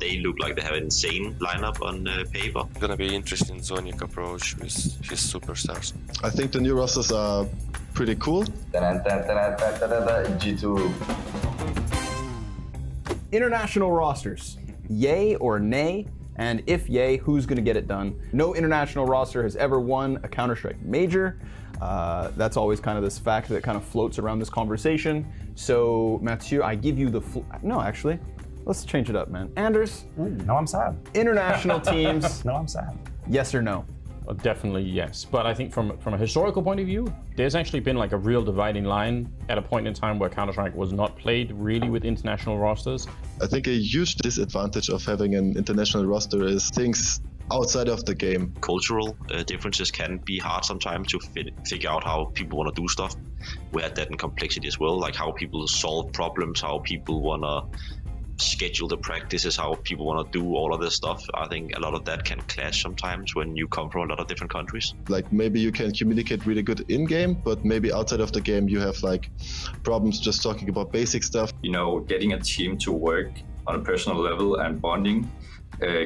they look like they have an insane lineup on paper. Gonna be interesting Zonic approach with his superstars. I think the new rosters are pretty cool. G2. International rosters, yay or nay? And if yay, who's going to get it done? No international roster has ever won a Counter-Strike major. That's always kind of this fact that kind of floats around this conversation. So, Mathieu, I give you the no, actually, let's change it up, man. Anders? No, I'm sad. International teams? No, I'm sad. Yes or no? Definitely yes, but I think from a historical point of view, there's actually been like a real dividing line at a point in time where Counter-Strike was not played really with international rosters. I think a huge disadvantage of having an international roster is things outside of the game. Cultural differences can be hard sometimes to figure out how people want to do stuff. We had that in complexity as well, like how people solve problems, how people want to schedule the practices, how people want to do all of this stuff. I think a lot of that can clash sometimes when you come from a lot of different countries. Like maybe you can communicate really good in game, but maybe outside of the game you have like problems just talking about basic stuff. You know, getting a team to work on a personal level and bonding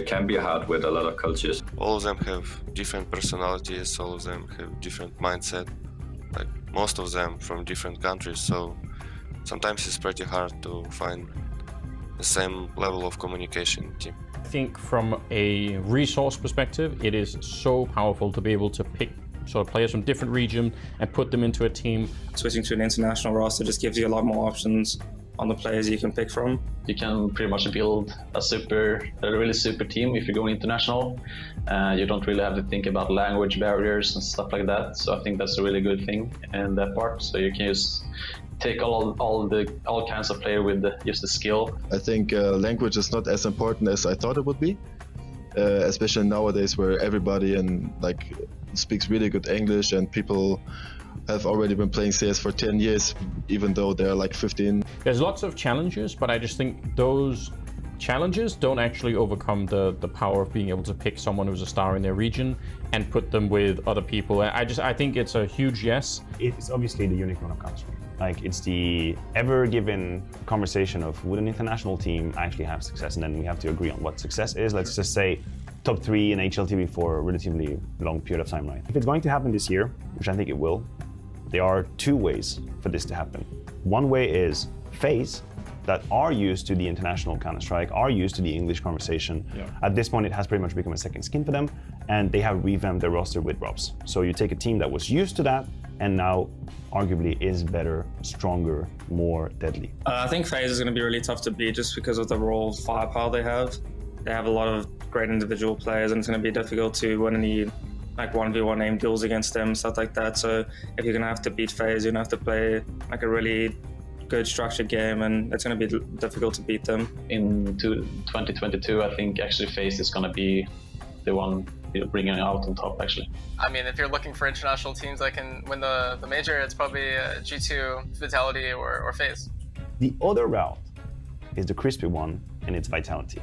can be hard with a lot of cultures. All of them have different personalities, all of them have different mindset, like most of them from different countries, so sometimes it's pretty hard to find the same level of communication team. I think from a resource perspective, it is so powerful to be able to pick sort of players from different regions and put them into a team. Switching to an international roster just gives you a lot more options on the players you can pick from. You can pretty much build a really super team if you go international. You don't really have to think about language barriers and stuff like that. So I think that's a really good thing in that part. So you can just take all kinds of player with just the skill. I think language is not as important as I thought it would be, especially nowadays where everybody speaks really good English and people have already been playing CS for 10 years, even though they're like 15. There's lots of challenges, but I just think those challenges don't actually overcome the power of being able to pick someone who's a star in their region and put them with other people. I think it's a huge yes. It's obviously the unicorn of Counter-Strike. Like, it's the ever-given conversation of would an international team actually have success, and then we have to agree on what success is. Let's just say top 3 in HLTV for a relatively long period of time, right? If it's going to happen this year, which I think it will, there are 2 ways for this to happen. One way is FaZe, that are used to the international Counter-Strike, are used to the English conversation. Yeah. At this point, it has pretty much become a second skin for them, and they have revamped their roster with Robs. So you take a team that was used to that, and now arguably is better, stronger, more deadly. I think FaZe is going to be really tough to beat just because of the raw firepower they have. They have a lot of great individual players, and it's going to be difficult to win any like 1v1 aim duels against them, stuff like that. So if you're going to have to beat FaZe, you're going to have to play like a really good structured game, and it's going to be difficult to beat them. In 2022, I think actually FaZe is going to be the one bringing it out on top, actually. I mean, if you're looking for international teams that can win the major, it's probably G2, Vitality, or FaZe. The other route is the crispy one, and it's Vitality.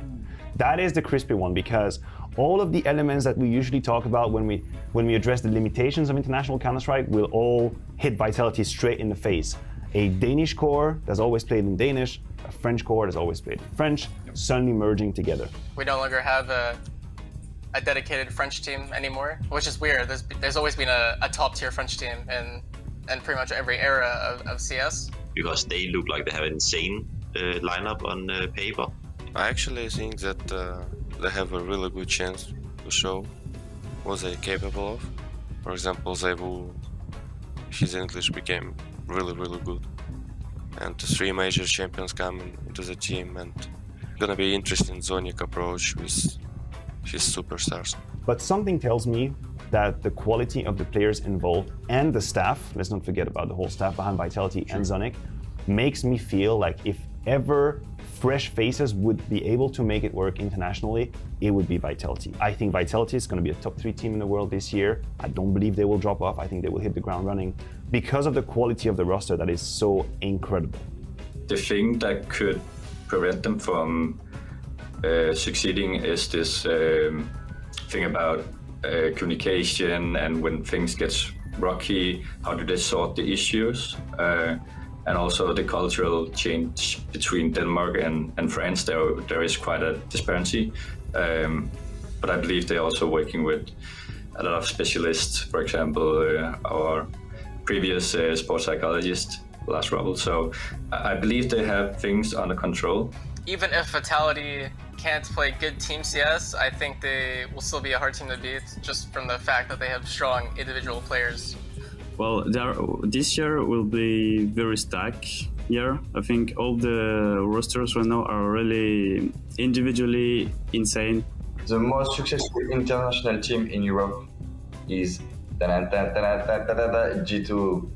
That is the crispy one because all of the elements that we usually talk about when we address the limitations of international Counter-Strike will all hit Vitality straight in the face. A Danish core that's always played in Danish, a French core that's always played in French, suddenly merging together. We no longer have a dedicated French team anymore, which is weird. There's always been a top-tier French team in pretty much every era of CS. Because they look like they have an insane lineup on paper. I actually think that they have a really good chance to show what they're capable of. For example, Zebu, his English became really good, and the 3 major champions coming into the team, and gonna be interesting Zonic approach with his superstars. But something tells me that the quality of the players involved and the staff, let's not forget about the whole staff behind Vitality and Zonic, makes me feel like if ever fresh faces would be able to make it work internationally, it would be Vitality. I think Vitality is going to be a top 3 team in the world this year. I don't believe they will drop off. I think they will hit the ground running because of the quality of the roster that is so incredible. The thing that could prevent them from succeeding is this thing about communication, and when things get rocky, how do they sort the issues? and also the cultural change between Denmark and France. There is quite a disparity, but I believe they're also working with a lot of specialists. For example, our previous sports psychologist, Lars Rubbel. So I believe they have things under control. Even if Vitality can't play good team CS, I think they will still be a hard team to beat, just from the fact that they have strong individual players. Well, this year will be very stacked year. I think all the rosters right now are really individually insane. The most successful international team in Europe is G2.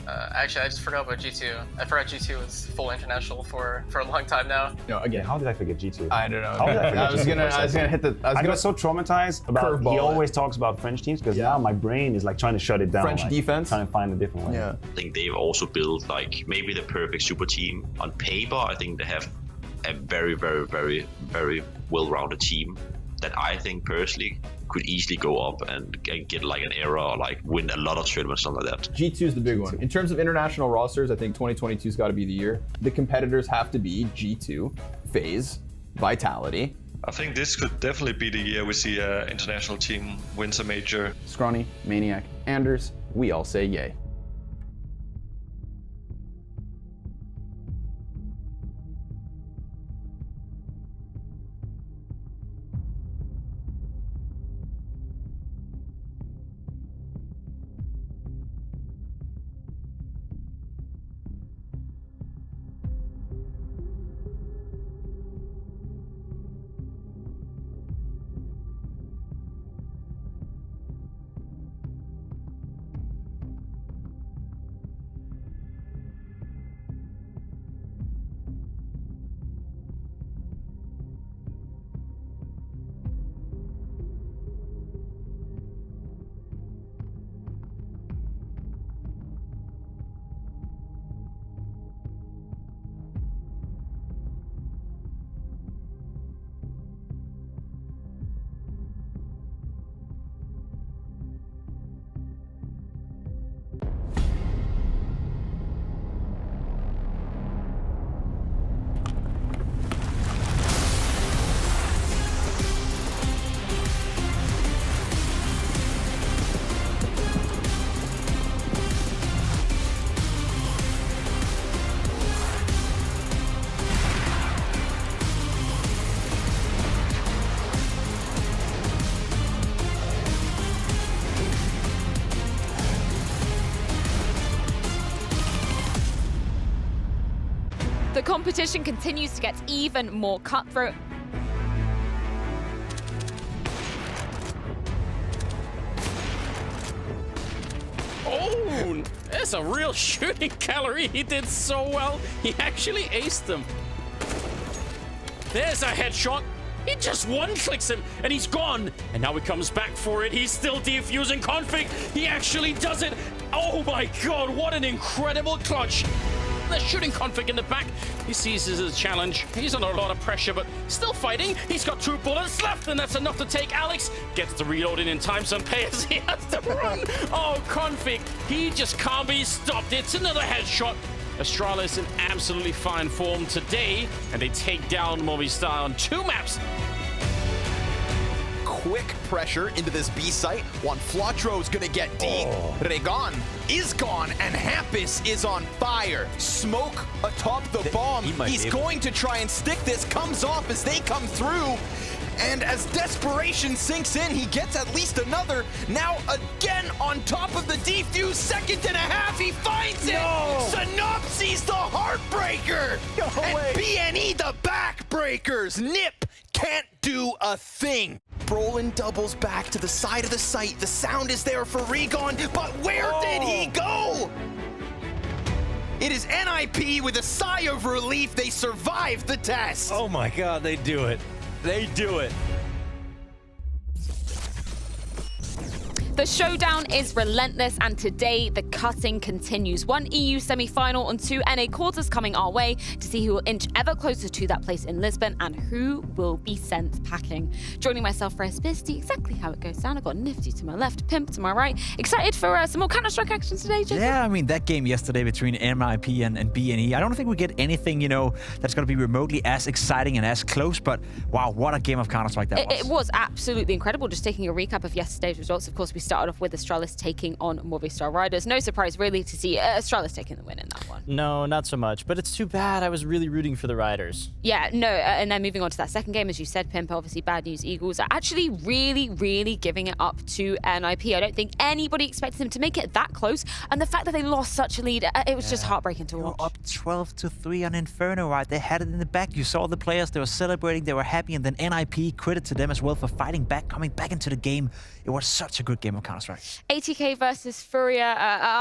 Actually, I just forgot about G2. I forgot G2 was full international for a long time now. No, again, how did I forget G2? I don't know. How did I forget I was G2 gonna hit the. I got so traumatized about. He always talks about French teams because now my brain is like trying to shut it down. French like, defense. Trying to find a different way. Yeah. I think they've also built like maybe the perfect super team on paper. I think they have a very, very, very, very well-rounded team that I think personally could easily go up and get like an era or like win a lot of tournaments, something like that. G2 is the big one. In terms of international rosters, I think 2022's got to be the year. The competitors have to be G2, FaZe, Vitality. I think this could definitely be the year we see an international team wins a major. Scrawny, Maniac, Anders, we all say yay. The competition continues to get even more cutthroat. Oh, that's a real shooting gallery. He did so well. He actually aced them. There's a headshot. He just one-clicks him, and he's gone. And now he comes back for it. He's still defusing Config. He actually does it. Oh my god, what an incredible clutch. They're shooting Config in the back. He sees this as a challenge. He's under a lot of pressure, but still fighting. He's got 2 bullets left, and that's enough to take Alex. Gets the reload in time, some payers. He has to run. Oh, Config, he just can't be stopped. It's another headshot. Astralis is in absolutely fine form today, and they take down Movistar on 2 maps. Quick pressure into this B site. One Flatro's gonna get deep. Regan is gone, and Hampus is on fire. Smoke atop the bomb. He's going to try and stick this. Comes off as they come through. And as desperation sinks in, he gets at least another. Now again on top of the defuse. 2.5, he finds it! Synopsis the Heartbreaker! And BNE the Backbreakers! Nip can't do a thing. Brolin doubles back to the side of the site. The sound is there for Regon, but where did he go? It is NIP with a sigh of relief. They survived the test. Oh my god, they do it. They do it. The showdown is relentless, and today the cutting continues. One EU semi-final and 2 NA quarters coming our way to see who will inch ever closer to that place in Lisbon and who will be sent packing. Joining myself, Freya, to see exactly how it goes down. I've got Nifty to my left, Pimp to my right. Excited for some more Counter-Strike action today, Jacob? Yeah, I mean, that game yesterday between MIP and BNE, I don't think we get anything, you know, that's going to be remotely as exciting and as close, but wow, what a game of Counter-Strike that was. It was absolutely incredible. Just taking a recap of yesterday's results, of course, we started off with Astralis taking on Movistar Riders. No surprise, really, to see Astralis taking the win in that one. No, not so much, but it's too bad. I was really rooting for the Riders. Yeah, no, and then moving on to that second game, as you said, Pimp, obviously bad news. Eagles are actually really giving it up to NIP. I don't think anybody expected them to make it that close, and the fact that they lost such a lead, it was just heartbreaking to watch. Up 12-3 on Inferno, right? They had it in the back. You saw the players, they were celebrating, they were happy, and then NIP, credit to them as well for fighting back, coming back into the game. It was such a good game of Counter-Strike. ATK versus Freya,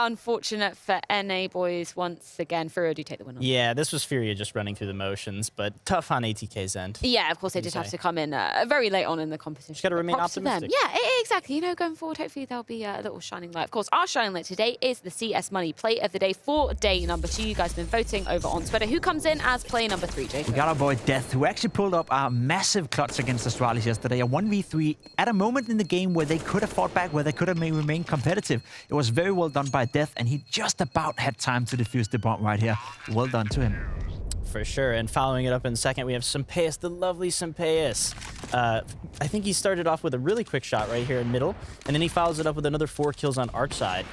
unfortunate for NA boys once again. Freya do take the win. Yeah, this was Freya just running through the motions, but tough on ATK's end. Yeah, of course they did have to come in very late on in the competition. Just got to remain optimistic. Yeah, exactly. You know, going forward, hopefully there'll be a little shining light. Of course, our shining light today is the CS Money Play of the Day for day number 2. You guys have been voting over on Twitter. Who comes in as play number 3, Jacob? We got our boy Death, who actually pulled up a massive clutch against Astralis yesterday, a 1v3 at a moment in the game where they could have fought back, where they could have remained competitive. It was very well done by Death, and he just about had time to defuse the bomb right here. Well done to him. For sure, and following it up in a second, we have CEST, the lovely CEST. I think he started off with a really quick shot right here in middle, and then he follows it up with another 4 kills on arc side.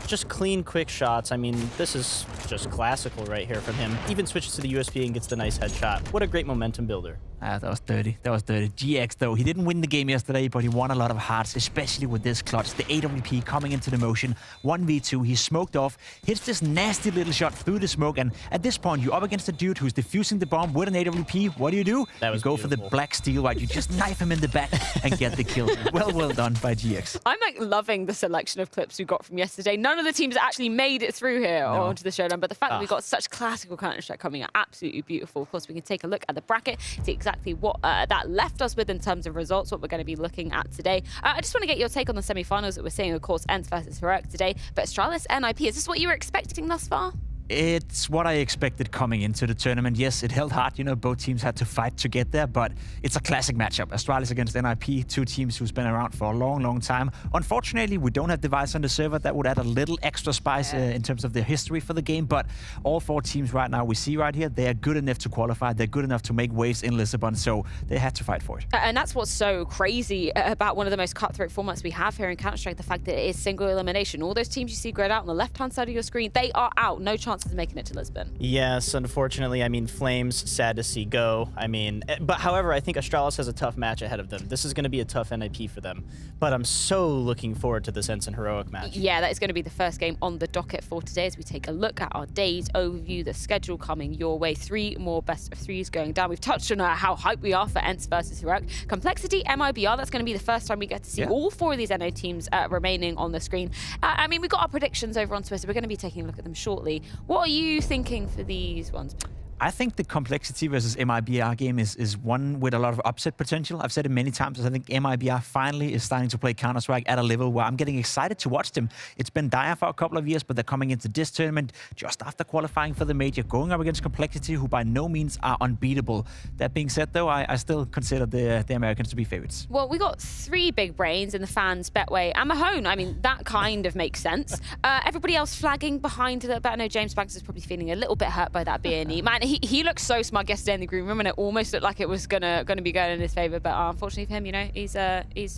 Just clean, quick shots. I mean, this is just classical right here from him. Even switches to the USP and gets the nice headshot. What a great momentum builder. That was dirty. That was dirty. GX, though, he didn't win the game yesterday, but he won a lot of hearts, especially with this clutch. The AWP coming into the motion. 1v2, he smoked off, hits this nasty little shot through the smoke, and at this point, you're up against a dude who's defusing the bomb with an AWP. What do? That was you go for the black steel, right? You just knife him in the back and get the kill. Well done by GX. I'm like loving the selection of clips we got from yesterday. None of the teams actually made it through here onto the showdown, but the fact that we got such classical Counter-Strike coming out, absolutely beautiful. Of course, we can take a look at the bracket, see exactly what that left us with in terms of results, what we're going to be looking at today. I just want to get your take on the semi-finals that we're seeing, of course, ENCE versus Heroic today, but Astralis, NIP, is this what you were expecting thus far? It's what I expected coming into the tournament. Yes, it held hard. You know, both teams had to fight to get there, but it's a classic matchup. Astralis against NIP, 2 teams who's been around for a long time. Unfortunately, we don't have device on the server. That would add a little extra spice in terms of their history for the game, but all 4 teams right now we see right here, they are good enough to qualify. They're good enough to make waves in Lisbon, so they had to fight for it. And that's what's so crazy about one of the most cutthroat formats we have here in Counter-Strike, the fact that it is single elimination. All those teams you see grayed out on the left-hand side of your screen, they are out. No chances of making it to Lisbon. Yes, unfortunately, I mean, Flames, sad to see go. I mean, but however, I think Astralis has a tough match ahead of them. This is going to be a tough NIP for them, but I'm so looking forward to this ENCE and Heroic match. Yeah, that is going to be the first game on the docket for today as we take a look at our day's overview, the schedule coming your way. 3 more best of 3s going down. We've touched on how hyped we are for ENCE versus Heroic. Complexity, MIBR, that's going to be the first time we get to see all 4 of these NA teams remaining on the screen. I mean, we've got our predictions over on Twitter. We're going to be taking a look at them shortly. What are you thinking for these ones? I think the Complexity versus MIBR game is one with a lot of upset potential. I've said it many times. I think MIBR finally is starting to play Counter-Strike at a level where I'm getting excited to watch them. It's been dire for a couple of years, but they're coming into this tournament just after qualifying for the major, going up against Complexity, who by no means are unbeatable. That being said, though, I still consider the Americans to be favorites. Well, we got 3 big brains in the fans, Betway and Mahone. I mean, that kind of makes sense. Everybody else flagging behind the... But I know James Banks is probably feeling a little bit hurt by that BNE. Man, he looked so smug yesterday in the green room, and it almost looked like it was gonna be going in his favor. But unfortunately for him, you know, he's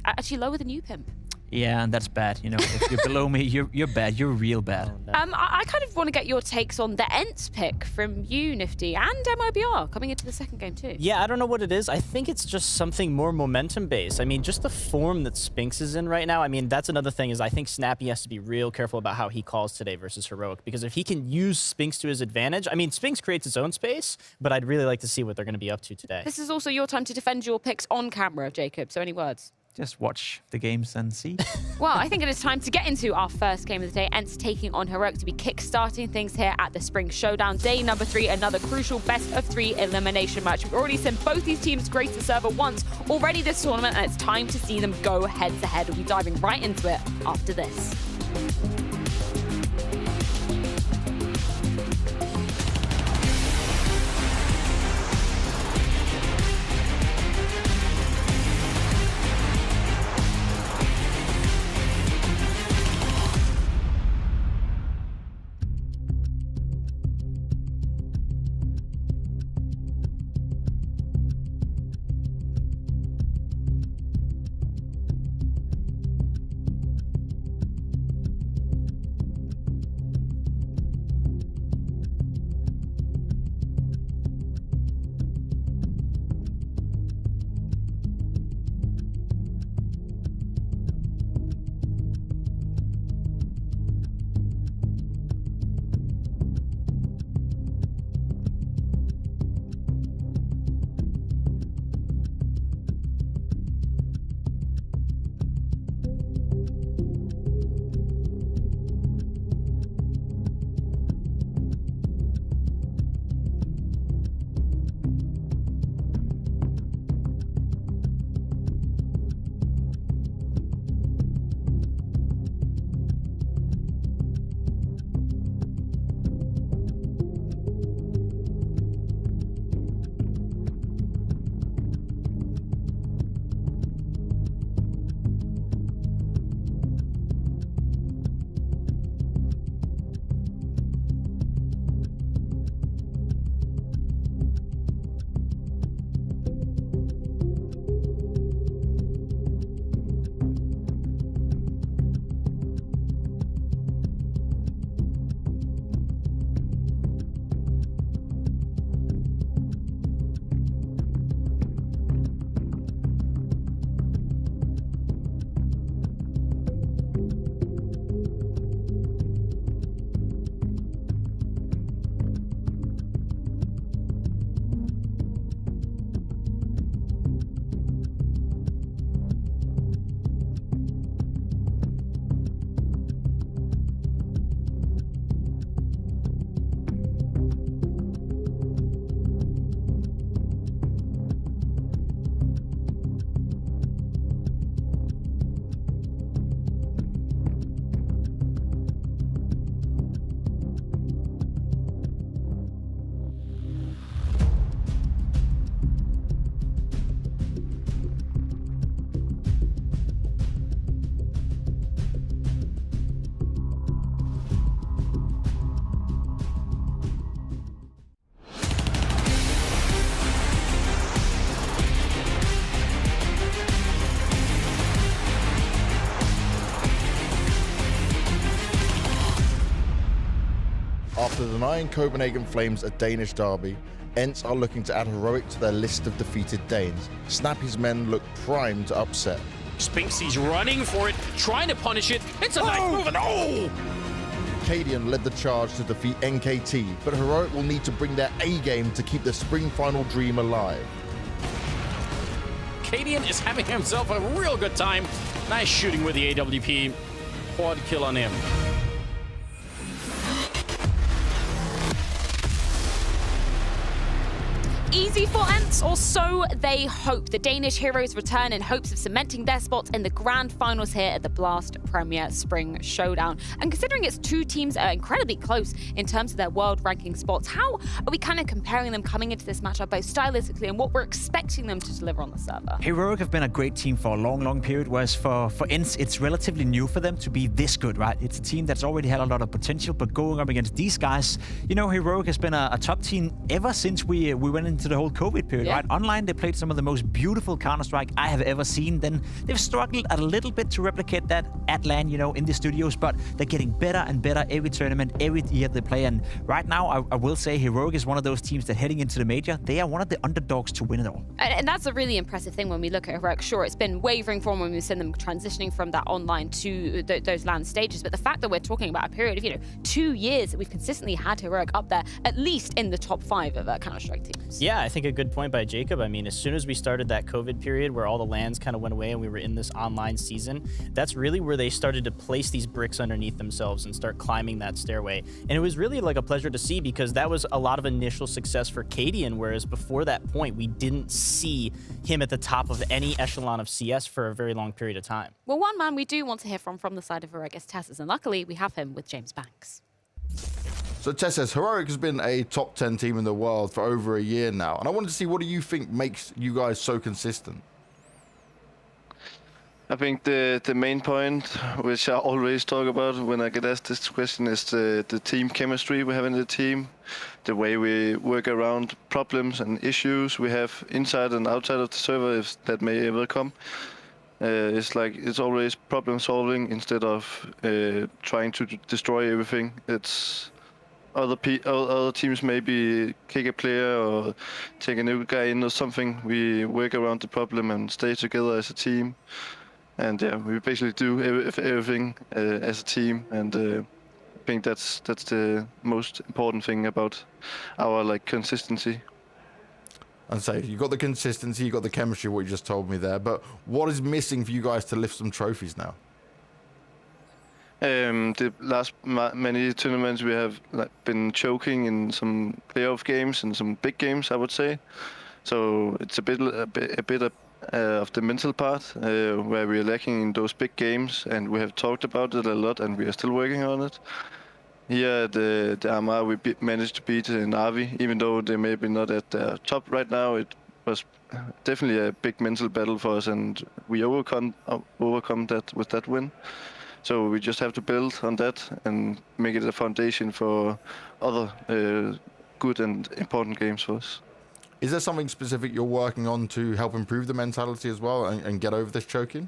actually lower than you, Pimp. Yeah, and that's bad. You know, if you're below me, you're bad. You're real bad. I kind of want to get your takes on the ENCE pick from you, Nifty, and MIBR coming into the second game too. Yeah, I don't know what it is. I think it's just something more momentum-based. I mean, just the form that Spinks is in right now. I mean, that's another thing is I think Snappy has to be real careful about how he calls today versus Heroic, because if he can use Spinks to his advantage, I mean, Spinks creates its own space, but I'd really like to see what they're going to be up to today. This is also your time to defend your picks on camera, Jacob. So any words? Just watch the games and see. Well, I think it is time to get into our first game of the day. ENCE taking on Heroic to be kick-starting things here at the Spring Showdown. Day number 3, another crucial best of 3 elimination match. We've already seen both these teams grace the server once already this tournament, and it's time to see them go head-to-head. We'll be diving right into it after this. After denying Copenhagen Flames a Danish derby, ENCE are looking to add Heroic to their list of defeated Danes. Snappy's men look primed to upset. Spinxy's running for it, trying to punish it. It's a nice move, and oh! Cadian led the charge to defeat NKT, but Heroic will need to bring their A-game to keep the spring final dream alive. Cadian is having himself a real good time. Nice shooting with the AWP. Quad kill on him. Easy for ENCE, or so they hope. The Danish heroes return in hopes of cementing their spots in the grand finals here at the BLAST Premier Spring Showdown. And considering it's two teams that are incredibly close in terms of their world ranking spots, how are we kind of comparing them coming into this matchup both stylistically and what we're expecting them to deliver on the server? Heroic have been a great team for a long period, whereas for ENCE, it's relatively new for them to be this good, right? It's a team that's already had a lot of potential, but going up against these guys, you know, Heroic has been a top team ever since we went into the whole COVID period, right? Online, they played some of the most beautiful Counter-Strike I have ever seen. Then they've struggled a little bit to replicate that at LAN, you know, in the studios, but they're getting better and better every tournament, every year they play. And right now, I will say Heroic is one of those teams that heading into the major, they are one of the underdogs to win it all. And that's a really impressive thing when we look at Heroic. Sure, it's been wavering form when we've seen them transitioning from that online to those LAN stages, but the fact that we're talking about a period of, you know, 2 years that we've consistently had Heroic up there, at least in the top 5 of Counter-Strike teams. Yeah, I think a good point by Jacob. I mean, as soon as we started that COVID period where all the LANs kind of went away and we were in this online season, that's really where they started to place these bricks underneath themselves and start climbing that stairway. And it was really like a pleasure to see, because that was a lot of initial success for cadiaN, whereas before that point, we didn't see him at the top of any echelon of CS for a very long period of time. Well, one man we do want to hear from the side of Heroic is TeSeS, and luckily we have him with James Banks. So TeSeS, Heroic has been a top 10 team in the world for over a year now. And I wanted to see, what do you think makes you guys so consistent? I think the main point, which I always talk about when I get asked this question, is the team chemistry we have in the team, the way we work around problems and issues we have inside and outside of the server, if that may ever come. It's always problem solving instead of trying to destroy everything. It's other teams maybe kick a player or take a new guy in or something. We work around the problem and stay together as a team. And yeah, we basically do everything as a team. And I think that's the most important thing about our consistency. And so you got the consistency, you got the chemistry, what you just told me there. But what is missing for you guys to lift some trophies now? The last many tournaments we have been choking in some playoff games and some big games, I would say. So it's a bit of the mental part where we are lacking in those big games, and we have talked about it a lot, and we are still working on it. Here at the Armar, we managed to beat Navi, even though they may be not at the top right now. It was definitely a big mental battle for us, and we overcome that with that win. So we just have to build on that and make it a foundation for other good and important games for us. Is there something specific you're working on to help improve the mentality as well and get over this choking?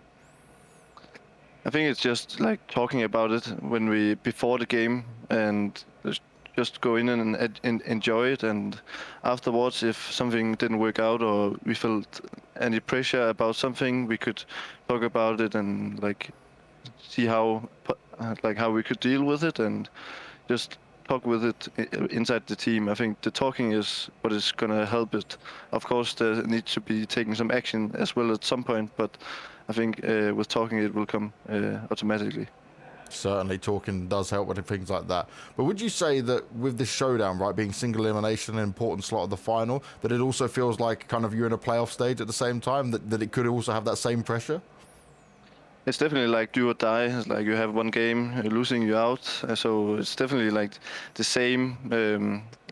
I think it's just talking about it before the game, and just go in and enjoy it. And afterwards, if something didn't work out or we felt any pressure about something, we could talk about it and see how we could deal with it, and just talk with it inside the team. I think the talking is what is going to help it. Of course, there needs to be taking some action as well at some point, but I think with talking it will come automatically. Certainly, talking does help with things like that. But would you say that with this showdown, right, being single elimination, an important slot of the final, that it also feels like kind of you're in a playoff stage at the same time, that it could also have that same pressure? It's definitely do or die. It's you have one game, losing you out. So it's definitely the same,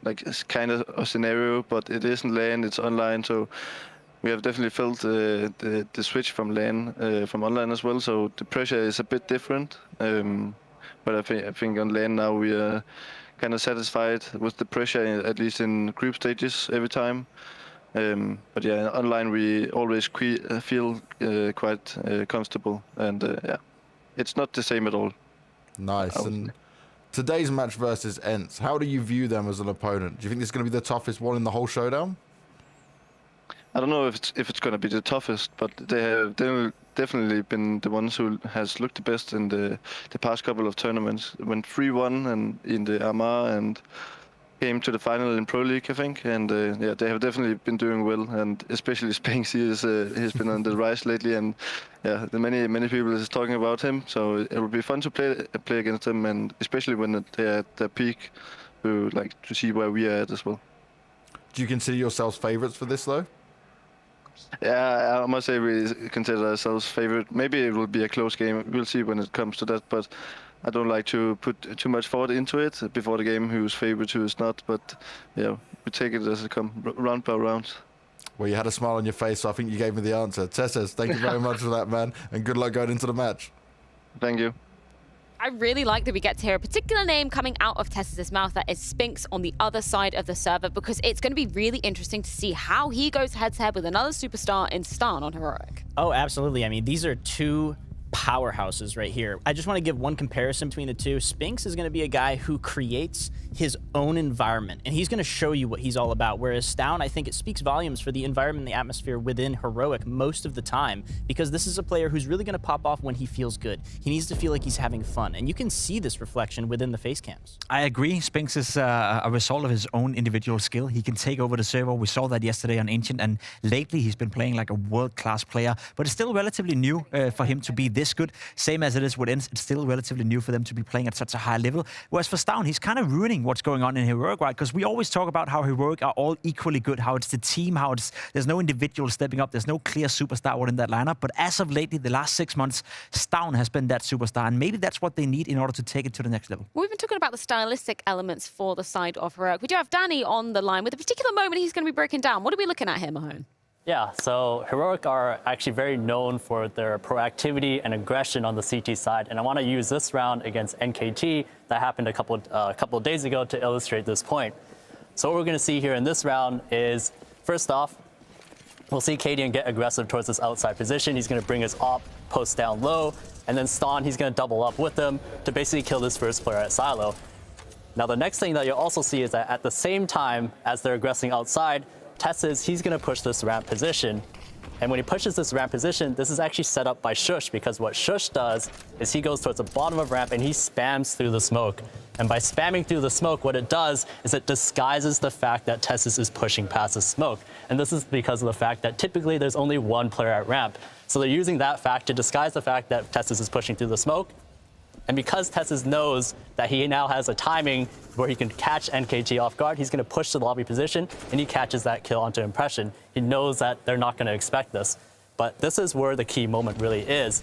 it's kind of a scenario, but it isn't LAN, it's online. So we have definitely felt the switch from LAN, from online as well. So the pressure is a bit different. But I think on LAN now we are kind of satisfied with the pressure, at least in group stages every time. But yeah, online we always feel quite comfortable, and yeah, it's not the same at all. Nice. And today's match versus ENCE, how do you view them as an opponent? Do you think this is going to be the toughest one in the whole showdown? I don't know if it's going to be the toughest, but they have definitely been the ones who has looked the best in the past couple of tournaments. Went 3-1 and in the Armar and came to the final in Pro League, I think, and yeah, they have definitely been doing well, and especially paiN has been on the rise lately, and yeah, many people is talking about him, so it will be fun to play against them, and especially when they're at their peak, to see where we are at as well. Do you consider yourselves favorites for this though? Yeah, I must say we consider ourselves favorite. Maybe it will be a close game. We'll see when it comes to that, but I don't like to put too much thought into it before the game, who's favorite, who is not. But yeah, we take it as it comes, round by round. Well, you had a smile on your face, so I think you gave me the answer. TeSeS, thank you very much for that, man, and good luck going into the match. Thank you. I really like that we get to hear a particular name coming out of TeSeS' mouth, that is Spinks on the other side of the server, because it's going to be really interesting to see how he goes head-to-head with another superstar in Stan on Heroic. Oh, absolutely. I mean, these are two powerhouses right here. I just want to give one comparison between the two. Spinx is going to be a guy who creates his own environment, and he's going to show you what he's all about. Whereas Stown, I think it speaks volumes for the environment and the atmosphere within Heroic most of the time, because this is a player who's really going to pop off when he feels good. He needs to feel like he's having fun, and you can see this reflection within the face cams. I agree. Spinx is a result of his own individual skill. He can take over the server. We saw that yesterday on Ancient, and lately he's been playing like a world-class player, but it's still relatively new for him to be this good. Same as it is with ENCE, it's still relatively new for them to be playing at such a high level. Whereas for Stown, he's kind of ruining what's going on in Heroic, right? Because we always talk about how Heroic are all equally good, how it's the team, how there's no individual stepping up, there's no clear superstar within that lineup. But as of lately, the last 6 months, Stown has been that superstar, and maybe that's what they need in order to take it to the next level. Well, we've been talking about the stylistic elements for the side of Heroic. We do have Danny on the line with a particular moment he's going to be breaking down. What are we looking at here, Mahone? Yeah, so Heroic are actually very known for their proactivity and aggression on the CT side, and I want to use this round against NKT that happened a couple of days ago to illustrate this point. So what we're going to see here in this round is, first off, we'll see paiN get aggressive towards this outside position. He's going to bring his op, post down low, and then Ston, he's going to double up with them to basically kill this first player at silo. Now the next thing that you'll also see is that at the same time as they're aggressing outside, TESS, he's going to push this ramp position. And when he pushes this ramp position, this is actually set up by Shush, because what Shush does is he goes towards the bottom of ramp and he spams through the smoke. And by spamming through the smoke, what it does is it disguises the fact that TESS is pushing past the smoke. And this is because of the fact that typically there's only one player at ramp. So they're using that fact to disguise the fact that TESS is pushing through the smoke. And because TESS knows that he now has a timing where he can catch NKT off guard, he's going to push to the lobby position, and he catches that kill onto Impression. He knows that they're not going to expect this. But this is where the key moment really is.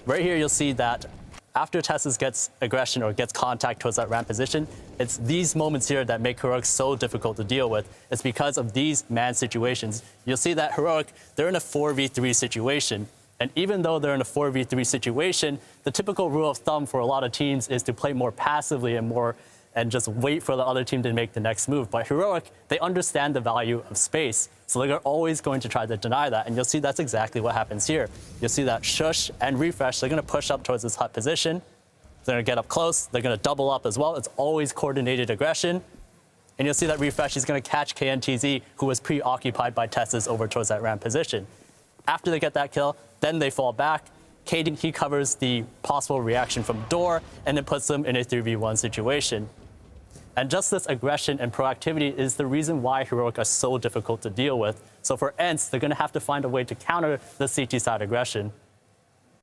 Right here, you'll see that after TESS gets aggression or gets contact towards that ramp position, it's these moments here that make Heroic so difficult to deal with. It's because of these man situations. You'll see that Heroic, they're in a 4v3 situation. And even though they're in a 4v3 situation, the typical rule of thumb for a lot of teams is to play more passively and just wait for the other team to make the next move. But Heroic, they understand the value of space, so they're always going to try to deny that. And you'll see that's exactly what happens here. You'll see that Shush and Refresh, they're going to push up towards this hut position. They're going to get up close. They're going to double up as well. It's always coordinated aggression. And you'll see that Refresh is going to catch KNTZ, who was preoccupied by TESS over towards that ramp position. After they get that kill, then they fall back. paiN, he covers the possible reaction from door, and it puts them in a 3v1 situation. And just this aggression and proactivity is the reason why Heroic are so difficult to deal with. So for ENCE, they're going to have to find a way to counter the CT side aggression.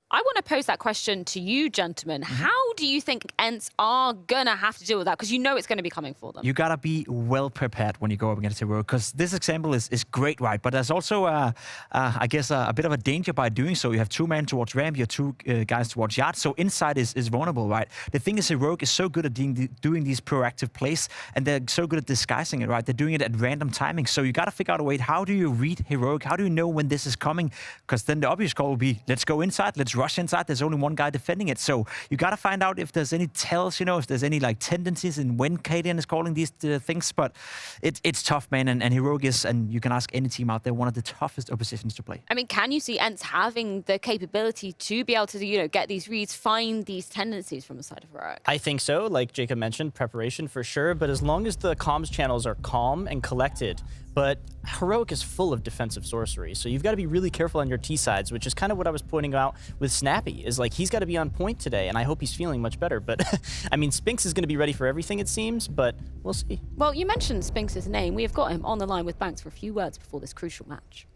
I want to pose that question to you, gentlemen. How do you think ENCE are going to have to deal with that? Because you know it's going to be coming for them. You got to be well prepared when you go up against Heroic, because this example is great, right? But there's also, I guess, a bit of a danger by doing so. You have two men towards ramp, you have two guys towards yard, so inside is vulnerable, right? The thing is, Heroic is so good at doing these proactive plays, and they're so good at disguising it, right? They're doing it at random timing. So you got to figure out a way, how do you read Heroic? How do you know when this is coming? Because then the obvious call will be, let's go inside, let's rush inside. There's only one guy defending it. So you got to find out if there's any tells, if there's any like tendencies in when paiN is calling these things. But it's tough, man. And Heroic is, and you can ask any team out there, one of the toughest oppositions to play. I mean, can you see ENCE having the capability to be able to, get these reads, find these tendencies from the side of Heroic? I think so. Like Jacob mentioned, preparation for sure. But as long as the comms channels are calm and collected, but Heroic is full of defensive sorcery, so you've got to be really careful on your T-sides, which is kind of what I was pointing out with Snappy, is like he's got to be on point today, and I hope he's feeling much better. But, I mean, Spinx is going to be ready for everything, it seems, but we'll see. Well, you mentioned Spinx's name. We have got him on the line with Banks for a few words before this crucial match.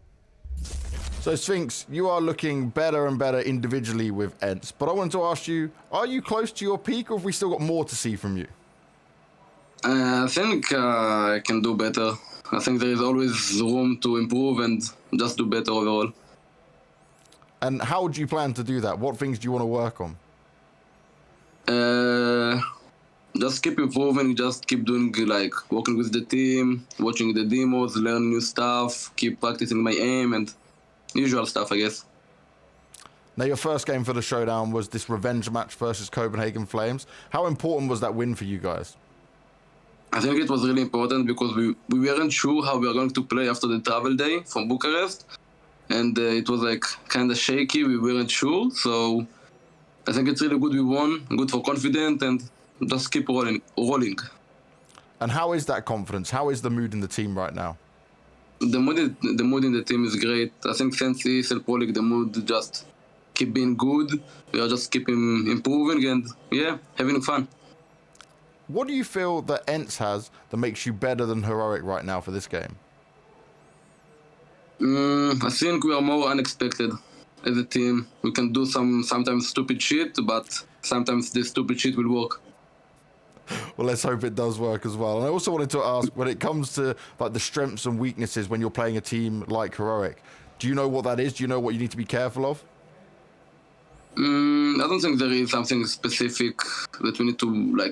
So, Spinx, you are looking better and better individually with ENCE, but I wanted to ask you, are you close to your peak, or have we still got more to see from you? I think I can do better. I think there is always room to improve and just do better overall. And how do you plan to do that? What things do you want to work on? Just keep improving, just keep doing, like, working with the team, watching the demos, learn new stuff, keep practicing my aim, and usual stuff, I guess. Now, your first game for the Showdown was this revenge match versus Copenhagen Flames. How important was that win for you guys? I think it was really important because we weren't sure how we were going to play after the travel day from Bucharest. And it was like kind of shaky, we weren't sure. So I think it's really good we won, good for confidence, and just keep rolling. And how is that confidence? How is the mood in the team right now? The mood in the team is great. I think since ESL Pro League, the mood just keep being good. We are just keeping improving and having fun. What do you feel that ENCE has that makes you better than Heroic right now for this game? I think we are more unexpected as a team. We can do sometimes stupid shit, but sometimes this stupid shit will work. Well, let's hope it does work as well. And I also wanted to ask, when it comes to like the strengths and weaknesses when you're playing a team like Heroic, do you know what that is? Do you know what you need to be careful of? I don't think there is something specific that we need to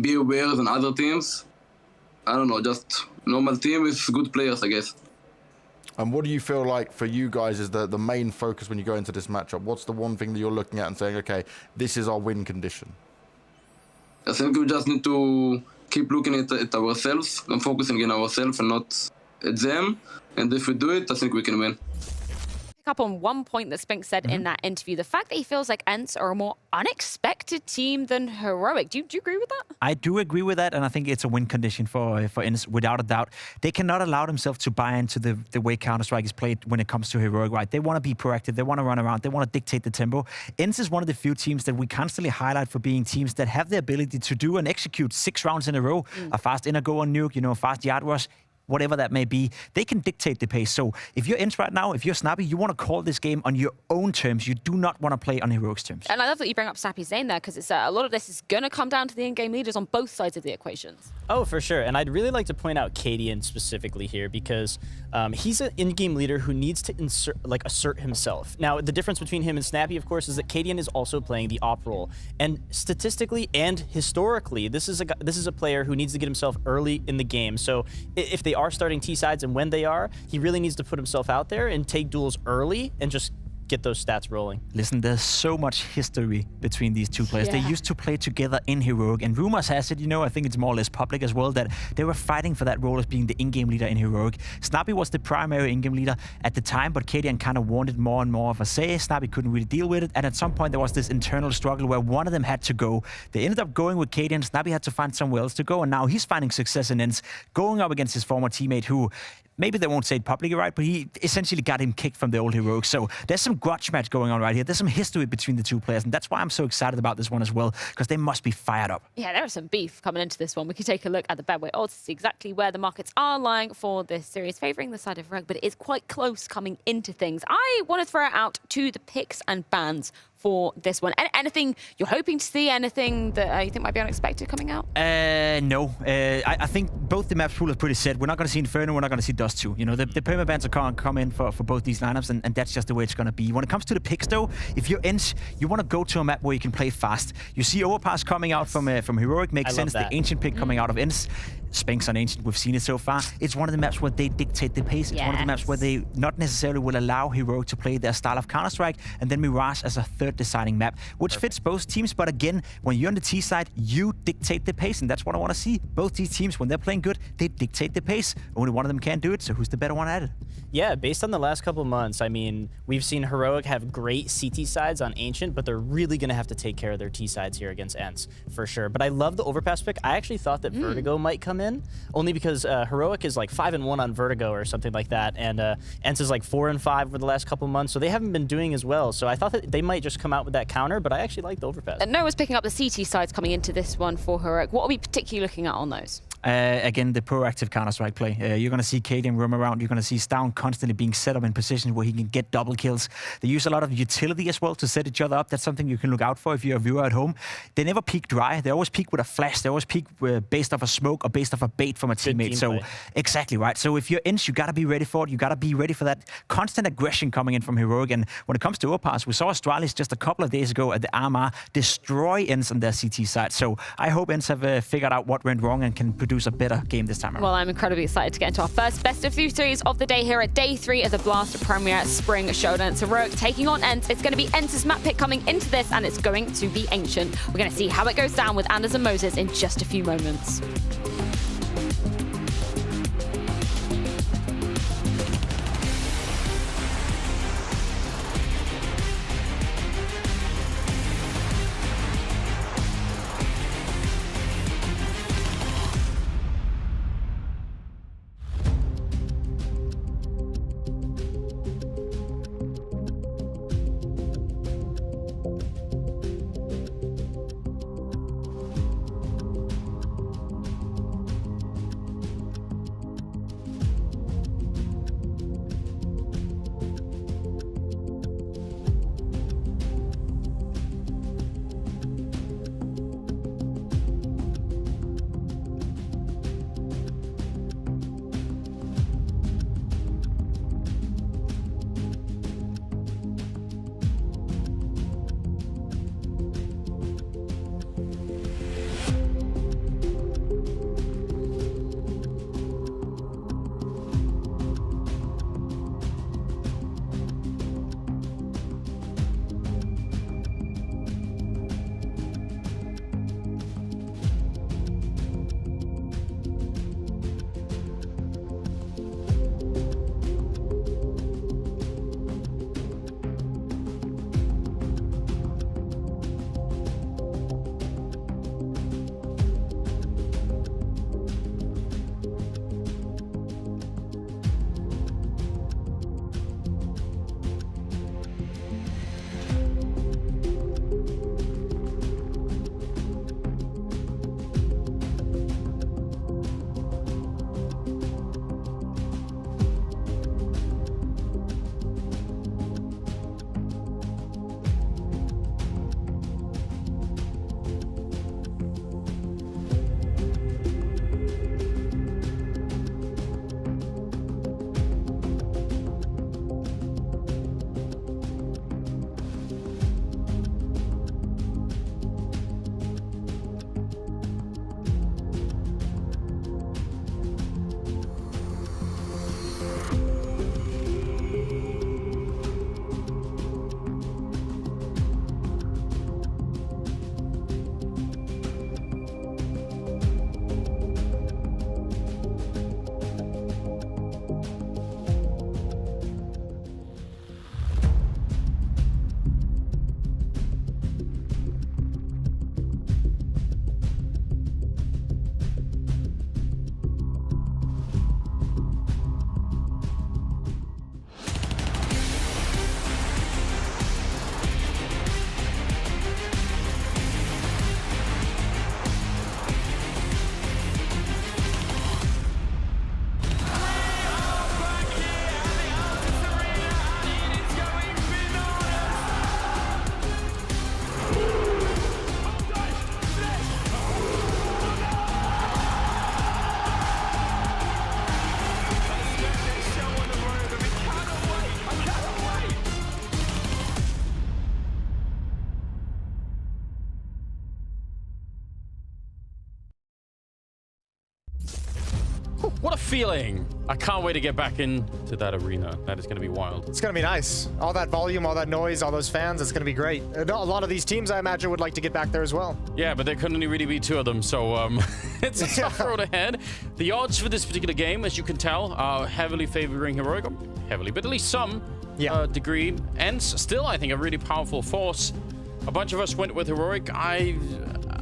be aware than other teams. I don't know, just normal team with good players, I guess. And what do you feel like for you guys is the main focus when you go into this matchup? What's the one thing that you're looking at and saying, okay, this is our win condition? I think we just need to keep looking at ourselves and focusing on ourselves and not at them. And if we do it, I think we can win. Up on one point that Spink said in that interview, the fact that he feels like ENCE are a more unexpected team than Heroic. Do you agree with that? I do agree with that, and I think it's a win condition for ENCE, without a doubt. They cannot allow themselves to buy into the way Counter-Strike is played when it comes to Heroic, right? They want to be proactive, they want to run around, they want to dictate the tempo. ENCE is one of the few teams that we constantly highlight for being teams that have the ability to do and execute 6 rounds in a row, a fast inner go on nuke, a fast yard rush, whatever that may be. They can dictate the pace. So if you're ENCE right now, if you're Snappy, you want to call this game on your own terms. You do not want to play on Heroic's terms. And I love that you bring up Snappy's name there, because it's a lot of this is going to come down to the in-game leaders on both sides of the equations. Oh, for sure. And I'd really like to point out paiN specifically here, because he's an in-game leader who needs to assert himself. Now, the difference between him and Snappy, of course, is that paiN is also playing the op role. And statistically and historically, this is a player who needs to get himself early in the game. So if they are starting T-sides and when they are, he really needs to put himself out there and take duels early and just get those stats rolling. Listen, there's so much history between these two players. They used to play together in Heroic, and rumors has it, I think it's more or less public as well, that they were fighting for that role as being the in-game leader in Heroic. Snappy was the primary in-game leader at the time, but paiN kind of wanted more and more of a say. Snappy couldn't really deal with it, and at some point there was this internal struggle where one of them had to go. They ended up going with paiN. Snappy had to find somewhere else to go, and now he's finding success in ENCE, going up against his former teammate who, maybe they won't say it publicly, right, but he essentially got him kicked from the old Heroic. So there's some grudge match going on right here. There's some history between the two players, and that's why I'm so excited about this one as well, because they must be fired up. Yeah, there is some beef coming into this one. We can take a look at the Betway odds to see exactly where the markets are lying for this series, favouring the side of Heroic, but it is quite close coming into things. I want to throw it out to the picks and bans for this one. Anything you're hoping to see? Anything that you think might be unexpected coming out? No. I think both the maps pool are pretty set. We're not going to see Inferno, we're not going to see Dust 2. The perma bans are going to come in for both these lineups, and that's just the way it's going to be. When it comes to the picks, though, if you're ENCE, you want to go to a map where you can play fast. You see Overpass coming out from Heroic, makes sense. The Ancient pick coming out of ENCE. Spinks on Ancient, we've seen it so far. It's one of the maps where they dictate the pace. It's one of the maps where they not necessarily will allow Heroic to play their style of Counter-Strike, and then Mirage as a third deciding map, which fits both teams. But again, when you're on the T side, you dictate the pace, and that's what I want to see. Both these teams, when they're playing good, they dictate the pace. Only one of them can do it, so who's the better one at it? Yeah, based on the last couple months, I mean, we've seen Heroic have great CT sides on Ancient, but they're really going to have to take care of their T sides here against ENCE, for sure. But I love the Overpass pick. I actually thought that Vertigo might come in, only because Heroic is like 5-1 on Vertigo or something like that, and ENCE is like 4-5 over the last couple months, so they haven't been doing as well. So I thought that they might just come out with that counter, but I actually like the Overpass. And Noah's picking up the CT sides coming into this one for Heroic. What are we particularly looking at on those? Again, the proactive Counter-Strike play. You're going to see paiN roam around. You're going to see Stown constantly being set up in positions where he can get double kills. They use a lot of utility as well to set each other up. That's something you can look out for if you're a viewer at home. They never peek dry. They always peek with a flash. They always peek based off a smoke or based off a bait from a teammate. So exactly right. So if you're ENCE, you got to be ready for it. You got to be ready for that constant aggression coming in from Heroic. And when it comes to Overpass, we saw Astralis just a couple of days ago at the RMR destroy ENCE on their CT side. So I hope ENCE have figured out what went wrong and can produce a better game this time around. Well, I'm incredibly excited to get into our first best of 3 series of the day here at day 3 of the BLAST Premier Spring Showdown. It's Heroic taking on ENCE. It's going to be ENCE's map pick coming into this, and it's going to be Ancient. We're going to see how it goes down with Anders and Moses in just a few moments. feeling. I can't wait to get back into that arena. That is going to be wild. It's going to be nice. All that volume, all that noise, all those fans, it's going to be great. And a lot of these teams, I imagine, would like to get back there as well. Yeah, but there couldn't only really be 2 of them, so it's a tough road ahead. The odds for this particular game, as you can tell, are heavily favoring Heroic. Heavily, but at least some degree. ENCE, still, I think, a really powerful force. A bunch of us went with Heroic.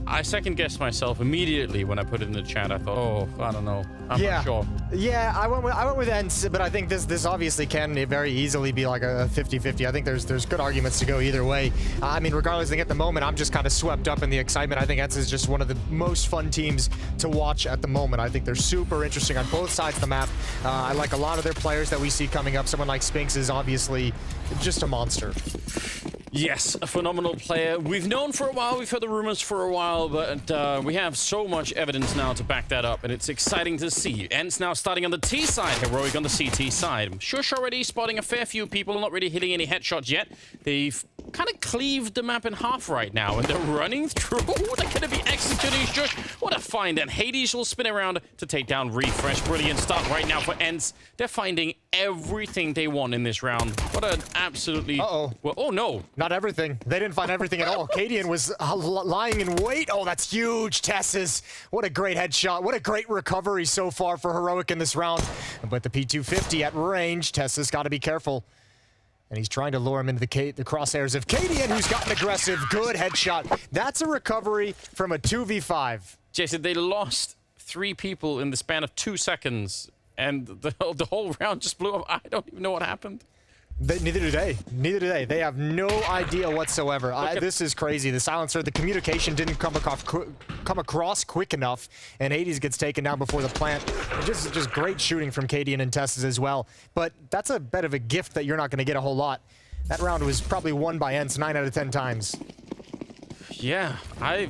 I second-guessed myself immediately when I put it in the chat. I thought, oh, I don't know. I'm not sure. Yeah, I went with ENCE, but I think this obviously can very easily be like a 50-50. I think there's good arguments to go either way. I mean, regardless, I think at the moment, I'm just kind of swept up in the excitement. I think ENCE is just one of the most fun teams to watch at the moment. I think they're super interesting on both sides of the map. I like a lot of their players that we see coming up. Someone like Spinks is obviously just a monster. Yes, a phenomenal player. We've known for a while, we've heard the rumors for a while, but we have so much evidence now to back that up, and it's exciting to see. ENCE now starting on the T side, Heroic on the CT side. Shush already spotting a fair few people, not really hitting any headshots yet. They've kind of cleaved the map in half right now, and they're running through. They're going to be executing Shush. What a find, and Hades will spin around to take down Refresh. Brilliant start right now for ENCE. They're finding everything they want in this round. What an absolutely... Uh-oh. Well, oh, no. Not everything. They didn't find everything at all. paiN was lying in wait. Oh, that's huge. Tesses. What a great headshot. What a great recovery so far for Heroic in this round. But the P250 at range. Tesses got to be careful. And he's trying to lure him into the crosshairs of paiN, who's got an aggressive, good headshot. That's a recovery from a 2v5. Jason, they lost 3 people in the span of 2 seconds, and the whole round just blew up. I don't even know what happened. Neither do they. Neither do they. They have no idea whatsoever. This is crazy. The silencer, the communication didn't come across quick enough, and Hades gets taken down before the plant. Just great shooting from KDN and Tesses as well. But that's a bit of a gift that you're not going to get a whole lot. That round was probably won by ENCE 9 out of 10 times. Yeah, I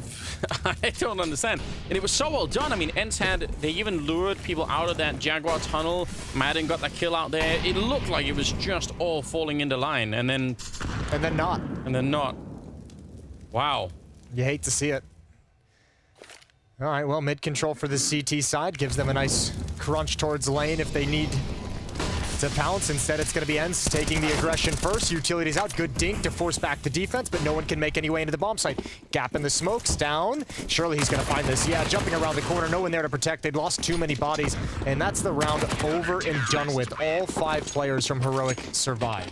don't understand. And it was so well done. I mean, ENCE they even lured people out of that Jaguar tunnel. Madden got that kill out there. It looked like it was just all falling into line, and then not. And then not. Wow. You hate to see it. All right, well, mid control for the CT side gives them a nice crunch towards lane if they need to pounce. Instead, it's going to be ENCE taking the aggression first. Utilities out. Good dink to force back the defense, but no one can make any way into the bomb site. Gap in the smokes. Down. Surely he's going to find this. Yeah, jumping around the corner. No one there to protect. They'd lost too many bodies, and that's the round over and done with. All 5 players from Heroic survive.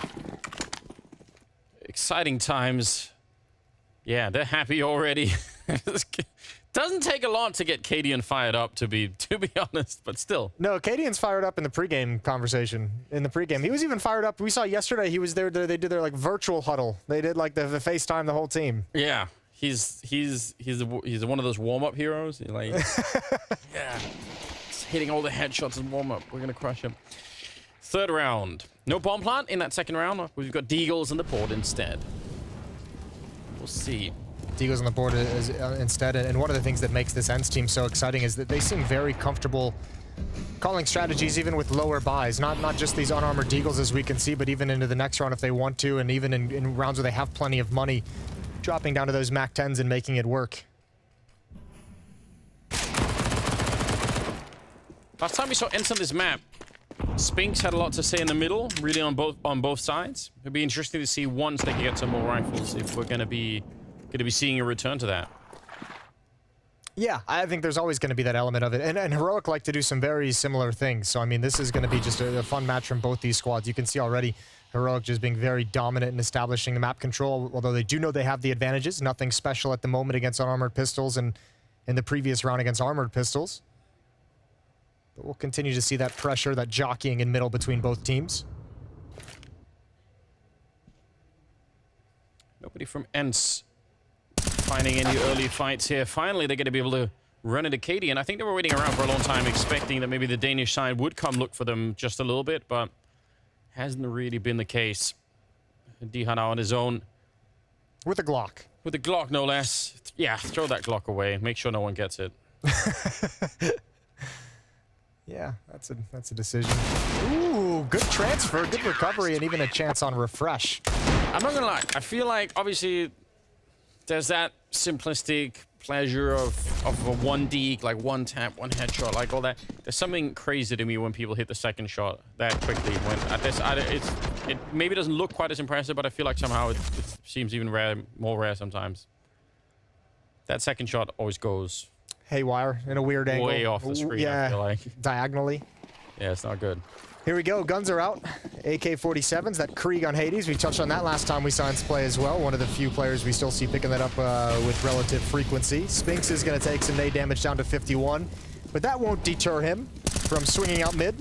Exciting times. Yeah, they're happy already. Doesn't take a lot to get KDN fired up, to be honest, but still. No, KDN's fired up in the pregame conversation. In the pregame, he was even fired up. We saw yesterday he was there. They did their like virtual huddle. They did like the FaceTime the whole team. Yeah, he's one of those warm-up heroes. He's like, yeah, he's hitting all the headshots in warm-up. We're gonna crush him. 3rd round. No bomb plant in that 2nd round. We've got Deagles on the board instead. We'll see. Deagles on the board instead, and one of the things that makes this ENCE team so exciting is that they seem very comfortable calling strategies even with lower buys. Not just these unarmored Deagles as we can see, but even into the next round if they want to, and even in rounds where they have plenty of money, dropping down to those MAC 10s and making it work. Last time we saw ENCE on this map, Spinks had a lot to say in the middle, really on both sides. It'd be interesting to see once they get some more rifles if we're gonna be seeing a return to that. Yeah, I think there's always going to be that element of it. And Heroic like to do some very similar things. So, I mean, this is going to be just a fun match from both these squads. You can see already Heroic just being very dominant in establishing the map control, although they do know they have the advantages. Nothing special at the moment against unarmored pistols and in the previous round against armored pistols. But we'll continue to see that pressure, that jockeying in middle between both teams. Nobody from ENCE finding any early fights here. Finally, they're going to be able to run into KD, and I think they were waiting around for a long time, expecting that maybe the Danish side would come look for them just a little bit, but hasn't really been the case. Dihan now on his own. With a Glock. With a Glock, no less. Yeah, throw that Glock away. Make sure no one gets it. Yeah, that's a decision. Ooh, good transfer, good recovery, and even a chance on refresh. I'm not gonna lie. I feel like, obviously, there's that simplistic pleasure of a 1D, like one tap, one headshot, like all that. There's something crazy to me when people hit the second shot that quickly. When at this, it maybe doesn't look quite as impressive, but I feel like somehow it seems even more rare sometimes. That second shot always goes haywire in a weird angle. Way off the screen, Yeah, I feel like. diagonally. Yeah, it's not good. Here we go. Guns are out. AK-47s, that Krieg on Hades. We touched on that last time we saw ENCE play as well. One of the few players we still see picking that up with relative frequency. Spinks is going to take some nade damage down to 51, but that won't deter him from swinging out mid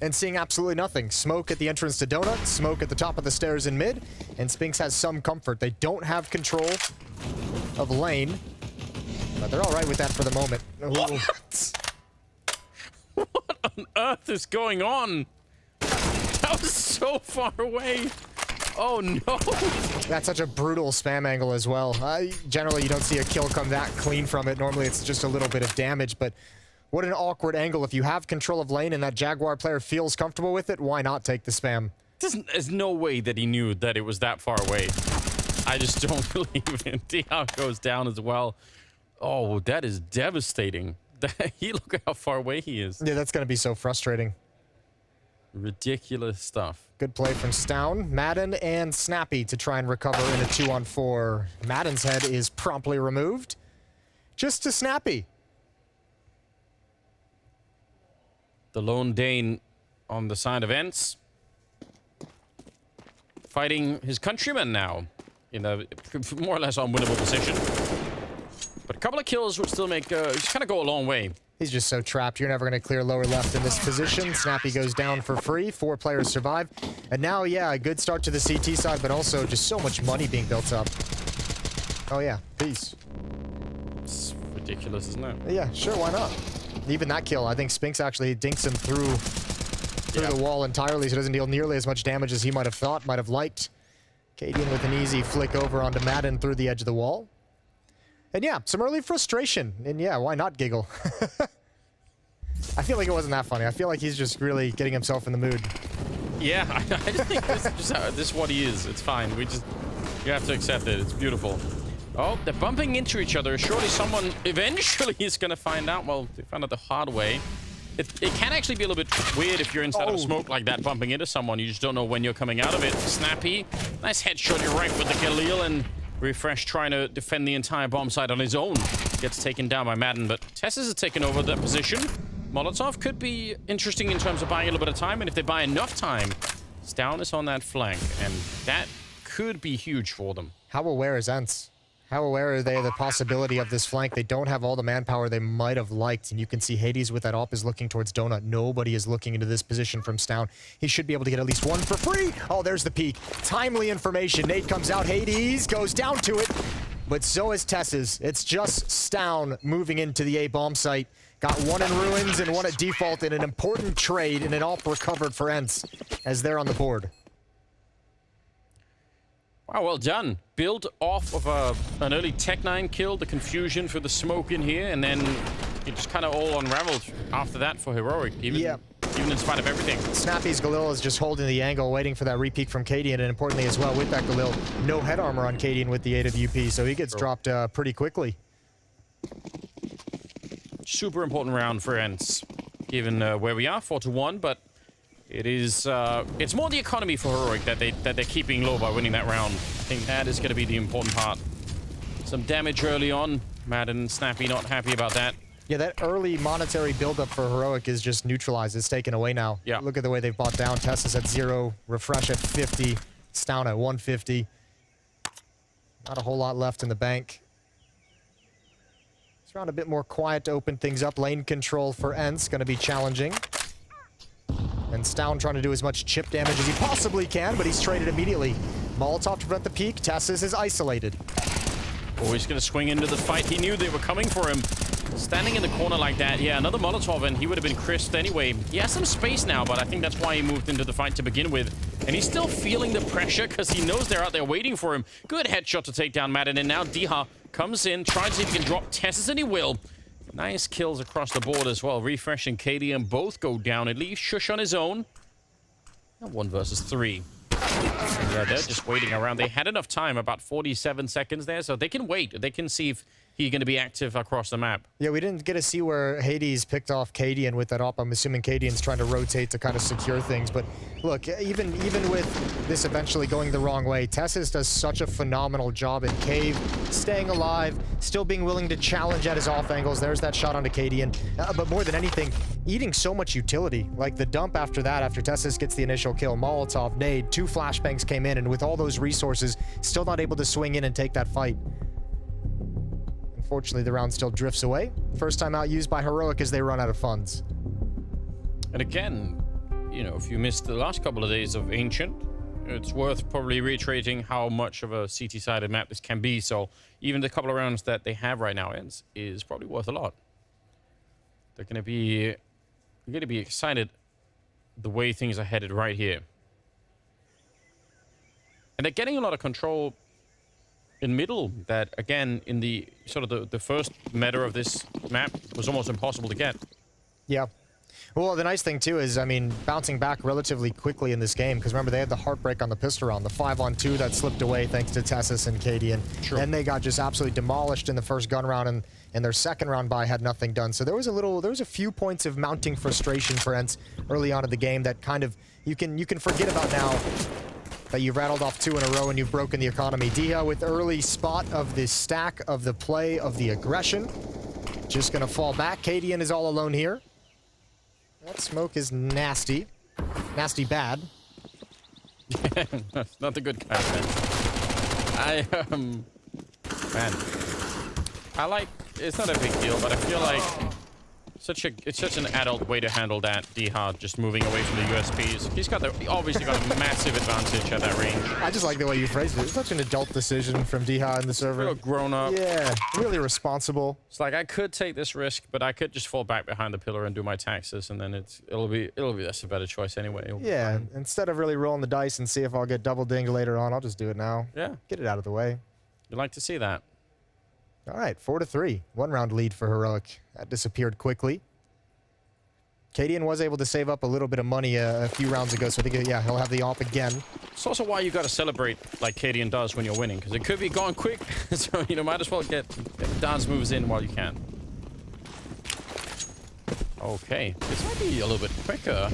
and seeing absolutely nothing. Smoke at the entrance to Donut, smoke at the top of the stairs in mid, and Spinks has some comfort. They don't have control of lane, but they're all right with that for the moment. What? What on earth is going on? That was so far away. Oh no. That's such a brutal spam angle as well. Generally, you don't see a kill come that clean from it. Normally, it's just a little bit of damage, but what an awkward angle. If you have control of lane and that Jaguar player feels comfortable with it, why not take the spam? There's no way that he knew that it was that far away. I just don't believe it. See how it goes down as well. Oh, that is devastating. Look at how far away he is. Yeah, that's going to be so frustrating. Ridiculous stuff. Good play from Stown, Madden, and Snappy to try and recover in a 2-on-4. Madden's head is promptly removed. Just to Snappy. The lone Dane on the side of ENCE. Fighting his countrymen now in a more or less unwinnable position. But a couple of kills would still make, just kind of go a long way. He's just so trapped. You're never going to clear lower left in this position. Snappy goes down for free. 4 players survive. And now, yeah, a good start to the CT side, but also just so much money being built up. Oh, yeah. Peace. It's ridiculous, isn't it? Yeah, sure. Why not? Even that kill, I think Spinks actually dinks him through the wall entirely, so it doesn't deal nearly as much damage as he might have thought, might have liked. Cadian with an easy flick over onto Madden through the edge of the wall. And yeah, some early frustration. And yeah, why not giggle? I feel like it wasn't that funny. I feel like he's just really getting himself in the mood. Yeah, I just think this is what he is. It's fine. You have to accept it. It's beautiful. Oh, they're bumping into each other. Surely someone eventually is going to find out. Well, they found out the hard way. It can actually be a little bit weird if you're inside of smoke like that, bumping into someone. You just don't know when you're coming out of it. Snappy. Nice headshot. You're right with the Khalil, and Refresh trying to defend the entire bomb site on his own. Gets taken down by Madden, but TESS has taken over that position. Molotov could be interesting in terms of buying a little bit of time, and if they buy enough time, Stown is on that flank, and that could be huge for them. How aware is ENCE? How aware are they of the possibility of this flank? They don't have all the manpower they might have liked, and you can see Hades with that op is looking towards Donut. Nobody is looking into this position from Stown. He should be able to get at least one for free. Oh, there's the peek. Timely information. Nade comes out. Hades goes down to it, but so is TESS. It's just Stown moving into the A bomb site. Got one in ruins and one at default in an important trade, and an op recovered for ENCE as they're on the board. Wow, well done. Build off of an early Tech-9 kill, the confusion for the smoke in here, and then it just kind of all unraveled after that for Heroic, even in spite of everything. Snappy's Galil is just holding the angle, waiting for that repeak from Cadian, and importantly as well with that Galil, no head armor on Cadian with the AWP, so he gets dropped pretty quickly. Super important round for ENCE, given where we are, 4-1, but it is, it's more the economy for Heroic that they're keeping low by winning that round. I think that is going to be the important part. Some damage early on. Madden and Snappy not happy about that. Yeah, that early monetary buildup for Heroic is just neutralized. It's taken away now. Yeah. Look at the way they've bought down. TESS is at 0, Refresh at 50, Stown at 150. Not a whole lot left in the bank. This round a bit more quiet to open things up. Lane control for ENCE going to be challenging. And Stown trying to do as much chip damage as he possibly can, but he's traded immediately. Molotov to prevent the peek. TESS is isolated. Oh, he's going to swing into the fight. He knew they were coming for him. Standing in the corner like that, yeah, another Molotov, and he would have been crisped anyway. He has some space now, but I think that's why he moved into the fight to begin with. And he's still feeling the pressure because he knows they're out there waiting for him. Good headshot to take down Madden, and now Diha comes in, tries to see if he can drop TESS, and he will. Nice kills across the board as well. Refresh and KDM both go down. It leaves Shush on his own. 1 versus 3. Yeah, they're just waiting around. They had enough time, about 47 seconds there, so they can wait. They can see if he's going to be active across the map. Yeah, we didn't get to see where Hades picked off cadiaN with that op. I'm assuming cadiaN's trying to rotate to kind of secure things. But look, even with this eventually going the wrong way, CEST does such a phenomenal job in Cave, staying alive, still being willing to challenge at his off angles. There's that shot onto cadiaN. But more than anything, eating so much utility. Like the dump after that, after CEST gets the initial kill, Molotov, nade, 2 flashbangs came in, and with all those resources, still not able to swing in and take that fight. Unfortunately, the round still drifts away. First time out used by Heroic as they run out of funds. And again, you know, if you missed the last couple of days of Ancient, it's worth probably reiterating how much of a CT-sided map this can be. So even the couple of rounds that they have right now is probably worth a lot. They're going to be excited the way things are headed right here. And they're getting a lot of control in middle that, again, in the sort of the first meta of this map was almost impossible to get. Yeah. Well, the nice thing, too, is, I mean, bouncing back relatively quickly in this game, because remember, they had the heartbreak on the pistol round, the 5-on-2 that slipped away thanks to CEST and cadiaN. True. Then they got just absolutely demolished in the first gun round, and their second round buy had nothing done. So there was a few points of mounting frustration for ENCE early on in the game that kind of, you can forget about now that you've rattled off 2 in a row and you've broken the economy. Diha with early spot of the stack, of the play, of the aggression. Just gonna fall back. cadiaN is all alone here. That smoke is nasty. Nasty bad. That's not the good kind, man. Man. I like, it's not a big deal, but I feel like it's such an adult way to handle that. Diha just moving away from the USPs. He's obviously got a massive advantage at that range. I just like the way you phrased it. It's such an adult decision from Diha in the server. Real grown up. Yeah, really responsible. It's like I could take this risk, but I could just fall back behind the pillar and do my taxes, and then it'll be that's a better choice anyway. Yeah, instead of really rolling the dice and see if I'll get double dinged later on, I'll just do it now. Yeah, get it out of the way. You'd like to see that. All right, 4-3. 1 round lead for Heroic. That disappeared quickly. cadiaN was able to save up a little bit of money a few rounds ago, so I think, yeah, he'll have the op again. It's also why you got to celebrate like cadiaN does when you're winning, because it could be gone quick. So, you know, might as well get dance moves in while you can. Okay, this might be a little bit quicker.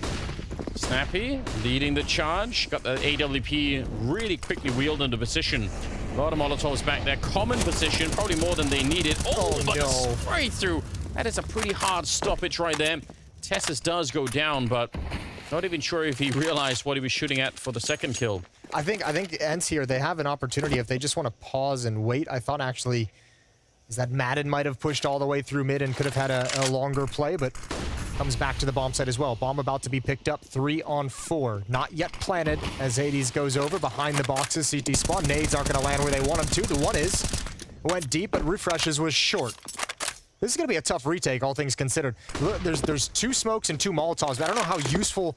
Snappy leading the charge. Got the AWP really quickly wheeled into position. A lot of Molotovs back there. Common position, probably more than they needed. Oh, but straight through. That is a pretty hard stoppage right there. CEST does go down, but not even sure if he realized what he was shooting at for the second kill. I think ENCE here, they have an opportunity if they just want to pause and wait. I thought actually is that Madden might have pushed all the way through mid and could have had a longer play, but comes back to the bomb site as well. Bomb about to be picked up, 3-on-4. Not yet planted as Hades goes over behind the boxes. CT spawn. Nades aren't going to land where they want them to. The one is. Went deep, but refreshes was short. This is going to be a tough retake, all things considered. Look, there's 2 smokes and 2 Molotovs, but I don't know how useful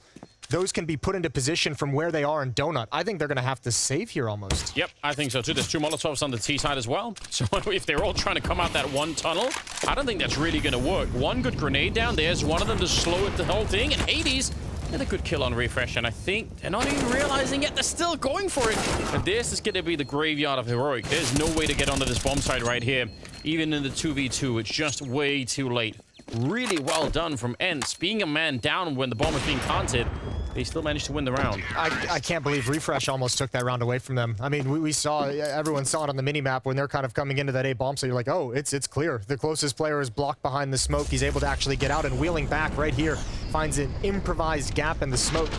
those can be put into position from where they are in Donut. I think they're going to have to save here almost. Yep, I think so too. There's 2 Molotovs on the T side as well. So if they're all trying to come out that one tunnel, I don't think that's really going to work. One good grenade down. There's one of them to slow it the whole thing. And Hades, another good kill on refresh. And I think they're not even realizing it. They're still going for it. And this is going to be the graveyard of Heroic. There's no way to get onto this bomb site right here. Even in the 2v2, it's just way too late. Really well done from ENCE. Being a man down when the bomb is being planted, they still managed to win the round. I can't believe Refresh almost took that round away from them. I mean, we saw, everyone saw it on the minimap when they're kind of coming into that A bomb, so you're like, oh, it's clear. The closest player is blocked behind the smoke. He's able to actually get out, and wheeling back right here finds an improvised gap in the smoke.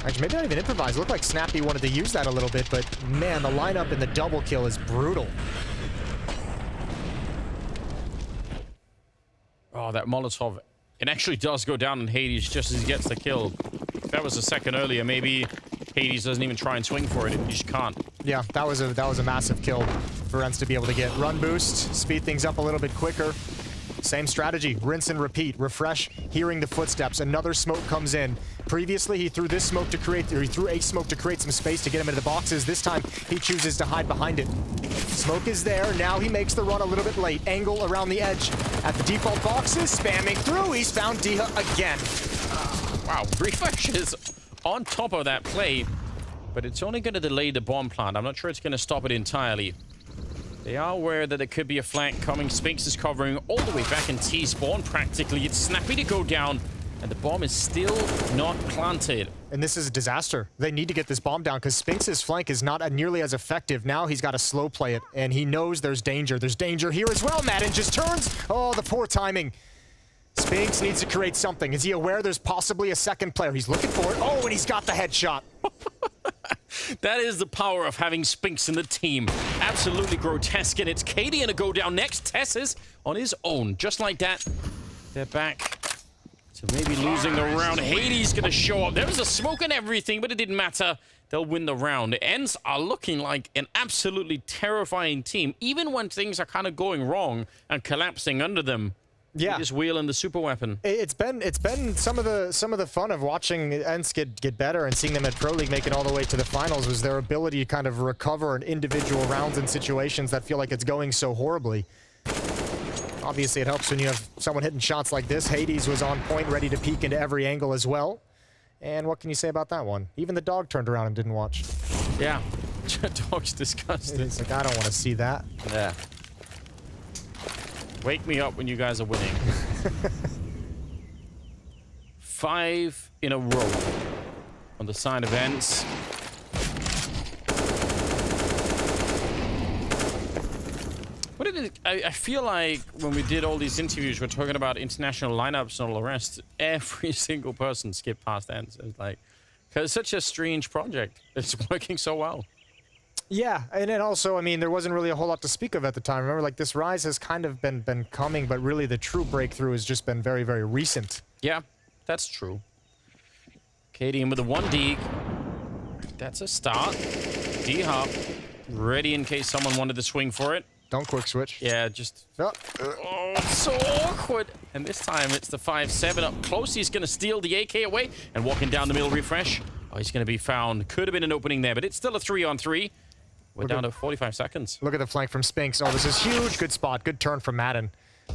Actually, maybe not even improvised. It looked like Snappy wanted to use that a little bit, but man, the lineup in the double kill is brutal. Oh, that Molotov, it actually does go down on Hades just as he gets the kill. If that was a second earlier, maybe Hades doesn't even try and swing for it. You just can't. Yeah, that was a massive kill for ENCE to be able to get. Run boost, speed things up a little bit quicker. Same strategy, rinse and repeat. Refresh, hearing the footsteps. Another smoke comes in. Previously, he threw this smoke to create, or he threw a smoke to create some space to get him into the boxes. This time, he chooses to hide behind it. Smoke is there. Now he makes the run a little bit late. Angle around the edge. At the default boxes, spamming through. He's found Diha again. Wow, Refresh is on top of that play. but it's only going to delay the bomb plant. I'm not sure it's going to stop it entirely. They are aware that there could be a flank coming. Spinx is covering all the way back in T-spawn practically. It's snappy to go down, and the bomb is still not planted. And this is a disaster. They need to get this bomb down because Spinx's flank is not nearly as effective. Now he's got to slow play it, and he knows there's danger. There's danger here as well. Madden just turns. Oh, the poor timing. Spinx needs to create something. Is he aware there's possibly a second player? He's looking for it. Oh, and he's got the headshot. That is the power of having Spinx in the team. Absolutely grotesque, and it's Katie in a go down next. Tess is on his own. Just like that, they're back. So maybe losing the round. Hades gonna show up. There was a smoke and everything, but it didn't matter. They'll win the round. ENCE are looking like an absolutely terrifying team, even when things are kind of going wrong and collapsing under them. Yeah, just wheeling the super weapon. It's been some of the fun of watching ENCE get better and seeing them at Pro League make it all the way to the finals was their ability to kind of recover in individual rounds and situations that feel like it's going so horribly. Obviously, it helps when you have someone hitting shots like this. Hades was on point, ready to peek into every angle as well. And what can you say about that one? Even the dog turned around and didn't watch. Yeah, dog's disgusting. It's like, I don't want to see that. Yeah. Wake me up when you guys are winning. 5 in a row on the side of ENCE. What did it, I feel like when we did all these interviews, we're talking about international lineups and all the rest. Every single person skipped past ENCE. It's like, because it's such a strange project. It's working so well. Yeah, and then also, I mean, there wasn't really a whole lot to speak of at the time. Remember, like, this rise has kind of been coming, but really the true breakthrough has just been very, very recent. Yeah, that's true. Katie in with a 1D. That's a start. D-hop. Ready in case someone wanted to swing for it. Don't quick switch. Yeah, just... Oh, it's so awkward. And this time it's the 5-7 up close. He's going to steal the AK away and walking down the middle refresh. Oh, he's going to be found. Could have been an opening there, but it's still a 3-on-3. We're down to 45 seconds. Look at the flank from Spinx. Oh, this is huge. Good spot. Good turn from Madden.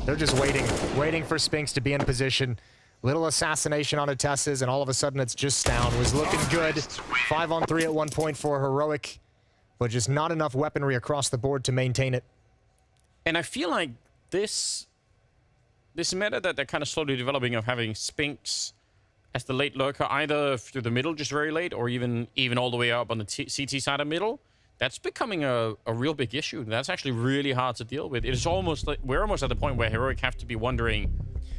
They're just waiting for Spinx to be in position. Little assassination on Tess's, and all of a sudden it's just down. Was looking good. 5-on-3 at one point for Heroic, but just not enough weaponry across the board to maintain it. And I feel like this meta that they're kind of slowly developing of having Spinx as the late lurker, either through the middle just very late, or even all the way up on the CT side of middle, that's becoming a real big issue. That's actually really hard to deal with. It's almost like we're almost at the point where Heroic have to be wondering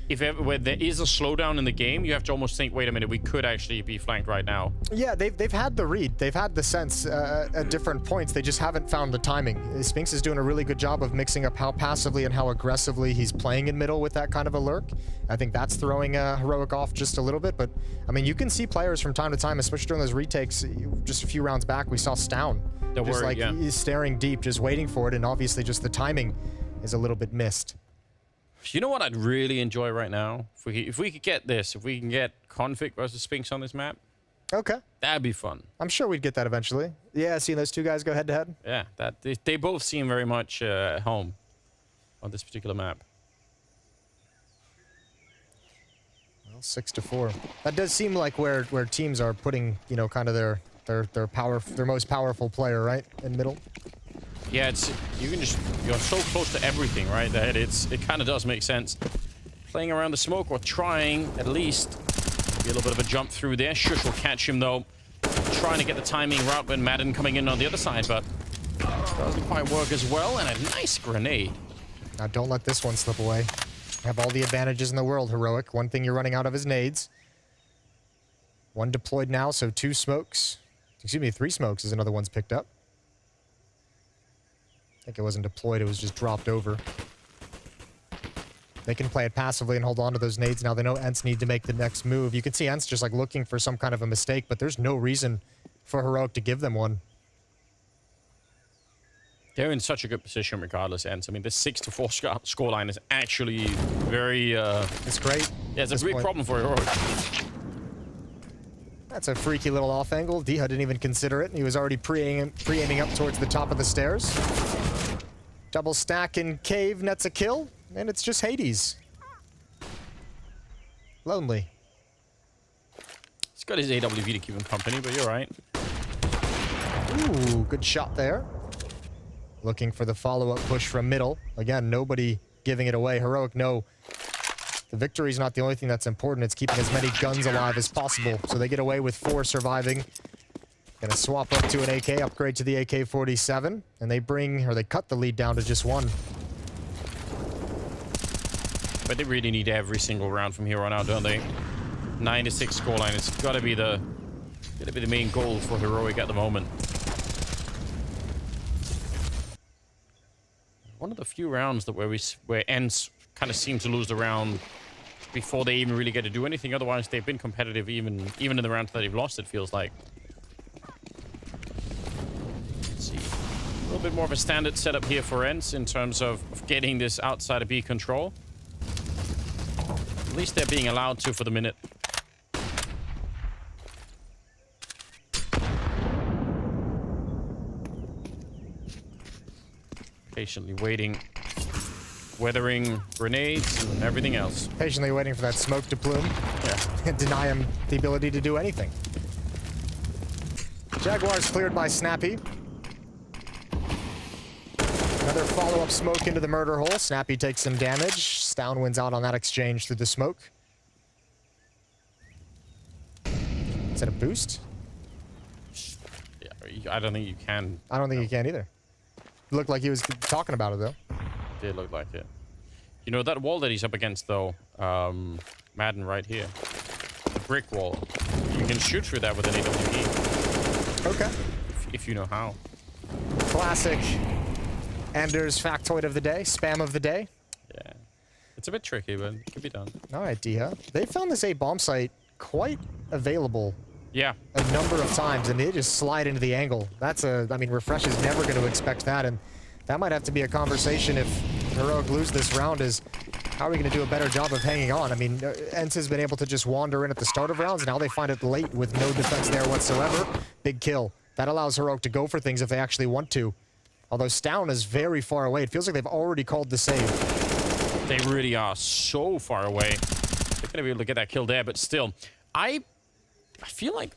if where there is a slowdown in the game, you have to almost think, wait a minute, we could actually be flanked right now. Yeah, they've had the read. They've had the sense at different points. They just haven't found the timing. Spinx is doing a really good job of mixing up how passively and how aggressively he's playing in middle with that kind of a lurk. I think that's throwing Heroic off just a little bit, but I mean, you can see players from time to time, especially during those retakes. Just a few rounds back, we saw Stown. Just like he's staring deep, just waiting for it, and obviously just the timing is a little bit missed. You know what I'd really enjoy right now? If we could get this, if we can get Config versus Spinx on this map. Okay. That'd be fun. I'm sure we'd get that eventually. Yeah, seeing those two guys go head to head. Yeah, they both seem very much at home on this particular map. Well, 6-4. That does seem like where teams are putting, you know, kind of their most powerful player, right, in middle. Yeah, you're so close to everything, right? That it kind of does make sense. Playing around the smoke, or trying at least. Be a little bit of a jump through there. Shush will catch him though. Trying to get the timing right when Madden coming in on the other side, but doesn't quite work as well. And a nice grenade. Now don't let this one slip away. You have all the advantages in the world, Heroic. One thing you're running out of is nades. One deployed now, so 2 smokes. Excuse me, 3 smokes as another one's picked up. I think it wasn't deployed, it was just dropped over. They can play it passively and hold on to those nades. Now they know ENCE need to make the next move. You can see ENCE just like looking for some kind of a mistake, but there's no reason for Heroic to give them one. They're in such a good position regardless, ENCE. I mean, this 6-4 scoreline is actually very... it's great. Yeah, it's a big problem for Heroic. That's a freaky little off angle. Diha didn't even consider it. He was already pre-aiming up towards the top of the stairs. Double stack in cave nets a kill, and it's just Hades. Lonely. He's got his AWP to keep him company, but you're right. Ooh, good shot there. Looking for the follow-up push from middle. Again, nobody giving it away. Heroic, no. The victory is not the only thing that's important. It's keeping as many guns alive as possible. So they get away with 4 surviving. Gonna swap up to an AK, upgrade to the AK-47, and they cut the lead down to just 1. But they really need every single round from here on out, don't they? 96 scoreline. It's gotta be the main goal for Heroic at the moment. One of the few rounds where ENCE kind of seem to lose the round before they even really get to do anything. Otherwise, they've been competitive even in the rounds that they've lost, it feels like. Let's see. A little bit more of a standard setup here for ENCE in terms of getting this outside of B control. At least they're being allowed to for the minute. Patiently waiting. Weathering grenades and everything else. Patiently waiting for that smoke to plume. Yeah. Deny him the ability to do anything. Jaguars cleared by Snappy. Another follow-up smoke into the murder hole. Snappy takes some damage. Stown wins out on that exchange through the smoke. Is that a boost? Yeah, I don't think you can. I don't think you can either. Looked like he was talking about it, though. Did look like it. You know, that wall that he's up against, though, Madden right here. The brick wall. You can shoot through that with an AWP. Okay. If you know how. Classic Anders factoid of the day, spam of the day. Yeah. It's a bit tricky, but it can be done. All right, Diha. They found this A bomb site quite available. Yeah. A number of times, and they just slide into the angle. That's I mean, Refresh is never going to expect that, and that might have to be a conversation if Heroic lose this round, is how are we going to do a better job of hanging on? I mean, ENCE has been able to just wander in at the start of rounds, and now they find it late with no defense there whatsoever. Big kill. That allows Heroic to go for things if they actually want to. Although Stown is very far away. It feels like they've already called the save. They really are so far away. They're going to be able to get that kill there, but still. I feel like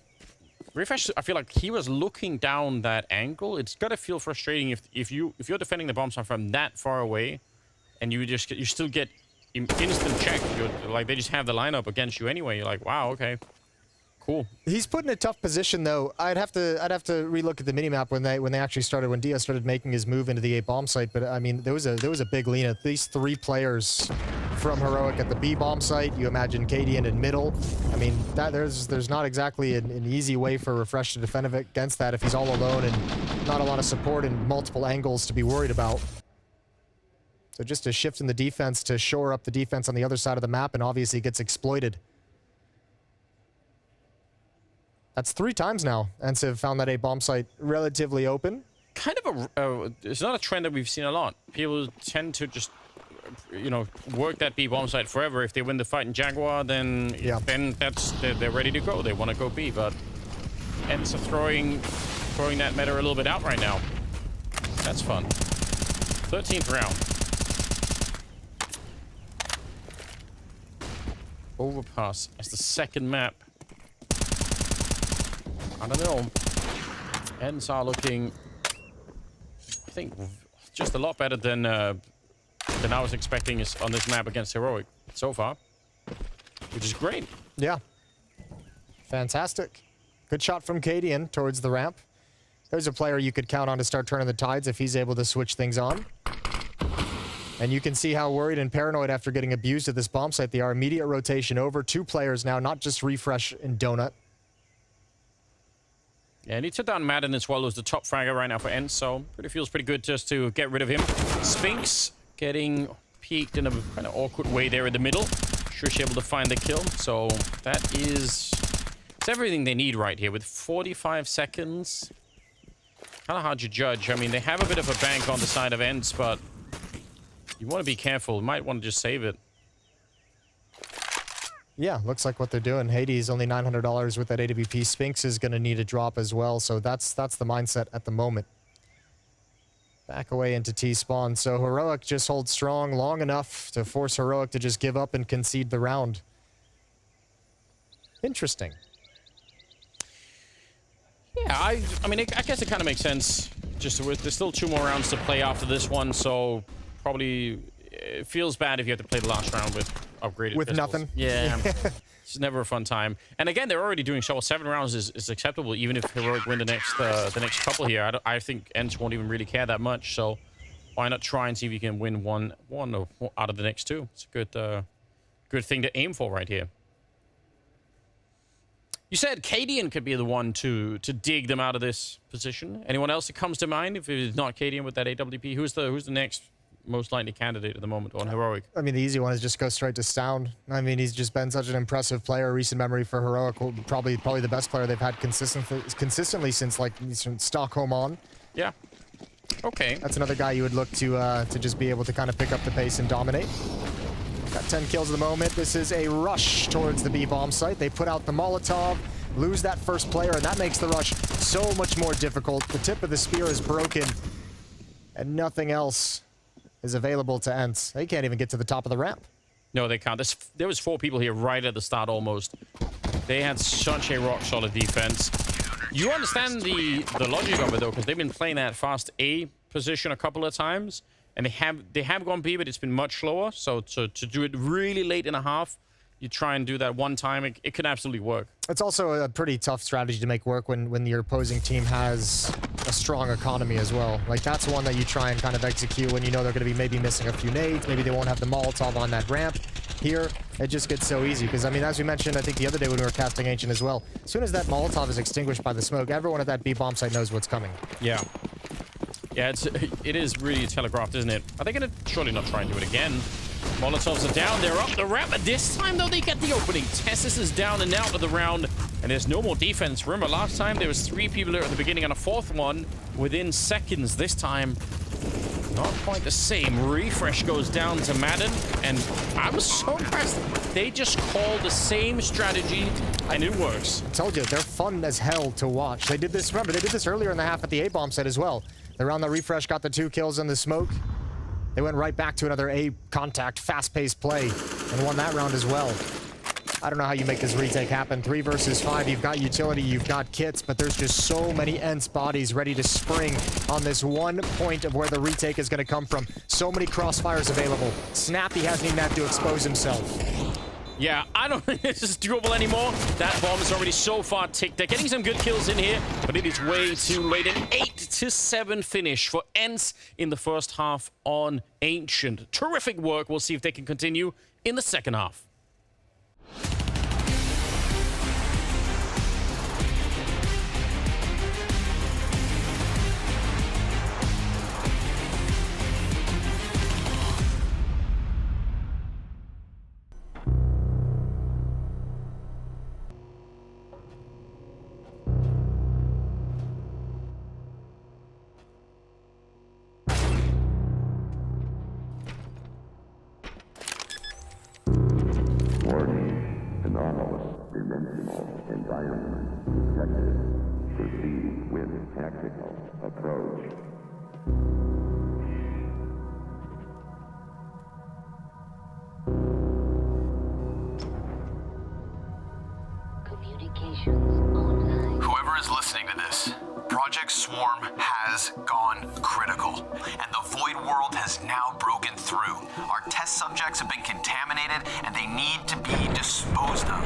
Refresh, I feel like he was looking down that angle. It's got to feel frustrating if you're defending the bomb site from that far away, and you still get instant check. Like, they just have the lineup against you anyway. You're like, wow, okay, cool. He's put in a tough position, though. I'd have to relook at the minimap when Dia started making his move into the A bomb site. But I mean, there was a big lean. At least 3 players from Heroic at the B bomb site. You imagine Cadian in middle. I mean, there's not exactly an easy way for Refresh to defend against that if he's all alone and not a lot of support and multiple angles to be worried about. So just a shift in the defense to shore up the defense on the other side of the map, and obviously gets exploited. That's 3 times now ENCE have found that A bomb site relatively open. Kind of it's not a trend that we've seen a lot. People tend to just, you know, work that B bomb site forever. If they win the fight in Jaguar, then they're ready to go. They want to go B, but ENCE are throwing that meta a little bit out right now. That's fun. 13th round. Overpass as the second map. I don't know. ENCE are looking, I think, just a lot better than I was expecting on this map against Heroic so far, which is great. Yeah. Fantastic. Good shot from Cadian towards the ramp. There's a player you could count on to start turning the tides if he's able to switch things on. And you can see how worried and paranoid after getting abused at this bomb site they are. Immediate rotation over. 2 players now, not just Refresh and Donut. Yeah, and he took down Madden as well, who's the top fragger right now for ENCE, so feels pretty good just to get rid of him. Spinx getting peeked in a kind of awkward way there in the middle. Sure she's able to find the kill, so it's everything they need right here with 45 seconds. Kind of hard to judge. I mean, they have a bit of a bank on the side of ENCE, but you want to be careful. You might want to just save it. Yeah, looks like what they're doing. Hades only $900 with that AWP. Spinx is going to need a drop as well, so that's the mindset at the moment. Back away into T-spawn. So Heroic just holds strong long enough to force Heroic to just give up and concede the round. Interesting. Yeah, I mean, I guess it kind of makes sense. Just there's still 2 more rounds to play after this one, so probably it feels bad if you have to play the last round with upgraded with pistols. nothing. Yeah, it's never a fun time. And again, they're already doing shovel. 7 rounds is acceptable, even if Heroic win the next couple here. I think ENCE won't even really care that much. So why not try and see if you can win one out of the next 2? It's a good thing to aim for right here. You said Cadian could be the one to dig them out of this position. Anyone else that comes to mind? If it's not Cadian with that AWP, who's the next most likely candidate at the moment on Heroic? I mean, the easy one is just go straight to Sound. I mean, he's just been such an impressive player. Recent memory for Heroic, probably the best player they've had consistently since Stockholm on. Yeah. Okay. That's another guy you would look to just be able to kind of pick up the pace and dominate. Got 10 kills at the moment. This is a rush towards the B bomb site. They put out the Molotov, lose that first player, and that makes the rush so much more difficult. The tip of the spear is broken, and nothing else is available to ENCE. They can't even get to the top of the ramp. No, they can't. There was 4 people here right at the start almost. They had such a rock-solid defense. You understand the logic of it, though, because they've been playing that fast A position a couple of times. And they have gone B, but it's been much slower. So to do it really late in a half, you try and do that one time, it can absolutely work. It's also a pretty tough strategy to make work when your opposing team has a strong economy as well. Like, that's one that you try and kind of execute when you know they're going to be maybe missing a few nades. Maybe they won't have the Molotov on that ramp. Here, it just gets so easy. Because, I mean, as we mentioned, I think the other day when we were casting Ancient as well, as soon as that Molotov is extinguished by the smoke, everyone at that B bomb site knows what's coming. Yeah. Yeah, it is really telegraphed, isn't it? Are they going to surely not try and do it again? Molotovs are down. They're up the ramp. But this time, though, they get the opening. TeSeS is down and out of the round. And there's no more defense. Remember, last time there was 3 people there at the beginning and a 4th one within seconds. This time, not quite the same. Refresh goes down to Madden. And I'm so impressed. They just call the same strategy, and it works. I told you, they're fun as hell to watch. They did this, remember, they did this earlier in the half at the A-bomb set as well. They ran the refresh, got the 2 kills in the smoke. They went right back to another A contact, fast-paced play, and won that round as well. I don't know how you make this retake happen. 3 versus 5, you've got utility, you've got kits, but there's just so many ENCE bodies ready to spring on this one point of where the retake is going to come from. So many crossfires available. Snappy hasn't even had to expose himself. Yeah, I don't think this is doable anymore. That bomb is already so far ticked. They're getting some good kills in here, but it is way too late. An 8-7 finish for ENCE in the first half on Ancient. Terrific work. We'll see if they can continue in the second half. Dimensional environment detected. Proceed with tactical approach. Whoever is listening to this, Project Swarm has gone critical, and the Void World has now broken through. Our test subjects have been contaminated, and they need to be disposed of.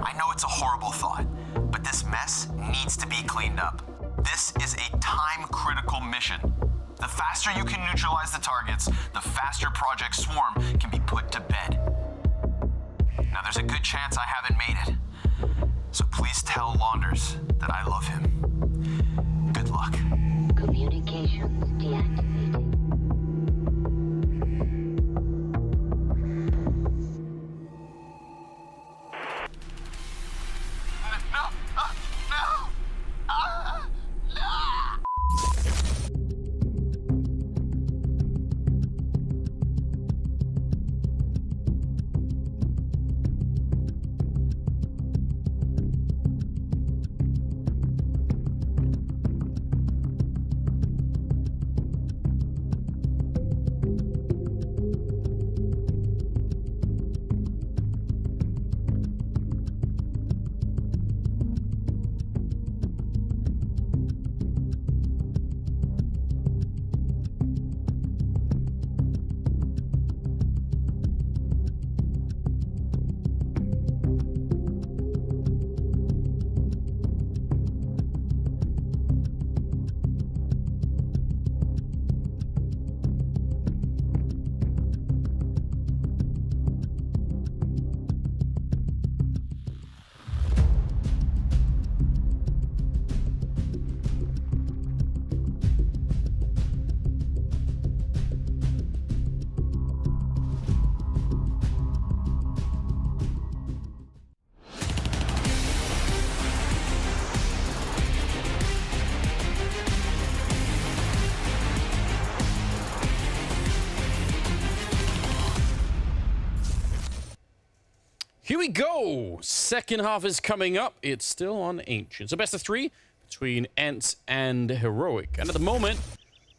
I know it's a horrible thought, but this mess needs to be cleaned up. This is a time-critical mission. The faster you can neutralize the targets, the faster Project Swarm can be put to bed. Now, there's a good chance I haven't made it. So please tell Launders that I love him. Good luck. Communications deactivated. Here we go. Second half is coming up. It's still on Ancient. So best of 3 between ENCE and Heroic. And at the moment,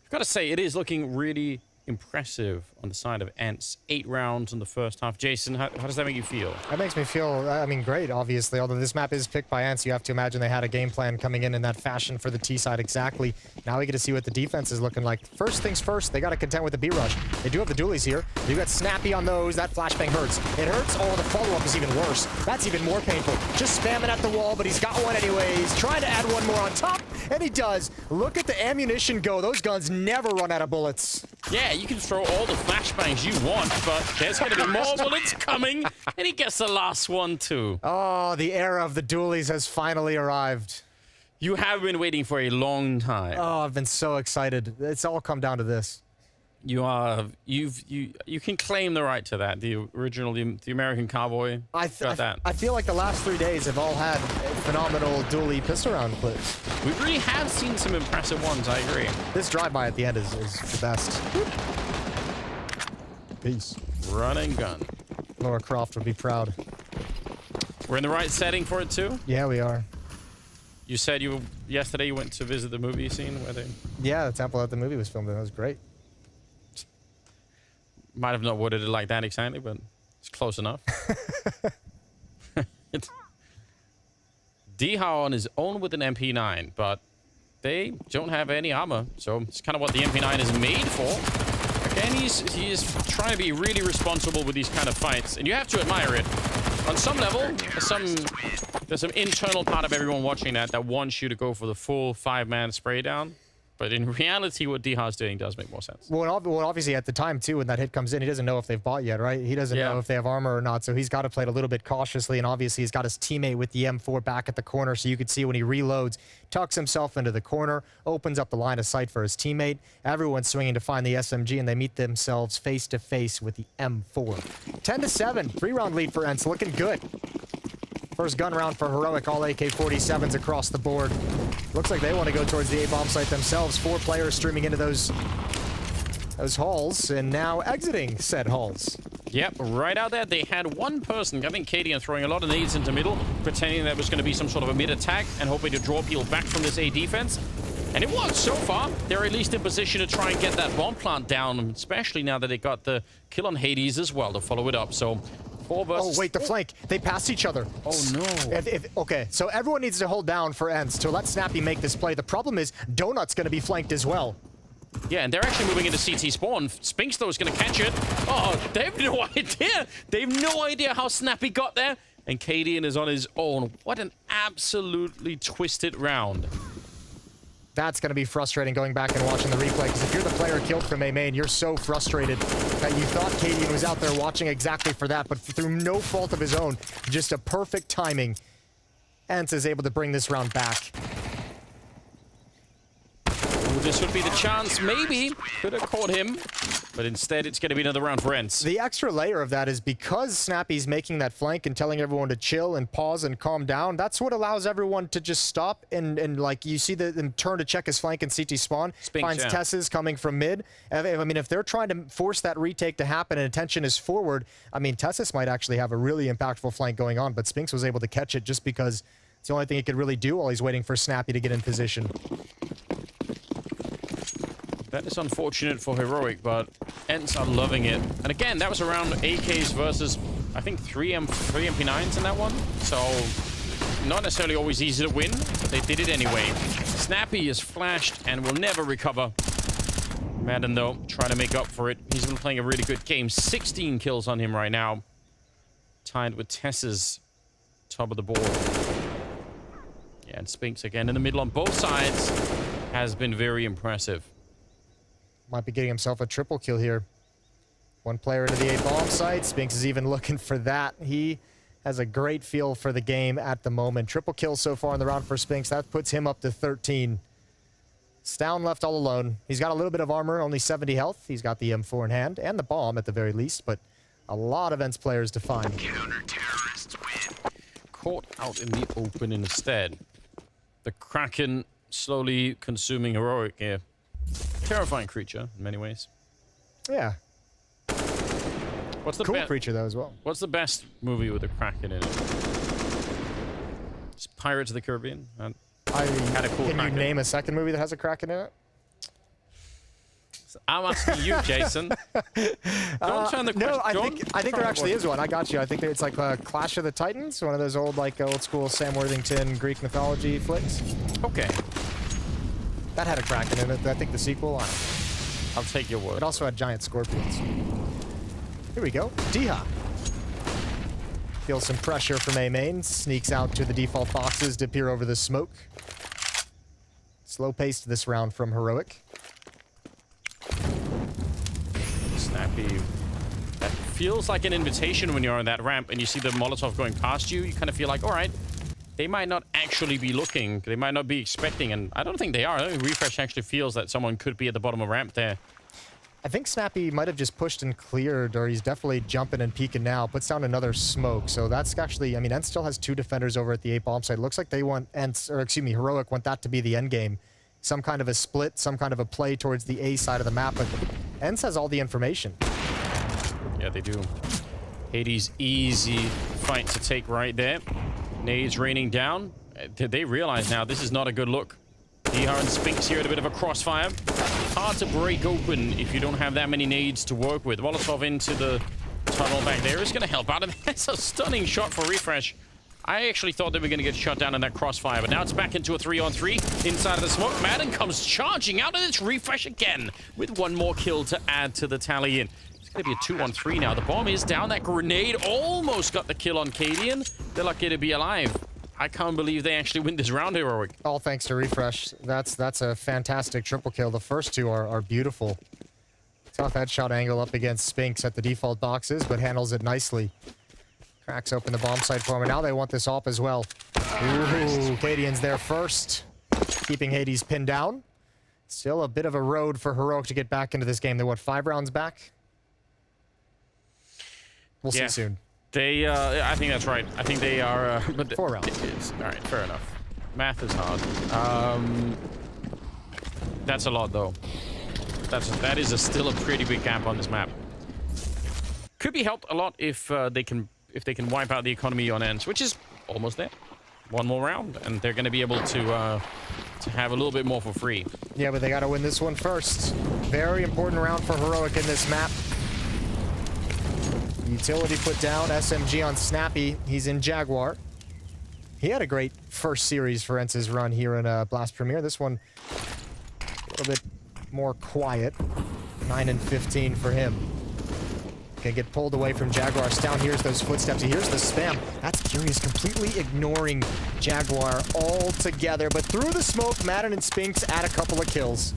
I've got to say, it is looking really impressive on the side of ENCE. 8 rounds in the first half. Jason, how does that make you feel? That makes me feel, I mean, great, obviously. Although this map is picked by ENCE, you have to imagine they had a game plan coming in that fashion for the T side exactly. Now we get to see what the defense is looking like. First things first, they got to contend with the B rush. They do have the dualies here. You got Snappy on those. That flashbang hurts. It hurts. Oh, the follow-up is even worse. That's even more painful. Just spamming at the wall, but he's got one anyways. Trying to add one more on top, and he does. Look at the ammunition go. Those guns never run out of bullets. Yeah, you can throw all the flashbangs you want, but there's going to be more bullets coming, and he gets the last one too. Oh, the era of the dualies has finally arrived. You have been waiting for a long time. Oh, I've been so excited. It's all come down to this. You can claim the right to that. The original, the American Cowboy. Got that. I feel like the last 3 days have all had phenomenal dually pistol round clips. We really have seen some impressive ones, I agree. This drive-by at the end is the best. Peace. Run and gun. Laura Croft would be proud. We're in the right setting for it too? Yeah, we are. You said yesterday you went to visit the movie scene where they... Yeah, the temple that the movie was filmed in. That was great. Might have not worded it like that exactly, but it's close enough. D-How on his own with an MP9, but they don't have any armor, so it's kind of what the MP9 is made for. Again, he's trying to be really responsible with these kind of fights, and you have to admire it. On some level, there's some internal part of everyone watching that wants you to go for the full 5-man spray down. But in reality, what D-Haw's doing does make more sense. Well, obviously at the time, too, when that hit comes in, he doesn't know if they've bought yet, right? He doesn't know if they have armor or not, so he's got to play it a little bit cautiously, and obviously he's got his teammate with the M4 back at the corner, so you could see when he reloads, tucks himself into the corner, opens up the line of sight for his teammate. Everyone's swinging to find the SMG, and they meet themselves face-to-face with the M4. 10-7, 3-round lead for ENCE, looking good. First gun round for Heroic, all AK-47s across the board. Looks like they want to go towards the A-bomb site themselves. 4 players streaming into those halls, and now exiting said halls. Yep, right out there, they had one person, I think KD, throwing a lot of nades into middle, pretending there was going to be some sort of a mid-attack, and hoping to draw people back from this A defense. And it worked so far. They're at least in position to try and get that bomb plant down, especially now that they got the kill on Hades as well to follow it up. So... Oh, wait, the flank. They passed each other. Oh, no. Okay, so everyone needs to hold down for ENCE to let Snappy make this play. The problem is Donut's going to be flanked as well. Yeah, and they're actually moving into CT spawn. Spinks, though, is going to catch it. Oh, they have no idea. They have no idea how Snappy got there. And KD is on his own. What an absolutely twisted round. That's going to be frustrating going back and watching the replay, because if you're the player killed from A main, you're so frustrated that you thought KD was out there watching exactly for that, but through no fault of his own, just a perfect timing, ENCE is able to bring this round back. Ooh, this would be the chance, maybe. Could have caught him, but instead it's going to be another round for ENCE. The extra layer of that is because Snappy's making that flank and telling everyone to chill and pause and calm down, that's what allows everyone to just stop and like, you see them turn to check his flank and CT spawn, finds Tess's coming from mid. I mean, if they're trying to force that retake to happen and attention is forward, I mean, Tessus might actually have a really impactful flank going on, but Spinks was able to catch it just because it's the only thing he could really do while he's waiting for Snappy to get in position. That is unfortunate for Heroic, but ENCE are loving it. And again, that was around AKs versus, I think, 3 MP9s in that one. So, not necessarily always easy to win, but they did it anyway. Snappy is flashed and will never recover. Madden, though, trying to make up for it. He's been playing a really good game. 16 kills on him right now. Tied with Tess's top of the board. Yeah, and Spinks again in the middle on both sides has been very impressive. Might be getting himself a triple kill here. One player into the A-bomb site. Spinks is even looking for that. He has a great feel for the game at the moment. Triple kill so far in the round for Spinks. That puts him up to 13. Stown left all alone. He's got a little bit of armor, only 70 health. He's got the M4 in hand, and the bomb at the very least, but a lot of ENCE players to find. Counter-terrorists win. Caught out in the open instead. The Kraken slowly consuming Heroic here. Terrifying creature in many ways. Yeah. What's the cool creature though as well. What's the best movie with a Kraken in it? It's Pirates of the Caribbean. Had a cool Can Kraken. you name a second movie that has a Kraken in it? I'm asking you, Jason. Don't turn the question. No, I think there actually is one. I got you. I think it's like Clash of the Titans, one of those old old school Sam Worthington Greek mythology flicks. Okay. That had a Kraken in it. I think the sequel. I'll take your word. It also had giant scorpions. Here we go. Diha. Feels some pressure from A main. Sneaks out to the default boxes to peer over the smoke. Slow paced this round from Heroic. Snappy. That feels like an invitation when you're on that ramp and you see the Molotov going past you. You kind of feel like, all right, they might not actually be looking. They might not be expecting, and I don't think they are. I don't think Refresh actually feels that someone could be at the bottom of the ramp there. I think Snappy might have just pushed and cleared, or he's definitely jumping and peeking now. Puts down another smoke, so that's actually, I mean, ENCE still has 2 defenders over at the A bomb site. Looks like they want ENCE, or excuse me, Heroic want that to be the end game. Some kind of a split, some kind of a play towards the A side of the map, but ENCE has all the information. Yeah, they do. Hades, easy fight to take right there. Nades raining down. Did they realize now this is not a good look? Dihar and Spinks here at a bit of a crossfire. Hard to break open if you don't have that many nades to work with. Molotov into the tunnel back there is going to help out, and that's a stunning shot for Refresh. I actually thought they were going to get shut down in that crossfire, but now it's back into a 3-on-3 inside of the smoke. Madden comes charging out, and it's Refresh again with 1 more kill to add to the tally in. It's going to be a 2-on-3 now. The bomb is down. That grenade almost got the kill on Cadian. They're lucky to be alive. I can't believe they actually win this round, Heroic. All thanks to Refresh. That's a fantastic triple kill. The first 2 are beautiful. Tough headshot angle up against Spinks at the default boxes, but handles it nicely. Cracks open the bomb site for him, and now they want this op as well. Ooh, Cadian's there first. Keeping Hades pinned down. Still a bit of a road for Heroic to get back into this game. They're, what, 5 rounds back? We'll see soon. They, I think that's right. I think they are, but 4 rounds. All right, fair enough. Math is hard. That's a lot, though. That is still a pretty big gap on this map. Could be helped a lot if they can wipe out the economy on ENCE, which is almost there. 1 more round, and they're going to be able to have a little bit more for free. Yeah, but they got to win this one first. Very important round for Heroic in this map. Utility put down, SMG on Snappy. He's in Jaguar. He had a great first series for ENCE's run here in BLAST Premier. This one, a little bit more quiet. 9 and 15 for him. Gonna get pulled away from Jaguar. Down here's those footsteps. He hears the spam. That's Curious, completely ignoring Jaguar altogether. But through the smoke, Madden and Spinks add a couple of kills.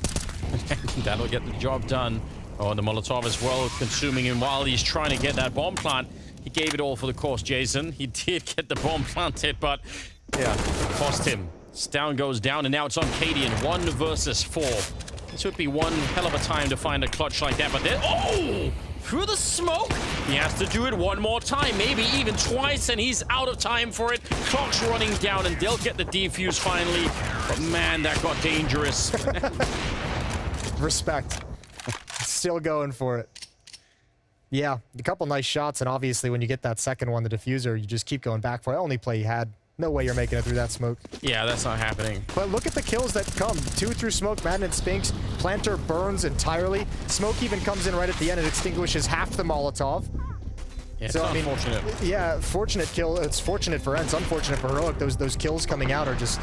That'll get the job done. Oh, and the Molotov as well, consuming him while he's trying to get that bomb plant. He gave it all for the course, Jason. He did get the bomb planted, but yeah, it cost him. Down goes down, and now it's on Cadian. 1 versus 4. This would be one hell of a time to find a clutch like that, but then, oh! Through the smoke! He has to do it 1 more time, maybe even twice, and he's out of time for it. Clock's running down, and they'll get the defuse finally. But man, that got dangerous. Respect. Still going for it. Yeah, a couple nice shots, and obviously when you get that second one, the diffuser, you just keep going back for it. Only play you had. No way you're making it through that smoke. Yeah, that's not happening. But look at the kills that come. 2 through smoke, Madden and Spinks. Planter burns entirely. Smoke even comes in right at the end and extinguishes half the Molotov. Yeah, so, I mean, unfortunate. Yeah, fortunate kill. It's fortunate for ENCE, unfortunate for Heroic. Those kills coming out are just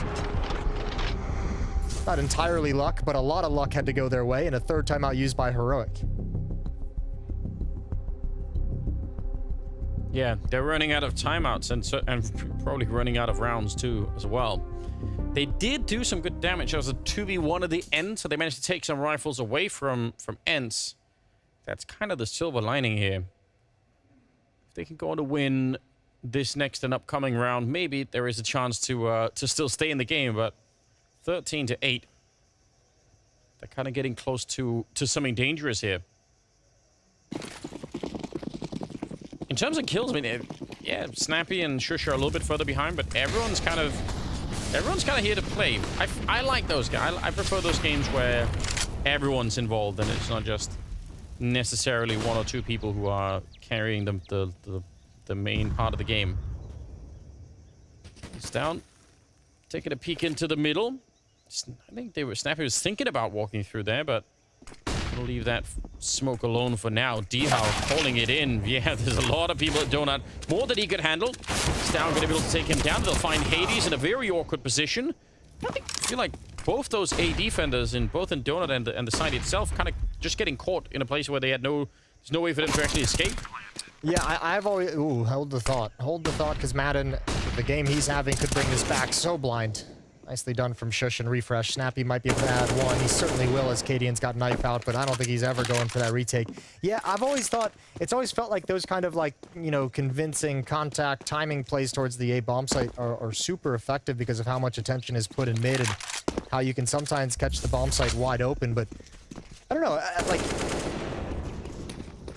not entirely luck, but a lot of luck had to go their way, and a 3rd timeout used by Heroic. Yeah, they're running out of timeouts and probably running out of rounds too as well. They did do some good damage. There was a 2v1 at the end, so they managed to take some rifles away from ENCE. That's kind of the silver lining here. If they can go on to win this next and upcoming round, maybe there is a chance to still stay in the game, but 13-8. They're kind of getting close to something dangerous here. In terms of kills, I mean, yeah, Snappy and Shush are a little bit further behind, but everyone's kind of here to play. I like those guys. I prefer those games where everyone's involved and it's not just necessarily 1 or 2 people who are carrying the main part of the game. He's down. Taking a peek into the middle. I think Snappy was thinking about walking through there, but we'll leave that smoke alone for now. D-How calling it in. Yeah, there's a lot of people at Donut. More than he could handle. Down going to be able to take him down. They'll find Hades in a very awkward position. I feel like both those A defenders, both in Donut and the side itself, kind of just getting caught in a place where they had there's no way for them to actually escape. Yeah, I've always... Ooh, hold the thought. Hold the thought, because Madden, the game he's having, could bring this back so blind. Nicely done from Shush and Refresh. Snappy might be able to add one. He certainly will, as Cadian's got knife out, but I don't think he's ever going for that retake. Yeah, I've always thought... It's always felt like those kind of, like, you know, convincing contact timing plays towards the A bomb site are super effective because of how much attention is put in mid and how you can sometimes catch the bomb site wide open, but... I don't know, like...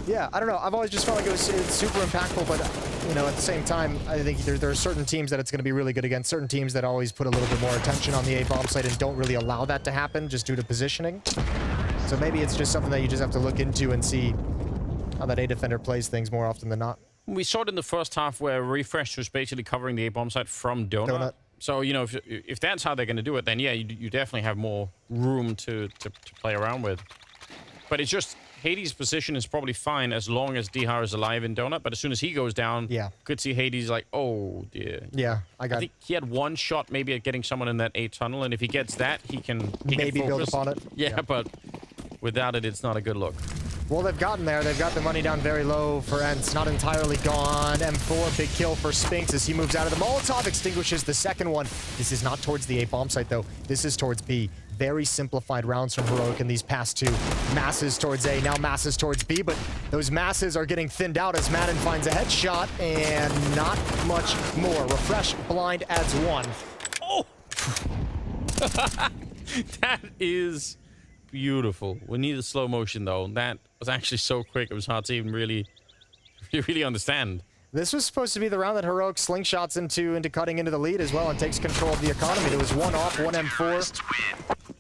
Yeah, I don't know. I've always just felt like it's super impactful, but, you know, at the same time, I think there are certain teams that it's going to be really good against, certain teams that always put a little bit more attention on the A bomb site and don't really allow that to happen just due to positioning. So maybe it's just something that you just have to look into and see how that A defender plays things more often than not. We saw it in the first half where Refresh was basically covering the A bomb site from Donut. So, you know, if that's how they're going to do it, then yeah, you definitely have more room to play around with. But it's just... Hades' position is probably fine as long as D-How is alive in Donut, but as soon as he goes down, could see Hades like, oh dear. Yeah, I think he had one shot maybe at getting someone in that A tunnel, and if he gets that, he can maybe build upon it. Yeah, but without it, it's not a good look. Well, they've gotten there. They've got the money down very low for ENCE. Not entirely gone. M4, big kill for Spinks as he moves out of the Molotov, extinguishes the second one. This is not towards the A bomb site, though. This is towards B. Very simplified rounds from Heroic in these past two. Masses towards A, now masses towards B, but those masses are getting thinned out as Madden finds a headshot, and not much more. Refresh, blind, adds one. Oh! That is beautiful. We need the slow motion, though. That was actually so quick, it was hard to even really understand. This was supposed to be the round that Heroic slingshots into cutting into the lead as well and takes control of the economy. There was one off, one M4,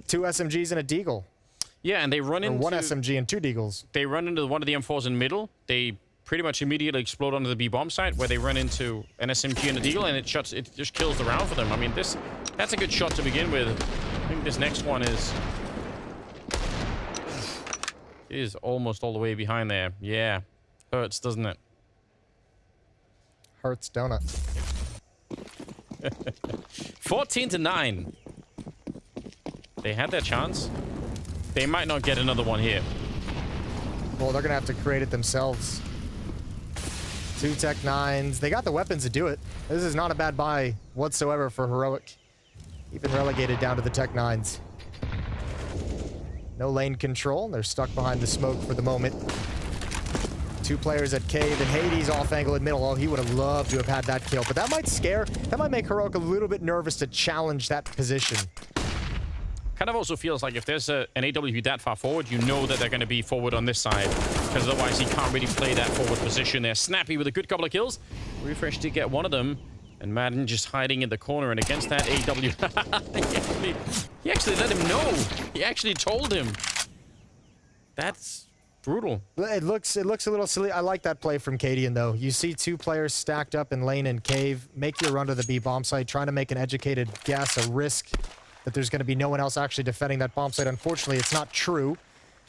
two SMGs and a Deagle. Yeah, and they run into... one SMG and two Deagles. They run into one of the M4s in middle. They pretty much immediately explode onto the B bomb site where they run into an SMG and a Deagle, and it just kills the round for them. I mean, that's a good shot to begin with. I think this next one is almost all the way behind there. Yeah, hurts, doesn't it? Hurts, donut. 14-9. They had their chance. They might not get another one here. Well, they're gonna have to create it themselves. Two Tech 9s. They got the weapons to do it. This is not a bad buy whatsoever for Heroic. Even relegated down to the Tech 9s. No lane control. They're stuck behind the smoke for the moment. Two players at Cave and Hades off angle in middle. Oh, he would have loved to have had that kill, but that might make Heroic a little bit nervous to challenge that position. Kind of also feels like if there's an AWP that far forward, you know that they're going to be forward on this side, because otherwise he can't really play that forward position there. Snappy with a good couple of kills. Refresh did get one of them, and Madden just hiding in the corner, and against that AW... he actually let him know. He actually told him. That's brutal. It looks a little silly. I like that play from Cadian, though. You see two players stacked up in lane and cave, make your run to the B bomb site, trying to make an educated guess, a risk that there's going to be no one else actually defending that bomb site. Unfortunately, it's not true.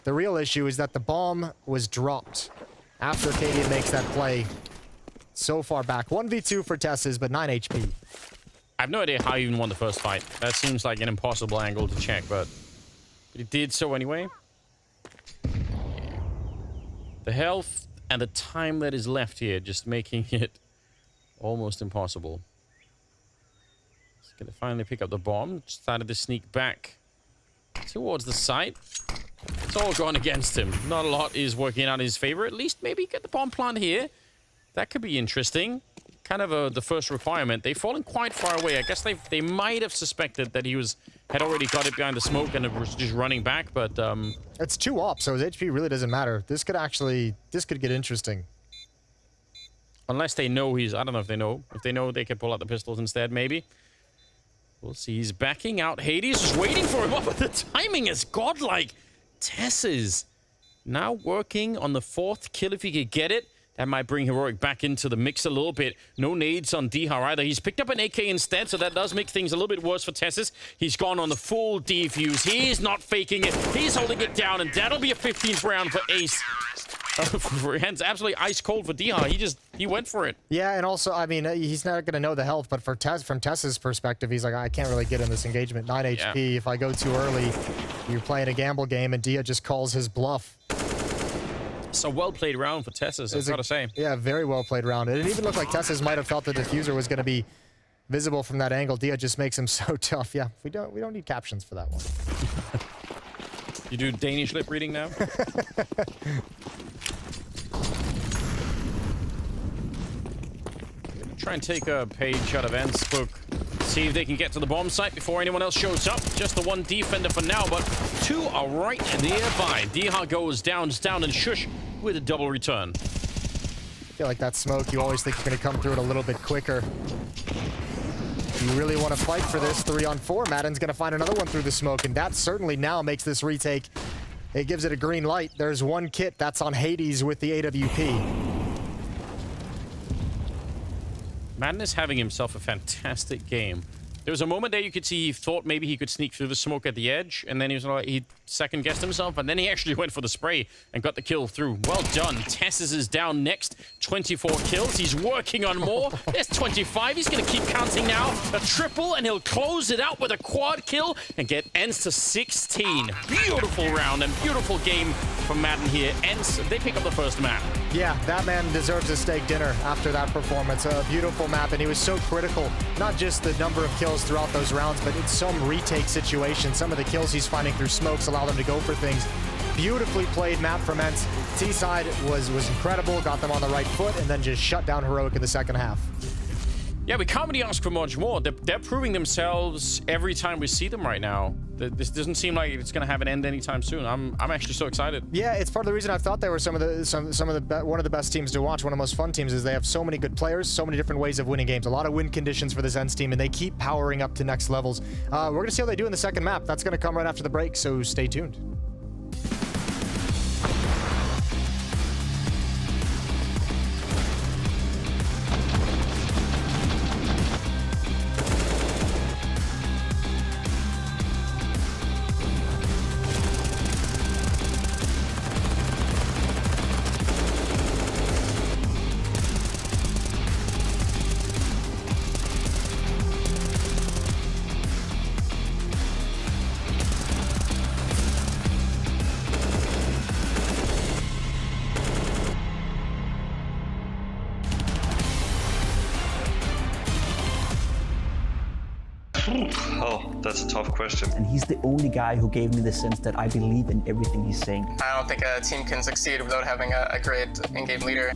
The real issue is that the bomb was dropped after Cadian makes that play so far back. 1v2 for Tesses, but 9 HP. I have no idea how he even won the first fight. That seems like an impossible angle to check, but he did so anyway. The health and the time that is left here just making it almost impossible. He's going to finally pick up the bomb. Started to sneak back towards the site. It's all gone against him. Not a lot is working out in his favor. At least maybe get the bomb plant here. That could be interesting. Kind of the first requirement. They've fallen quite far away. I guess they might have suspected that he had already got it behind the smoke and was just running back, but it's 2 ops, so his HP really doesn't matter. This could get interesting. Unless they know I don't know if they know. If they know, they could pull out the pistols instead, maybe. We'll see. He's backing out. Hades is waiting for him. Oh, but the timing is godlike. Tesses now working on the 4th kill if he could get it. That might bring Heroic back into the mix a little bit. No nades on Dihar either. He's picked up an AK instead, so that does make things a little bit worse for TeSeS. He's gone on the full defuse. He's not faking it. He's holding it down, and that'll be a 15th round for Ace. Hence, absolutely ice cold for Dihar. He went for it. Yeah, and also, I mean, he's not going to know the health, but from TeSeS' perspective, he's like, I can't really get in this engagement. 9 HP, if I go too early, you're playing a gamble game, and Dia just calls his bluff. It's a well-played round for TeSeS, I've got to say. Yeah, very well-played round. It even looked like TeSeS might have felt the diffuser was going to be visible from that angle. Dia just makes him so tough. Yeah, we don't need captions for that one. You do Danish lip reading now? Try and take a page out of ENCE book. See if they can get to the bomb site before anyone else shows up. Just the one defender for now, but two are right nearby. Dihar goes down, and Shush with a double return. I feel like that smoke, you always think you're going to come through it a little bit quicker. If you really want to fight for this 3-on-4, Madden's going to find another one through the smoke, and that certainly now makes this retake. It gives it a green light. There's one kit that's on Hades with the AWP. Madden is having himself a fantastic game. There was a moment there you could see he thought maybe he could sneak through the smoke at the edge, and then he was like, he second-guessed himself, and then he actually went for the spray and got the kill through. Well done. TeSeS is down next. 24 kills. He's working on more. There's 25. He's going to keep counting now. A triple, and he'll close it out with a quad kill and get ENCE to 16. Beautiful round and beautiful game from Madden here. ENCE, they pick up the first map. Yeah, that man deserves a steak dinner after that performance. A beautiful map, and he was so critical. Not just the number of kills throughout those rounds, but in some retake situations, some of the kills he's finding through smokes allow them to go for things. Beautifully played map from ENCE. T-side was incredible, got them on the right foot, and then just shut down Heroic in the second half. Yeah, we can't really ask for much more. They're proving themselves every time we see them right now. This doesn't seem like it's going to have an end anytime soon. I'm actually so excited. Yeah, it's part of the reason I thought they were one of the best teams to watch. One of the most fun teams is they have so many good players, so many different ways of winning games. A lot of win conditions for this ENCE team, and they keep powering up to next levels. We're going to see how they do in the second map. That's going to come right after the break, so stay tuned. Oh, that's a tough question. And he's the only guy who gave me the sense that I believe in everything he's saying. I don't think a team can succeed without having a great in-game leader.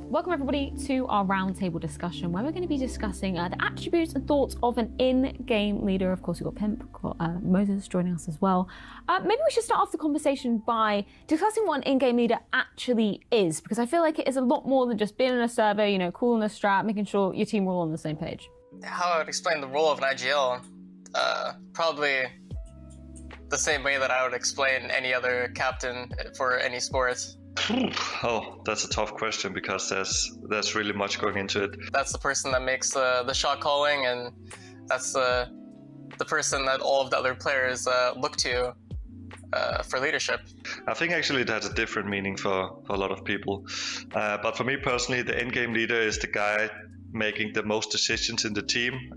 Welcome everybody to our roundtable discussion where we're going to be discussing the attributes and thoughts of an in-game leader. Of course, we've got PIMP, we've got Moses joining us as well. Maybe we should start off the conversation by discussing what an in-game leader actually is, because I feel like it is a lot more than just being in a server, you know, calling a strat, making sure your team are all on the same page. How I would explain the role of an IGL, probably the same way that I would explain any other captain for any sport. Oh, that's a tough question because there's really much going into it. That's the person that makes the shot calling, and that's the person that all of the other players look to for leadership. I think actually it has a different meaning for a lot of people. But for me personally, the end-game leader is the guy making the most decisions in the team.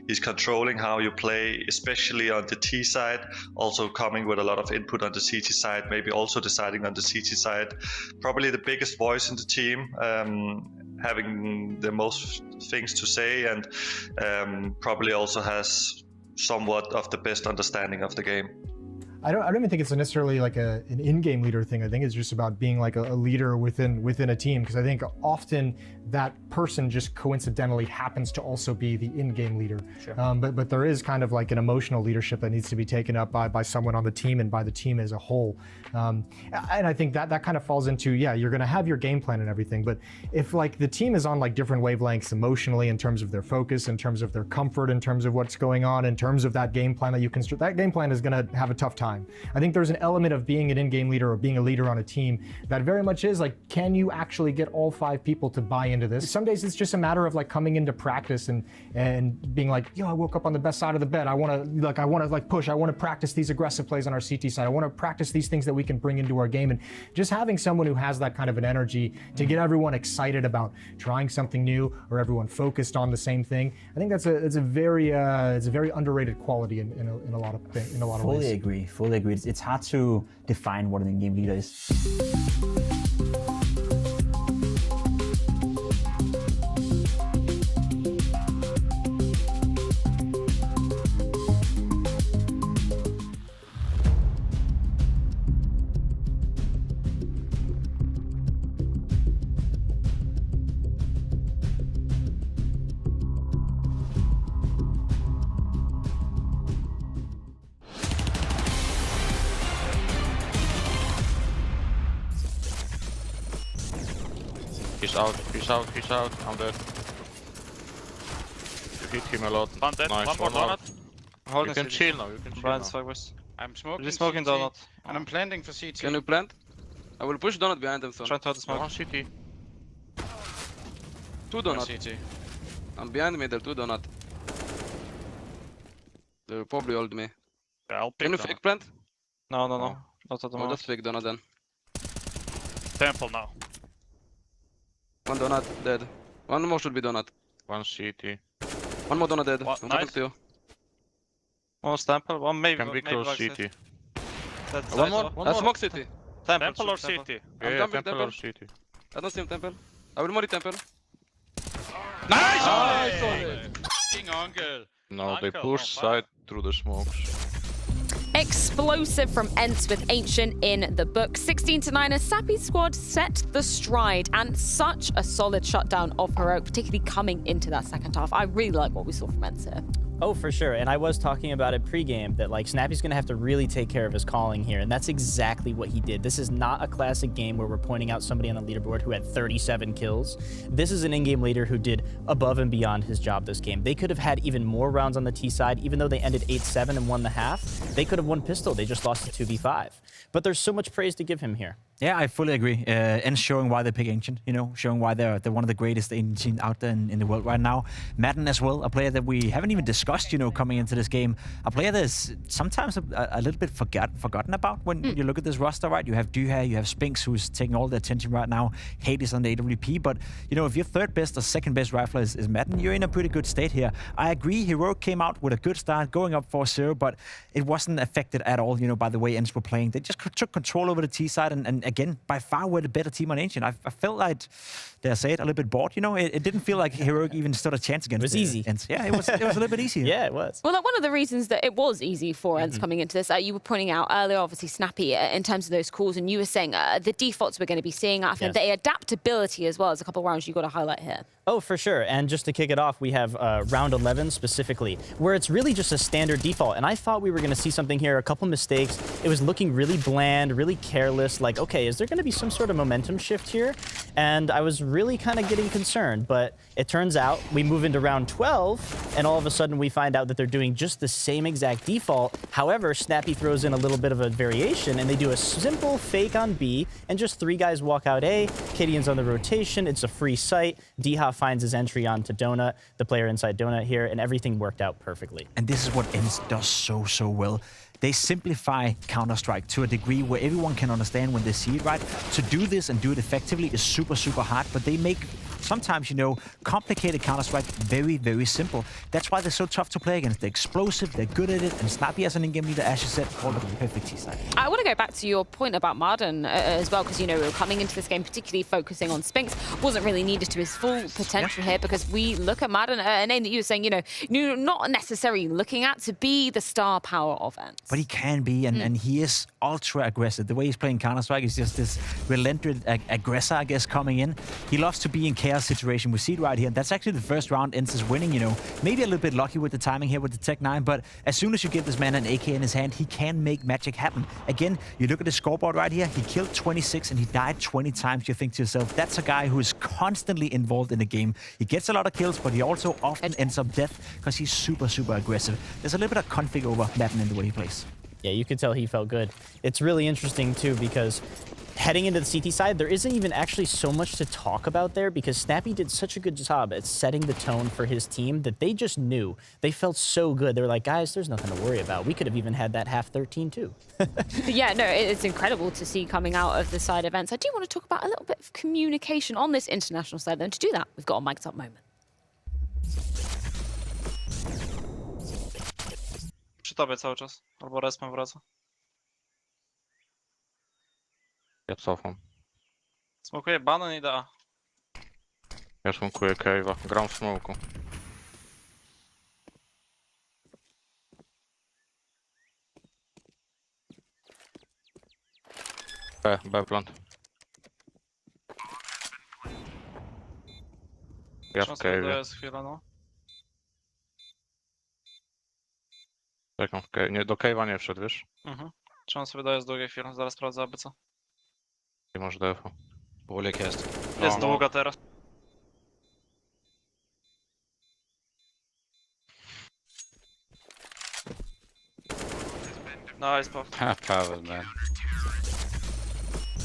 He's controlling how you play, especially on the T side, also coming with a lot of input on the CT side, maybe also deciding on the CT side. Probably the biggest voice in the team, having the most things to say, and probably also has somewhat of the best understanding of the game. I don't even think it's necessarily like an in-game leader thing. I think it's just about being like a leader within a team, because I think often that person just coincidentally happens to also be the in-game leader. Sure. But there is kind of like an emotional leadership that needs to be taken up by someone on the team and by the team as a whole. And I think that kind of falls into, yeah, you're going to have your game plan and everything, but if like the team is on like different wavelengths emotionally in terms of their focus, in terms of their comfort, in terms of what's going on, in terms of that game plan that you construct, that game plan is going to have a tough time. time. I think there's an element of being an in-game leader or being a leader on a team that very much is like, can you actually get all 5 people to buy into this? Some days it's just a matter of like coming into practice and being like, yo, I woke up on the best side of the bed. I want to push. I want to practice these aggressive plays on our CT side. I want to practice these things that we can bring into our game. And just having someone who has that kind of an energy to get everyone excited about trying something new or everyone focused on the same thing, I think that's a very underrated quality in a lot of ways. Fully agree. It's hard to define what an in-game leader is. He's out, I'm dead. You hit him a lot. Dead. Nice, One more donut. You can chill now, you can chill now. I'm smoking. Smoking CT, donut. and I'm planting for CT. Can you plant? I will push donut behind them. So. Try to have the smoke. One CT. 2 donut. CT. I'm behind middle, 2 donut. They will probably hold me. Yeah, I'll pick Can you donut. fake plant? No. Not at the Oh, moment. just fake donut then. Temple now. 1 donut dead. 1 more should be donut. 1 CT. 1 more donut dead. What? I'm Nice. talking to you. One temple, one maybe. Can we maybe close like CT? this. That's One nice. more. Smoke city. Temple or should be CT? I'm Yeah, jumping temple or CT. I don't see him temple. I will molly temple. Nice! Nice! King Uncle. No, they Uncle, push on fire. side through the smokes. Explosive from ENCE with Ancient in the book. 16-9, a sappy squad set the stride and such a solid shutdown of Heroic, particularly coming into that second half. I really like what we saw from ENCE here. Oh, for sure. And I was talking about it pregame that like Snappy's going to have to really take care of his calling here. And that's exactly what he did. This is not a classic game where we're pointing out somebody on the leaderboard who had 37 kills. This is an in-game leader who did above and beyond his job this game. They could have had even more rounds on the T side, even though they ended 8-7 and won the half. They could have won pistol. They just lost to 2v5. But there's so much praise to give him here. Yeah, I fully agree. And showing why they pick Ancient, you know, showing why they're one of the greatest Ancient teams out there in the world right now. Madden as well, a player that we haven't even discussed, you know, coming into this game. A player that's sometimes a little bit forgotten about when you look at this roster, right? You have Duha, you have Spinks, who's taking all the attention right now. Hades on the AWP, but, you know, if your third best or second best rifler is Madden, you're in a pretty good state here. I agree, Heroic came out with a good start, going up 4-0, but it wasn't affected at all, you know, by the way ENCE were playing. They just took control over the T side, and again, by far were the better team on Ancient. I felt like, dare I say it, a little bit bored, you know? It didn't feel like Heroic even stood a chance against it. Was easy. ENCE. Yeah, it was a little bit easier. Yeah, it was. Well, one of the reasons that it was easy for ENCE coming into this, you were pointing out earlier, obviously, Snappy, in terms of those calls, and you were saying the defaults we're going to be seeing out of him, the adaptability as well as a couple of rounds you've got to highlight here. Oh, for sure. And just to kick it off, we have round 11 specifically, where it's really just a standard default. And I thought we were going to see something here, a couple mistakes. It was looking really bland, really careless, like, okay, is there going to be some sort of momentum shift here? And I was really kind of getting concerned, but it turns out we move into round 12, and all of a sudden we find out that they're doing just the same exact default. However, Snappy throws in a little bit of a variation, and they do a simple fake on B, and just 3 guys walk out A. Kadian's on the rotation. It's a free site. Diha finds his entry onto Donut, the player inside Donut here, and everything worked out perfectly. And this is what ENCE does so well. They simplify Counter-Strike to a degree where everyone can understand when they see it, right? To do this and do it effectively is super hard, but they make sometimes, you know, complicated Counter-Strike very simple. That's why they're so tough to play against. They're explosive, they're good at it, and Snappy as an in-game leader, as you said, called it the perfect T-side. I want to go back to your point about Marden as well, because, you know, we were coming into this game particularly focusing on Spinks. Wasn't really needed to his full potential here, because we look at Marden, a name that you were saying, you know, you're not necessarily looking at to be the star power of ENCE. But he can be, and he is ultra aggressive. The way he's playing Counter-Strike is just this relentless aggressor, I guess, coming in. He loves to be in chaos situation. We see it right here. That's actually the first round ENCE is winning, you know. Maybe a little bit lucky with the timing here with the Tech 9, but as soon as you give this man an AK in his hand, he can make magic happen. Again, you look at the scoreboard right here. He killed 26 and he died 20 times. You think to yourself, that's a guy who is constantly involved in the game. He gets a lot of kills, but he also often ends up dead because he's super aggressive. There's a little bit of config over Madden in the way he plays. Yeah, you could tell he felt good. It's really interesting, too, because heading into the CT side, there isn't even actually so much to talk about there because Snappy did such a good job at setting the tone for his team that they just knew. They felt so good. They were like, guys, there's nothing to worry about. We could have even had that half 13 too. Yeah, no, it's incredible to see coming out of the side events. I do want to talk about a little bit of communication on this international side. Then to do that, we've got a mic'd up moment. Przy tobie cały czas. Albo respem wraca. Ja cofam. Smokuję banan i da. Ja smokuję cave'a. Gram w smoku. B plant. Ja w cave'ie. To jest chwila, no. Czekam w cave. Nie, do cave'a nie wszedł, wiesz? Trzymam sobie daję z długiej chwili. Zaraz sprawdzę aby co. Nie masz defu. Bulik jest. Jest długa teraz. Nice, Power, man.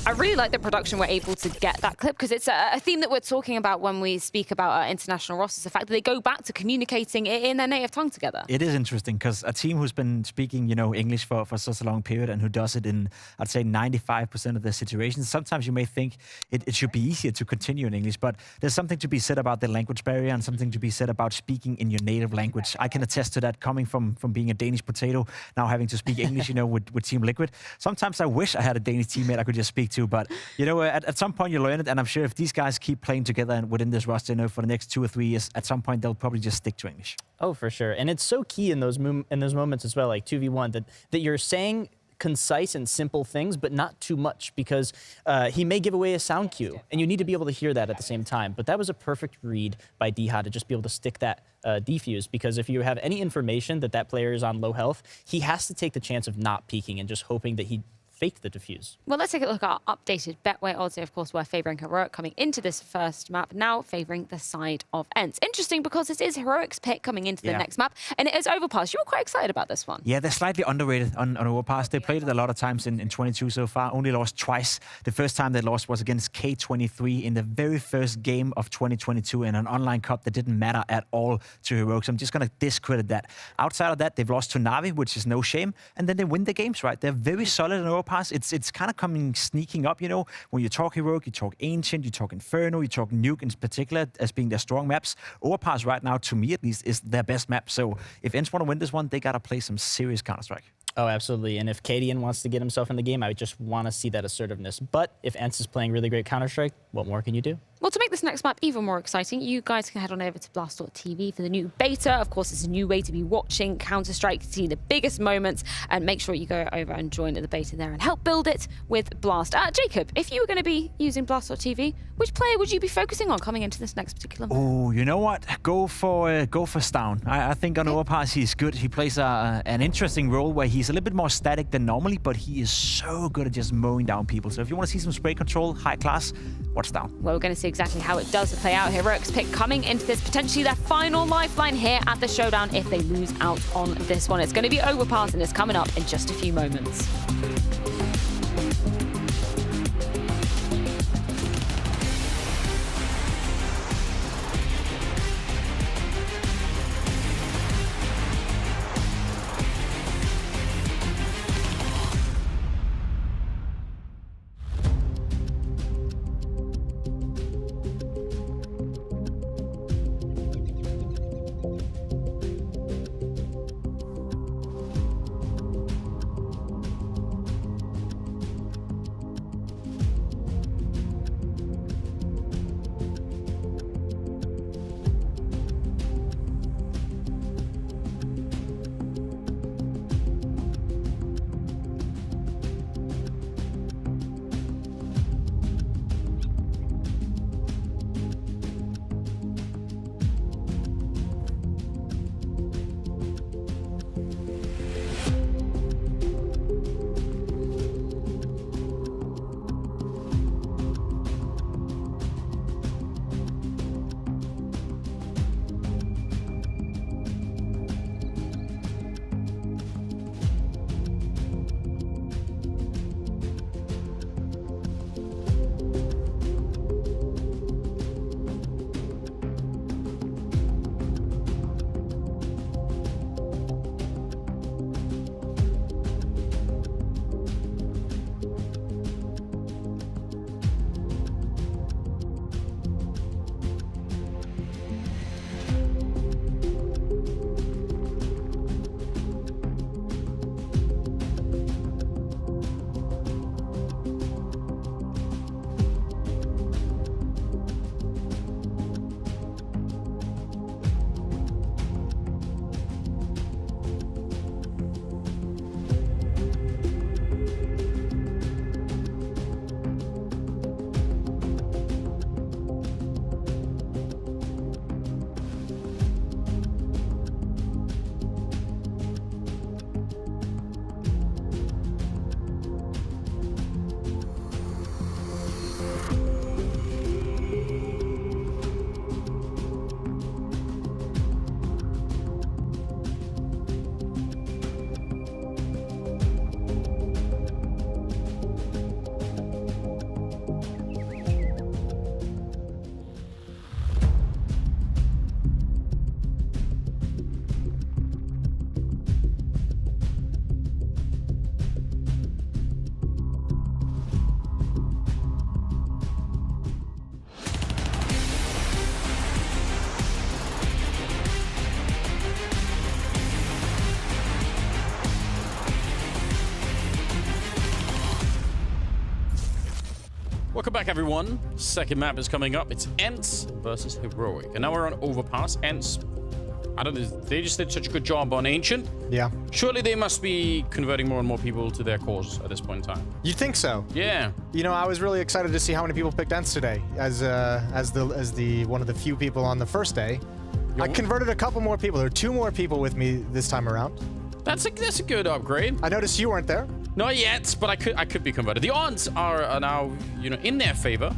I really like the production we're able to get that clip because it's a theme that we're talking about when we speak about our international rosters, the fact that they go back to communicating in their native tongue together. It is interesting because a team who's been speaking, you know, English for such a long period and who does it in, I'd say, 95% of their situations, sometimes you may think it should be easier to continue in English, but there's something to be said about the language barrier and something to be said about speaking in your native language. I can attest to that coming from being a Danish potato, now having to speak English, you know, with Team Liquid. Sometimes I wish I had a Danish teammate I could just speak to, but you know, at some point you learn it, and I'm sure if these guys keep playing together and within this roster, you know, for the next 2 or 3 years, at some point they'll probably just stick to English. Oh, for sure, and it's so key in those moments as well, like 2v1, that you're saying concise and simple things, but not too much, because he may give away a sound cue, and you need to be able to hear that at the same time. But that was a perfect read by Dha to just be able to stick that defuse, because if you have any information that player is on low health, he has to take the chance of not peeking and just hoping that he fake the defuse. Well, let's take a look at our updated betway odds. Of course, we're favouring Heroic coming into this first map, now favouring the side of ENCE. Interesting because this is Heroic's pick coming into the next map, and it is Overpass. You were quite excited about this one. Yeah, they're slightly underrated on Overpass. They played it a lot of times in 22 so far, only lost twice. The first time they lost was against K23 in the very first game of 2022 in an online cup that didn't matter at all to Heroic. So I'm just going to discredit that. Outside of that, they've lost to Navi, which is no shame, and then they win the games, right? They're very solid in Overpass. It's kind of sneaking up, you know. When you talk Heroic, you talk Ancient, you talk Inferno, you talk Nuke in particular as being their strong maps. Overpass right now, to me at least, is their best map. So if ENCE want to win this one, they got to play some serious Counter-Strike. Oh, absolutely. And if Cadian wants to get himself in the game, I just want to see that assertiveness. But if ENCE is playing really great Counter-Strike, what more can you do? Well, to make this next map even more exciting, you guys can head on over to BLAST.TV for the new beta. Of course, it's a new way to be watching Counter-Strike, see the biggest moments, and make sure you go over and join the beta there and help build it with Blast. Jacob, if you were going to be using BLAST.TV, which player would you be focusing on coming into this next particular map? Oh, you know what? Go for Stown. I think on Overpass he's good. He plays an interesting role where he's a little bit more static than normally, but he is so good at just mowing down people. So if you want to see some spray control, high class, watch Stown. Well, we're going to see exactly how it does play out. Heroic's pick coming into this, potentially their final lifeline here at the showdown if they lose out on this one. It's going to be Overpass, and it's coming up in just a few moments. Welcome back, everyone. Second map is coming up. It's ENCE versus Heroic. And now we're on Overpass. ENCE, I don't know, they just did such a good job on Ancient. Yeah. Surely they must be converting more and more people to their cause at this point in time. You think so? Yeah. You know, I was really excited to see how many people picked ENCE today as the one of the few people on the first day. I converted a couple more people. There were 2 more people with me this time around. That's a good upgrade. I noticed you weren't there. Not yet, but I could be converted. The odds are now, you know, in their favor.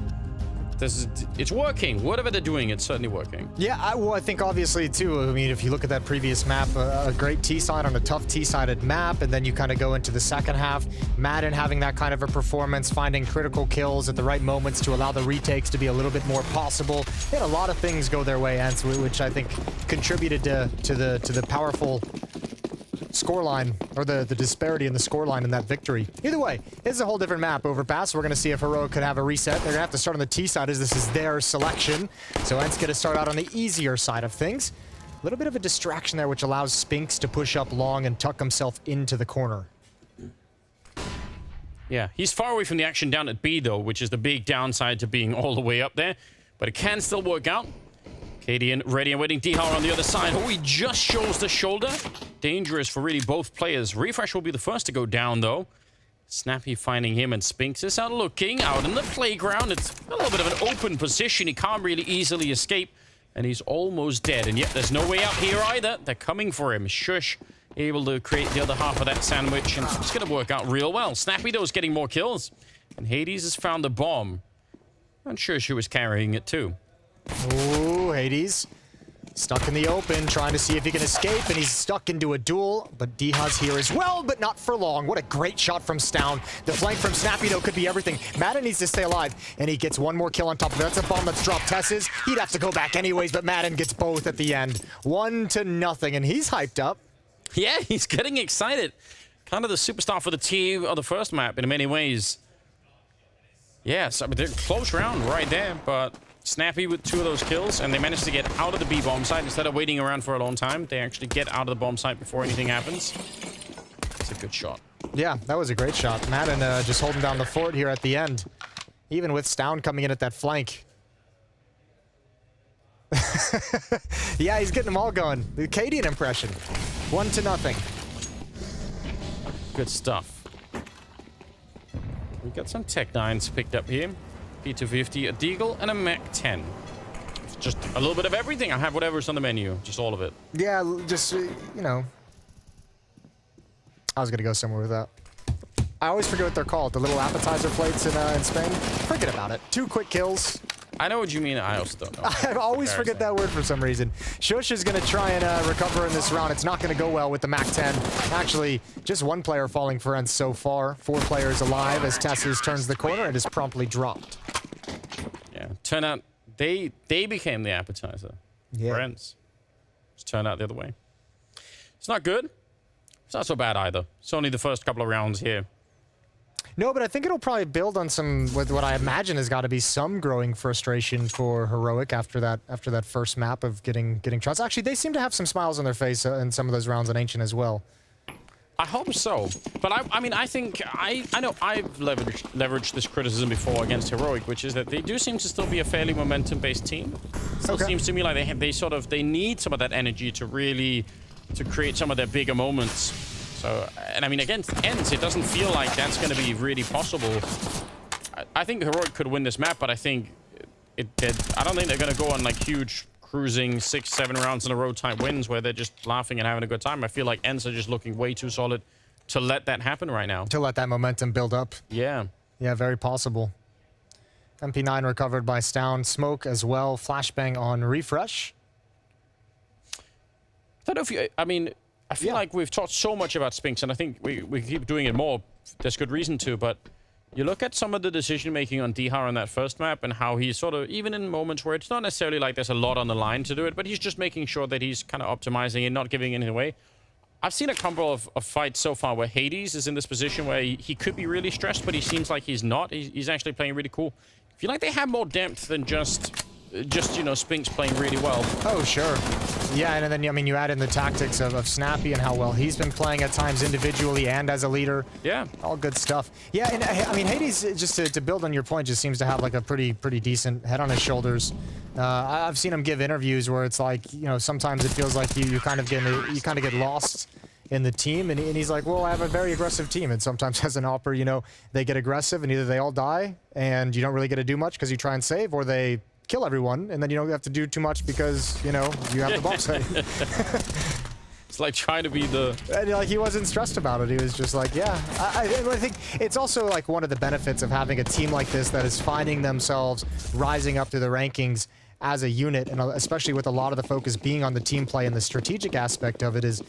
It's working. Whatever they're doing, it's certainly working. Yeah, I think obviously too. I mean, if you look at that previous map, a great T side on a tough T-sided map, and then you kind of go into the second half. Madden having that kind of a performance, finding critical kills at the right moments to allow the retakes to be a little bit more possible. They had a lot of things go their way, ENCE, which I think contributed to the powerful scoreline, or the disparity in the scoreline in that victory. Either way, it's a whole different map, Overpass. We're going to see if Heroic could have a reset. They're going to have to start on the T side as this is their selection. So ENCE going to start out on the easier side of things. A little bit of a distraction there, which allows Spinks to push up long and tuck himself into the corner. Yeah, he's far away from the action down at B, though, which is the big downside to being all the way up there. But it can still work out. Cadian ready and waiting. D-Har on the other side. Oh, he just shows the shoulder. Dangerous for really both players. Refresh will be the first to go down, though. Snappy finding him, and Spinks is out looking out in the playground. It's a little bit of an open position. He can't really easily escape, and he's almost dead. And yet there's no way out here either. They're coming for him. Shush able to create the other half of that sandwich, and it's going to work out real well. Snappy, though, is getting more kills. And Hades has found the bomb. And Shush was carrying it, too. Ooh, Hades. Stuck in the open, trying to see if he can escape, and he's stuck into a duel. But D-Ha's here as well, but not for long. What a great shot from Stown. The flank from Snappy, though, could be everything. Madden needs to stay alive, and he gets one more kill on top of it. That's a bomb that's dropped Tess's. He'd have to go back anyways, but Madden gets both at the end. 1-0, and he's hyped up. Yeah, he's getting excited. Kind of the superstar for the team of the first map in many ways. Yes, I mean, they're close round right there, but Snappy with 2 of those kills, and they managed to get out of the B bomb site instead of waiting around for a long time. They actually get out of the bomb site before anything happens. It's a good shot. Yeah, that was a great shot. Madden just holding down the fort here at the end, even with Stown coming in at that flank. Yeah, he's getting them all going. The Cadian impression. 1-0. Good stuff. We got some Tech 9s picked up here. P250, a Deagle, and a Mac 10. It's just a little bit of everything. I have whatever's on the menu, just all of it. Yeah, just, you know. I was going to go somewhere with that. I always forget what they're called. The little appetizer plates in Spain. Forget about it. 2 quick kills. I know what you mean. I also don't know. I always forget that word for some reason. Shush is going to try and recover in this round. It's not going to go well with the Mac 10. Actually, just 1 player falling for ENCE so far. 4 players alive as Tessus turns the corner and is promptly dropped. Yeah, turn out they became the appetizer for ENCE. Just turn out the other way. It's not good. It's not so bad either. It's only the first couple of rounds here. No, but I think it'll probably build on what I imagine has got to be some growing frustration for Heroic after that first map of getting shots. Actually, they seem to have some smiles on their face in some of those rounds on Ancient as well. I hope so. But I mean, I think I know I've leveraged this criticism before against Heroic, which is that they do seem to still be a fairly momentum-based team. Still seems to me like they need some of that energy to really create some of their bigger moments. So, and I mean, against ENCE, it doesn't feel like that's going to be really possible. I think Heroic could win this map, but I think I don't think they're going to go on like huge cruising 6-7 rounds in a row type wins where they're just laughing and having a good time. I feel like ENCE are just looking way too solid to let that happen right now. To let that momentum build up. Yeah. Yeah, very possible. MP9 recovered by Stown. Smoke as well. Flashbang on Refresh. I don't know if you... I mean... I feel like we've talked so much about Spinks, and I think we keep doing it more. There's good reason to, but you look at some of the decision-making on D-Har on that first map and how he's sort of, even in moments where it's not necessarily like there's a lot on the line to do it, but he's just making sure that he's kind of optimizing and not giving anything away. I've seen a couple of fights so far where Hades is in this position where he could be really stressed, but he seems like he's not. He's actually playing really cool. I feel like they have more depth than just just, you know, Spinks playing really well. Oh, sure. Yeah, and then, I mean, you add in the tactics of Snappy and how well he's been playing at times individually and as a leader. Yeah. All good stuff. Yeah, and I mean, Hades, just to build on your point, just seems to have like a pretty decent head on his shoulders. I've seen him give interviews where it's like, you know, sometimes it feels like you kind of get lost in the team, and he's like, well, I have a very aggressive team, and sometimes as an opper, you know, they get aggressive and either they all die and you don't really get to do much because you try and save, or they kill everyone and then you don't have to do too much because, you know, you have the bomb site. It's like trying to be the... And, like, he wasn't stressed about it. He was just like, yeah. I think it's also like one of the benefits of having a team like this that is finding themselves rising up through the rankings as a unit, and especially with a lot of the focus being on the team play and the strategic aspect of it, is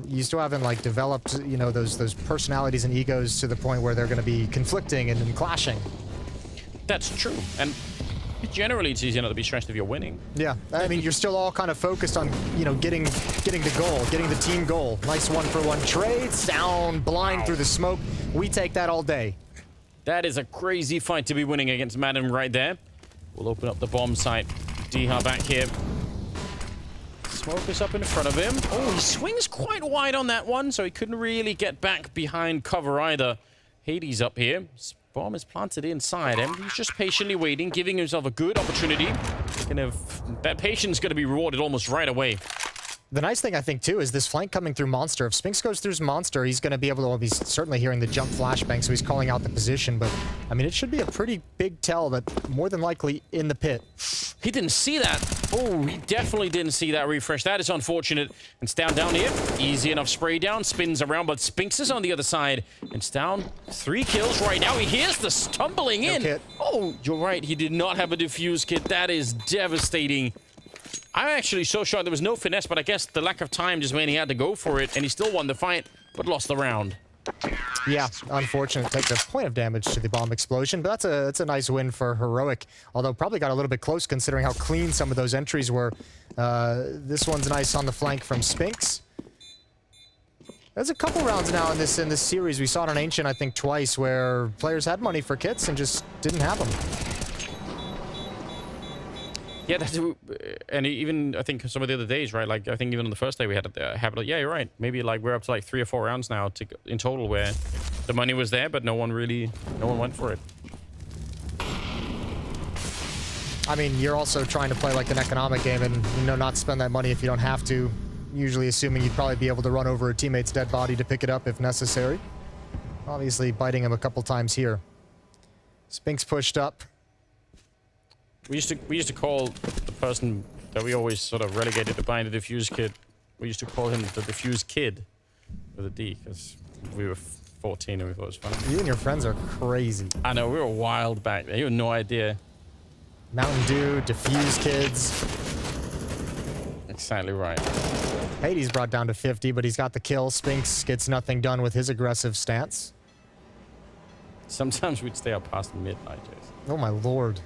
you still haven't like developed, you know, those personalities and egos to the point where they're going to be conflicting and clashing. That's true, and generally it's easy not to be stressed if you're winning. Yeah, I mean, you're still all kind of focused on, you know, getting the goal, getting the team goal. Nice 1-for-1 trade, sound blind through the smoke. We take that all day. That is a crazy fight to be winning against Madden right there. We'll open up the bomb site. Diha back here. Smoke is up in front of him. Oh, he swings quite wide on that one, so he couldn't really get back behind cover either. Hades up here. His bomb is planted inside him. He's just patiently waiting, giving himself a good opportunity. That patience is going to be rewarded almost right away. The nice thing, I think, too, is this flank coming through Monster. If Spinks goes through Monster, he's going to be able to... Well, he's certainly hearing the jump flashbang, so he's calling out the position. But, I mean, it should be a pretty big tell that more than likely in the pit. He didn't see that. Oh, he definitely didn't see that refresh. That is unfortunate. And Stown down here. Easy enough spray down. Spins around, but Spinks is on the other side. And Stown, 3 kills right now. He hears the stumbling in. Kit. Oh, you're right. He did not have a defuse kit. That is devastating. I'm actually so shocked there was no finesse, but I guess the lack of time just meant he had to go for it, and he still won the fight, but lost the round. Yeah, unfortunate. Takes a point of damage to the bomb explosion, but that's a nice win for Heroic, although probably got a little bit close considering how clean some of those entries were. This one's nice on the flank from Spinks. There's a couple rounds now in this series. We saw it on Ancient, I think, twice, where players had money for kits and just didn't have them. Yeah, that's, and even I think some of the other days, right? Like I think even on the first day we had a habit. Yeah, you're right. Maybe like we're up to like 3 or 4 rounds now in total where the money was there, but no one went for it. I mean, you're also trying to play like an economic game and, you know, not spend that money if you don't have to. Usually assuming you'd probably be able to run over a teammate's dead body to pick it up if necessary. Obviously biting him a couple times here. Spinks pushed up. We used to call the person that we always sort of relegated to buying the defuse kit. We used to call him the defuse kid with a D because we were 14 and we thought it was funny. You and your friends are crazy. I know, we were wild back then. You had no idea. Mountain Dew, defuse kids. Exactly right. Hades brought down to 50, but he's got the kill. Spinks gets nothing done with his aggressive stance. Sometimes we'd stay up past midnight, Jason. Oh my lord.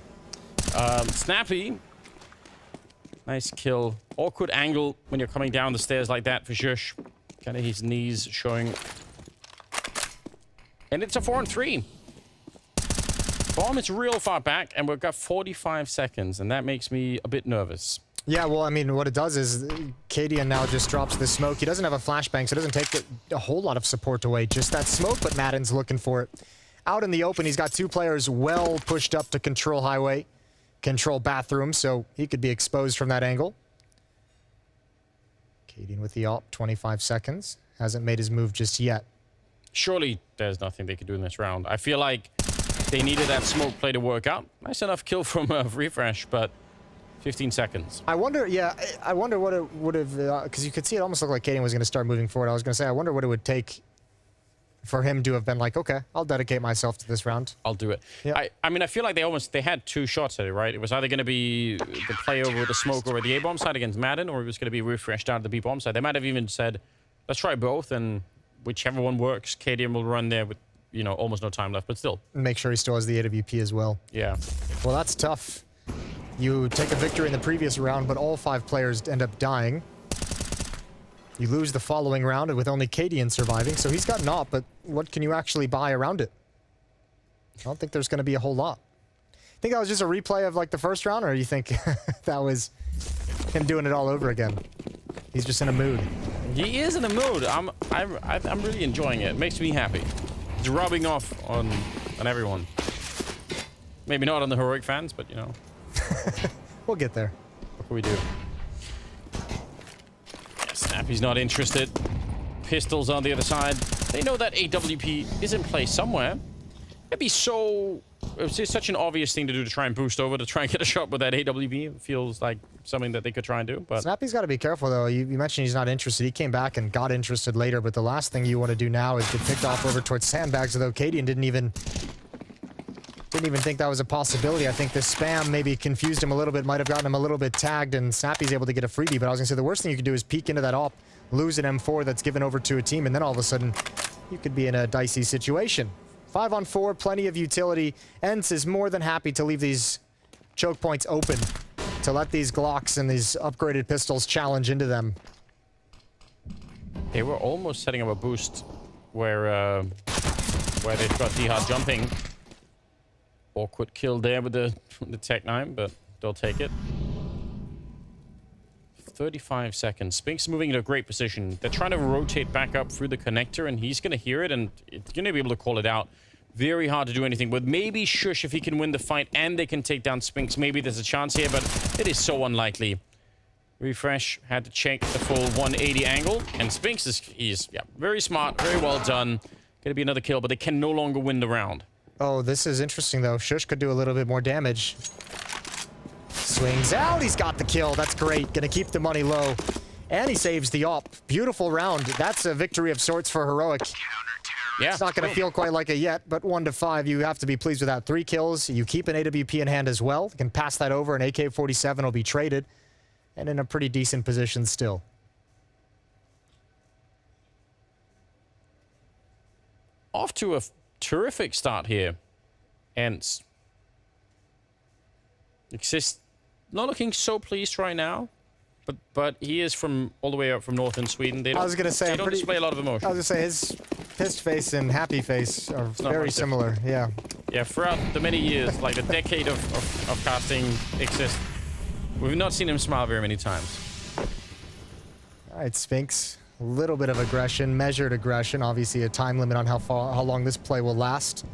Snappy. Nice kill. Awkward angle when you're coming down the stairs like that for Shush. Kind of his knees showing. And it's a 4-on-3. Bomb is real far back, and we've got 45 seconds, and that makes me a bit nervous. Yeah, well, I mean, what it does is Cadian now just drops the smoke. He doesn't have a flashbang, so it doesn't take a whole lot of support away. Just that smoke, but Madden's looking for it. Out in the open, he's got 2 players well pushed up to control highway, control bathroom, so he could be exposed from that angle. Cadian with the AWP, 25 seconds. Hasn't made his move just yet. Surely there's nothing they could do in this round. I feel like they needed that smoke play to work out. Nice enough kill from Refresh, but 15 seconds. I wonder, yeah, I wonder what it would have, because you could see it almost looked like Cadian was going to start moving forward. I was going to say, I wonder what it would take for him to have been like, okay, I'll dedicate myself to this round. I'll do it. Yeah. I mean, I feel like they had 2 shots at it, right? It was either going to be the play over the smoke over the A-bomb side against Madden, or it was going to be refreshed out of the B-bomb side. They might have even said, let's try both, and whichever one works, Cadian will run there with, you know, almost no time left, but still. Make sure he still has the AWP as well. Yeah. Well, that's tough. You take a victory in the previous round, but all 5 players end up dying. You lose the following round with only Cadian surviving, so he's got an AWP, but what can you actually buy around it? I don't think there's going to be a whole lot. Think that was just a replay of like the first round, or you think that was him doing it all over again? He's just in a mood. He is in a mood. I'm really enjoying it. It makes me happy. It's rubbing off on everyone. Maybe not on the Heroic fans, but you know. We'll get there. What can we do? Yeah, Snappy's not interested. Pistols on the other side. They know that AWP is in place somewhere. It'd be so... It's just such an obvious thing to do to try and boost over, to try and get a shot with that AWP. It feels like something that they could try and do, but... Snappy's got to be careful, though. You mentioned he's not interested. He came back and got interested later, but the last thing you want to do now is get picked off over towards sandbags, although Cadian didn't even think that was a possibility. I think the spam maybe confused him a little bit, might have gotten him a little bit tagged, and Snappy's able to get a freebie, but I was going to say the worst thing you could do is peek into that op, lose an M4 that's given over to a team, and then all of a sudden you could be in a dicey situation. 5 on 4, plenty of utility. ENCE is more than happy to leave these choke points open to let these Glocks and these upgraded pistols challenge into them. They were almost setting up a boost where they've got D-Hard jumping. Awkward kill there with the Tech 9, but they'll take it. 35 seconds. Spink's moving into a great position. They're trying to rotate back up through the connector, and he's going to hear it, and it's going to be able to call it out. Very hard to do anything with. Maybe Shush, if he can win the fight and they can take down Spinks, maybe there's a chance here, but it is so unlikely. Refresh had to check the full 180 angle, and Spinks is very smart, very well done. Going to be another kill, but they can no longer win the round. Oh, this is interesting, though. Shush could do a little bit more damage. Swings out. He's got the kill. That's great. Going to keep the money low. And he saves the op. Beautiful round. That's a victory of sorts for Heroic. Yeah. It's not going to feel quite like it yet, but 1 to 5, you have to be pleased with that. 3 kills. You keep an AWP in hand as well. You can pass that over. An AK-47 will be traded. And in a pretty decent position still. Off to a terrific start here. ENCE. EXIST not looking so pleased right now, but he is from all the way up from northern Sweden. They don't, I was gonna say they don't display a lot of emotion. I was gonna say his pissed face and happy face are very similar. Yeah. Yeah, throughout the many years, like the decade of casting EXIST, we've not seen him smile very many times. All right, Spinks. A little bit of aggression, measured aggression. Obviously, a time limit on how long this play will last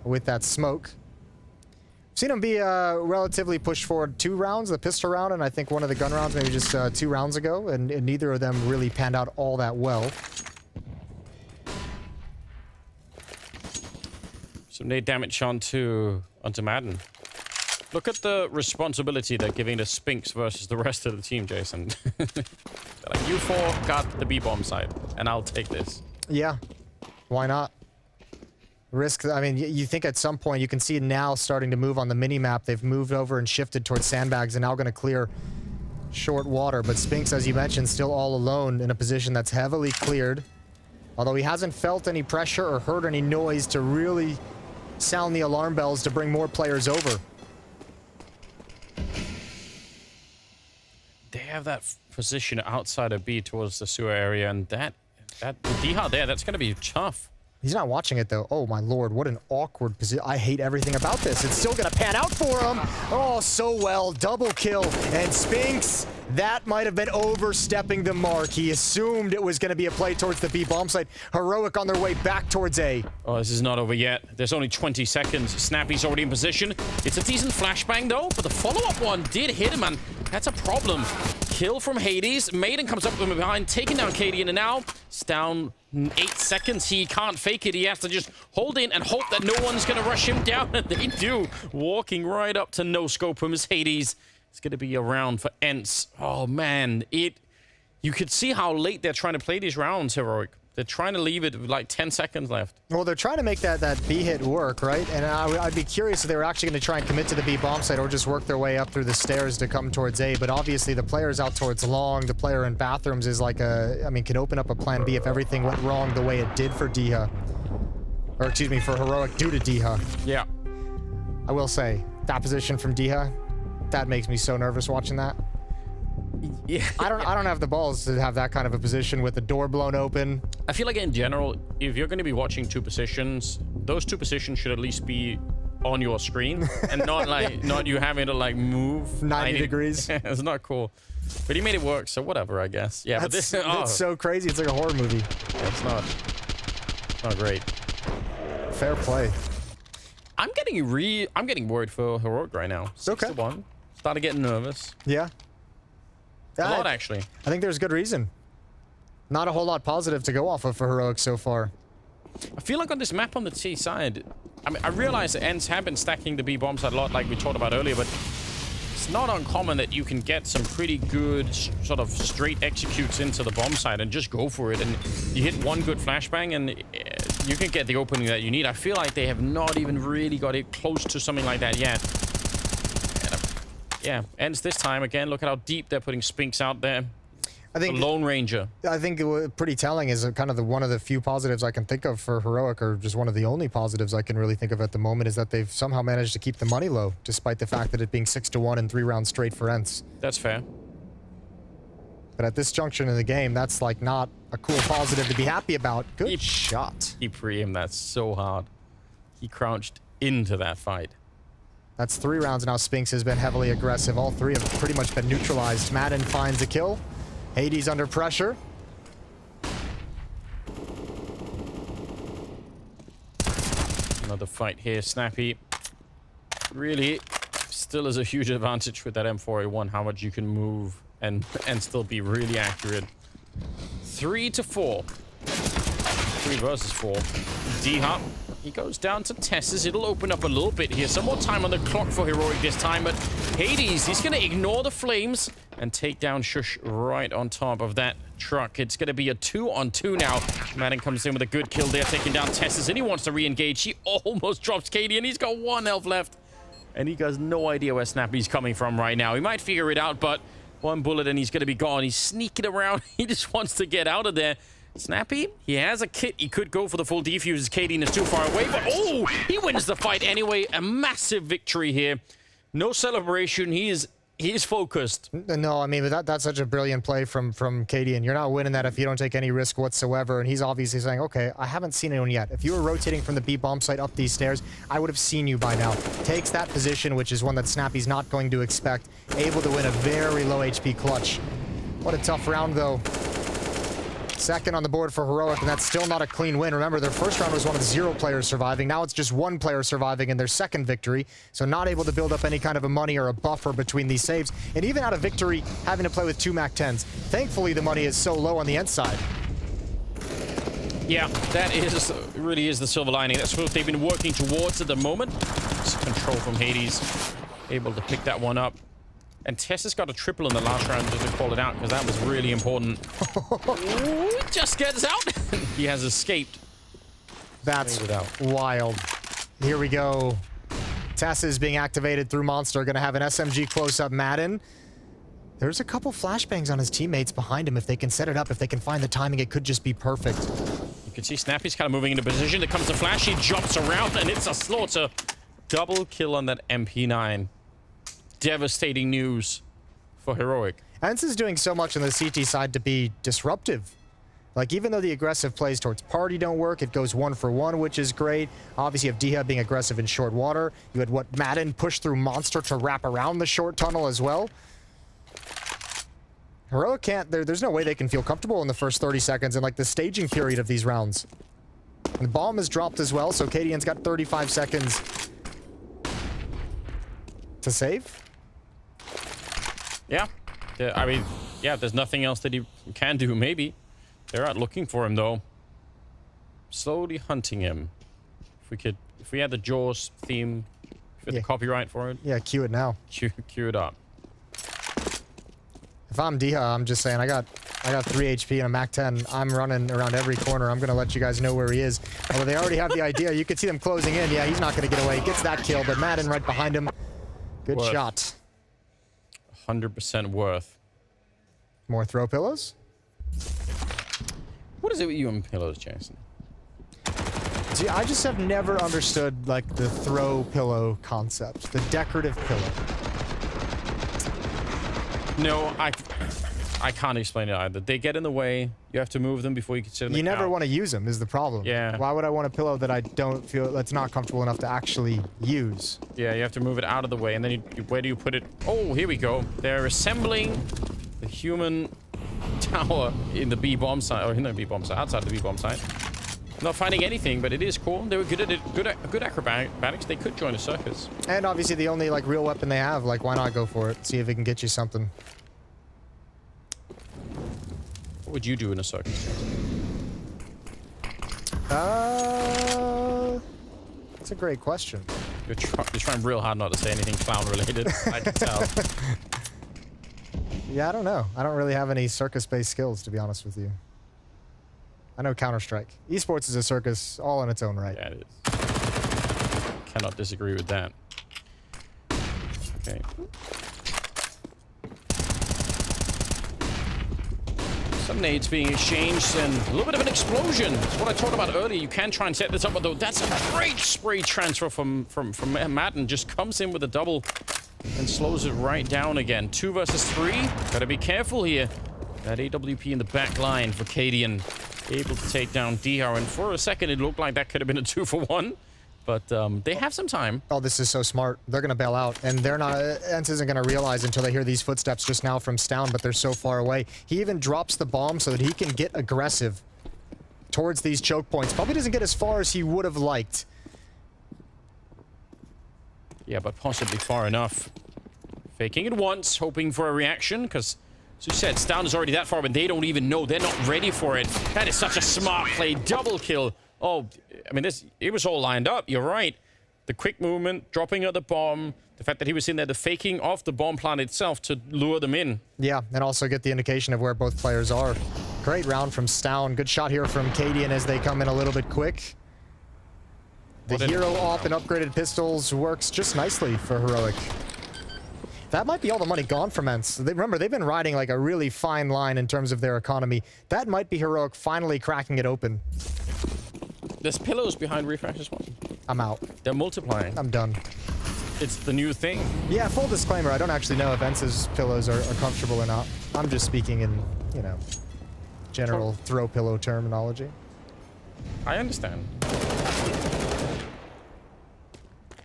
with that smoke. Seen him be relatively pushed forward 2 rounds, the pistol round, and I think one of the gun rounds maybe just 2 rounds ago, and neither of them really panned out all that well. Some nade damage onto Madden. Look at the responsibility they're giving to Spinks versus the rest of the team, Jason. Like, you 4 got the B-bomb side, and I'll take this. Yeah, why not? Risk, I mean, you think at some point, you can see now starting to move on the mini-map. They've moved over and shifted towards sandbags and now going to clear short water. But Spinks, as you mentioned, still all alone in a position that's heavily cleared. Although he hasn't felt any pressure or heard any noise to really sound the alarm bells to bring more players over. They have that position outside of B towards the sewer area, and that D-Hard there, that's going to be tough. He's not watching it, though. Oh, my lord. What an awkward position. I hate everything about this. It's still going to pan out for him. Oh, so well. Double kill. And Spinks, that might have been overstepping the mark. He assumed it was going to be a play towards the B bomb site. Heroic on their way back towards A. Oh, this is not over yet. There's only 20 seconds. Snappy's already in position. It's a decent flashbang, though, but the follow-up one did hit him, and that's a problem. Kill from Hades. Maiden comes up from behind, taking down Cadian, and now it's down 8 seconds. He can't fake it. He has to just hold in and hope that no one's going to rush him down, and they do. Walking right up to no scope from his Hades. It's going to be a round for ENCE. Oh, man. You could see how late they're trying to play these rounds, Heroic. They're trying to leave it with like 10 seconds left. Well, they're trying to make that B hit work, right? And I'd be curious if they were actually going to try and commit to the B bomb site or just work their way up through the stairs to come towards A. But obviously, the players out towards long, the player in bathrooms is like can open up a plan B if everything went wrong the way it did for Diha. Or excuse me, for Heroic due to Diha. Yeah. I will say, that position from Diha, that makes me so nervous watching that. Yeah. I don't have the balls to have that kind of a position with the door blown open. I feel like in general, if you're going to be watching 2 positions, those 2 positions should at least be on your screen and not like not you having to like move 90 degrees. It's not cool. But he made it work, so whatever, I guess. Yeah, but this it's so crazy. It's like a horror movie. Yeah, it's not great. Fair play. I'm getting worried for Heroic right now. 6-1. Started getting nervous. Yeah. A lot, actually. I think there's good reason. Not a whole lot positive to go off of for Heroic so far. I feel like on this map on the T side, I mean, I realize that ENCE have been stacking the B bomb side a lot, like we talked about earlier, but it's not uncommon that you can get some pretty good sort of straight executes into the bomb side and just go for it. And you hit one good flashbang and you can get the opening that you need. I feel like they have not even really got it close to something like that yet. Yeah, ENCE this time again. Look at how deep they're putting Spinks out there. I think the Lone Ranger. I think pretty telling is kind of one of the few positives I can think of for Heroic, or just one of the only positives I can really think of at the moment, is that they've somehow managed to keep the money low, despite the fact that it being 6-1 and 3 rounds straight for ENCE. That's fair. But at this junction in the game, that's like not a cool positive to be happy about. Good shot. He pre-aimed that so hard. He crouched into that fight. That's 3 rounds now. Spinks has been heavily aggressive. All 3 have pretty much been neutralized. Madden finds a kill. Hades under pressure. Another fight here. Snappy really still is a huge advantage with that M4A1, how much you can move and still be really accurate. 3-4. 3 versus 4. D-Hop. He goes down to TES's. It'll open up a little bit here. Some more time on the clock for Heroic this time, but Hades, he's going to ignore the flames and take down Shush right on top of that truck. It's going to be a 2-on-2 now. Madden comes in with a good kill there, taking down TES's, and he wants to re-engage. He almost drops Katie, and he's got 1 health left. And he has no idea where Snappy's coming from right now. He might figure it out, but 1 bullet and he's going to be gone. He's sneaking around. He just wants to get out of there. Snappy, he has a kit. He could go for the full defuse. Katie is too far away, but oh, he wins the fight anyway. A massive victory here. No celebration. He is focused. No, I mean, but that's such a brilliant play from Katie, and you're not winning that if you don't take any risk whatsoever. And he's obviously saying, okay, I haven't seen anyone yet. If you were rotating from the B bomb site up these stairs, I would have seen you by now. Takes that position, which is one that Snappy's not going to expect. Able to win a very low HP clutch. What a tough round, though. Second on the board for Heroic, and that's still not a clean win. Remember, their first round was one of 0 players surviving. Now it's just 1 player surviving in their second victory, so not able to build up any kind of a money or a buffer between these saves, and even out of victory, having to play with 2 MAC-10s. Thankfully, the money is so low on the ENCE side. Yeah, that really is the silver lining. That's what they've been working towards at the moment. Just control from Hades, able to pick that one up. And TES has got a triple in the last round, just to call it out, because that was really important. Ooh, just gets out. He has escaped. That's wild. Here we go. TES is being activated through Monster. Going to have an SMG close-up Madden. There's a couple flashbangs on his teammates behind him. If they can set it up, if they can find the timing, it could just be perfect. You can see Snappy's kind of moving into position. There comes the flash. He jumps around, and it's a slaughter. Double kill on that MP9. Devastating news for Heroic. ENCE is doing so much on the CT side to be disruptive. Like, even though the aggressive plays towards party don't work, it goes 1 for 1, which is great. Obviously, you have D-Hub being aggressive in short water. You had what Madden push through Monster to wrap around the short tunnel as well. Heroic can't, there's no way they can feel comfortable in the first 30 seconds and like the staging period of these rounds. And the bomb is dropped as well, so KDN's got 35 seconds to save. Yeah. I mean, yeah, there's nothing else that he can do, maybe. They're out looking for him, though. Slowly hunting him. If we had the Jaws theme, if the copyright for it. Yeah, cue it now. Cue it up. If I'm Diha, I'm just saying, I got 3 HP and a MAC-10. I'm running around every corner. I'm going to let you guys know where he is. Although they already have the idea. You can see them closing in. Yeah, he's not going to get away. He gets that kill, but Madden right behind him. Good shot. 100% worth. More throw pillows? What is it with you and pillows, Jason? See, I just have never understood, like, the throw pillow concept. The decorative pillow. No, I can't explain it either. They get in the way. You have to move them before you can sit in the You never couch. want to use them is the problem. Yeah. Why would I want a pillow that I don't feel that's not comfortable enough to actually use? Yeah, you have to move it out of the way, and then where do you put it? Oh, here we go. They're assembling the human tower in the B bomb site, or in the B bomb site, outside the B bomb site. Not finding anything, but it is cool. They were good at it, good acrobatics. They could join a circus. And obviously the only like real weapon they have, like why not go for it? See if it can get you something. What would you do in a circus? That's a great question. You're trying real hard not to say anything clown related. I can tell. Yeah, I don't know. I don't really have any circus-based skills, to be honest with you. I know Counter-Strike. Esports is a circus all in its own right. Yeah, it is. Cannot disagree with that. Okay. Some nades being exchanged and a little bit of an explosion. That's what I talked about earlier. You can try and set this up, although that's a great spray transfer from Madden. Just comes in with a double and slows it right down again. 2 versus 3. Gotta be careful here. That AWP in the back line for Cadian. Able to take down DR, and for a second it looked like that could have been a 2-for-1. But they have some time. Oh, this is so smart. They're going to bail out, and they're not. ENCE isn't going to realize until they hear these footsteps just now from Stown, but they're so far away. He even drops the bomb so that he can get aggressive towards these choke points. Probably doesn't get as far as he would have liked. Yeah, but possibly far enough. Faking it once, hoping for a reaction, because, as you said, Stown is already that far, but they don't even know. They're not ready for it. That is such a smart play. Double kill. Oh, I mean, it was all lined up. You're right. The quick movement, dropping of the bomb, the fact that he was in there, the faking of the bomb plant itself to lure them in. Yeah, and also get the indication of where both players are. Great round from Stown. Good shot here from Cadian as they come in a little bit quick. The hero op and upgraded pistols works just nicely for Heroic. That might be all the money gone from ENCE. Remember, they've been riding like a really fine line in terms of their economy. That might be Heroic finally cracking it open. There's pillows behind Refresh as well. I'm out. They're multiplying. I'm done. It's the new thing. Yeah, full disclaimer, I don't actually know if ENCE's pillows are comfortable or not. I'm just speaking in, you know, general throw pillow terminology. I understand.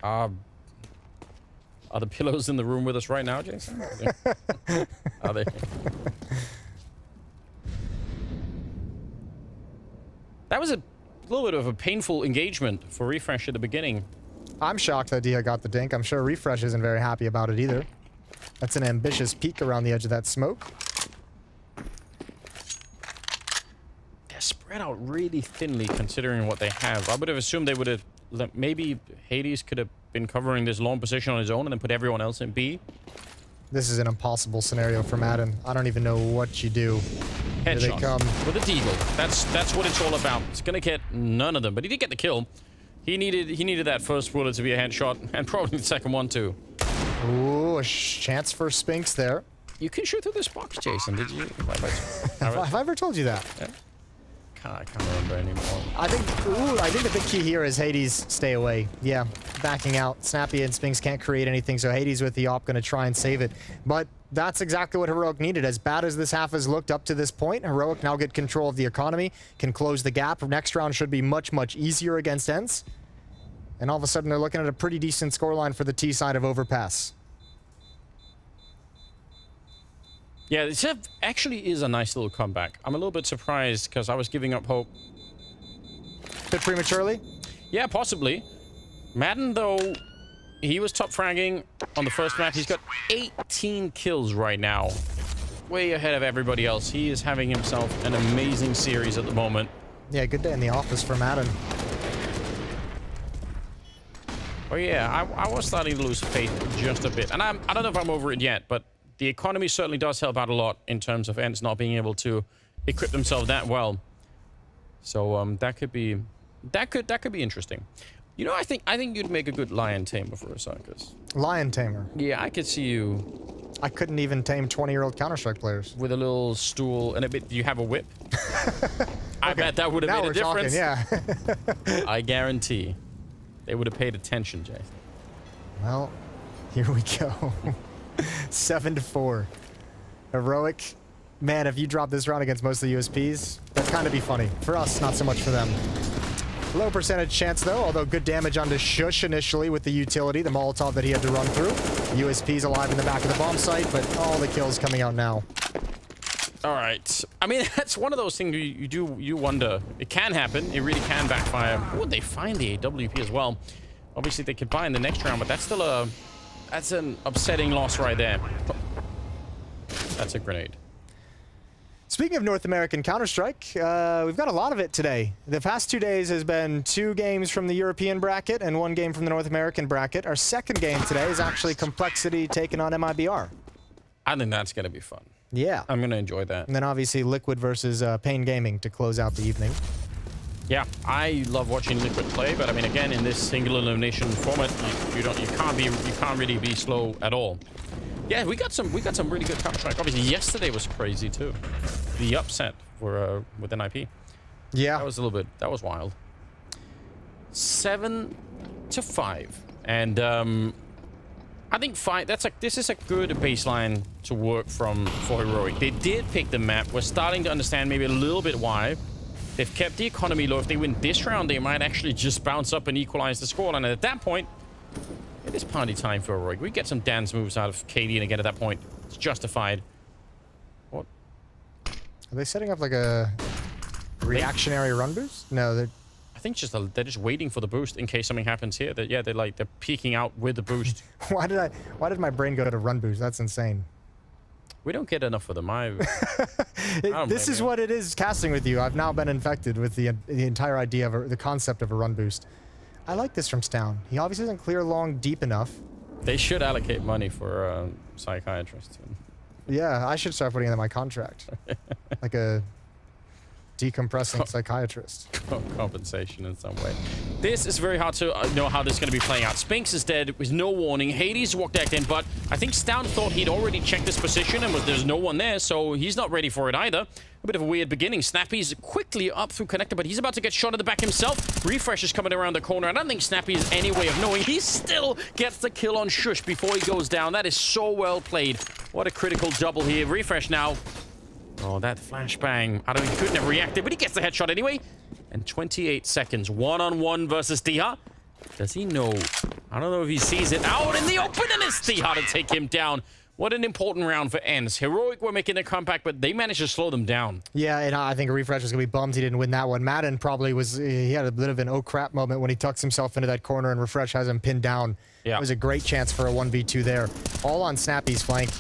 Are the pillows in the room with us right now, Jason? Are they? That was a little bit of a painful engagement for Refresh at the beginning. I'm shocked that Dia got the dink. I'm sure Refresh isn't very happy about it either. That's an ambitious peek around the edge of that smoke. They're spread out really thinly considering what they have. I would have assumed they would have... Maybe Hades could have been covering this long position on his own and then put everyone else in B. This is an impossible scenario for Madden. I don't even know what you do. Here they come. With a deagle. That's what it's all about. It's gonna get none of them, but he did get the kill. He needed that first bullet to be a headshot, and probably the second one too. Ooh, a chance for Spinks there. You can shoot through this box, Jason. Did you? Have I ever told you that? Yeah. I can't remember anymore. I think the big key here is Hades stay away. Yeah, backing out. Snappy and Spinks can't create anything, so Hades with the op going to try and save it. But that's exactly what Heroic needed. As bad as this half has looked up to this point, Heroic now get control of the economy, can close the gap. Next round should be much, much easier against ENCE. And all of a sudden, they're looking at a pretty decent scoreline for the T side of Overpass. Yeah, this actually is a nice little comeback. I'm a little bit surprised because I was giving up hope. Bit prematurely? Yeah, possibly. Madden, though, he was top fragging on the first map. He's got 18 kills right now. Way ahead of everybody else. He is having himself an amazing series at the moment. Yeah, good day in the office for Madden. Oh yeah, I was starting to lose faith just a bit. And I don't know if I'm over it yet, but the economy certainly does help out a lot in terms of ENCE not being able to equip themselves that well. So that could be interesting. You know, I think you'd make a good lion tamer for a circus. Lion tamer? Yeah, I could see you. I couldn't even tame 20-year-old Counter-Strike players. With a little stool and a bit. Do you have a whip? I bet that would have made a difference. Talking, yeah. I guarantee they would have paid attention, Jason. Well, here we go. 7-4. Heroic Man, if you drop this round against most of the USPs, that'd kind of be funny. For us, not so much for them. Low percentage chance though, although good damage onto Shush initially with the utility, the Molotov that he had to run through. USP's alive in the back of the bomb site, but all the kills coming out now. All right. I mean, that's one of those things you wonder. It can happen. It really can backfire. Would they find the AWP as well? Obviously, they could buy in the next round, but that's still that's an upsetting loss right there. That's a grenade. Speaking of North American Counter-Strike, we've got a lot of it today. The past 2 days has been 2 games from the European bracket and 1 game from the North American bracket. Our second game today is actually Complexity taking on MIBR. I think that's going to be fun. Yeah. I'm going to enjoy that. And then obviously Liquid versus paiN Gaming to close out the evening. Yeah, I love watching Liquid play, but I mean, again, in this single elimination format, you can't really be slow at all. Yeah, we got some really good Counter-Strike. Obviously, yesterday was crazy too. The upset for with NIP. Yeah, that was that was wild. 7-5, and I think this is a good baseline to work from for Heroic. They did pick the map. We're starting to understand maybe a little bit why. They've kept the economy low. If they win this round, they might actually just bounce up and equalize the score. And at that point, it is party time for Heroic. We get some dance moves out of KD, and again, at that point, it's justified. What? Are they setting up like a reactionary run boost? No, they're... I think they're just waiting for the boost in case something happens here. They're peeking out with the boost. Why did my brain go to run boost? That's insane. We don't get enough of them. This is what it is casting with you. I've now been infected with the entire idea of the concept of a run boost. I like this from Stown. He obviously doesn't clear long deep enough. They should allocate money for psychiatrists. Yeah, I should start putting it in my contract. Like a decompressing psychiatrist. Compensation in some way. This is very hard to know how this is going to be playing out. Spinks is dead with no warning. Hades walked back in, but I think Stown thought he'd already checked this position and there's no one there, so he's not ready for it either. A bit of a weird beginning. Snappy's quickly up through connector, but he's about to get shot in the back himself. Refresh is coming around the corner. I don't think Snappy has any way of knowing. He still gets the kill on Shush before he goes down. That is so well played. What a critical double here. Refresh now. Oh, that flashbang. I don't know, he couldn't have reacted, but he gets the headshot anyway. And 28 seconds. One-on-one versus Diha. Does he know? I don't know if he sees it out in the open, and it's Diha to take him down. What an important round for ENCE. Heroic were making their comeback, but they managed to slow them down. Yeah, and I think Refresh was going to be bummed he didn't win that one. Madden probably was, he had a bit of an oh crap moment when he tucks himself into that corner and Refresh has him pinned down. Yeah. It was a great chance for a 1v2 there. All on Snappy's flank.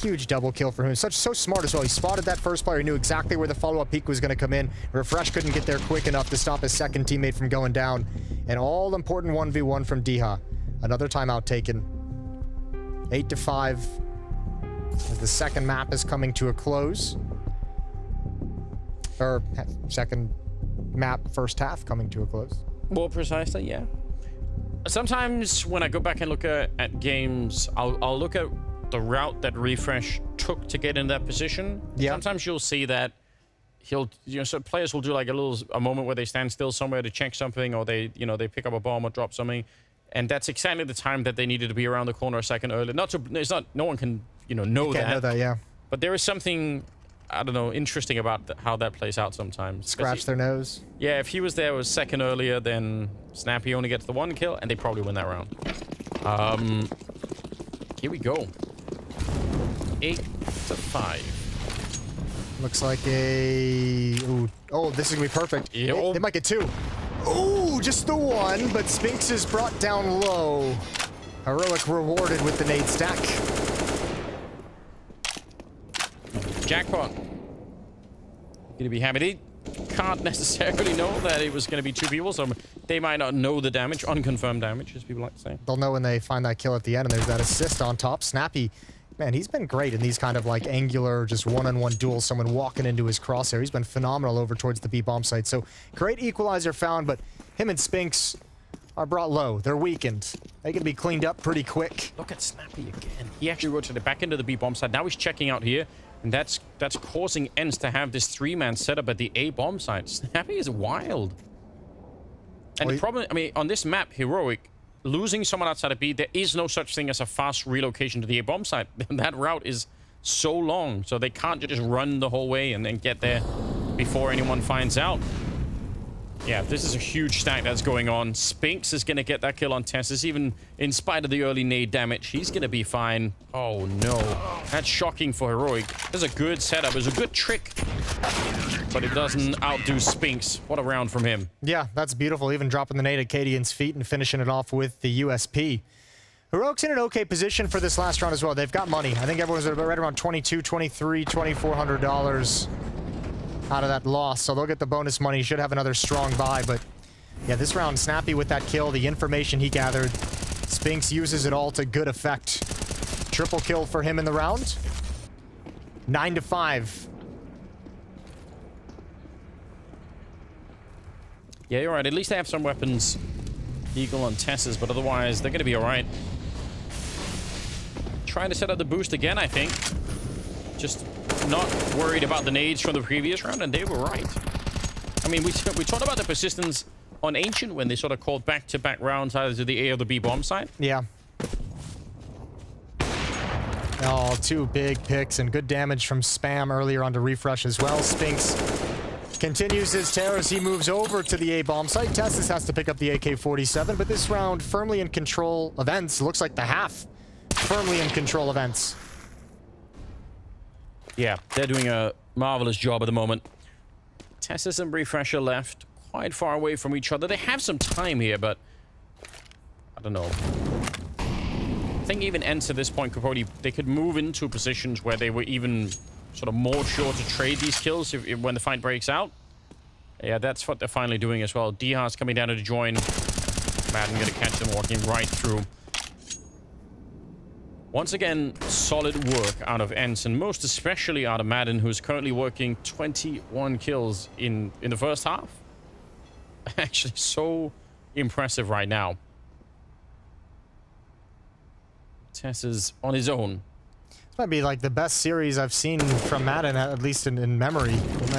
Huge double kill for him. So smart as well. He spotted that first player. He knew exactly where the follow-up peek was going to come in. Refresh couldn't get there quick enough to stop his second teammate from going down. An all-important 1v1 from Diha. Another timeout taken. 8-5. As the second map is coming to a close. Or second map, first half coming to a close. More precisely, yeah. Sometimes when I go back and look at games, I'll look at the route that Refresh took to get in that position. Yeah. Sometimes you'll see that so players will do like a moment where they stand still somewhere to check something, or they pick up a bomb or drop something, and that's exactly the time that they needed to be around the corner a second earlier. No one can know that. Yeah. But there is something, I don't know, interesting about how that plays out sometimes. Scratch their nose. Yeah, if he was there a second earlier, then Snappy only gets the 1 kill, and they probably win that round. Here we go. 8-5. Looks like a... Ooh. Oh, this is going to be perfect. Yep. They might get 2. Ooh, just the 1, but Spinks is brought down low. Heroic rewarded with the nade stack. Jackpot. Gonna be happy. They can't necessarily know that it was going to be 2 people, so they might not know the damage, unconfirmed damage, as people like to say. They'll know when they find that kill at the end, and there's that assist on top. Snappy, man, he's been great in these kind of like angular, just one-on-one duels, someone walking into his crosshair. He's been phenomenal over towards the B bomb site. So great equalizer found, but him and Spinks are brought low. They're weakened. They can be cleaned up pretty quick. Look at Snappy again. He actually rotated back into the B bomb site. Now he's checking out here, and that's causing ENCE to have this 3-man setup at the A bomb site. Snappy is wild. And the problem, I mean, on this map, Heroic, losing someone outside of B, there is no such thing as a fast relocation to the A bomb site. That route is so long, so they can't just run the whole way and then get there before anyone finds out. Yeah, this is a huge stack that's going on. Spinks is going to get that kill on TeSeS, even in spite of the early nade damage. He's going to be fine. Oh, no. That's shocking for Heroic. This is a good setup. It's a good trick. But it doesn't outdo Spinks. What a round from him. Yeah, that's beautiful. Even dropping the nade at Cadian's feet and finishing it off with the USP. Heroic's in an okay position for this last round as well. They've got money. I think everyone's right around $22, $23, $2,400 out of that loss, so they'll get the bonus money. Should have another strong buy, but yeah, this round, Snappy with that kill, the information he gathered, Spinks uses it all to good effect. Triple kill for him in the round. 9-5. Yeah, you're right. At least they have some weapons. Eagle on TeSeS, but otherwise they're going to be all right. Trying to set up the boost again, I think. Just not worried about the nades from the previous round, and they were right. I mean, we talked about the persistence on Ancient when they sort of called back-to-back rounds either to the A or the B bomb side. Yeah. Oh, 2 big picks and good damage from Spam earlier on to refresh as well. Spinks continues his tear as he moves over to the A bomb site. TeSeS has to pick up the AK-47, but this round firmly in control of ENCE. Looks like the half firmly in control of ENCE. Yeah, they're doing a marvelous job at the moment. TeSeS and Refresher left quite far away from each other. They have some time here, but I don't know. I think even ENCE at this point could probably, they could move into positions where they were even sort of more sure to trade these kills when the fight breaks out. Yeah, that's what they're finally doing as well. Diha's coming down to join. Madden gonna catch them walking right through. Once again, solid work out of ENCE, and most especially out of Madden, who's currently working 21 kills in the first half. Actually, so impressive right now. TeSeS on his own. This might be like the best series I've seen from Madden, at least in memory.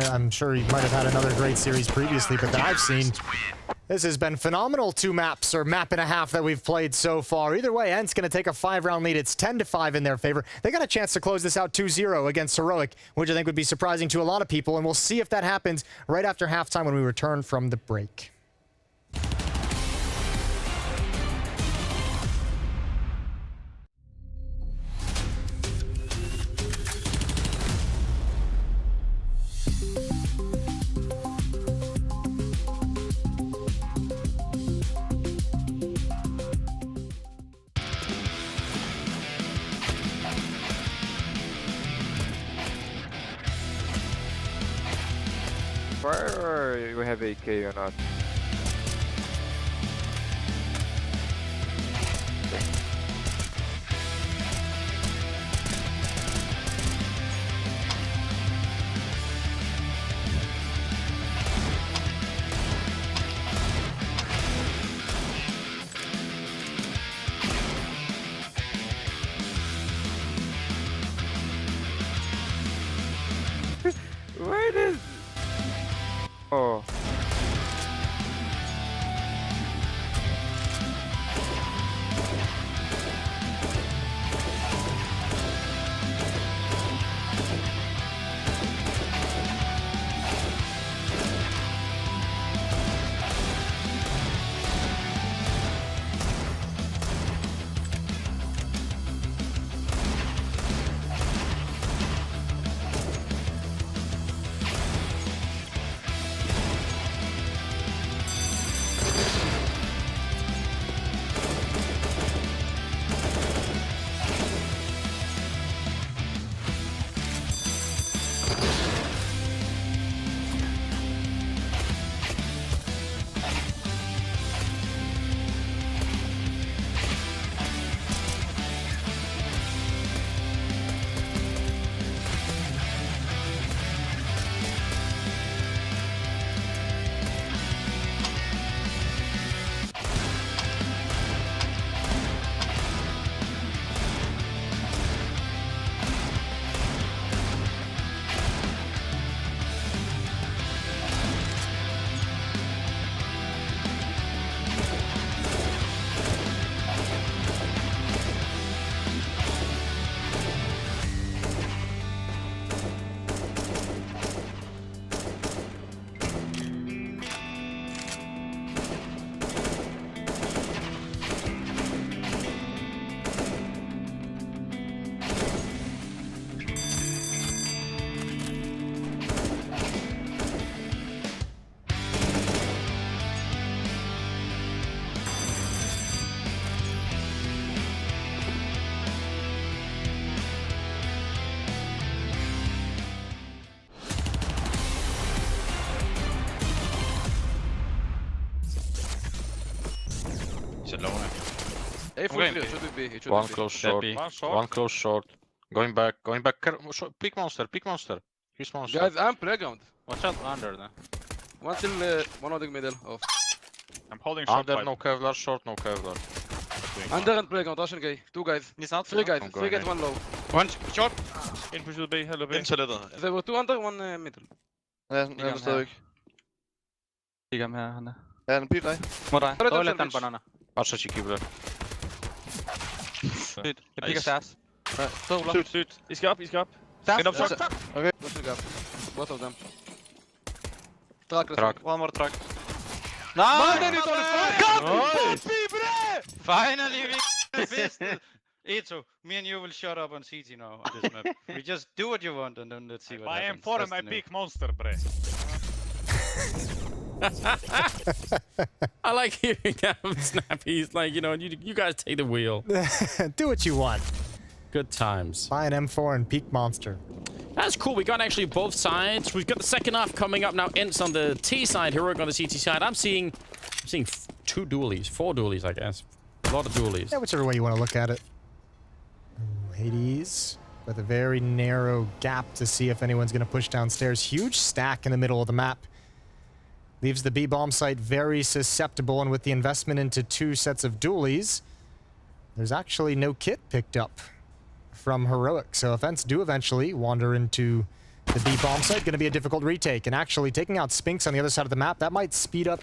I'm sure he might have had another great series previously, but that I've seen. This has been phenomenal 2 maps, or map and a half, that we've played so far. Either way, ENCE going to take a 5-round lead. It's 10-5 in their favor. They got a chance to close this out 2-0 against Heroic, which I think would be surprising to a lot of people, and we'll see if that happens right after halftime when we return from the break. Or we have AK or not? Where is? Oh. It's alone. A full clear, should be B. It should One be close B. short. One close short. Going back. Pick monster. He's monster. Guys, I'm playground. Watch out under there. One till one on the middle. Off. I'm holding short. Under no Kevlar, short no Kevlar. Under and playground, Russian guy. Two guys. He's not. Three guys. Three guys, one low. One short. In push B, hello B. There were two under, one middle. Ja, jeg forstår ikke. Kigger ham her, han er. Ja, han er bil dig. Må dig. Toilet den banana. Patrzę ci kibler. Syd. Jeg picker stairs. Syd. I skal op. Stairs. Get up short. Okay. Let's pick up. Both of them. Track. One more track. Man, he's on the front! Finally we pistol. Ito, me and you will shut up on CT now on this map. We just do what you want and then let's see what happens. I am for my big monster, bre. I like hearing that from Snappy. He's like, you know, you guys take the wheel. Do what you want. Good times. Buy an M4 and peak monster. That's cool. We got actually both sides. We've got the second half coming up now. ENCE on the T side, Heroic on the CT side. I'm seeing 4 dualies, I guess. A lot of dualies. Yeah, whichever way you want to look at it. Hades with a very narrow gap to see if anyone's going to push downstairs. Huge stack in the middle of the map. Leaves the B bomb site very susceptible, and with the investment into 2 sets of dualies, there's actually no kit picked up from Heroic. So if ENCE do eventually wander into the B bomb site, going to be a difficult retake. And actually taking out Spinks on the other side of the map, that might speed up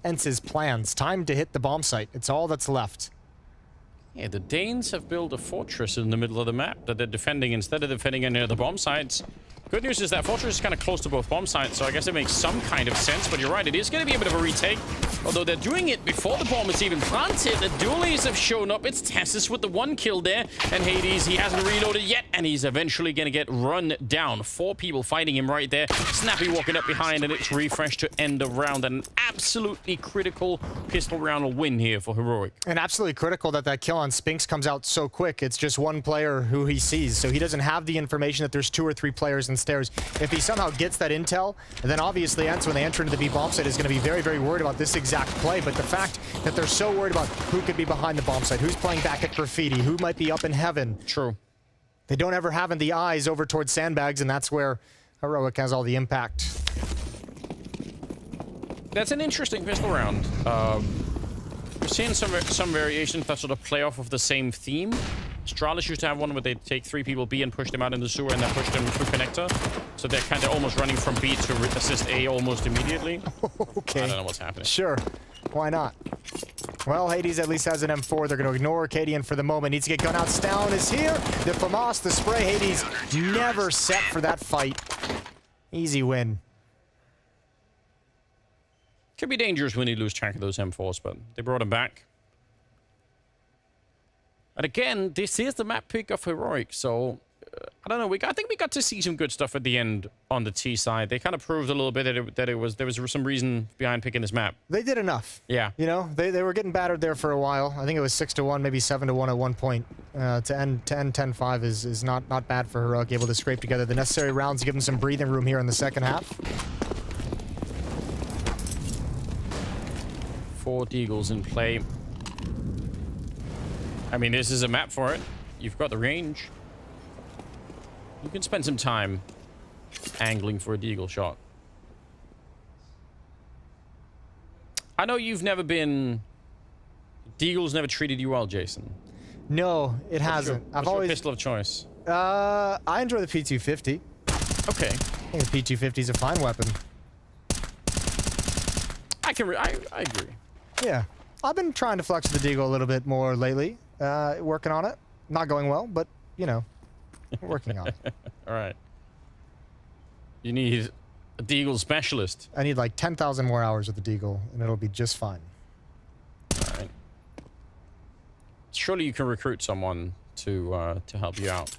ENCE's plans. Time to hit the bomb site. It's all that's left. Yeah, the Danes have built a fortress in the middle of the map that they're defending instead of defending near the bomb sites. Good news is that fortress is kind of close to both bomb sites, so I guess it makes some kind of sense, but you're right, it is going to be a bit of a retake. Although they're doing it before the bomb is even planted. The dualies have shown up. It's TeSeS with the 1 kill there, and Hades, he hasn't reloaded yet, and he's eventually going to get run down. 4 people fighting him right there. Snappy walking up behind, and it's refresh to end the round. An absolutely critical pistol round win here for Heroic. And absolutely critical that kill on Spinks comes out so quick. It's just one player who he sees, so he doesn't have the information that there's 2 or 3 players in stairs. If he somehow gets that intel, then obviously ENCE, when they enter into the B bomb site, is going to be very, very worried about this exact play. But the fact that they're so worried about who could be behind the bomb site, who's playing back at graffiti, who might be up in heaven. True. They don't ever have the eyes over towards sandbags, and that's where Heroic has all the impact. That's an interesting pistol round. We're seeing some variations that sort of play off of the same theme. Astralis used to have one where they take 3 people B and push them out in the sewer and then push them through connector. So they're kind of almost running from B to assist A almost immediately. Okay. I don't know what's happening. Sure. Why not? Well, Hades at least has an M4. They're going to ignore Arcadian for the moment. Needs to get gunouts down. Is here. The FAMAS, the spray. Hades never set for that fight. Easy win. Could be dangerous when you lose track of those M4s, but they brought him back. And again, this is the map pick of Heroic, so I don't know. I think we got to see some good stuff at the end on the T side. They kind of proved a little bit that there was some reason behind picking this map. They did enough. Yeah. You know, they were getting battered there for a while. I think it was 6-1, maybe 7-1 at one point. To end 10-5 is not bad for Heroic, able to scrape together the necessary rounds to give them some breathing room here in the second half. 4 Deagles in play. I mean, this is a map for it. You've got the range. You can spend some time angling for a Deagle shot. I know you've never been... Deagle's never treated you well, Jason. No, it hasn't. What's your pistol of choice? I enjoy the P250. Okay. I think the P250 is a fine weapon. I agree. Yeah. I've been trying to flex the Deagle a little bit more lately. Working on it. Not going well, but, you know, working on it. All right. You need a Deagle specialist. I need like 10,000 more hours with the Deagle, and it'll be just fine. All right. Surely you can recruit someone to help you out.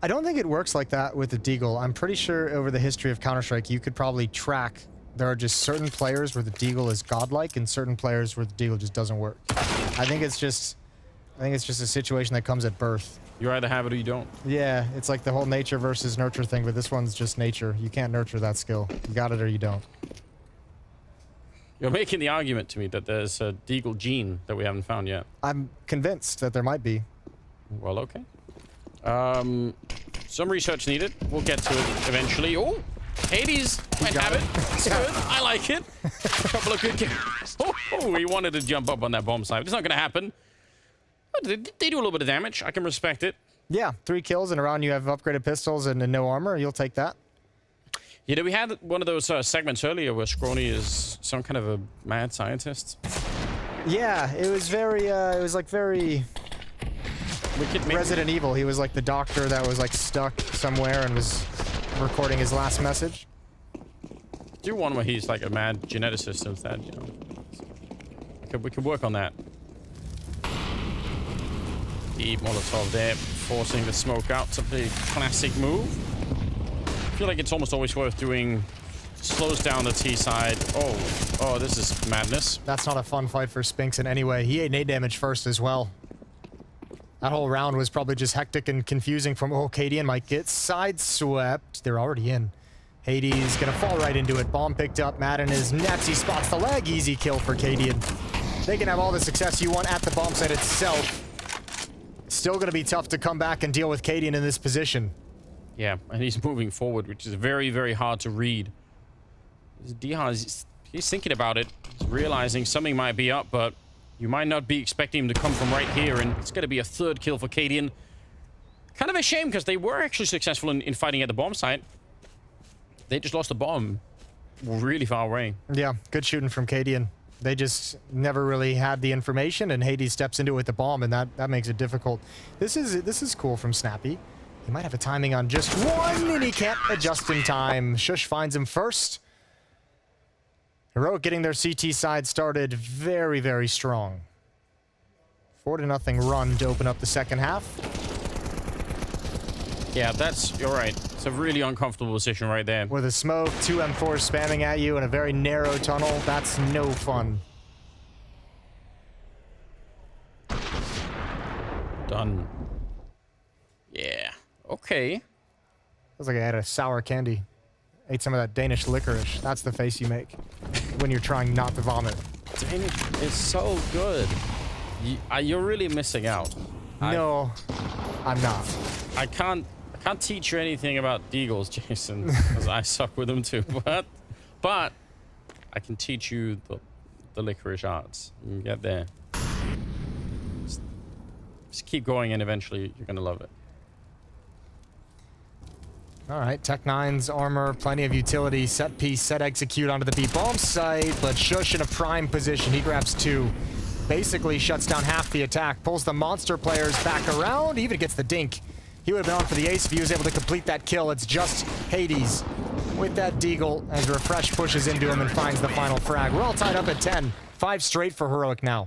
I don't think it works like that with the Deagle. I'm pretty sure over the history of Counter-Strike, you could probably track there are just certain players where the Deagle is godlike and certain players where the Deagle just doesn't work. I think it's just a situation that comes at birth. You either have it or you don't. Yeah, it's like the whole nature versus nurture thing, but this one's just nature. You can't nurture that skill. You got it or you don't. You're making the argument to me that there's a Deagle gene that we haven't found yet. I'm convinced that there might be. Well, okay. Some research needed. We'll get to it eventually. Oh, Hades might have it. It's good. I like it. A couple of good kills. Oh, he wanted to jump up on that bomb site. It's not going to happen. But they do a little bit of damage. I can respect it. Yeah, 3 kills in a round. You have upgraded pistols and no armor. You'll take that. You know, we had one of those segments earlier where Scrawny is some kind of a mad scientist. Yeah, it was very, it was like very Resident Evil. He was like the doctor that was like stuck somewhere and was recording his last message. Do one where he's like a mad geneticist instead, you know. We could work on that. Deep Molotov there, forcing the smoke out. It's a big classic move. I feel like it's almost always worth doing. Slows down the T side. Oh, this is madness. That's not a fun fight for Spinks in any way. He ate 8 damage first as well. That whole round was probably just hectic and confusing from Cadian might get sideswept. They're already in. Hades gonna fall right into it. Bomb picked up. Madden is next. He spots the leg. Easy kill for Cadian. They can have all the success you want at the bomb site itself. Still gonna be tough to come back and deal with Cadian in this position. Yeah, and he's moving forward, which is very, very hard to read. He's thinking about it. He's realizing something might be up, but you might not be expecting him to come from right here, and it's going to be a 3rd kill for Cadian. Kind of a shame, because they were actually successful in fighting at the bomb site. They just lost the bomb really far away. Yeah, good shooting from Cadian. They just never really had the information, and Hades steps into it with the bomb, and that makes it difficult. This is cool from Snappy. He might have a timing on just one, and he can't adjust in time. Shush finds him first. Heroic getting their CT side started very, very strong. 4-0 run to open up the second half. Yeah, you're right. It's a really uncomfortable position right there. With a smoke, 2 M4s spamming at you in a very narrow tunnel. That's no fun. Done. Yeah. Okay. Feels like I had a sour candy. Ate some of that Danish licorice. That's the face you make when you're trying not to vomit. Danish is so good. You're really missing out. No, I'm not. I can't teach you anything about Deagles, Jason, because I suck with them too. But I can teach you the licorice arts. You can get there. Just keep going, and eventually you're gonna love it. All right, Tech-9's armor, plenty of utility. Set piece, set execute onto the B bomb site, but Shush in a prime position. He grabs 2. Basically shuts down half the attack, pulls the monster players back around, even gets the dink. He would have been on for the ace if he was able to complete that kill. It's just Hades with that Deagle as Refresh pushes into him and finds the final frag. We're all tied up at 10. 5 straight for Heroic now.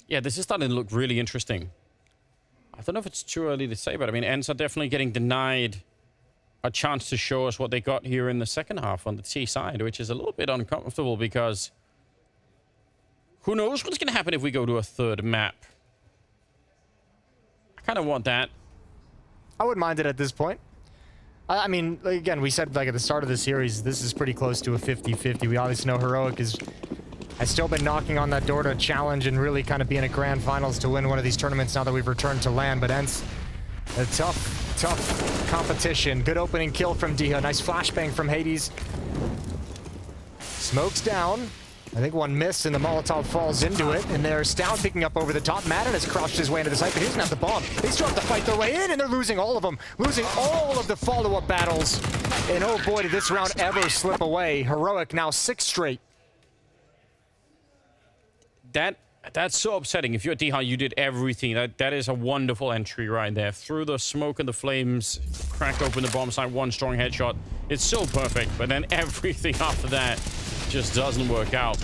Yeah, this is starting to look really interesting. I don't know if it's too early to say, but I mean, ENCE are definitely getting denied a chance to show us what they got here in the second half on the T side, which is a little bit uncomfortable because who knows what's going to happen if we go to a 3rd map. I kind of want that. I wouldn't mind it at this point. I mean, again, we said like at the start of the series, this is pretty close to a 50-50. We obviously know Heroic has still been knocking on that door to challenge and really kind of be in a grand finals to win one of these tournaments now that we've returned to land. But ENCE, a tough competition. Good opening kill from Diha. Nice flashbang from Hades. Smoke's down. I think one missed and the Molotov falls into it. And there's Stout picking up over the top. Madden has crushed his way into the site, but he doesn't have the bomb. They still have to fight their way in, and they're losing all of them. Losing all of the follow-up battles. And oh boy, did this round ever slip away. Heroic now 6 straight. That's so upsetting. If you're Diha, you did everything. That is a wonderful entry right there. Through the smoke and the flames, crack open the bomb site, 1 strong headshot. It's so perfect, but then everything after that just doesn't work out.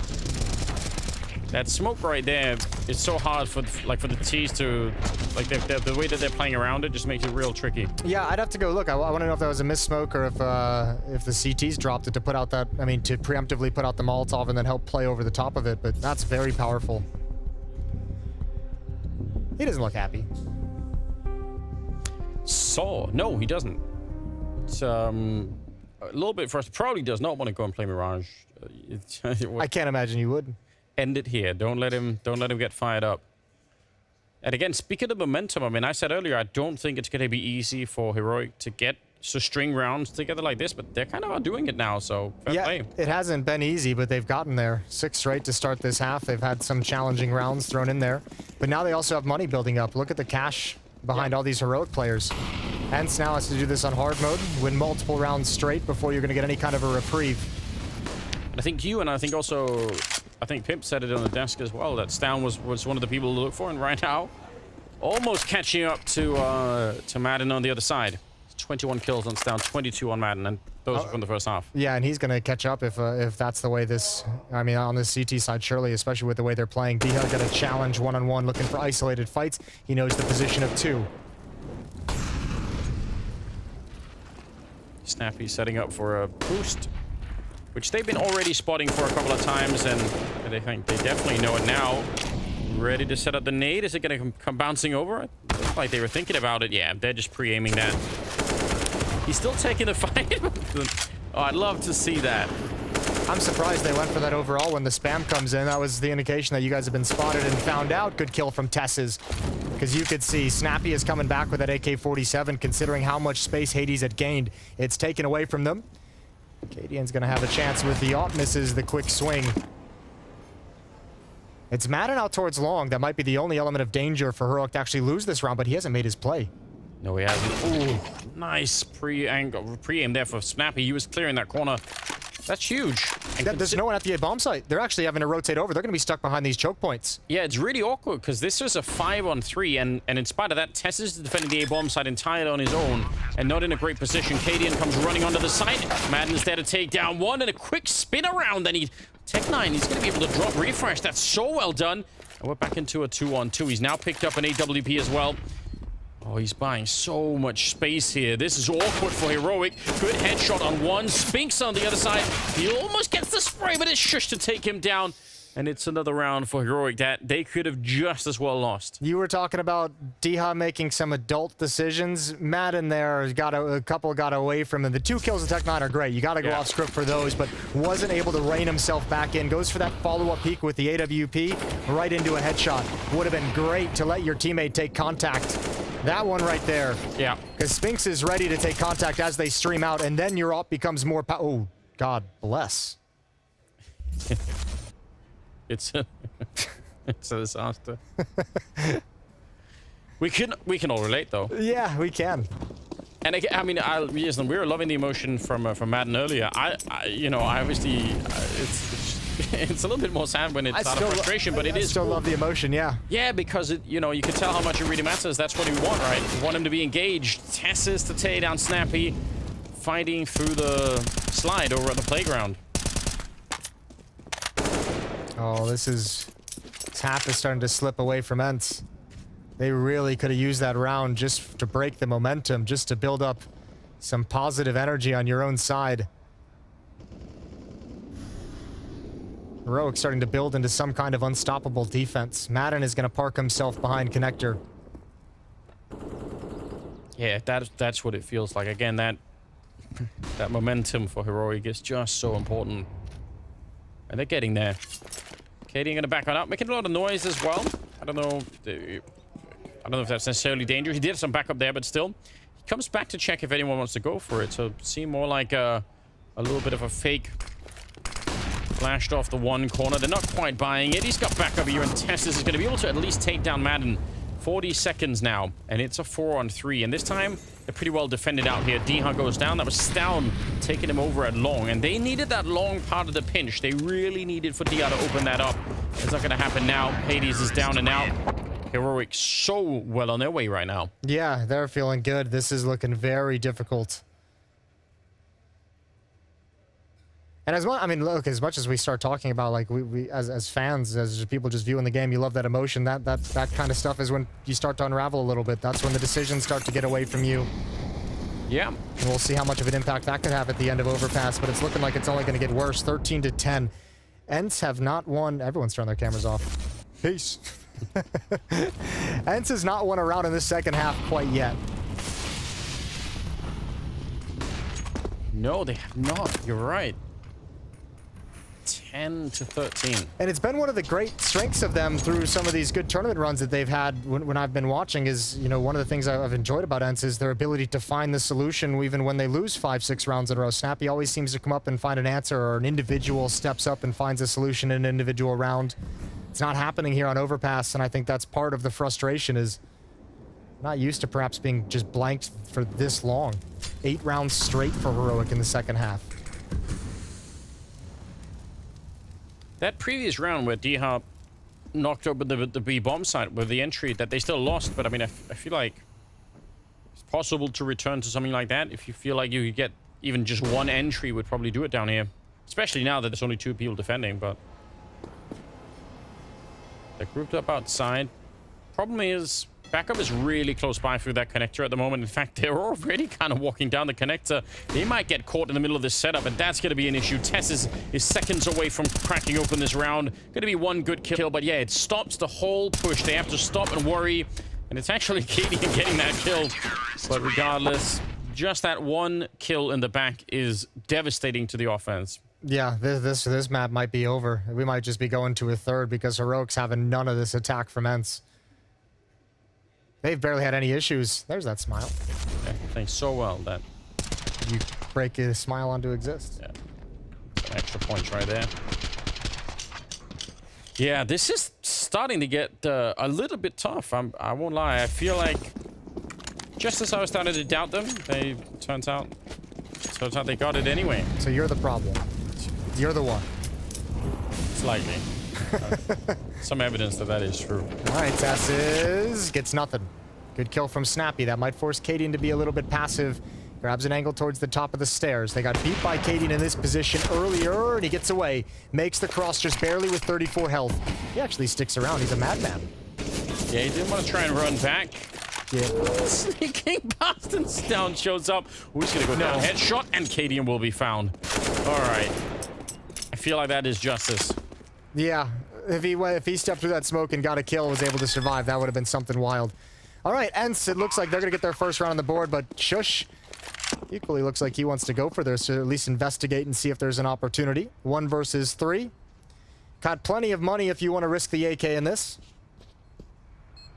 That smoke right there is so hard for the T's to the way that they're playing around it just makes it real tricky. Yeah, I'd have to go look. I want to know if that was a miss smoke or if the CTs dropped it to put out that. I mean, to preemptively put out the Molotov and then help play over the top of it. But that's very powerful. He doesn't look happy. So no, he doesn't. It's a little bit frustrated. Probably does not want to go and play Mirage. I can't imagine you would. End it here. Don't let him get fired up. And again, speaking of momentum, I mean, I said earlier, I don't think it's going to be easy for Heroic to get string rounds together like this, but they're kind of doing it now, so fair play. It hasn't been easy, but they've gotten there. 6 straight to start this half. They've had some challenging rounds thrown in there, but now they also have money building up. Look at the cash behind all these Heroic players. ENCE now has to do this on hard mode, win multiple rounds straight before you're going to get any kind of a reprieve. I think you and I think also, I think Pimp said it on the desk as well, that Stown was one of the people to look for, and right now, almost catching up to Madden on the other side. 21 kills on Stown, 22 on Madden, and those are from the first half. Yeah, and he's going to catch up if that's the way this, I mean, on this CT side, surely, especially with the way they're playing. D-Hug got a challenge one-on-one, looking for isolated fights. He knows the position of 2. Snappy setting up for a boost, which they've been already spotting for a couple of times, and they think they definitely know it now. Ready to set up the nade. Is it going to come bouncing over? It looks like they were thinking about it. Yeah, they're just pre-aiming that. He's still taking the fight. Oh, I'd love to see that. I'm surprised they went for that overall when the spam comes in. That was the indication that you guys have been spotted and found out. Good kill from TES's. Because you could see Snappy is coming back with that AK-47, considering how much space Hades had gained. It's taken away from them. Cadian's going to have a chance with the op, misses the quick swing. It's Madden out towards long. That might be the only element of danger for Heroic to actually lose this round, but he hasn't made his play. No, he hasn't. Ooh, nice pre-aim there for Snappy. He was clearing that corner. That's huge. There's no one at the A bomb site. They're actually having to rotate over. They're going to be stuck behind these choke points. Yeah, it's really awkward because this is a 5-on-3, and in spite of that, Tess is defending the A bomb site entirely on his own and not in a great position. Cadian comes running onto the site. Madden's there to take down one, and a quick spin around. Then Tech9, he's going to be able to drop refresh. That's so well done. And we're back into a 2-on-2. He's now picked up an AWP as well. Oh, he's buying so much space here. This is awkward for Heroic. Good headshot on one. Spinks on the other side. He almost gets the spray, but it's shush to take him down. And it's another round for Heroic that they could have just as well lost. You were talking about Diha making some adult decisions. Madden there got a couple got away from him. The 2 kills of Tech9 are great. You got to go off script for those, but wasn't able to rein himself back in. Goes for that follow-up peek with the AWP right into a headshot. Would have been great to let your teammate take contact. That one right there. Yeah. Because Spinks is ready to take contact as they stream out, and then your op becomes more oh, God bless. It's a disaster. we can all relate though. Yeah, we can. And I mean, we were loving the emotion from Madden earlier. I obviously it's a little bit more sad when it's out of frustration, but it is. I still love the emotion, yeah. Yeah, because you can tell how much it really matters. That's what we want, right? We want him to be engaged. TES's to take down Snappy, fighting through the slide over at the playground. Oh, this half is starting to slip away from ENCE. They really could have used that round just to break the momentum, just to build up some positive energy on your own side. Heroic starting to build into some kind of unstoppable defense. Madden is going to park himself behind connector. Yeah, that's what it feels like. Again, that momentum for Heroic is just so important. And they're getting there. Katie going to back on up, making a lot of noise as well. I don't know if that's necessarily dangerous. He did have some backup there, but still. He comes back to check if anyone wants to go for it. So seem more like a little bit of a fake. Flashed off the one corner. They're not quite buying it. He's got backup here, and TES's is going to be able to at least take down Madden. 40 seconds now, and it's a 4-on-3. And this time, they're pretty well defended out here. Diha goes down. That was Stown taking him over at long, and they needed that long part of the pinch. They really needed for Diha to open that up. It's not going to happen now. Hades is down and out. Heroic so well on their way right now. Yeah, they're feeling good. This is looking very difficult. And as well, I mean, look, as much as we start talking about, like, we as fans, as people just viewing the game, you love that emotion. That kind of stuff is when you start to unravel a little bit. That's when the decisions start to get away from you. Yeah. And we'll see how much of an impact that could have at the end of Overpass, but it's looking like it's only going to get worse. 13-10. ENCE have not won. Everyone's turned their cameras off. Peace. ENCE has not won a round in this second half quite yet. No, they have not. You're right. 10 to 13. And it's been one of the great strengths of them through some of these good tournament runs that they've had when I've been watching is, you know, one of the things I've enjoyed about ENCE is their ability to find the solution even when they lose 5-6 rounds in a row. Snappy always seems to come up and find an answer, or an individual steps up and finds a solution in an individual round. It's not happening here on Overpass, and I think that's part of the frustration is not used to perhaps being just blanked for this long. 8 rounds straight for Heroic in the second half. That previous round where D-Hop knocked over the B bomb site with the entry that they still lost, but I mean, I feel like it's possible to return to something like that. If you feel like you could get even just one entry, would probably do it down here. Especially now that there's only 2 people defending, but they're grouped up outside. Problem is, backup is really close by through that connector at the moment. In fact, they're already kind of walking down the connector. They might get caught in the middle of this setup, and that's going to be an issue. TES is seconds away from cracking open this round. Going to be one good kill, but yeah, it stops the whole push. They have to stop and worry, and it's actually Katie getting that kill. But regardless, just that one kill in the back is devastating to the offense. Yeah, this map might be over. We might just be going to a third because Heroic's having none of this attack from ENCE. They've barely had any issues. There's that smile. Yeah, playing so well that you break a smile onto exist. Yeah, some extra points right there. Yeah, this is starting to get a little bit tough. I won't lie. I feel like just as I was starting to doubt them, turns out they got it anyway. So you're the problem. You're the one. Slightly. Some evidence that is true. All right, TES gets nothing. Good kill from Snappy. That might force Cadian to be a little bit passive. Grabs an angle towards the top of the stairs. They got beat by Cadian in this position earlier, and he gets away. Makes the cross just barely with 34 health. He actually sticks around. He's a madman. Yeah, he didn't want to try and run back. Yeah. Sneaking past and Down shows up. Who's going to go down? Headshot, and Cadian will be found. All right. I feel like that is justice. Yeah, if he stepped through that smoke and got a kill, was able to survive, that would have been something wild. All right, ENCE, it looks like they're going to get their first round on the board, but Shush equally looks like he wants to go for this, to at least investigate and see if there's an opportunity. 1 versus 3. Got plenty of money if you want to risk the AK in this.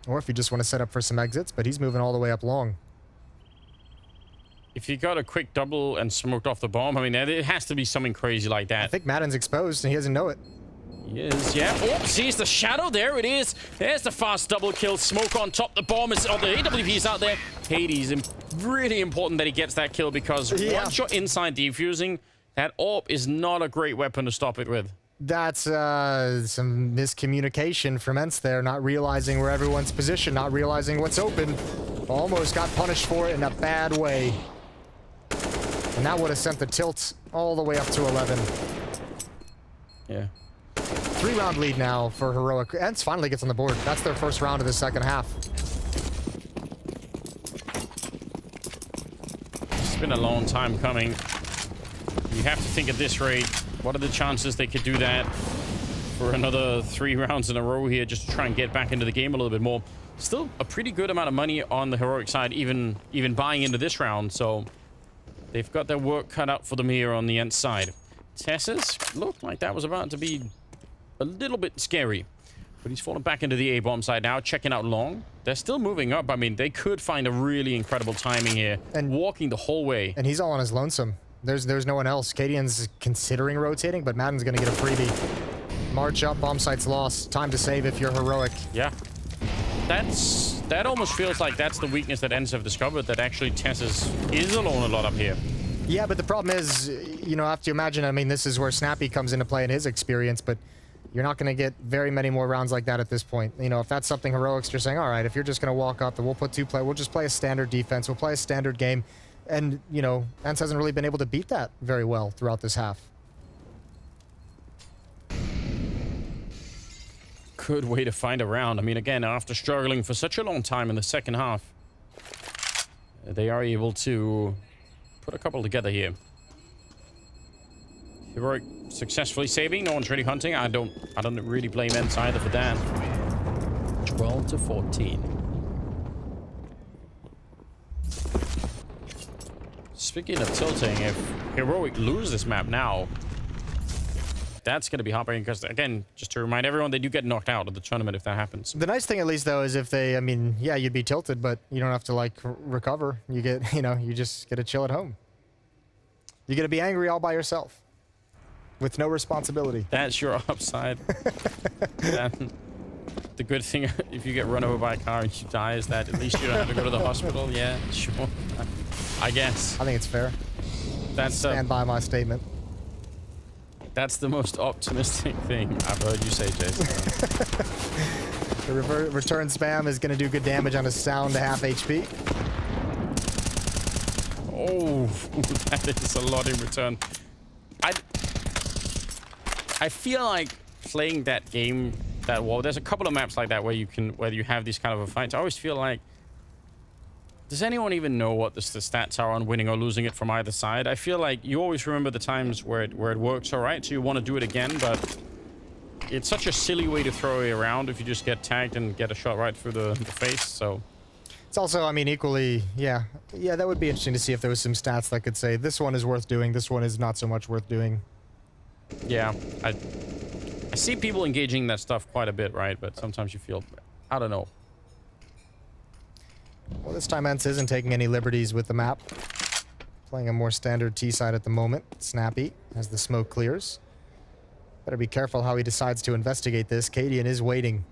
Or if you just want to set up for some exits, but he's moving all the way up long. If you got a quick double and smoked off the bomb, I mean, it has to be something crazy like that. I think Madden's exposed, and he doesn't know it. He is, yeah. Oh, sees the shadow. There it is. There's the fast double kill. Smoke on top. The bomb is... Oh, the AWP is out there. Hades, really important that he gets that kill because once you're inside defusing, that AWP is not a great weapon to stop it with. That's some miscommunication from ENCE there, not realizing where everyone's positioned, not realizing what's open. Almost got punished for it in a bad way. And that would have sent the tilt all the way up to 11. Yeah. 3-round lead now for Heroic. ENCE finally gets on the board. That's their first round of the second half. It's been a long time coming. You have to think at this rate, what are the chances they could do that for another 3 rounds in a row here just to try and get back into the game a little bit more. Still a pretty good amount of money on the Heroic side, even buying into this round, so they've got their work cut out for them here on the ENCE side. TES's looked like that was about to be a little bit scary, but he's fallen back into the A-bomb side now, checking out long. They're still moving up. I mean, they could find a really incredible timing here and walking the whole way. And he's all on his lonesome. There's no one else. Cadian's considering rotating, but Madden's going to get a freebie. March up, bomb site's lost. Time to save if you're Heroic. Yeah. That almost feels like that's the weakness that ENCE have discovered, that actually TES is alone a lot up here. Yeah, but the problem is, you know, have to imagine, I mean, this is where Snappy comes into play in his experience, but you're not going to get very many more rounds like that at this point. You know, if that's something Heroic's, you're saying, all right, if you're just going to walk up, then we'll put we'll just play a standard defense, we'll play a standard game. And, you know, ENCE hasn't really been able to beat that very well throughout this half. Good way to find a round. I mean, again, after struggling for such a long time in the second half, they are able to put a couple together here. Heroic successfully saving. No one's really hunting. I don't really blame ENCE either for that. 12 to 14. Speaking of tilting, if Heroic lose this map now, that's going to be heartbreaking because, again, just to remind everyone, they do get knocked out of the tournament if that happens. The nice thing, at least, though, is if they, I mean, yeah, you'd be tilted, but you don't have to, like, recover. You get, you know, you just get to chill at home. You get to be angry all by yourself with no responsibility. That's your upside. The good thing, if you get run over by a car and you die, is that at least you don't have to go to the hospital. Yeah, sure. I guess. I think it's fair. That's stand by my statement. That's the most optimistic thing I've heard you say, Jason. The return spam is going to do good damage on a sound to half HP. Oh, that is a lot in return. I feel like playing that game, that wall. There's a couple of maps like that where you have these kind of a fights. I always feel like, does anyone even know what the stats are on winning or losing it from either side? I feel like you always remember the times where it works all right, so you want to do it again, but it's such a silly way to throw it around if you just get tagged and get a shot right through the face. So it's also, I mean, equally, yeah, that would be interesting to see if there was some stats that could say this one is worth doing, this one is not so much worth doing. Yeah, I see people engaging in that stuff quite a bit, right? But sometimes you feel, I don't know. Well, this time ENCE isn't taking any liberties with the map. Playing a more standard T side at the moment. Snappy as the smoke clears. Better be careful how he decides to investigate this. paiN is waiting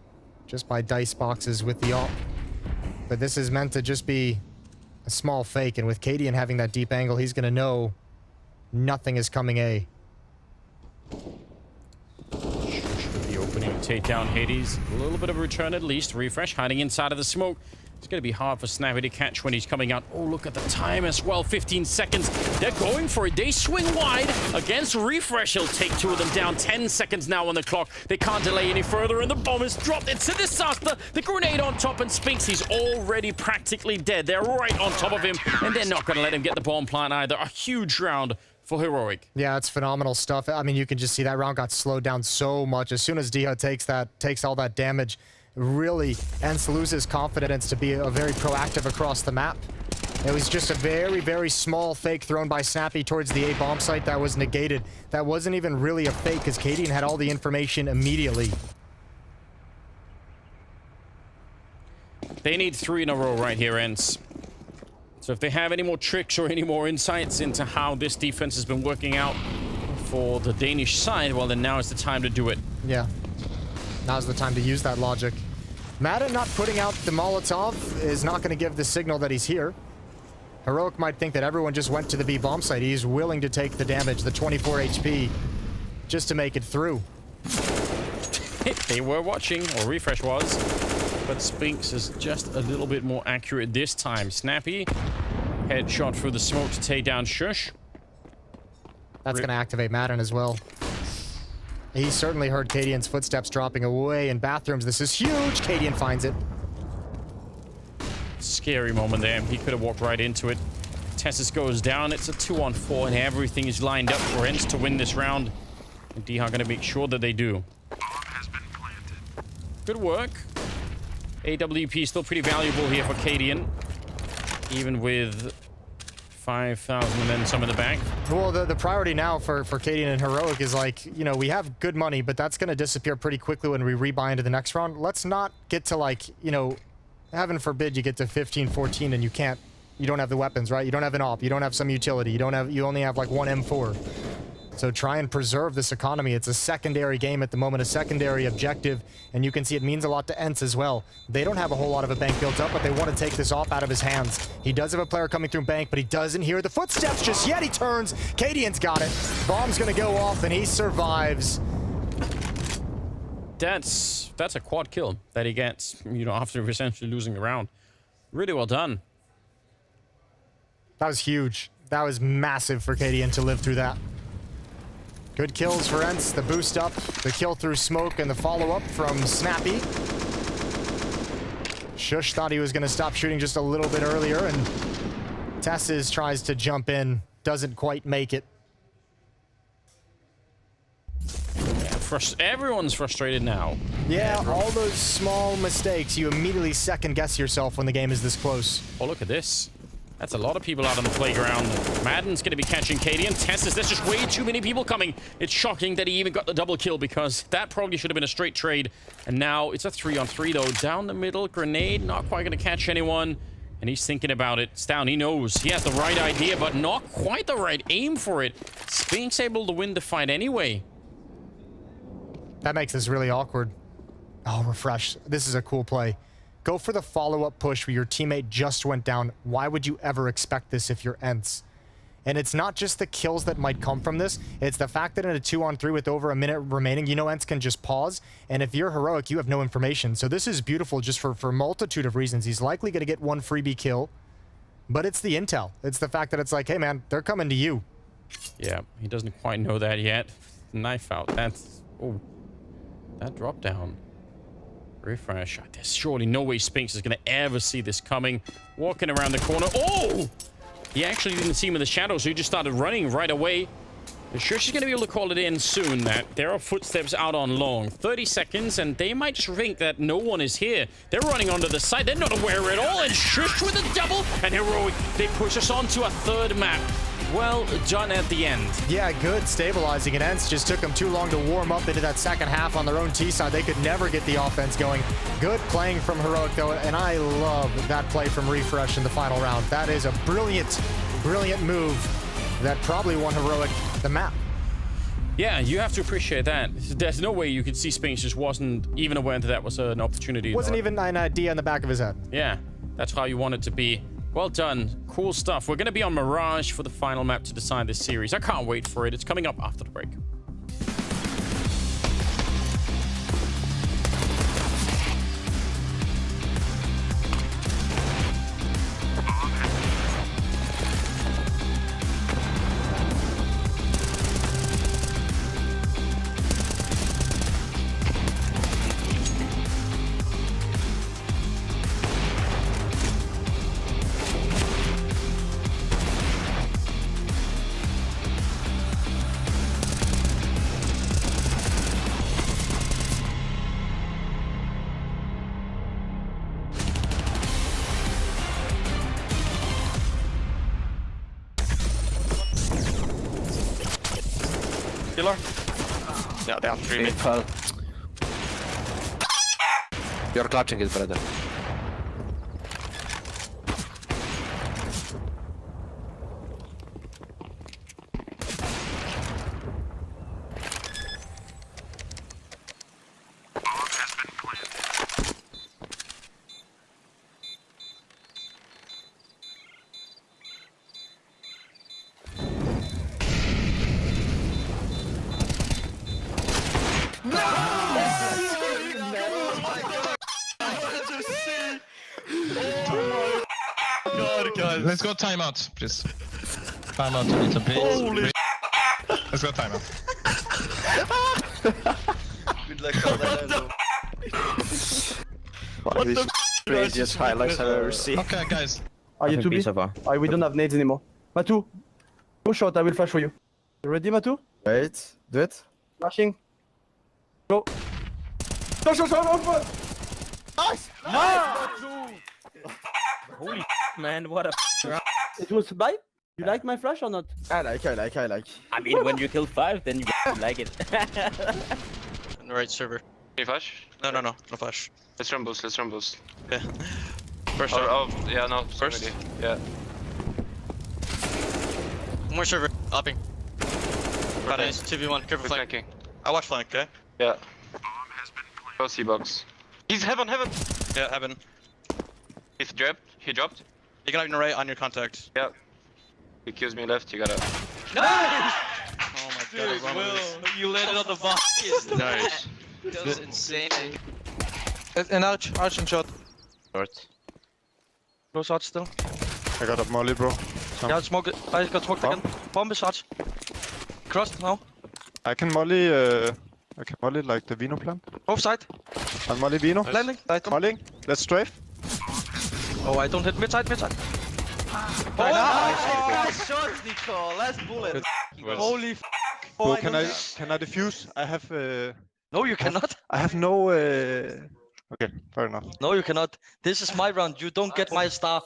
just by dice boxes with the AWP. But this is meant to just be a small fake, and with paiN having that deep angle, he's going to know nothing is coming A. Should be opening to take down Hades. A little bit of a return at least. Refresh hiding inside of the smoke. It's going to be hard for Snappy to catch when he's coming out. Oh, look at the time as well. 15 seconds. They're going for it. They swing wide against Refresh. He'll take two of them down. 10 seconds now on the clock. They can't delay any further, and the bomb is dropped. It's a disaster. The grenade on top, and Spinks, he's already practically dead. They're right on top of him, and they're not going to let him get the bomb plant either. A huge round for Heroic. Yeah, it's phenomenal stuff. I mean, you can just see that round got slowed down so much. As soon as Diha takes all that damage, really, ENCE loses confidence to be a very proactive across the map. It was just a very, very small fake thrown by Snappy towards the A bomb site that was negated. That wasn't even really a fake because paiN had all the information immediately. They need 3 in a row right here, ENCE. So if they have any more tricks or any more insights into how this defense has been working out for the Danish side, well, then now is the time to do it. Yeah. Now's the time to use that logic. Madden not putting out the Molotov is not going to give the signal that he's here. Heroic might think that everyone just went to the B bomb site. He's willing to take the damage, the 24 HP, just to make it through. They were watching, or Refresh was, but Spinks is just a little bit more accurate this time. Snappy, headshot through the smoke to take down Shush. That's going to activate Madden as well. He certainly heard paiN's footsteps dropping away in bathrooms. This is huge. paiN finds it. Scary moment there. He could have walked right into it. TeSeS goes down. It's a 2-on-4, and everything is lined up for ENCE to win this round. And Diha going to make sure that they do. Good work. AWP still pretty valuable here for paiN, even with 5,000 and then some in the bank. Well, the priority now for paiN and Heroic is like, you know, we have good money, but that's going to disappear pretty quickly when we rebuy into the next round. Let's not get to, like, you know, heaven forbid you get to 15, 14 and you don't have the weapons, right? You don't have an AWP, you don't have some utility, you only have like one M4. So try and preserve this economy. It's a secondary game at the moment, a secondary objective, and you can see it means a lot to ENCE as well. They don't have a whole lot of a bank built up, but they want to take this off out of his hands. He does have a player coming through bank, but he doesn't hear the footsteps just yet. He turns. paiN's got it. Bomb's going to go off, and he survives. That's a quad kill that he gets, you know, after essentially losing the round. Really well done. That was huge. That was massive for paiN to live through that. Good kills for ENCE, the boost up, the kill through smoke, and the follow-up from Snappy. Shush thought he was going to stop shooting just a little bit earlier, and TeSeS tries to jump in, doesn't quite make it. Yeah, everyone's frustrated now. Yeah, all those small mistakes, you immediately second-guess yourself when the game is this close. Oh, look at this. That's a lot of people out on the playground. Madden's going to be catching KD, and TEST, there's just way too many people coming. It's shocking that he even got the double kill, because that probably should have been a straight trade. And now it's a 3-on-3, though. Down the middle, grenade, not quite going to catch anyone. And he's thinking about it. It's down, he knows. He has the right idea, but not quite the right aim for it. Spinks able to win the fight anyway. That makes this really awkward. Oh, refresh. This is a cool play. Go for the follow-up push where your teammate just went down. Why would you ever expect this if you're ENCE? And it's not just the kills that might come from this. It's the fact that in a 2-on-3 with over a minute remaining, you know ENCE can just pause. And if you're heroic, you have no information. So this is beautiful just for a multitude of reasons. He's likely going to get one freebie kill. But it's the intel. It's the fact that it's like, hey, man, they're coming to you. Yeah, he doesn't quite know that yet. Knife out. That's... Oh. That drop down. Refresh. There's surely no way Spinks is going to ever see this coming. Walking around the corner. Oh! He actually didn't see him in the shadow, so he just started running right away. I'm sure she's going to be able to call it in soon, that there are footsteps out on long. 30 seconds, and they might just think that no one is here. They're running onto the side. They're not aware at all. And Shush with a double. And Heroic, they push us on to a third map. Well done at the end. Yeah, good stabilizing. And ENCE just took them too long to warm up into that second half on their own T side. They could never get the offense going. Good playing from Heroic, though, and I love that play from Refresh in the final round. That is a brilliant, brilliant move that probably won Heroic the map. Yeah, you have to appreciate that. There's no way you could see Spinks just wasn't even aware that that was an opportunity. Wasn't even an idea in the back of his head. Yeah, that's how you want it to be. Well done. Cool stuff. We're going to be on Mirage for the final map to decide this series. I can't wait for it. It's coming up after the break. Killer? Yeah, they are 3 mid. You're clutching it, brother. Let's go timeout, please. Timeout to meet a pace. Holy Let's go timeout. Good luck, What the craziest highlights I've ever seen. Okay, guys. Are you 2B? We don't have nades anymore. Matu, go short, I will flash for you. You ready, Matu? Wait, do it. Flashing. Go. Short. Nice! Holy man, what a It was by? You like my flash or not? I like. I mean, when you kill 5, then you like it. On the right server. Any flash? No flash. Let's run boost. Yeah. First yeah, no. First? Yeah. More server. Upping. Got it. 2v1. Careful flanking. I watch flank, okay? Yeah. Bomb has been planted. Go C-box. He's heaven! Yeah, heaven. He's dropped. He dropped. You can have your right on your contact. Yeah. He kills me left, you gotta... Nice! Oh my god, Will, you landed on the box. Nice. That was insane. An arch and shot. Short. No shot still. I got up molly, bro. Yeah, smoke it. I got smoked again. Bomb is shot. Crossed now. I can molly like the Vino plant. Both side. And molly Vino. Nice. Landing. Mollying. Let's strafe. Oh, I don't hit mid side. Nice shot, Nico. Last bullet. Holy f***. Bro, can I defuse? I have No, you cannot. I have no Okay, fair enough. No, you cannot. This is my round. You don't get my star.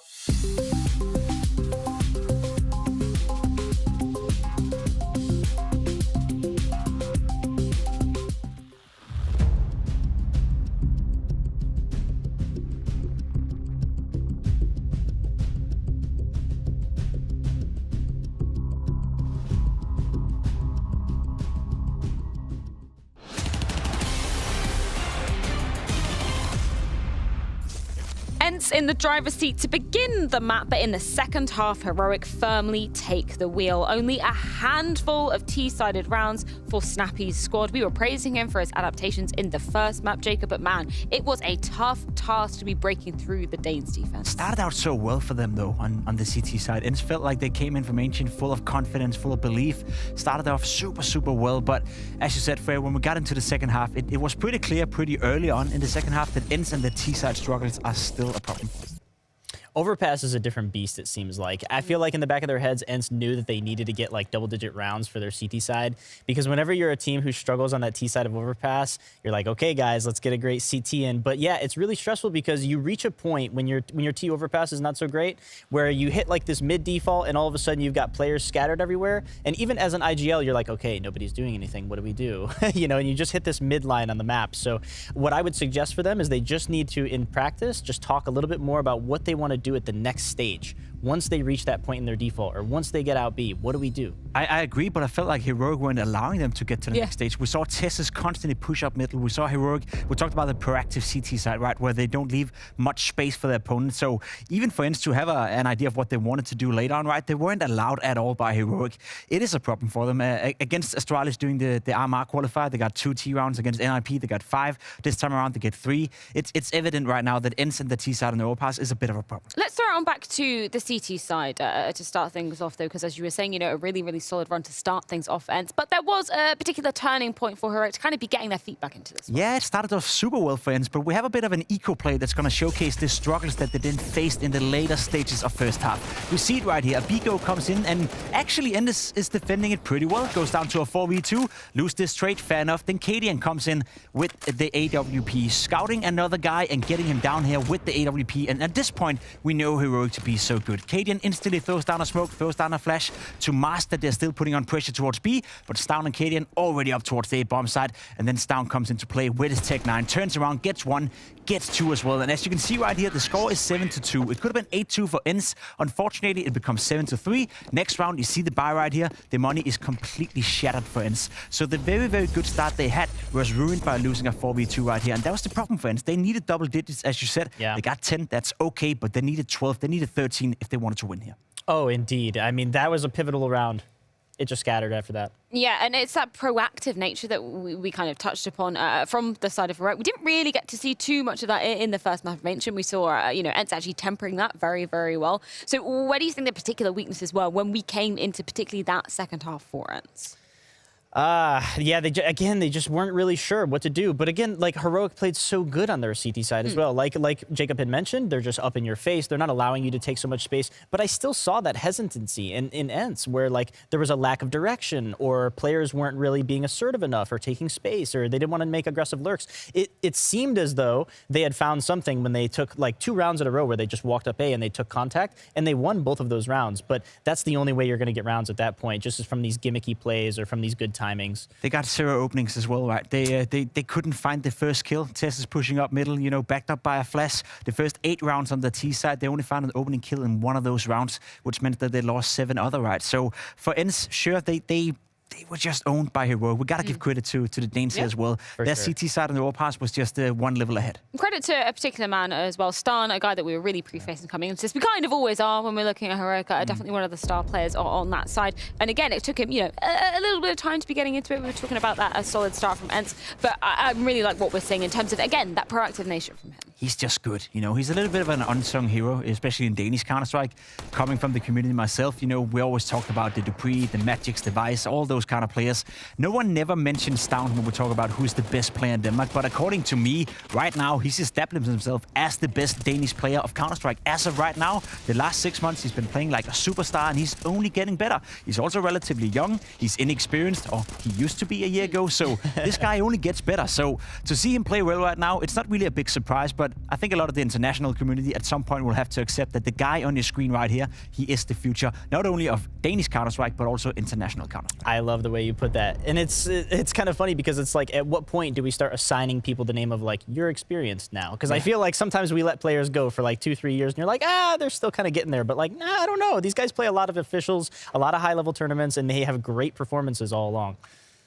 ENCE in the driver's seat to begin the map, but in the second half, Heroic firmly take the wheel. Only a handful of T-sided rounds for Snappy's squad. We were praising him for his adaptations in the first map, Jacob, but man, it was a tough task to be breaking through the Danes' defense. Started out so well for them, though, on the CT side. ENCE felt like they came in from Ancient full of confidence, full of belief. Started off super well, but as you said, Freya, when we got into the second half, it was pretty clear pretty early on in the second half that ENCE and the T-side struggles are still a problem. Overpass is a different beast, it seems like. I feel like in the back of their heads, ENCE knew that they needed to get like double-digit rounds for their CT side, because whenever you're a team who struggles on that T side of Overpass, you're like, okay, guys, let's get a great CT in. But yeah, it's really stressful because you reach a point when your T Overpass is not so great, where you hit like this mid default, and all of a sudden you've got players scattered everywhere. And even as an IGL, you're like, okay, nobody's doing anything. What do we do? You know, and you just hit this mid line on the map. So what I would suggest for them is they just need to, in practice, just talk a little bit more about what they want to do at the next stage. Once they reach that point in their default, or once they get out B, what do we do? I agree, but I felt like Heroic weren't allowing them to get to the next stage. We saw TeSeS constantly push up middle. We saw Heroic, we talked about the proactive CT side, right, where they don't leave much space for their opponent. So even for ENCE to have an idea of what they wanted to do later on, right, they weren't allowed at all by Heroic. It is a problem for them. Against Astralis during the RMR qualifier, they got 2 T rounds. Against NIP, they got 5. This time around, they get 3. It's evident right now that ENCE and the T side and the Overpass is a bit of a problem. Let's throw it on back to the CT side to start things off, though, because as you were saying, you know, a really solid run to start things off ENCE. But there was a particular turning point for Heroic to kind of be getting their feet back into this one. Yeah, it started off super well for ENCE, but we have a bit of an eco play that's going to showcase the struggles that they didn't face in the later stages of first half. We see it right here. A Bigo comes in, and actually ENCE is defending it pretty well. Goes down to a 4v2, lose this trade, fair enough. Then cadiaN comes in with the AWP, scouting another guy and getting him down here with the AWP. And at this point, we know Heroic to be so good. cadiaN instantly throws down a smoke, throws down a flash to mask that they're still putting on pressure towards B, but Stavn and cadiaN already up towards the A-bomb side, and then Stavn comes into play with his Tech 9, turns around, gets 1, gets 2 as well. And as you can see right here, the score is 7-2. It could have been 8-2 for ENCE. Unfortunately, it becomes 7-3. Next round, you see the buy right here. The money is completely shattered for ENCE. So the very good start they had was ruined by losing a 4v2 right here. And that was the problem for ENCE. They needed double digits, as you said. Yeah. They got 10, that's okay, but they needed 12, they needed 13 if they wanted to win here. Oh, indeed. I mean, that was a pivotal round. It just scattered after that. Yeah, and it's that proactive nature that we kind of touched upon from the side of Heroic. We didn't really get to see too much of that in the first map mention. We saw, you know, ENCE actually tempering that very well. So where do you think the particular weaknesses were when we came into particularly that second half for ENCE? Yeah, they just weren't really sure what to do. But again, like Heroic played so good on their CT side as well. Like Jacob had mentioned, they're just up in your face. They're not allowing you to take so much space. But I still saw that hesitancy in ENCE where like there was a lack of direction, or players weren't really being assertive enough or taking space, or they didn't want to make aggressive lurks. It seemed as though they had found something when they took like 2 rounds in a row where they just walked up A and they took contact, and they won both of those rounds. But that's the only way you're going to get rounds at that point, just from these gimmicky plays or from these good timings. They got 0 openings as well, right? They couldn't find the first kill. TeSeS pushing up middle, you know, backed up by a flash. The first 8 rounds on the T side, they only found an opening kill in 1 of those rounds, which meant that they lost 7 other, right? So for ENCE, sure, they were just owned by Heroic. We got to give credit to the Danes here as well. Their CT side on the Overpass was just 1 level ahead. Credit to a particular man as well, Stavn, a guy that we were really prefacing coming into this. We kind of always are when we're looking at Heroic. Definitely one of the star players on that side. And again, it took him, you know, a little bit of time to be getting into it. We were talking about that, a solid start from ENCE. But I really like what we're seeing in terms of, again, that proactive nature from him. He's just good, you know. He's a little bit of an unsung hero, especially in Danish Counter-Strike. Coming from the community myself, you know, we always talked about the Dupree, the Magix, the Vice, all those kind of players. No one never mentions Stavn when we talk about who's the best player in Denmark, but according to me, right now, he's established himself as the best Danish player of Counter-Strike. As of right now, the last 6 months, he's been playing like a superstar, and he's only getting better. He's also relatively young, he's inexperienced, or he used to be a year ago, so this guy only gets better. So to see him play well right now, it's not really a big surprise, but I think a lot of the international community at some point will have to accept that the guy on your screen right here, he is the future, not only of Danish Counter-Strike, but also international Counter-Strike. I love the way you put that. And it's kind of funny because it's like, at what point do we start assigning people the name of like, you're experienced now? Because I feel like sometimes we let players go for like 2-3 years and you're like, they're still kind of getting there. But like, nah, I don't know. These guys play a lot of officials, a lot of high-level tournaments, and they have great performances all along.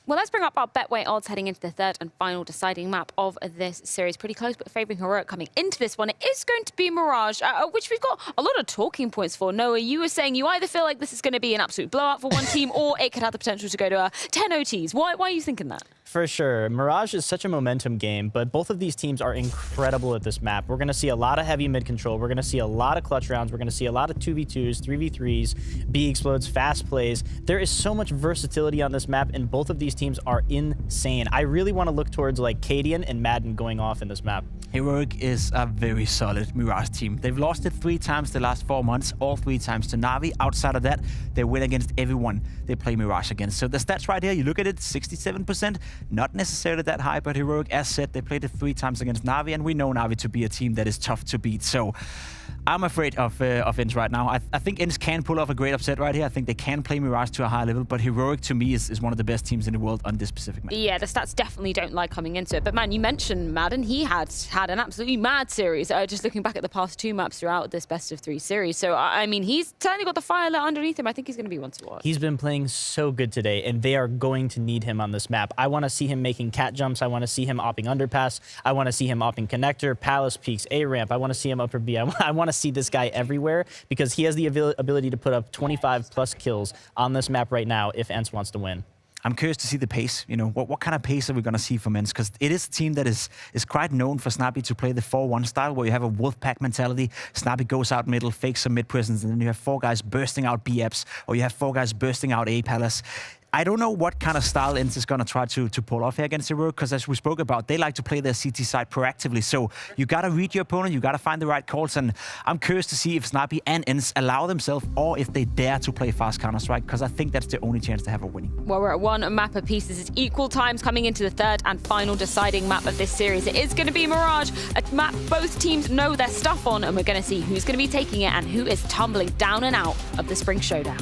Well, let's bring up our Betway odds heading into the third and final deciding map of this series. Pretty close, but favouring Heroic coming into this one. It is going to be Mirage, which we've got a lot of talking points for. Noah, you were saying you either feel like this is going to be an absolute blowout for one team, or it could have the potential to go to 10 OTs. Why are you thinking that? For sure. Mirage is such a momentum game, but both of these teams are incredible at this map. We're going to see a lot of heavy mid control. We're going to see a lot of clutch rounds. We're going to see a lot of 2v2s, 3v3s, B explodes, fast plays. There is so much versatility on this map, and both of these teams are insane. I really want to look towards like Cadian and Madden going off in this map. Heroic is a very solid Mirage team. They've lost it 3 times the last 4 months, all 3 times to Na'Vi. Outside of that, they win against everyone they play Mirage against. So the stats right here, you look at it, 67%, not necessarily that high, but Heroic, as said, they played it 3 times against Na'Vi, and we know Na'Vi to be a team that is tough to beat. So I'm afraid of ENCE right now. I think ENCE can pull off a great upset right here. I think they can play Mirage to a high level, but Heroic to me is one of the best teams in the world on this specific map. Yeah, the stats definitely don't lie coming into it. But man, you mentioned Madden. He had an absolutely mad series. Just looking back at the past 2 maps throughout this best of 3 series. So I mean, he's certainly got the fire lit underneath him. I think he's going to be one to watch. He's been playing so good today, and they are going to need him on this map. I want to see him making cat jumps. I want to see him opping underpass. I want to see him opping connector, palace peaks, A ramp. I want to see him upper B. I want to see this guy everywhere, because he has the ability to put up 25+ kills on this map right now if ENCE wants to win. I'm curious to see the pace. You know, what kind of pace are we going to see from ENCE? Because it is a team that is quite known for Snappy to play the 4-1 style, where you have a wolf pack mentality. Snappy goes out middle, fakes some mid presence, and then you have 4 guys bursting out BFs, or you have 4 guys bursting out A palace. I don't know what kind of style ENCE is going to try to pull off here against Heroic, because as we spoke about, they like to play their CT side proactively. So you got to read your opponent, you got to find the right calls, and I'm curious to see if Snappy and ENCE allow themselves, or if they dare to play fast Counter-Strike, because I think that's the only chance to have of winning. Well, we're at 1 map apiece. This is equal times coming into the third and final deciding map of this series. It is going to be Mirage, a map both teams know their stuff on, and we're going to see who's going to be taking it and who is tumbling down and out of the Spring Showdown.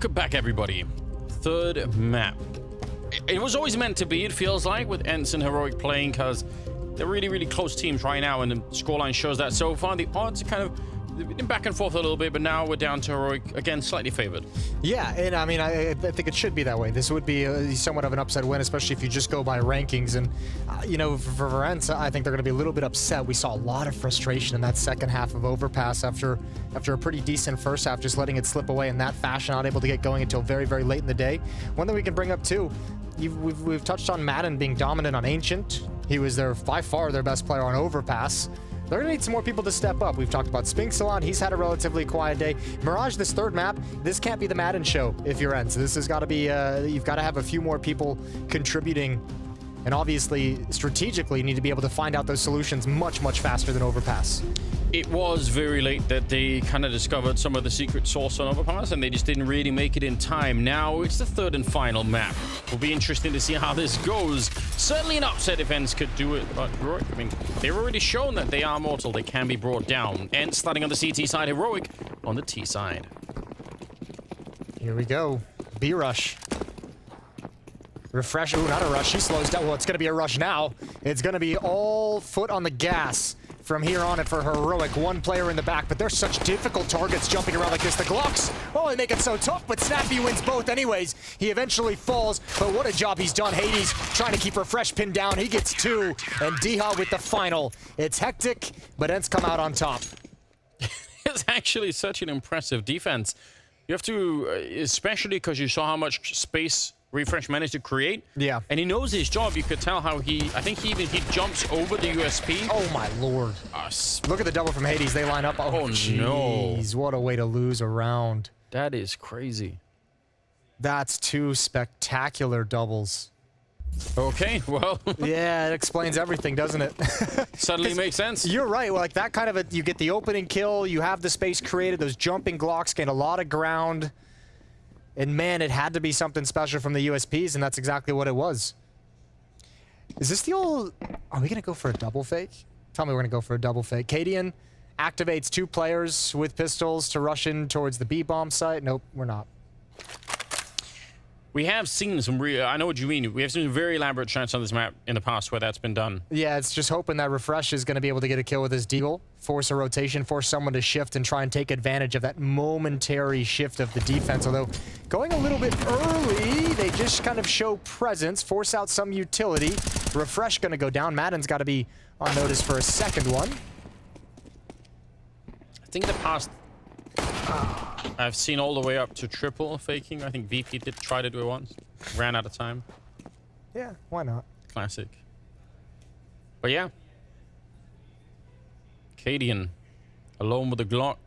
Welcome back, everybody. Third map. It was always meant to be, it feels like, with ENCE and Heroic playing, because they're really, really close teams right now, and the scoreline shows that so far. The odds are kind of been back and forth a little bit, but now we're down to Heroic, again, slightly favored. Yeah, and I mean, I think it should be that way. This would be somewhat of an upset win, especially if you just go by rankings. And, you know, for ENCE, I think they're going to be a little bit upset. We saw a lot of frustration in that second half of Overpass after a pretty decent first half, just letting it slip away in that fashion, not able to get going until very, very late in the day. One thing we can bring up, too, we've touched on Madden being dominant on Ancient. He was by far their best player on Overpass. They're going to need some more people to step up. We've talked about Spinks a lot. He's had a relatively quiet day. Mirage, this third map, this can't be the Madden show if you're ENCE. This has got to be, you've got to have a few more people contributing. And obviously, strategically, you need to be able to find out those solutions much, much faster than Overpass. It was very late that they kind of discovered some of the secret sauce on Overpass, and they just didn't really make it in time. Now it's the third and final map. Will be interesting to see how this goes. Certainly an upset if ENCE could do it, but Heroic, I mean, they've already shown that they are mortal. They can be brought down. ENCE starting on the CT side, Heroic on the T side. Here we go. B-Rush. Refresh. Ooh, not a rush. She slows down. Well, it's going to be a rush now. It's going to be all foot on the gas from here on it for Heroic. One player in the back, but they're such difficult targets jumping around like this. The Glocks, oh, they make it so tough, but Snappy wins both anyways. He eventually falls, but what a job he's done. Hades trying to keep Refresh pinned down. He gets 2, and Diha with the final. It's hectic, but ENCE come out on top. It's actually such an impressive defense. You have to, especially because you saw how much space Refresh managed to create. Yeah. And he knows his job. You could tell how he jumps over the USP. Oh my lord. Look at the double from Hades. They line up. Oh, no. What a way to lose a round. That is crazy. That's 2 spectacular doubles. Okay, well. Yeah, it explains everything, doesn't it? Suddenly makes sense. You're right. Well, like that kind of you get the opening kill, you have the space created, those jumping Glocks gain a lot of ground. And man, it had to be something special from the USPs, and that's exactly what it was. Is this the old... Are we going to go for a double fake? Tell me we're going to go for a double fake. Cadian activates 2 players with pistols to rush in towards the B-bomb site. Nope, we're not. We have seen some I know what you mean. We have seen very elaborate shots on this map in the past where that's been done. Yeah, it's just hoping that Refresh is going to be able to get a kill with his deagle, force a rotation, force someone to shift and try and take advantage of that momentary shift of the defense. Although going a little bit early, they just kind of show presence, force out some utility. Refresh going to go down. Madden's got to be on notice for a second one. I think in the past, I've seen all the way up to triple faking. I think VP did try to do it once. Ran out of time. Yeah, why not? Classic. But yeah. Cadian, alone with the Glock.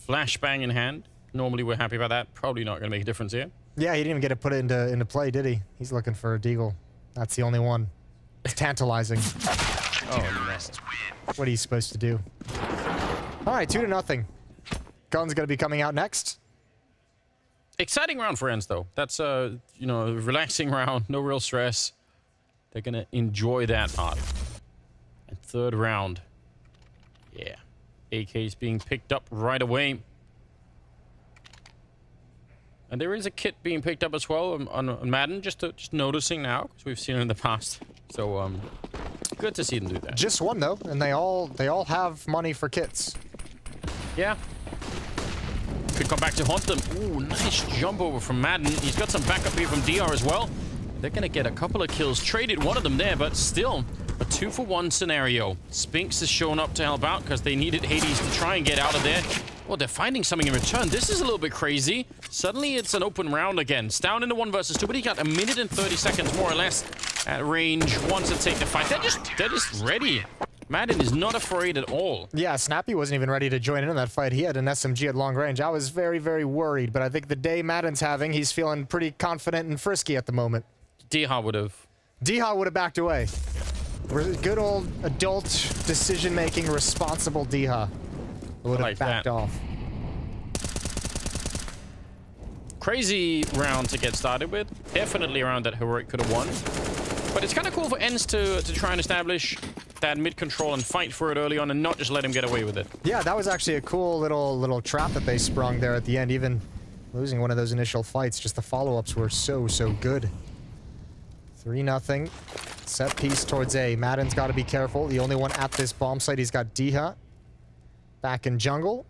Flashbang in hand. Normally we're happy about that. Probably not going to make a difference here. Yeah, he didn't even get it put into play, did he? He's looking for a deagle. That's the only one. It's tantalizing. Oh, no. What are you supposed to do? All right, 2-0. Gun's going to be coming out next. Exciting round for ENCE, though. That's a, you know, relaxing round. No real stress. They're going to enjoy that part. And third round. Yeah. AK's being picked up right away. And there is a kit being picked up as well on Madden. Just noticing now, because we've seen it in the past. So, good to see them do that. Just one, though. And they all have money for kits. Yeah. Could come back to haunt them. Ooh, nice jump over from Madden. He's got some backup here from DR as well. They're going to get a couple of kills. Traded one of them there, but still a 2-for-1 scenario. Spinks has shown up to help out because they needed Hades to try and get out of there. Oh, they're finding something in return. This is a little bit crazy. Suddenly it's an open round again. It's down into 1 versus 2, but he got 1 minute and 30 seconds more or less at range. Wants to take the fight. They're just ready. Madden is not afraid at all. Yeah, Snappy wasn't even ready to join in that fight. He had an SMG at long range. I was very, very worried, but I think the day Madden's having, he's feeling pretty confident and frisky at the moment. Diha would have. Diha would have backed away. Good old adult decision-making, responsible Diha would have backed off. Crazy round to get started with. Definitely a round that Heroic could have won. But it's kind of cool for ENCE to try and establish that mid-control and fight for it early on and not just let him get away with it. Yeah, that was actually a cool little trap that they sprung there at the end. Even losing one of those initial fights. Just the follow-ups were so good. 3-0. Set piece towards A. Madden's got to be careful. The only one at this bomb site. He's got Diha back in jungle.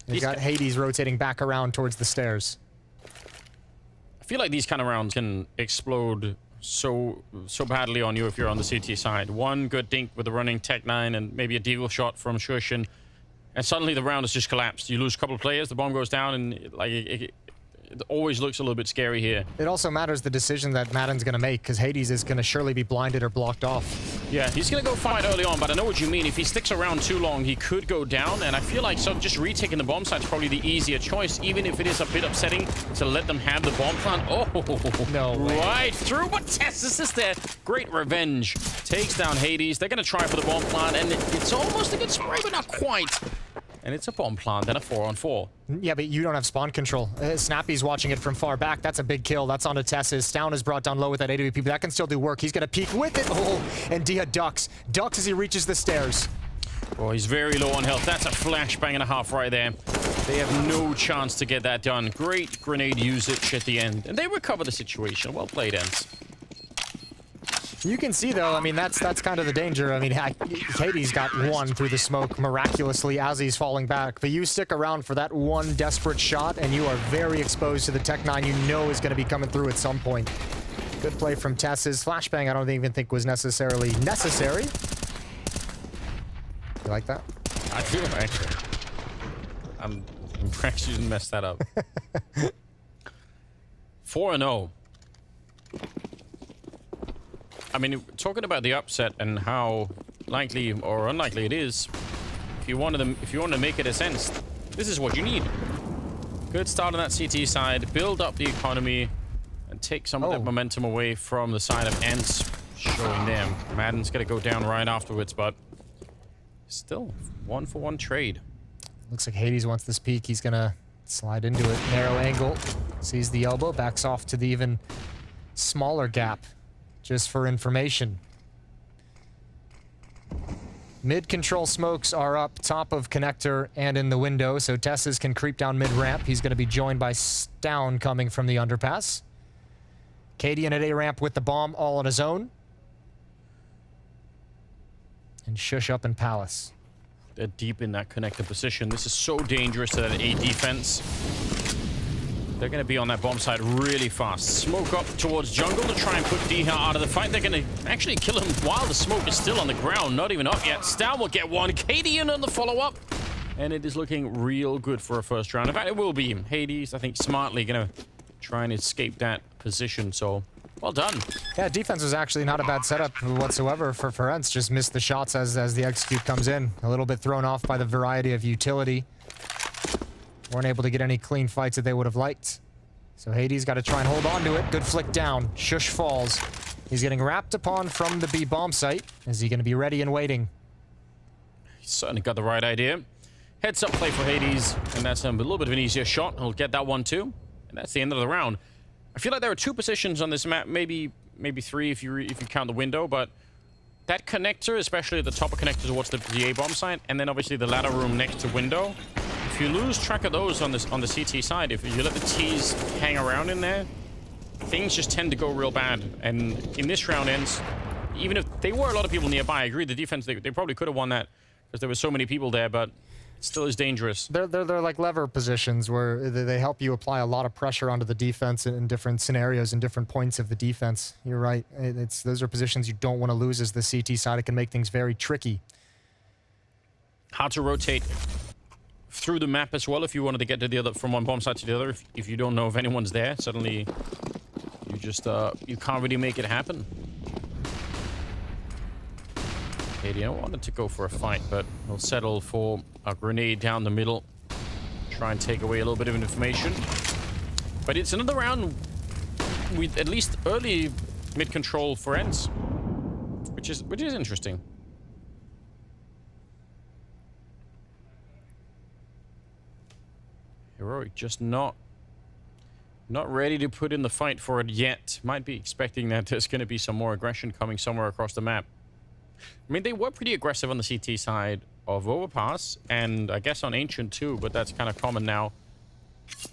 He's got Hades rotating back around towards the stairs. I feel like these kind of rounds can explode so badly on you if you're on the CT side. One good dink with a running Tech 9 and maybe a deagle shot from Shushin, and suddenly the round has just collapsed. You lose a couple of players, the bomb goes down, and like it always looks a little bit scary here. It also matters the decision that Madden's going to make, because Hades is going to surely be blinded or blocked off. Yeah, he's going to go fight early on, but I know what you mean. If he sticks around too long, he could go down, and I feel like just retaking the bomb site is probably the easier choice, even if it is a bit upsetting to let them have the bomb plant. Oh, no way. Right through, but TEST is there. Great revenge. Takes down Hades. They're going to try for the bomb plant, and it's almost a good spray, but not quite. And it's a bomb plant, then a 4-on-4. Yeah, but you don't have spawn control. Snappy's watching it from far back. That's a big kill. That's onto TESS. Stown is brought down low with that AWP, but that can still do work. He's going to peek with it. Oh, and Dia ducks. Ducks as he reaches the stairs. Oh, he's very low on health. That's a flashbang and a half right there. They have no chance to get that done. Great grenade usage at the end. And they recover the situation. Well played, ENCE. You can see, though, I mean, that's kind of the danger. I mean, Hades got one through the smoke miraculously as he's falling back. But you stick around for that one desperate shot, and you are very exposed to the Tech 9 you know is going to be coming through at some point. Good play from Tess's. Flashbang I don't even think was necessarily necessary. You like that? I do, actually. I'm impressed you didn't mess that up. 4-0. I mean, talking about the upset and how likely or unlikely it is, if you want to make it a sense, this is what you need. Good start on that CT side, build up the economy, and take some of that momentum away from the side of ENCE, showing them. Madden's gonna go down right afterwards, but still 1-for-1 trade. Looks like Hades wants this peek. He's gonna slide into it. Narrow angle, sees the elbow, backs off to the even smaller gap. Just for information. Mid-control smokes are up top of connector and in the window, so Tesses can creep down mid-ramp. He's going to be joined by Stown coming from the underpass. Cadian at A-ramp with the bomb all on his own. And Shush up in Palace. They're deep in that connector position. This is so dangerous to that A defense. They're going to be on that bomb side really fast. Smoke up towards jungle to try and put Diha out of the fight. They're going to actually kill him while the smoke is still on the ground. Not even up yet. Stown will get one. Cadian on the follow-up. And it is looking real good for a first round. In fact, it will be. Hades, I think, smartly going to try and escape that position. So, well done. Yeah, defense was actually not a bad setup whatsoever for ENCE. Just missed the shots as the execute comes in. A little bit thrown off by the variety of utility. Weren't able to get any clean fights that they would have liked. So Hades got to try and hold on to it. Good flick down. Shush falls. He's getting wrapped upon from the B bomb site. Is he going to be ready and waiting? He's certainly got the right idea. Heads up play for Hades, and that's a little bit of an easier shot. He'll get that one too, and that's the end of the round. I feel like there are two positions on this map, maybe three if you count the window, but that connector, especially at the top of connector towards the A bomb site, and then obviously the ladder room next to window. If you lose track of those on the CT side, if you let the T's hang around in there, things just tend to go real bad. And in this round ENCE, even if there were a lot of people nearby, I agree the defense, they probably could have won that because there were so many people there, but it still is dangerous. They're like lever positions where they help you apply a lot of pressure onto the defense in different scenarios and different points of the defense. You're right. Those are positions you don't want to lose as the CT side. It can make things very tricky. Hard to rotate through the map as well if you wanted to get to the other, from one bomb site to the other. If you don't know if anyone's there, suddenly you just you can't really make it happen. Cadian wanted to go for a fight, but he'll settle for a grenade down the middle. Try and take away a little bit of information. But it's another round with at least early mid control for ENCE, which is interesting. Heroic just not ready to put in the fight for it yet. Might be expecting that there's going to be some more aggression coming somewhere across the map. I mean, they were pretty aggressive on the CT side of Overpass, and I guess on Ancient too, but that's kind of common now.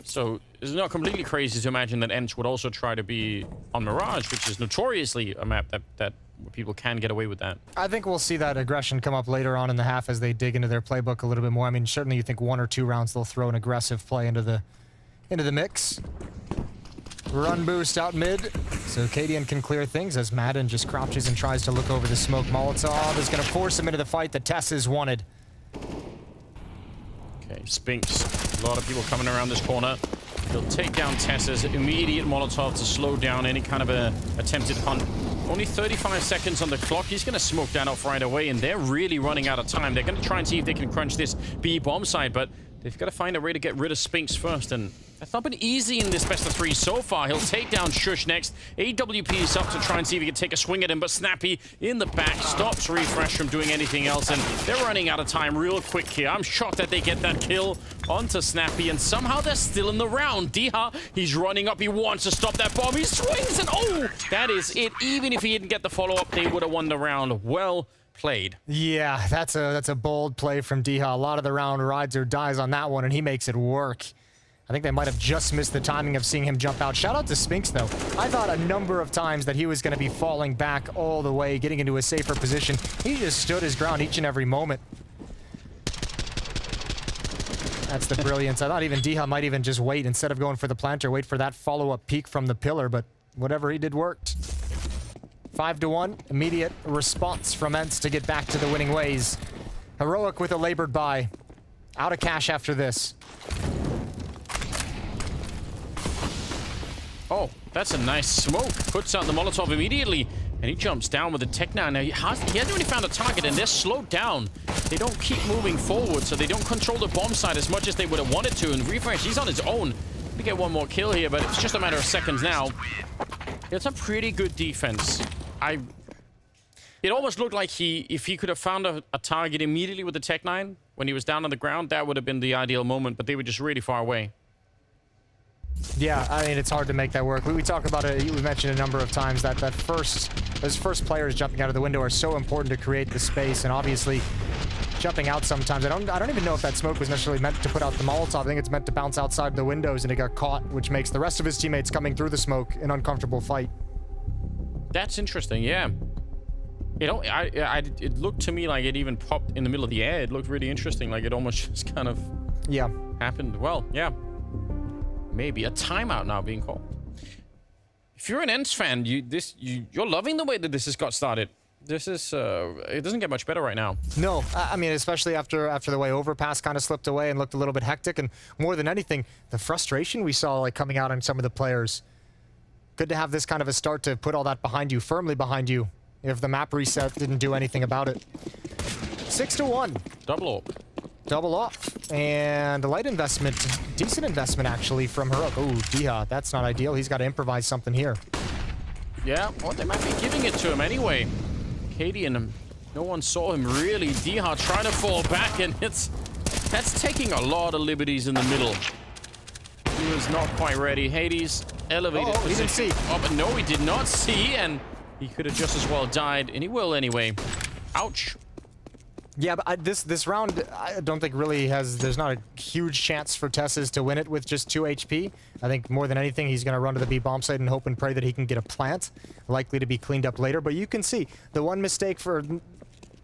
So it's not completely crazy to imagine that ENCE would also try to be on Mirage, which is notoriously a map that people can get away with that. I think we'll see that aggression come up later on in the half as they dig into their playbook a little bit more. I mean, certainly you think 1 or 2 rounds they'll throw an aggressive play into the mix. Run boost out mid, so Cadian can clear things as Madden just crouches and tries to look over the smoke. Molotov is going to force him into the fight that Tess has wanted. Okay, Spinks. A lot of people coming around this corner. He'll take down Tess's immediate Molotov to slow down any kind of a attempted hunt. Only 35 seconds on the clock. He's going to smoke that off right away, and they're really running out of time. They're going to try and see if they can crunch this B bomb side, but they've got to find a way to get rid of Spinks first, and that's not been easy in this best of 3 so far. He'll take down Shush next. AWP is up to try and see if he can take a swing at him, but Snappy in the back stops Refresh from doing anything else, and they're running out of time real quick here. I'm shocked that they get that kill onto Snappy, and somehow they're still in the round. Diha, he's running up. He wants to stop that bomb. He swings, and oh, that is it. Even if he didn't get the follow-up, they would have won the round. Well played. Yeah, that's a bold play from Diha. A lot of the round rides or dies on that one, and he makes it work. I think they might have just missed the timing of seeing him jump out. Shout out to Spinks, though. I thought a number of times that he was going to be falling back all the way, getting into a safer position. He just stood his ground each and every moment. That's the brilliance. I thought even Diha might even just wait instead of going for the planter, wait for that follow-up peek from the pillar, but whatever he did worked. 5-1, immediate response from ENCE to get back to the winning ways. Heroic with a labored buy. Out of cash after this. Oh, that's a nice smoke. Puts out the Molotov immediately, and he jumps down with the Tech now. Now, he hasn't really found a target, and they're slowed down. They don't keep moving forward, so they don't control the bomb side as much as they would have wanted to. And Refresh, he's on his own. We get one more kill here, but it's just a matter of seconds now. It's a pretty good defense. It almost looked like if he could have found a target immediately with the Tech 9 when he was down on the ground, that would have been the ideal moment, but they were just really far away. Yeah, I mean, it's hard to make that work. We talk about it, we mentioned a number of times that those first players jumping out of the window are so important to create the space, and obviously jumping out sometimes. I don't even know if that smoke was necessarily meant to put out the Molotov. I think it's meant to bounce outside the windows, and it got caught, which makes the rest of his teammates coming through the smoke an uncomfortable fight. That's interesting, yeah. It looked to me like it even popped in the middle of the air. It looked really interesting, like it almost just kind of happened. Well, yeah. Maybe a timeout now being called. If you're an ENCE fan, you're loving the way that this has got started. This is it doesn't get much better right now. No, I mean, especially after the way Overpass kind of slipped away and looked a little bit hectic, and more than anything, the frustration we saw like coming out on some of the players. Good to have this kind of a start to put all that behind you, firmly behind you, if the map reset didn't do anything about it. 6-1. Double off. And a light investment, decent investment actually from Heroic. Oh, Diha, that's not ideal. He's got to improvise something here. Yeah, well, they might be giving it to him anyway. Katie and him, no one saw him really. Diha trying to fall back, and that's taking a lot of liberties in the middle. He was not quite ready. Hades elevated. Oh, he didn't see. Oh, but no, he did not see, and he could have just as well died, and he will anyway. Ouch. Yeah, but this round, I don't think really there's not a huge chance for Tesses to win it with just 2 HP. I think more than anything, he's going to run to the B bomb site and hope and pray that he can get a plant, likely to be cleaned up later. But you can see the one mistake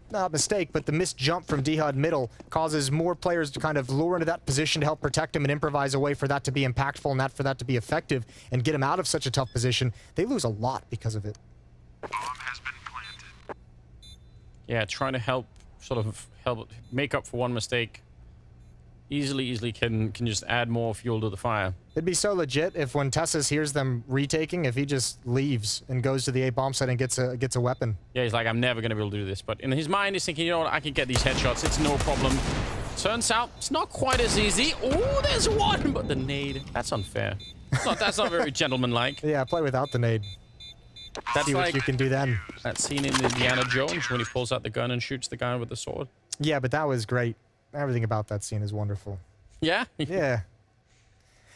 not mistake, but the missed jump from Diha middle causes more players to kind of lure into that position to help protect him and improvise a way for that to be impactful and for that to be effective and get him out of such a tough position. They lose a lot because of it. Yeah, trying to help make up for one mistake. Easily can just add more fuel to the fire. It'd be so legit if when Tessis hears them retaking, if he just leaves and goes to the A bomb site and gets a weapon. Yeah, he's like, I'm never gonna be able to do this. But in his mind, he's thinking, you know what, I can get these headshots. It's no problem. Turns out it's not quite as easy. Oh, there's one, but the nade. That's unfair. That's not very gentlemanlike. Yeah, play without the nade. That's see like what you can do then. That scene in Indiana Jones when he pulls out the gun and shoots the guy with the sword. Yeah, but that was great. Everything about that scene is wonderful. Yeah? Yeah.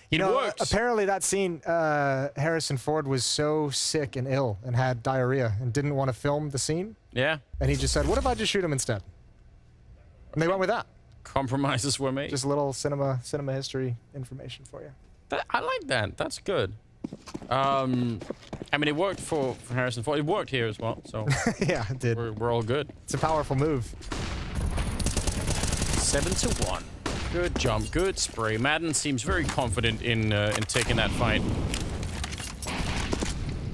You know, apparently that scene, Harrison Ford was so sick and ill and had diarrhea and didn't want to film the scene. Yeah. And he just said, what if I just shoot him instead? And they went with that. Compromises were made. Just a little cinema history information for you. I like that. That's good. I mean, it worked for Harrison Ford. It worked here as well, so yeah, it did. We're all good. It's a powerful move. 7-1. Good jump, good spray. Madden seems very confident in taking that fight.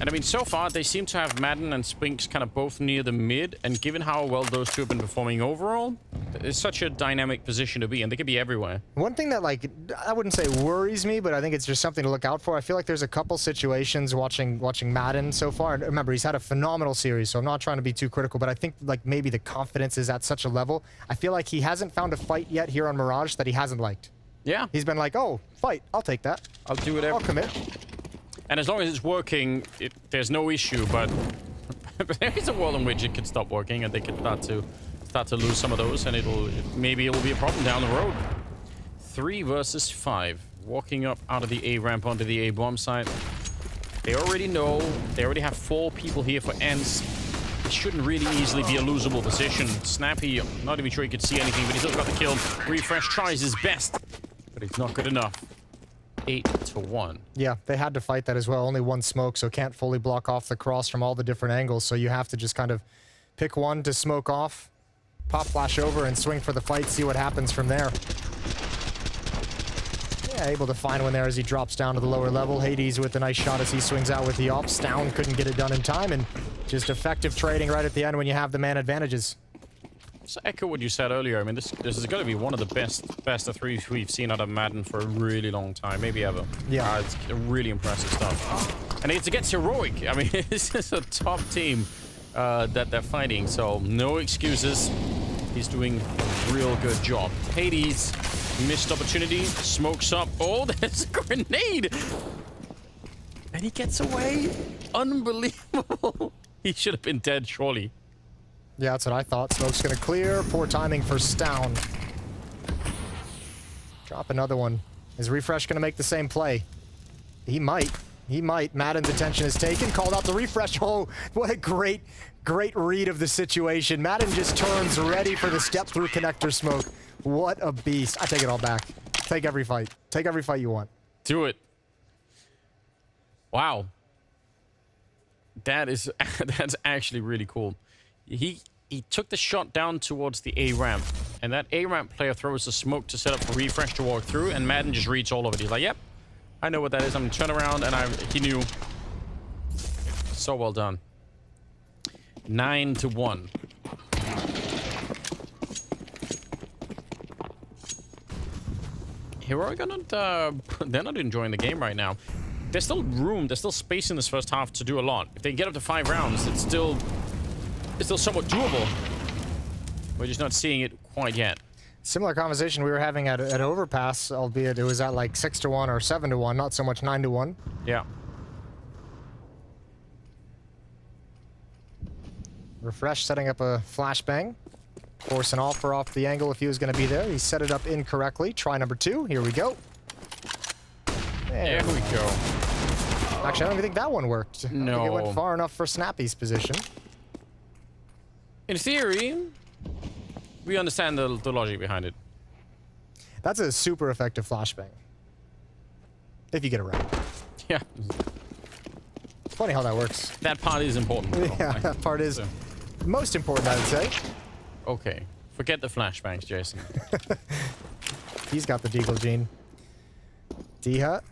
And I mean, so far, they seem to have Madden and Spinks kind of both near the mid, and given how well those two have been performing overall, it's such a dynamic position to be in. They could be everywhere. One thing that, like, I wouldn't say worries me, but I think it's just something to look out for. I feel like there's a couple situations watching Madden so far. And remember, he's had a phenomenal series, so I'm not trying to be too critical, but I think, like, maybe the confidence is at such a level. I feel like he hasn't found a fight yet here on Mirage that he hasn't liked. Yeah. He's been like, oh, fight, I'll take that. I'll do whatever. I'll commit. And as long as it's working, there's no issue, but there is a world in which it could stop working and they could start to lose some of those, and maybe it'll be a problem down the road. 3 versus 5. Walking up out of the A ramp onto the A bomb site. They already know. They already have 4 people here for ENCE. It shouldn't really easily be a losable position. Snappy, I'm not even sure he could see anything, but he still got the kill. Refresh tries his best, but it's not good enough. 8-1. Yeah, they had to fight that as well. Only one smoke, so can't fully block off the cross from all the different angles. So you have to just kind of pick one to smoke off, pop flash over, and swing for the fight, see what happens from there. Yeah, able to find one there as he drops down to the lower level. Hades with a nice shot as he swings out with the ops. Down, couldn't get it done in time, and just effective trading right at the end when you have the man advantages. So echo what you said earlier. I mean, this is going to be one of the best of 3s we've seen out of Madden for a really long time, maybe ever. Yeah, it's really impressive stuff. And it's against Heroic. I mean, this is a top team that they're fighting, so no excuses. He's doing a real good job. Hades, missed opportunity, smokes up. Oh, there's a grenade, and he gets away. Unbelievable. He should have been dead, surely. Yeah, that's what I thought. Smoke's gonna clear. Poor timing for Stown. Drop another one. Is Refresh gonna make the same play? He might. He might. Madden's attention is taken. Called out the Refresh. Oh, what a great read of the situation. Madden just turns ready for the step-through connector smoke. What a beast. I take it all back. Take every fight. Take every fight you want. Do it. Wow. That's actually really cool. He took the shot down towards the A ramp, and that A ramp player throws the smoke to set up for Refresh to walk through, and Madden just reads all of it. He's like, yep, I know what that is. I'm gonna turn around, and he knew. So well done. 9-1. Heroic are not, they're not enjoying the game right now. There's still room, there's still space in this first half to do a lot. If they get up to 5 rounds, it's still somewhat doable. We're just not seeing it quite yet. Similar conversation we were having at Overpass, albeit it was at like 6-1 or 7-1, not so much 9-1. Yeah. Refresh setting up a flashbang. Force an offer off the angle if he was going to be there. He set it up incorrectly. Try number 2. Here we go. There we go. Actually, I don't even think that one worked. No. I think it went far enough for Snappy's position. In theory, we understand the logic behind it. That's a super effective flashbang. If you get it right. Yeah. It's funny how that works. That part is important. Yeah, that part is most important, I would say. Okay. Forget the flashbangs, Jason. He's got the Deagle gene. D-Hut.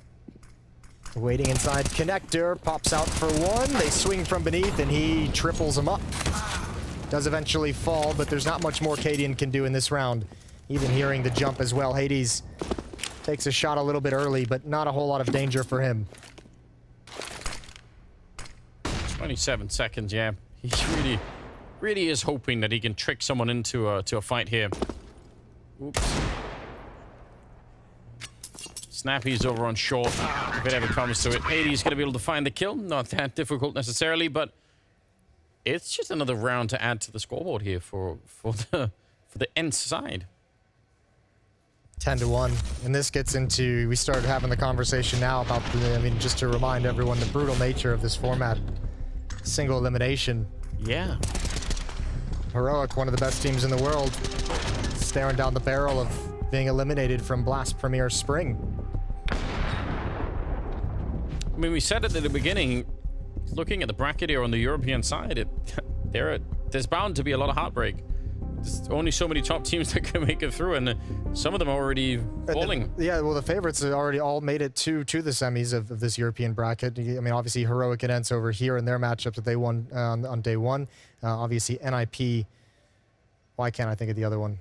Waiting inside connector. Pops out for one. They swing from beneath, and he triples him up. Does eventually fall, but there's not much more paiN can do in this round. Even hearing the jump as well. Hades takes a shot a little bit early, but not a whole lot of danger for him. 27 seconds, yeah. He really is hoping that he can trick someone into a fight here. Oops. Snappy's over on short, if it ever comes to it. Hades gonna be able to find the kill. Not that difficult necessarily, but it's just another round to add to the scoreboard here for the ENCE side. 10-1, and this gets into, we started having the conversation now about the, I mean, just to remind everyone the brutal nature of this format. Single elimination. Yeah. Heroic, one of the best teams in the world, staring down the barrel of being eliminated from BLAST Premier Spring. I mean, we said it at the beginning, looking at the bracket here on the European side, there's bound to be a lot of heartbreak. There's only so many top teams that can make it through, and some of them are already falling. Yeah, well, the favorites have already all made it to the semis of this European bracket. I mean, obviously, Heroic and ENCE over here in their matchups that they won on day one. Obviously, NIP. Why can't I think of the other one?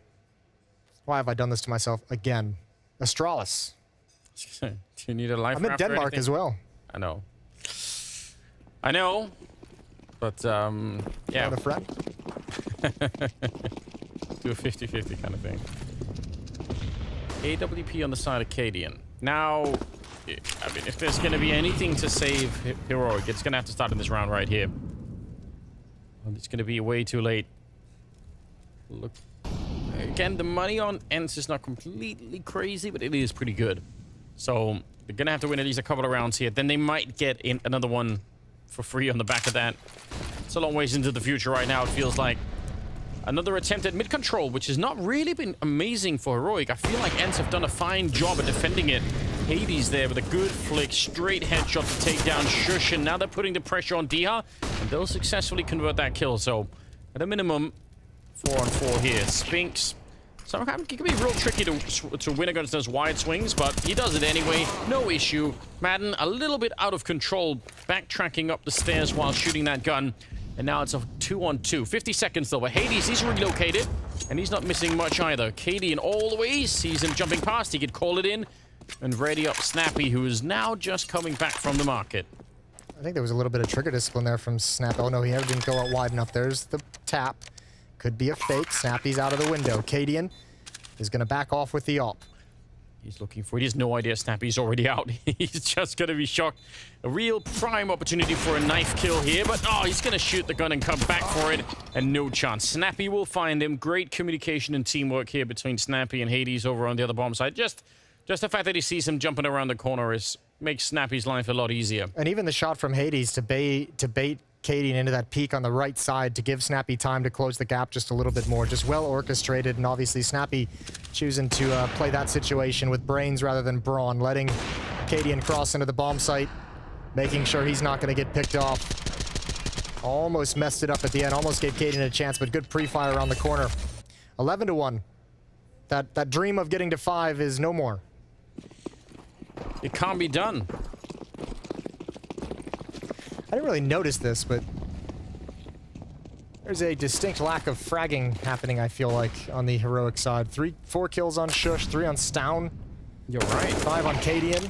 Why have I done this to myself again? Astralis. Do you need a life? I'm in Denmark as well. I know. I know. But, yeah. A friend? Do a 50-50 kind of thing. AWP on the side of Cadian. Now, I mean, if there's going to be anything to save Heroic, it's going to have to start in this round right here. It's going to be way too late. Look. Again, the money on ENCE is not completely crazy, but it is pretty good. So, they're going to have to win at least a couple of rounds here. Then they might get in another one for free on the back of that. It's a long ways into the future right now, it feels like. Another attempt at mid-control, which has not really been amazing for Heroic. I feel like ENCE have done a fine job at defending it. Hades there with a good flick, straight headshot to take down Shush, and now they're putting the pressure on Diha, and they'll successfully convert that kill. So, at a minimum, 4-on-4 here. Spinks. Sometimes it can be real tricky to win against those wide swings, but he does it anyway. No issue. Madden a little bit out of control, backtracking up the stairs while shooting that gun. And now it's a 2-on-2. 50 seconds though, but Hades, he's relocated, and he's not missing much either. Cadian all the way, sees him jumping past, he could call it in, and ready up Snappy, who is now just coming back from the market. I think there was a little bit of trigger discipline there from Snap. Oh no, he didn't go out wide enough. There's the tap. Could be a fake. Snappy's out of the window. Cadian is going to back off with the op. He's looking for it. He has no idea Snappy's already out. He's just going to be shocked. A real prime opportunity for a knife kill here, but oh, he's going to shoot the gun and come back for it, and no chance. Snappy will find him. Great communication and teamwork here between Snappy and Hades over on the other bomb side. Just the fact that he sees him jumping around the corner makes Snappy's life a lot easier. And even the shot from Hades to bait Cadian into that peak on the right side to give Snappy time to close the gap just a little bit more. Just well orchestrated, and obviously Snappy choosing to play that situation with brains rather than brawn, letting Cadian cross into the bomb site, making sure he's not going to get picked off. Almost messed it up at the end, almost gave Cadian a chance, but good pre-fire around the corner. 11-1. That dream of getting to 5 is no more. It can't be done. I didn't really notice this, but there's a distinct lack of fragging happening, I feel like, on the Heroic side. 4 kills on Shush, 3 on Stown. You're right. 5 on Cadian.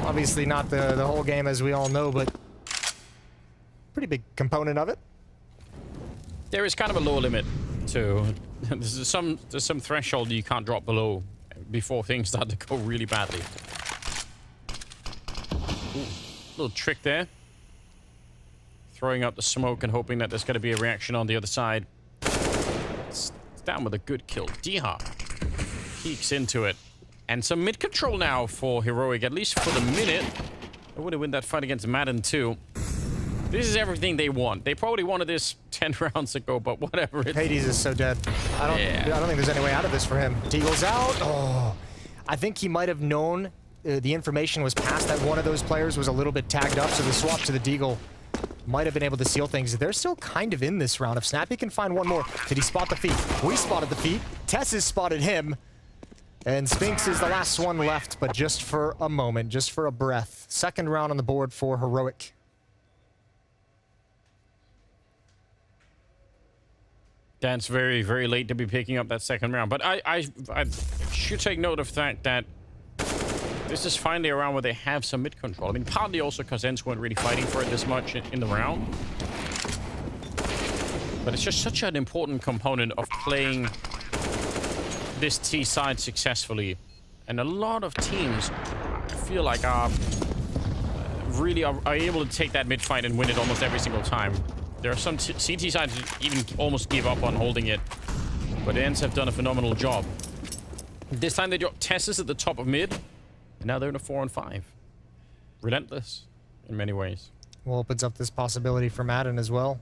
Obviously not the whole game, as we all know, but pretty big component of it. There is kind of a lower limit to... there's some threshold you can't drop below before things start to go really badly. Ooh, little trick there. Throwing out the smoke and hoping that there's going to be a reaction on the other side. It's down with a good kill. Diha peeks into it. And some mid-control now for Heroic, at least for the minute. I would have won that fight against Madden too. This is everything they want. They probably wanted this 10 rounds ago, but whatever. Hades is so dead. I don't think there's any way out of this for him. Deagle's out. Oh, I think he might have known the information was passed that one of those players was a little bit tagged up, so the swap to the Deagle might have been able to seal things. They're still kind of in this round. If Snappy can find one more. Did he spot the feet? We spotted the feet. Tess has spotted him. And Spinks is the last one left, but just for a moment, just for a breath. Second round on the board for Heroic. That's very, very late to be picking up that second round. But I should take note of the fact that this is finally a round where they have some mid-control. I mean, partly also because ENCE weren't really fighting for it this much in the round. But it's just such an important component of playing this T side successfully. And a lot of teams, I feel like, are able to take that mid-fight and win it almost every single time. There are some CT sides that even almost give up on holding it. But ENCE have done a phenomenal job. This time they dropped Tessus at the top of mid. And now they're in a 4-on-5. Relentless in many ways. Well, opens up this possibility for Madden as well.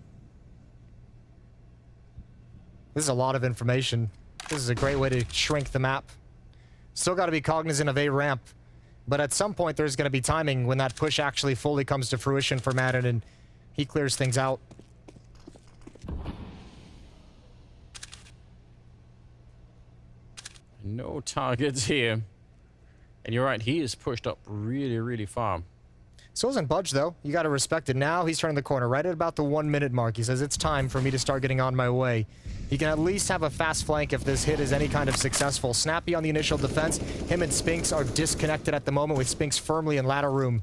This is a lot of information. This is a great way to shrink the map. Still got to be cognizant of A ramp. But at some point, there's going to be timing when that push actually fully comes to fruition for Madden, and he clears things out. No targets here. And you're right, he is pushed up really, really far. Still doesn't budge, though. You got to respect it. Now he's turning the corner right at about the 1 minute mark. He says, it's time for me to start getting on my way. He can at least have a fast flank if this hit is any kind of successful. Snappy on the initial defense. Him and Spinks are disconnected at the moment, with Spinks firmly in ladder room.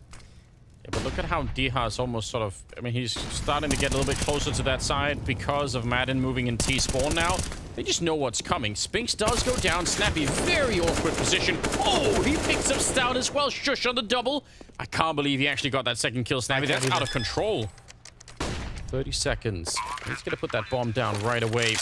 Yeah, but look at how Diha is almost sort of... I mean, he's starting to get a little bit closer to that side because of Madden moving in T-spawn now. They just know what's coming. Spinks does go down. Snappy, very awkward position. Oh, he picks up Stout as well. Shush on the double. I can't believe he actually got that second kill, Snappy. That's out of control. 30 seconds. He's going to put that bomb down right away.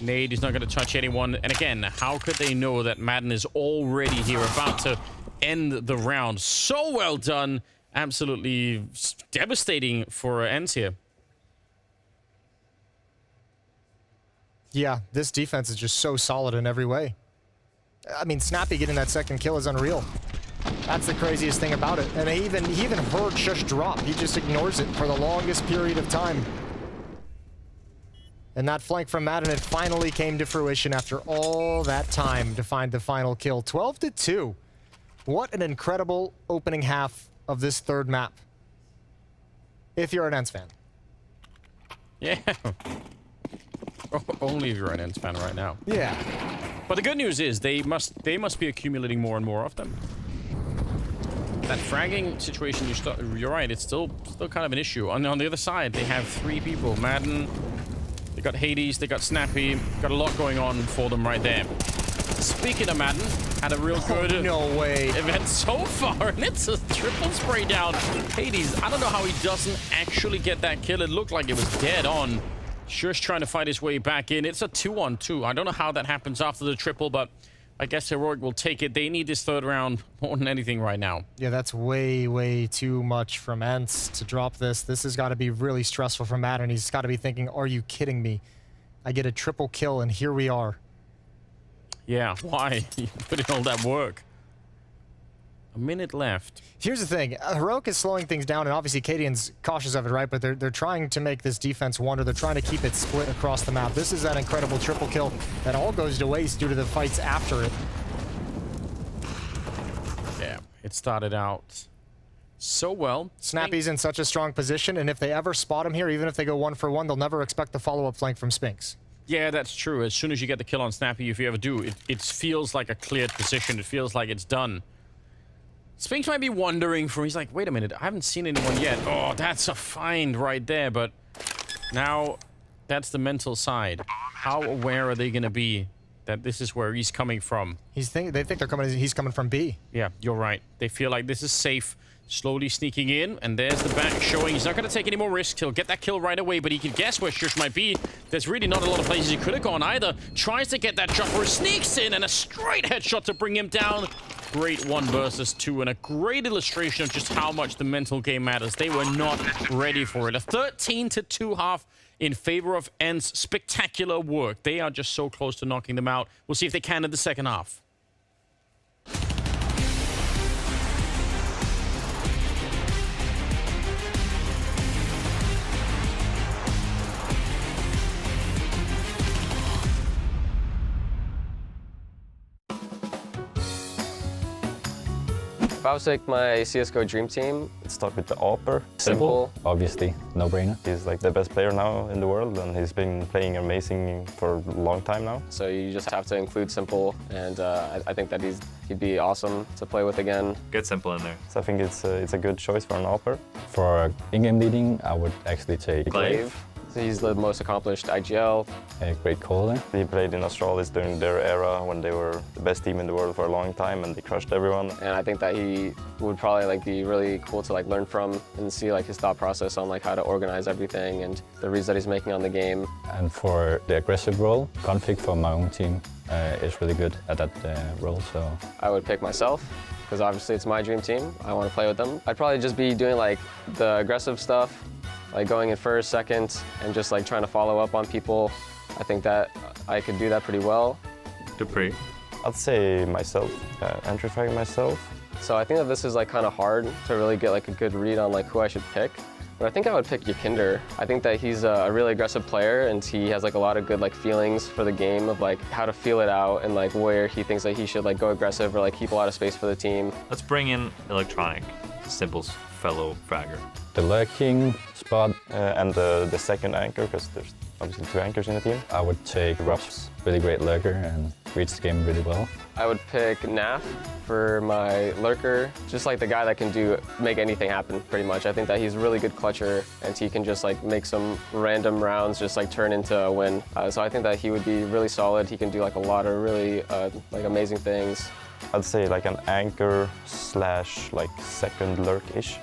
Nade is not going to touch anyone. And again, how could they know that Madden is already here, about to end the round? So well done. Absolutely devastating for ENCE here. Yeah, this defense is just so solid in every way. I mean, Snappy getting that second kill is unreal. That's the craziest thing about it. And he even heard Shush drop. He just ignores it for the longest period of time. And that flank from Madden, it finally came to fruition after all that time to find the final kill. 12-2. What an incredible opening half of this third map. If you're an ENCE fan. Yeah. Only if you're an ENCE fan right now. Yeah. But the good news is they must be accumulating more and more of them. That fragging situation, you're right, it's still kind of an issue. On the other side, they have 3 people. Madden, they got Hades, they got Snappy. Got a lot going on for them right there. Speaking of Madden, had a real good event so far, and it's a triple spray down. Hades, I don't know how he doesn't actually get that kill. It looked like it was dead on. Shush trying to fight his way back in. It's a 2-on-2. I don't know how that happens after the triple, but I guess Heroic will take it. They need this third round more than anything right now. Yeah, that's way, way too much from ENCE to drop this. This has got to be really stressful for Madden. He's got to be thinking, are you kidding me? I get a triple kill, and here we are. Yeah, why? You put in all that work. A minute left. Here's the thing. Heroic is slowing things down, and obviously Cadian's cautious of it, right? But they're trying to make this defense wonder. They're trying to keep it split across the map. This is that incredible triple kill that all goes to waste due to the fights after it. Yeah, it started out so well. Snappy's in such a strong position, and if they ever spot him here, even if they go 1-for-1, they'll never expect the follow-up flank from Spinks. Yeah, that's true. As soon as you get the kill on Snappy, if you ever do, it feels like a cleared position. It feels like it's done. Spinks might be wondering he's like, wait a minute, I haven't seen anyone yet. Oh, that's a find right there, but now that's the mental side. How aware are they going to be that this is where he's coming from? They think he's coming from B. Yeah, you're right. They feel like this is safe. Slowly sneaking in, and there's the back showing. He's not going to take any more risks. He'll get that kill right away, but he can guess where Shush might be. There's really not a lot of places he could have gone either. Tries to get that jumper, sneaks in, and a straight headshot to bring him down. Great 1 versus 2, and a great illustration of just how much the mental game matters. They were not ready for it. A 13-2 half in favor of ENCE. Spectacular work. They are just so close to knocking them out. We'll see if they can in the second half. If I was to make my CSGO dream team, let's start with the AWPer. Simple. Obviously, no-brainer. He's like the best player now in the world, and he's been playing amazing for a long time now. So you just have to include Simple, and I think that he'd be awesome to play with again. Get Simple in there. So I think it's a good choice for an AWPer. For in-game leading, I would actually take Glaive. He's the most accomplished IGL. A great caller. He played in Astralis during their era when they were the best team in the world for a long time and they crushed everyone. And I think that he would probably be really cool to learn from and see his thought process on how to organize everything and the reads that he's making on the game. And for the aggressive role, Config for my own team is really good at that role. So I would pick myself, because obviously it's my dream team. I want to play with them. I'd probably just be doing the aggressive stuff, going in first, second, and just trying to follow up on people. I think that I could do that pretty well. Dupree. I'd say myself, entry fragging myself. So I think that this is like kind of hard to really get like a good read on like who I should pick. But I think I would pick Yakinder. I think that he's a really aggressive player and he has like a lot of good like feelings for the game of like how to feel it out and like where he thinks that he should like go aggressive or like keep a lot of space for the team. Let's bring in Electronic, Simple's fellow fragger. The lurking spot. And the second anchor, because there's obviously 2 anchors in the team. I would take Ruff's, really great lurker and reads the game really well. I would pick Naf for my lurker, just like the guy that can make anything happen pretty much. I think that he's a really good clutcher and he can just like make some random rounds just like turn into a win. So I think that he would be really solid. He can do like a lot of really like amazing things. I'd say like an anchor slash like second lurk-ish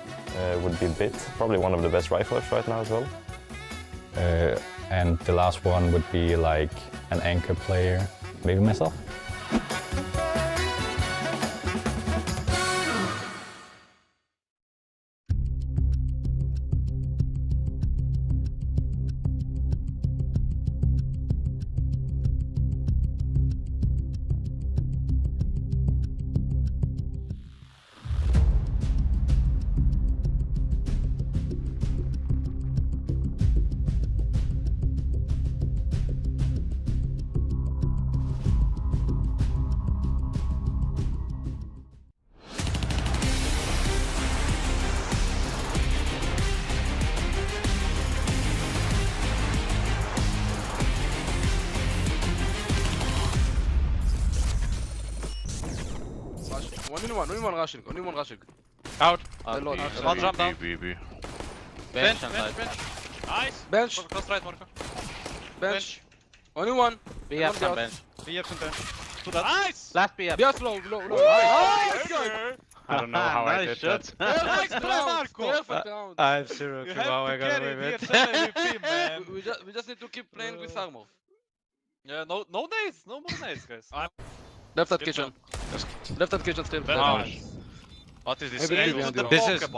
would be Bit. Probably one of the best riflers right now as well. And the last one would be like an anchor player, maybe myself. Only one rushing. Out. One jump down. Bench. Nice. Bench. Close right, Marco. Bench. Only one. We have some bench. We have some bench. Nice. Last BF. Yes, low. Nice. I don't know how I did that. Nice play, Marco. Perfect round. I have zero clue how I got away with it. We just need to keep playing with armor. Yeah, no nades. No more nades, guys. Left at kitchen. Left at kitchen still. What is this?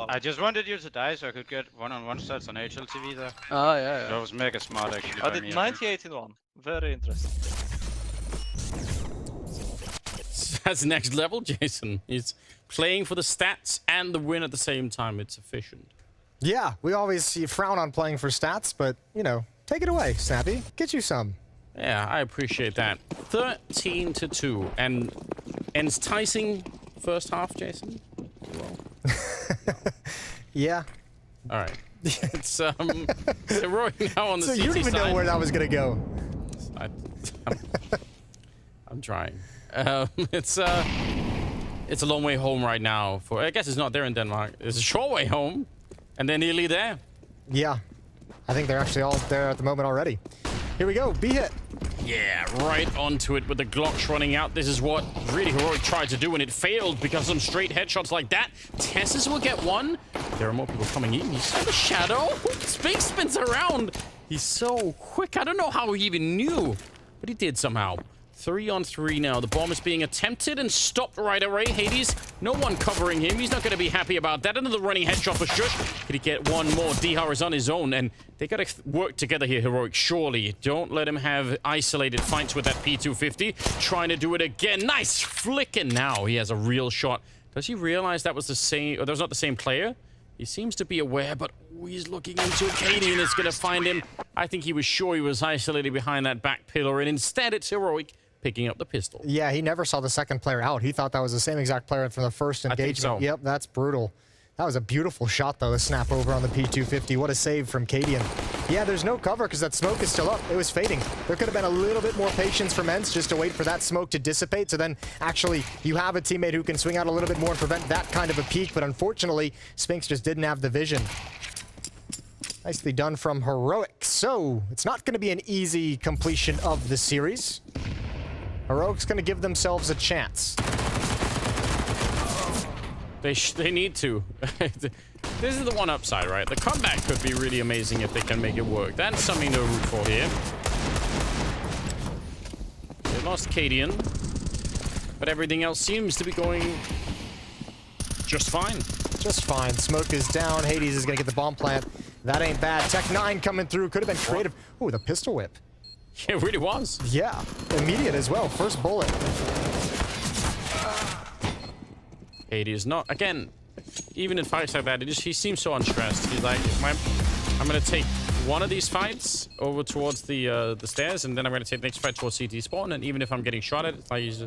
I just wanted you to die so I could get one-on-one stats on HLTV there. Ah, yeah. That was mega smart actually. I did 98 in one. Very interesting. That's next level, Jason. He's playing for the stats and the win at the same time. It's efficient. Yeah, we always frown on playing for stats, but, you know, take it away, Snappy. Get you some. Yeah, I appreciate that. 13-2. And enticing first half, Jason? Well. Yeah. All right. It's heroic now on the So CT you don't even side. know where that was going to go. I'm trying. It's a long way home right now. I guess it's not there in Denmark. It's a short way home, and they're nearly there. Yeah. I think they're actually all there at the moment already. Here we go. B-hit. Yeah, right onto it with the Glocks running out. This is what really Heroic tried to do, and it failed because some straight headshots like that. Tessus will get one. There are more people coming in. He saw the shadow. Spink spins around. He's so quick. I don't know how he even knew, but he did somehow. 3-on-3 now. The bomb is being attempted and stopped right away. Hades, no one covering him. He's not going to be happy about that. Another running headshot for Shush. Could he get one more? Dihar is on his own, and they got to work together here, Heroic. Surely. Don't let him have isolated fights with that P250. Trying to do it again. Nice flick, and now he has a real shot. Does he realize that was the same, or that was not the same player? He seems to be aware, but he's looking into it. Cadian is going to find him. I think he was sure he was isolated behind that back pillar, and instead it's Heroic picking up the pistol. Yeah, he never saw the second player out. He thought that was the same exact player from the first engagement. I think so. Yep, that's brutal. That was a beautiful shot, though, the snap over on the P250. What a save from Cadian. Yeah, there's no cover because that smoke is still up. It was fading. There could have been a little bit more patience from ENCE just to wait for that smoke to dissipate. So then, actually, you have a teammate who can swing out a little bit more and prevent that kind of a peak. But unfortunately, Spinks just didn't have the vision. Nicely done from Heroic. So, it's not going to be an easy completion of the series. Heroic's going to give themselves a chance. They need to. This is the one upside, right? The comeback could be really amazing if they can make it work. That's something to root for here. They lost Cadian, but everything else seems to be going just fine. Just fine. Smoke is down. Hades is going to get the bomb plant. That ain't bad. Tech 9 coming through. Could have been creative. Ooh, the pistol whip. It really was. Yeah, immediate as well. First bullet. Hades not again. Even in fights like that, he seems so unstressed. He's like, I'm gonna take one of these fights over towards the stairs, and then I'm gonna take the next fight towards CT spawn. And even if I'm getting shot at, it's like he's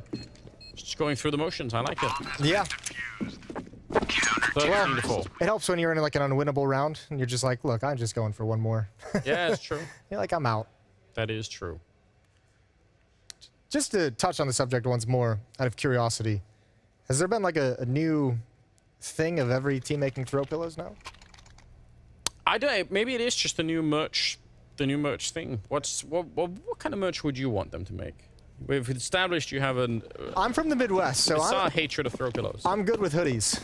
just going through the motions. I like it. Yeah. 13 to 4. It helps when you're in like an unwinnable round, and you're just like, look, I'm just going for one more. Yeah, it's true. You're like, I'm out. That is true. Just to touch on the subject once more, out of curiosity, has there been like a new thing of every team making throw pillows now? I don't. Maybe it is just the new merch thing. What kind of merch would you want them to make? We've established you have an. I'm from the Midwest, so I'm hatred of throw pillows. I'm good with hoodies.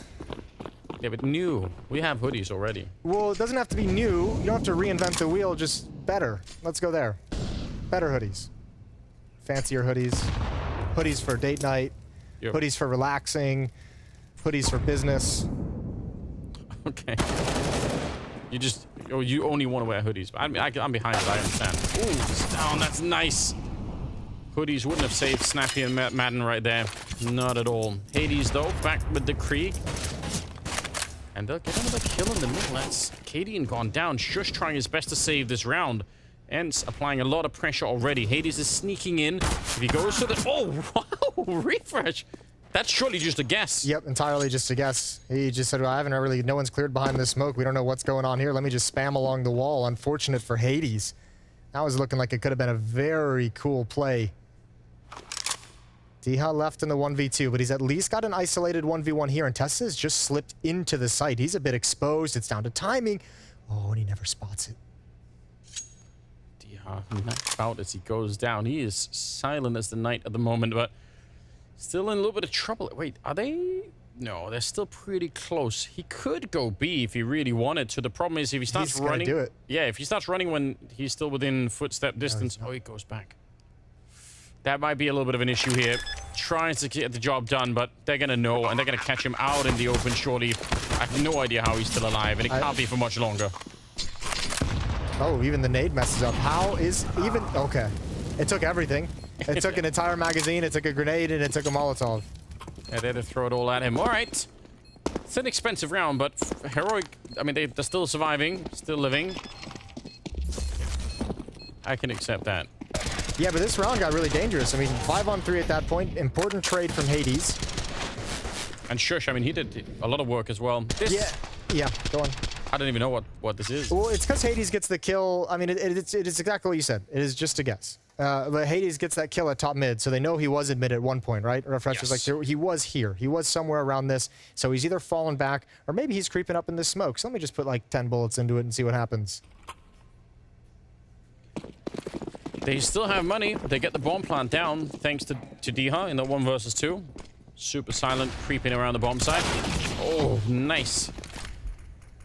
Yeah, but new. We have hoodies already. Well, it doesn't have to be new. You don't have to reinvent the wheel. Just better. Let's go there. Better hoodies. Fancier hoodies. Hoodies for date night. Yep. Hoodies for relaxing. Hoodies for business. Okay. You only want to wear hoodies. I'm behind it. I understand. Ooh, it's down. That's nice. Hoodies wouldn't have saved Snappy and Madden right there. Not at all. Hades, though, back with the Krieg. And they'll get another kill in the middle. That's Cadian gone down. Shush trying his best to save this round. ENCE applying a lot of pressure already. Hades is sneaking in. If he goes to the... Oh, wow! Refresh! That's surely just a guess. Yep, entirely just a guess. He just said, well, I haven't really... No one's cleared behind this smoke. We don't know what's going on here. Let me just spam along the wall. Unfortunate for Hades. That was looking like it could have been a very cool play. Diha left in the 1v2, but he's at least got an isolated 1v1 here, and Tessa has just slipped into the site. He's a bit exposed. It's down to timing. Oh, and he never spots it. Diha knocked out as he goes down. He is silent as the night at the moment, but still in a little bit of trouble. Wait, are they? No, they're still pretty close. He could go B if he really wanted to. The problem is if he starts running... do it. Yeah, if he starts running when he's still within footstep distance... Oh, he goes back. That might be a little bit of an issue here. Trying to get the job done, but they're going to know, and they're going to catch him out in the open shortly. I have no idea how he's still alive, and it can't be for much longer. Oh, even the nade messes up. How is even... Okay. It took everything. It took an entire magazine, it took a grenade, and it took a Molotov. Yeah, they had to throw it all at him. All right. It's an expensive round, but Heroic... I mean, they're still surviving, still living. I can accept that. Yeah, but this round got really dangerous. I mean, 5-on-3 at that point. Important trade from Hades. And Shush, I mean, he did a lot of work as well. This... Yeah, go on. I don't even know what this is. Well, it's because Hades gets the kill. I mean, it is exactly what you said. It is just a guess. But Hades gets that kill at top mid, so they know he was in mid at one point, right? Refresh was like, he was here. He was somewhere around this. So he's either fallen back, or maybe he's creeping up in the smoke. So let me just put like 10 bullets into it and see what happens. They still have money. They get the bomb plant down thanks to Diha in the 1 versus 2. Super silent, creeping around the bomb site. Oh, nice.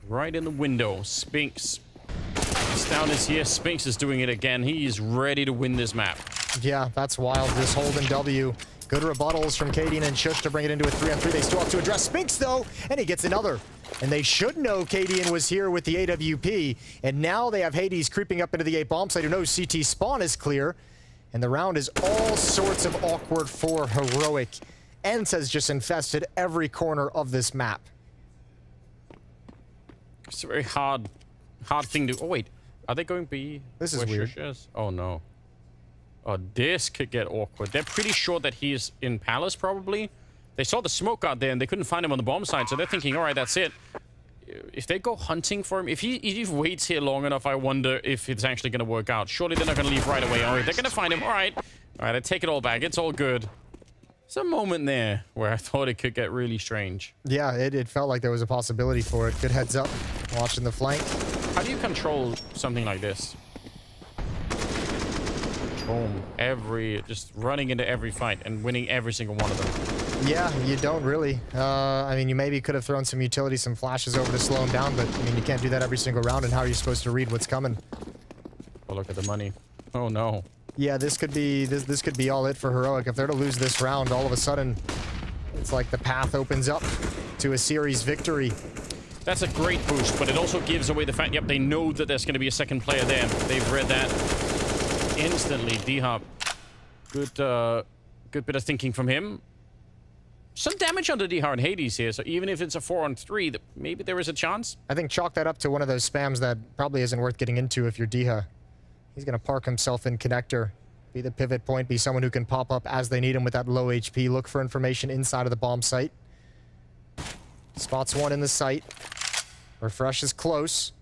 Right in the window. Spinks. Down is here. Spinks is doing it again. He's ready to win this map. Yeah, that's wild. This hold in W. Good rebuttals from Cadian and Shush to bring it into a 3-on-3. They still have to address Spinks, though, and he gets another. And they should know Cadian was here with the AWP, and now they have Hades creeping up into the A bomb site who knows CT spawn is clear, and the round is all sorts of awkward for Heroic. ENCE has just infested every corner of this map. It's a very hard thing to... Oh, wait. Are they going B? This is weird. Oh, no. Oh, this could get awkward. They're pretty sure that he's in Palace, probably. They saw the smoke out there, and they couldn't find him on the bomb site, so they're thinking, all right, that's it. If they go hunting for him, if he waits here long enough, I wonder if it's actually going to work out. Surely they're not going to leave right away. All right, they're going to find him. All right. All right, I take it all back. It's all good. There's a moment there where I thought it could get really strange. Yeah, it felt like there was a possibility for it. Good heads up. Watching the flank. How do you control something like this? Boom. Just running into every fight and winning every single one of them. Yeah, you don't really. I mean, you maybe could have thrown some utility, some flashes over to slow him down, but I mean, you can't do that every single round, and how are you supposed to read what's coming? Oh, look at the money. Oh, no. Yeah, this could be all it for Heroic. If they're to lose this round, all of a sudden, it's like the path opens up to a series victory. That's a great boost, but it also gives away the fact, yep, they know that there's going to be a second player there. They've read that. instantly. D-Hop, good bit of thinking from him. Some damage on the D-Hop and Hades here, so even if it's a 4-on-3, maybe there is a chance. I think chalk that up to one of those spams that probably isn't worth getting into if you're Diha. He's going to park himself in connector, be the pivot point, be someone who can pop up as they need him with that low HP, look for information inside of the bomb site. Spots one in the site. Refresh is close.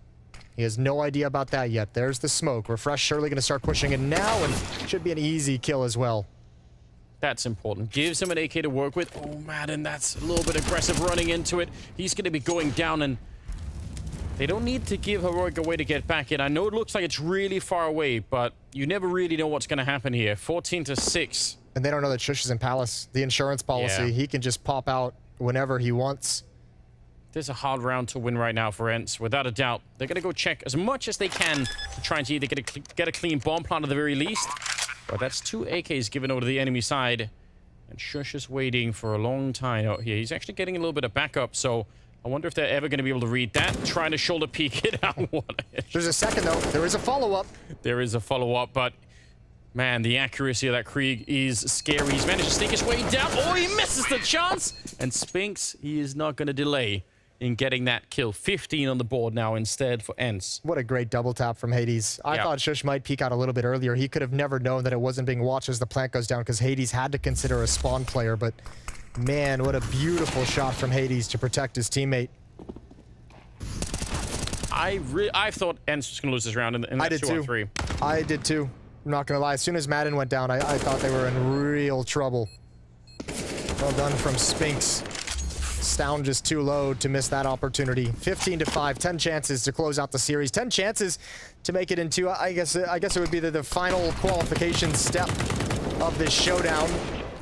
He has no idea about that yet. There's the smoke. Refresh surely going to start pushing it now, and should be an easy kill as well. That's important. Gives him an AK to work with. Oh, Madden, that's a little bit aggressive running into it. He's going to be going down, and they don't need to give Heroic a way to get back in. I know it looks like it's really far away, but you never really know what's going to happen here. 14-6. And they don't know that Shush is in Palace. The insurance policy, he can just pop out whenever he wants. There's a hard round to win right now for ENCE, without a doubt. They're going to go check as much as they can to try and see if they get a clean bomb plant at the very least. But that's 2 AKs given over to the enemy side. And Shush is waiting for a long time out here. He's actually getting a little bit of backup, so I wonder if they're ever going to be able to read that. Trying to shoulder peek it out. There's a second, though. There is a follow-up. There is a follow-up, but man, the accuracy of that Krieg is scary. He's managed to sneak his way down. Oh, he misses the chance! And Spinks, he is not going to delay in getting that kill. 15 on the board now instead for ENCE. What a great double tap from Hades. I thought Shush might peek out a little bit earlier. He could have never known that it wasn't being watched as the plant goes down because Hades had to consider a spawn player, but man, what a beautiful shot from Hades to protect his teammate. I thought ENCE was going to lose this round in that 2-on-3. I did too. I'm not going to lie. As soon as Madden went down, I thought they were in real trouble. Well done from Spinks. Stound just too low to miss that opportunity. 15-5, 10 chances to close out the series. 10 chances to make it into, I guess it would be the final qualification step of this showdown.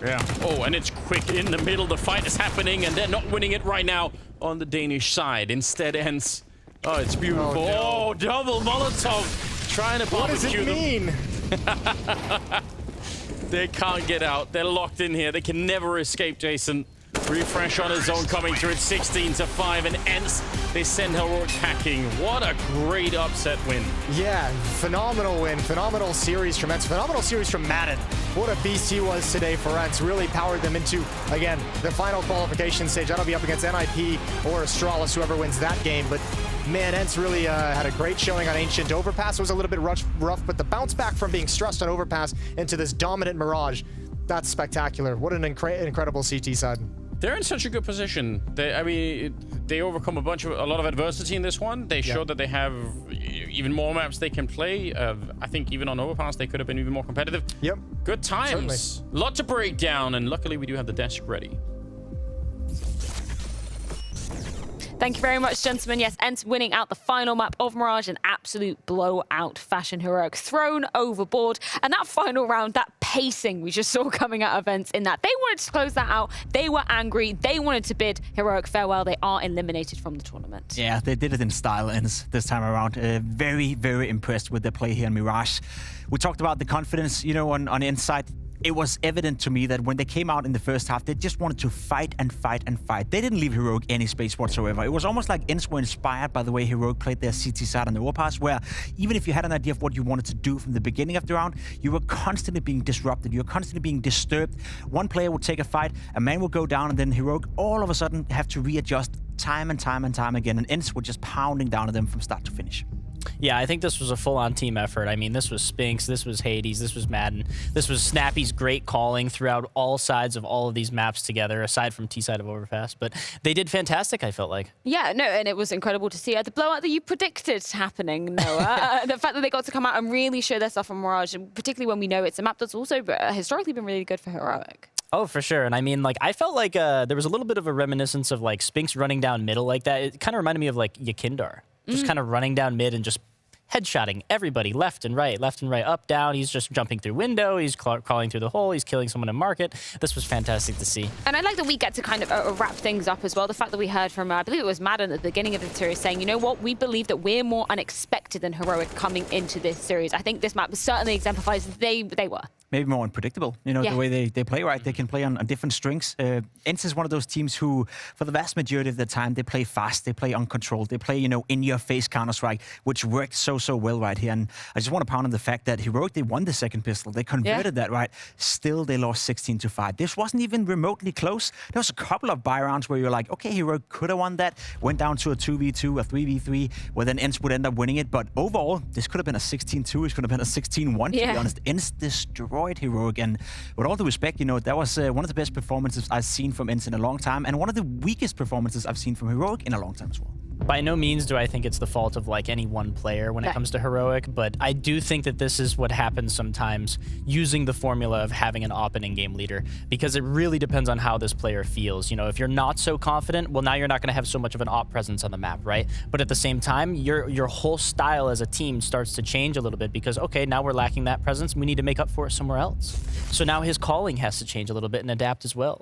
Yeah. Oh, and it's quick in the middle. The fight is happening, and they're not winning it right now on the Danish side. Instead, ENCE. Oh, it's beautiful. Oh, no. Oh, double Molotov. Trying to barbecue them. What does it mean? They can't get out. They're locked in here. They can never escape, Jason. Refresh on his own coming through at 16-5, and ENCE, they send Heroic packing. What a great upset win. Yeah, phenomenal win. Phenomenal series from ENCE. Phenomenal series from Madden. What a beast he was today for ENCE. Really powered them into, again, the final qualification stage. That'll be up against NIP or Astralis, whoever wins that game. But man, ENCE really had a great showing on Ancient. Overpass was a little bit rough, but the bounce back from being stressed on Overpass into this dominant Mirage, that's spectacular. What an incredible CT side. They're in such a good position. They overcome a lot of adversity in this one. They showed that they have even more maps they can play. I think even on Overpass, they could have been even more competitive. Yep. Good times. Certainly. Lot to break down, and luckily we do have the desk ready. Thank you very much, gentlemen. Yes, ENCE winning out the final map of Mirage in absolute blowout fashion. Heroic thrown overboard. And that final round, that pacing we just saw coming out of ENCE in that. They wanted to close that out. They were angry. They wanted to bid Heroic farewell. They are eliminated from the tournament. Yeah, they did it in style, ENCE, this time around. Very, very impressed with their play here in Mirage. We talked about the confidence, you know, on ENCE side. It was evident to me that when they came out in the first half, they just wanted to fight and fight and fight. They didn't leave Heroic any space whatsoever. It was almost like ENCE were inspired by the way Heroic played their CT side on the Overpass, where even if you had an idea of what you wanted to do from the beginning of the round, you were constantly being disrupted. You were constantly being disturbed. One player would take a fight, a man would go down, and then Heroic all of a sudden have to readjust time and time and time again, and ENCE were just pounding down at them from start to finish. Yeah, I think this was a full-on team effort. I mean, this was Spinks, this was Hades, this was Madden, this was Snappy's great calling throughout all sides of all of these maps together, aside from T-side of Overpass. But they did fantastic, I felt like. Yeah, no, and it was incredible to see the blowout that you predicted happening, Noah. The fact that they got to come out and really show their stuff on Mirage, and particularly when we know it's a map that's also historically been really good for Heroic. Oh, for sure. And I mean, like, I felt like there was a little bit of a reminiscence of, like, Spinks running down middle like that. It kind of reminded me of, like, Yakindar. Just kind of running down mid and just headshotting everybody left and right, up, down. He's just jumping through window. He's crawling through the hole. He's killing someone in market. This was fantastic to see. And I like that we get to kind of wrap things up as well. The fact that we heard from, I believe it was Madden at the beginning of the series saying, you know what, we believe that we're more unexpected than Heroic coming into this series. I think this map certainly exemplifies they were. maybe more unpredictable. You know, the way they play, right? They can play on different strings. ENCE is one of those teams who, for the vast majority of the time, they play fast, they play uncontrolled, they play, you know, in-your-face Counter-Strike, which worked so well right here. And I just want to pound on the fact that Heroic, they won the second pistol. They converted that, right? Still, they lost 16-5. This wasn't even remotely close. There was a couple of buy rounds where you're like, okay, Heroic could have won that, went down to a 2v2, a 3v3, where then ENCE would end up winning it. But overall, this could have been a 16-2. It could have been a 16-1, to be honest. ENCE destroyed Heroic. And with all due respect, you know, that was one of the best performances I've seen from ENCE in a long time, and one of the weakest performances I've seen from Heroic in a long time as well. By no means do I think it's the fault of like any one player when it comes to Heroic, but I do think that this is what happens sometimes using the formula of having an op and in-game leader, because it really depends on how this player feels. You know, if you're not so confident, well, now you're not going to have so much of an op presence on the map, right? But at the same time, your whole style as a team starts to change a little bit because, okay, now we're lacking that presence. We need to make up for it somewhere else. So now his calling has to change a little bit and adapt as well.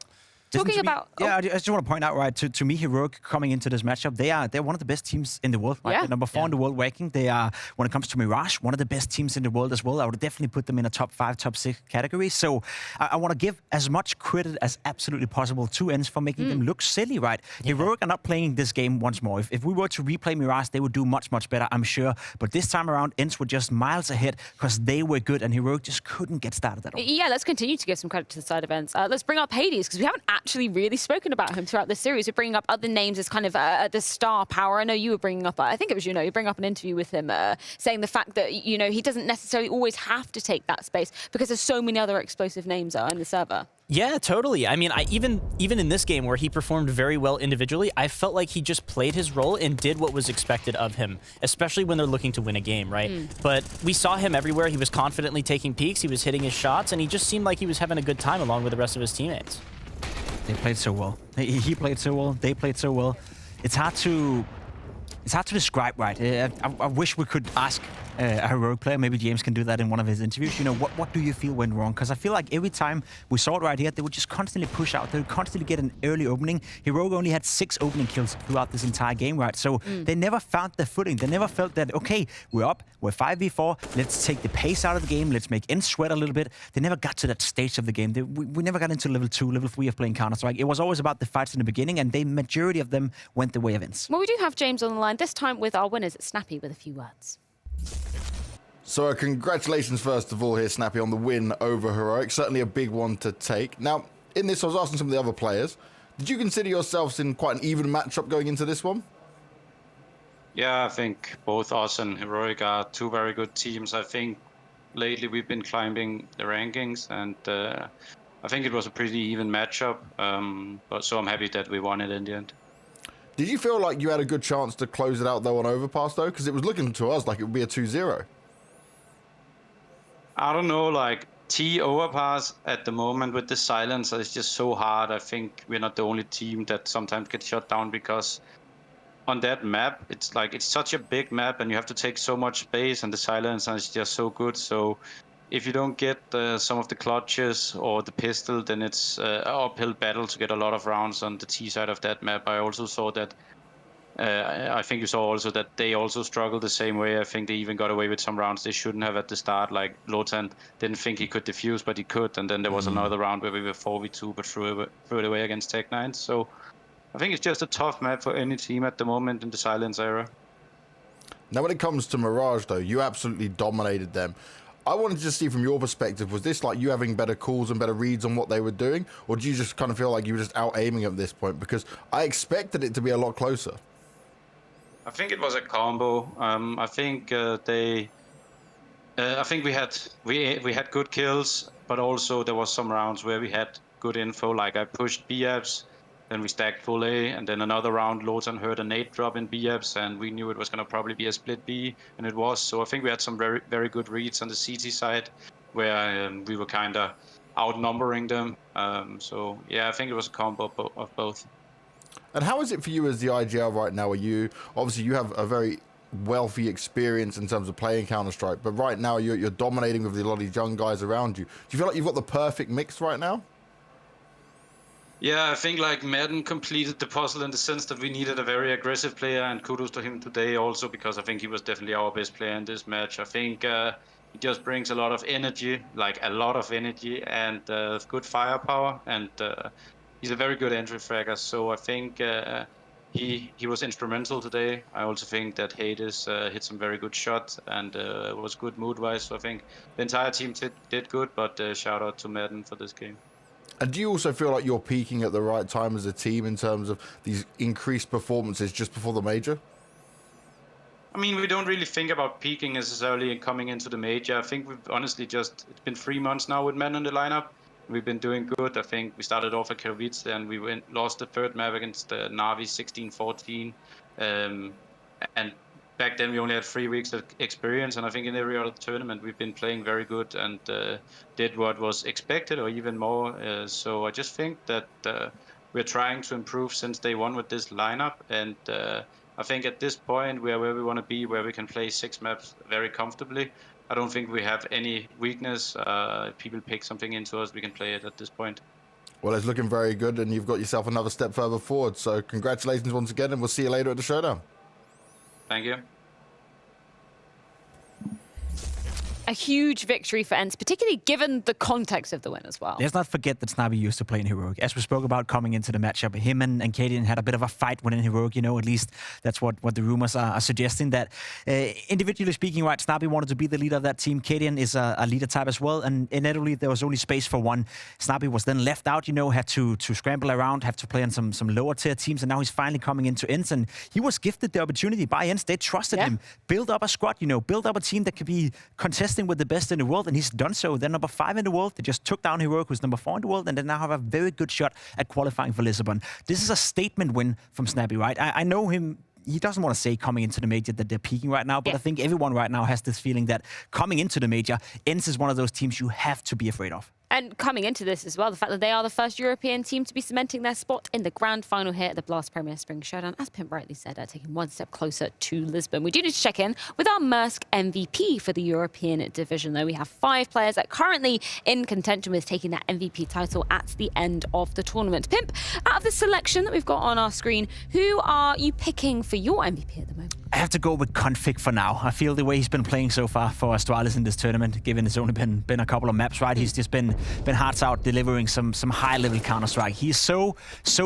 Talking about... Yeah, I just want to point out, right, to me, Heroic coming into this matchup, they're one of the best teams in the world, right? They're number 4 in the world ranking. They are, when it comes to Mirage, one of the best teams in the world as well. I would definitely put them in a top 5, top 6 category. So I want to give as much credit as absolutely possible to ENCE for making them look silly, right? Heroic are not playing this game once more. If we were to replay Mirage, they would do much better, I'm sure. But this time around, ENCE were just miles ahead because they were good and Heroic just couldn't get started at all. Yeah, let's continue to give some credit to the side of ENCE. Let's bring up hades, because we haven't actually really spoken about him throughout this series. We're bringing up other names as kind of the star power. I know you were bringing up, I think it was you bring up an interview with him saying the fact that, you know, he doesn't necessarily always have to take that space because there's so many other explosive names in the server. Yeah, totally. I mean, even in this game where he performed very well individually, I felt like he just played his role and did what was expected of him, especially when they're looking to win a game, right? But we saw him everywhere. He was confidently taking peeks, he was hitting his shots, and he just seemed like he was having a good time along with the rest of his teammates. They played so well. He played so well. They played so well. It's hard to describe, right? I wish we could ask a Heroic player, maybe James can do that in one of his interviews, you know, what do you feel went wrong? Because I feel like every time we saw it right here, they would just constantly push out. They would constantly get an early opening. Heroic only had 6 opening kills throughout this entire game, right? So they never found their footing. They never felt that, okay, we're up, we're 5v4, let's take the pace out of the game, let's make ENCE sweat a little bit. They never got to that stage of the game. We never got into level 2, level 3 of playing Counter-Strike. It was always about the fights in the beginning, and the majority of them went the way of ENCE. Well, we do have James on the line, this time with our winners at Snappy with a few words. So congratulations first of all here, Snappy, on the win over Heroic. Certainly a big one to take. Now, in this, I was asking some of the other players, did you consider yourselves in quite an even matchup going into this one? Yeah, I think both us and Heroic are 2 very good teams. I think lately we've been climbing the rankings, and I think it was a pretty even matchup. So I'm happy that we won it in the end. Did you feel like you had a good chance to close it out though on overpass though? Because it was looking to us like it would be a 2-0. I don't know, like T overpass at the moment with the silencer is just so hard. I think we're not the only team that sometimes gets shut down because on that map, it's like, it's such a big map and you have to take so much space and the silencer is just so good. So if you don't get some of the clutches or the pistol, then it's an uphill battle to get a lot of rounds on the T side of that map. I also saw that, I think you saw also that they also struggled the same way. I think they even got away with some rounds they shouldn't have at the start. Like Lotan didn't think he could defuse, but he could. And then there was another round where we were 4v2, but threw it away against Tech9. So I think it's just a tough map for any team at the moment in the silence era. Now, when it comes to Mirage, though, you absolutely dominated them. I wanted to see from your perspective, was this like you having better calls and better reads on what they were doing? Or do you just kind of feel like you were just out-aiming at this point? Because I expected it to be a lot closer. I think it was a combo. I think I think we had good kills, but also there was some rounds where we had good info. Like I pushed B-abs, then we stacked full A, and then another round Lotan heard a nade drop in B-abs, and we knew it was going to probably be a split B, and it was. So I think we had some very, very good reads on the CT side, where we were kind of outnumbering them. So yeah, I think it was a combo of both. And how is it for you as the IGL right now? Are you, obviously you have a very wealthy experience in terms of playing Counter-Strike, but right now you're dominating with a lot of these young guys around you. Do you feel like you've got the perfect mix right now? Yeah, I think like Madden completed the puzzle in the sense that we needed a very aggressive player, and kudos to him today also, because I think he was definitely our best player in this match. I think he just brings a lot of energy, and good firepower, and he's a very good entry fragger. So I think he was instrumental today. I also think that Hades hit some very good shots and was good mood-wise. So I think the entire team did good, but shout out to Madden for this game. And do you also feel like you're peaking at the right time as a team in terms of these increased performances just before the major? I mean, we don't really think about peaking necessarily and coming into the major. I think we've honestly it's been 3 months now with men in the lineup. We've been doing good. I think we started off at Katowice, and we lost the third map against Navi 16-14. And back then we only had 3 weeks of experience, and I think in every other tournament we've been playing very good and did what was expected or even more. So I just think that we're trying to improve since day one with this lineup, and I think at this point we are where we want to be, where we can play 6 maps very comfortably. I don't think we have any weakness. If people pick something into us, we can play it at this point. Well, it's looking very good, and you've got yourself another step further forward. So congratulations once again, and we'll see you later at the showdown. Thank you. A huge victory for ENCE, particularly given the context of the win as well. Let's not forget that Snobby used to play in Heroic. As we spoke about coming into the matchup, him and kadian had a bit of a fight within Heroic, you know, at least that's what the rumors are suggesting. That individually speaking, right, Snobby wanted to be the leader of that team. kadian is a leader type as well, and inevitably there was only space for one. Snobby was then left out, you know, had to scramble around, have to play on some lower tier teams, and now he's finally coming into ENCE, and he was gifted the opportunity by ENCE. They trusted him, build up a squad, you know, build up a team that could be contesting with the best in the world, and he's done so. They're number 5 in the world. They just took down Heroic, who's number 4 in the world, and they now have a very good shot at qualifying for Lisbon. This is a statement win from Snobby, right? I know him. He doesn't want to say coming into the major that they're peaking right now, but I think everyone right now has this feeling that coming into the major, ENCE is one of those teams you have to be afraid of. And coming into this as well, the fact that they are the first European team to be cementing their spot in the grand final here at the BLAST Premier Spring Showdown, as PIMP rightly said, taking one step closer to Lisbon. We do need to check in with our MIBR MVP for the European division, though. We have 5 players that are currently in contention with taking that MVP title at the end of the tournament. PIMP, out of the selection that we've got on our screen, who are you picking for your MVP at the moment? I have to go with Config for now. I feel the way he's been playing so far for Astralis in this tournament, given it's only been a couple of maps, right? He's just been hearts out delivering some high-level Counter-Strike. He's so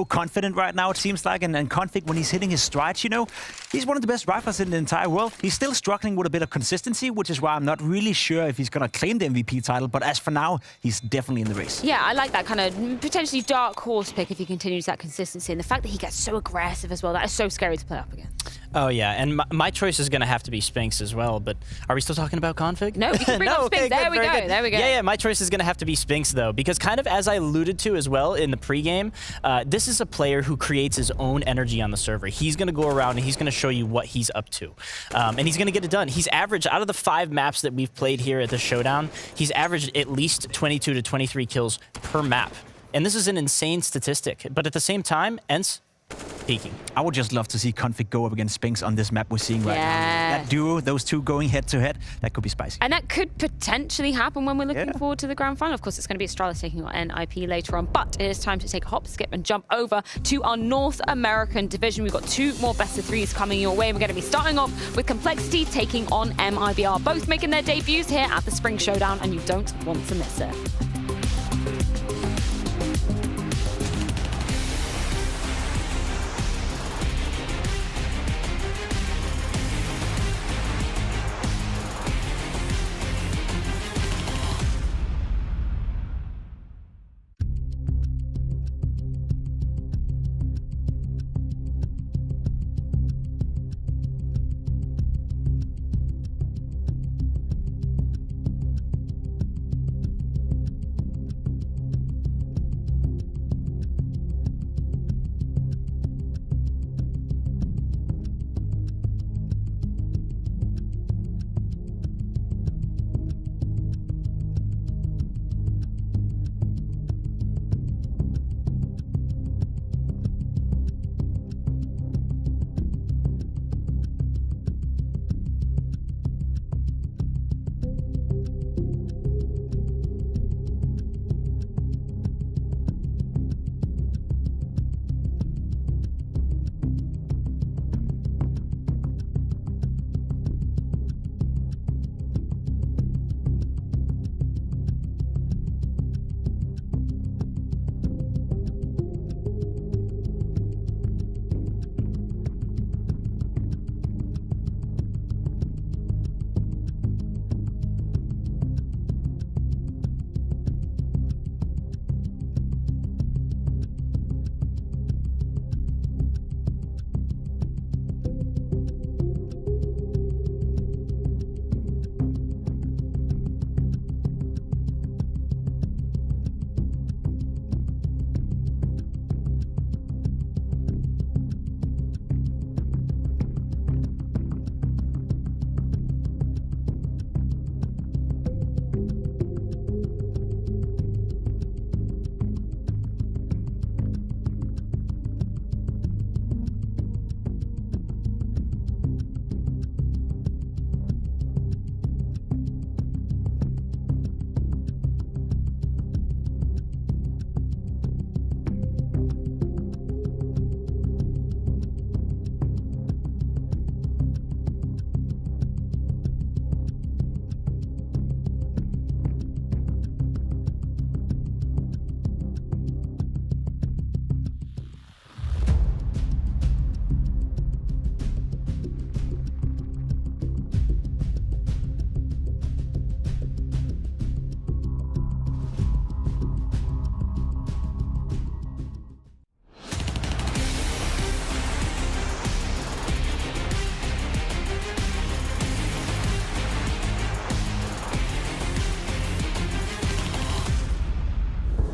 confident right now, it seems like, and Config, when he's hitting his strides, you know, he's one of the best riflers in the entire world. He's still struggling with a bit of consistency, which is why I'm not really sure if he's going to claim the MVP title, but as for now, he's definitely in the race. Yeah, I like that kind of potentially dark horse pick if he continues that consistency, and the fact that he gets so aggressive as well, that is so scary to play up against. Oh, yeah, and my choice is going to have to be Spinks as well, but are we still talking about Config? No, we can bring up Spinks. There we go. There we go. Yeah, my choice is going to have to be Spinks, though, because kind of as I alluded to as well in the pregame, this is a player who creates his own energy on the server. He's going to go around and he's going to show you what he's up to, and he's going to get it done. He's averaged, out of the 5 maps that we've played here at the Showdown, he's averaged at least 22 to 23 kills per map, and this is an insane statistic, but at the same time, ENCE peaking. I would just love to see Config go up against Spinks on this map we're seeing right now. That duo, those two going head-to-head, that could be spicy. And that could potentially happen when we're looking forward to the grand final. Of course, it's going to be Astralis taking on NIP later on, but it is time to take a hop, skip, and jump over to our North American division. We've got 2 more best-of-3s coming your way. We're going to be starting off with Complexity taking on MIBR, both making their debuts here at the Spring Showdown, and you don't want to miss it.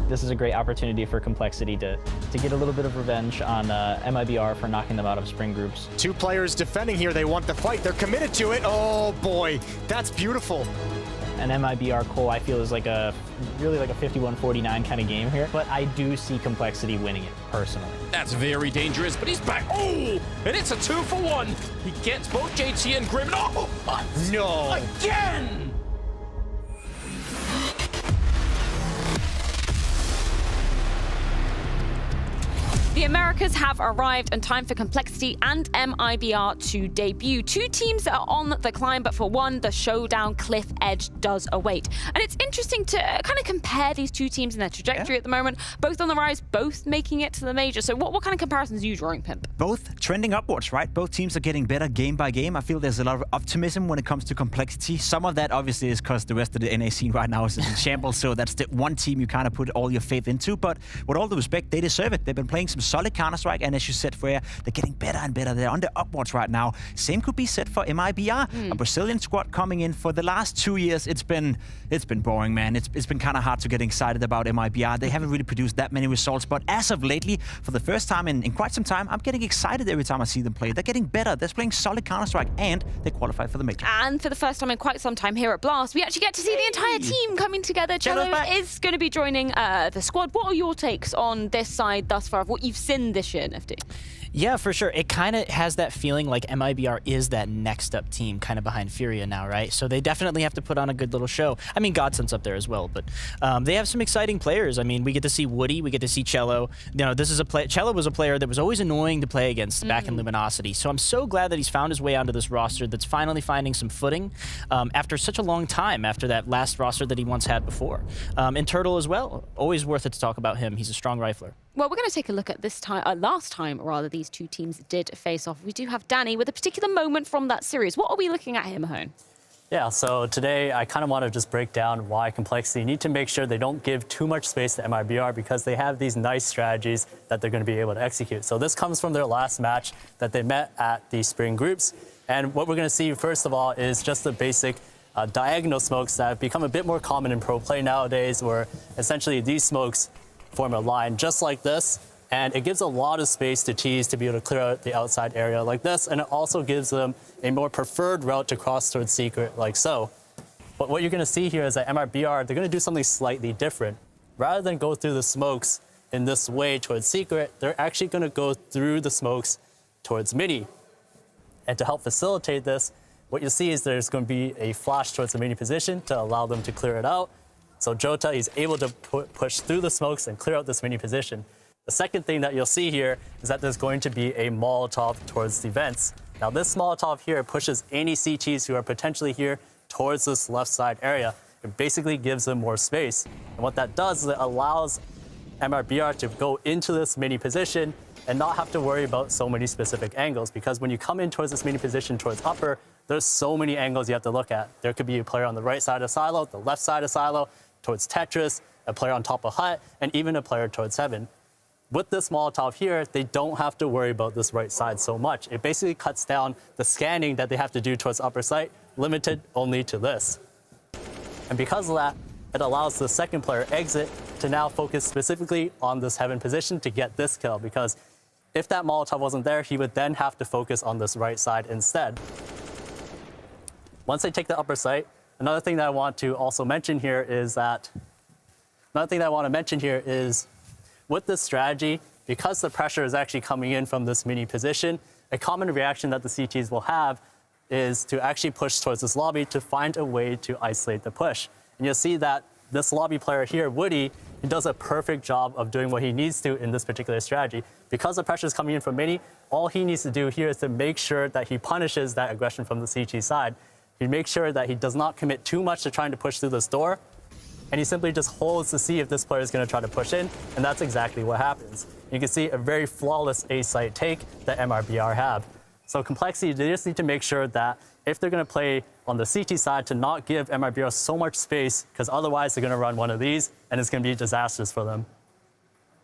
this is a great opportunity for Complexity to get a little bit of revenge on MIBR for knocking them out of spring groups. 2 players defending here. They want the fight. They're committed to it. Oh boy, that's beautiful. An MIBR Cole, I feel, is like really like a 51-49 kind of game here, but I do see Complexity winning it personally. That's very dangerous, but he's back. Oh, and it's a 2-for-1. He gets both JT and Grim. Oh, no, again. The Americas have arrived, and time for Complexity and MIBR to debut. 2 teams are on the climb, but for one, the showdown cliff edge does await. And it's interesting to kind of compare these 2 teams in their trajectory at the moment. Both on the rise, both making it to the major. So what kind of comparisons are you drawing, Pimp? Both trending upwards, right? Both teams are getting better game by game. I feel there's a lot of optimism when it comes to Complexity. Some of that obviously is because the rest of the NA scene right now is in shambles, so that's the one team you kind of put all your faith into. But with all the respect, they deserve it. They've been playing some solid Counter-Strike, and as you said, Freya, they're getting better and better. They're on the upwards right now. Same could be said for MIBR, a Brazilian squad coming in. For the last 2 years, it's been boring, man. It's been kind of hard to get excited about MIBR. They haven't really produced that many results, but as of lately, for the first time in quite some time, I'm getting excited every time I see them play. They're getting better. They're playing solid Counter-Strike, and they qualify for the major. And for the first time in quite some time here at BLAST, we actually get to see the entire team coming together. Cello is going to be joining the squad. What are your takes on this side thus far of what you've seen this year, Nifty? Yeah, for sure. It kind of has that feeling like MIBR is that next up team kind of behind Freya now, right? So they definitely have to put on a good little show. I mean, Godson's up there as well, but they have some exciting players. I mean, we get to see Woody, we get to see Cello. You know, this is Cello was a player that was always annoying to play against back in Luminosity. So I'm so glad that he's found his way onto this roster that's finally finding some footing after such a long time, after that last roster that he once had before. And Turtle as well. Always worth it to talk about him. He's a strong rifler. Well, we're going to take a look at this time, last time rather, these 2 teams did face off. We do have Danny with a particular moment from that series. What are we looking at here, Mahone? Yeah, so today I kind of want to just break down why Complexity need to make sure they don't give too much space to MIBR, because they have these nice strategies that they're going to be able to execute. So this comes from their last match that they met at the spring groups. And what we're going to see, first of all, is just the basic diagonal smokes that have become a bit more common in pro play nowadays, where essentially these smokes form a line just like this, and it gives a lot of space to tease to be able to clear out the outside area like this, and it also gives them a more preferred route to cross towards secret like so. But what you're going to see here is that MIBR, they're going to do something slightly different. Rather than go through the smokes in this way towards secret, they're actually going to go through the smokes towards mini. And to help facilitate this, what you'll see is there's going to be a flash towards the mini position to allow them to clear it out. So Jota is able to push through the smokes and clear out this mini position. The second thing that you'll see here is that there's going to be a Molotov towards the vents. Now this Molotov here pushes any CTs who are potentially here towards this left side area. It basically gives them more space. And what that does is it allows MIBR to go into this mini position and not have to worry about so many specific angles, because when you come in towards this mini position towards upper, there's so many angles you have to look at. There could be a player on the right side of silo, the left side of silo, towards Tetris, a player on top of hut, and even a player towards heaven. With this Molotov here, they don't have to worry about this right side so much. It basically cuts down the scanning that they have to do towards upper site, limited only to this. And because of that, it allows the second player exit to now focus specifically on this heaven position to get this kill, because if that Molotov wasn't there, he would then have to focus on this right side instead. Once they take the upper site, another thing that I want to also mention here is with this strategy, because the pressure is actually coming in from this mini position, a common reaction that the CTs will have is to actually push towards this lobby to find a way to isolate the push. And you'll see that this lobby player here, Woody, he does a perfect job of doing what he needs to in this particular strategy. Because the pressure is coming in from mini, all he needs to do here is to make sure that he punishes that aggression from the CT side. He makes sure that he does not commit too much to trying to push through this door, and he simply just holds to see if this player is going to try to push in, and that's exactly what happens. You can see a very flawless A-site take that MIBR have. So Complexity, they just need to make sure that if they're going to play on the CT side, to not give MIBR so much space, because otherwise they're going to run one of these, and it's going to be disastrous for them.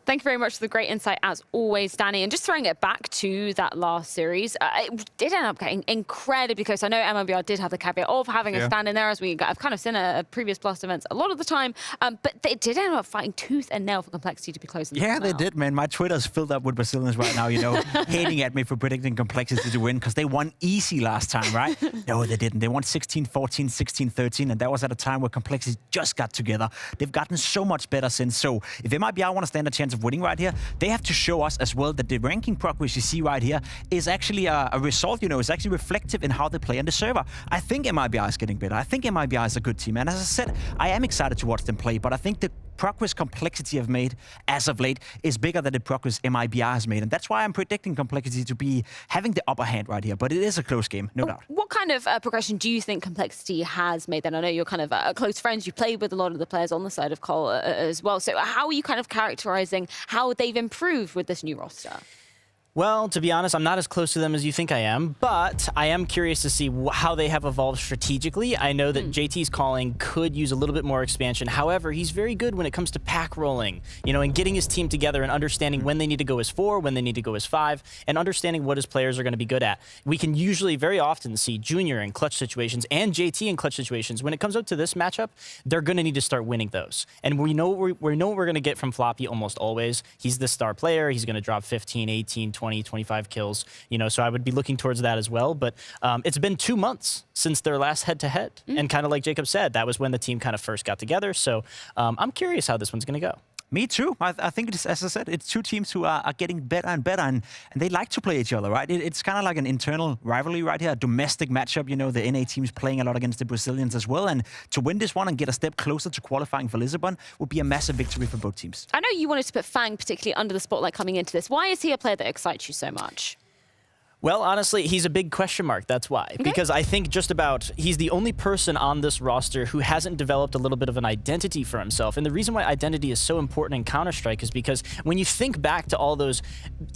Thank you very much for the great insight, as always, Danny. And just throwing it back to that last series, it did end up getting incredibly close. I know MIBR did have the caveat of having a stand in there, as I've kind of seen at previous BLAST events a lot of the time. But they did end up fighting tooth and nail for Complexity to be close. Yeah, they did, man. My Twitter's filled up with Brazilians right now, hating at me for predicting Complexity to win because they won easy last time, right? No, they didn't. They won 16-14, 16-13, and that was at a time where Complexity just got together. They've gotten so much better since. So if MIBR want to stand a chance of winning right here, they have to show us as well that the ranking progress you see right here is actually a result, is actually reflective in how they play on the server. I think MIBR is getting better. I think MIBR is a good team. And as I said, I am excited to watch them play, but I think the progress Complexity have made as of late is bigger than the progress MIBR has made. And that's why I'm predicting Complexity to be having the upper hand right here. But it is a close game, no doubt. What kind of progression do you think Complexity has made then? I know you're kind of close friends. You played with a lot of the players on the side of Cole as well. So how are you kind of characterizing how they've improved with this new roster? Well, to be honest, I'm not as close to them as you think I am, but I am curious to see how they have evolved strategically. I know that JT's calling could use a little bit more expansion. However, he's very good when it comes to pack rolling, and getting his team together and understanding when they need to go as 4, when they need to go as 5, and understanding what his players are going to be good at. We can usually very often see Junior in clutch situations and JT in clutch situations. When it comes up to this matchup, they're going to need to start winning those. And we know what we're going to get from Floppy almost always. He's the star player. He's going to drop 15, 18, 20, 25 kills, so I would be looking towards that as well. But it's been 2 months since their last head-to-head. And kind of like Jacob said, that was when the team kind of first got together. So I'm curious how this one's going to go. Me too. I think, it's, as I said, it's two teams who are getting better and better, and they like to play each other, right? It's kind of like an internal rivalry right here, a domestic matchup. The NA teams playing a lot against the Brazilians as well, and to win this one and get a step closer to qualifying for Lisbon would be a massive victory for both teams. I know you wanted to put Fang particularly under the spotlight coming into this. Why is he a player that excites you so much? Well, honestly, he's a big question mark. That's why. Okay. Because I think he's the only person on this roster who hasn't developed a little bit of an identity for himself. And the reason why identity is so important in Counter-Strike is because when you think back to all those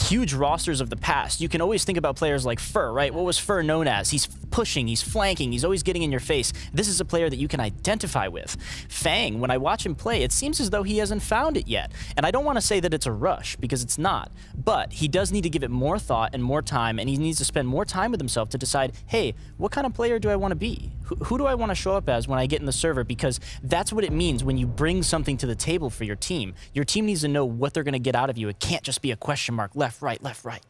huge rosters of the past, you can always think about players like Fur, right? What was Fur known as? He's pushing, he's flanking, he's always getting in your face. This is a player that you can identify with. Fang, when I watch him play, it seems as though he hasn't found it yet. And I don't want to say that it's a rush, because it's not. But he does need to give it more thought and more time, and he needs to spend more time with himself to decide, hey, what kind of player do I want to be? Who do I want to show up as when I get in the server? Because that's what it means when you bring something to the table for your team. Your team needs to know what they're going to get out of you. It can't just be a question mark, left, right, left, right.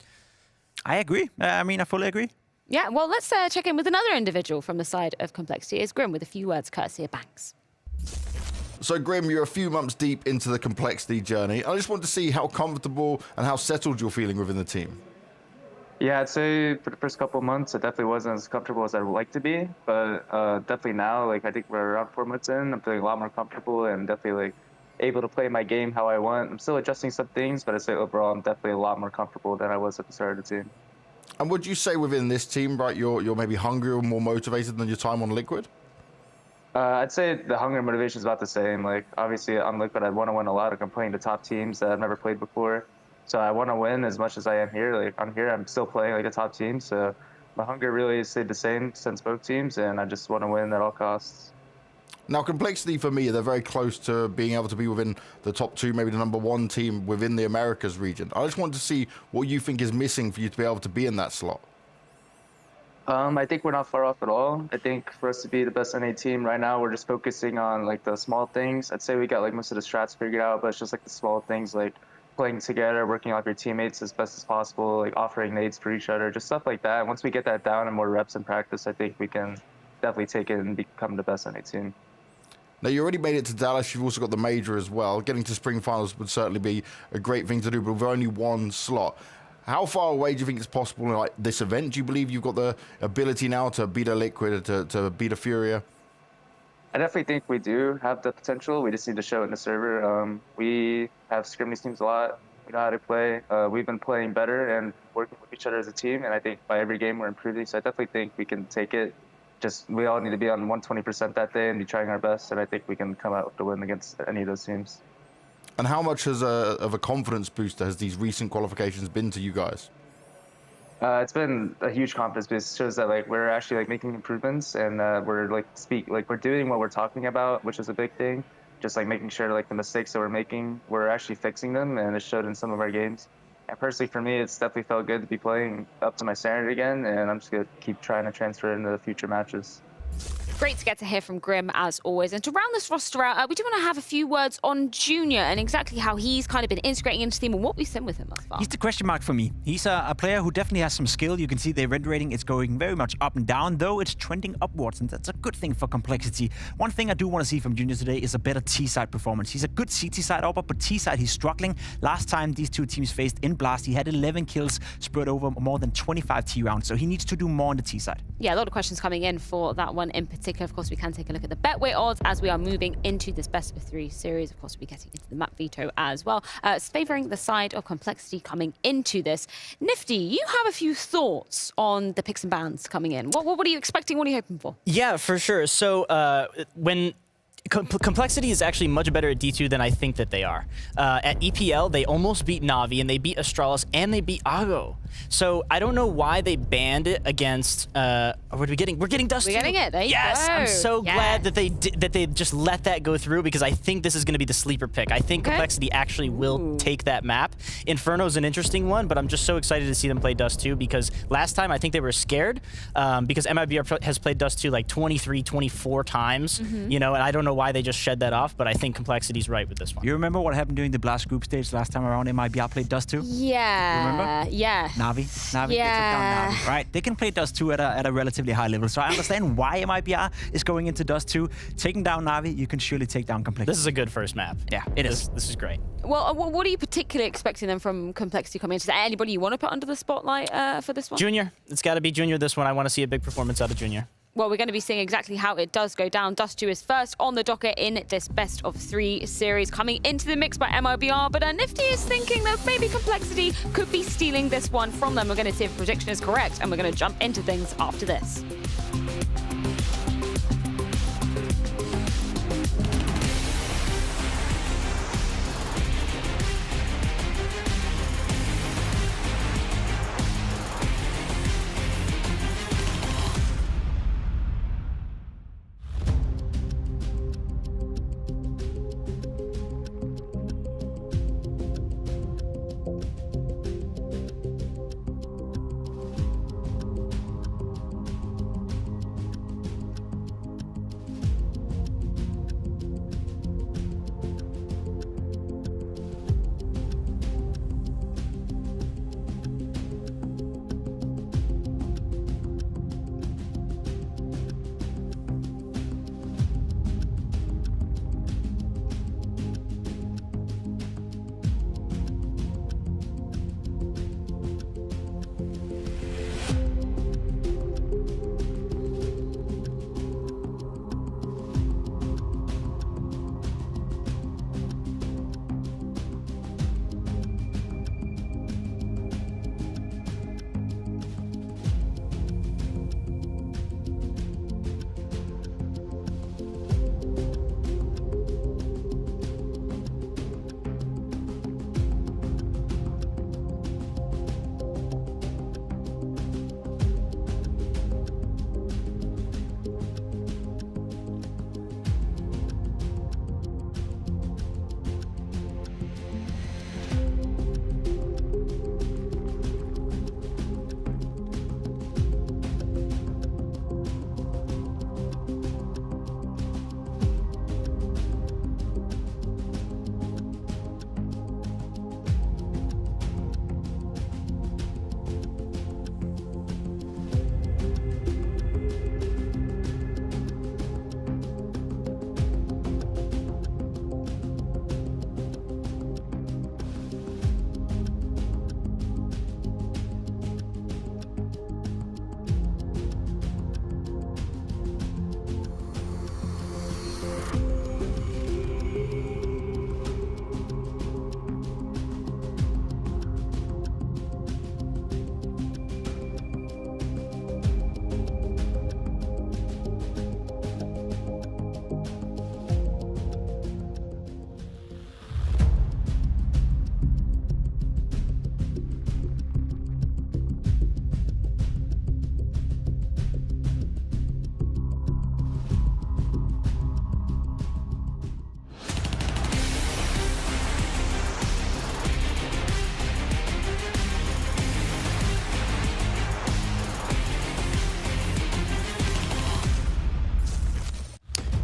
I agree. I fully agree. Yeah, well, let's check in with another individual from the side of Complexity. It's Grim with a few words courtesy of Banks. So, Grim, you're a few months deep into the Complexity journey. I just want to see how comfortable and how settled you're feeling within the team. Yeah, I'd say for the first couple of months, it definitely wasn't as comfortable as I would like to be. But definitely now, I think we're around 4 months in, I'm feeling a lot more comfortable and definitely able to play my game how I want. I'm still adjusting some things, but I'd say overall, I'm definitely a lot more comfortable than I was at the start of the team. And would you say within this team, right, you're maybe hungrier or more motivated than your time on Liquid? I'd say the hunger and motivation is about the same. Obviously, on Liquid, I want to win a lot. I'm playing the top teams that I've never played before. So I want to win as much as I am here. On here, I'm still playing a top team. So my hunger really stayed the same since both teams, and I just want to win at all costs. Now, Complexity, for me, they're very close to being able to be within the top 2, maybe the #1 team within the Americas region. I just want to see what you think is missing for you to be able to be in that slot. I think we're not far off at all. I think for us to be the best NA team right now, we're just focusing on the small things. I'd say we got most of the strats figured out, but it's just the small things playing together, working off your teammates as best as possible, offering nades for each other, just stuff like that. Once we get that down and more reps in practice, I think we can definitely take it and become the best NA team. Now, you already made it to Dallas. You've also got the major as well. Getting to Spring Finals would certainly be a great thing to do, but with only one slot. How far away do you think it's possible in this event? Do you believe you've got the ability now to beat a Liquid, to beat a Furia? I definitely think we do have the potential. We just need to show it in the server. We have scrimmed these teams a lot. We know how to play. We've been playing better and working with each other as a team, and I think by every game we're improving. So I definitely think we can take it. Just we all need to be on 120% that day and be trying our best, and I think we can come out with the win against any of those teams. And how much of a confidence booster has these recent qualifications been to you guys? It's been a huge confidence boost. It shows that we're actually making improvements, and we're we're doing what we're talking about, which is a big thing. just like making sure like the mistakes that we're making, we're actually fixing them, and it showed in some of our games. And personally, for me, it's definitely felt good to be playing up to my standard again, and I'm just gonna keep trying to transfer it into the future matches. Great to get to hear from Grim, as always. And to round this roster out, we do want to have a few words on Junior and exactly how he's kind of been integrating into the team and what we've seen with him thus far. He's the question mark for me. He's a player who definitely has some skill. You can see the rend rating is going very much up and down, though it's trending upwards, and that's a good thing for Complexity. One thing I do want to see from Junior today is a better T-side performance. He's a good CT side upper, but T-side he's struggling. Last time these two teams faced in Blast, he had 11 kills spread over more than 25 T rounds, so he needs to do more on the T-side. Yeah, a lot of questions coming in for that one in particular. Of course, we can take a look at the betway odds as we are moving into this best of 3 series. Of course, we'll be getting into the map veto as well. It's favoring the side of Complexity coming into this. Nifty, you have a few thoughts on the picks and bans coming in. What are you expecting? What are you hoping for? Yeah, for sure. So when Complexity is actually much better at D2 than I think that they are. At EPL, they almost beat Na'Vi, and they beat Astralis, and they beat Ago. So I don't know why they banned it against. What are we getting? We're getting Dust. We're getting it. There you yes, go. I'm so glad that they just let that go through, because I think this is going to be the sleeper pick. I think Complexity actually will take that map. Inferno's an interesting one, but I'm just so excited to see them play Dust 2, because last time I think they were scared because MIBR has played Dust 2 like 23, 24 times. You know, and I don't know why they just shed that off, but I think Complexity's right with this one. You remember what happened during the Blast group stage last time around? MIBR played Dust 2? Yeah. Remember? Yeah. Na'Vi, they took down Na'Vi, right? They can play Dust 2 at a relatively high level, so I understand why MIBR is going into Dust 2. Taking down Na'Vi, you can surely take down Complexity. This is a good first map. Yeah, it is. This is great. Well, what are you particularly expecting them from Complexity coming in? Is there anybody you want to put under the spotlight for this one? Junior. It's got to be Junior this one. I want to see a big performance out of Junior. Well, we're going to be seeing exactly how it does go down. Dust 2 is first on the docket in this best of 3 series, coming into the mix by MIBR, but Nifty is thinking that maybe Complexity could be stealing this one from them. We're going to see if the prediction is correct, and we're going to jump into things after this.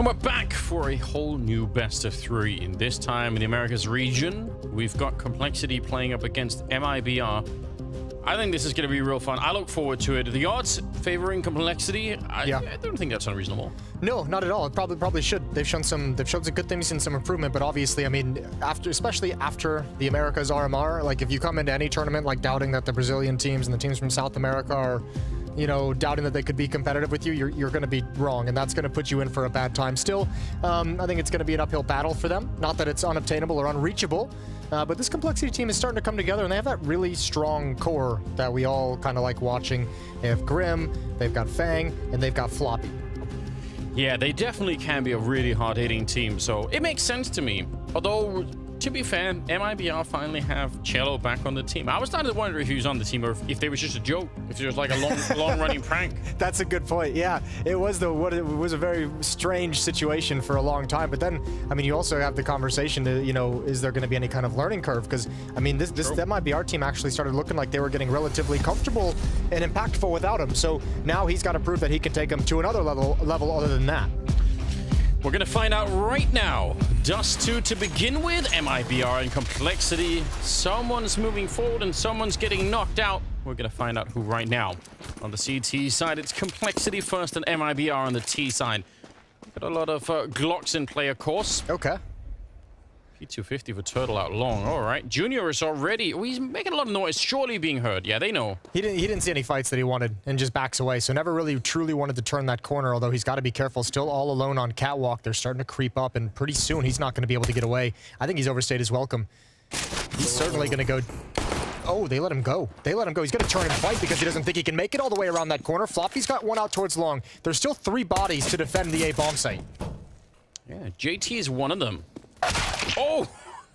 And we're back for a whole new best of 3. In this time in the Americas region, we've got Complexity playing up against MIBR. I think this is going to be real fun. I look forward to it. The odds favoring Complexity, I don't think that's unreasonable. No, not at all. It probably should. They've shown some good things and some improvement, but obviously, I mean, especially after the Americas RMR, like if you come into any tournament like doubting that the Brazilian teams and the teams from South America are, you know, doubting that they could be competitive with you, you're going to be wrong, and that's going to put you in for a bad time. Still, I think it's going to be an uphill battle for them. Not that it's unobtainable or unreachable, but this Complexity team is starting to come together, and they have that really strong core that we all kind of like watching. They have Grim, they've got Fang, and they've got Floppy. Yeah, they definitely can be a really hard-hitting team, so it makes sense to me. Although, to be fair, MIBR finally have Cello back on the team. I was starting to wonder if he was on the team or if they was just a joke, if it was like a long-running prank. That's a good point. Yeah, it was a very strange situation for a long time. But then, I mean, you also have the conversation to, you know, is there going to be any kind of learning curve? Because I mean, this MIBR team actually started looking like they were getting relatively comfortable and impactful without him. So now he's got to prove that he can take them to another level other than that. We're going to find out right now. Dust 2 to begin with, MIBR and Complexity. Someone's moving forward and someone's getting knocked out. We're going to find out who right now. On the CT side, it's Complexity first and MIBR on the T side. Got a lot of Glocks in play, of course. Okay. P250 for Turtle out long. All right. Junior is already... Oh, he's making a lot of noise. Surely being heard. Yeah, they know. He didn't see any fights that he wanted and just backs away. So never really truly wanted to turn that corner, although he's got to be careful. Still all alone on Catwalk. They're starting to creep up, and pretty soon he's not going to be able to get away. I think he's overstayed his welcome. He's certainly going to go... Oh, they let him go. They let him go. He's going to turn and fight because he doesn't think he can make it all the way around that corner. Floppy's got one out towards long. There's still 3 bodies to defend the A bomb site. Yeah, JT is one of them. Oh!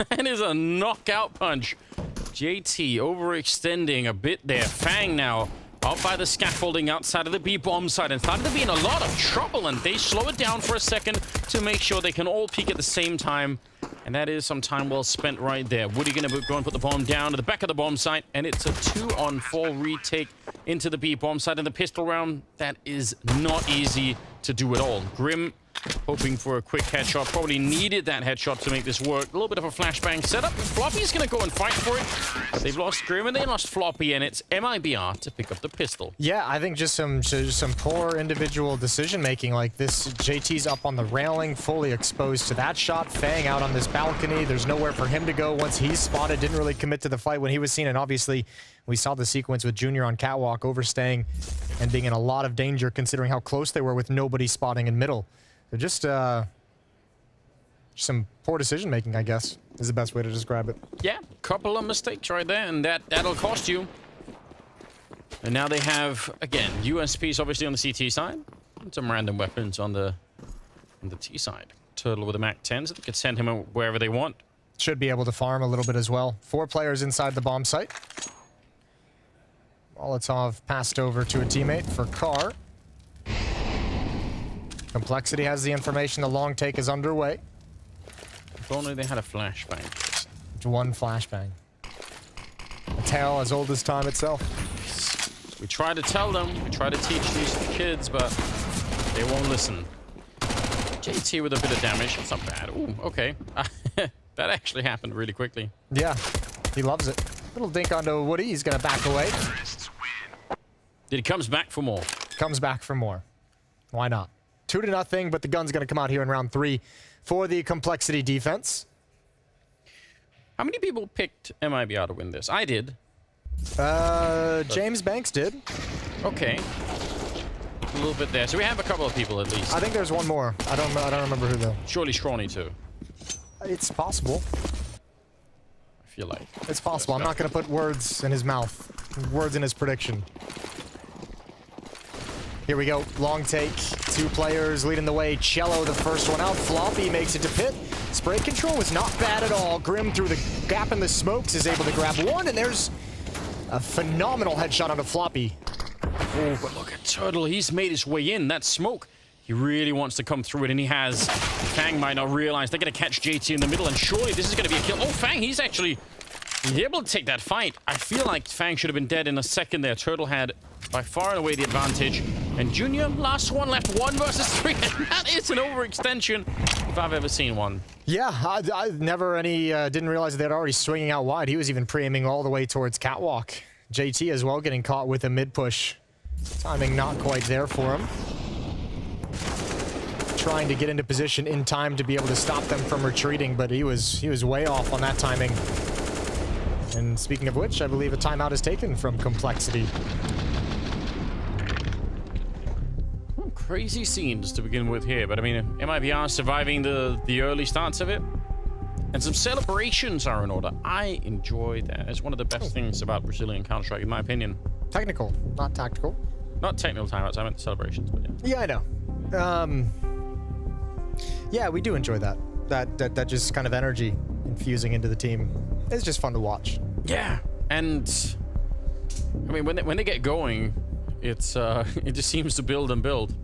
That is a knockout punch. JT overextending a bit there. Fang now up by the scaffolding outside of the B bomb site and started to be in a lot of trouble, and they slow it down for a second to make sure they can all peek at the same time. And that is some time well spent right there. Woody gonna go and put the bomb down to the back of the bomb site, and it's a 2-on-4 retake into the B bomb site. And the pistol round, that is not easy to do at all. Grim hoping for a quick headshot. Probably needed that headshot to make this work. A little bit of a flashbang setup. Floppy's going to go and fight for it. They've lost Grim and they lost Floppy, and it's MIBR to pick up the pistol. Yeah, I think just some poor individual decision-making. Like this, JT's up on the railing, fully exposed to that shot. Fang out on this balcony. There's nowhere for him to go once he's spotted. Didn't really commit to the fight when he was seen, and obviously we saw the sequence with Junior on Catwalk overstaying and being in a lot of danger considering how close they were with nobody spotting in middle. They're just some poor decision-making, I guess, is the best way to describe it. Yeah, couple of mistakes right there, and that'll cost you. And now they have, again, USPs obviously on the CT side, and some random weapons on the T side. Turtle with a MAC-10, so they could send him wherever they want. Should be able to farm a little bit as well. 4 players inside the bomb site. Molotov passed over to a teammate for Carr. Complexity has the information. The long take is underway. If only they had a flashbang. It's 1 flashbang. A tale as old as time itself. We try to tell them, we try to teach these kids, but they won't listen. JT with a bit of damage. That's not bad. Ooh, okay. That actually happened really quickly. Yeah, he loves it. Little dink onto Woody. He's going to back away. He comes back for more. Comes back for more. Why not? 2-0, but the gun's going to come out here in round 3 for the Complexity defense. How many people picked MIBR to win this? I did. James Banks did. Okay. A little bit there. So we have a couple of people at least. I think there's one more. I don't remember who though. Surely Strawny too. It's possible. I feel like. It's possible. I'm not going to put words in his mouth. Words in his prediction. Here we go. Long take. 2 players leading the way. Cello, the first one out. Floppy makes it to pit. Spray control was not bad at all. Grim through the gap in the smokes is able to grab one, and there's a phenomenal headshot onto Floppy. Oh, but look at Turtle. He's made his way in. That smoke, he really wants to come through it, and he has. Fang might not realize they're going to catch JT in the middle, and surely this is going to be a kill. Oh, Fang, he's actually able to take that fight. I feel like Fang should have been dead in a second there. Turtle had by far and away the advantage. And Junior, last one left, 1 versus 3. And that is an overextension if I've ever seen one. Yeah, I never didn't realize they're already swinging out wide. He was even pre-aiming all the way towards Catwalk. JT as well getting caught with a mid-push. Timing not quite there for him. Trying to get into position in time to be able to stop them from retreating, but he was way off on that timing. And speaking of which, I believe a timeout is taken from Complexity. Crazy scenes to begin with here, but I mean, MIBR surviving the early starts of it. And some celebrations are in order. I enjoy that. It's one of the best things about Brazilian Counter-Strike, in my opinion. Technical, not tactical. Not technical timeouts, I meant the celebrations, but yeah. Yeah, I know. Yeah, we do enjoy that. That just kind of energy infusing into the team. It's just fun to watch. Yeah, and I mean, when they get going, it's it just seems to build and build.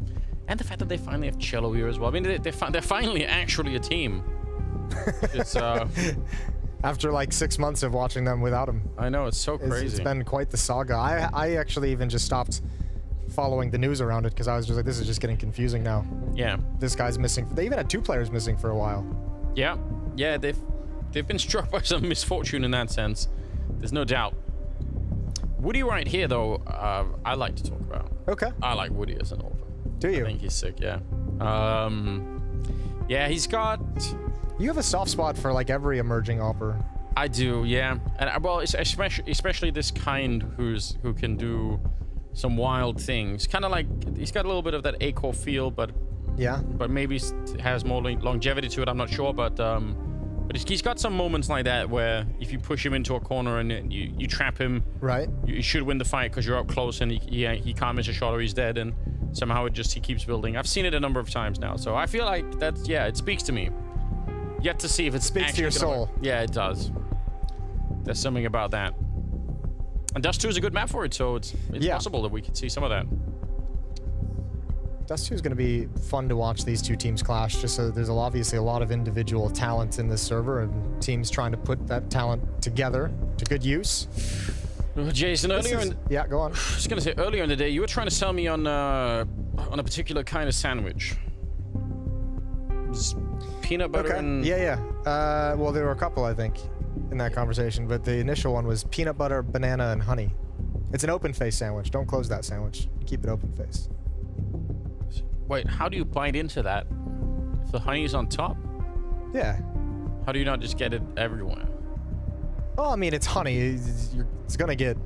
And the fact that they finally have Cello here as well. I mean, they're finally actually a team. It's after like 6 months of watching them without him. I know, it's so crazy. It's been quite the saga. I actually even just stopped following the news around it because I was just like, this is just getting confusing now. Yeah. This guy's missing. They even had 2 players missing for a while. Yeah. Yeah, they've been struck by some misfortune in that sense. There's no doubt. Woody right here, though, I like to talk about. Okay. I like Woody as an AWP. Do you? I think he's sick, yeah. Yeah, he's got... You have a soft spot for, like, every emerging AWPer. I do, yeah. And, well, it's especially this kind who can do some wild things. Kind of like... He's got a little bit of that A-core feel, but... Yeah. But maybe has more longevity to it, I'm not sure, but he's got some moments like that where if you push him into a corner and you trap him, right? You should win the fight because you're up close and he can't miss a shot or he's dead, and somehow he keeps building. I've seen it a number of times now, so I feel like that's, yeah, it speaks to me. Yet to see if it speaks to your soul. Yeah, it does. There's something about that. And Dust 2 is a good map for it, so it's possible that we could see some of that. Dust 2 is going to be fun to watch these two teams clash. Just so there's obviously a lot of individual talent in this server, and teams trying to put that talent together to good use. Jason, yeah, go on. I was going to say, earlier in the day, you were trying to sell me on a particular kind of sandwich. Peanut butter and... Yeah. Well, there were a couple, I think, in that conversation, but the initial one was peanut butter, banana, and honey. It's an open face sandwich. Don't close that sandwich. Keep it open face. Wait, how do you bite into that? If the honey's on top? Yeah. How do you not just get it everywhere? Well, I mean, it's honey. It's gonna get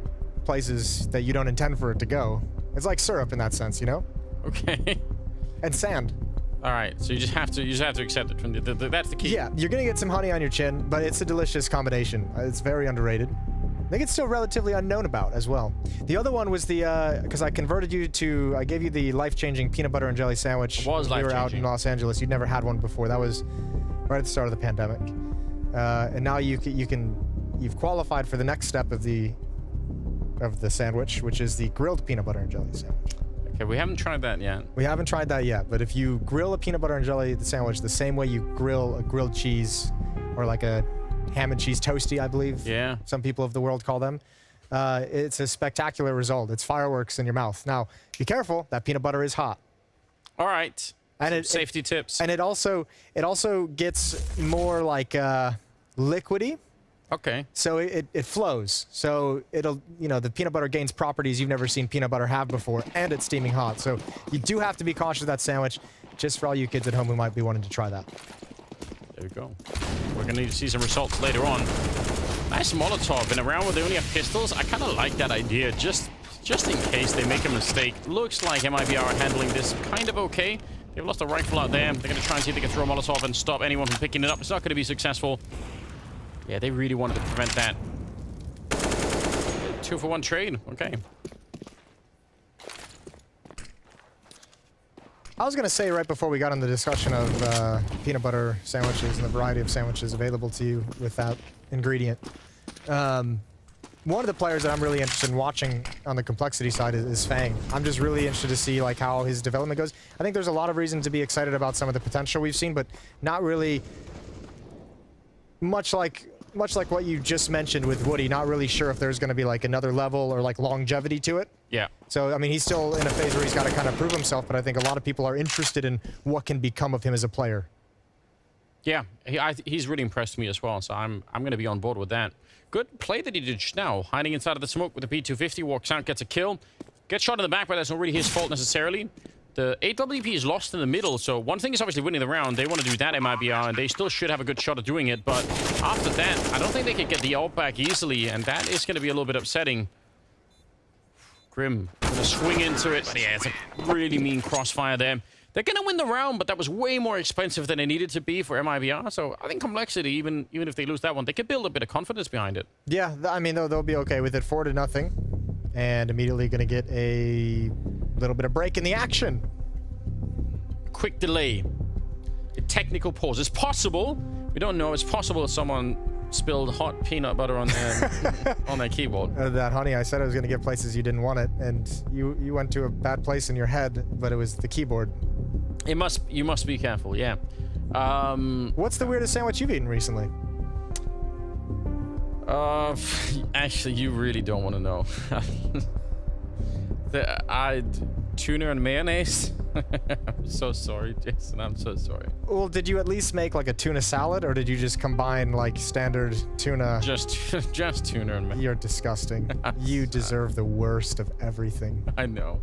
places that you don't intend for it to go. It's like syrup in that sense, you know? Okay. And sand. All right, so you just have to accept it. From that's the key. Yeah, you're gonna get some honey on your chin, but it's a delicious combination. It's very underrated. I think it's still relatively unknown about as well. The other one was the, because I converted you to, I gave you the life-changing peanut butter and jelly sandwich. It was life-changing. We were out in Los Angeles. You'd never had one before. That was right at the start of the pandemic. And now you've qualified for the next step of the sandwich, which is the grilled peanut butter and jelly sandwich. Okay, we haven't tried that yet. We haven't tried that yet, but if you grill a peanut butter and jelly sandwich the same way you grill a grilled cheese or like a ham and cheese toasty, I believe. Yeah. Some people of the world call them. It's a spectacular result. It's fireworks in your mouth. Now, be careful. That peanut butter is hot. All right. And safety tips. And it also gets more like liquidy. Okay. So it flows. So it'll, the peanut butter gains properties you've never seen peanut butter have before, and it's steaming hot. So you do have to be cautious of that sandwich, just for all you kids at home who might be wanting to try that. There we go. We're going to need to see some results later on. Nice Molotov in a round where they only have pistols. I kind of like that idea, just in case they make a mistake. Looks like MIBR are handling this kind of okay. They've lost a rifle out there. They're going to try and see if they can throw a Molotov and stop anyone from picking it up. It's not going to be successful. Yeah, they really wanted to prevent that. 2-for-1 trade. Okay. I was going to say right before we got on the discussion of peanut butter sandwiches and the variety of sandwiches available to you with that ingredient. One of the players that I'm really interested in watching on the complexity side is Fang. I'm just really interested to see like how his development goes. I think there's a lot of reason to be excited about some of the potential we've seen, but not really much like much like what you just mentioned with Woody, not really sure if there's going to be like another level or like longevity to it. Yeah. So, I mean, he's still in a phase where he's got to kind of prove himself, but I think a lot of people are interested in what can become of him as a player. Yeah, he's really impressed me as well, so I'm going to be on board with that. Good play that he did just now, hiding inside of the smoke with the P250, walks out, gets a kill, gets shot in the back, but that's not really his fault necessarily. The AWP is lost in the middle, so one thing is obviously winning the round. They want to do that MIBR, and they still should have a good shot at doing it, but after that, I don't think they can get the ult back easily, and that is going to be a little bit upsetting. Grim gonna swing into it, but yeah, it's a really mean crossfire there. They're going to win the round, but that was way more expensive than it needed to be for MIBR. So I think Complexity, even if they lose that one, they can build a bit of confidence behind it. Yeah, I mean, they'll be okay with it. 4-0. And immediately going to get a little bit of break in the action. Quick delay. A technical pause. It's possible. We don't know. It's possible someone spilled hot peanut butter on their, on their keyboard. That, honey, I said I was going to get places you didn't want it. And you went to a bad place in your head, but it was the keyboard. You must be careful, yeah. What's the weirdest sandwich you've eaten recently? Actually, you really don't want to know. Tuna and mayonnaise. I'm so sorry, Jason. I'm so sorry. Well, did you at least make like a tuna salad, or did you just combine like standard tuna? Just tuna and mayonnaise. You're disgusting. You deserve the worst of everything. I know.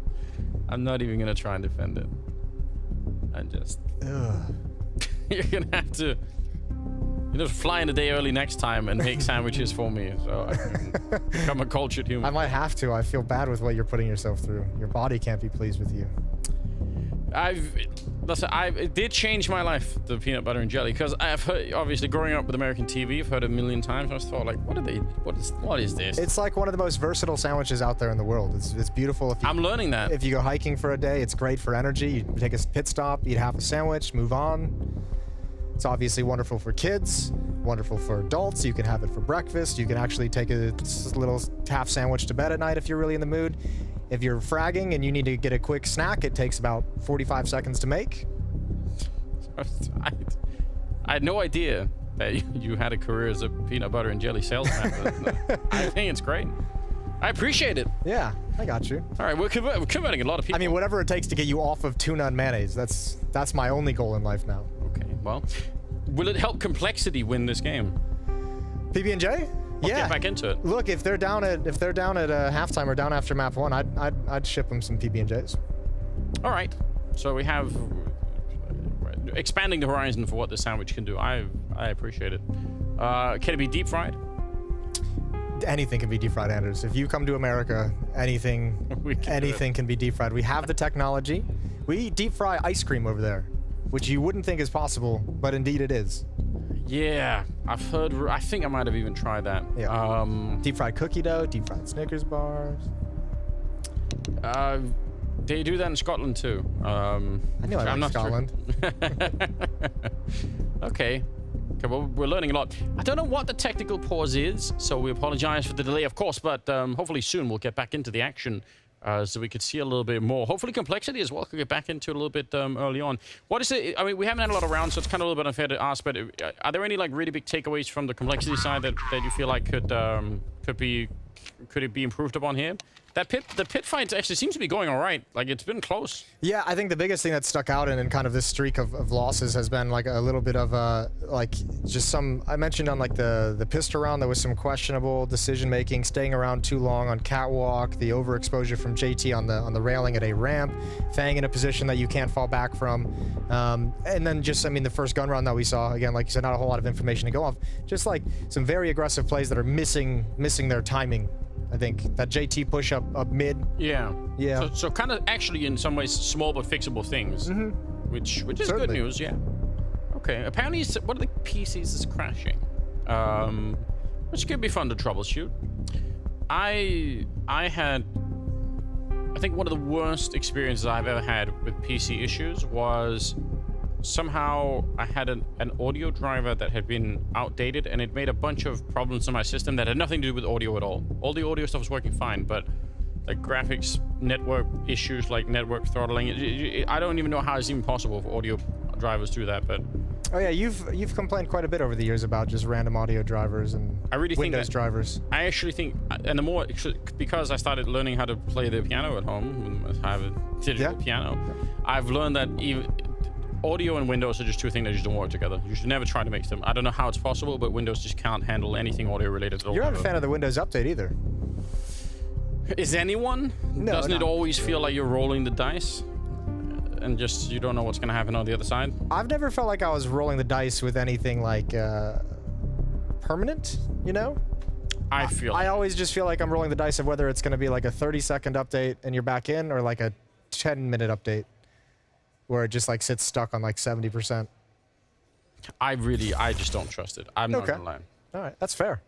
I'm not even gonna try and defend it. I'm just. Ugh. You're gonna have to. You know, fly in a day early next time and make sandwiches for me, so I can become a cultured human. I might have to. I feel bad with what you're putting yourself through. Your body can't be pleased with you. It did change my life, the peanut butter and jelly, because I've heard, obviously growing up with American TV, I've heard it a million times. I just thought, like, what is this? It's like one of the most versatile sandwiches out there in the world. It's beautiful. If you, I'm learning that. If you go hiking for a day, it's great for energy. You take a pit stop, eat half a sandwich, move on. It's obviously wonderful for kids, wonderful for adults. You can have it for breakfast. You can actually take a little half sandwich to bed at night if you're really in the mood. If you're fragging and you need to get a quick snack, it takes about 45 seconds to make. I had no idea that you had a career as a peanut butter and jelly salesman. I think it's great. I appreciate it. Yeah, I got you. All right, we're converting a lot of people. I mean, whatever it takes to get you off of tuna and mayonnaise. That's my only goal in life now. Okay, well, will it help Complexity win this game? PB&J? I'll Yeah. get back into it. Look, if they're down at halftime or down after map 1, I'd ship them some PB&Js. All right. So we have expanding the horizon for what the sandwich can do. I appreciate it. Can it be deep fried? Anything can be deep fried, Anders. If you come to America, anything can be deep fried. We have the technology. We deep fry ice cream over there, which you wouldn't think is possible, but indeed it is. Yeah, I've heard. I think I might have even tried that. Yeah. Deep fried cookie dough, deep fried Snickers bars. They do that in Scotland too. I knew I'm not Scotland. Okay. Okay, well, we're learning a lot. I don't know what the technical pause is, so we apologize for the delay, of course, but hopefully soon we'll get back into the action so we could see a little bit more. Hopefully Complexity as well could get back into it a little bit early on. What is it? I mean, we haven't had a lot of rounds, so it's kind of a little bit unfair to ask, but are there any like really big takeaways from the Complexity side that you feel like could it be improved upon here? The pit fight actually seems to be going all right. Like, it's been close. Yeah, I think the biggest thing that stuck out in kind of this streak of losses has been like a little bit of like just some, I mentioned on like the pistol round, there was some questionable decision making, staying around too long on catwalk, the overexposure from JT on the railing at a ramp, fang in a position that you can't fall back from, and then just, I mean, the first gun round that we saw, again, like you said, not a whole lot of information to go off, just like some very aggressive plays that are missing their timing. I think that JT push up mid. Yeah. Yeah. So kind of actually in some ways small but fixable things, which is good news. Yeah. Okay. Apparently, one of the PCs is crashing, which could be fun to troubleshoot. I think one of the worst experiences I've ever had with PC issues was somehow I had an audio driver that had been outdated, and it made a bunch of problems in my system that had nothing to do with audio at all. All the audio stuff was working fine, but like graphics, network issues like network throttling, I don't even know how it's even possible for audio drivers to do that, but Oh yeah, you've complained quite a bit over the years about just random audio drivers and Windows drivers. I actually think, and the more because I started learning how to play the piano at home, I have a digital piano. I've learned that even audio and Windows are just two things that just don't work together. You should never try to mix them. I don't know how it's possible, but Windows just can't handle anything audio related at all. You're not a fan of the Windows update either. Is anyone? No, Doesn't it always feel like you're rolling the dice? And just you don't know what's going to happen on the other side? I've never felt like I was rolling the dice with anything like permanent, you know? I always just feel like I'm rolling the dice of whether it's going to be like a 30-second update and you're back in, or like a 10-minute update where it just like sits stuck on like 70%. I just don't trust it. I'm not going to lie. All right, that's fair.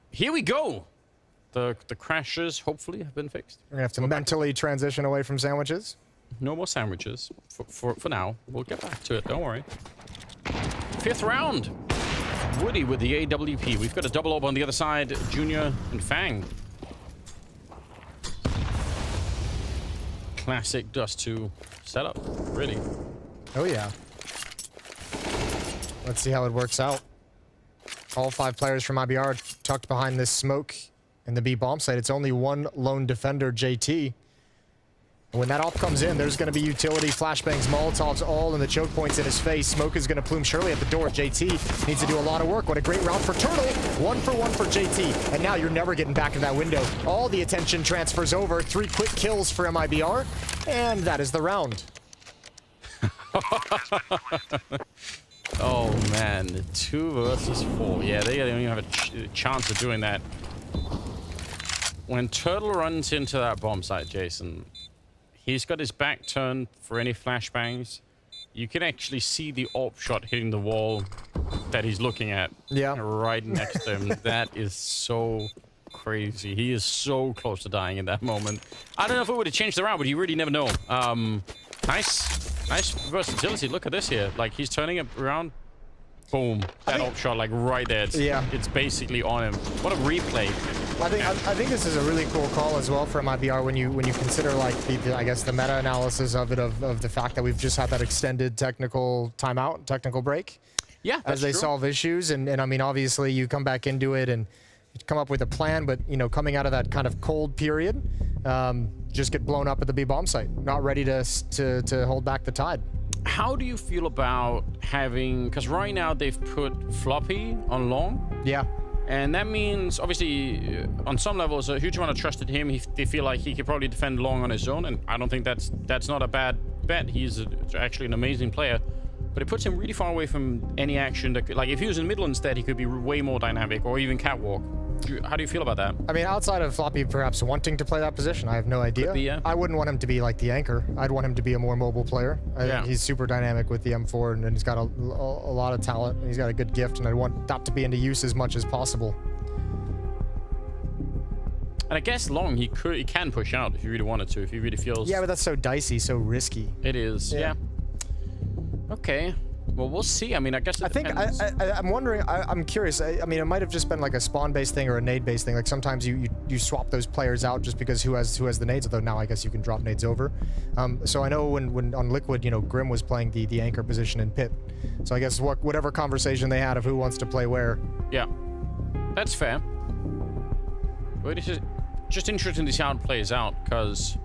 Here we go. The crashes hopefully have been fixed. We're gonna have to mentally transition away from sandwiches. No more sandwiches for now. We'll get back to it. Don't worry. 5th round. Woody with the AWP. We've got a double up on the other side. Junior and Fang. Classic Dust 2 setup. Really. Oh yeah. Let's see how it works out. All 5 players from MIBR tucked behind this smoke. In the B bomb site, it's only one lone defender, JT. And when that op comes in, there's going to be utility, flashbangs, Molotovs, all in the choke points in his face. Smoke is going to plume surely at the door. JT needs to do a lot of work. What a great round for Turtle. 1 for 1 for JT. And now you're never getting back in that window. All the attention transfers over. 3 quick kills for MIBR. And that is the round. Oh, man. 2 versus 4. Yeah, they don't even have a chance of doing that. When Turtle runs into that bomb site, Jason, he's got his back turned for any flashbangs. You can actually see the AWP shot hitting the wall that he's looking at. Yeah. Right next to him. That is so crazy. He is so close to dying in that moment. I don't know if it would have changed the round, but you really never know. Nice versatility. Look at this here. Like, he's turning it around. Boom. That AWP shot, like, right there. It's basically on him. What a replay. I think this is a really cool call as well for MIBR when you consider like the I guess the meta-analysis of it of the fact that we've just had that extended technical timeout, technical break. Yeah, as they solve issues, and I mean obviously you come back into it and come up with a plan, but you know coming out of that kind of cold period, just get blown up at the B bomb site, not ready to hold back the tide. How do you feel about having, because right now they've put Floppy on long. Yeah. And that means, obviously, on some levels, a huge amount of trust in him. They feel like he could probably defend long on his own, and I don't think that's not a bad bet. He's actually an amazing player, but it puts him really far away from any action. That, like, if he was in middle instead, he could be way more dynamic, or even catwalk. How do you feel about that? I mean, outside of Floppy perhaps wanting to play that position, I have no idea. Could be, yeah. I wouldn't want him to be like the anchor. I'd want him to be a more mobile player. He's super dynamic with the M4, and he's got a lot of talent, and he's got a good gift, and I want that to be into use as much as possible. And I guess long, he can push out if he really wanted to, if he really feels... Yeah, but that's so dicey, so risky. It is, yeah. Okay. Well, we'll see. I mean, I guess I'm wondering, I'm curious. I mean, it might have just been like a spawn-based thing or a nade-based thing. Like sometimes you swap those players out just because who has the nades, although now I guess you can drop nades over. So I know when on Liquid, you know, Grim was playing the anchor position in pit. So I guess whatever conversation they had of who wants to play where. Yeah. That's fair. But it's just interesting to see how it plays out, because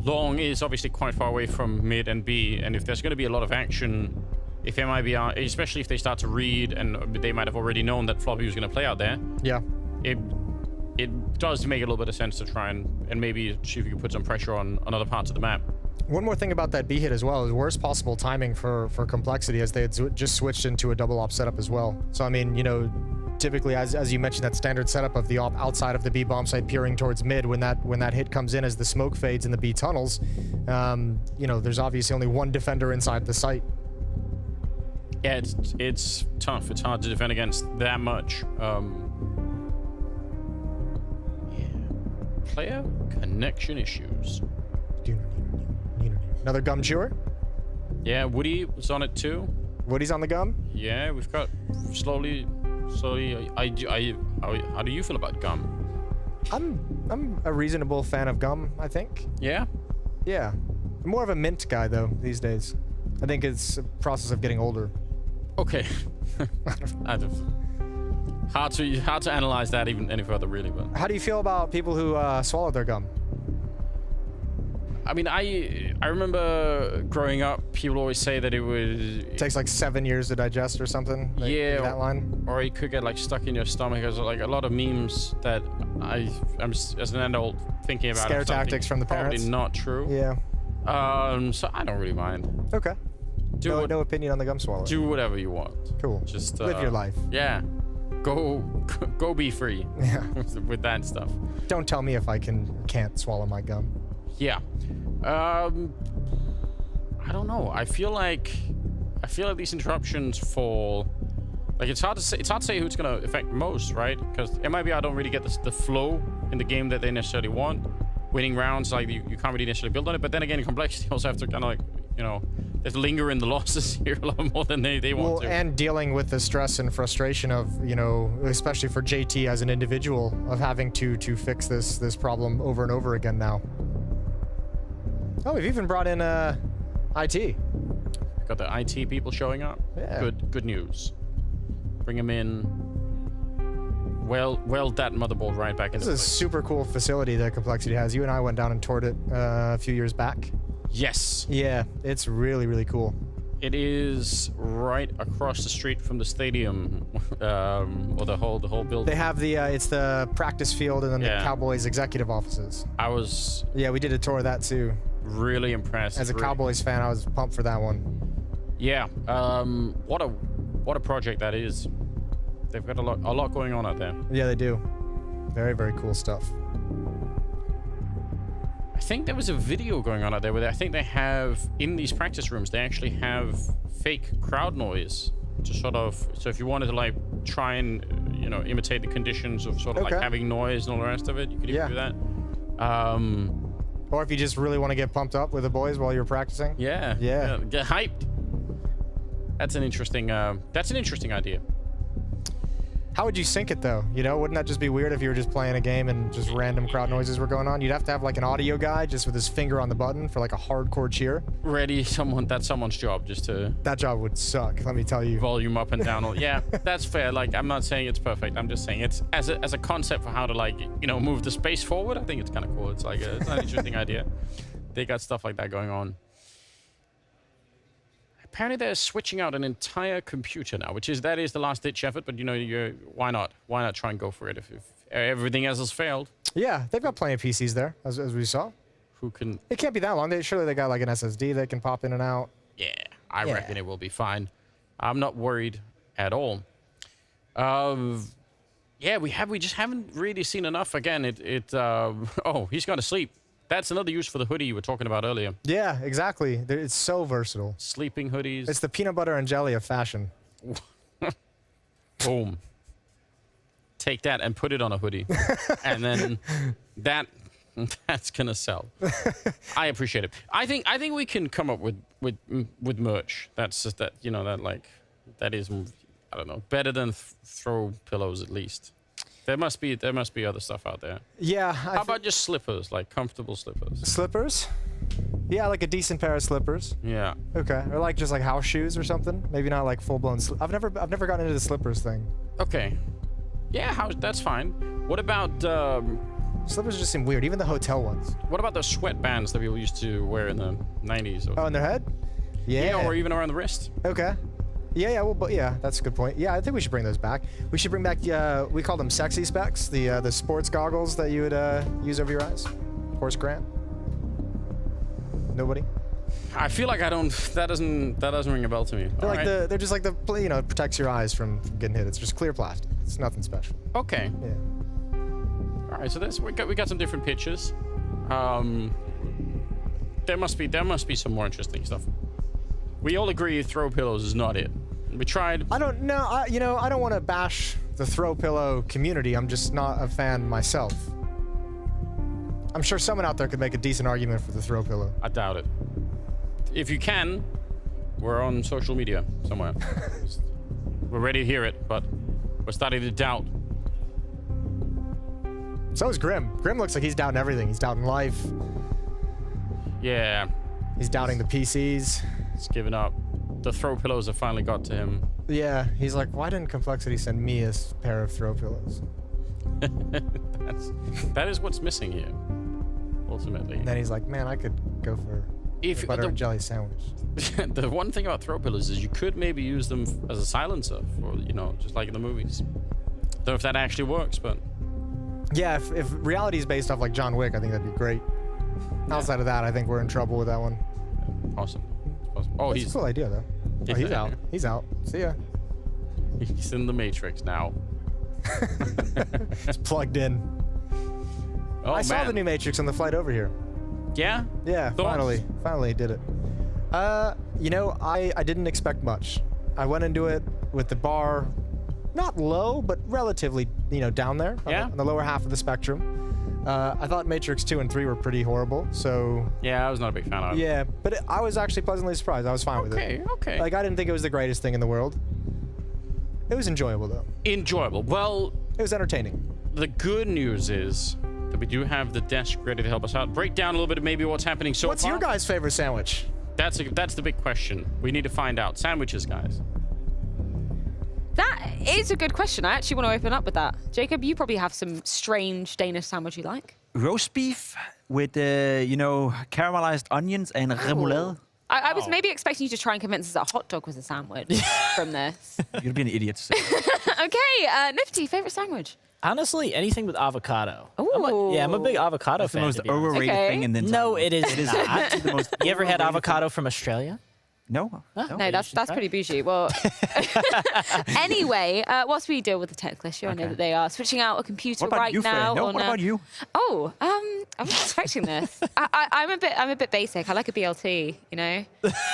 long is obviously quite far away from mid and B, and if there's going to be a lot of action, if MIBR, especially if they start to read, and they might have already known that Floppy was going to play out there. Yeah. It does make a little bit of sense to try and maybe see if you can put some pressure on other parts of the map. One more thing about that B hit as well is worst possible timing for Complexity, as they had just switched into a double op setup as well. So I mean, you know, typically as you mentioned, that standard setup of the op outside of the B bomb site peering towards mid, when that hit comes in as the smoke fades in the B tunnels, you know, there's obviously only one defender inside the site. Yeah, it's tough. It's hard to defend against that much. Yeah. Player connection issues. Another gum chewer? Yeah, Woody was on it too. Woody's on the gum? Yeah, we've got slowly. How do you feel about gum? I'm a reasonable fan of gum, I think. Yeah? Yeah. I'm more of a mint guy though these days. I think it's a process of getting older. Okay. Hard to analyze that even any further, really. But how do you feel about people who swallow their gum? I mean, I remember growing up, people always say that it takes like 7 years to digest or something. Yeah, that line. Or it could get like stuck in your stomach. There's like a lot of memes that I'm as an adult thinking about. Scare tactics from the parents. Probably not true. Yeah. So I don't really mind. Okay. No opinion on the gum swallow. Do whatever you want. Cool. Just live your life. Yeah. Go be free. Yeah. with that stuff. Don't tell me if I can't swallow my gum. Yeah. I don't know. I feel like these interruptions fall. Like it's hard to say who's gonna affect most, right? Because MIBR don't really get the flow in the game that they necessarily want. Winning rounds, like you can't really necessarily build on it. But then again, in complexity, you also have to kind of like, you know, they linger in the losses here a lot more than they want to. And dealing with the stress and frustration of, you know, especially for JT as an individual, of having to fix this problem over and over again now. Oh, we've even brought in IT. Got the IT people showing up. Yeah. Good news. Bring them in. Weld that motherboard right back into place. This is a super cool facility that Complexity has. You and I went down and toured it a few years back. Yes. Yeah, it's really, really cool. It is right across the street from the stadium, or the whole building. They have it's the practice field and then the Cowboys executive offices. Yeah, we did a tour of that too. Really impressed. As a Cowboys fan, I was pumped for that one. Yeah. What a project that is. They've got a lot going on out there. Yeah, they do. Very, very cool stuff. I think there was a video going on out there where I think they have, in these practice rooms, they actually have fake crowd noise to sort of, so if you wanted to like try and, you know, imitate the conditions of sort of like having noise and all the rest of it, you could even do that. Or if you just really want to get pumped up with the boys while you're practicing. Yeah. Get hyped. That's an interesting idea. How would you sync it though? You know, wouldn't that just be weird if you were just playing a game and just random crowd noises were going on? You'd have to have like an audio guy just with his finger on the button for like a hardcore cheer. That's someone's job, just to... That job would suck, let me tell you. Volume up and down. Yeah, that's fair. Like, I'm not saying it's perfect. I'm just saying it's as a concept for how to, like, you know, move the space forward. I think it's kind of cool. It's like it's an interesting idea. They got stuff like that going on. Apparently they're switching out an entire computer now, that is the last ditch effort, but you know, why not try and go for it if everything else has failed? Yeah, they've got plenty of PCs there, as we saw. Who can... It can't be that long. Surely they got like an SSD they can pop in and out. Yeah, I reckon it will be fine. I'm not worried at all. Yeah, we just haven't really seen enough. Again, oh, he's gone to sleep. That's another use for the hoodie you were talking about earlier. Yeah, exactly. It's so versatile. Sleeping hoodies. It's the peanut butter and jelly of fashion. Boom. Take that and put it on a hoodie. And then that's gonna sell. I appreciate it. I think we can come up with merch. That's just that, you know, that is, I don't know, better than throw pillows at least. There must be other stuff out there. Yeah. How about just slippers, like comfortable slippers? Slippers? Yeah, like a decent pair of slippers. Yeah. Okay. Or like just like house shoes or something. Maybe not like full blown. I've never gotten into the slippers thing. Okay. Yeah, that's fine. What about slippers? Just seem weird. Even the hotel ones. What about those sweatbands that people used to wear in the 90s? Oh, in their head? Yeah. Yeah, or even around the wrist. Okay. Yeah, well, but yeah, that's a good point. Yeah, I think we should bring those back. We should bring back, we call them sexy specs, the sports goggles that you would use over your eyes. Horse Grant. Nobody? I feel like that doesn't ring a bell to me. They're just like you know, it protects your eyes from getting hit. It's just clear plastic. It's nothing special. Okay. Yeah. All right, so we got some different pictures. There must be some more interesting stuff. We all agree throw pillows is not it. We tried. I don't know. You know, I don't want to bash the throw pillow community. I'm just not a fan myself. I'm sure someone out there could make a decent argument for the throw pillow. I doubt it. If you can, we're on social media somewhere. We're ready to hear it, but we're starting to doubt. So is Grim. Grim looks like he's doubting everything. He's doubting life. Yeah. He's doubting the PCs. He's given up. The throw pillows have finally got to him. Yeah, he's like, why didn't Complexity send me a pair of throw pillows? That is what's missing here, ultimately. And then he's like, man, I could go for a butter and jelly sandwich. The one thing about throw pillows is you could maybe use them as a silencer, for, you know, just like in the movies. Don't know if that actually works, but... Yeah, if reality is based off like John Wick, I think that'd be great. Outside of that, I think we're in trouble with that one. Awesome. Oh, That's a cool idea, though. Oh, he's out. He's out. See ya. He's in the Matrix now. He's plugged in. Oh, I saw the new Matrix on the flight over here. Yeah? Yeah, finally did it. You know, I didn't expect much. I went into it with the bar not low, but relatively, you know, down there on the lower half of the spectrum. I thought Matrix 2 and 3 were pretty horrible, so... Yeah, I was not a big fan of it. Yeah, but I was actually pleasantly surprised. I was fine with it. Okay. Like, I didn't think it was the greatest thing in the world. It was enjoyable, though. Enjoyable. Well... It was entertaining. The good news is that we do have the desk ready to help us out. Break down a little bit of maybe what's happening so far. What's your guys' favorite sandwich? That's the big question. We need to find out. Sandwiches, guys. That is a good question. I actually want to open up with that. Jacob, you probably have some strange Danish sandwich you like. Roast beef with, you know, caramelized onions and remoulade. I was maybe expecting you to try and convince us that a hot dog was a sandwich from this. You'd be an idiot. Okay, Nifty, favorite sandwich? Honestly, anything with avocado. Ooh. I'm a big avocado That's fan. the most overrated thing in the entire No, it is not. not. The most You ever had overrated avocado from Australia? No. No, that's pretty bougie. Well, anyway, whilst we deal with the technical issue, I know that they are switching out a computer What about right you, now. Freya? No, what about you? Oh, I was expecting this. I'm a bit basic. I like a BLT, you know.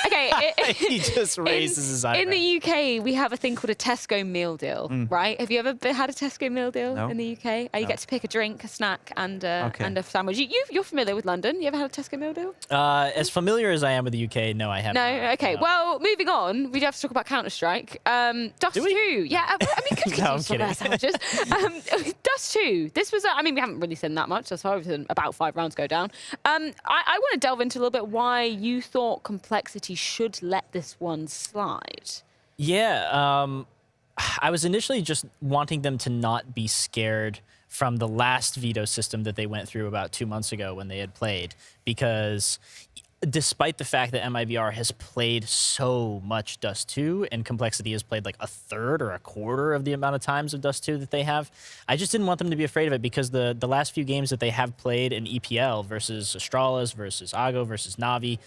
Okay. He just raises his eyebrow. In the UK, we have a thing called a Tesco meal deal, right? Have you ever had a Tesco meal deal in the UK? You get to pick a drink, a snack, and a sandwich. You're familiar with London. You ever had a Tesco meal deal? As familiar as I am with the UK, no, I haven't. No. Okay. Well, moving on, we do have to talk about Counter-Strike. Dust 2. Yeah. I mean, good No, I'm kidding. sandwiches. Dust 2. This was. I mean, we haven't really seen that much. So far, we've seen about 5 rounds go down. I want to delve into a little bit why you thought Complexity should let this one slide. Yeah. I was initially just wanting them to not be scared from the last veto system that they went through about 2 months ago when they had played, because despite the fact that MIBR has played so much Dust 2 and Complexity has played like a third or a quarter of the amount of times of Dust 2 that they have, I just didn't want them to be afraid of it, because the last few games that they have played in EPL versus Astralis, versus Ago, versus Navi,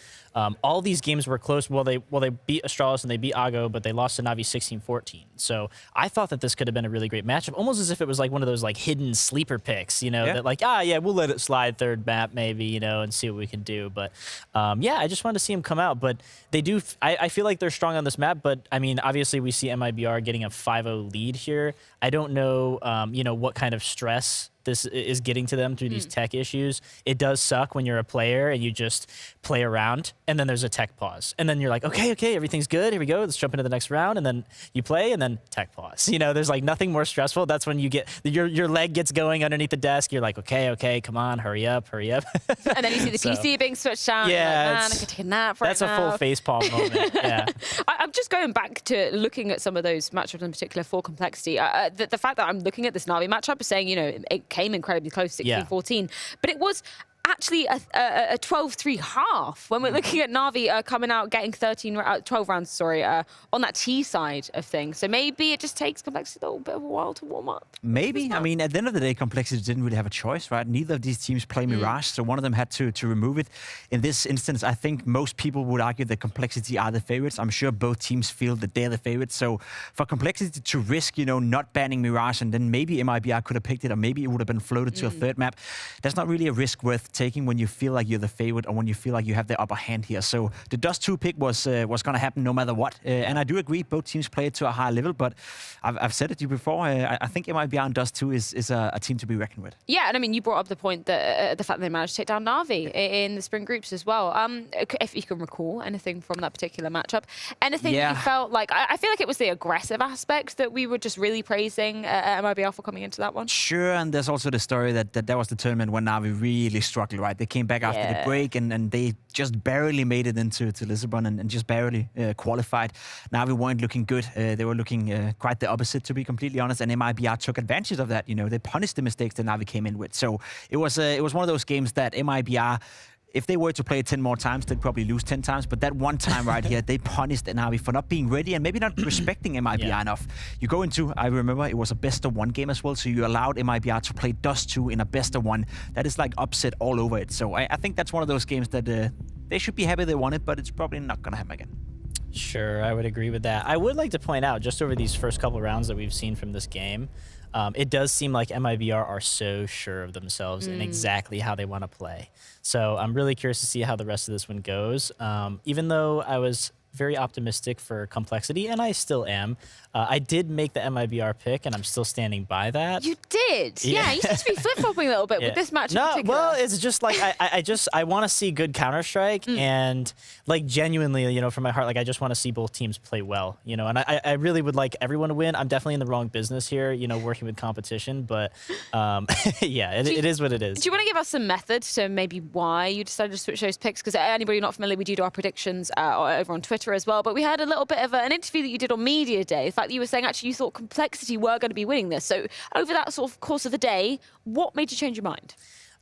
all these games were close. Well, they beat Astralis and they beat Ago, but they lost to Navi 16-14. So I thought that this could have been a really great matchup, almost as if it was like one of those like hidden sleeper picks, you know, that like, we'll let it slide third map maybe, you know, and see what we can do. But yeah, I just wanted to see them come out. But they do, I feel like they're strong on this map. But I mean, obviously we see MIBR getting a 5-0 lead here. I don't know, you know, what kind of stress this is getting to them through these tech issues. It does suck when you're a player and you just play around and then there's a tech pause. And then you're like, okay, everything's good. Here we go. Let's jump into the next round. And then you play and then tech pause. You know, there's like nothing more stressful. That's when you get, your leg gets going underneath the desk. You're like, okay, come on, hurry up. And then you see the PC being switched out. Yeah. Like, man, I could take a nap right now. That's a full facepalm moment. Yeah. I'm just going back to looking at some of those matchups in particular for Complexity. The fact that I'm looking at this Navi matchup is saying, you know, it came incredibly close, 16-14, but it was actually a 12-3 half when we're looking at Navi coming out getting 12 rounds, on that T side of things. So maybe it just takes Complexity a little bit of a while to warm up. Maybe. I mean, at the end of the day, Complexity didn't really have a choice, right? Neither of these teams play Mirage, so one of them had to remove it. In this instance, I think most people would argue that Complexity are the favorites. I'm sure both teams feel that they're the favorites. So for Complexity to risk, you know, not banning Mirage, and then maybe MIBR could have picked it, or maybe it would have been floated to a third map, that's not really a risk worth taking when you feel like you're the favorite or when you feel like you have the upper hand here. So the Dust 2 pick was going to happen no matter what. And I do agree, both teams play it to a high level, but I've said it to you before, I think MIBR and Dust 2 is a team to be reckoned with. Yeah, and I mean, you brought up the point that the fact that they managed to take down Navi in the spring groups as well. If you can recall anything from that particular matchup, anything that you felt like, I feel like it was the aggressive aspect that we were just really praising MIBR for coming into that one. Sure, and there's also the story that was the tournament when Navi really struggled struggle, right? They came back after the break and they just barely made it into Lisbon and just barely qualified. Navi weren't looking good. They were looking quite the opposite, to be completely honest. And MIBR took advantage of that. You know, they punished the mistakes that Navi came in with. So it was one of those games that MIBR, if they were to play it 10 more times, they'd probably lose 10 times. But that one time right here, they punished Navi for not being ready and maybe not respecting MIBR enough. You go into, I remember, it was a best-of-1 game as well. So you allowed MIBR to play Dust 2 in a best-of-1. That is like upset all over it. So I think that's one of those games that they should be happy they won it, but it's probably not going to happen again. Sure, I would agree with that. I would like to point out, just over these first couple rounds that we've seen from this game, it does seem like MIBR are so sure of themselves and exactly how they want to play. So I'm really curious to see how the rest of this one goes. Even though I was very optimistic for Complexity, and I still am. I did make the MIBR pick, and I'm still standing by that. You did? Yeah, you seem to be flip-flopping a little bit with this match in particular. Well, it's just like, I want to see good Counter-Strike, and like genuinely, you know, from my heart, like I just want to see both teams play well, you know, and I really would like everyone to win. I'm definitely in the wrong business here, you know, working with competition, but yeah, it is what it is. Do you want to give us some method to maybe why you decided to switch those picks? Because anybody not familiar, we do our predictions over on Twitter as well, but we had a little bit of an interview that you did on Media Day. The fact that you were saying actually you thought Complexity were going to be winning this. So over that sort of course of the day, what made you change your mind?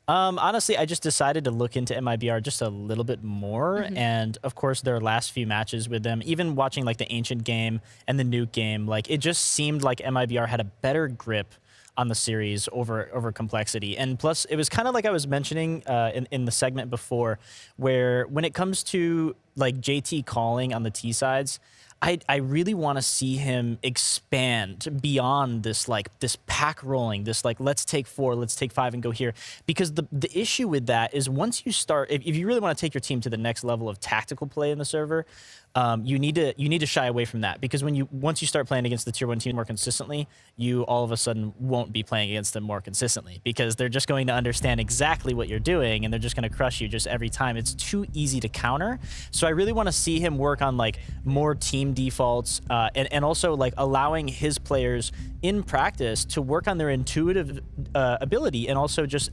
Honestly, I just decided to look into MIBR just a little bit more. And of course, their last few matches with them, even watching like the Ancient game and the Nuke game, like it just seemed like MIBR had a better grip on the series over Complexity. And plus, it was kind of like I was mentioning in the segment before, where when it comes to like JT calling on the T sides, I really want to see him expand beyond this this pack rolling, this like let's take 4, let's take 5 and go here. Because the issue with that is once you start, if you really want to take your team to the next level of tactical play in the server, you need to shy away from that, because once you start playing against the tier 1 team more consistently, you all of a sudden won't be playing against them more consistently, because they're just going to understand exactly what you're doing and they're just going to crush you just every time. It's too easy to counter. So I really want to see him work on like more team defaults and also like allowing his players in practice to work on their intuitive ability and also just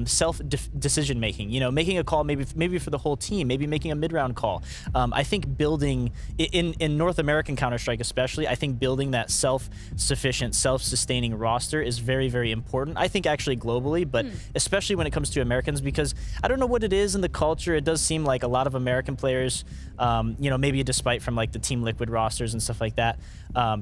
self-decision making, you know, making a call maybe for the whole team, maybe making a mid-round call. I think building, in North American Counter-Strike especially, I think building that self-sufficient, self-sustaining roster is very, very important. I think actually globally, but especially when it comes to Americans, because I don't know what it is in the culture. It does seem like a lot of American players, you know, maybe despite from like the Team Liquid rosters and stuff like that,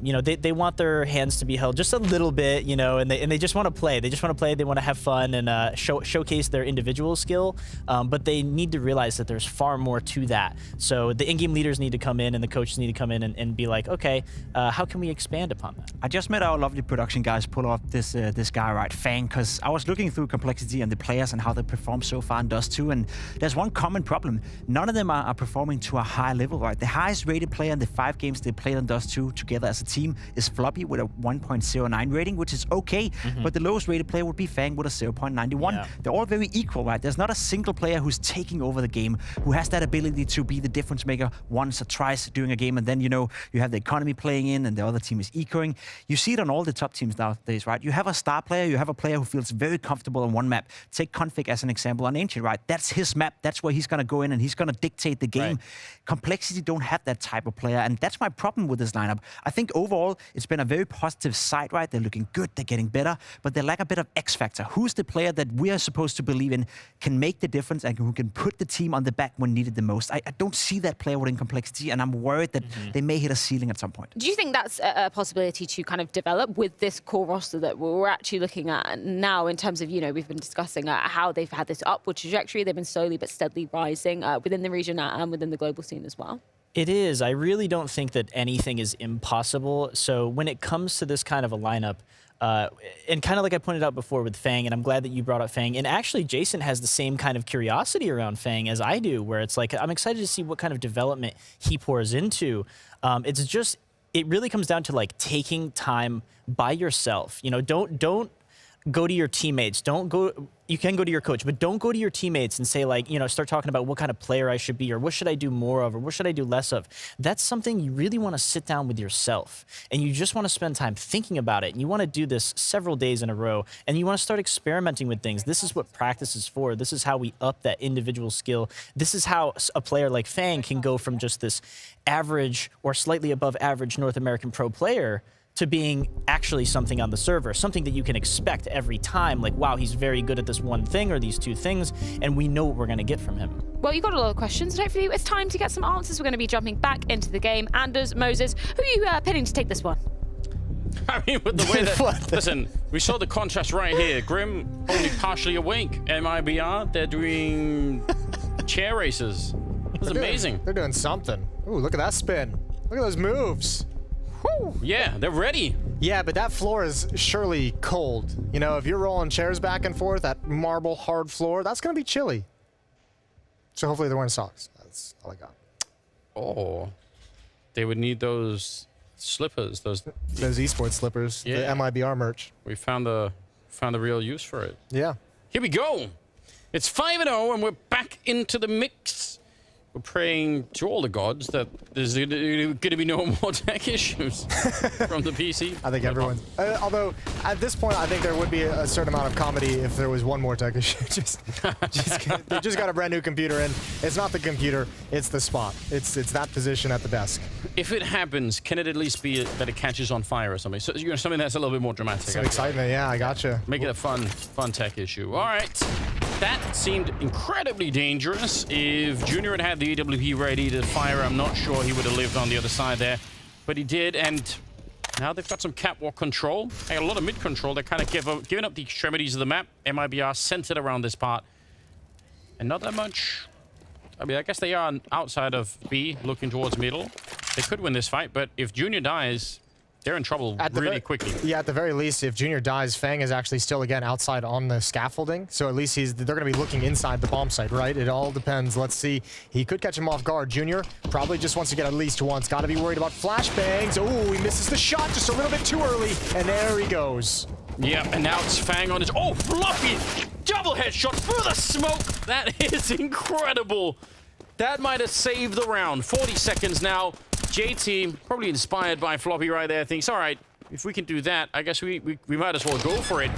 you know, they want their hands to be held just a little bit, you know, and they just want to play. They just want to play. They want to have fun and showcase their individual skill, but they need to realize that there's far more to that. So the in-game leaders need to come in and the coaches need to come in and be like, okay, how can we expand upon that? I just met our lovely production guys pull off this guy, right, paiN, because I was looking through Complexity and the players and how they perform so far in Dust 2, and there's one common problem. None of them are performing to a high level, right? The highest rated player in the 5 games they played on Dust 2 together as a team is Floppy with a 1.09 rating, which is okay, but the lowest rated player would be faiN with a 0.91. Yeah. They're all very equal, right? There's not a single player who's taking over the game, who has that ability to be the difference maker once or twice during a game, and then, you know, you have the economy playing in and the other team is ecoing. You see it on all the top teams nowadays, right? You have a star player, you have a player who feels very comfortable on one map. Take Config as an example on Ancient, right? That's his map. That's where he's going to go in and he's going to dictate the game. Right. Complexity don't have that type of player, and that's my problem with this lineup. I think overall, it's been a very positive side, right? They're looking good, they're getting better, but they lack a bit of X factor. Who's the player that we are supposed to believe in can make the difference and who can put the team on the back when needed the most? I don't see that player within Complexity, and I'm worried that they may hit a ceiling at some point. Do you think that's a possibility to kind of develop with this core roster that we're actually looking at now, in terms of, you know, we've been discussing how they've had this upward trajectory, they've been slowly but steadily rising within the region and within the global scene as well? It is. I really don't think that anything is impossible. So when it comes to this kind of a lineup, and kind of like I pointed out before with faiN, and I'm glad that you brought up faiN, and actually Jason has the same kind of curiosity around faiN as I do, where it's like, I'm excited to see what kind of development he pours into. It's just, it really comes down to like taking time by yourself. You know, don't go to your teammates. Don't go. You can go to your coach, but don't go to your teammates and say, like, you know, start talking about what kind of player I should be, or what should I do more of, or what should I do less of. That's something you really want to sit down with yourself, and you just want to spend time thinking about it. And you want to do this several days in a row, and you want to start experimenting with things. This is what practice is for. This is how we up that individual skill. This is how a player like paiN can go from just this average or slightly above average North American pro player to being actually something on the server, something that you can expect every time. Like, wow, he's very good at this one thing or these two things, and we know what we're going to get from him. Well, you got a lot of questions, and hopefully it's time to get some answers. We're going to be jumping back into the game. Anders, Moses, who are you pinning to take this one? I mean, with the way that... Listen, we saw the contrast right here. Grim only partially awake. MIBR, they're doing chair races. That's amazing. They're doing something. Ooh, look at that spin. Look at those moves. Whew. Yeah, they're ready. Yeah, but that floor is surely cold. You know, if you're rolling chairs back and forth, that marble hard floor, that's going to be chilly. So hopefully they're wearing socks. That's all I got. Oh, they would need those slippers, those esports slippers, the MIBR merch. We found the real use for it. Yeah. Here we go. It's 5-0, and we're back into the mix. We're praying to all the gods that there's going to be no more tech issues from the PC. I think everyone's... although, at this point, I think there would be a certain amount of comedy if there was one more tech issue. They just got a brand new computer in. It's not the computer, it's the spot. It's that position at the desk. If it happens, can it at least be that it catches on fire or something? So, you know, something that's a little bit more dramatic. Some excitement, yeah, I gotcha. Make it a fun tech issue. All right. That seemed incredibly dangerous. If Junior had the AWP ready to fire, I'm not sure he would have lived on the other side there. But he did, and now they've got some catwalk control. They got a lot of mid control. They're kind of giving up the extremities of the map. MIBR centered around this part. And not that much. I mean, I guess they are outside of B, looking towards middle. They could win this fight, but if Junior dies, they're in trouble really quickly. Yeah, at the very least, if Junior dies, FaNG is actually still, again, outside on the scaffolding. So at least they're going to be looking inside the bomb site, right? It all depends. Let's see. He could catch him off guard. Junior probably just wants to get at least once. Got to be worried about flashbangs. Oh, he misses the shot just a little bit too early. And there he goes. Yeah, and now it's FaNG on his... Oh, Floppy! Double headshot through the smoke! That is incredible. That might have saved the round. 40 seconds now. JT, probably inspired by Floppy right there, thinks, all right, if we can do that, I guess we might as well go for it.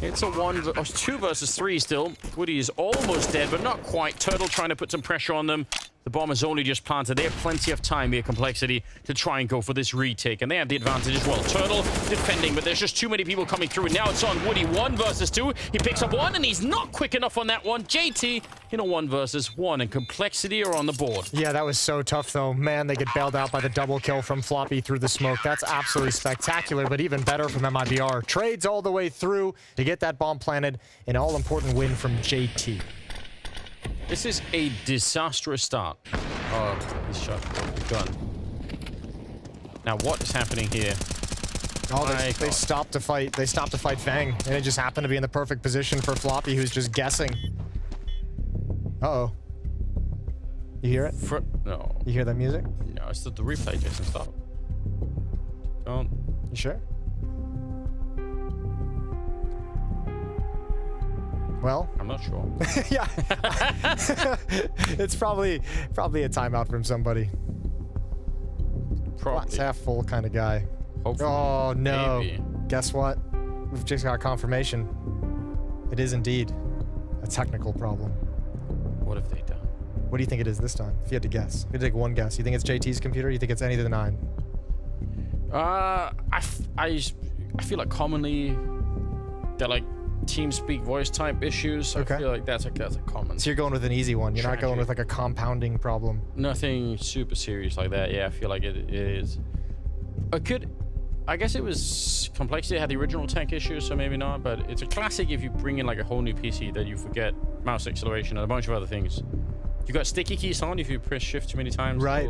It's a 2 versus 3 still. Woody is almost dead, but not quite. Turtle trying to put some pressure on them. The bomb is only just planted. They have plenty of time here, Complexity, to try and go for this retake, and they have the advantage as well. Turtle defending, but there's just too many people coming through, and now it's on Woody. 1 versus 2. He picks up 1, and he's not quick enough on that one. JT in a 1 versus 1, and Complexity are on the board. Yeah, that was so tough, though. Man, they get bailed out by the double kill from Floppy through the smoke. That's absolutely spectacular, but even better from MIBR. Trades all the way through to get that bomb planted. An all-important win from JT. This is a disastrous start. Oh, he's shot the gun. Now, what is happening here? Oh, they stopped to fight. They stopped to fight FaNG, and it just happened to be in the perfect position for Floppy, who's just guessing. Uh-oh. You hear it? No. You hear that music? No, it's the replay, Jason. Stop. Don't. You sure? Well, I'm not sure. Yeah. It's probably a timeout from somebody. Probably. Glass half full kind of guy. Hopefully. Oh no. Maybe. Guess what? We've just got confirmation. It is indeed a technical problem. What have they done? What do you think it is this time? If you had to guess. You had to take one guess. You think it's JT's computer? You think it's any of the 9? I feel like commonly they're like TeamSpeak voice type issues. Okay. I feel like that's a common. So you're going with an easy one. You're not going with like a compounding problem. Nothing super serious like that. Yeah, I feel like it is. I guess it was Complexity had the original tech issue, so maybe not. But it's a classic if you bring in like a whole new PC that you forget mouse acceleration and a bunch of other things. You got sticky keys on if you press shift too many times. Right.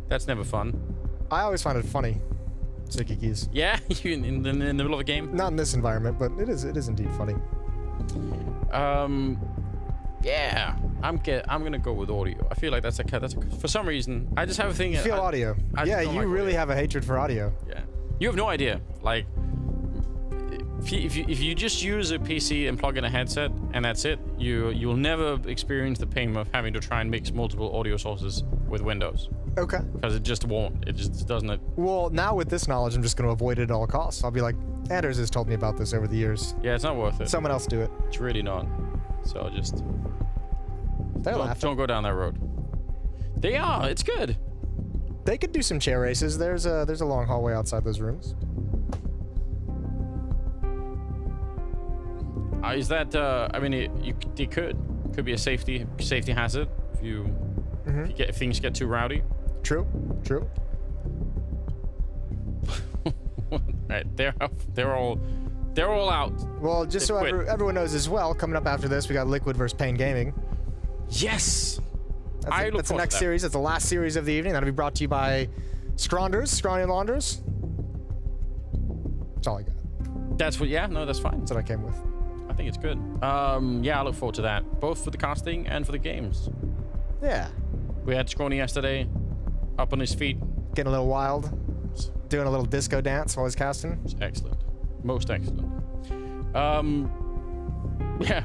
That's never fun. I always find it funny. Sticky keys. Yeah, in the middle of a game. Not in this environment, but it is indeed funny. Yeah, I'm gonna go with audio. I feel like that's for some reason I just have a thing. You feel audio. Yeah, you really have a hatred for audio. Yeah, you have no idea. Like If you just use a PC and plug in a headset and that's it, you'll never experience the pain of having to try and mix multiple audio sources with Windows. Okay. Because it just won't. It just doesn't. Well, now with this knowledge, I'm just going to avoid it at all costs. I'll be like, Anders has told me about this over the years. Yeah, it's not worth it. Someone else do it. It's really not. So just don't go down that road. They are. It's good. They could do some chair races. There's a long hallway outside those rooms. Is that? I mean, it could be a safety hazard if things get too rowdy. True. Right, they're all out. Well, just so everyone knows as well, coming up after this, we got Liquid versus paiN Gaming. Yes. That's the next series. That's the last series of the evening. That'll be brought to you by Scronders, Scrawny Launders. That's all I got. That's what. Yeah, no, that's fine. That's what I came with. I think it's good. Yeah, I look forward to that, both for the casting and for the games. Yeah. We had Scrawny yesterday, up on his feet, getting a little wild, doing a little disco dance while he's casting. It's excellent, most excellent. Yeah.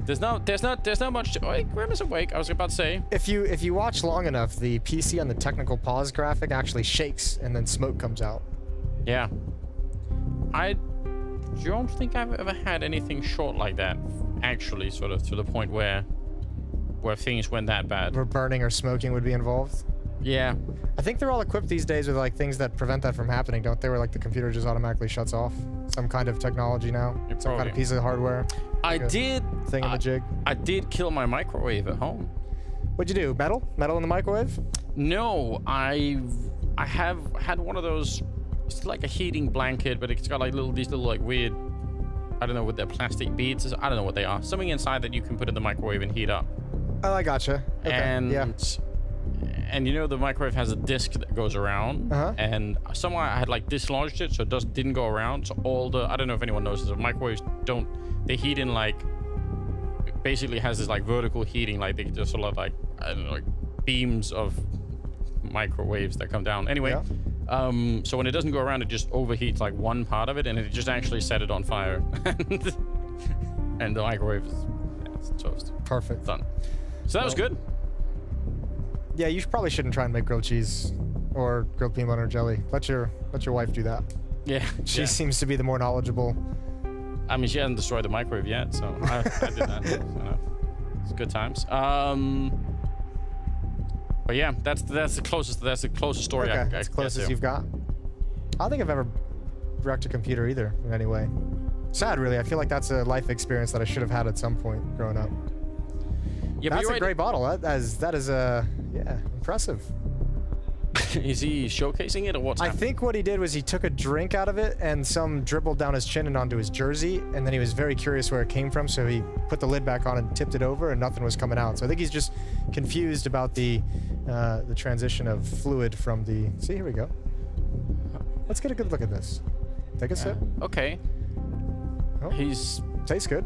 There's not much to... Oh, Grim is awake. I was about to say. If you watch long enough, the PC on the technical pause graphic actually shakes and then smoke comes out. Yeah. I don't think I've ever had anything short like that, actually, sort of to the point where things went that bad. Where burning or smoking would be involved. Yeah. I think they're all equipped these days with like things that prevent that from happening, don't they? Where like the computer just automatically shuts off. Some kind of technology now. Some kind of piece of hardware. I did kill my microwave at home. What'd you do? Metal in the microwave? No, I have had one of those. It's like a heating blanket, but it's got like these little like weird, I don't know what they're, plastic beads. I don't know what they are. Something inside that you can put in the microwave and heat up. Oh, I gotcha. Okay. And you know the microwave has a disc that goes around, and somehow I had like dislodged it, so it didn't go around. So all the, I don't know if anyone knows this, the microwaves they heat in like, basically has this like vertical heating, like they just sort of like, I don't know, like beams of microwaves that come down. Anyway, so when it doesn't go around, it just overheats like one part of it, and it just actually set it on fire. And the microwave is toast. Perfect. Done. So that was good. Yeah, you probably shouldn't try and make grilled cheese or grilled peanut butter jelly. Let your wife do that. Yeah. She seems to be the more knowledgeable. I mean, she hasn't destroyed the microwave yet, so I did that. So, it's good times. But yeah, that's the closest story I that's the closest you've got. I don't think I've ever wrecked a computer either in any way. Sad, really. I feel like that's a life experience that I should have had at some point growing up. Yeah, that's a great bottle. That is yeah, impressive. Is he showcasing it or what's happening? I think what he did was he took a drink out of it and some dribbled down his chin and onto his jersey, and then he was very curious where it came from, so he put the lid back on and tipped it over, and nothing was coming out. So I think he's just confused about the transition of fluid from the... See, here we go. Let's get a good look at this. Take a sip. Okay. Oh, tastes good.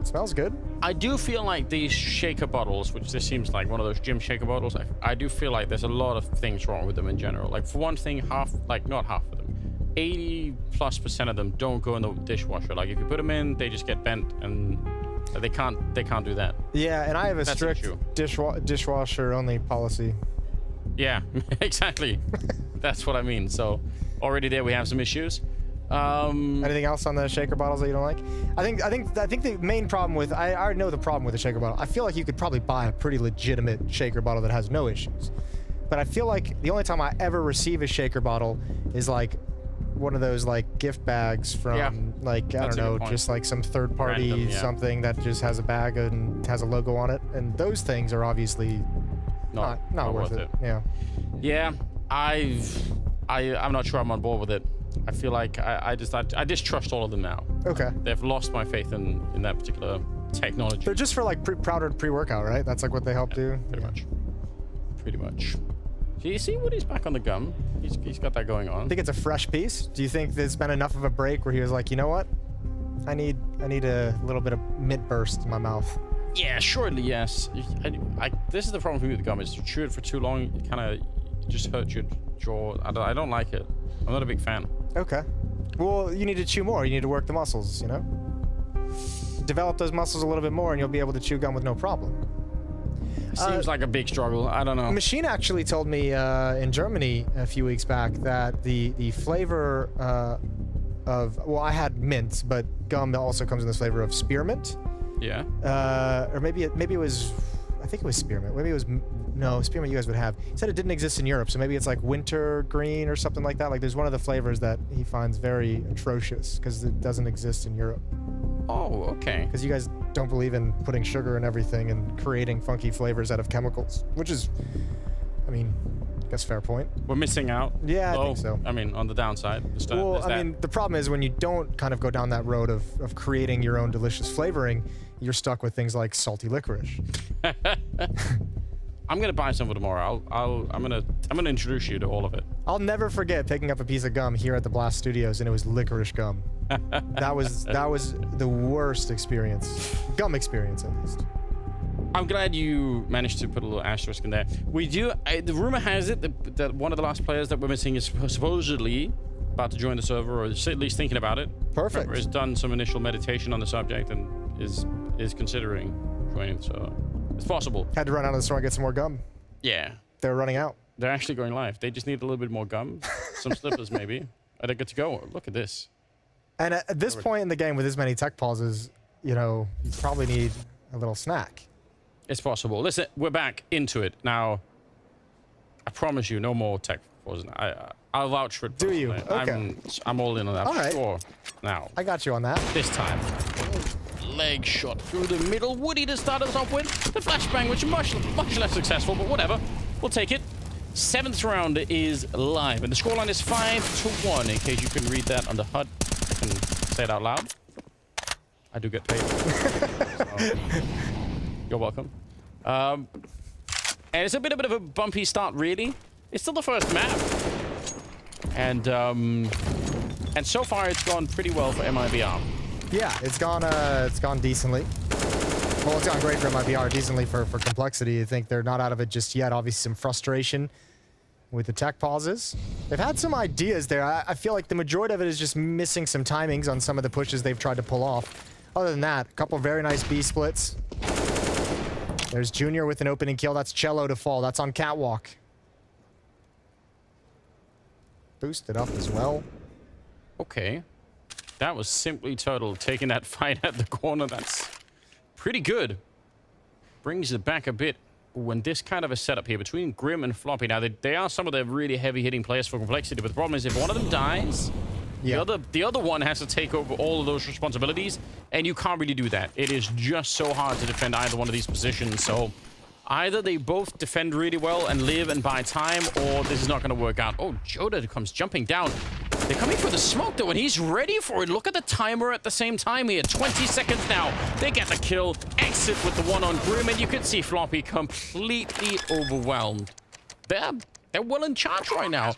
Smells good. I do feel like these shaker bottles, which this seems like one of those gym shaker bottles, I do feel like there's a lot of things wrong with them in general. Like for one thing, not half of them, 80+% of them don't go in the dishwasher. Like if you put them in, they just get bent, and they can't do that. Yeah, and I have a strict dishwasher only policy. Yeah, exactly. That's what I mean. So already there we have some issues. Anything else on the shaker bottles that you don't like? I think the main problem with, I already know the problem with the shaker bottle. I feel like you could probably buy a pretty legitimate shaker bottle that has no issues. But I feel like the only time I ever receive a shaker bottle is like one of those like gift bags from like, I don't know, just like some third party something that just has a bag and has a logo on it. And those things are obviously not worth it. Yeah. Yeah, I'm not sure I'm on board with it. I feel like I distrust all of them now. Okay. They've lost my faith in that particular technology. They're just for like powdered pre-workout, right? That's like what they help do. Pretty much. Do you see Woody's back on the gum? He's got that going on. I think it's a fresh piece. Do you think there's been enough of a break where he was like, you know what? I need a little bit of mint burst in my mouth. Yeah, surely yes. This is the problem for me with the gum. Is you chew it for too long, it kind of just hurts your jaw. I don't like it. I'm not a big fan. Okay. Well, you need to chew more. You need to work the muscles, you know? Develop those muscles a little bit more and you'll be able to chew gum with no problem. Seems like a big struggle. I don't know. Machine actually told me in Germany a few weeks back that the flavor well, I had mint, but gum also comes in this flavor of spearmint. Yeah. Or maybe it was, I think it was spearmint. Maybe it was, no, spearmint you guys would have. He said it didn't exist in Europe, so maybe it's like winter green or something like that. Like there's one of the flavors that he finds very atrocious because it doesn't exist in Europe. Oh, okay. Because you guys don't believe in putting sugar and everything and creating funky flavors out of chemicals, which is, I mean, I guess fair point. We're missing out. Yeah, I think so. I mean, on the downside. Well, I mean, the problem is when you don't kind of go down that road of creating your own delicious flavoring, you're stuck with things like salty licorice. I'm gonna buy some for tomorrow. I'm gonna introduce you to all of it. I'll never forget picking up a piece of gum here at the Blast Studios, and it was licorice gum. that was the worst experience, gum experience at least. I'm glad you managed to put a little asterisk in there. We do. The rumor has it that one of the last players that we're missing is supposedly about to join the server, or is at least thinking about it. Perfect. Has done some initial meditation on the subject and is considering joining the server. It's possible. Had to run out of the store and get some more gum. Yeah. They're running out. They're actually going live. They just need a little bit more gum, some slippers maybe, and they're good to go. Look at this. And at this point in the game, with as many tech pauses, you know, you probably need a little snack. It's possible. Listen, we're back into it now. I promise you, no more tech pauses. I'll vouch for it. Do you? Personally. Okay. I'm all in on that. All right. Sure. Now. I got you on that. This time. Leg shot through the middle. Woody to start us off with. The flashbang, which is much less successful, but whatever. We'll take it. 7th round is live, and the scoreline is 5-1. In case you can read that on the HUD, I can say it out loud. I do get paid. So, you're welcome. And it's a bit of a bumpy start, really. It's still the first map, and so far it's gone pretty well for MIBR. Yeah, it's gone decently. Well, it's gone great for MIBR, decently for Complexity. I think they're not out of it just yet. Obviously, some frustration with the tech pauses. They've had some ideas there. I feel like the majority of it is just missing some timings on some of the pushes they've tried to pull off. Other than that, a couple of very nice B splits. There's Junior with an opening kill. That's Cello to fall. That's on Catwalk. Boosted up as well. Okay. That was Simply Turtle taking that fight at the corner. That's pretty good. Brings it back a bit when this kind of a setup here between Grim and Floppy. Now, they are some of the really heavy-hitting players for Complexity, but the problem is if one of them dies, the other one has to take over all of those responsibilities, and you can't really do that. It is just so hard to defend either one of these positions, so either they both defend really well and live and buy time, or this is not going to work out. Oh, Joda comes jumping down. They're coming for the smoke, though, and he's ready for it. Look at the timer at the same time here. 20 seconds now. They get the kill. Exit with the one on Grim, and you can see Floppy completely overwhelmed. They're well in charge right now.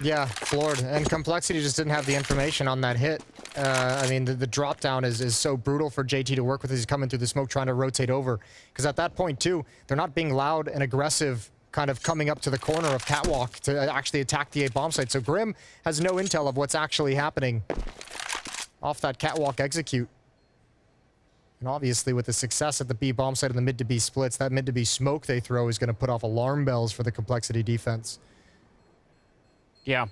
Yeah, floored. And Complexity just didn't have the information on that hit. I mean, the drop down is so brutal for JT to work with as he's coming through the smoke trying to rotate over. Because at that point, too, they're not being loud and aggressive kind of coming up to the corner of Catwalk to actually attack the A bomb site. So Grim has no intel of what's actually happening off that Catwalk execute. And obviously with the success at the B bomb site and the mid to B splits, that mid to B smoke they throw is going to put off alarm bells for the Complexity defense. Yeah.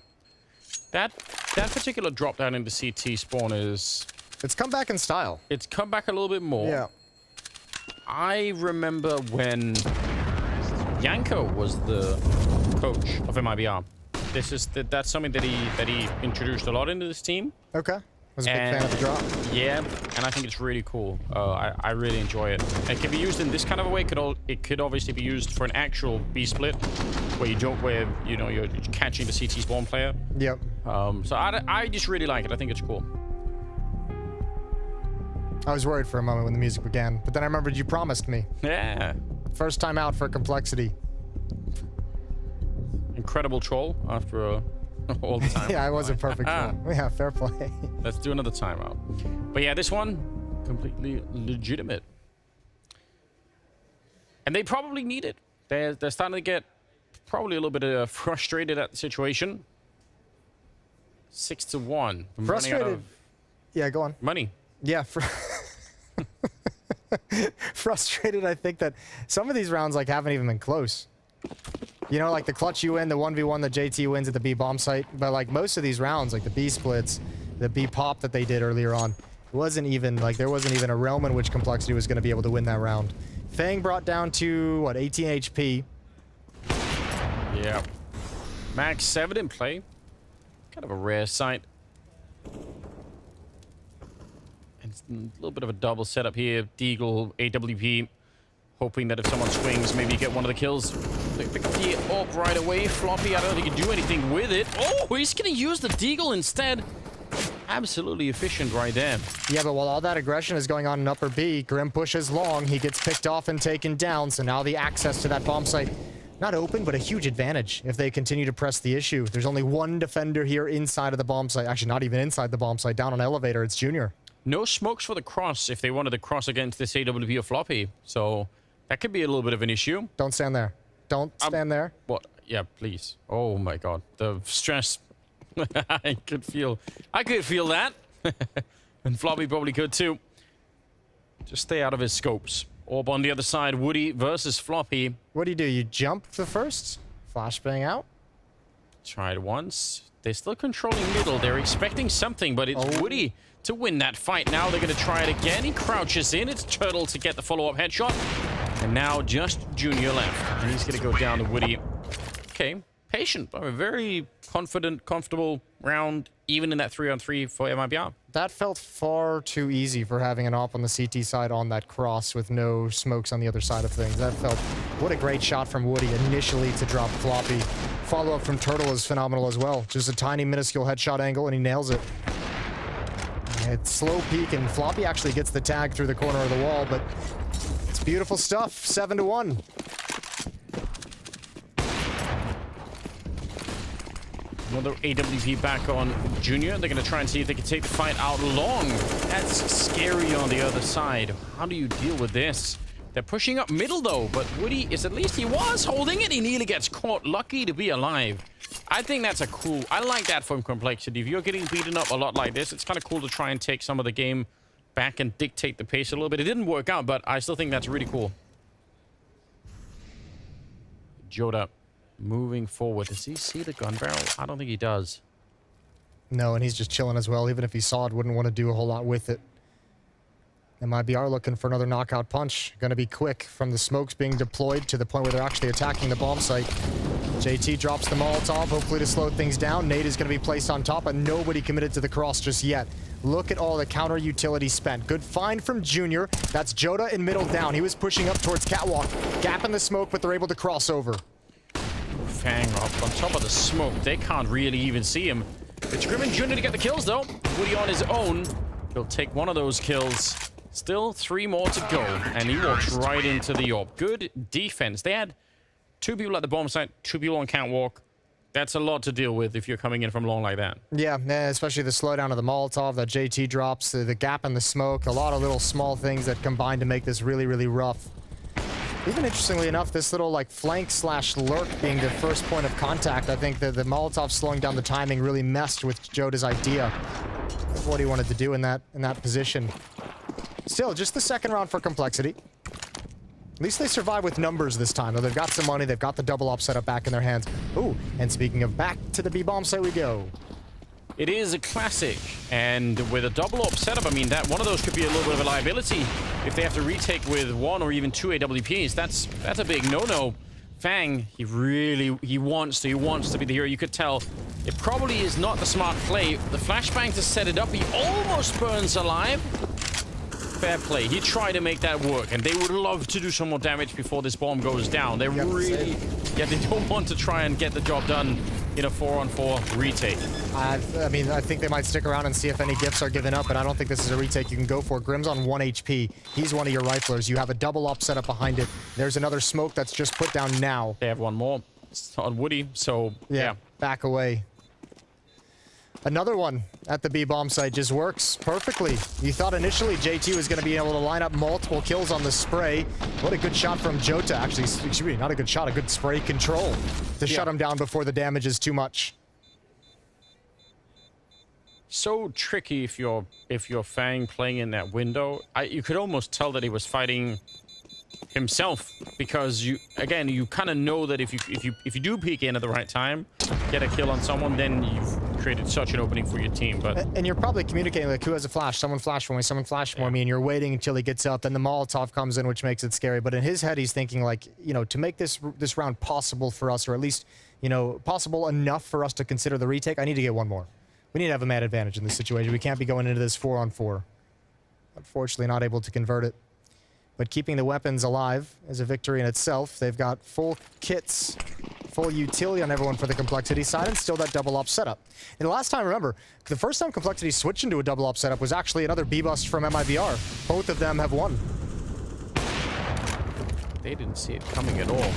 That particular drop down into CT spawn is... It's come back in style. It's come back a little bit more. Yeah. I remember when Yanko was the coach of MIBR. That's something that he introduced a lot into this team. Okay. I was a big fan of the drop. Yeah, and I think it's really cool. I really enjoy it. It can be used in this kind of a way. It could obviously be used for an actual B split, where you're catching the CT spawn player. Yep. So I just really like it. I think it's cool. I was worried for a moment when the music began, but then I remembered you promised me. Yeah. First time out for Complexity. Incredible troll after all the time. Yeah, it was a perfect troll. Yeah, fair play. Let's do another timeout. But yeah, this one, completely legitimate. And they probably need it. They're starting to get probably a little bit frustrated at the situation. 6-1. Frustrated. Yeah, go on. Money. Yeah. Frustrated, I think that some of these rounds like haven't even been close. You know, like the clutch you win, the 1v1 that JT wins at the B bomb site. But like most of these rounds, like the B splits, the B pop that they did earlier on, wasn't even like there wasn't even a realm in which Complexity was going to be able to win that round. Fang brought down to what, 18 HP. Yeah. Max 7 in play. Kind of a rare sight. And it's a little bit of a double setup here. Deagle, AWP. Hoping that if someone swings, maybe you get one of the kills. They pick up the AWP right away. Floppy, I don't think he can do anything with it. Oh, he's going to use the Deagle instead. Absolutely efficient right there. Yeah, but while all that aggression is going on in upper B, Grim pushes long. He gets picked off and taken down. So now the access to that bomb site, not open, but a huge advantage if they continue to press the issue. There's only one defender here inside of the bomb site. Actually, not even inside the bomb site. Down on elevator, it's Junior. No smokes for the cross if they wanted to cross against this AWP or Floppy. So that could be a little bit of an issue. Don't stand there. Don't stand there. What? Yeah, please. Oh my god. The stress. I could feel that. And Floppy probably could too. Just stay out of his scopes. Orb on the other side. Woody versus Floppy. What do? You jump the first? Flashbang out? Tried once. They're still controlling middle. They're expecting something, but it's Woody to win that fight. Now they're going to try it again. He crouches in. It's Turtle to get the follow-up headshot. And now just Junior left. And he's going to go down to Woody. Okay. Patient, but a very confident, comfortable round, even in that 3-on-3 for MIBR. That felt far too easy for having an op on the CT side on that cross with no smokes on the other side of things. That felt... What a great shot from Woody initially to drop Floppy. Follow-up from Turtle is phenomenal as well. Just a tiny, minuscule headshot angle, and he nails it. It's slow peek, and Floppy actually gets the tag through the corner of the wall, but it's beautiful stuff. 7-1. Another AWP back on Junior. They're going to try and see if they can take the fight out long. That's scary on the other side. How do you deal with this? They're pushing up middle, though, but Woody is at least he was holding it. He nearly gets caught. Lucky to be alive. I think that's a cool... I like that from Complexity. If you're getting beaten up a lot like this, it's kind of cool to try and take some of the game back and dictate the pace a little bit. It didn't work out, but I still think that's really cool. Joda moving forward. Does he see the gun barrel? I don't think he does. No, and he's just chilling as well. Even if he saw it, wouldn't want to do a whole lot with it. MIBR looking for another knockout punch. Going to be quick from the smokes being deployed to the point where they're actually attacking the bomb site. JT drops the Molotov, hopefully to slow things down. Nade is going to be placed on top, but nobody committed to the cross just yet. Look at all the counter utility spent. Good find from Junior. That's Joda in middle down. He was pushing up towards Catwalk. Gap in the smoke, but they're able to cross over. Fang up on top of the smoke. They can't really even see him. It's Grim and Junior to get the kills, though. Woody on his own. He'll take one of those kills. Still 3 more to go, and he walks right into the AWP. Good defense. They had 2 people at the bomb site, 2 people on Catwalk. That's a lot to deal with if you're coming in from long like that. Yeah, especially the slowdown of the Molotov that JT drops, the gap in the smoke, a lot of little small things that combine to make this really, really rough. Even interestingly enough, this little like flank / lurk being the first point of contact, I think that the Molotov slowing down the timing really messed with Joda's idea of what he wanted to do in that position. Still, just the second round for Complexity. At least they survive with numbers this time. Though they've got some money, they've got the double op setup back in their hands. Ooh, and speaking of back to the B-bomb site we go. It is a classic, and with a double op setup, I mean, that one of those could be a little bit of a liability if they have to retake with 1 or even 2 AWPs. That's a big no-no. Fang, he wants to be the hero. You could tell it probably is not the smart play. The flashbang to set it up, he almost burns alive. Fair play. He tried to make that work, and they would love to do some more damage before this bomb goes down. They really... Yeah, they don't want to try and get the job done in a 4-on-4 retake. I mean, I think they might stick around and see if any gifts are given up, but I don't think this is a retake you can go for. Grim's on 1 HP. He's one of your riflers. You have a double op setup behind it. There's another smoke that's just put down now. They have one more. It's on Woody, so yeah. Back away. Another one at the B-bomb site just works perfectly. You thought initially JT was going to be able to line up multiple kills on the spray. What a good shot from Jota. Actually, excuse me, not a good shot, a good spray control to shut him down before the damage is too much. so tricky if you're Fang playing in that window. You could almost tell that he was fighting himself, because you kind of know that if you do peek in at the right time, get a kill on someone, then you've created such an opening for your team. But and you're probably communicating like, who has a flash? Someone flash for me, someone flash for me, and you're waiting until he gets up, then the Molotov comes in, which makes it scary. But in his head, he's thinking like, you know, to make this round possible for us, or at least, you know, possible enough for us to consider the retake, I need to get one more. We need to have a man advantage in this situation. We can't be going into this 4-on-4. Unfortunately, not able to convert it. But keeping the weapons alive is a victory in itself. They've got full kits, full utility on everyone for the Complexity side, and still that double op setup. And the last time, remember, the first time Complexity switched into a double op setup was actually another B-bust from MIBR. Both of them have won. they didn't see it coming at all.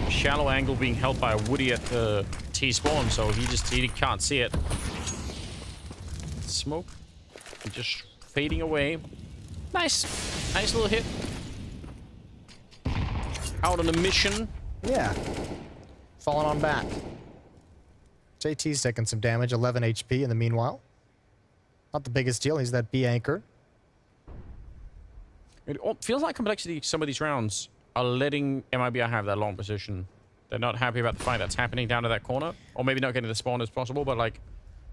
Shallow angle being held by a Woody at the T-spawn, so he can't see it. Smoke just fading away. Nice little hit. Out on a mission. Yeah. Falling on back. JT's taking some damage, 11 HP in the meanwhile. Not the biggest deal, he's that B anchor. It feels like Complexity, some of these rounds, are letting MIBR have that long position. They're not happy about the fight that's happening down to that corner. Or maybe not getting the spawn as possible, but like...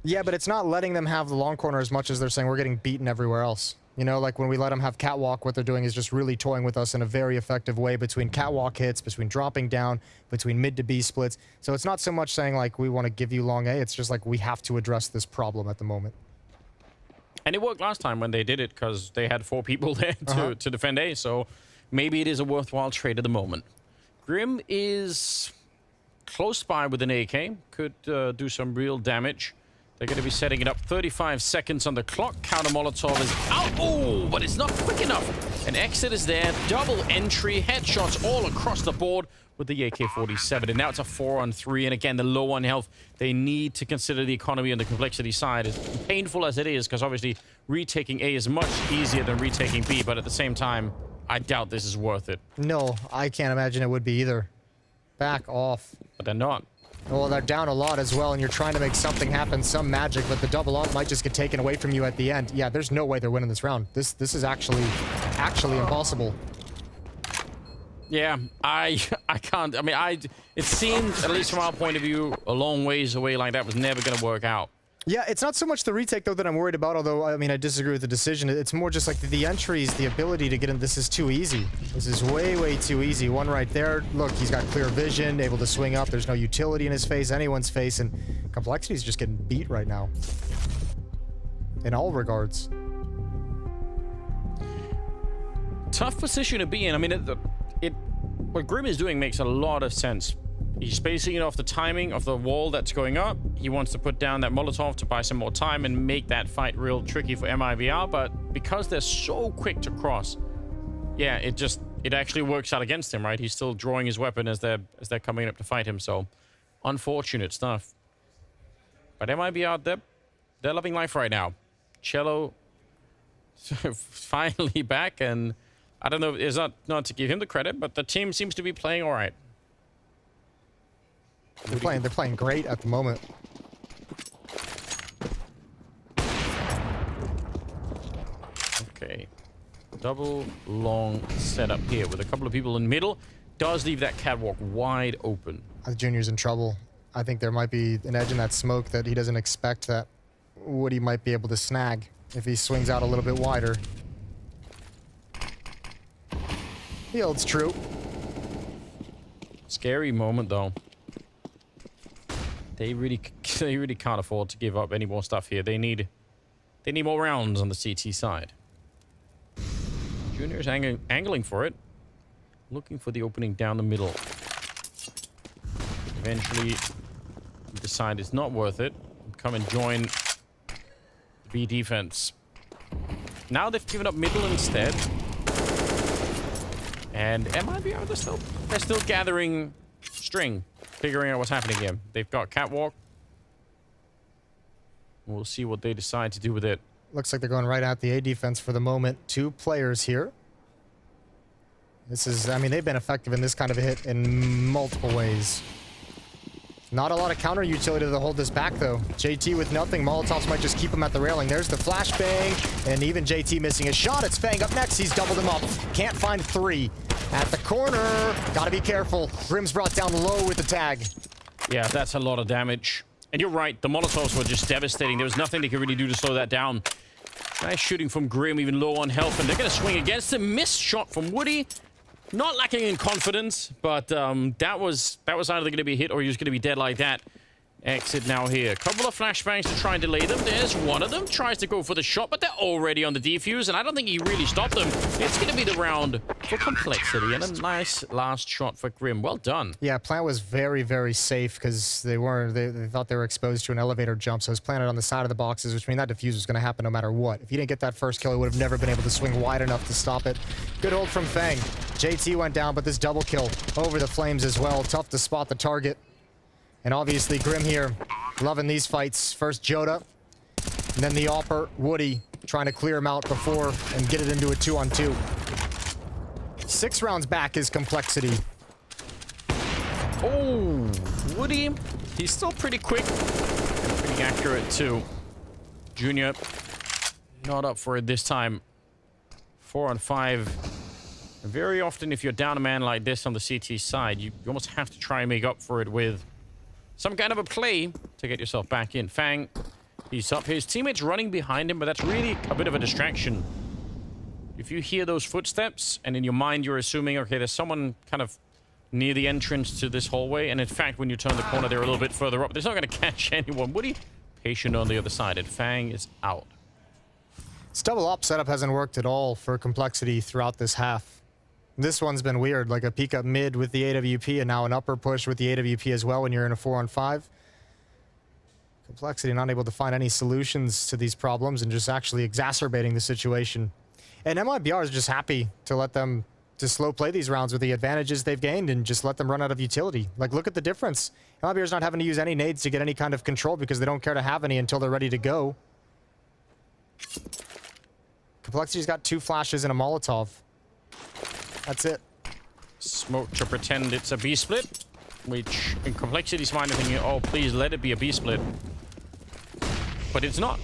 Yeah, but it's not letting them have the long corner as much as they're saying we're getting beaten everywhere else. You know, like when we let them have catwalk, what they're doing is just really toying with us in a very effective way between catwalk hits, between dropping down, between mid to B splits. So it's not so much saying like we want to give you long A, it's just like we have to address this problem at the moment. And it worked last time when they did it because they had 4 people there to defend A, so maybe it is a worthwhile trade at the moment. Grim is close by with an AK, could do some real damage. They're going to be setting it up. 35 seconds on the clock. Counter Molotov is out. Oh, but it's not quick enough. An exit is there. Double entry. Headshots all across the board with the AK-47. And now it's a 4-on-3. And again, the low on health. They need to consider the economy on the Complexity side. As painful as it is, because obviously retaking A is much easier than retaking B. But at the same time, I doubt this is worth it. No, I can't imagine it would be either. Back off. But they're not. Well, they're down a lot as well, and you're trying to make something happen, some magic, but the double up might just get taken away from you at the end. Yeah, there's no way they're winning this round. This is actually impossible. Yeah, I can't. I mean, it seemed, at least from our point of view, a long ways away, like that was never going to work out. Yeah, it's not so much the retake, though, that I'm worried about, although, I mean, I disagree with the decision. It's more just like the entries, the ability to get in. This is too easy. This is way, way too easy. One right there. Look, he's got clear vision, able to swing up. There's no utility in his face, anyone's face, and Complexity's just getting beat right now. In all regards. Tough position to be in. I mean, what Grim is doing makes a lot of sense. He's basing it off the timing of the wall that's going up. He wants to put down that Molotov to buy some more time and make that fight real tricky for MIBR, but because they're so quick to cross, yeah, it actually works out against him, right? He's still drawing his weapon as they're coming up to fight him, so unfortunate stuff. But MIBR, they're loving life right now. Cello finally back, and I don't know, it's not to give him the credit, but the team seems to be playing all right. They're playing great at the moment. Okay. Double long setup here with a couple of people in the middle. Does leave that catwalk wide open. The Junior's in trouble. I think there might be an edge in that smoke that he doesn't expect that Woody might be able to snag if he swings out a little bit wider. He holds true. Scary moment though. They really can't afford to give up any more stuff here. They need more rounds on the CT side. Junior's angling for it. Looking for the opening down the middle. Eventually, decide it's not worth it. Come and join the B defense. Now they've given up middle instead. And MIBR, they're still gathering string. Figuring out what's happening here. They've got catwalk. We'll see what they decide to do with it. Looks like they're going right at the A defense for the moment. 2 players here. This is, I mean, they've been effective in this kind of a hit in multiple ways. Not a lot of counter utility to hold this back, though. JT with nothing. Molotovs might just keep him at the railing. There's the flashbang, and even JT missing a shot. It's Fang up next. He's doubled him up. Can't find 3. At the corner. Gotta be careful. Grim's brought down low with the tag. Yeah, that's a lot of damage. And you're right, the Molotovs were just devastating. There was nothing they could really do to slow that down. Nice shooting from Grim, even low on health, and they're going to swing against him. Missed shot from Woody. Not lacking in confidence, but that was either going to be a hit or he was going to be dead like that. Exit now here. Couple of flashbangs to try and delay them. There's one of them. Tries to go for the shot, but they're already on the defuse, and I don't think he really stopped them. It's going to be the round for Complexity, and a nice last shot for Grim. Well done. Yeah, plant was very, very safe because they thought they were exposed to an elevator jump, so it was planted on the side of the boxes, which means that defuse was going to happen no matter what. If you didn't get that first kill, he would have never been able to swing wide enough to stop it. Good hold from Fang. JT went down, but this double kill over the flames as well. Tough to spot the target. And obviously Grim here, loving these fights. First Joda, and then the Opper, Woody, trying to clear him out before and get it into a 2-on-2. 6 rounds back is Complexity. Oh, Woody, he's still pretty quick. And pretty accurate too. Junior, not up for it this time. 4-on-5. Very often if you're down a man like this on the CT side, you almost have to try and make up for it with some kind of a play to get yourself back in. Fang, he's up. His teammate's running behind him, but that's really a bit of a distraction. If you hear those footsteps, and in your mind you're assuming, okay, there's someone kind of near the entrance to this hallway, and in fact, when you turn the corner, they're a little bit further up. There's not going to catch anyone. Woody, patient on the other side, and Fang is out. This double op setup hasn't worked at all for Complexity throughout this half. This one's been weird, like a peek up mid with the AWP and now an upper push with the AWP as well when you're in a 4-on-5. Complexity not able to find any solutions to these problems and just actually exacerbating the situation. And MIBR is just happy to let them to slow play these rounds with the advantages they've gained and just let them run out of utility. Like, look at the difference. MIBR is not having to use any nades to get any kind of control because they don't care to have any until they're ready to go. Complexity's got 2 flashes and a Molotov. That's it. Smoke to pretend it's a B-split, which in Complexity's mind is thinking, oh, please let it be a B-split. But it's not.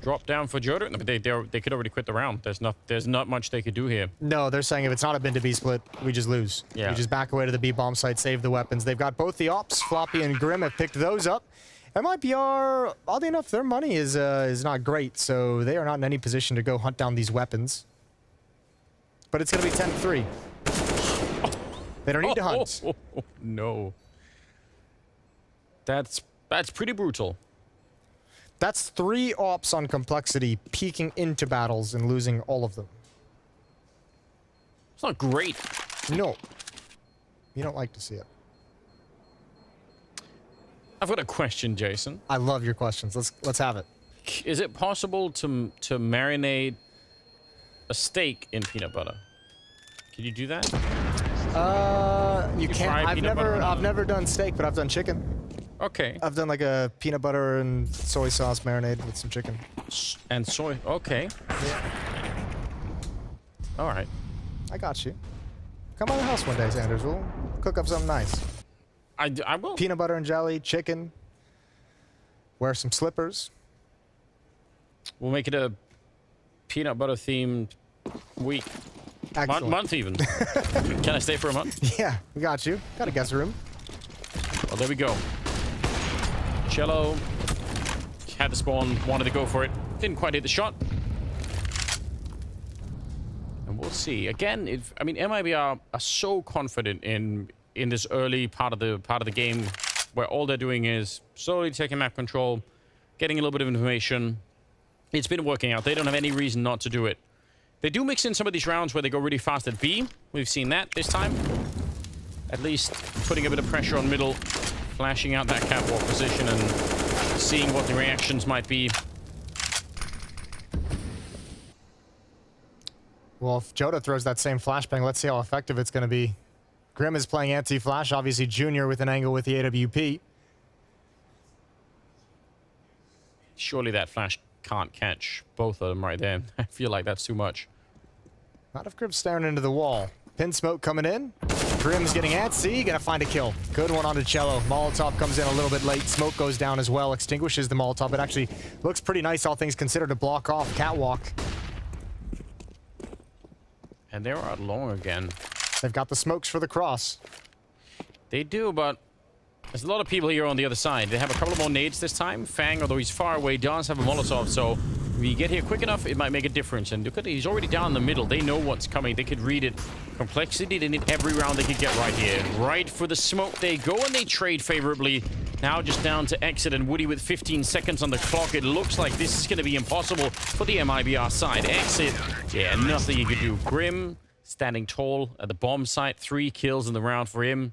Drop down for Joda. They could already quit the round. There's not much they could do here. No, they're saying if it's not a bin to B-split, we just lose. Yeah. We just back away to the B-bomb site, save the weapons. They've got both the ops. Floppy and Grim have picked those up. MIBR, oddly enough, their money is not great, so they are not in any position to go hunt down these weapons. But it's going to be 10-3. They don't need to hunt. No. That's pretty brutal. That's 3 ops on Complexity peeking into battles and losing all of them. It's not great. No. You don't like to see it. I've got a question, Jason. I love your questions. Let's have it. Is it possible to marinate a steak in peanut butter? Can you do that? You can't. I've never done steak, but I've done chicken. Okay. I've done like a peanut butter and soy sauce marinade with some chicken. And soy. Okay. Yeah. All right. I got you. Come by the house one day, Sanders. We'll cook up something nice. I will. Peanut butter and jelly, chicken. Wear some slippers. We'll make it a peanut butter themed week. Month even. Can I stay for a month? Yeah, we got you. Got a guest room. Well, there we go. Cello had the spawn, wanted to go for it. Didn't quite hit the shot. And we'll see. Again, MIBR are so confident in this early part of the game where all they're doing is slowly taking map control, getting a little bit of information. It's been working out. They don't have any reason not to do it. They do mix in some of these rounds where they go really fast at B. We've seen that this time. At least putting a bit of pressure on middle, flashing out that catwalk position and seeing what the reactions might be. Well, if Joda throws that same flashbang, let's see how effective it's going to be. Grim is playing anti-flash, obviously Junior with an angle with the AWP. Surely that flash can't catch both of them right there. I feel like that's too much. Not if Grim's staring into the wall. Pin smoke coming in. Grim's getting antsy, gonna find a kill. Good one onto Cello. Molotov comes in a little bit late. Smoke goes down as well, extinguishes the Molotov. It actually looks pretty nice, all things considered, to block off Catwalk. And they're out long again. They've got the smokes for the cross. They do, but there's a lot of people here on the other side. They have a couple more nades this time. Fang, although he's far away, does have a Molotov, so if we get here quick enough, it might make a difference. And look at it, he's already down the middle. They know what's coming. They could read it. Complexity, they need every round they could get right here. Right for the smoke they go, and they trade favorably. Now just down to Exit and Woody with 15 seconds on the clock. It looks like this is going to be impossible for the MIBR side. Exit, yeah, nothing you could do. Grim standing tall at the bomb site. 3 kills in the round for him.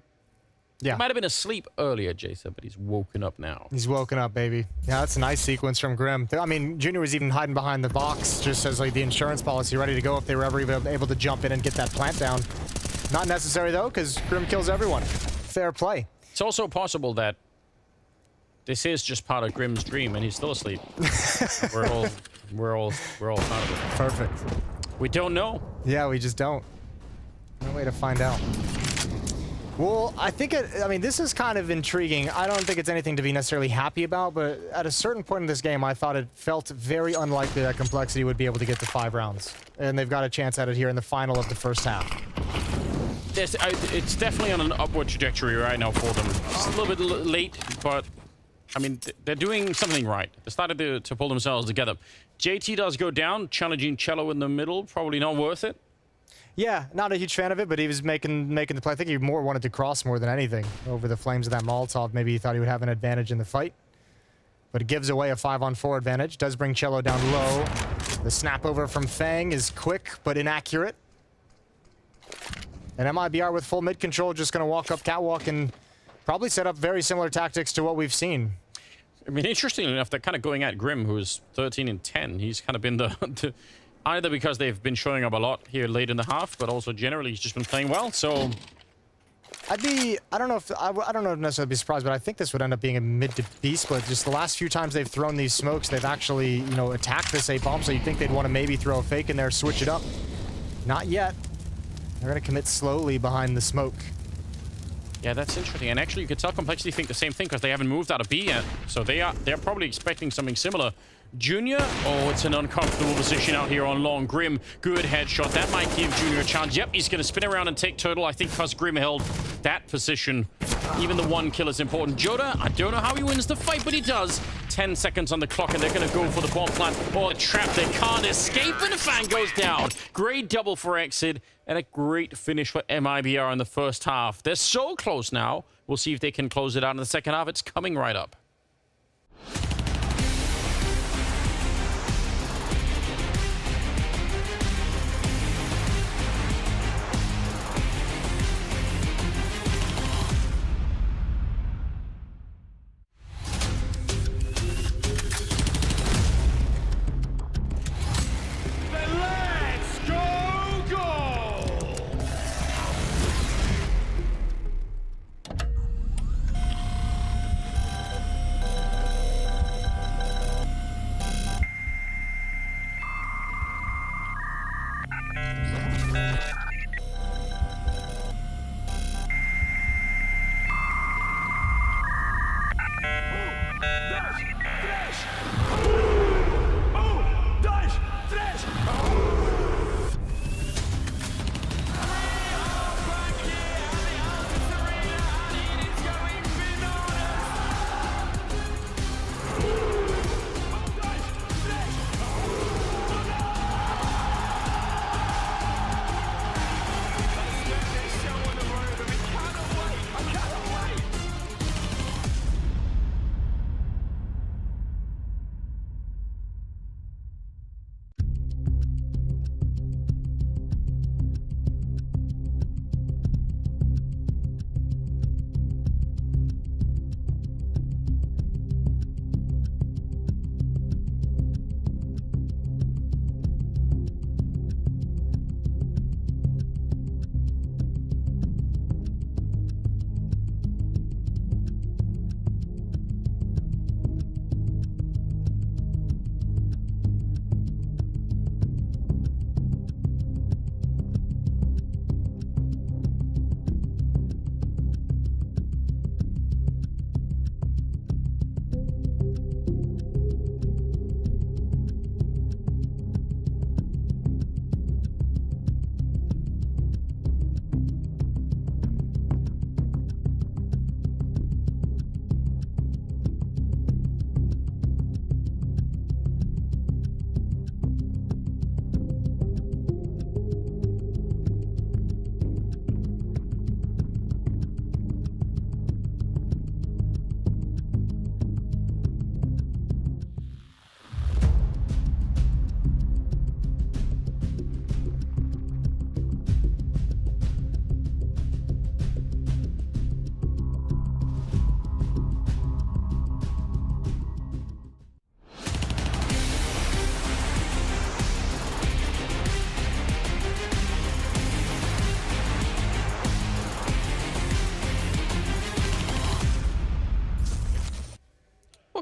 Yeah. He might have been asleep earlier, Jason, but he's woken up now. He's woken up, baby. Yeah, that's a nice sequence from Grim. I mean, Junior was even hiding behind the box, just as like the insurance policy, ready to go if they were ever even able to jump in and get that plant down. Not necessary, though, because Grim kills everyone. Fair play. It's also possible that this is just part of Grim's dream, and he's still asleep. we're all part of it. Perfect. We don't know. Yeah, we just don't. No way to find out. Well, I think I mean, this is kind of intriguing. I don't think it's anything to be necessarily happy about, but at a certain point in this game, I thought it felt very unlikely that Complexity would be able to get to 5 rounds. And they've got a chance at it here in the final of the first half. It's definitely on an upward trajectory right now for them. It's a little bit late, but I mean, they're doing something right. They started to pull themselves together. JT does go down, challenging Cello in the middle. Probably not worth it. Yeah, not a huge fan of it, but he was making the play. I think he more wanted to cross more than anything over the flames of that Molotov. Maybe he thought he would have an advantage in the fight. But it gives away a 5-on-4 advantage. Does bring Cello down low. The snap over from Fang is quick, but inaccurate. And MIBR with full mid control just going to walk up Catwalk and probably set up very similar tactics to what we've seen. I mean, interestingly enough, they're kind of going at Grim, who's 13 and 10. He's kind of been the either because they've been showing up a lot here late in the half, but also generally he's just been playing well. So I don't know if necessarily be surprised, but I think this would end up being a mid to B split. Just the last few times they've thrown these smokes, they've actually, you know, attacked this A bomb. So you'd think they'd want to maybe throw a fake in there, switch it up. Not yet. They're going to commit slowly behind the smoke. yeah, that's interesting. And actually, you could tell Complexity think the same thing because they haven't moved out of B yet. So they're probably expecting something similar. Junior, oh, it's an uncomfortable position out here on long. Grim, good headshot. That might give Junior a chance. Yep, he's going to spin around and take Turtle. I think because Grim held that position. Even the 1 kill is important. Joda, I don't know how he wins the fight, but he does. 10 seconds on the clock, and they're going to go for the bomb plant. Oh, a trap. They can't escape, and the Fang goes down. Great double for Exit, and a great finish for MIBR in the first half. They're so close now. We'll see if they can close it out in the second half. It's coming right up.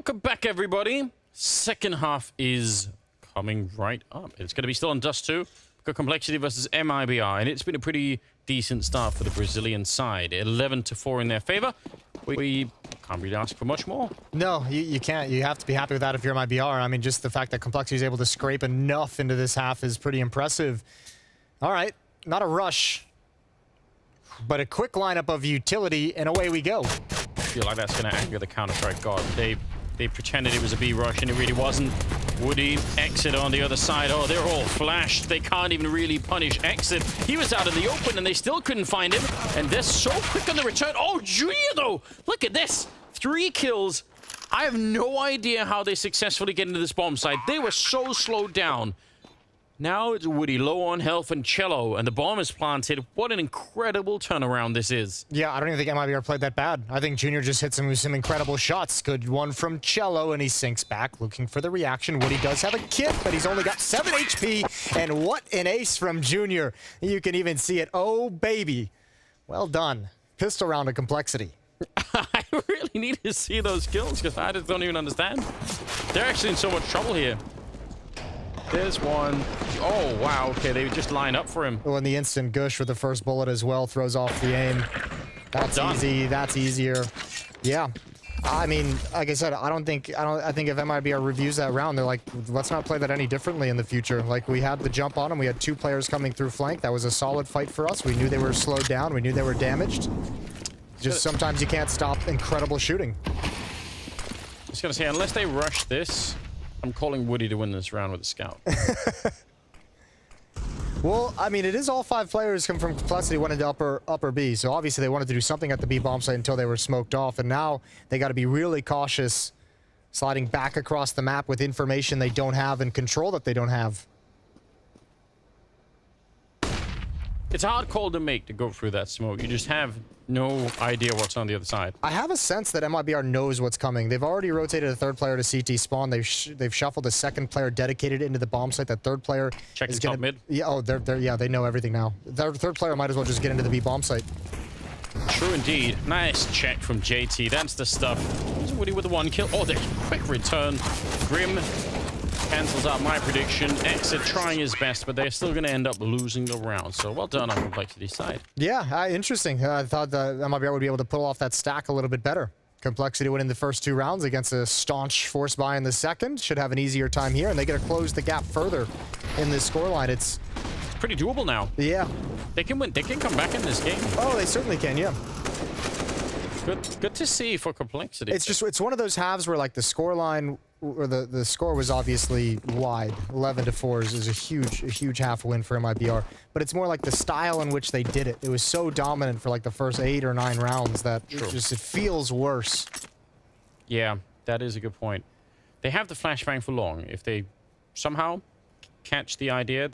Welcome back, everybody. Second half is coming right up. It's going to be still on Dust 2. We've got Complexity versus MIBR, and it's been a pretty decent start for the Brazilian side. 11-4 in their favor. We can't really ask for much more. No, you can't. You have to be happy with that if you're MIBR. I mean, just the fact that Complexity is able to scrape enough into this half is pretty impressive. All right, not a rush, but a quick lineup of utility, and away we go. I feel like that's going to anger the Counter-Strike god. They pretended it was a B rush, and it really wasn't. Woody, Exit on the other side. Oh, they're all flashed. They can't even really punish Exit. He was out in the open, and they still couldn't find him. And they're so quick on the return. Oh, Junior, though. Look at this. 3 kills. I have no idea how they successfully get into this bomb site. They were so slowed down. Now it's Woody, low on health, and Cello, and the bomb is planted. What an incredible turnaround this is. Yeah, I don't even think MIBR played that bad. I think Junior just hit some incredible shots. Good one from Cello, and he sinks back, looking for the reaction. Woody does have a kit, but he's only got 7 HP, and what an ace from Junior. You can even see it. Oh, baby. Well done. Pistol round of Complexity. I really need to see those kills, because I just don't even understand. They're actually in so much trouble here. There's one. Oh, wow. Okay, they just line up for him. Oh, and the instant gush with the first bullet as well throws off the aim. That's easy. That's easier. Yeah. I mean, like I said, I think if MIBR reviews that round, they're like, let's not play that any differently in the future. Like, we had the jump on them. We had 2 players coming through flank. That was a solid fight for us. We knew they were slowed down. We knew they were damaged. Just sometimes you can't stop incredible shooting. Just gonna say, unless they rush this, I'm calling Woody to win this round with a scout. Well, I mean, it is all 5 players come from Complexity went into upper B, so obviously they wanted to do something at the B bomb site until they were smoked off, and now they got to be really cautious sliding back across the map with information they don't have and control that they don't have. It's a hard call to make to go through that smoke. You just have no idea what's on the other side. I have a sense that MIBR knows what's coming. They've already rotated a 3rd player to CT spawn. They've shuffled a 2nd player dedicated into the bomb site. That 3rd player is top mid. Yeah, oh, yeah, they know everything now. Their 3rd player might as well just get into the B bomb site. True indeed. Nice check from JT. That's the stuff. There's Woody with the 1 kill. Oh, there's quick return. Grim cancels out my prediction. Exit trying his best, but they're still going to end up losing the round. So well done on Complexity's side. Yeah, interesting. I thought that MIBR would be able to pull off that stack a little bit better. Complexity winning the first 2 rounds against a staunch force buy in the second. Should have an easier time here, and they got to close the gap further in this scoreline. It's pretty doable now. Yeah. They can win. They can come back in this game. Oh, they certainly can, yeah. Good to see for Complexity. It's one of those halves where like the scoreline or the score was obviously wide. 11-4 is a huge half win for MIBR, but it's more like the style in which they did it. It was so dominant for like the first 8 or 9 rounds that it feels worse. Yeah, that is a good point. They have the flashbang for long. If they somehow catch the idea,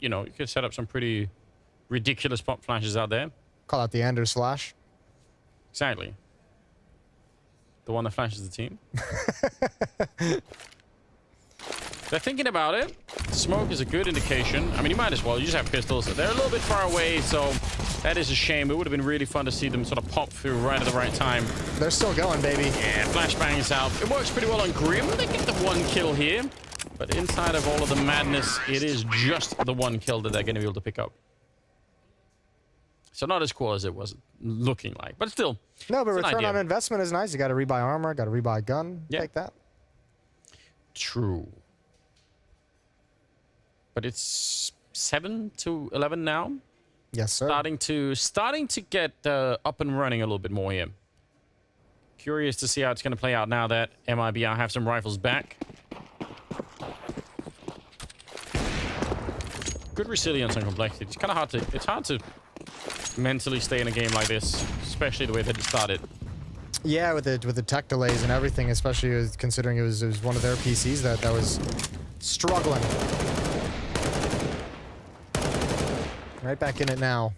you could set up some pretty ridiculous pop flashes out there. Call out the Anders slash. Exactly. The one that flashes the team. They're thinking about it. Smoke is a good indication. I mean, you might as well. You just have pistols. They're a little bit far away, so that is a shame. It would have been really fun to see them sort of pop through right at the right time. They're still going, baby. Yeah, flashbang is out. It works pretty well on Grim. They get the 1 kill here. But inside of all of the madness, it is just the 1 kill that they're going to be able to pick up. So not as cool as it was looking like, but still. No, but return on investment is nice. You got to rebuy armor, got to rebuy a gun. Yeah. Take that. True. But it's 7-11 now. Yes, sir. Starting to get up and running a little bit more here. Curious to see how it's going to play out now that MIBR have some rifles back. Good resilience and complexity. It's kind of hard to. It's hard to mentally stay in a game like this, especially the way that it started. Yeah, with the tech delays and everything, especially considering it was one of their PCs that was struggling. Right back in it now.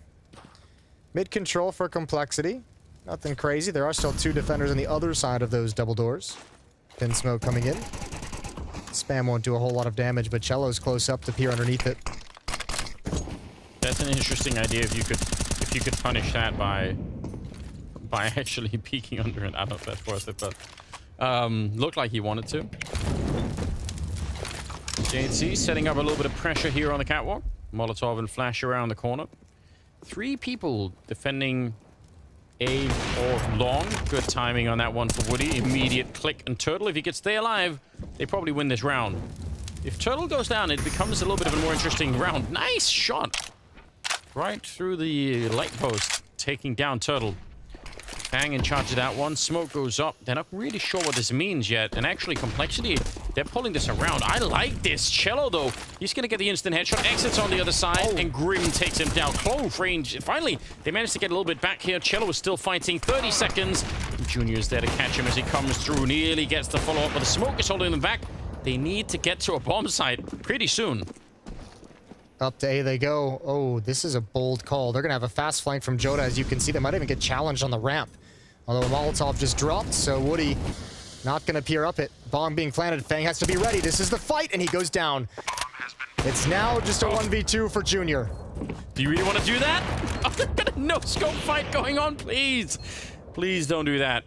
Mid control for Complexity. Nothing crazy. There are still 2 defenders on the other side of those double doors. Pin smoke coming in. Spam won't do a whole lot of damage, but Cello's close up to peer underneath it. That's an interesting idea if you could punish that by actually peeking under it. I don't know if that's worth it, but Looked like he wanted to. ENCE setting up a little bit of pressure here on the catwalk. Molotov and Flash around the corner. 3 people defending A or long. Good timing on that one for Woody. Immediate click and Turtle. If he could stay alive, they probably win this round. If Turtle goes down, it becomes a little bit of a more interesting round. Nice shot. Right through the light post, taking down Turtle. Bang in charge of that one. Smoke goes up. They're not really sure what this means yet. And actually, Complexity, they're pulling this around. I like this. Cello, though, he's going to get the instant headshot. Exits on the other side, and Grim takes him down. Close range. Finally, they managed to get a little bit back here. Cello is still fighting. 30 seconds. Junior is there to catch him as he comes through. Nearly gets the follow-up, but the Smoke is holding them back. They need to get to a bomb site pretty soon. Up to A they go. Oh, this is a bold call. They're going to have a fast flank from Joda. As you can see, they might even get challenged on the ramp. Although Molotov just dropped, so Woody not going to peer up it. Bomb being planted. Fang has to be ready. This is the fight, and he goes down. It's now just a 1v2 for Junior. Do you really want to do that? Oh, they've got a no-scope fight going on, please. Please don't do that.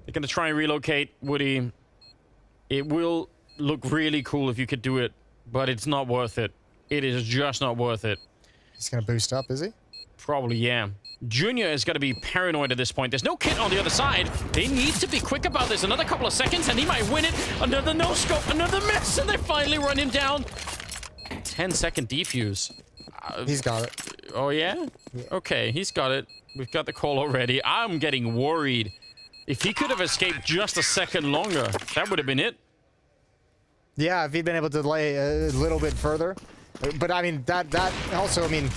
They're going to try and relocate Woody. It will look really cool if you could do it, but it's not worth it. It is just not worth it. He's going to boost up, is he? Probably, yeah. Junior is going to be paranoid at this point. There's no kit on the other side. They need to be quick about this. Another couple of seconds, and he might win it. Another no-scope, another miss, and they finally run him down. 10-second defuse. He's got it. Oh, yeah? Okay, he's got it. We've got the call already. I'm getting worried. If he could have escaped just a second longer, that would have been it. Yeah, if he'd been able to delay a little bit further. But, I mean, that also, I mean...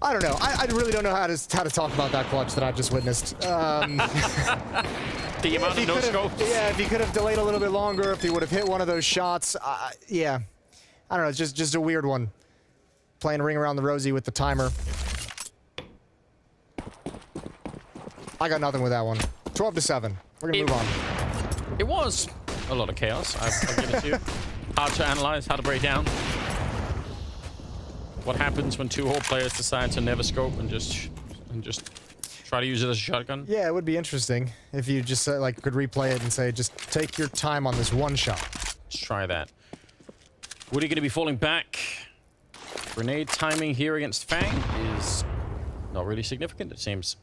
I don't know. I really don't know how to talk about that clutch that I've just witnessed. The amount of no-scopes? Yeah, if he could have delayed a little bit longer, if he would have hit one of those shots. Yeah. I don't know. It's just a weird one. Playing Ring Around the Rosie with the timer. I got nothing with that one. 12-7. We're going to move on. It was a lot of chaos. I'll give it to you. Hard to analyze, hard to break down. What happens when 2 whole players decide to never scope and just try to use it as a shotgun? Yeah, it would be interesting if you just like could replay it and say, just take your time on this one shot. Let's try that. Woody going to be falling back. Grenade timing here against Fang is not really significant, it seems.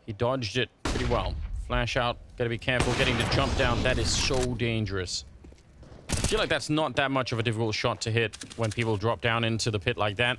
He dodged it pretty well. Flash out. Got to be careful getting the jump down. That is so dangerous. I feel like that's not that much of a difficult shot to hit when people drop down into the pit like that.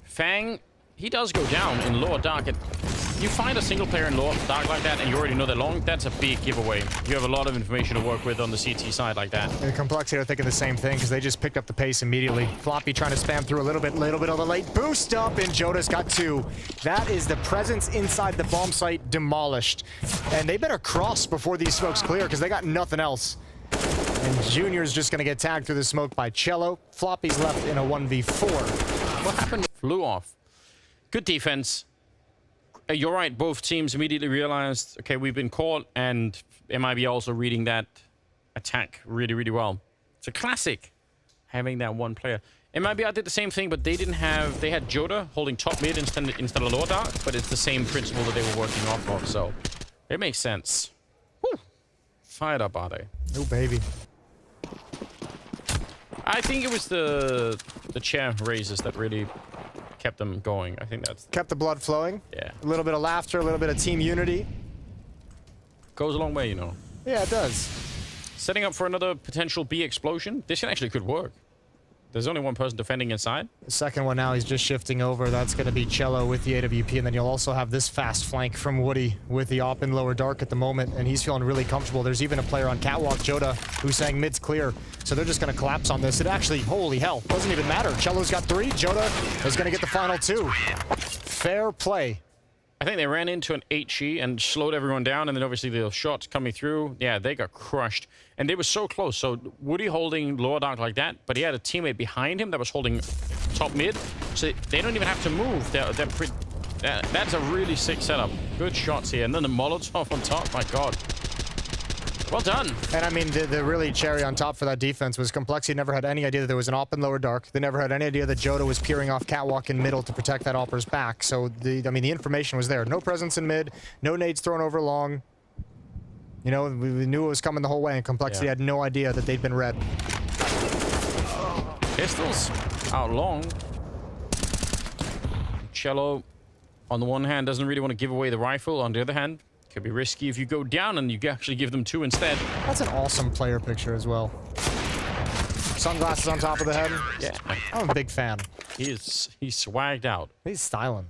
Fang, he does go down in lower dark. You find a single player in lower dark like that and you already know they're long, that's a big giveaway. You have a lot of information to work with on the CT side like that. And Complexity are thinking the same thing because they just picked up the pace immediately. Floppy trying to spam through a little bit of the late boost up, and Joda's got 2. That is the presence inside the bomb site demolished. And they better cross before these smokes clear because they got nothing else. And Junior's just going to get tagged through the smoke by Cello. Floppy's left in a 1v4. What happened? Flew off. Good defense. You're right. Both teams immediately realized, okay, we've been caught, and MIBR also reading that attack really, really well. It's a classic, having that one player. MIBR did the same thing, but they didn't have... They had Joda holding top mid instead of lower dark, but it's the same principle that they were working off of, so it makes sense. Woo! Fired up, are they? Oh, baby. I think it was the chair raises that really kept them going. I think that's... Kept the blood flowing. Yeah. A little bit of laughter, a little bit of team unity. Goes a long way, you know. Yeah, it does. Setting up for another potential B explosion. This actually could work. There's only one person defending inside. The second one now, he's just shifting over. That's going to be Cello with the AWP, and then you'll also have this fast flank from Woody with the op in lower dark at the moment, and he's feeling really comfortable. There's even a player on catwalk, Joda, who's saying mid's clear, so they're just going to collapse on this. It actually, holy hell, doesn't even matter. Cello's got 3. Joda is going to get the final 2. Fair play. I think they ran into an HE and slowed everyone down, and then obviously the shots coming through, yeah, they got crushed. And they were so close. So Woody holding lower dark like that, but he had a teammate behind him that was holding top mid, so they don't even have to move. That's a really sick setup. Good shots here. And then the Molotov on top, my god. Well done. And I mean, the really cherry on top for that defense was Complexity never had any idea that there was an op in lower dark. They never had any idea that Joda was peering off catwalk in middle to protect that opper's back. So, the information was there. No presence in mid, no nades thrown over long. You know, we knew it was coming the whole way, and Complexity had no idea that they'd been red. Pistols out long. Cello, on the one hand, doesn't really want to give away the rifle. On the other hand, could be risky if you go down and you actually give them 2 instead. That's an awesome player picture as well. Sunglasses on top of the head. Yeah. I'm a big fan. He's swagged out. He's styling.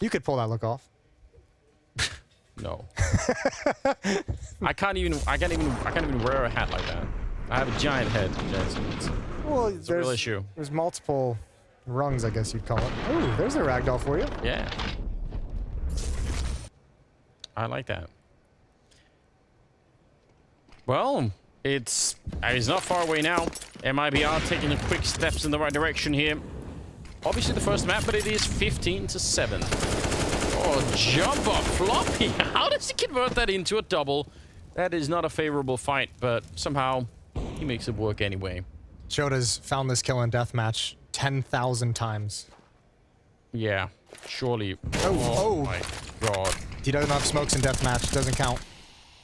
You could pull that look off. No. I can't even wear a hat like that. I have a giant head, Jason. Well, it's a real issue. There's multiple rungs, I guess you'd call it. Ooh, there's a ragdoll for you. Yeah. I like that. Well, it's not far away now. MIBR taking the quick steps in the right direction here. Obviously the first map, but it is 15-7. Oh, jump up, Floppy. How does he convert that into a double? That is not a favorable fight, but somehow he makes it work anyway. Joda's found this kill in deathmatch 10,000 times. Yeah, surely. Oh my god. He doesn't have smokes in deathmatch. Doesn't count.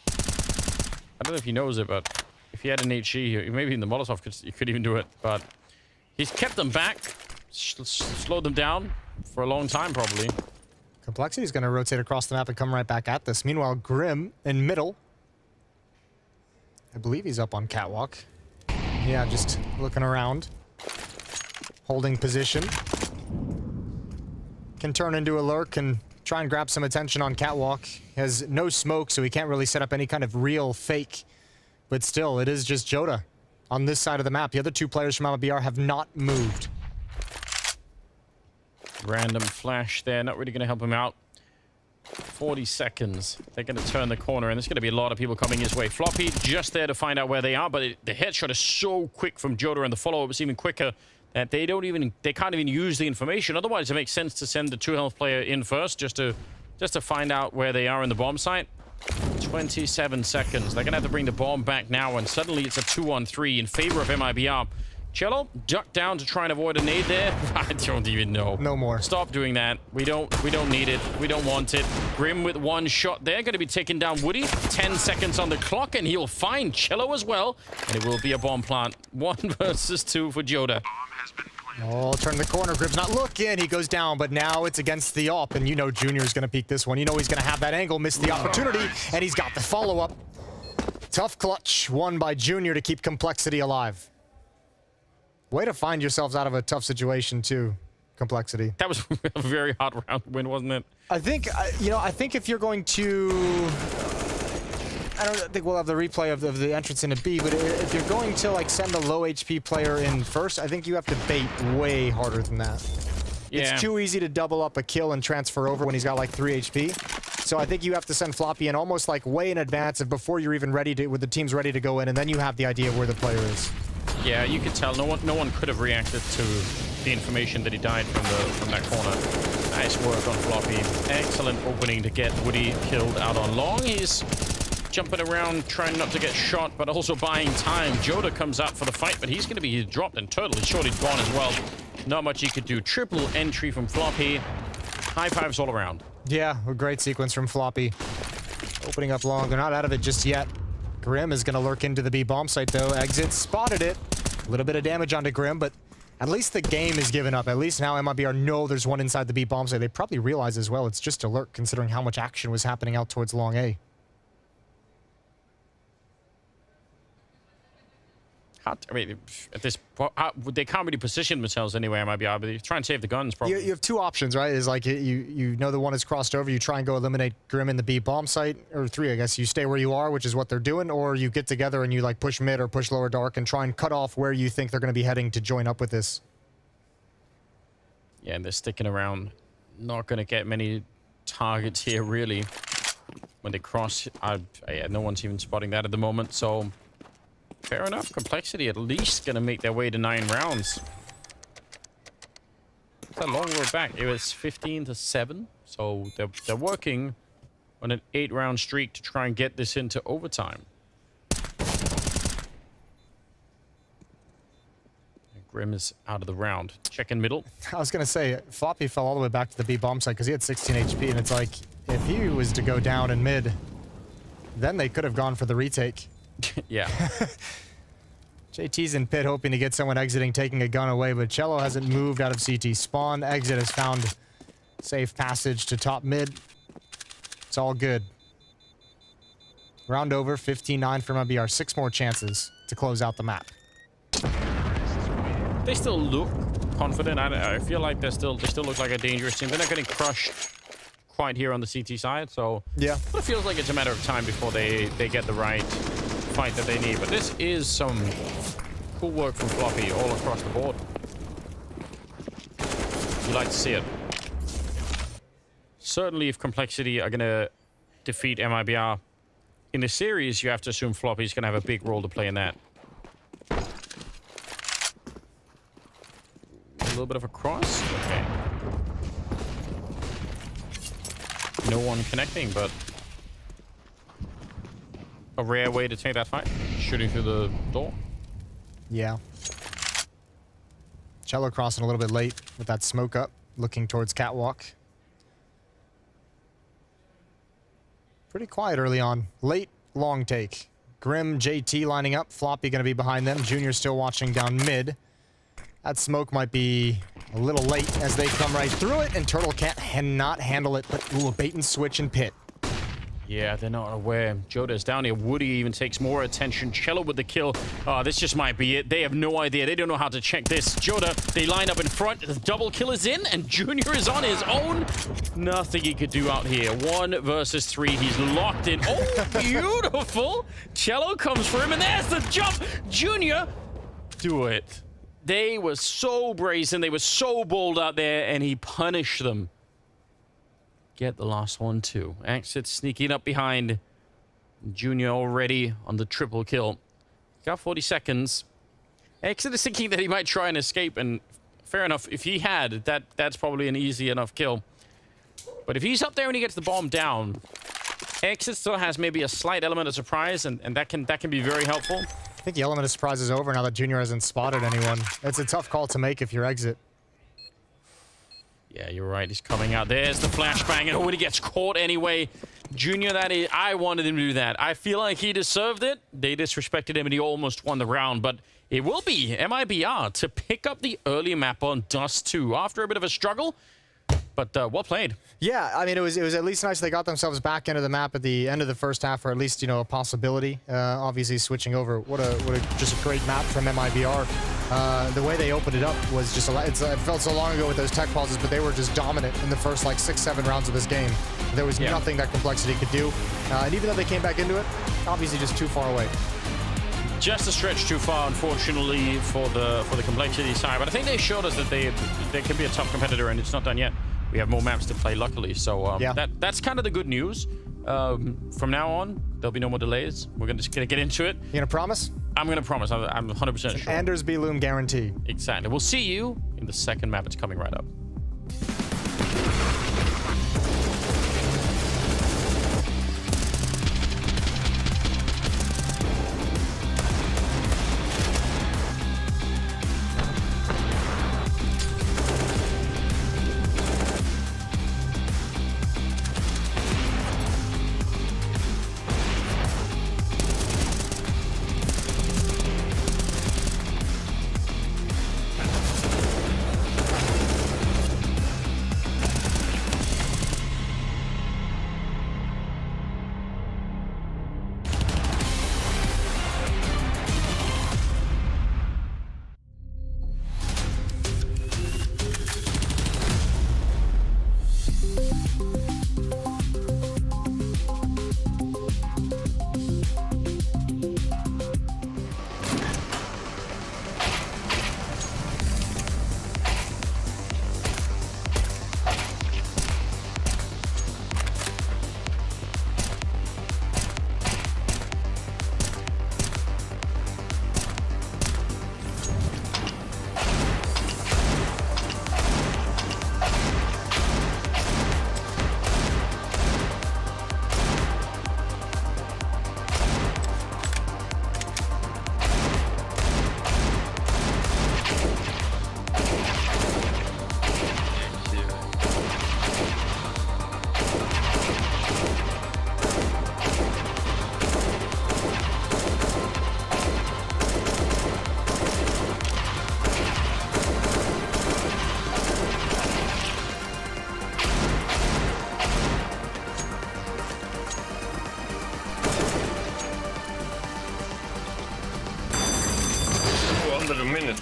I don't know if he knows it, but if he had an HE, maybe in the Molotov he could even do it. But he's kept them back, slowed them down for a long time, probably. Complexity is going to rotate across the map and come right back at this. Meanwhile, Grim in middle. I believe he's up on catwalk. Yeah, just looking around. Holding position. Can turn into a lurk and try and grab some attention on catwalk. He has no smoke, so he can't really set up any kind of real fake. But still, it is just Joda on this side of the map. The other 2 players from MIBR have not moved. Random flash there, not really going to help him out. 40 seconds. They're going to turn the corner, and there's going to be a lot of people coming his way. Floppy just there to find out where they are, but the headshot is so quick from Joda, and the follow-up is even quicker that they can't even use the information. Otherwise, it makes sense to send the 2 health player in first, just to find out where they are in the bomb site. 27 seconds. They're going to have to bring the bomb back now, and suddenly it's a 2-on-3 in favor of MIBR. Cello, duck down to try and avoid a nade there. I don't even know. No more. Stop doing that. We don't need it. We don't want it. Grim with 1 shot there. Going to be taking down Woody. 10 seconds on the clock, and he'll find Cello as well. And it will be a bomb plant. 1 versus 2 for Joda. Oh, turn the corner. Grim's not looking. He goes down, but now it's against the op, and you know Junior's going to peek this one. You know he's going to have that angle, miss the opportunity, and he's got the follow-up. Tough clutch won by Junior to keep Complexity alive. Way to find yourselves out of a tough situation, too, Complexity. That was a very hard round win, wasn't it? I think, I think if you're going to... I don't think we'll have the replay of the entrance into B, but if you're going to, like, send a low HP player in first, I think you have to bait way harder than that. Yeah. It's too easy to double up a kill and transfer over when he's got, like, 3 HP. So I think you have to send Floppy in almost, like, way in advance of before you're even ready to, with the team's ready to go in, and then you have the idea of where the player is. Yeah, you could tell. No one could have reacted to the information that he died from that corner. Nice work on Floppy. Excellent opening to get Woody killed out on long. He's jumping around, trying not to get shot, but also buying time. Joda comes out for the fight, but he's going to be dropped and totally shorted gone as well. Not much he could do. Triple entry from Floppy. High fives all around. Yeah, a great sequence from Floppy. Opening up long. They're not out of it just yet. Grim is going to lurk into the B bomb site, though. Exit spotted it. A little bit of damage onto Grim, but at least the game is given up. At least now MIBR know there's one inside the B bomb site. They probably realize as well it's just a lurk, considering how much action was happening out towards long A. I mean, at this point, they can't really position themselves anyway, MIBR, but they try and save the guns, probably. You have 2 options, right? Is like, you know the one is crossed over, you try and go eliminate Grim in the B bomb site, or 3, I guess. You stay where you are, which is what they're doing, or you get together and you, like, push mid or push lower dark and try and cut off where you think they're going to be heading to join up with this. Yeah, and they're sticking around. Not going to get many targets here, really. When they cross, yeah, no one's even spotting that at the moment, so... Fair enough. Complexity at least going to make their way to 9 rounds. It's a long road back. It was 15-7. So they're working on an 8-round streak to try and get this into overtime. Grim is out of the round. Check in middle. I was going to say, Floppy fell all the way back to the B bomb site because he had 16 HP. And it's like, if he was to go down in mid, then they could have gone for the retake. Yeah. JT's in pit hoping to get someone exiting, taking a gun away, but Cello hasn't moved out of CT spawn. Exit has found safe passage to top mid. It's all good. Round over, 15-9 for MIBR. 6 more chances to close out the map. They still look confident. I feel like they still look like a dangerous team. They're not getting crushed quite here on the CT side, so yeah, it feels like it's a matter of time before they get the right fight that they need. But this is some cool work from Floppy all across the board. You like to see it. Certainly, if Complexity are gonna defeat MIBR in the series, you have to assume Floppy's gonna have a big role to play in that. A little bit of a cross. Okay. No one connecting, but a rare way to take that fight. Shooting through the door. Yeah. Cello crossing a little bit late with that smoke up, looking towards catwalk. Pretty quiet early on. Late, long take. Grim, JT lining up. Floppy going to be behind them. Junior still watching down mid. That smoke might be a little late as they come right through it, and Turtle cannot handle it, but ooh, a bait and switch and pit. Yeah, they're not aware. Joda's down here. Woody even takes more attention. Cello with the kill. Oh, this just might be it. They have no idea. They don't know how to check this. Joda, they line up in front. The double kill is in, and Junior is on his own. Nothing he could do out here. 1 versus 3. He's locked in. Oh, beautiful. Cello comes for him, and there's the jump. Junior, do it. They were so brazen. They were so bold out there, and he punished them. Get the last one too. Exit sneaking up behind. Junior already on the triple kill. Got 40 seconds. Exit is thinking that he might try and escape, and fair enough. If he had, that's probably an easy enough kill. But if he's up there and he gets the bomb down, Exit still has maybe a slight element of surprise, and that can be very helpful. I think the element of surprise is over now that Junior hasn't spotted anyone. It's a tough call to make if you're Exit. Yeah, you're right. He's coming out. There's the flashbang, and when he gets caught anyway, Junior, that is, I wanted him to do that. I feel like he deserved it. They disrespected him, and he almost won the round, but it will be MIBR to pick up the early map on Dust 2 after a bit of a struggle, but well played. Yeah, I mean, it was at least nice they got themselves back into the map at the end of the first half, or at least, you know, a possibility. Obviously, switching over. What a just a great map from MIBR. The way they opened it up was just it felt so long ago with those tech pauses, but they were just dominant in the first like 6-7 rounds of this game. There was nothing that Complexity could do, and even though they came back into it, obviously just too far away. Just a stretch too far, unfortunately, for the Complexity side. But I think they showed us that they can be a tough competitor, and it's not done yet. We have more maps to play, luckily. So that's kind of the good news. From now on, there'll be no more delays. We're just gonna get into it. You gonna promise? I'm gonna promise. I'm 100% sure. Anders B. Loom guarantee. Exactly. We'll see you in the second map. It's coming right up. under a minute.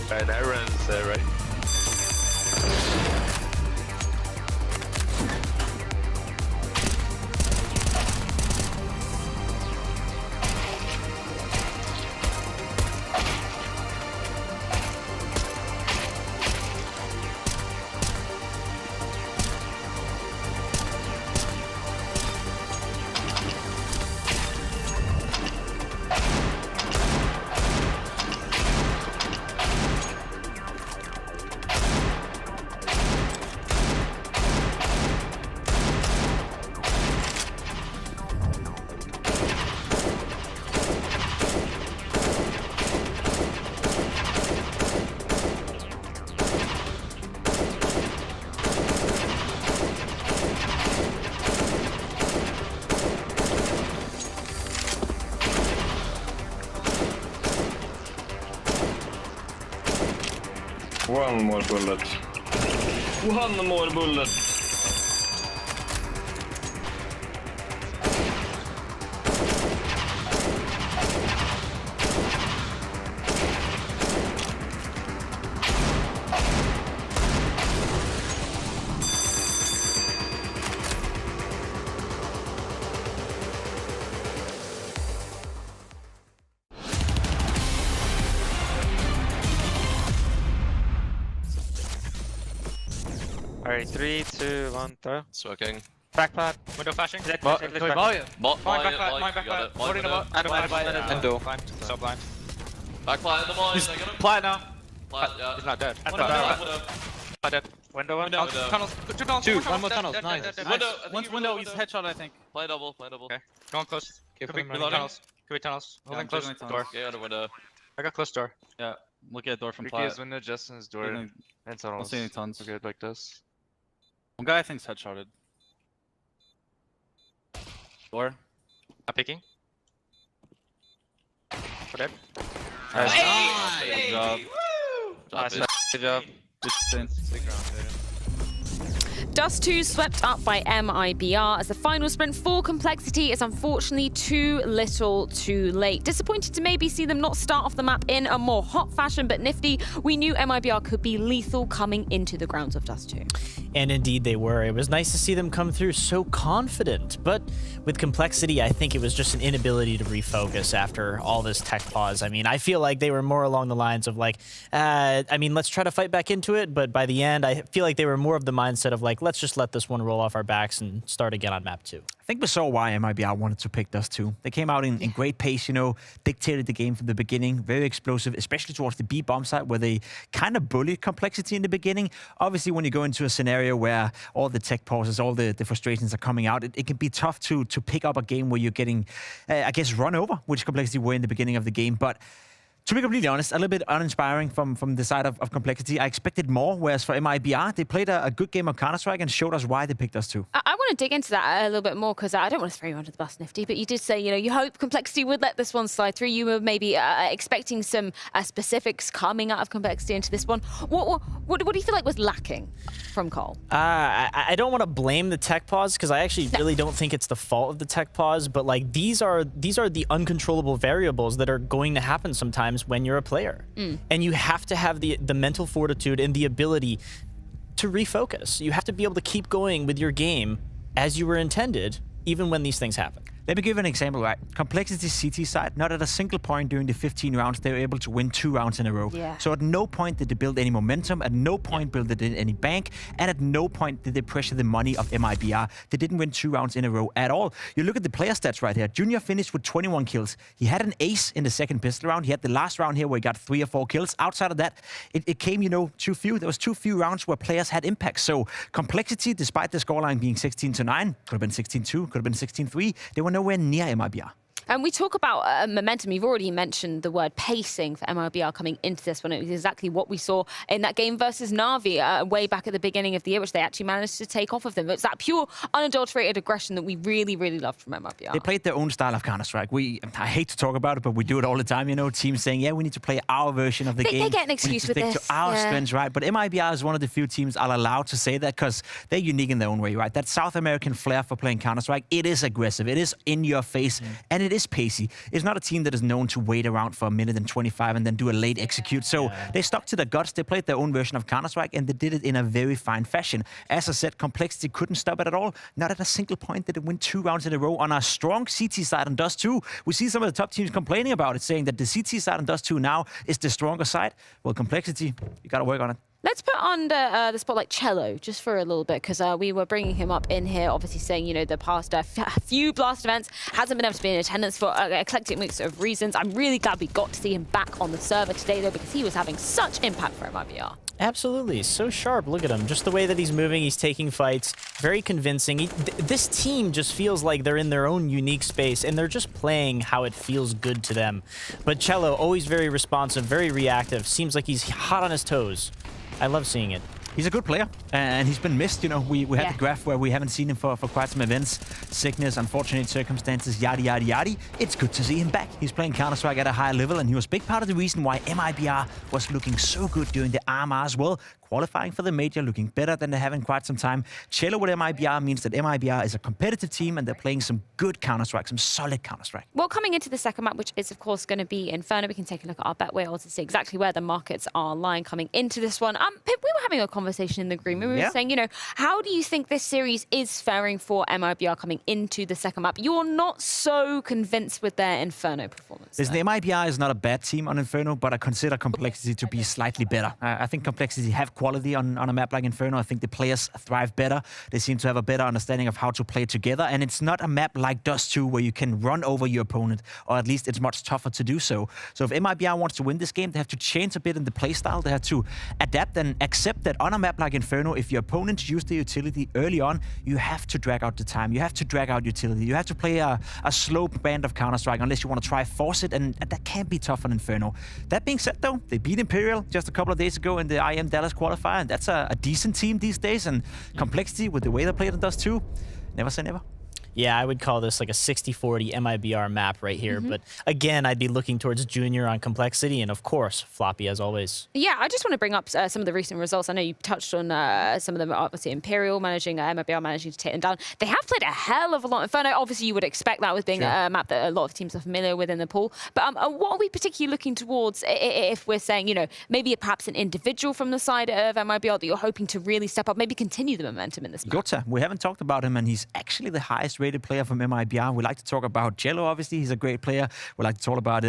Alright, that runs right. One more bullet. One more bullet. Alright, 3, 2, 1, throw. Smoking. Back plat. Window flashing. Can we buy it? Mine back plat, mine back plat. Holding the bot. And door. Blind. So blind. Back plat in the mine. He's plat now. Plat, yeah. He's not dead. Window. Dead. Window one. Tunnels. Two tunnels. Two. One more tunnels. Nice. Window. One's window. He's headshot, I think. Play double. Okay. Going close. Could be tunnels. Could be tunnels. Holding close door. Yeah, out of window. I got close door. Yeah, look at door from Ricky plat. is window, Justin's door. And tunnels. I'll see any tons. We're good like this. One guy I think's headshotted. Door. Not picking. For dead. Good job. Good job. Stick around, Dust 2 swept up by MIBR as the final sprint for Complexity is unfortunately too little too late. Disappointed to maybe see them not start off the map in a more hot fashion, but Nifty, we knew MIBR could be lethal coming into the grounds of Dust 2. And indeed they were. It was nice to see them come through so confident, but with Complexity, I think it was just an inability to refocus after all this tech pause. I mean, I feel like they were more along the lines of like, let's try to fight back into it, but by the end, I feel like they were more of the mindset of like, let's just let this one roll off our backs and start again on map 2. I think we saw why MIBR wanted to pick Dust 2. They came out in great pace, you know, dictated the game from the beginning, very explosive, especially towards the B bomb side where they kind of bullied Complexity in the beginning. Obviously, when you go into a scenario where all the tech pauses, all the frustrations are coming out, it can be tough to pick up a game where you're getting, I guess, run over, which Complexity were in the beginning of the game. But to be completely honest, a little bit uninspiring from the side of Complexity. I expected more, whereas for MIBR, they played a good game of Counter-Strike and showed us why they picked us too. I want to dig into that a little bit more because I don't want to throw you under the bus, Nifty, but you did say, you know, you hope Complexity would let this one slide through. You were maybe expecting some specifics coming out of Complexity into this one. What do you feel like was lacking from Cole? I don't want to blame the tech pause because I actually really don't think it's the fault of the tech pause, but like these are the uncontrollable variables that are going to happen sometimes when you're a player. And you have to have the mental fortitude and the ability to refocus. You have to be able to keep going with your game as you were intended, even when these things happen. Let me give an example, right? Complexity CT side, not at a single point during the 15 rounds, they were able to win 2 rounds in a row. Yeah. So at no point did they build any momentum, at no point did they build any bank, and at no point did they pressure the money of MIBR. They didn't win 2 rounds in a row at all. You look at the player stats right here. Junior finished with 21 kills. He had an ace in the second pistol round. He had the last round here where he got 3 or 4 kills. Outside of that, it came, you know, too few. There was too few rounds where players had impact. So Complexity, despite the scoreline being 16-9, could have been 16-2, could have been 16-3, they were nowhere near MIBR. And we talk about momentum. You've already mentioned the word pacing for MIBR coming into this one. It was exactly what we saw in that game versus Na'Vi way back at the beginning of the year, which they actually managed to take off of them. It's that pure, unadulterated aggression that we really, really loved from MIBR. They played their own style of Counter-Strike. I hate to talk about it, but we do it all the time. You know, teams saying, yeah, we need to play our version of the game. They get an excuse with this. this. To our strengths, right? But MIBR is one of the few teams I'll allow to say that because they're unique in their own way, right? That South American flair for playing Counter-Strike, it is aggressive, it is in your face, and it is pacey. It's not a team that is known to wait around for a minute and 25 and then do a late execute. So they stuck to their guts, they played their own version of Counter-Strike, and they did it in a very fine fashion. As I said, Complexity couldn't stop it at all. Not at a single point did it win 2 rounds in a row on a strong CT side on Dust 2. We see some of the top teams complaining about it, saying that the CT side on Dust 2 now is the stronger side. Well, Complexity, you got to work on it. Let's put on the spotlight Cello just for a little bit, because we were bringing him up in here, obviously saying, you know, the past few Blast events hasn't been able to be in attendance for an eclectic mix of reasons. I'm really glad we got to see him back on the server today, though, because he was having such impact for MIBR. Absolutely. So sharp. Look at him. Just the way that he's moving, he's taking fights. Very convincing. This team just feels like they're in their own unique space, and they're just playing how it feels good to them. But Cello, always very responsive, very reactive. Seems like he's hot on his toes. I love seeing it. He's a good player, and he's been missed. You know, we had the graph where we haven't seen him for quite some events. Sickness, unfortunate circumstances, yada, yada, yada. It's good to see him back. He's playing Counter-Strike at a high level, and he was a big part of the reason why MIBR was looking so good during the RMR as well. Qualifying for the major, looking better than they have in quite some time. Cello with MIBR means that MIBR is a competitive team, and they're playing some good Counter-Strike, some solid Counter-Strike. Well, coming into the second map, which is, of course, going to be Inferno, we can take a look at our betway odds to see exactly where the markets are lying coming into this one. Pip, we were having a conversation in the green room. We were saying, you know, how do you think this series is faring for MIBR coming into the second map? You're not so convinced with their Inferno performance. Listen, MIBR is not a bad team on Inferno, but I consider Complexity to be slightly better. I think Complexity have quality on a map like Inferno. I think the players thrive better. They seem to have a better understanding of how to play together, and it's not a map like Dust 2 where you can run over your opponent, or at least it's much tougher to do so. So if MIBR wants to win this game, they have to change a bit in the playstyle. They have to adapt and accept that on a map like Inferno, if your opponents use the utility early on, you have to drag out the time. You have to drag out utility. You have to play a slow brand of Counter-Strike unless you want to try force it, and that can be tough on Inferno. That being said, though, they beat Imperial just a couple of days ago in the IM Dallas qualifier, and that's a decent team these days, and Complexity, with the way they played in Dust 2, never say never. Yeah, I would call this like a 60-40 MIBR map right here. But again, I'd be looking towards Junior on Complexity, and of course, Floppy as always. Yeah, I just want to bring up some of the recent results. I know you touched on some of them, obviously Imperial managing, MIBR managing to take them down. They have played a hell of a lot. Inferno, obviously you would expect that with being a map that a lot of teams are familiar with in the pool. But what are we particularly looking towards if we're saying, you know, maybe perhaps an individual from the side of MIBR that you're hoping to really step up, maybe continue the momentum in this map? Yota, we haven't talked about him, and he's actually the highest rated player from MIBR. We like to talk about Cello, obviously. He's a great player. We like to talk about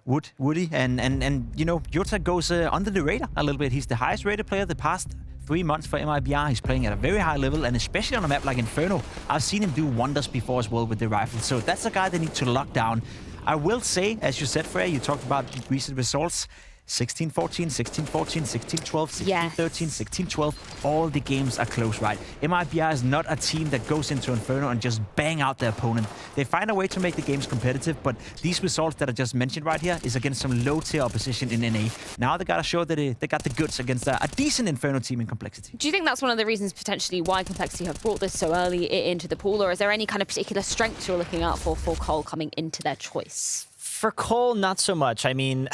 Woody. And you know, Yota goes under the radar a little bit. He's the highest rated player the past 3 months for MIBR. He's playing at a very high level, and especially on a map like Inferno, I've seen him do wonders before as well with the rifle. So that's a guy they need to lock down. I will say, as you said, Freya, you talked about recent results. 16-14, 16-14, 16-12, 16-13, 16-12. All the games are close, right? MIBR is not a team that goes into Inferno and just bang out their opponent. They find a way to make the games competitive, but these results that I just mentioned right here is against some low-tier opposition in NA. Now they got to show that they got the goods against a decent Inferno team in Complexity. Do you think that's one of the reasons potentially why Complexity have brought this so early into the pool, or is there any kind of particular strengths you're looking out for Cole coming into their choice? For Cole, not so much. I mean,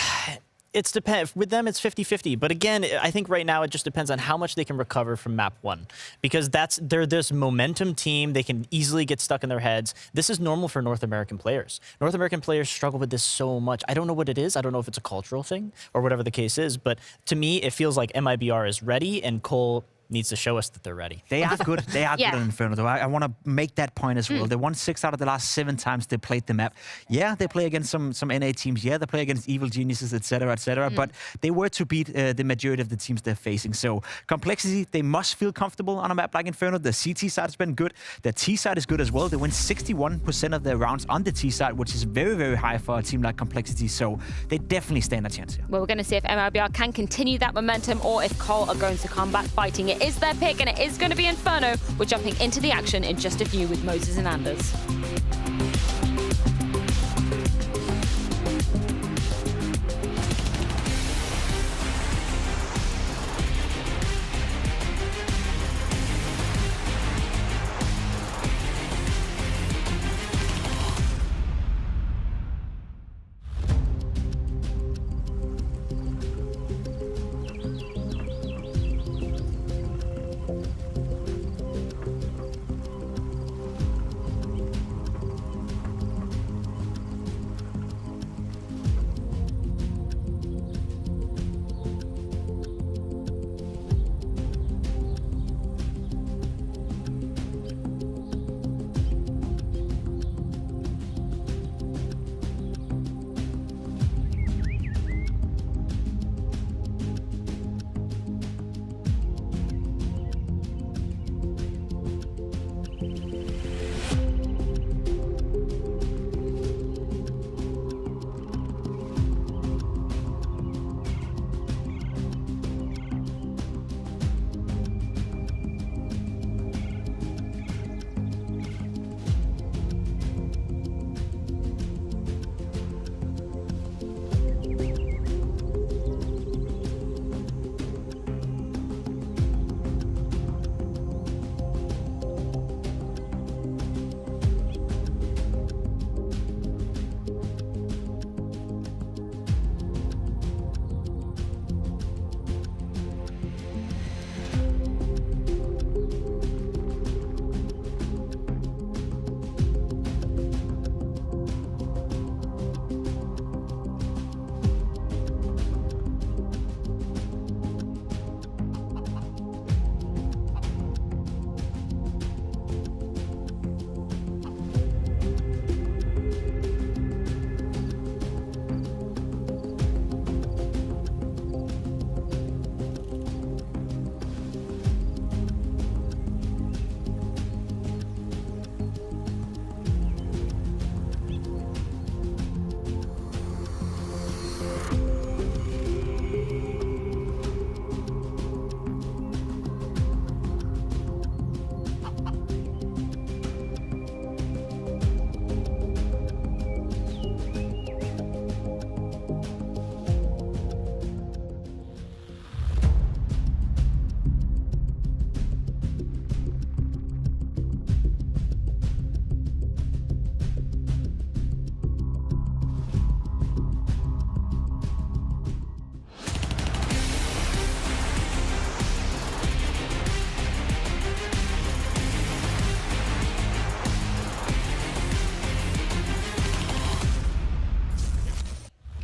it's depends. With them, it's 50-50. But again, I think right now it just depends on how much they can recover from map 1. Because they're this momentum team. They can easily get stuck in their heads. This is normal for North American players. North American players struggle with this so much. I don't know what it is. I don't know if it's a cultural thing or whatever the case is. But to me, it feels like MIBR is ready, and Cole needs to show us that they're ready. They are good. They are good in Inferno, though. I want to make that point as well. They won 6 out of the last 7 times they played the map. Yeah, they play against some NA teams. Yeah, they play against Evil Geniuses, etc., etc. But they were to beat the majority of the teams they're facing. So Complexity, they must feel comfortable on a map like Inferno. The CT side has been good. The T side is good as well. They win 61% of their rounds on the T side, which is very, very high for a team like Complexity. So they definitely stand a chance here. Well, we're going to see if MIBR can continue that momentum or if Cole are going to come back fighting. It is their pick, and it is going to be Inferno. We're jumping into the action in just a few with Moses and Anders.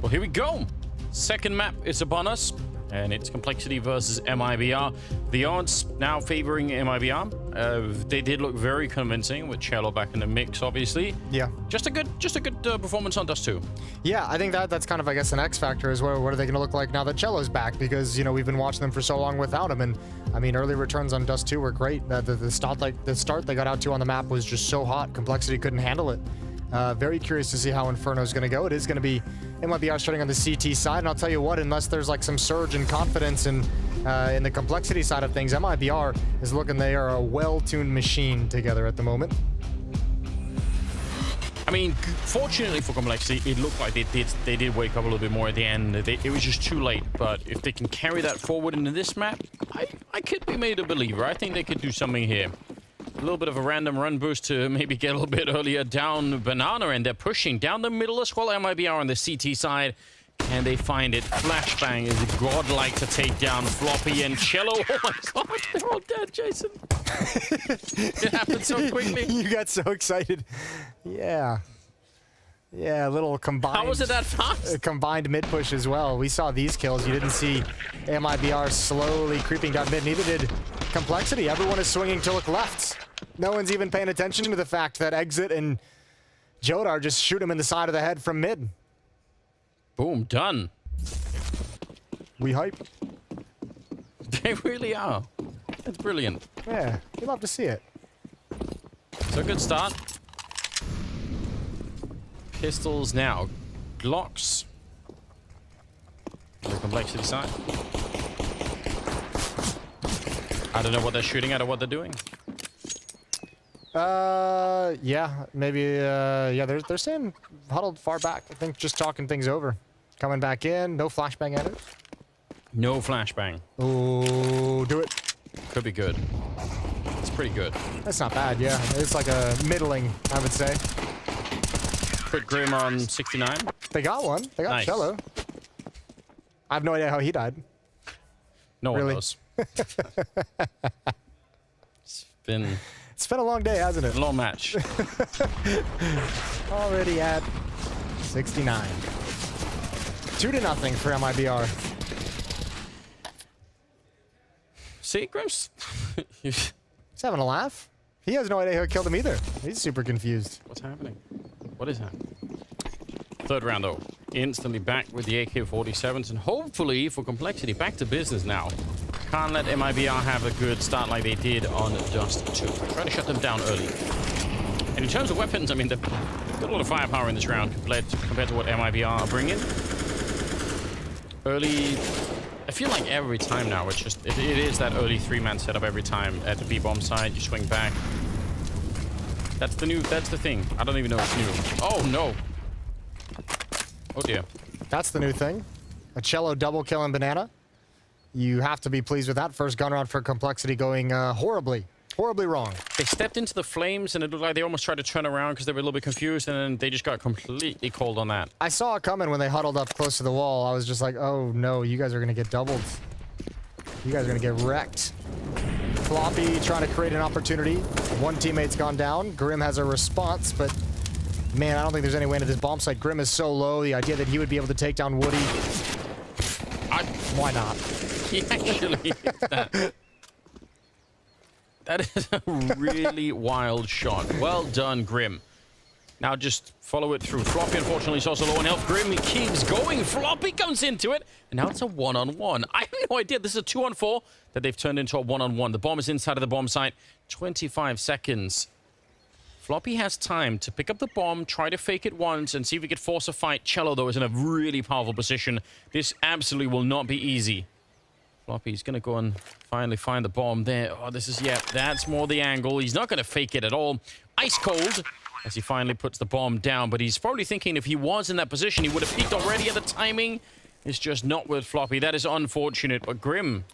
Well, here we go. Second map is upon us, and it's Complexity versus MIBR. The odds now favoring MIBR. They did look very convincing with Cello back in the mix, obviously. Yeah. Just a good performance on Dust 2. Yeah, I think that's kind of, I guess, an X factor is what are they going to look like now that Cello's back? Because, you know, we've been watching them for so long without him. And, I mean, early returns on Dust 2 were great. The start they got out to on the map was just so hot. Complexity couldn't handle it. Very curious to see how Inferno's going to go. It is going to be MIBR starting on the CT side, and I'll tell you what, unless there's like some surge in confidence in the Complexity side of things, MIBR is looking, they are a well-tuned machine together at the moment. I mean, fortunately for Complexity, it looked like they did wake up a little bit more at the end. It was just too late, but if they can carry that forward into this map, I could be made a believer. I think they could do something here. A little bit of a random run boost to maybe get a little bit earlier down Banana, and they're pushing down the middle as well. MIBR on the CT side. Can they find it? Flashbang is godlike to take down Floppy and Cello. Oh my god, they're all dead, Jason. It happened so quickly. You got so excited. Yeah. Yeah, a little combined. How was it that fast? Combined mid push as well. We saw these kills. You didn't see MIBR slowly creeping down mid. Neither did Complexity. Everyone is swinging to look left. No one's even paying attention to the fact that Exit and Jodar just shoot him in the side of the head from mid. Boom, done. We hype. They really are. That's brilliant. Yeah, we love to see it. So good start. Pistols now. Glocks. The Complexity side. I don't know what they're shooting at or what they're doing. Yeah, maybe, yeah, they're staying huddled far back. I think just talking things over. Coming back in, no flashbang at it. No flashbang. Oh, do it. Could be good. It's pretty good. That's not bad, yeah. It's like a middling, I would say. Put Grim on 69. They got one. They got Nice. Cello. I have no idea how he died. No Really? one knows. It's been a long day, hasn't it? Long match. Already at 69. 2-0 for MIBR. See, Grim's... He's having a laugh. He has no idea who killed him either. He's super confused. What's happening? What is happening? Third round, though. Instantly back with the AK-47s, and hopefully, for Complexity, back to business now. Can't let MIBR have a good start like they did on Dust 2. Try to shut them down early. And in terms of weapons, I mean, they've got a lot of firepower in this round compared to what MIBR are bringing. Early... I feel like every time now, it's just... It is that early three-man setup every time. At the B-bomb side, you swing back. That's the new... That's the thing. I don't even know it's new. Oh, no. Oh, dear. That's the new thing. A Cello double kill in Banana. You have to be pleased with that. First gun round for Complexity going horribly wrong. They stepped into the flames, and it looked like they almost tried to turn around because they were a little bit confused, and then they just got completely cold on that. I saw it coming when they huddled up close to the wall. I was just like, oh no, you guys are going to get doubled. You guys are going to get wrecked. Floppy trying to create an opportunity. One teammate's gone down. Grim has a response, but man, I don't think there's any way into this bomb site. Grim is so low. The idea that he would be able to take down Woody. Why not? He actually hit that. That is a really wild shot. Well done, Grim. Now just follow it through. Floppy, unfortunately, is also low on health. Grim keeps going. Floppy comes into it. And now it's a one-on-one. I have no idea. This is a 2-on-4 that they've turned into a one-on-one. The bomb is inside of the bomb site. 25 seconds. Floppy has time to pick up the bomb, try to fake it once, and see if he could force a fight. Cello, though, is in a really powerful position. This absolutely will not be easy. Floppy's going to go and finally find the bomb there. Oh, this is, yeah, that's more the angle. He's not going to fake it at all. Ice cold as he finally puts the bomb down. But he's probably thinking if he was in that position, he would have peeked already, and the timing is just not with Floppy. That is unfortunate. But Grim,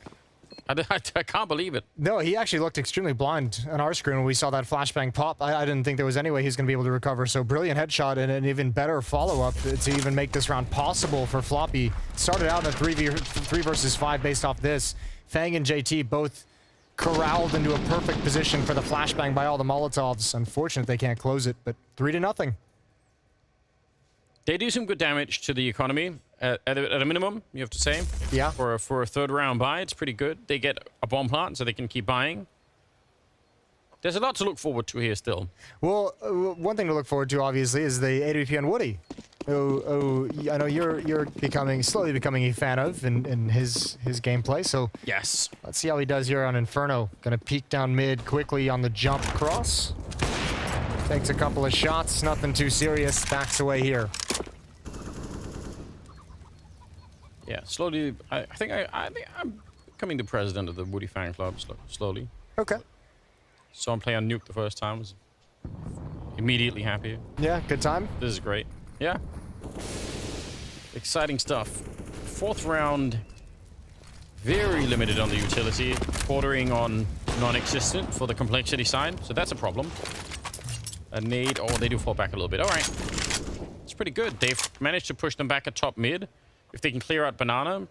I can't believe it. No, he actually looked extremely blind on our screen when we saw that flashbang pop. I didn't think there was any way he was going to be able to recover. So brilliant headshot and an even better follow-up to even make this round possible for Floppy. Started out in a 3 versus 5 based off this. Fang and JT both corralled into a perfect position for the flashbang by all the Molotovs. Unfortunate they can't close it, but 3-0. They do some good damage to the economy at a minimum, you have to say. Yeah. For a third round buy, it's pretty good. They get a bomb plant, so they can keep buying. There's a lot to look forward to here still. Well, one thing to look forward to, obviously, is the AWP on Woody, who I know you're slowly becoming a fan of in his gameplay. So yes, let's see how he does here on Inferno. Gonna peek down mid quickly on the jump cross. Takes a couple of shots, nothing too serious. Backs away here. Yeah, slowly. I think I'm becoming the president of the Woody fan club slowly. Okay. Saw him play on Nuke the first time. Was immediately happy. Yeah, good time. This is great. Yeah. Exciting stuff. Fourth round. Very limited on the utility. Bordering on non-existent for the complexity side. So that's a problem. A nade. Oh, they do fall back a little bit. All right. It's pretty good. They've managed to push them back at top mid. If they can clear out banana,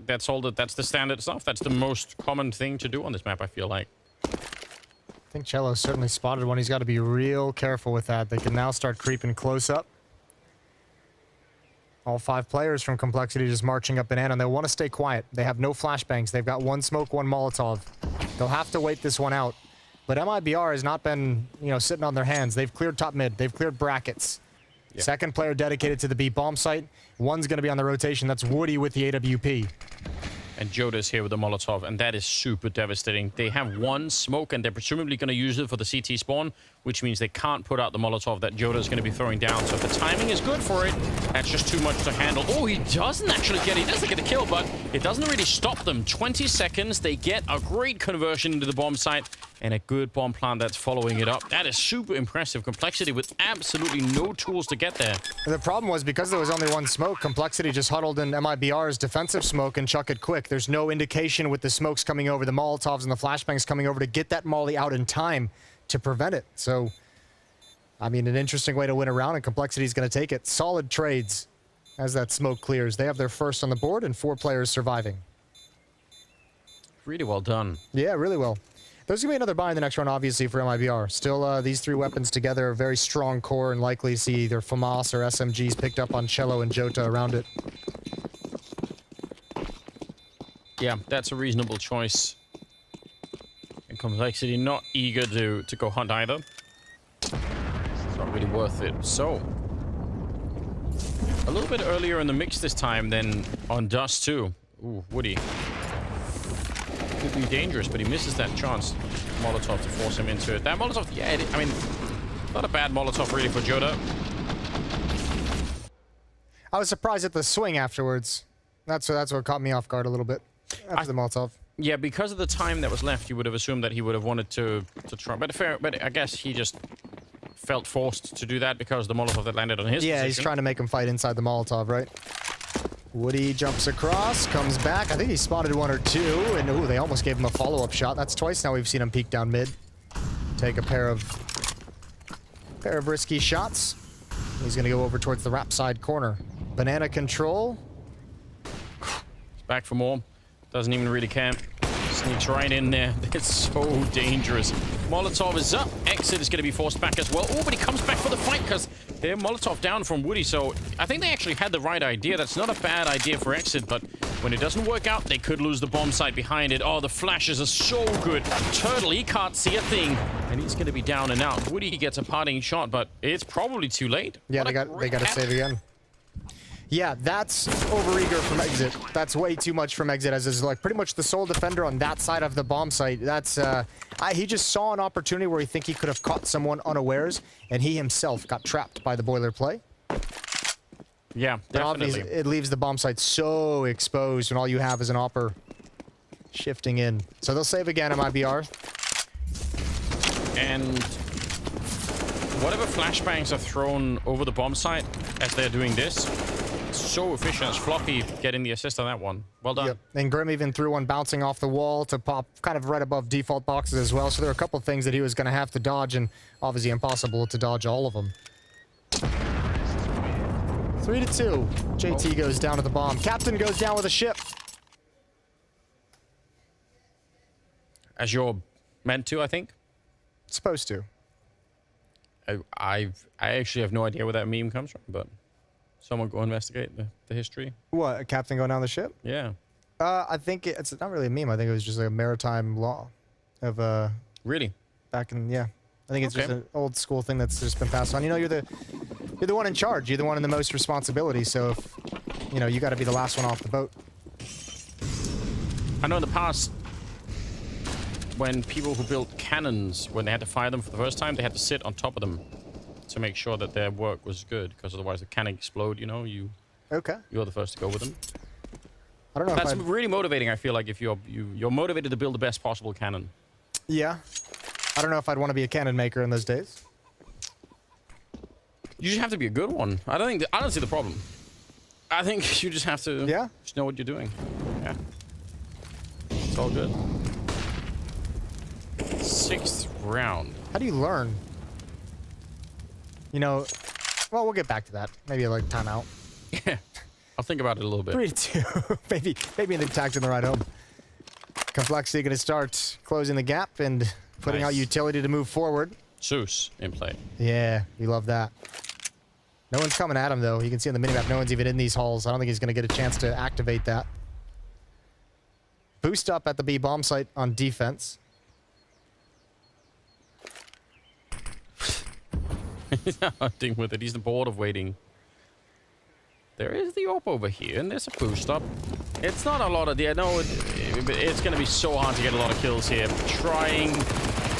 that's the standard stuff. That's the most common thing to do on this map, I feel like. I think Cello certainly spotted one. He's got to be real careful with that. They can now start creeping close up. All 5 players from Complexity just marching up banana, and they'll want to stay quiet. They have no flashbangs. They've got 1 smoke, 1 Molotov. They'll have to wait this one out. But MIBR has not been, sitting on their hands. They've cleared top mid. They've cleared brackets. Yeah. Second player dedicated to the B bomb site. One's going to be on the rotation. That's Woody with the AWP. And Joda's here with the Molotov, and that is super devastating. They have 1 smoke, and they're presumably going to use it for the CT spawn, which means they can't put out the Molotov that Joda's going to be throwing down. So if the timing is good for it, that's just too much to handle. Oh, he doesn't actually get it. He doesn't get a kill, but it doesn't really stop them. 20 seconds, they get a great conversion into the bomb site, and a good bomb plant that's following it up. That is super impressive. Complexity with absolutely no tools to get there. The problem was because there was only 1 smoke, Complexity just huddled in MIBR's defensive smoke and chuck it quick. There's no indication with the smokes coming over, the Molotovs and the flashbangs coming over to get that molly out in time to prevent it. So, I mean, an interesting way to win a round, and Complexity's going to take it. Solid trades as that smoke clears. They have their first on the board and 4 players surviving. Really well done. Yeah, really well. There's going to be another buy in the next round, obviously, for MIBR. Still, these 3 weapons together, a very strong core, and likely to see either FAMAS or SMGs picked up on Cello and Jota around it. Yeah, that's a reasonable choice. And Complexity not eager to go hunt either. It's not really worth it. So, a little bit earlier in the mix this time than on Dust 2. Ooh, Woody. Could be dangerous, but he misses that chance. Molotov to force him into it. That Molotov, yeah, I mean, not a bad Molotov really for Jota. I was surprised at the swing afterwards. That's what caught me off guard a little bit after the Molotov. Yeah, because of the time that was left, you would have assumed that he would have wanted to try. But I guess he just felt forced to do that because the Molotov that landed on his position. He's trying to make him fight inside the Molotov, right? Woody jumps across, comes back. I think he spotted 1 or 2, and ooh, they almost gave him a follow-up shot. That's twice now we've seen him peek down mid. Take a pair of risky shots. He's gonna go over towards the wrap side corner. Banana control. He's back for more. Doesn't even really camp. Sneaks right in there. It's so dangerous. Molotov is up. Exit is going to be forced back as well. Oh, but he comes back for the fight because they're Molotov down from Woody. So I think they actually had the right idea. That's not a bad idea for Exit, but when it doesn't work out, they could lose the bomb site behind it. Oh, the flashes are so good. Turtle, he can't see a thing, and he's going to be down and out. Woody gets a parting shot, but it's probably too late. Yeah, they got to save again. Yeah, that's overeager from Exit. That's way too much from Exit, as is like pretty much the sole defender on that side of the bomb site. That's he just saw an opportunity where he think he could have caught someone unawares, and he himself got trapped by the boiler play. Yeah, definitely. It leaves the bomb site so exposed when all you have is an opper shifting in. So they'll save again, MIBR. And whatever flashbangs are thrown over the bomb site as they're doing this, so efficient. As Floppy getting the assist on that one. Well done. Yep. And Grim even threw one bouncing off the wall to pop kind of right above default boxes as well. So there are a couple of things that he was going to have to dodge, and obviously impossible to dodge all of them. 3-2. JT goes down to the bomb. Captain goes down with a ship. As you're meant to, I think. Supposed to. I actually have no idea where that meme comes from, but Someone go investigate the history. What, a captain going down the ship? Yeah. I think it's not really a meme. I think it was just like a maritime law of Really? Back in, yeah. I think it's just an old school thing that's just been passed on. You know, you're the one in charge. You're the one in the most responsibility. So if, you know, you got to be the last one off the boat. I know in the past, when people who built cannons, when they had to fire them for the first time, they had to sit on top of them to make sure that their work was good, because otherwise the cannon explode. You know, you're the first to go with them. I don't know. That's really motivating. I feel like if you're motivated to build the best possible cannon. Yeah. I don't know if I'd want to be a cannon maker in those days. You just have to be a good one. I don't see the problem. I think you just have to just know what you're doing. Yeah. It's all good. 6th round. How do you learn? You know, well, we'll get back to that. Maybe like timeout. Yeah. I'll think about it a little bit. 3-2. maybe an attack in the ride home. Complexity going to start closing the gap and putting out utility to move forward. CEST in play. Yeah, we love that. No one's coming at him, though. You can see on the minimap, no one's even in these halls. I don't think he's going to get a chance to activate that. Boost up at the B bomb site on defense. He's not hunting with it. He's bored of waiting. There is the AWP over here, and there's a boost up. It's not a lot of... I know it's going to be so hard to get a lot of kills here.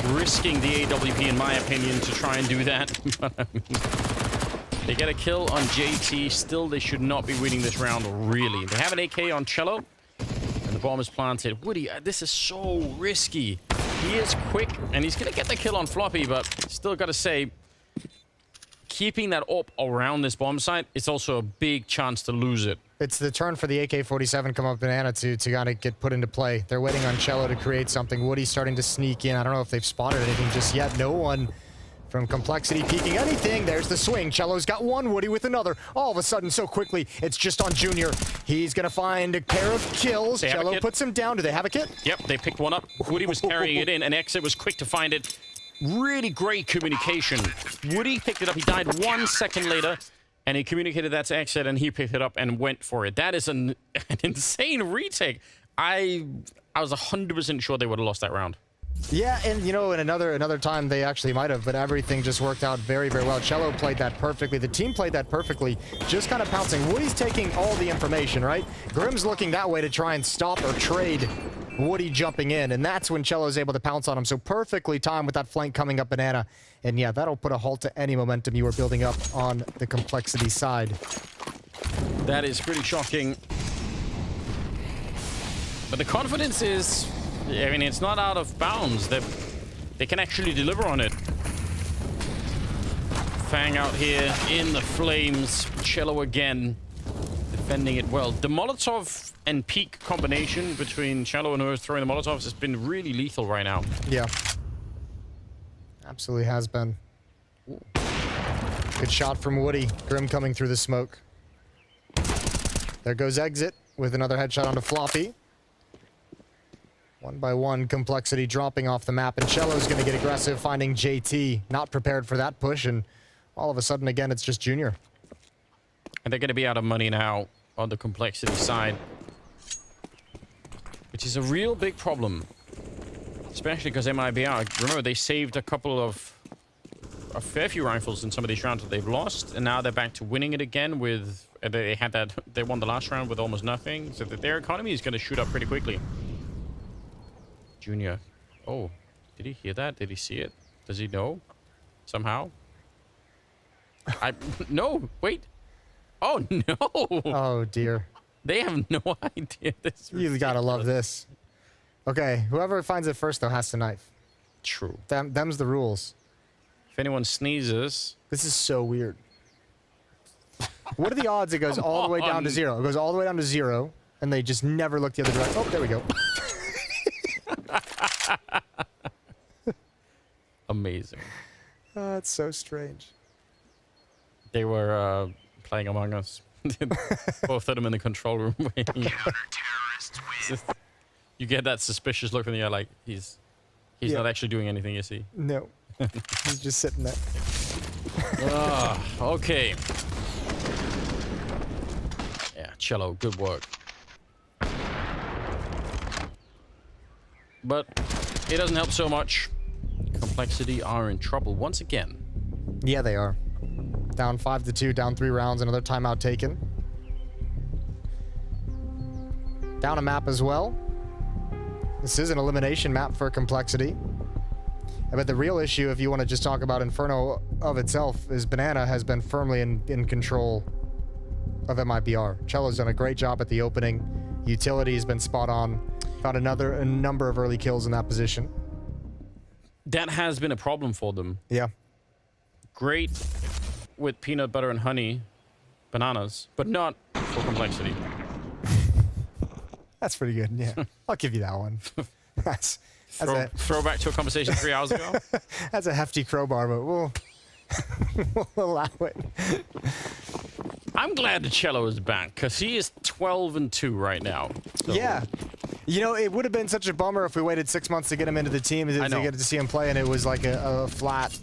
Risking the AWP, in my opinion, to try and do that. But, I mean, they get a kill on JT. Still, they should not be winning this round, really. They have an AK on Cello, and the bomb is planted. Woody, this is so risky. He is quick, and he's going to get the kill on Floppy, but still got to say, keeping that up around this bomb site, it's also a big chance to lose it. It's the turn for the AK-47 come up banana to kind of get put into play. They're waiting on Cello to create something. Woody's starting to sneak in. I don't know if they've spotted anything just yet. No one from Complexity peeking anything. There's the swing. Cello's got one, Woody with another. All of a sudden, so quickly, it's just on Junior. He's going to find a pair of kills. Cello puts him down. Do they have a kit? Yep, they picked one up. Woody was carrying it in, and Exit was quick to find it. Really great communication. Woody picked it up. He died 1 second later, and he communicated that to Exit, and he picked it up and went for it. That is an insane retake. I was 100% sure they would have lost that round. Yeah, and you know, in another time they actually might have, but everything just worked out very, very well. Cello played that perfectly. The team played that perfectly, just kind of pouncing. Woody's taking all the information, right? Grim's looking that way to try and stop or trade Woody jumping in, and that's when Cello's able to pounce on him. So perfectly timed with that flank coming up banana. And yeah, that'll put a halt to any momentum you were building up on the Complexity side. That is pretty shocking. But the confidence is, I mean, it's not out of bounds. They can actually deliver on it. Fang out here in the flames. Cello again, defending it well. The Molotov and peak combination between Cello and Earth throwing the Molotovs has been really lethal right now. Yeah. Absolutely has been. Good shot from Woody. Grim coming through the smoke. There goes Exit with another headshot onto Floppy. One by one, Complexity dropping off the map, and Cello's going to get aggressive, finding JT. Not prepared for that push, and all of a sudden, again, it's just Junior. And they're going to be out of money now on the Complexity side, which is a real big problem. Especially because MIBR, remember, they saved a fair few rifles in some of these rounds that they've lost, and now they're back to winning it again with... They won the last round with almost nothing, so that their economy is going to shoot up pretty quickly. Junior. Oh, did he hear that? Did he see it? Does he know? Somehow? No, wait. Oh, no. Oh, dear. They have no idea this. You gotta love this. Okay, whoever finds it first, though, has to knife. True. Them's the rules. If anyone sneezes... This is so weird. What are the odds it goes all the way down to 0? It goes all the way down to 0, and they just never look the other direction. Oh, there we go. Amazing. That's so strange. They were playing Among Us. Both of them in the control room waiting. You get that suspicious look from the eye, like he's not actually doing anything, is he? No. He's just sitting there. Okay. Cello, good work. But it doesn't help so much. Complexity are in trouble once again. Yeah, they are. Down 5-2, down 3 rounds, another timeout taken. Down a map as well. This is an elimination map for Complexity. But the real issue, if you want to just talk about Inferno of itself, is Banana has been firmly in control of MIBR. Cello's done a great job at the opening. Utility has been spot on. Found a number of early kills in that position. That has been a problem for them. Yeah. Great with peanut butter and honey, bananas, but not for Complexity. That's pretty good, yeah. I'll give you that one. That's a throwback to a conversation 3 hours ago. That's a hefty crowbar, but we'll allow it. I'm glad the Cello is back, because he is 12-2 right now. So. Yeah. You know, it would have been such a bummer if we waited 6 months to get him into the team to get to see him play, and it was like a flat,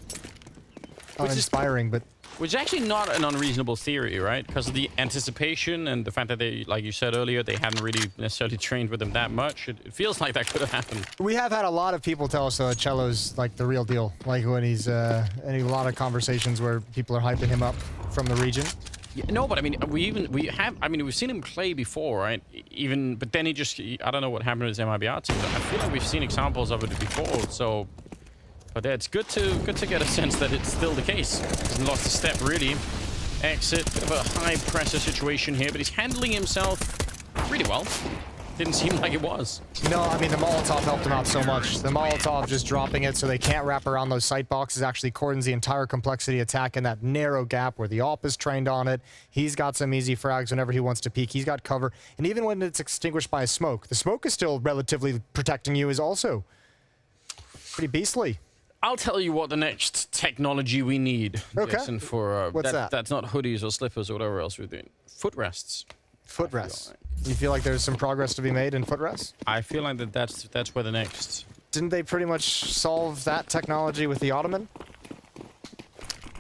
uninspiring, but... Which is actually not an unreasonable theory, right? Because of the anticipation and the fact that they, like you said earlier, they hadn't really necessarily trained with him that much. It feels like that could have happened. We have had a lot of people tell us that Cello's like the real deal. Like when he's in a lot of conversations where people are hyping him up from the region. Yeah, no, but I mean, we've seen him play before, right? But then I don't know what happened with his MIBR team. I feel like we've seen examples of it before, so... But yeah, it's good to get a sense that it's still the case. Hasn't lost a step, really. Exit, bit of a high-pressure situation here, but he's handling himself really well. Didn't seem like it was. No, I mean, the Molotov helped him out so much. The Molotov just dropping it so they can't wrap around those sight boxes actually cordons the entire Complexity attack in that narrow gap where the AWP is trained on it. He's got some easy frags whenever he wants to peek. He's got cover. And even when it's extinguished by a smoke, the smoke is still relatively protecting you is also pretty beastly. I'll tell you what the next technology we need. Okay. Jason, for what's that? That's not hoodies or slippers or whatever else we're doing. Footrests. Footrests. You feel like there's some progress to be made in footrests? I feel like that's where the next. Didn't they pretty much solve that technology with the Ottoman?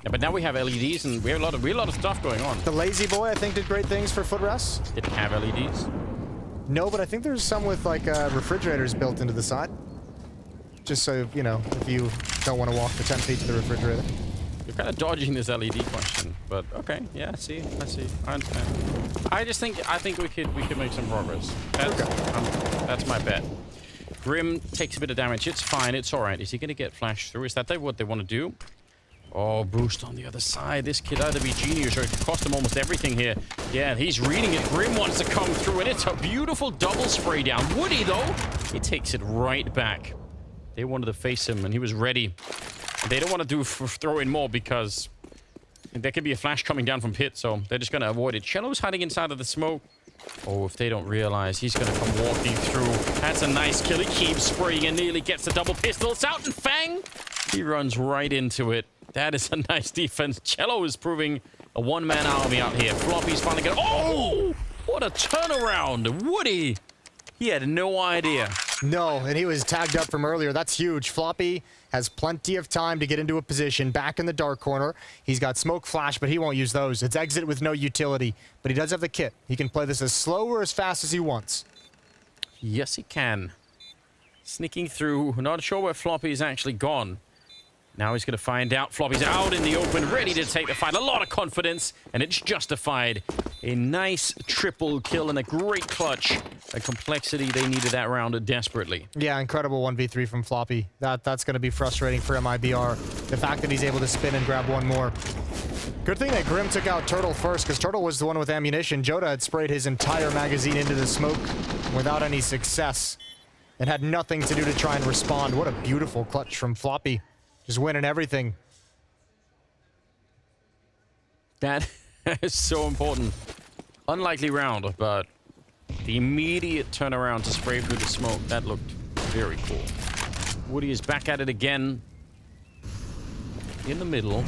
Yeah, but now we have LEDs and we have a lot of stuff going on. The Lazy Boy, I think, did great things for footrests. Did it have LEDs? No, but I think there's some with like refrigerators built into the side. Just so, you know, if you don't want to walk for 10 feet to the refrigerator. You're kind of dodging this LED question, but okay, yeah, I see, I understand. I think we could make some progress. That's my bet. Grim takes a bit of damage. It's fine. It's all right. Is he going to get flashed through? Is that what they want to do? Oh, boost on the other side. This kid either be genius or it could cost him almost everything here. Yeah, he's reading it. Grim wants to come through, and it's a beautiful double spray down. Woody, though, he takes it right back. They wanted to face him, and he was ready. They don't want to throw in more because there could be a flash coming down from pit, so they're just going to avoid it. Cello's hiding inside of the smoke. Oh, if they don't realize, he's going to come walking through. That's a nice kill. He keeps spraying and nearly gets the double pistols out, and Fang, he runs right into it. That is a nice defense. Cello is proving a one-man army out here. Floppy's finally going. Oh, what a turnaround. Woody, he had no idea. No, and he was tagged up from earlier. That's huge. Floppy has plenty of time to get into a position back in the dark corner. He's got smoke flash, but he won't use those. It's exit with no utility, but he does have the kit. He can play this as slow or as fast as he wants. Yes, he can. Sneaking through. Not sure where Floppy's actually gone. Now he's going to find out. Floppy's out in the open, ready to take the fight. A lot of confidence, and it's justified. A nice triple kill and a great clutch. A Complexity, they needed that round desperately. Yeah, incredible 1v3 from Floppy. That's going to be frustrating for MIBR. The fact that he's able to spin and grab one more. Good thing that Grim took out Turtle first, because Turtle was the one with ammunition. Joda had sprayed his entire magazine into the smoke without any success and had nothing to do to try and respond. What a beautiful clutch from Floppy. Just winning everything. That is so important. Unlikely round, but the immediate turnaround to spray through the smoke, that looked very cool. Woody is back at it again. In the middle.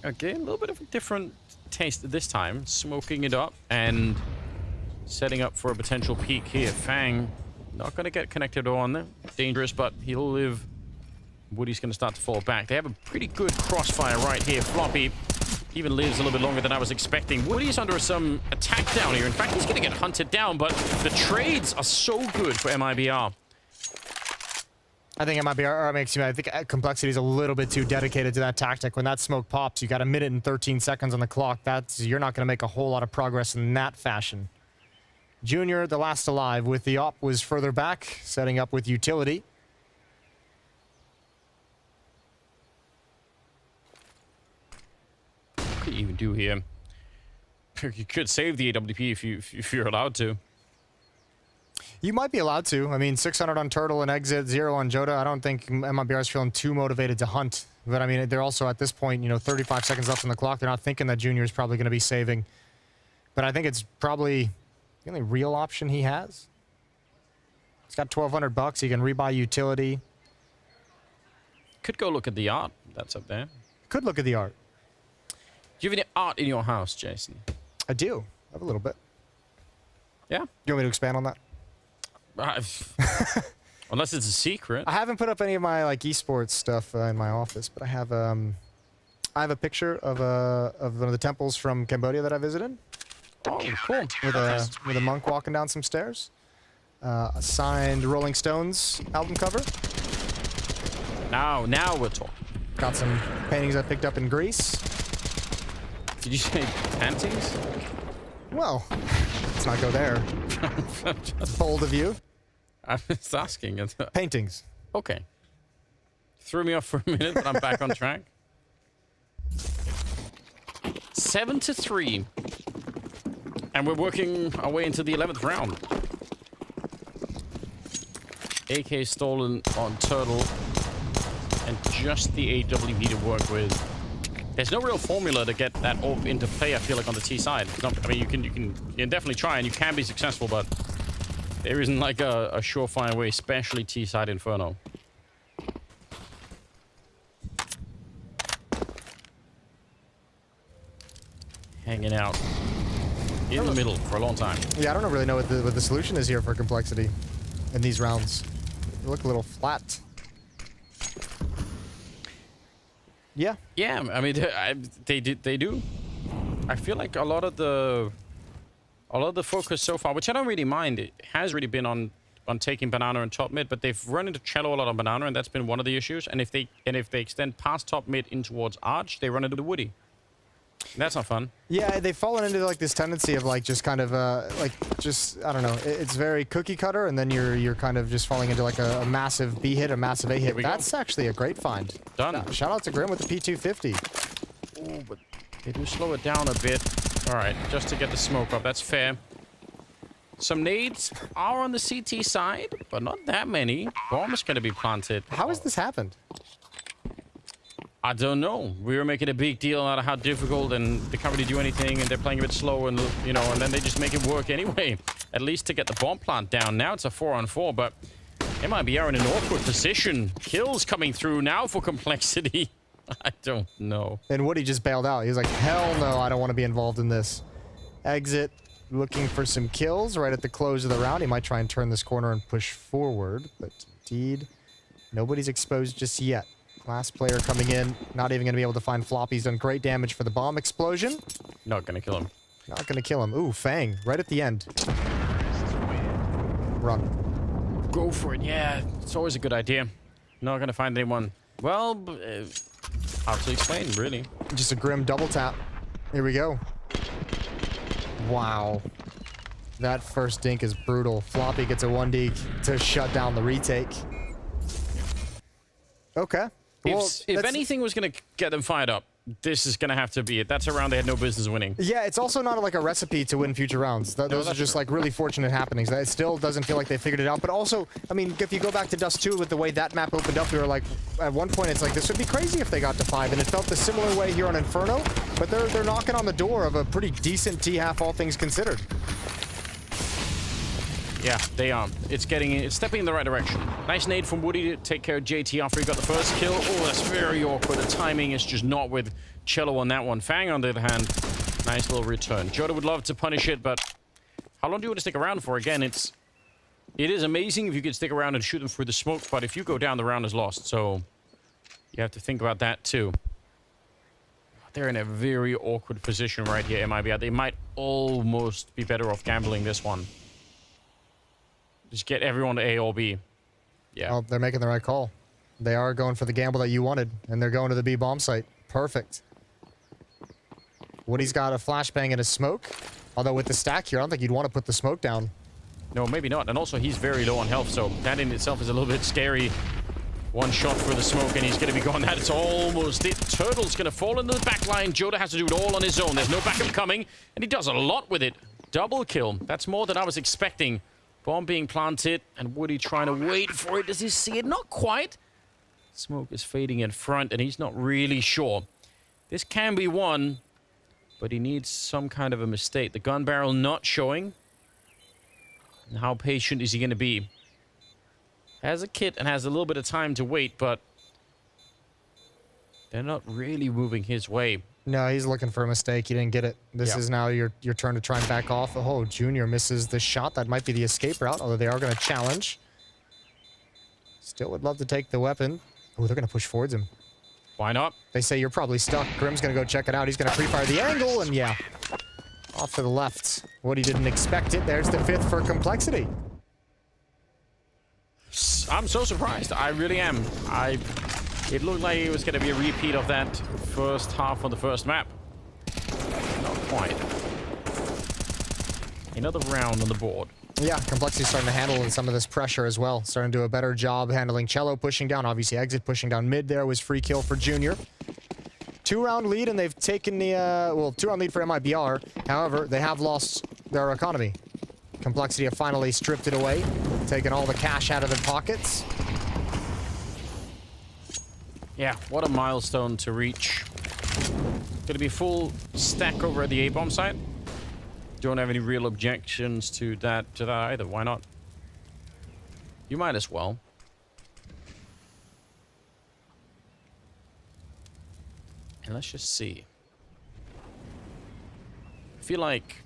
Okay, a little bit of a different taste this time. Smoking it up and setting up for a potential peek here. Fang. Not going to get connected on there. Dangerous, but he'll live. Woody's going to start to fall back. They have a pretty good crossfire right here. Floppy even lives a little bit longer than I was expecting. Woody's under some attack down here. In fact, he's going to get hunted down, but the trades are so good for MIBR. I think MIBR makes you. I think Complexity is a little bit too dedicated to that tactic. When that smoke pops, you got a minute and 13 seconds on the clock. You're not going to make a whole lot of progress in that fashion. Junior, the last alive with the op, was further back, setting up with utility. What could you even do here? You could save the AWP if you're allowed to. You might be allowed to. I mean, 600 on Turtle and exit, 0 on Joda. I don't think MIBR is feeling too motivated to hunt. But I mean, they're also at this point, you know, 35 seconds left on the clock. They're not thinking that Junior is probably going to be saving. But I think it's probably the only real option he has. He's got 1,200 bucks. He can rebuy utility. Could go look at the art that's up there. Could look at the art. Do you have any art in your house, Jason? I do. I have a little bit. Yeah? You want me to expand on that? Unless it's a secret. I haven't put up any of my like esports stuff in my office, but I have a picture of one of the temples from Cambodia that I visited. Oh, cool. With a monk walking down some stairs. A signed Rolling Stones album cover. Now we're talking. Got some paintings I picked up in Greece. Did you say paintings? Well, let's not go there. That's bold of you. I was asking. Paintings. Okay. Threw me off for a minute, but I'm back on track. 7-3. And we're working our way into the 11th round. AK stolen on Turtle. And just the AWP to work with. There's no real formula to get that AWP into play, I feel like, on the T side. I mean, you can definitely try, and you can be successful, but there isn't like a surefire way, especially T side Inferno. Hanging out in the middle for a long time. Yeah, I don't really know what the solution is here for Complexity in these rounds. They look a little flat. Yeah. Yeah, I mean, they do. I feel like a lot of the focus so far, which I don't really mind, it has really been on taking Banana and top mid, but they've run into Cello a lot on Banana, and that's been one of the issues. And if they extend past top mid in towards Arch, they run into the Woody. That's not fun. Yeah, they've fallen into like this tendency of like just kind of like just I don't know. It's very cookie cutter, and then you're kind of just falling into like a massive B hit, a massive A hit. That's actually a great find. Done. Shout out to Grim with the P250. Oh, but they do slow it down a bit. All right, just to get the smoke up. That's fair. Some nades are on the CT side, but not that many. Bomb is going to be planted. How has this happened? I don't know. We were making a big deal out of how difficult, and they can't really do anything, and they're playing a bit slow, and you know, and then they just make it work anyway. At least to get the bomb plant down. Now it's a 4-on-4, but MIBR in an awkward position. Kills coming through now for Complexity. I don't know. And Woody just bailed out. He was like, hell no, I don't want to be involved in this. Exit, looking for some kills right at the close of the round. He might try and turn this corner and push forward, but indeed, nobody's exposed just yet. Last player coming in, not even going to be able to find Floppy. He's done great damage for the bomb explosion. Not going to kill him. Not going to kill him. Ooh, Fang, right at the end. Run. Go for it, yeah. It's always a good idea. Not going to find anyone. Well, hard to explain, really. Just a Grim double tap. Here we go. Wow. That first dink is brutal. Floppy gets a 1D to shut down the retake. Okay. Well, if anything was going to get them fired up, this is going to have to be it. That's a round they had no business winning. Yeah, it's also not like a recipe to win future rounds. Those are just like really fortunate happenings. It still doesn't feel like they figured it out. But also, I mean, if you go back to Dust 2 with the way that map opened up, we were like, at one point, it's like, this would be crazy if they got to 5. And it felt the similar way here on Inferno. But they're knocking on the door of a pretty decent T-half, all things considered. Yeah, they are. It's stepping in the right direction. Nice nade from Woody to take care of JT after he got the first kill. Oh, that's very awkward. The timing is just not with Cello on that one. Fang, on the other hand, nice little return. Joda would love to punish it, but how long do you want to stick around for? Again, it is amazing if you could stick around and shoot them through the smoke, but if you go down, the round is lost. So you have to think about that too. They're in a very awkward position right here, MIBR. They might almost be better off gambling this one. Just get everyone to A or B. Yeah. Well, they're making the right call. They are going for the gamble that you wanted, and they're going to the B bomb site. Perfect. Woody's got a flashbang and a smoke. Although with the stack here, I don't think you'd want to put the smoke down. No, maybe not. And also, he's very low on health, so that in itself is a little bit scary. One shot for the smoke, and he's going to be gone. That is almost it. Turtle's going to fall into the back line. Joda has to do it all on his own. There's no backup coming, and he does a lot with it. Double kill. That's more than I was expecting. Bomb being planted, and Woody trying to wait for it. Does he see it? Not quite. Smoke is fading in front, and he's not really sure. This can be won, but he needs some kind of a mistake. The gun barrel not showing. And how patient is he going to be? Has a kit and has a little bit of time to wait, but they're not really moving his way. No, he's looking for a mistake. He didn't get it. This is now your turn to try and back off. Oh, Junior misses the shot. That might be the escape route, although they are going to challenge. Still would love to take the weapon. Oh, they're going to push towards him. Why not? They say you're probably stuck. Grim's going to go check it out. He's going to pre-fire the angle, and yeah. Off to the left. Woody didn't expect it. There's the 5th for Complexity. I'm so surprised. I really am. It looked like it was going to be a repeat of that first half on the first map. Not quite. Another round on the board. Yeah, Complexity's starting to handle some of this pressure as well. Starting to do a better job handling Cello, pushing down. Obviously, Exit pushing down mid there was free kill for Junior. 2-round lead, and they've taken the, 2-round lead for MIBR. However, they have lost their economy. Complexity have finally stripped it away, taken all the cash out of their pockets. Yeah, what a milestone to reach. Gonna be full stack over at the A-bomb site. Don't have any real objections to that either. Why not? You might as well. And let's just see. I feel like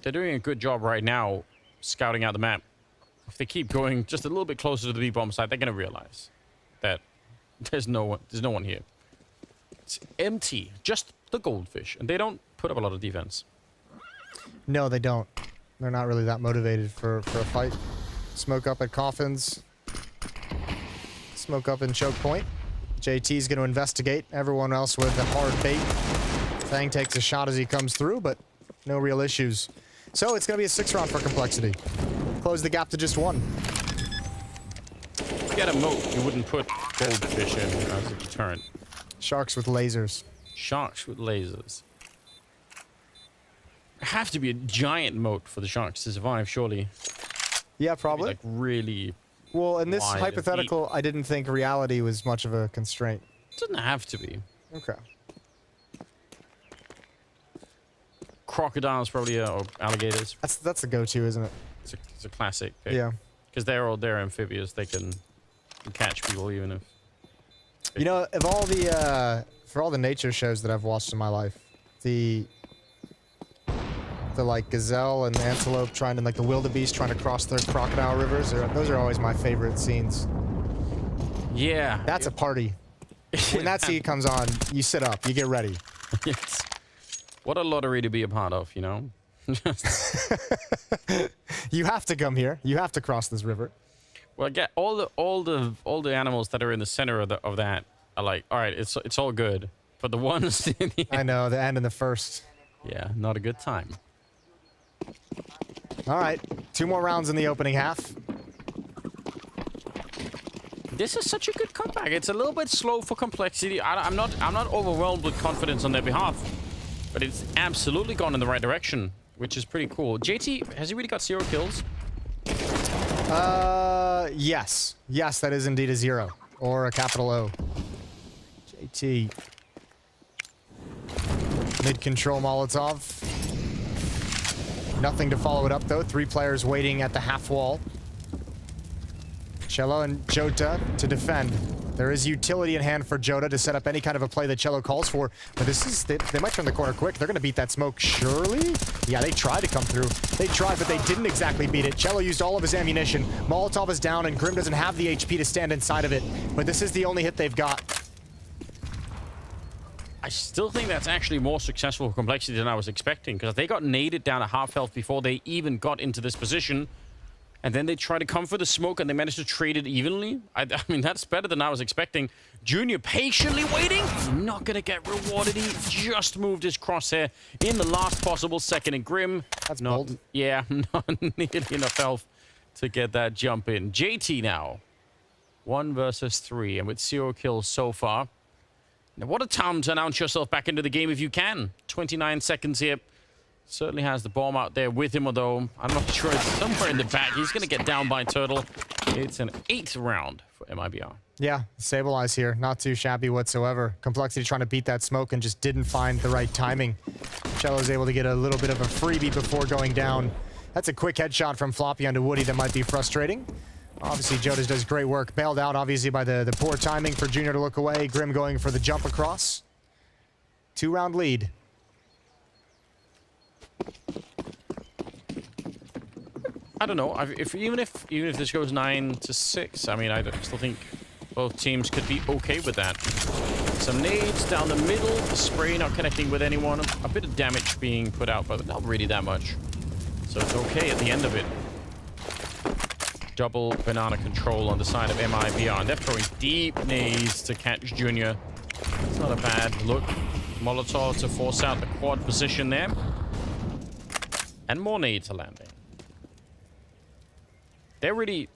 they're doing a good job right now scouting out the map. If they keep going just a little bit closer to the B-bomb site, they're gonna realize that there's no one here. It's empty, just the goldfish, and they don't put up a lot of defense. No, they don't. They're not really that motivated for a fight. Smoke up at Coffins. Smoke up in choke point. JT's going to investigate. Everyone else with a hard bait. Fang takes a shot as he comes through, but no real issues. So it's going to be a 6-round for Complexity. Close the gap to just 1. If you had a moat, you wouldn't put goldfish in as a deterrent. Sharks with lasers. Sharks with lasers. Have to be a giant moat for the sharks to survive, surely. Yeah, probably. Like really. Well, in this wide hypothetical, I didn't think reality was much of a constraint. It doesn't have to be. Okay. Crocodiles probably, or alligators. That's the go-to, isn't it? It's a classic pick. Yeah. Because they're amphibious. They can catch people even if. You know, of all the for all the nature shows that I've watched in my life, the like gazelle and antelope trying to, like the wildebeest trying to cross their crocodile rivers, those are always my favorite scenes. Yeah. That's a party. When that scene comes on, you sit up, you get ready. Yes. What a lottery to be a part of, you know? You have to come here. You have to cross this river. Well, get all the animals that are in the center of that are like, all right, it's all good, but the ones in the I know, the end and the first. Yeah, not a good time. All right, 2 more rounds in the opening half. This is such a good comeback. It's a little bit slow for Complexity. I'm not overwhelmed with confidence on their behalf, but it's absolutely gone in the right direction, which is pretty cool. JT, has he really got 0 kills? Yes. Yes, that is indeed a 0. Or a capital O. JT. Mid-control Molotov. Nothing to follow it up, though. 3 players waiting at the half wall. Cello and Jota to defend. There is utility in hand for Jota to set up any kind of a play that Cello calls for. But this is... They might turn the corner quick. They're going to beat that smoke, surely? Yeah, they tried to come through. They tried, but they didn't exactly beat it. Cello used all of his ammunition. Molotov is down, and Grim doesn't have the HP to stand inside of it. But this is the only hit they've got. I still think that's actually more successful for Complexity than I was expecting, because they got naded down at half health before they even got into this position. And then they tried to come for the smoke, and they managed to trade it evenly. I mean, that's better than I was expecting. Junior patiently waiting. Not going to get rewarded. He just moved his crosshair in the last possible second. And Grim... That's bold. Yeah, not nearly enough health to get that jump in. JT now. 1 versus 3, and with 0 kills so far. Now, what a time to announce yourself back into the game if you can. 29 seconds here. Certainly has the bomb out there with him, although I'm not sure it's somewhere in the back. He's going to get down by Turtle. It's an 8th round for MIBR. Yeah, stabilize here. Not too shabby whatsoever. Complexity trying to beat that smoke and just didn't find the right timing. Cello's able to get a little bit of a freebie before going down. That's a quick headshot from Floppy onto Woody that might be frustrating. Obviously, Jodas does great work. Bailed out, obviously, by the poor timing for Junior to look away. Grim going for the jump across. 2-round lead. I don't know. Even if this goes 9-6, I mean, I still think both teams could be okay with that. Some nades down the middle. The spray not connecting with anyone. A bit of damage being put out, but not really that much. So it's okay at the end of it. Double banana control on the side of MIBR. And they're throwing deep nades to catch Junior. It's not a bad look. Molotov to force out the quad position there. And more nades are landing. They're really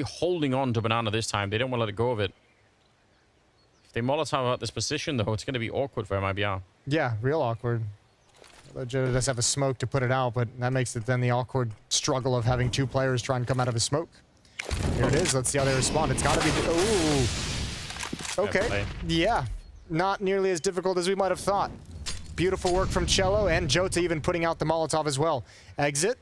holding on to banana this time. They don't want to let it go of it. If they Molotov out this position, though, it's going to be awkward for MIBR. Yeah, real awkward. Jodas does have a smoke to put it out, but that makes it then the awkward struggle of having 2 players try and come out of a smoke. Here it is. Let's see how they respond. It's got to be... Ooh. Okay. Yeah. Not nearly as difficult as we might have thought. Beautiful work from Cello and Jota even putting out the Molotov as well. Exit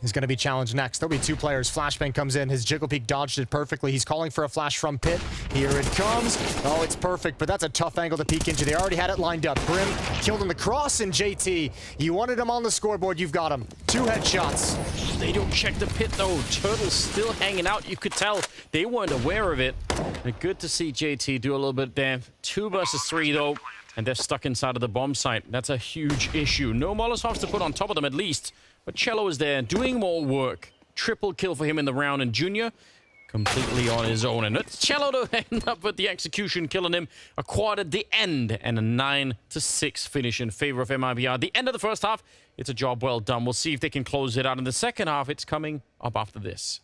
is going to be challenged next. There'll be 2 players. Flashbang comes in. His Jiggle Peek dodged it perfectly. He's calling for a flash from Pit. Here it comes. Oh, it's perfect, but that's a tough angle to peek into. They already had it lined up. Grim killed him the cross, and JT, you wanted him on the scoreboard. You've got him. 2 headshots. They don't check the pit, though. Turtle's still hanging out. You could tell they weren't aware of it. And good to see JT do a little bit there. 2 versus 3, though. And they're stuck inside of the bomb site. That's a huge issue. No Molotovs to put on top of them, at least. But Cello is there doing more work. Triple kill for him in the round, and Junior completely on his own. And it's Cello to end up with the execution, killing him. A quad at the end, and a 9-6 finish in favor of MIBR. The end of the first half, it's a job well done. We'll see if they can close it out in the second half. It's coming up after this.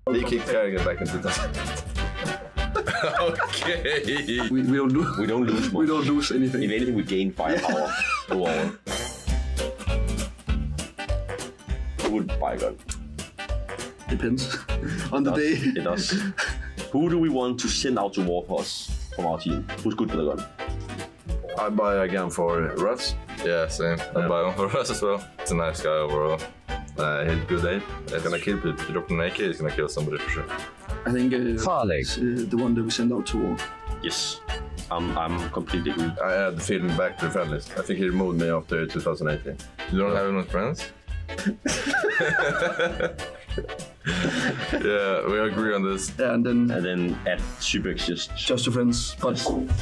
He kicked Kerrigan back into that. Okay. We don't lose. We don't lose much. We don't lose anything. If anything, we gain firepower. Overall. Who would buy a gun? Depends on the day. It does. Who do we want to send out to war for us from our team? Who's good with a gun? I buy a gun for Russ. Yeah, same. I buy one for Russ as well. It's a nice guy overall. He had good aim. He's gonna kill people. If you drop an AK, he's gonna kill somebody for sure. I think the one that we send out to war. Yes, I'm completely agree. I had the feeling back to the friend list. I think he removed me after 2018. You don't have any friends? Yeah, we agree on this. Yeah, and then add Subex just to friends. But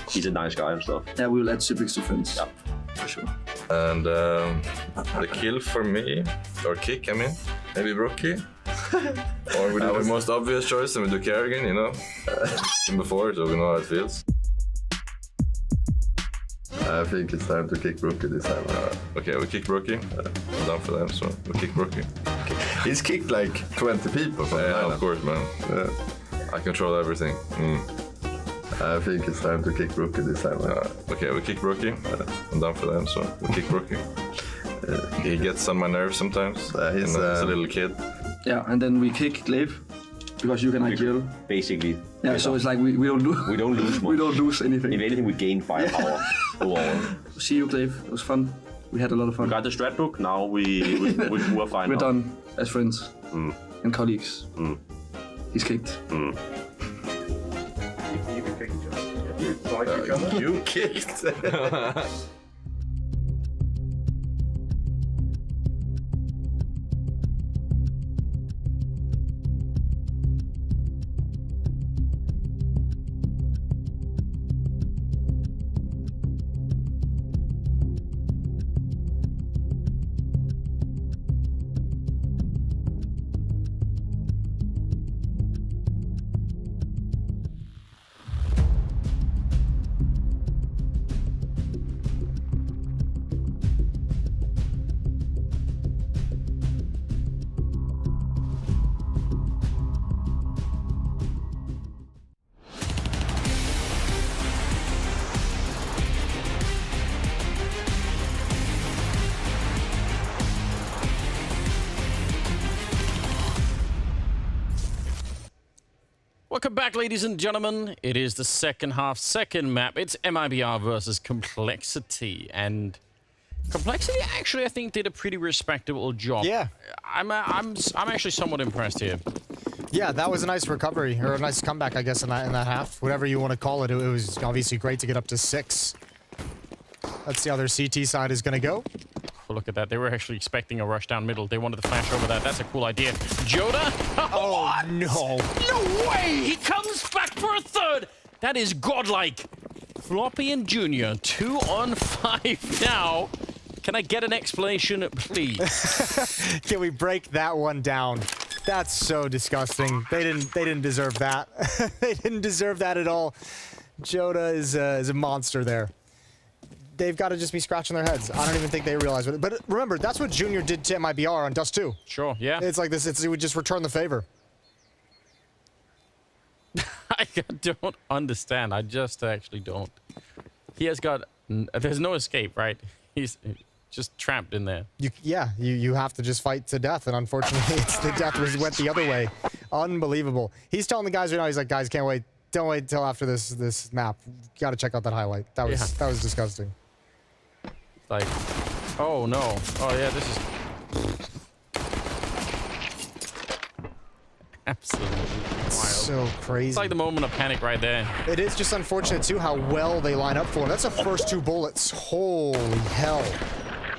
he's a nice guy and stuff. Yeah, we will add Subex to friends. Yeah, for sure. And the kill for me, or kick, I mean, maybe Brookie. Or we do the most obvious choice and we do Kerrigan, you know. Before, so we know how it feels. I think it's time to kick Brookie this time. Okay, we kick Brookie. I'm down for them, so we kick Brookie. He's kicked like 20 people from the lineup. Of course, man. Yeah. I control everything. I think it's time to kick Brookie this time. Okay, we kick Brookie. I'm down for them, so we kick Brookie. He gets on my nerves sometimes. He's a little kid. Yeah, and then we kick Glaive. Because you cannot kill. Basically. Yeah, so it's like we don't lose. We don't lose much. We don't lose anything. If anything, we gain firepower. See you, Glaive. It was fun. We had a lot of fun. We got the strat book. Now we're fine. We're done as friends and colleagues. He's kicked. You kicked. Welcome back, ladies and gentlemen. It is the second half, second map. It's MIBR versus Complexity, and Complexity actually, I think, did a pretty respectable job. Yeah, I'm actually somewhat impressed here. Yeah, that was a nice recovery, or a nice comeback, I guess, in that half. Whatever you want to call it, it was obviously great to get up to 6. Let's see how their CT side is going to go. Oh, look at that. They were actually expecting a rush down middle. They wanted to flash over that. That's a cool idea. Joda? Oh, no. No way! He comes back for a third! That is godlike. Floppy and Junior, 2 on 5 now. Can I get an explanation, please? Can we break that one down? That's so disgusting. They didn't deserve that. They didn't deserve that at all. Joda is a monster there. They've got to just be scratching their heads. I don't even think they realize it. But remember, that's what Junior did to MIBR on Dust 2. Sure, yeah. It's like this. He would just return the favor. I don't understand. I just actually don't. He has got... There's no escape, right? He's just trapped in there. You have to just fight to death, and unfortunately, the death went the other way. Unbelievable. He's telling the guys right now, he's like, guys, can't wait. Don't wait till after this map. Got to check out that highlight. That was disgusting. Like, oh no. Oh yeah, this is absolutely wild. So crazy. It's like the moment of panic right there. It is just unfortunate too how well they line up for him. That's the first 2 bullets. Holy hell.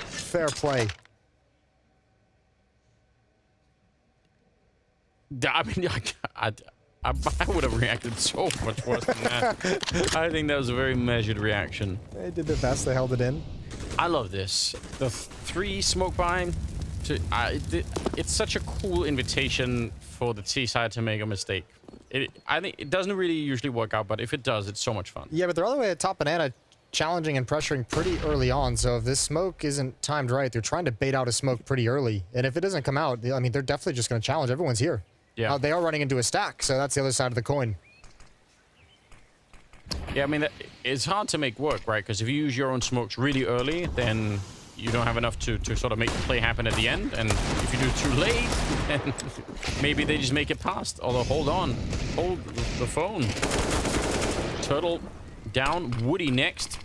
Fair play. I mean, I would have reacted so much worse than that. I think that was a very measured reaction. They did their best. They held it in. I love this. The 3 smoke buy. It's such a cool invitation for the T side to make a mistake. I think it doesn't really usually work out, but if it does, it's so much fun. Yeah, but they're all the way at top banana, challenging and pressuring pretty early on. So if this smoke isn't timed right, they're trying to bait out a smoke pretty early. And if it doesn't come out, I mean, they're definitely just going to challenge. Everyone's here. Yeah. They are running into a stack, so that's the other side of the coin. Yeah, I mean, it's hard to make work, right? Because if you use your own smokes really early, then you don't have enough to sort of make the play happen at the end. And if you do it too late, then maybe they just make it past. Although, hold on. Hold the phone. Turtle down. Woody next.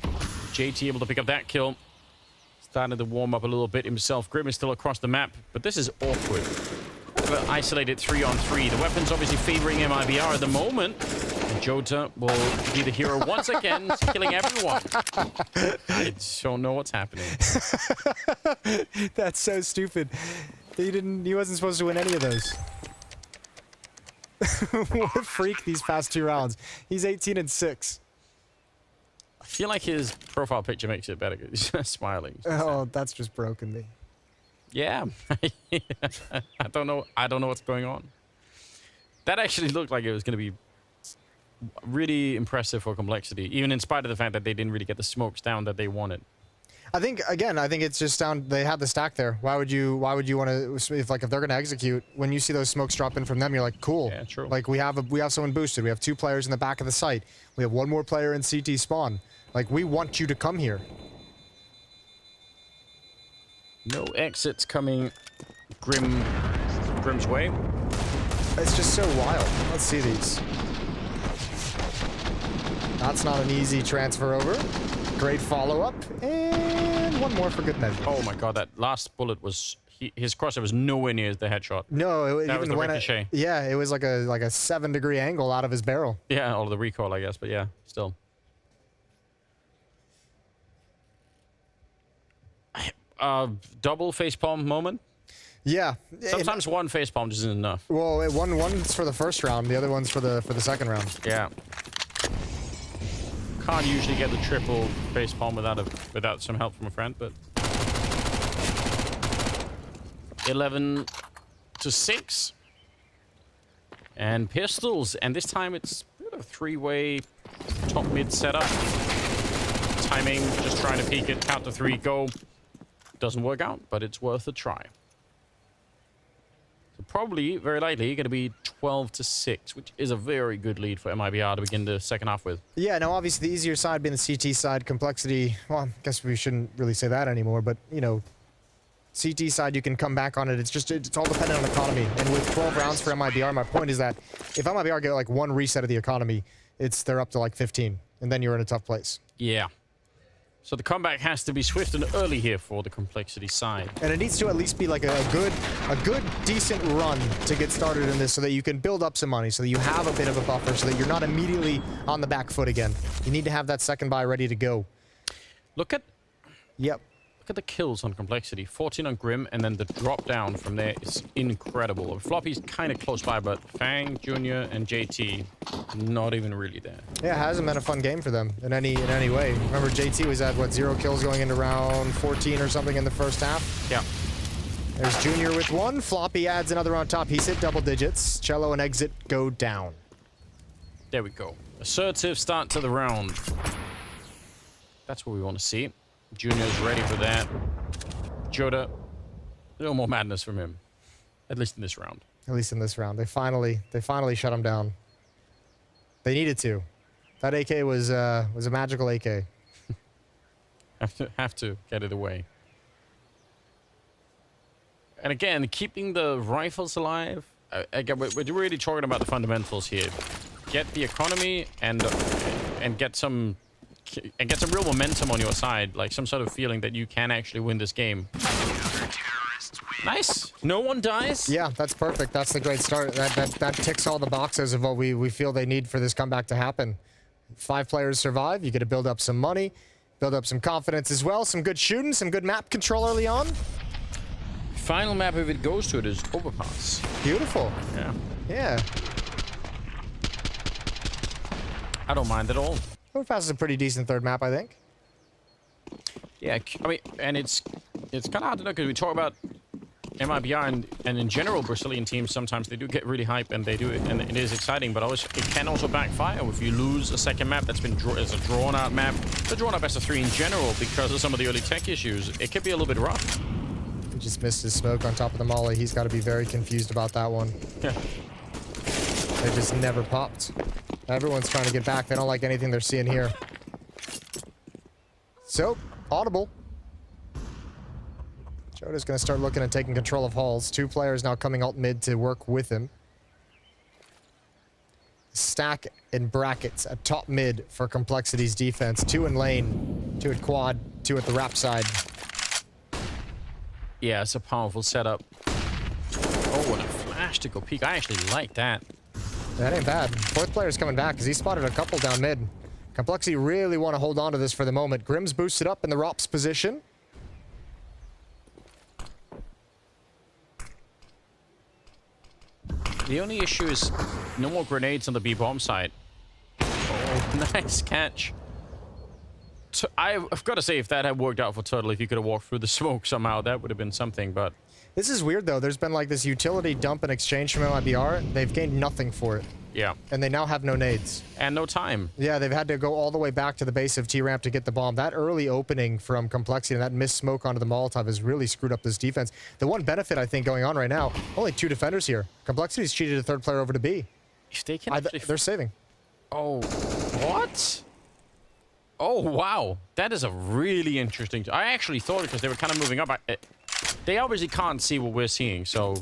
JT able to pick up that kill. Starting to warm up a little bit himself. Grim is still across the map, but this is awkward. Isolated 3-on-3. The weapon's obviously favoring MIBR at the moment. And Jota will be the hero once again, killing everyone. I don't know what's happening. That's so stupid. He wasn't supposed to win any of those. What a freak these past 2 rounds. He's 18-6. I feel like his profile picture makes it better because he's smiling. Oh, that's just broken me. Yeah. I don't know what's going on. That actually looked like it was going to be really impressive for Complexity, even in spite of the fact that they didn't really get the smokes down that they wanted. I think it's just down. They had the stack there. Why would you want to? If they're going to execute, when you see those smokes drop in from them, you're like, cool. Yeah, true. Like we have someone boosted. We have 2 players in the back of the site. We have 1 more player in CT spawn. Like we want you to come here. No exits coming Grim's way. It's just so wild. Let's see these. That's not an easy transfer over. Great follow-up. And 1 more for good measure. Oh my god, that last bullet was... his crosser was nowhere near the headshot. No, that was the ricochet. Yeah, it was like a 7-degree angle out of his barrel. Yeah, all the recoil, I guess, but yeah, still. Double facepalm moment. Yeah. Sometimes 1 facepalm just isn't enough. Well, one's for the first round, the other one's for the second round. Yeah. Can't usually get the triple facepalm without some help from a friend, but 11-6. And pistols, and this time it's a 3-way top mid setup. Timing, just trying to peek it, count to 3, go. Doesn't work out, but it's worth a try. So probably, very likely, going to be 12-6, which is a very good lead for MIBR to begin the second half with. Yeah, no, obviously the easier side being the CT side, Complexity, well, I guess we shouldn't really say that anymore, but, you know, CT side, you can come back on it. It's all dependent on economy. And with 12 rounds for MIBR, my point is that if MIBR get like one reset of the economy, they're up to like 15, and then you're in a tough place. Yeah. So the comeback has to be swift and early here for the Complexity side. And it needs to at least be like a good, decent run to get started in this so that you can build up some money, so that you have a bit of a buffer, so that you're not immediately on the back foot again. You need to have that second buy ready to go. Look at... Yep. Look at the kills on Complexity. 14 on Grim, and then the drop down from there is incredible. Floppy's kind of close by, but Fang, Junior, and JT, not even really there. Yeah, it hasn't been a fun game for them in any way. Remember, JT was at, what, 0 kills going into round 14 or something in the first half? Yeah. There's Junior with 1. Floppy adds another on top. He's hit double digits. Cello and Exit go down. There we go. Assertive start to the round. That's what we want to see. Junior's ready for that. Joda, a little more madness from him. At least in this round. At least in this round. They finally shut him down. They needed to. That AK was a magical AK. have to get it away. And again, keeping the rifles alive. Again, we're really talking about the fundamentals here. Get the economy and get some real momentum on your side, like some sort of feeling that you can actually win this game. Nice. No one dies. Yeah, that's perfect. That's the great start. That ticks all the boxes of what we feel they need for this comeback to happen. 5 players survive. You get to build up some money, build up some confidence as well. Some good shooting, some good map control early on. Final map, if it goes to it, is Overpass. Beautiful. Yeah. Yeah. I don't mind at all. Overpass is a pretty decent third map, I think. Yeah, I mean, and it's kind of hard to know because we talk about MIBR and in general Brazilian teams. Sometimes they do get really hype and they do it, and it is exciting. But always, it can also backfire if you lose a second map that's been it's a drawn-out map. The drawn-out best of 3 in general because of some of the early tech issues. It could be a little bit rough. He just missed his smoke on top of the molly. He's got to be very confused about that one. Yeah. They just never popped. Everyone's trying to get back. They don't like anything they're seeing here. So, audible. Joda's going to start looking at taking control of halls. 2 players now coming alt mid to work with him. Stack in brackets at top mid for Complexity's defense. 2 in lane, 2 at quad, 2 at the wrap side. Yeah, it's a powerful setup. Oh, and a flash to go peek. I actually like that. That ain't bad. 4th player's coming back because he spotted a couple down mid. Complexity really want to hold on to this for the moment. Grim's boosted up in the ROPS position. The only issue is no more grenades on the B-bomb side. Oh, nice catch. So I've got to say, if that had worked out for Turtle, if he could have walked through the smoke somehow, that would have been something, but... This is weird, though. There's been, like, this utility dump and exchange from MIBR. They've gained nothing for it. Yeah. And they now have no nades. And no time. Yeah, they've had to go all the way back to the base of T-Ramp to get the bomb. That early opening from Complexity and that missed smoke onto the Molotov has really screwed up this defense. The one benefit, I think, going on right now, only 2 defenders here. Complexity's cheated a 3rd player over to B. If they can they're saving. Oh, what? Oh, wow. That is a really interesting... I actually thought, because they were kind of moving up, they obviously can't see what we're seeing, so...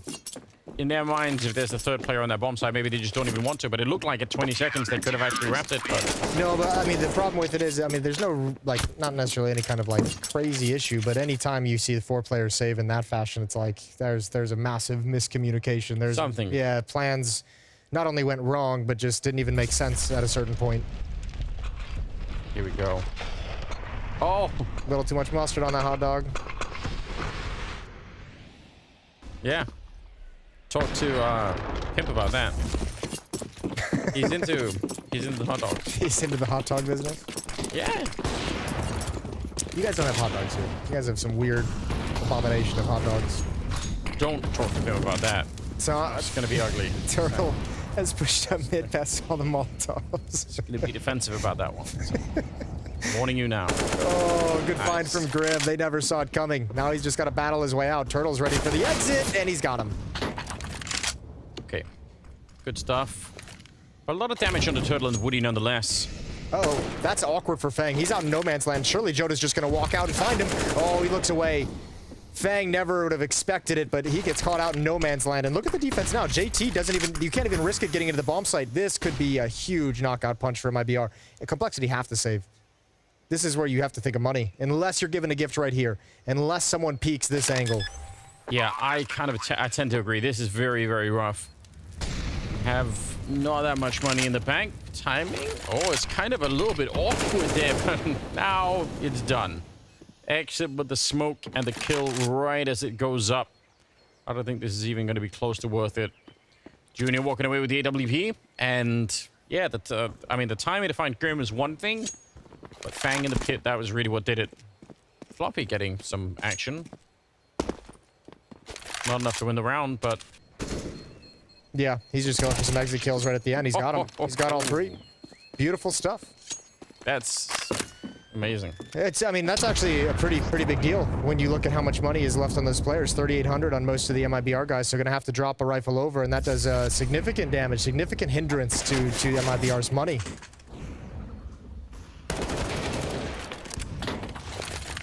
In their minds, if there's a 3rd player on that bomb side, maybe they just don't even want to. But it looked like at 20 seconds they could have actually wrapped it. But no, but I mean the problem with it is, I mean, there's no like not necessarily any kind of like crazy issue, but anytime you see the 4 players save in that fashion, it's like there's a massive miscommunication. There's something. Yeah, plans not only went wrong, but just didn't even make sense at a certain point. Here we go. Oh, a little too much mustard on that hot dog. Yeah. Talk to PIMP about that. He's into the hot dogs. He's into the hot dog business? Yeah. You guys don't have hot dogs here. You guys have some weird abomination of hot dogs. Don't talk to him about that. So it's gonna be ugly. Turtle has pushed up mid past all the Molotovs. He's gonna be defensive about that one. Warning you now. Oh, good find from Grimm. They never saw it coming. Now he's just got to battle his way out. Turtle's ready for the exit, and he's got him. Okay. Good stuff. But a lot of damage on the Turtle and Woody nonetheless. Uh-oh, that's awkward for Fang. He's out in no man's land. Surely Joda's just going to walk out and find him. Oh, he looks away. Fang never would have expected it, but he gets caught out in no man's land. And look at the defense now. JT doesn't even, you can't even risk it getting into the bomb site. This could be a huge knockout punch for MIBR. And Complexity have to save. This is where you have to think of money. Unless you're given a gift right here. Unless someone peeks this angle. Yeah, I tend to agree. This is very, very rough. Have not that much money in the bank. Timing? Oh, it's kind of a little bit awkward there, but now it's done. Exit with the smoke and the kill right as it goes up. I don't think this is even going to be close to worth it. Junior walking away with the AWP. And yeah, I mean, the timing to find Grim is one thing. But Fang in the pit, that was really what did it. Floppy getting some action. Not enough to win the round, but... Yeah, he's just going for some exit kills right at the end. He's got them. He's got all three. Beautiful stuff. That's amazing. I mean, that's actually a pretty big deal when you look at how much money is left on those players. 3,800 on most of the MIBR guys, so going to have to drop a rifle over, and that does significant damage, significant hindrance to MIBR's money.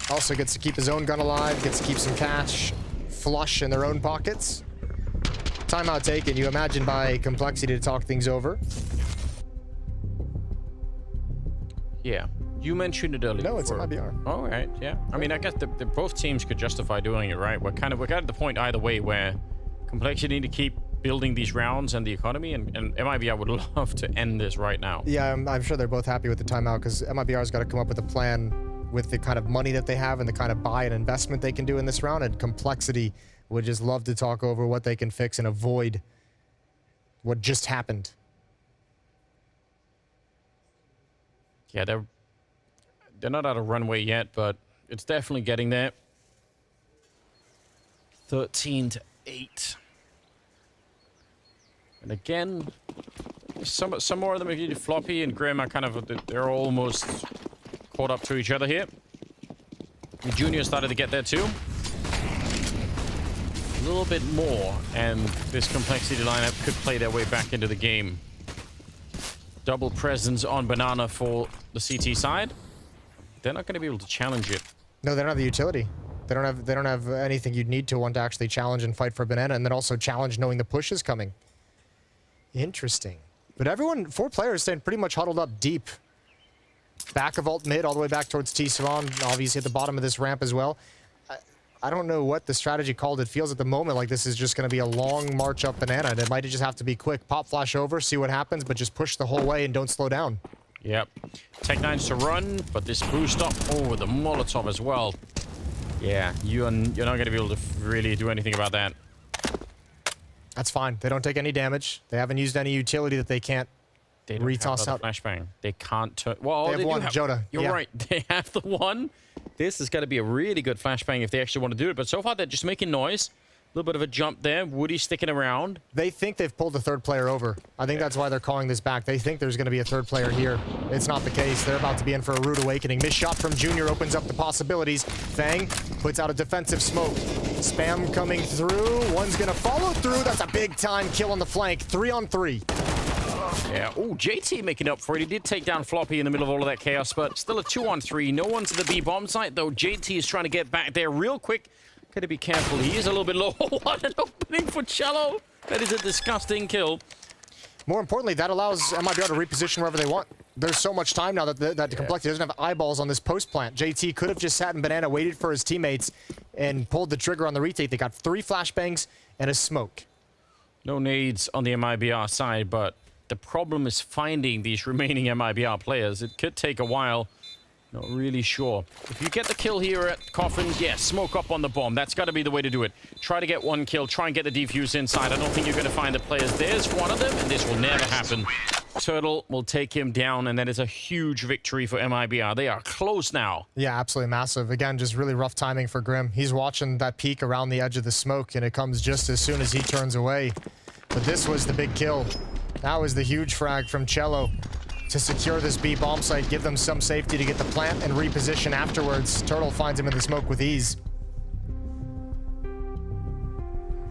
Also gets to keep his own gun alive, gets to keep some cash flush in their own pockets. Timeout taken, you imagine, by Complexity to talk things over. Yeah. You mentioned it earlier. No, it's MIBR. All right, yeah. I mean, I guess both teams could justify doing it, right? We're at the point either way where Complexity need to keep building these rounds and the economy, and MIBR would love to end this right now. Yeah, I'm sure they're both happy with the timeout, because MIBR's got to come up with a plan with the kind of money that they have and the kind of buy and investment they can do in this round, and Complexity would just love to talk over what they can fix and avoid what just happened. Yeah, they're not out of runway yet, but it's definitely getting there. 13-8. And again, some more of them are Floppy and Grim are kind of, they're almost caught up to each other here. The Junior started to get there too. A little bit more, and this Complexity lineup could play their way back into the game. Double presence on Banana for the CT side. They're not going to be able to challenge it. No, they don't have the utility. They don't have anything you'd need to want to actually challenge and fight for Banana, and then also challenge knowing the push is coming. Interesting. But everyone, 4 players staying pretty much huddled up deep. Back of alt mid, all the way back towards T-Savon, obviously at the bottom of this ramp as well. I don't know what the strategy called. It feels at the moment like this is just going to be a long march up Banana, and it might just have to be quick. Pop flash over, see what happens, but just push the whole way and don't slow down. Yep. Tech9's to run, but this boost up over the Molotov as well. Yeah, you're not going to be able to really do anything about that. That's fine. They don't take any damage. They haven't used any utility that they can't retoss out. Flashbang. They can't turn. Well, they have one, Joda. You're right. They have the one. This is going to be a really good flashbang if they actually want to do it. But so far, they're just making noise. A little bit of a jump there. Woody sticking around. They think they've pulled the third player over. I think that's why they're calling this back. They think there's going to be a third player here. It's not the case. They're about to be in for a rude awakening. Missed shot from Junior opens up the possibilities. Fang puts out a defensive smoke. Spam coming through. One's going to follow through. That's a big time kill on the flank. 3 on 3. Yeah. Oh, JT making up for it. He did take down Floppy in the middle of all of that chaos, but still a 2 on 3. No one's at the B bomb site, though. JT is trying to get back there real quick. Got to be careful. He is a little bit low. What an opening for Cello. That is a disgusting kill. More importantly, that allows MIBR to reposition wherever they want. There's so much time now that the Complexity doesn't have eyeballs on this post plant. JT could have just sat in Banana, waited for his teammates, and pulled the trigger on the retake. They got 3 flashbangs and a smoke. No nades on the MIBR side, but the problem is finding these remaining MIBR players. It could take a while. Not really sure. If you get the kill here at Coffin, yes, smoke up on the bomb. That's got to be the way to do it. Try to get one kill. Try and get the defuse inside. I don't think you're going to find the players. There's one of them, and this will never happen. Turtle will take him down, and that is a huge victory for MIBR. They are close now. Yeah, absolutely massive. Again, just really rough timing for Grim. He's watching that peek around the edge of the smoke, and it comes just as soon as he turns away. But this was the big kill. That was the huge frag from Cello to secure this B bomb site, give them some safety to get the plant and reposition afterwards. Turtle finds him in the smoke with ease.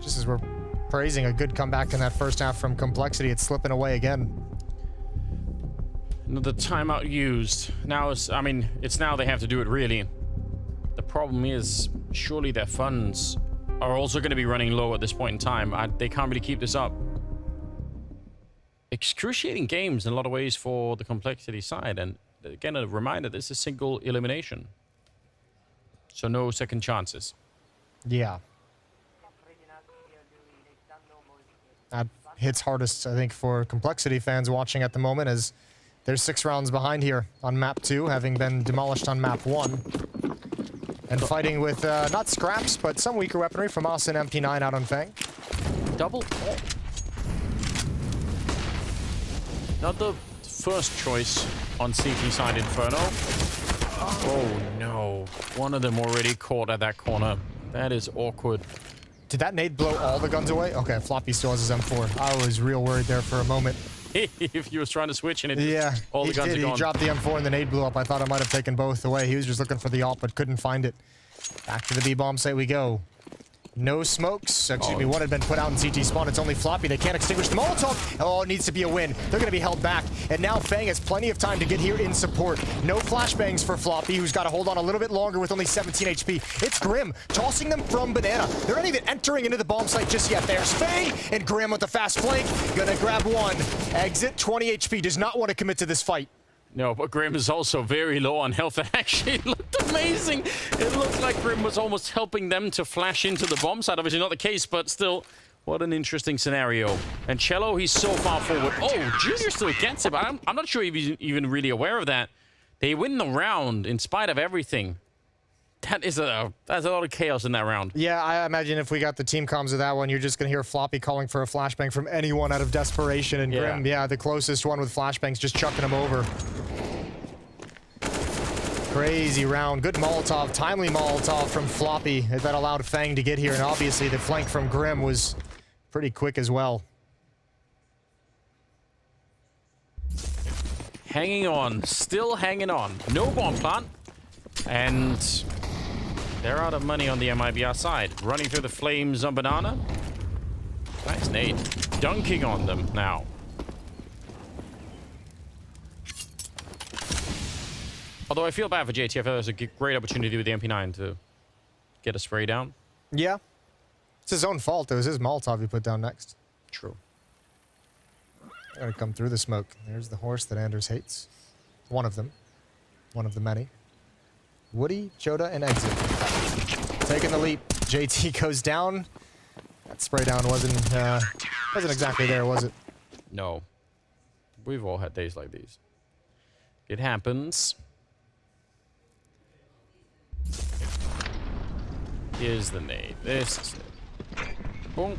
Just as we're praising a good comeback in that first half from Complexity, it's slipping away again. Another timeout used. Now it's, I mean, it's now they have to do it really. The problem is surely their funds are also going to be running low at this point in time. They can't really keep this up. Excruciating games in a lot of ways for the Complexity side. And again, a reminder, this is single elimination. So no second chances. Yeah. That hits hardest, I think, for Complexity fans watching at the moment, as they're 6 rounds behind here on map 2, having been demolished on map 1. And fighting with not scraps, but some weaker weaponry from us and MP9 out on Fang. Double pull. Not the first choice on CT side Inferno. Oh no. One of them already caught at that corner. That is awkward. Did that nade blow all the guns away? Okay, Floppy still has his M4. I was real worried there for a moment. If he was trying to switch and it all the he guns did. are gone. He dropped the M4 and the nade blew up. I thought I might have taken both away. He was just looking for the AWP but couldn't find it. Back to the B-bomb site we go. No smokes. Excuse me, one had been put out in CT spawn. It's only Floppy. They can't extinguish the Molotov. Oh, it needs to be a win. They're going to be held back. And now Fang has plenty of time to get here in support. No flashbangs for Floppy, who's got to hold on a little bit longer with only 17 HP. It's Grim tossing them from Banana. They're not even entering into the bomb site just yet. There's Fang and Grim with the fast flank. Gonna grab one. Exit, 20 HP. Does not want to commit to this fight. No, but Grim is also very low on health. It actually looked amazing. It looked like Grim was almost helping them to flash into the bomb side. Obviously not the case, but still, what an interesting scenario. And Cello, he's so far forward. Oh, Junior still gets it, but I'm not sure if he's even really aware of that. They win the round in spite of everything. That's a lot of chaos in that round. Yeah, I imagine if we got the team comms of that one, you're just going to hear Floppy calling for a flashbang from anyone out of desperation. And Grim, yeah, the closest one with flashbangs, just chucking them over. Crazy round. Good Molotov, timely Molotov from Floppy that allowed Fang to get here. And obviously the flank from Grim was pretty quick as well. Hanging on, still hanging on. No bomb plant. And they're out of money on the MIBR side. Running through the flames on Banana. Nice nade. Dunking on them now. Although I feel bad for JT. I feel there's a great opportunity with the MP9 to get a spray down. Yeah. It's his own fault. It was his Molotov he put down next. True. Gotta come through the smoke. There's the horse that Anders hates. One of them. One of the many. Woody, Joda, and Exit. Taking the leap. JT goes down. That spray down wasn't exactly there, was it? No. We've all had days like these. It happens. Here's the nade. This is it. Boom.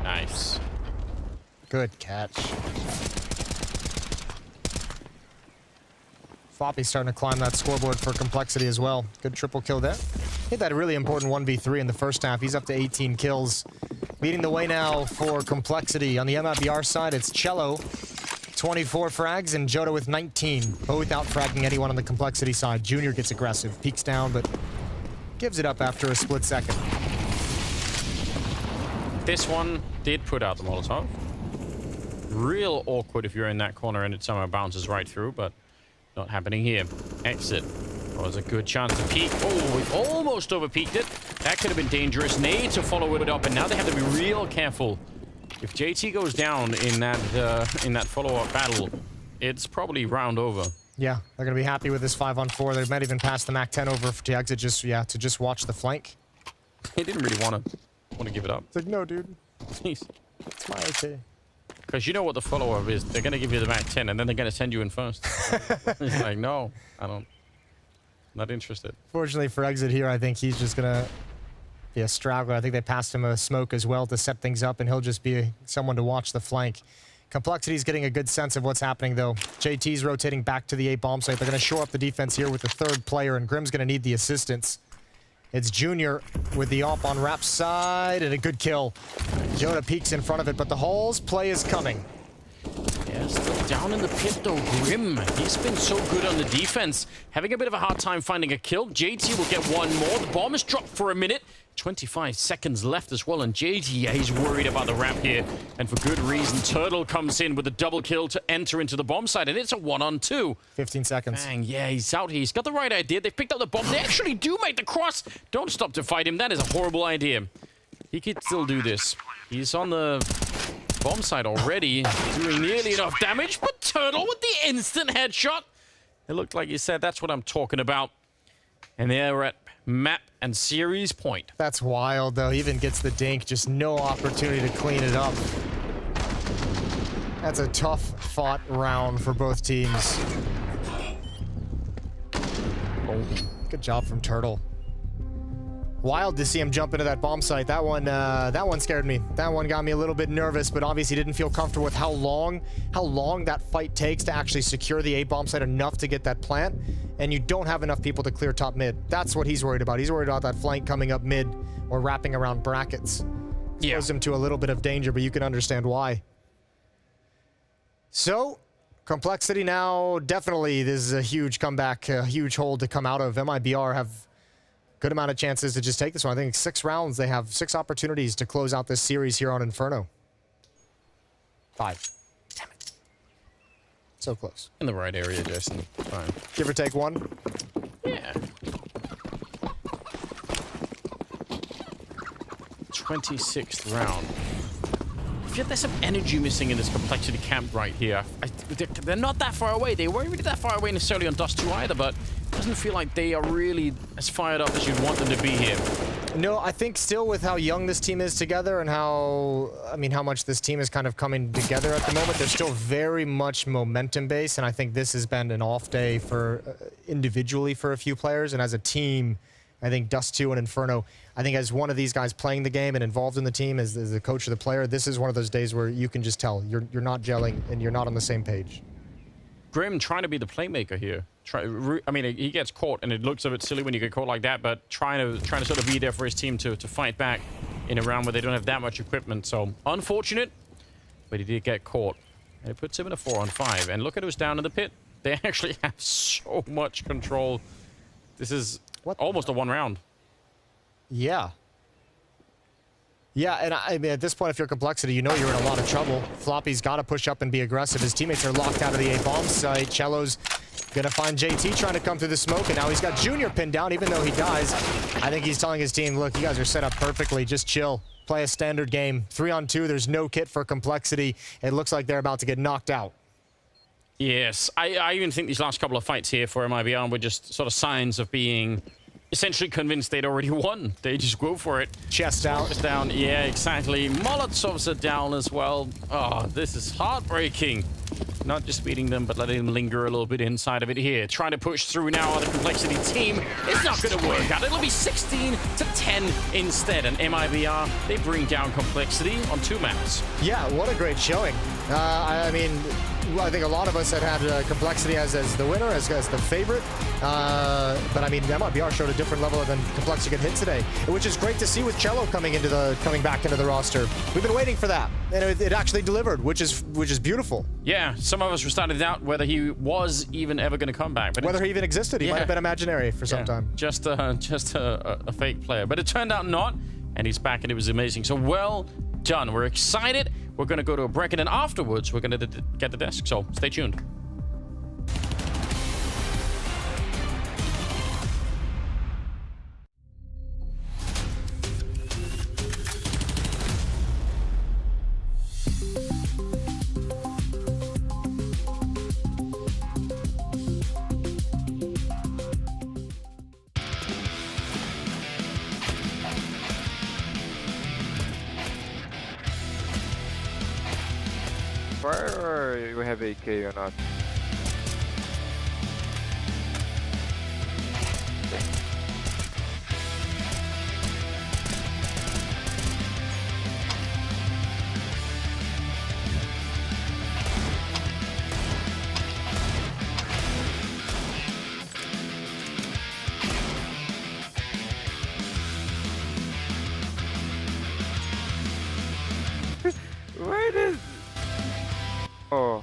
Nice. Good catch. Floppy's starting to climb that scoreboard for Complexity as well. Good triple kill there. Hit that really important 1v3 in the first half. He's up to 18 kills. Leading the way now for Complexity. On the MIBR side, it's Cello, 24 frags, and Joda with 19. Both out fragging anyone on the Complexity side. Junior gets aggressive, peeks down, but gives it up after a split second. This one did put out the Molotov. Real awkward if you're in that corner and it somehow bounces right through, but not happening here. Exit. Was a good chance to peek. Oh, we almost over-peeked it. That could have been dangerous. Need to follow it up, and now they have to be real careful. If JT goes down in that follow-up battle, it's probably round over. Yeah, they're going to be happy with this 5-on-4. They might even pass the MAC-10 over to Exit to just watch the flank. He didn't really want to give it up. It's like, no, dude. Please. It's my okay. Because you know what the follow-up is. They're going to give you the MAC-10, and then they're going to send you in first. It's like, no, I don't. Not interested. Fortunately for Exit here, I think he's just going to be a straggler. I think they passed him a smoke as well to set things up, and he'll just be someone to watch the flank. Complexity's getting a good sense of what's happening, though. JT's rotating back to the A bomb site. They're going to shore up the defense here with the third player, and Grim's going to need the assistance. It's Junior with the AWP on Rap's side, and a good kill. Joda peeks in front of it, but the Hall's play is coming. Yeah, still down in the pit, though. Grim, he's been so good on the defense. Having a bit of a hard time finding a kill. JT will get one more. The bomb is dropped for a minute. 25 seconds left as well, and JT, yeah, he's worried about the ramp here, and for good reason. Turtle comes in with a double kill to enter into the bomb site, and it's a 1-on-2. 15 seconds. Bang, yeah, he's out here. He's got the right idea. They've picked up the bomb. They actually do make the cross. Don't stop to fight him. That is a horrible idea. He could still do this. He's on the bomb site already, doing nearly enough damage, but Turtle with the instant headshot. It looked like he said, that's what I'm talking about. And they're at map and series point. That's wild, though. He even gets the dink. Just no opportunity to clean it up. That's a tough fought round for both teams. Oh, good job from Turtle. Wild to see him jump into that bomb site. That one scared me. That one got me a little bit nervous, but obviously didn't feel comfortable with how long that fight takes to actually secure the A bomb site enough to get that plant. And you don't have enough people to clear top mid. That's what he's worried about. He's worried about that flank coming up mid or wrapping around brackets. Exposed him to a little bit of danger, but you can understand why. So, Complexity now, definitely this is a huge comeback, a huge hole to come out of. MIBR have good amount of chances to just take this one. I think 6 rounds, they have 6 opportunities to close out this series here on Inferno. 5. Damn it. So close. In the right area, Jason. Fine. Give or take 1? Yeah. 26th round. I feel there's some energy missing in this Complexity camp right here. They're not that far away. They weren't really that far away necessarily on Dust 2 either, but it doesn't feel like they are really as fired up as you'd want them to be here. No, I think still with how young this team is together and how much this team is kind of coming together at the moment, they're still very much momentum based, and I think this has been an off day for individually for a few players, and as a team, I think Dust 2 and Inferno, I think as one of these guys playing the game and involved in the team as the coach of the player, this is one of those days where you can just tell you're not gelling and you're not on the same page. Grim trying to be the playmaker here. I mean, he gets caught, and it looks a bit silly when you get caught like that, but trying to sort of be there for his team to fight back in a round where they don't have that much equipment. So, unfortunate, but he did get caught. And it puts him in a 4-on-5. And look at who's down in the pit. They actually have so much control. This is almost a 1 round. Yeah. Yeah, and I mean, at this point, if you're Complexity, you know you're in a lot of trouble. Floppy's got to push up and be aggressive. His teammates are locked out of the A-bomb site. Cello's gonna find JT trying to come through the smoke, and now he's got Junior pinned down, even though he dies. I think he's telling his team, look, you guys are set up perfectly. Just chill. Play a standard game. 3-on-2, there's no kit for Complexity. It looks like they're about to get knocked out. Yes, I even think these last couple of fights here for MIBR were just sort of signs of being essentially convinced they'd already won. They just go for it. Chest out. Chest down, yeah, exactly. Molotovs are down as well. Oh, this is heartbreaking. Not just beating them, but letting them linger a little bit inside of it here. Trying to push through now on the Complexity team. It's not going to work out. It'll be 16-10 instead. And MIBR, they bring down Complexity on 2 maps. Yeah, what a great showing. I mean, I think a lot of us had Complexity as the winner, as the favorite. But I mean, MIBR showed a different level than Complexity could hit today, which is great to see with Cello coming back into the roster. We've been waiting for that, and it actually delivered, which is beautiful. Yeah, some of us were starting to doubt whether he was even ever going to come back, but whether he even existed. He might have been imaginary for some time. Just a fake player, but it turned out not, and he's back, and it was amazing. So well done. We're excited. We're going to go to a break, and then afterwards we're going to get the desk. So stay tuned. Or we have AK or not? Where is? Oh.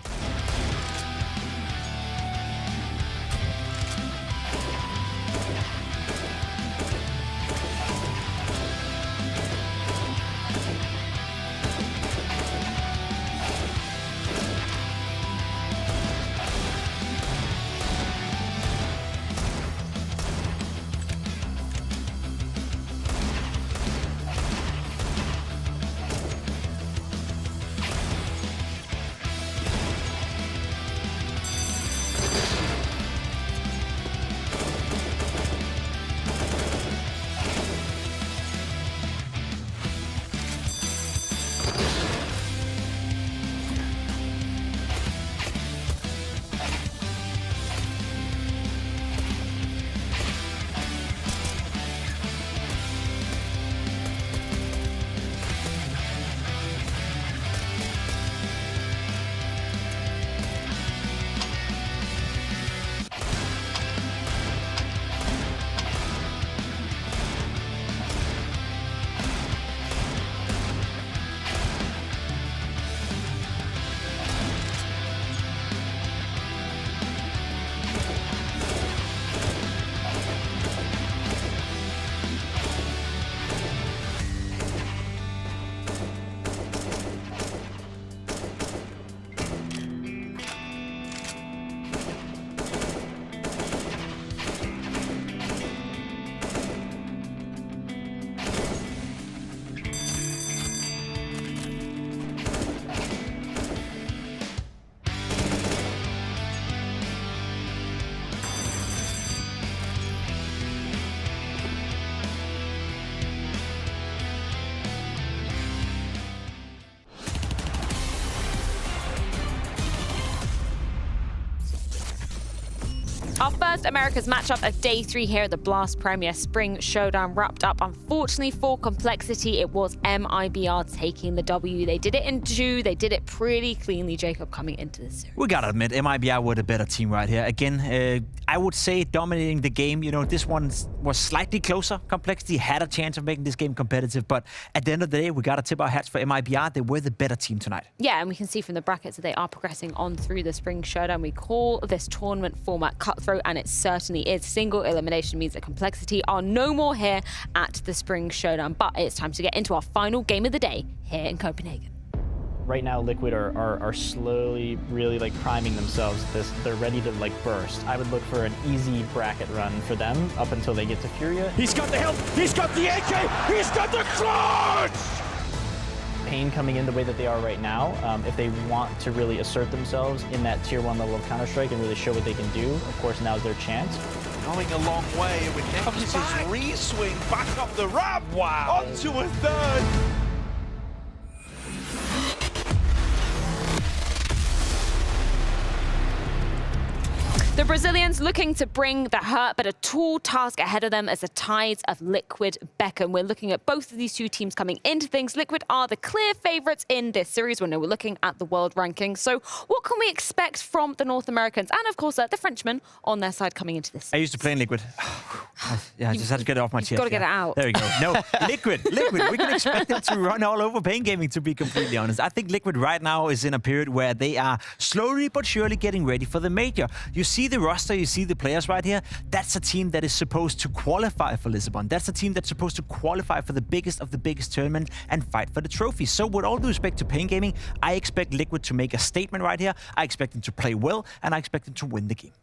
Our first Americas matchup of day 3 here at the BLAST Premier Spring Showdown wrapped up. Unfortunately for Complexity, it was MIBR taking the W. They did it in 2. They did it pretty cleanly, Jacob, coming into this series. We gotta admit, MIBR were the better team right here. Again, I would say dominating the game. You know, this one was slightly closer. Complexity had a chance of making this game competitive, but at the end of the day, we gotta tip our hats for MIBR. They were the better team tonight. Yeah, and we can see from the brackets that they are progressing on through the Spring Showdown. We call this tournament format cutthroat, and it certainly is. Single elimination means that Complexity are no more here at the Spring Showdown, but it's time to get into our final game of the day here in Copenhagen. Right now, Liquid are slowly really like priming themselves. They're ready to like burst. I would look for an easy bracket run for them up until they get to Furia. He's got the help, he's got the AK, he's got the clutch! paiN coming in the way that they are right now, if they want to really assert themselves in that tier 1 level of Counter-Strike and really show what they can do, of course now's their chance. Going a long way with his re-swing back up the ramp. Wow. Onto a third. The Brazilians looking to bring the hurt, but a tall task ahead of them as the tides of Liquid beckon. We're looking at both of these two teams coming into things. Liquid are the clear favourites in this series when we're looking at the world rankings. So what can we expect from the North Americans and, of course, the Frenchmen on their side coming into this? I used to play in Liquid. Yeah, I just had to get it off my chest. You've got to get it out. There we go. No, Liquid. We can expect them to run all over paiN Gaming, to be completely honest. I think Liquid right now is in a period where they are slowly but surely getting ready for the major. You see the roster, you see the players right here. That's a team that is supposed to qualify for Lisbon. That's a team that's supposed to qualify for the biggest of the biggest tournament and fight for the trophy. So with all due respect to paiN Gaming, I expect Liquid to make a statement right here. I expect them to play well, and I expect them to win the game.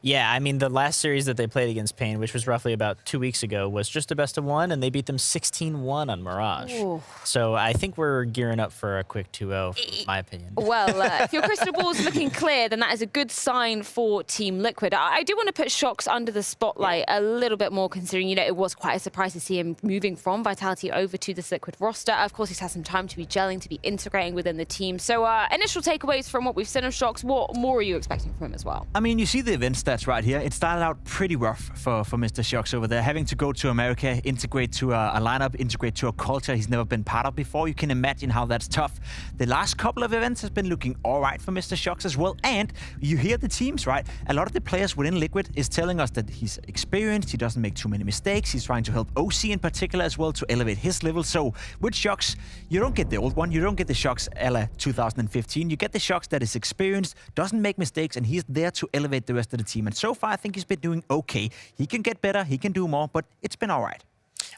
Yeah, I mean, the last series that they played against paiN, which was roughly about 2 weeks ago, was just a best of 1, and they beat them 16-1 on Mirage. Ooh. So I think we're gearing up for a quick 2-0, in my opinion. Well, if your crystal ball is looking clear, then that is a good sign for Team Liquid. I do want to put Shox under the spotlight a little bit more, considering, you know, it was quite a surprise to see him moving from Vitality over to this Liquid roster. Of course, he's had some time to be gelling, to be integrating within the team. So initial takeaways from what we've seen of Shox, what more are you expecting from him as well? I mean, you see the event stats right here. It started out pretty rough for Mr. Shox over there, having to go to America, integrate to a lineup, integrate to a culture he's never been part of before. You can imagine how that's tough. The last couple of events has been looking all right for Mr. Shox as well, and you hear the teams, right? A lot of the players within Liquid is telling us that he's experienced, he doesn't make too many mistakes, he's trying to help OC in particular as well to elevate his level. So with Shox, you don't get the old one, you don't get the Shox a la 2015, you get the Shox that is experienced, doesn't make mistakes, and he's there to elevate the rest of the team. And so far, I think he's been doing okay. He can get better, he can do more, but it's been all right.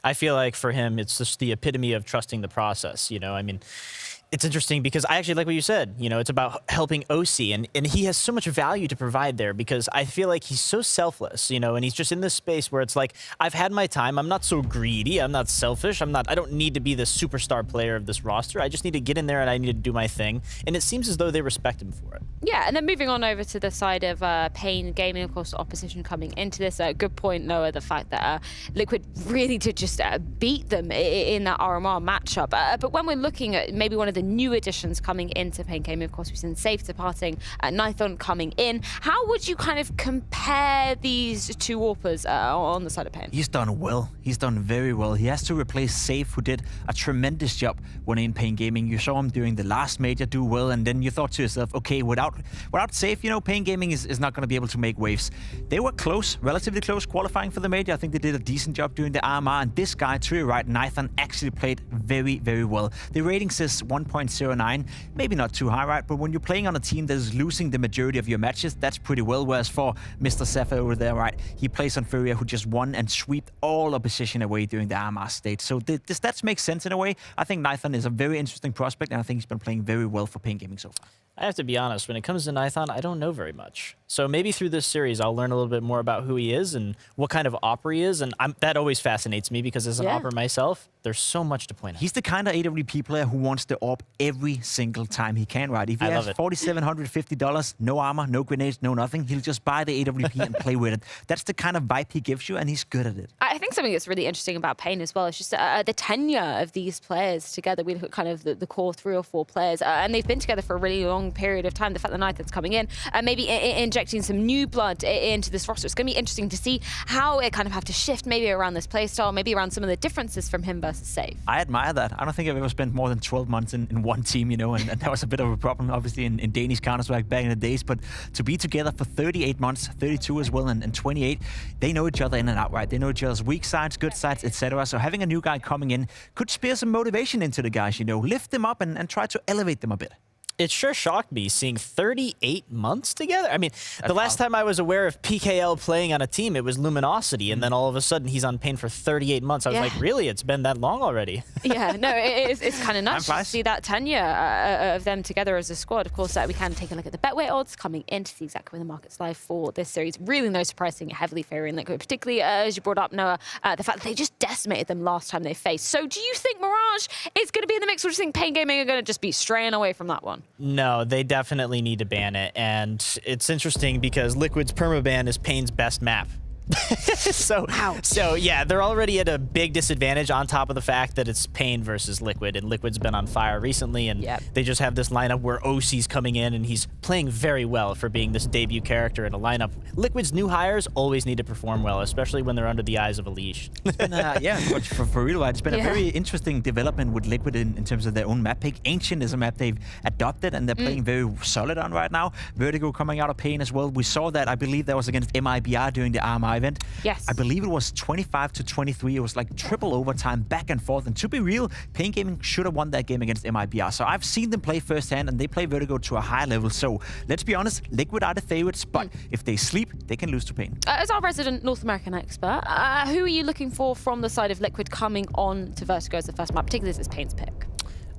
I feel like for him, it's just the epitome of trusting the process. You know, I mean, it's interesting because I actually like what you said. You know, it's about helping OC, and he has so much value to provide there because I feel like he's so selfless, you know, and he's just in this space where it's like, I've had my time. I'm not so greedy. I'm not selfish. I don't need to be the superstar player of this roster. I just need to get in there and I need to do my thing. And it seems as though they respect him for it. Yeah, and then moving on over to the side of paiN Gaming, of course, opposition coming into this. Good point, Noah, the fact that Liquid really did just beat them in that RMR matchup. But when we're looking at maybe one of the new additions coming into paiN Gaming, of course, we've seen Safe departing, Nithon coming in. How would you kind of compare these two AWPers on the side of paiN? He's done well. He's done very well. He has to replace Safe, who did a tremendous job when in paiN Gaming. You saw him during the last major do well, and then you thought to yourself, okay, without Safe, you know, paiN Gaming is not going to be able to make waves. They were close, relatively close, qualifying for the major. I think they did a decent job during the RMR, and this guy, to your right, Nithon, actually played very, very well. The rating says 1.09, maybe not too high, right? But when you're playing on a team that is losing the majority of your matches, that's pretty well. Whereas for Mr. Sapphire over there, right, he plays on Freya, who just won and swept all opposition away during the RMR stage. So the stats make sense in a way. I think Nithon is a very interesting prospect, and I think he's been playing very well for paiN Gaming so far. I have to be honest, when it comes to Nithon, I don't know very much. So maybe through this series, I'll learn a little bit more about who he is and what kind of opera he is. And that always fascinates me because as an opera myself, there's so much to point out. He's the kind of AWP player who wants the AWP every single time he can, right? If he has $4,750, no armor, no grenades, no nothing, he'll just buy the AWP and play with it. That's the kind of vibe he gives you, and he's good at it. I think something that's really interesting about paiN as well is just the tenure of these players together. We look at kind of the core 3 or 4 players, and they've been together for a really long period of time. The fact that Nithon's coming in, maybe in injecting some new blood into this roster. It's going to be interesting to see how it kind of have to shift maybe around this playstyle, maybe around some of the differences from him versus Safe. I admire that. I don't think I've ever spent more than 12 months in one team, you know, and that was a bit of a problem, obviously, in Danish Counter-Strike back in the days. But to be together for 38 months, 32 as well, and 28, they know each other in and out, right? They know each other's weak sides, good sides, etc. So having a new guy coming in could spear some motivation into the guys, you know, lift them up and try to elevate them a bit. It sure shocked me seeing 38 months together. I mean, the last time I was aware of PKL playing on a team, it was Luminosity, and then all of a sudden he's on paiN for 38 months. I was like, really? It's been that long already? Yeah, no, it's kind of nice to see that tenure of them together as a squad. Of course, we can take a look at the Betway odds coming in to see exactly where the market's live for this series. Really no surprise seeing it heavily favoring Liquid, particularly as you brought up, Noah, the fact that they just decimated them last time they faced. So do you think Mirage is going to be in the mix, or do you think paiN Gaming are going to just be straying away from that one? No, they definitely need to ban it. And it's interesting because Liquid's permaban is paiN's best map. So yeah, they're already at a big disadvantage on top of the fact that it's paiN versus Liquid, and Liquid's been on fire recently, and they just have this lineup where OC's coming in and he's playing very well for being this debut character in a lineup. Liquid's new hires always need to perform well, especially when they're under the eyes of a leash. Yeah, but for real, it's been a very interesting development with Liquid in terms of their own map pick. Ancient is a map they've adopted and they're playing very solid on right now. Vertigo coming out of paiN as well. We saw that, I believe that was against MIBR during the RMI event. Yes. I believe it was 25-23. It was like triple overtime, back and forth. And to be real, paiN Gaming should have won that game against MIBR. So I've seen them play firsthand, and they play Vertigo to a high level. So let's be honest, Liquid are the favorites, but if they sleep, they can lose to paiN. As our resident North American expert, who are you looking for from the side of Liquid coming on to Vertigo as the first map, particularly as it's paiN's pick?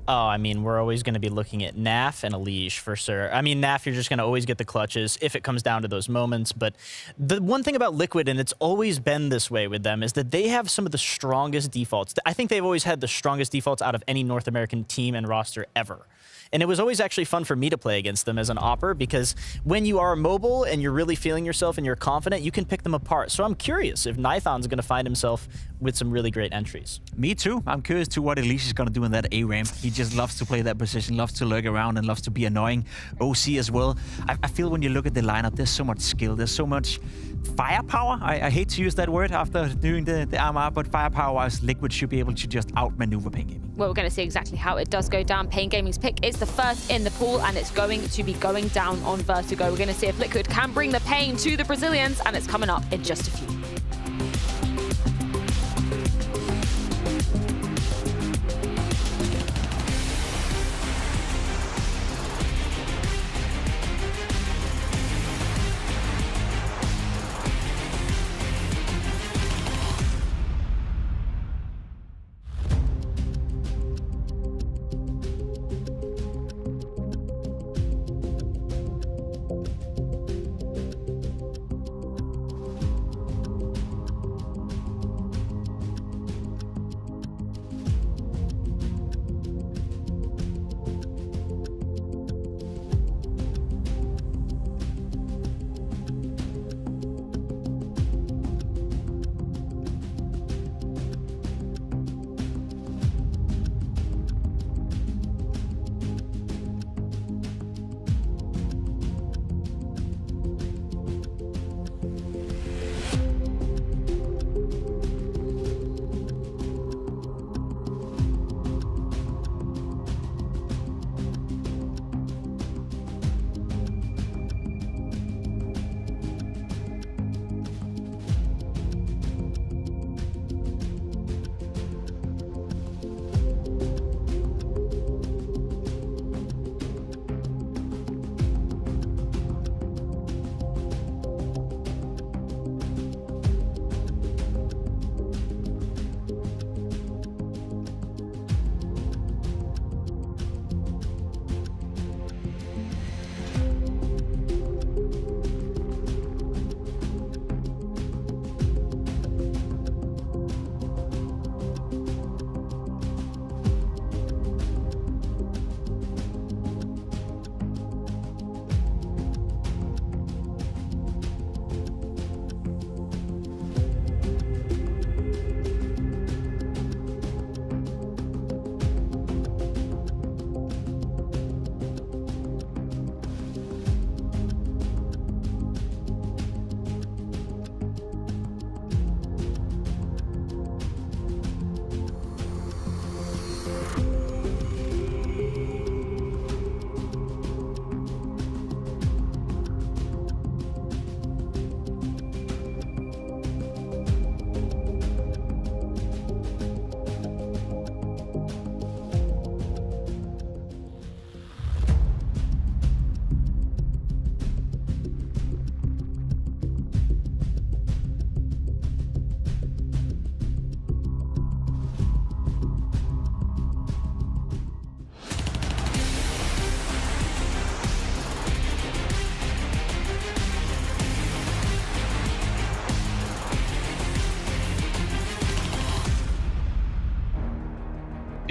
Oh, I mean, we're always going to be looking at Naf and Elish for sure. I mean, Naf, you're just going to always get the clutches if it comes down to those moments. But the one thing about Liquid, and it's always been this way with them, is that they have some of the strongest defaults. I think they've always had the strongest defaults out of any North American team and roster ever. And it was always actually fun for me to play against them as an opper, because when you are mobile and you're really feeling yourself and you're confident, you can pick them apart. So I'm curious if Nithon's going to find himself with some really great entries. Me too. I'm curious to what Elish is going to do in that A ramp. He just loves to play that position, loves to lurk around, and loves to be annoying. OC as well. I feel when you look at the lineup, there's so much skill, there's so much firepower. I hate to use that word after doing the RMR, but firepower-wise, Liquid should be able to just outmaneuver paiN Gaming. Well, we're going to see exactly how it does go down. paiN Gaming's pick is the first in the pool, and it's going to be going down on Vertigo. We're going to see if Liquid can bring the pain to the Brazilians, and it's coming up in just a few.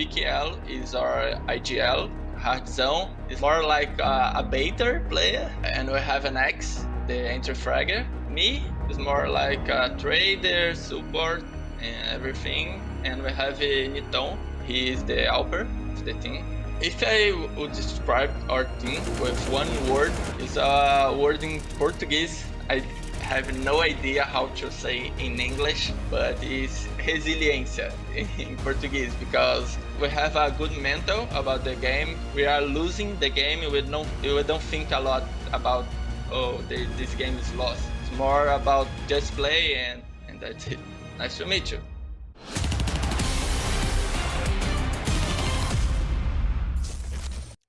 PKL is our IGL. Hardzão is more like a baiter player, and we have an X, the interfragger. Me is more like a trader, support, and everything. And we have Niton. He is the helper of the team. If I would describe our team with one word, it's a word in Portuguese. I have no idea how to say in English, but it's resiliência in Portuguese, because we have a good mental about the game. We are losing the game. We don't think a lot about, oh, this game is lost. It's more about just play, and that's it. Nice to meet you.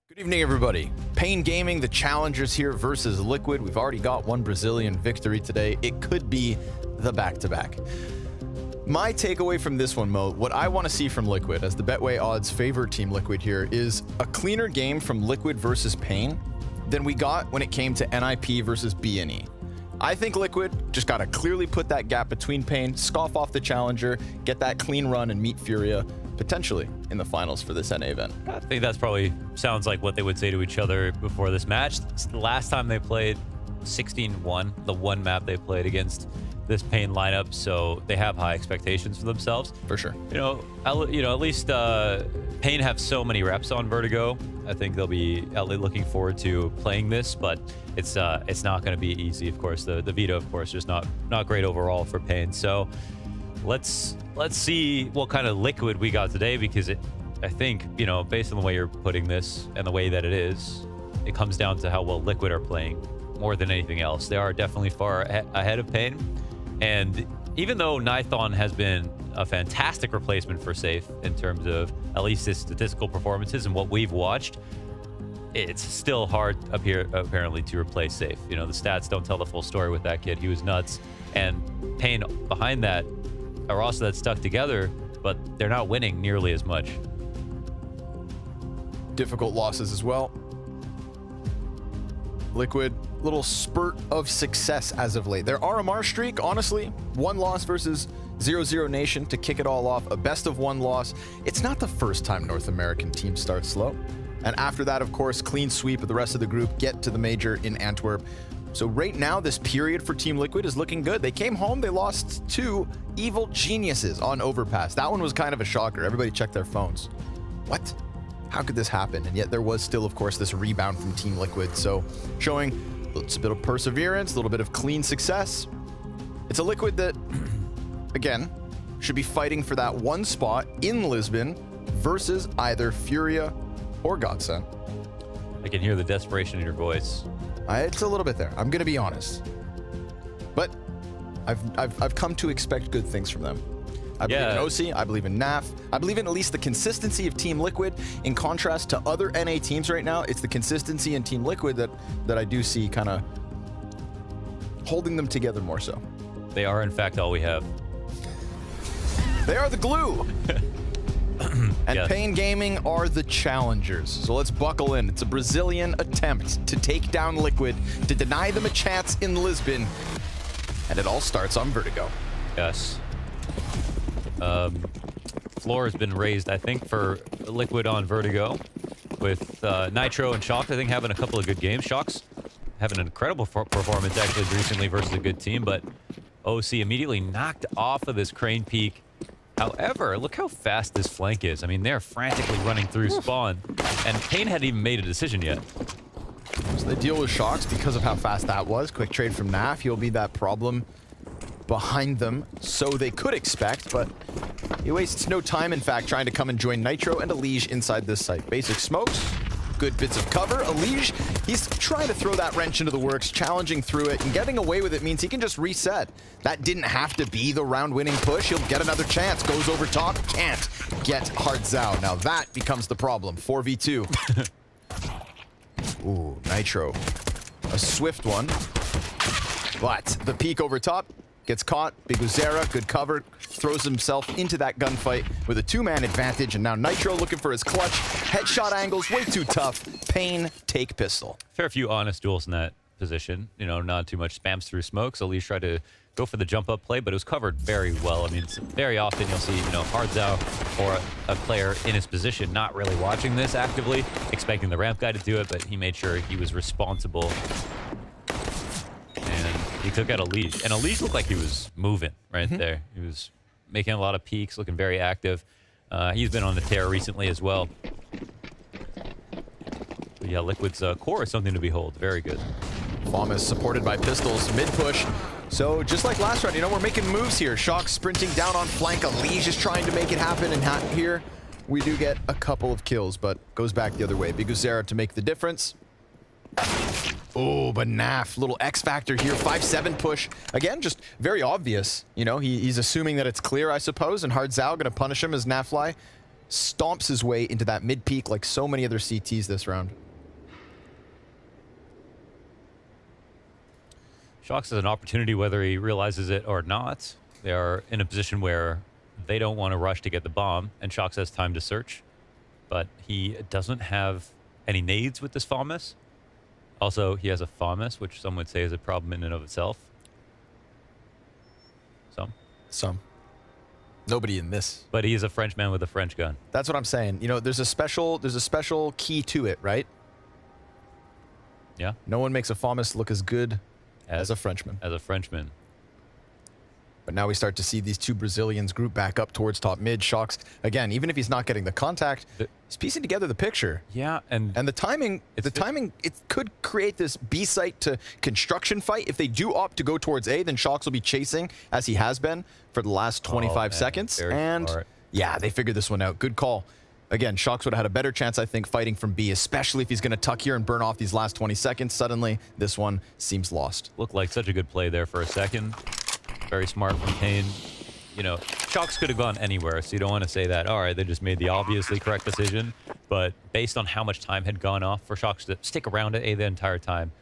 Good evening, everybody. paiN Gaming, the challengers here versus Liquid. We've already got one Brazilian victory today. It could be the back-to-back. My takeaway from this one, Mo, what I want to see from Liquid, as the Betway odds favor Team Liquid here, is a cleaner game from Liquid versus paiN than we got when it came to NIP versus BNE. I think Liquid just got to clearly put that gap between paiN, scoff off the challenger, get that clean run, and meet Freya potentially in the finals for this NA event. I think that's probably sounds like what they would say to each other before this match. It's the last time they played 16-1, the one map they played against this paiN lineup, so they have high expectations for themselves. For sure. At least paiN have so many reps on Vertigo. I think they'll be looking forward to playing this, but it's not going to be easy. Of course, the Vita, of course, just not great overall for paiN. So let's see what kind of Liquid we got today, because I think, based on the way you're putting this and the way that it is, it comes down to how well Liquid are playing more than anything else. They are definitely far ahead of paiN. And even though Nithon has been a fantastic replacement for Safe in terms of at least his statistical performances and what we've watched, it's still hard apparently to replace Safe. The stats don't tell the full story with that kid. He was nuts. And paiN behind that are also that stuck together, but they're not winning nearly as much. Difficult losses as well. Liquid, little spurt of success as of late. Their RMR streak, honestly, one loss versus 0-0 Nation to kick it all off, a best of one loss. It's not the first time North American teams start slow. And after that, of course, clean sweep of the rest of the group, get to the major in Antwerp. So right now, this period for Team Liquid is looking good. They came home, they lost to Evil Geniuses on Overpass. That one was kind of a shocker. Everybody checked their phones. What? How could this happen? And yet there was still, of course, this rebound from Team Liquid. So showing a little bit of perseverance, a little bit of clean success. It's a Liquid that, again, should be fighting for that one spot in Lisbon versus either Furia or Godsend. I can hear the desperation in your voice. It's a little bit there. I'm going to be honest. But I've come to expect good things from them. I believe in OC, I believe in NAF, I believe in at least the consistency of Team Liquid. In contrast to other NA teams right now, it's the consistency in Team Liquid that I do see kind of holding them together more so. They are, in fact, all we have. They are the glue. And paiN Gaming are the challengers. So let's buckle in. It's a Brazilian attempt to take down Liquid, to deny them a chance in Lisbon. And it all starts on Vertigo. Yes. Floor has been raised, I think, for Liquid on Vertigo, with Nitro and Shock, I think, having a couple of good games. Shock's having an incredible performance, actually, recently versus a good team, but OC immediately knocked off of this crane peak. However, look how fast this flank is. I mean, they're frantically running through spawn, and paiN hadn't even made a decision yet. So they deal with Shocks because of how fast that was. Quick trade from NAF. He'll be that problem behind them, so they could expect, but he wastes no time, in fact, trying to come and join Nitro and Elige inside this site. Basic smokes, good bits of cover. Elige, he's trying to throw that wrench into the works, challenging through it, and getting away with it means he can just reset. That didn't have to be the round-winning push. He'll get another chance. Goes over top, can't get Hardzão. Now that becomes the problem. 4v2. Ooh, Nitro. A swift one. But the peek over top gets caught. Biguzera, good cover, throws himself into that gunfight with a two-man advantage, and now Nitro looking for his clutch. Headshot angles, way too tough. paiN, take pistol. Fair few honest duels in that position. You know, not too much spams through smokes. Elise tried to go for the jump up play, but it was covered very well. I mean, very often you'll see, you know, Hardzao or a player in his position not really watching this actively, expecting the ramp guy to do it, but he made sure he was responsible. And he took out Elise. And Elise looked like he was moving right there. He was making a lot of peaks, looking very active. He's been on the tear recently as well. But yeah, Liquid's core is something to behold. Very good. FAMAS supported by pistols, mid push. So just like last round, you know, we're making moves here. Shock sprinting down on flank. Elise is trying to make it happen, and here we do get a couple of kills, but goes back the other way. Biguzera to make the difference. Oh, but Naf, little X factor here, 5-7 push. Again, just very obvious. You know, he's assuming that it's clear, I suppose, and Hardzao gonna punish him as Nafly stomps his way into that mid peak like so many other CTs this round. Shox has an opportunity whether he realizes it or not. They are in a position where they don't want to rush to get the bomb, and Shox has time to search, but he doesn't have any nades with this FAMAS. Also, he has a FAMAS, which some would say is a problem in and of itself. Some. Nobody in this. But he is a Frenchman with a French gun. That's what I'm saying. You know, there's a special key to it, right? Yeah. No one makes a FAMAS look as good as a Frenchman. As a Frenchman. But now we start to see these two Brazilians group back up towards top mid. Shox, again, even if he's not getting the contact, he's piecing together the picture. Yeah, and the timing, it could create this B site to construction fight. If they do opt to go towards A, then Shox will be chasing, as he has been for the last 25 seconds. And smart. yeah, they figured this one out. Good call. Again, Shox would have had a better chance, I think, fighting from B, especially if he's going to tuck here and burn off these last 20 seconds. Suddenly, this one seems lost. Looked like such a good play there for a second. Very smart from paiN. You know, Shox could have gone anywhere, so you don't want to say that, all right, they just made the obviously correct decision. But based on how much time had gone off for Shox to stick around at A the entire time.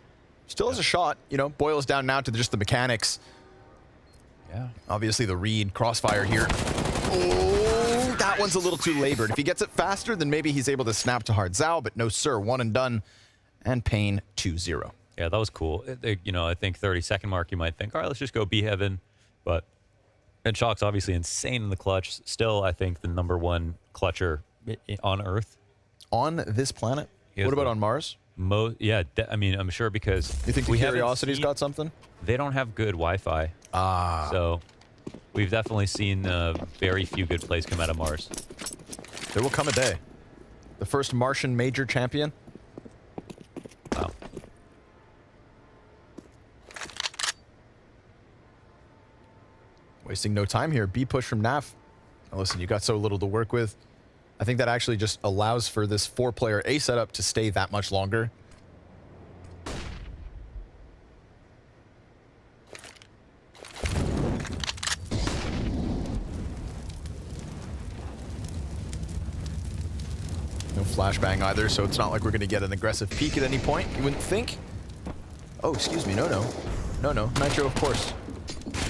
Still has a shot, you know, boils down now to just the mechanics. Yeah. Obviously the read, crossfire here. Oh, that one's a little too labored. If he gets it faster, then maybe he's able to snap to Hardzao, but no sir, one and done. And paiN 2-0. Yeah, that was cool. You know, I think 30-second mark, you might think, all right, let's just go B heaven. But and Shox obviously insane in the clutch. Still, I think the #1 clutcher on Earth. On this planet? What about on Mars? Yeah, I mean, I'm sure because you think the Curiosity's got something? They don't have good Wi-Fi. So we've definitely seen very few good plays come out of Mars. There will come a day. The first Martian major champion. Wow. Wasting no time here. B push from Naf. Now listen, you got so little to work with. I think that actually just allows for this 4-player A setup to stay that much longer. No flashbang either, so it's not like we're going to get an aggressive peek at any point, you wouldn't think. Oh, excuse me, no. Nitro, of course.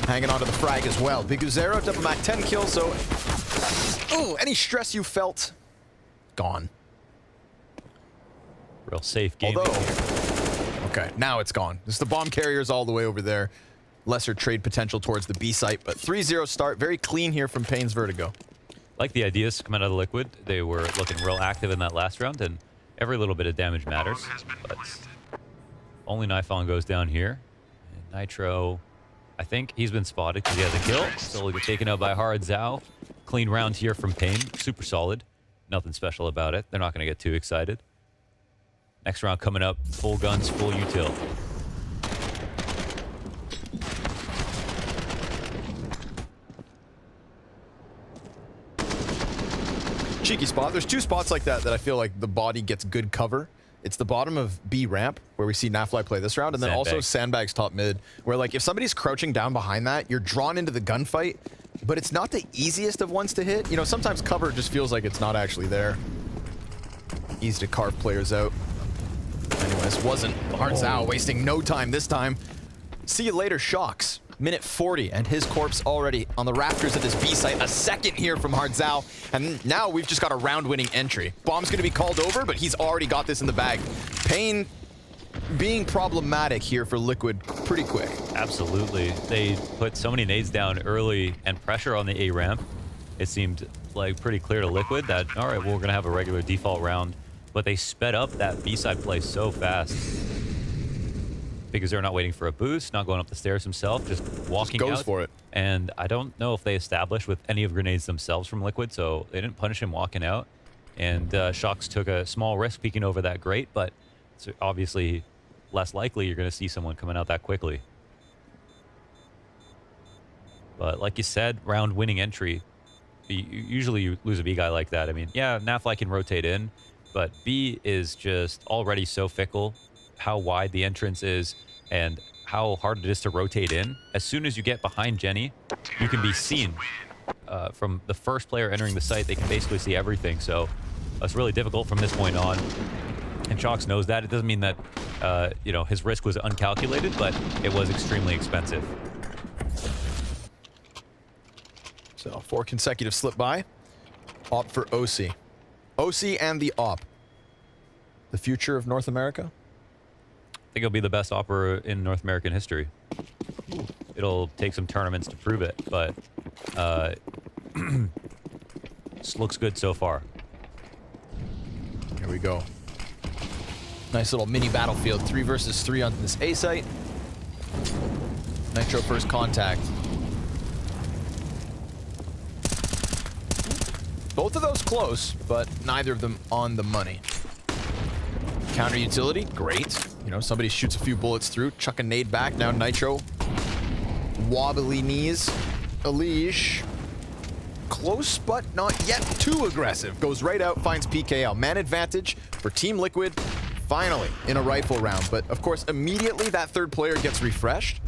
Hanging on to the frag as well. Biguzera, double mac 10 kills, so... Oh, any stress you felt, gone. Real safe game. Although... Okay, now it's gone. It's the bomb carriers all the way over there. Lesser trade potential towards the B site, but 3-0 start. Very clean here from paiN's Vertigo. Like the ideas coming out of the Liquid. They were looking real active in that last round, and every little bit of damage matters. But only Nifon goes down here. And Nitro... I think he's been spotted because he has a kill. Still taken out by Hardzao. Clean round here from paiN. Super solid. Nothing special about it. They're not going to get too excited. Next round coming up. Full guns, full util. Cheeky spot. There's two spots like that I feel like the body gets good cover. It's the bottom of B ramp, where we see Nafly play this round, and then also Sandbags top mid, where like if somebody's crouching down behind that, you're drawn into the gunfight, but it's not the easiest of ones to hit. You know, sometimes cover just feels like it's not actually there. Easy to carve players out. Anyways, wasn't. Hardzao wasting no time this time. See you later, Shox. Minute 40, and his corpse already on the rafters of this B site. A second here from Hardzao, and now we've just got a round-winning entry. Bomb's going to be called over, but he's already got this in the bag. paiN being problematic here for Liquid pretty quick. Absolutely. They put so many nades down early and pressure on the A ramp. It seemed like pretty clear to Liquid that, all right, well, we're going to have a regular default round. But they sped up that B-side play so fast because they're not waiting for a boost, not going up the stairs himself, just walking out. Goes for it. And I don't know if they established with any of grenades themselves from Liquid, so they didn't punish him walking out. And Shox took a small risk peeking over that grate, but it's obviously less likely you're going to see someone coming out that quickly. But like you said, round winning entry. Usually you lose a B guy like that. I mean, yeah, Nafly can rotate in, but B is just already so fickle, how wide the entrance is and how hard it is to rotate in. As soon as you get behind Jenny, you can be seen. From the first player entering the site, they can basically see everything. So it's really difficult from this point on. And Shox knows that. It doesn't mean that you know, his risk was uncalculated, but it was extremely expensive. So 4 consecutive slip by. Op for OC. OC and the op. The future of North America? I think it'll be the best opera in North American history. It'll take some tournaments to prove it, but this looks good so far. Here we go. Nice little mini battlefield. 3 versus 3 on this A site. Nitro first contact. Both of those close, but neither of them on the money. Counter utility, great. You know, somebody shoots a few bullets through, chuck a nade back. Now Nitro, wobbly knees. Elige, close but not yet too aggressive. Goes right out, finds PKL. Man advantage for Team Liquid, finally in a rifle round. But of course, immediately that third player gets refreshed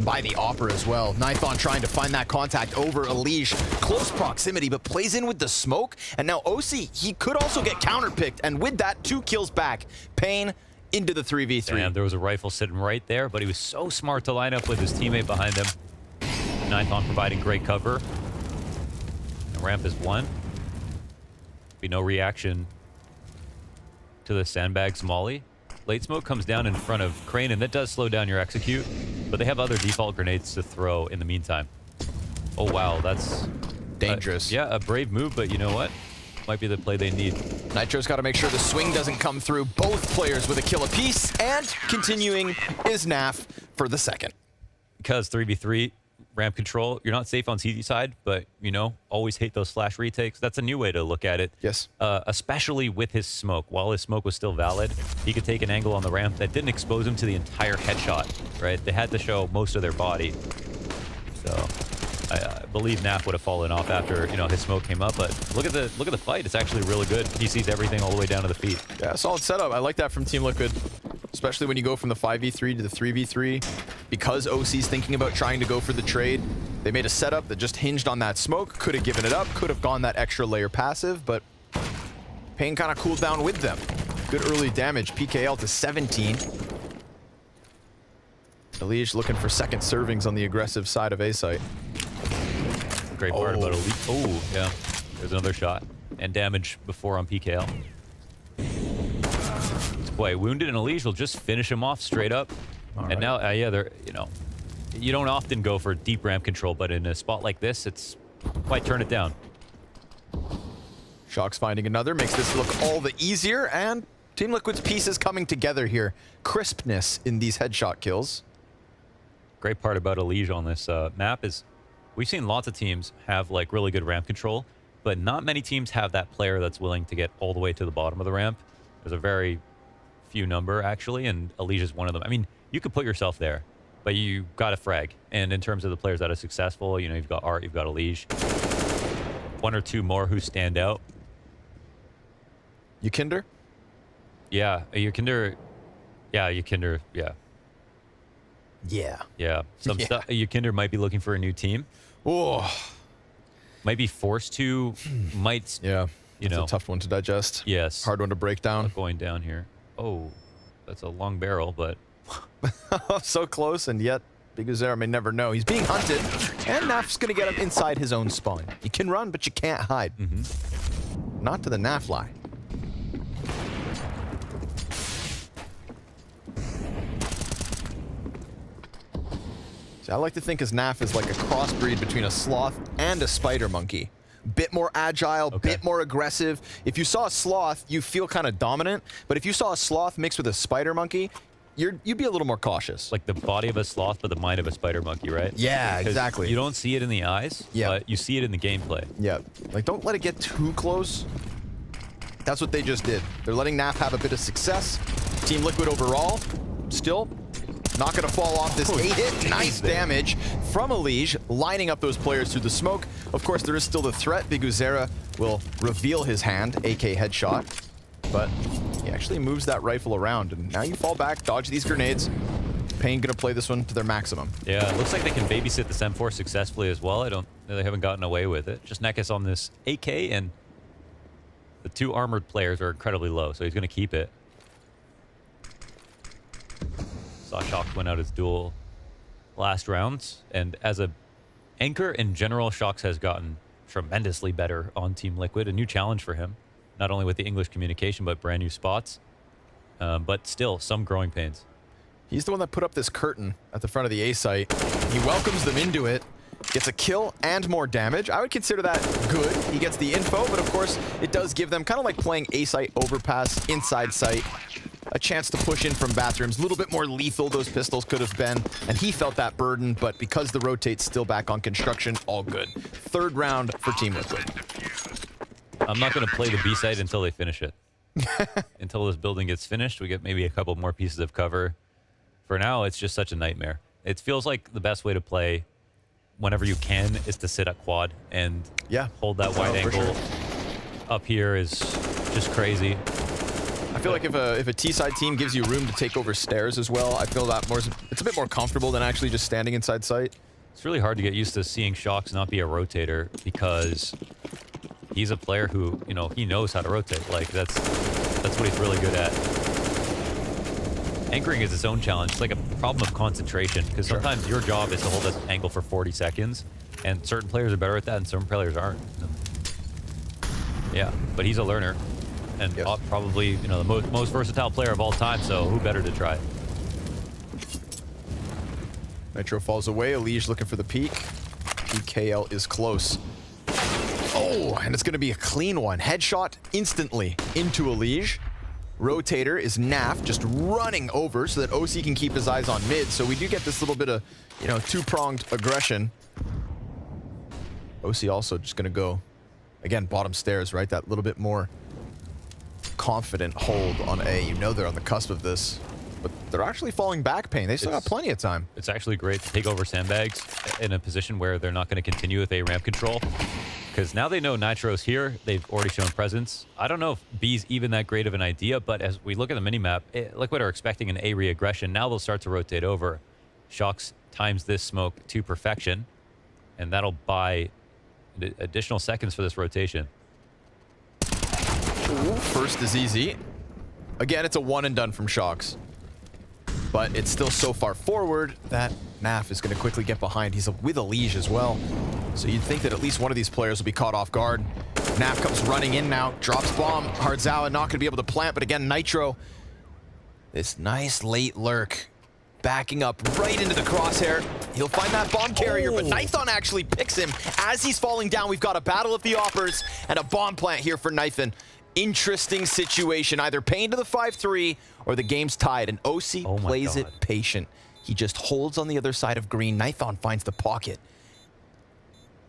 by the Opera as well. Nithon trying to find that contact over Elige. Close proximity, but plays in with the smoke. And now OC, he could also get counterpicked. And with that, 2 kills back. paiN into the 3v3. And there was a rifle sitting right there, but he was so smart to line up with his teammate behind him. Nithon providing great cover. The ramp is 1. Be no reaction to the sandbags molly. Late smoke comes down in front of Crane, and that does slow down your execute, but they have other default grenades to throw in the meantime. Oh, wow, that's dangerous. Yeah, a brave move, but you know what? Might be the play they need. Nitro's got to make sure the swing doesn't come through. Both players with a kill apiece, and continuing is Naf for the second. Because 3v3 ramp control, you're not safe on CT side, but, you know, always hate those flash retakes. That's a new way to look at it. Yes. Especially with his smoke. While his smoke was still valid, he could take an angle on the ramp that didn't expose him to the entire headshot, right? They had to show most of their body. So I believe Naf would have fallen off after, you know, his smoke came up, but look at the fight. It's actually really good. He sees everything all the way down to the feet. Yeah, solid setup. I like that from Team Liquid, especially when you go from the 5v3 to the 3v3. Because OC's thinking about trying to go for the trade, they made a setup that just hinged on that smoke. Could have given it up, could have gone that extra layer passive, but paiN kind of cooled down with them. Good early damage. PKL to 17. Elige looking for second servings on the aggressive side of A site. Great part about Elite. Oh, yeah. There's another shot. And damage before on PKL. Boy, wounded, and Elige will just finish him off straight up. All and right. Now, yeah, they're, you know, you don't often go for deep ramp control, but in a spot like this, it's quite turn it down. Shox finding another, makes this look all the easier, and Team Liquid's pieces coming together here. Crispness in these headshot kills. Great part about Elige on this map is we've seen lots of teams have like really good ramp control, but not many teams have that player that's willing to get all the way to the bottom of the ramp. There's a very few number, actually, and Elige is one of them. I mean, you could put yourself there, but you got to frag. And in terms of the players that are successful, you know, you've got Art, you've got Elige. 1 or 2 more who stand out. Yukinder? Yeah, Yukinder. Yeah, Yukinder, yeah. Yeah. Yeah. Some stuff. Yukinder might be looking for a new team. Oh. Might be forced to. Might. Yeah. You know. It's a tough one to digest. Yes. Hard one to break down. Going down here. Oh, that's a long barrel, but. So close, and yet Biguzera may never know. He's being hunted, and Naf's going to get him inside his own spawn. You can run, but you can't hide. Not to the Nafly. So I like to think as Naf is like a crossbreed between a sloth and a spider monkey. Bit more agile, bit more aggressive. If you saw a sloth, you feel kind of dominant. But if you saw a sloth mixed with a spider monkey, you'd be a little more cautious. Like the body of a sloth, but the mind of a spider monkey, right? Yeah, exactly. You don't see it in the eyes, but you see it in the gameplay. Yeah, like don't let it get too close. That's what they just did. They're letting Naf have a bit of success. Team Liquid overall, still not going to fall off this 8-hit. Nice damage from Elige, lining up those players through the smoke. Of course, there is still the threat. Biguzera will reveal his hand, AK headshot. But he actually moves that rifle around, and now you fall back, dodge these grenades. paiN gonna play this one to their maximum. Yeah, it looks like they can babysit this M4 successfully as well. They haven't gotten away with it. Just Nekus on this AK, and the 2 armored players are incredibly low, so he's gonna keep it. Saw Shox win out his duel last rounds, and as a anchor in general, Shox has gotten tremendously better on Team Liquid. A new challenge for him, not only with the English communication, but brand new spots. But still, some growing pains. He's the one that put up this curtain at the front of the A site. He welcomes them into it, gets a kill and more damage. I would consider that good. He gets the info, but of course, it does give them, kind of like playing A site overpass inside site, a chance to push in from bathrooms. A little bit more lethal those pistols could have been, and he felt that burden, but because the rotate's still back on construction, all good. 3rd round for Team Liquid. I'm not going to play the B site until they finish it. Until this building gets finished, we get maybe a couple more pieces of cover. For now, it's just such a nightmare. It feels like the best way to play whenever you can is to sit at quad and hold that wide angle. Sure. Up here is just crazy. I feel like if a T-side team gives you room to take over stairs as well, I feel that it's a bit more comfortable than actually just standing inside site. It's really hard to get used to seeing Shox not be a rotator, because he's a player who, you know, he knows how to rotate. Like, that's what he's really good at. Anchoring is its own challenge. It's like a problem of concentration, because sometimes your job is to hold this angle for 40 seconds, and certain players are better at that and certain players aren't. Yeah, but he's a learner, and probably, you know, the most versatile player of all time, so who better to try? Nitro falls away. Elige looking for the peak. PKL is close. Oh, and it's going to be a clean one. Headshot instantly into Elige. Rotator is Naf just running over so that OC can keep his eyes on mid. So we do get this little bit of, you know, 2-pronged aggression. OC also just going to go, again, bottom stairs, right? That little bit more confident hold on A. You know they're on the cusp of this. But they're actually falling back, paiN. They still got plenty of time. It's actually great to take over sandbags in a position where they're not going to continue with A ramp control. Because now they know Nitro's here. They've already shown presence. I don't know if B's even that great of an idea, but as we look at the minimap, Liquid are expecting an A re-aggression. Now they'll start to rotate over. Shox times this smoke to perfection, and that'll buy additional seconds for this rotation. Ooh, first is easy. Again, it's a one and done from Shox. But it's still so far forward that Naf is going to quickly get behind. He's with Elige as well. So you'd think that at least one of these players will be caught off guard. Naf comes running in now, drops bomb. Hardzawa not going to be able to plant, but again, Nitro. This nice late lurk. Backing up right into the crosshair. He'll find that bomb carrier, but Nithon actually picks him. As he's falling down, we've got a battle of the Oppers and a bomb plant here for Nithon. Interesting situation. Either paiN to the 5-3 or the game's tied, and OC plays it patient. He just holds on the other side of green. Nithon finds the pocket.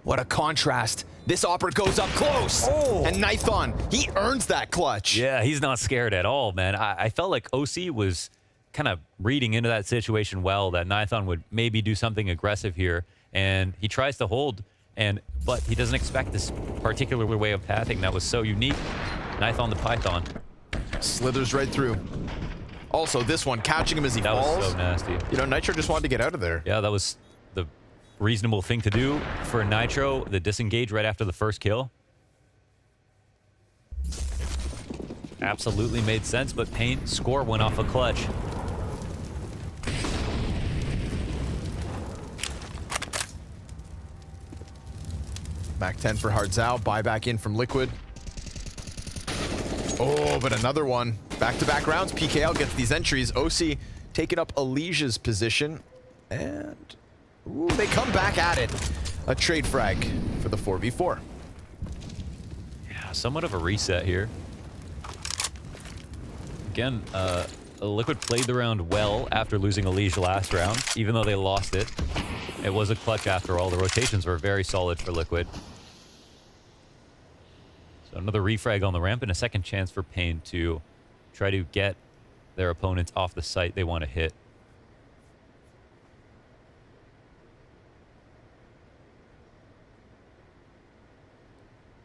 What a contrast. This Opper goes up close, and Nithon, he earns that clutch. Yeah, he's not scared at all, man. I felt like OC was kind of reading into that situation well, that Nithon would maybe do something aggressive here, and he tries to hold, but he doesn't expect this particular way of pathing that was so unique. Nithon the Python. Slithers right through. Also, this one, catching him as he falls. That was so nasty. You know, Nitro just wanted to get out of there. Yeah, that was the reasonable thing to do for Nitro, the disengage right after the first kill. Absolutely made sense, but paiN score went off a clutch. Back 10 for Hardzawa, buy back in from Liquid. Oh, but another one. Back-to-back rounds. PKL gets these entries. OC taking up Elige's position. And they come back at it. A trade frag for the 4v4. Yeah, somewhat of a reset here. Again, Liquid played the round well after losing Elige last round, even though they lost it. It was a clutch after all. The rotations were very solid for Liquid. So another refrag on the ramp and a second chance for paiN to try to get their opponents off the site they want to hit.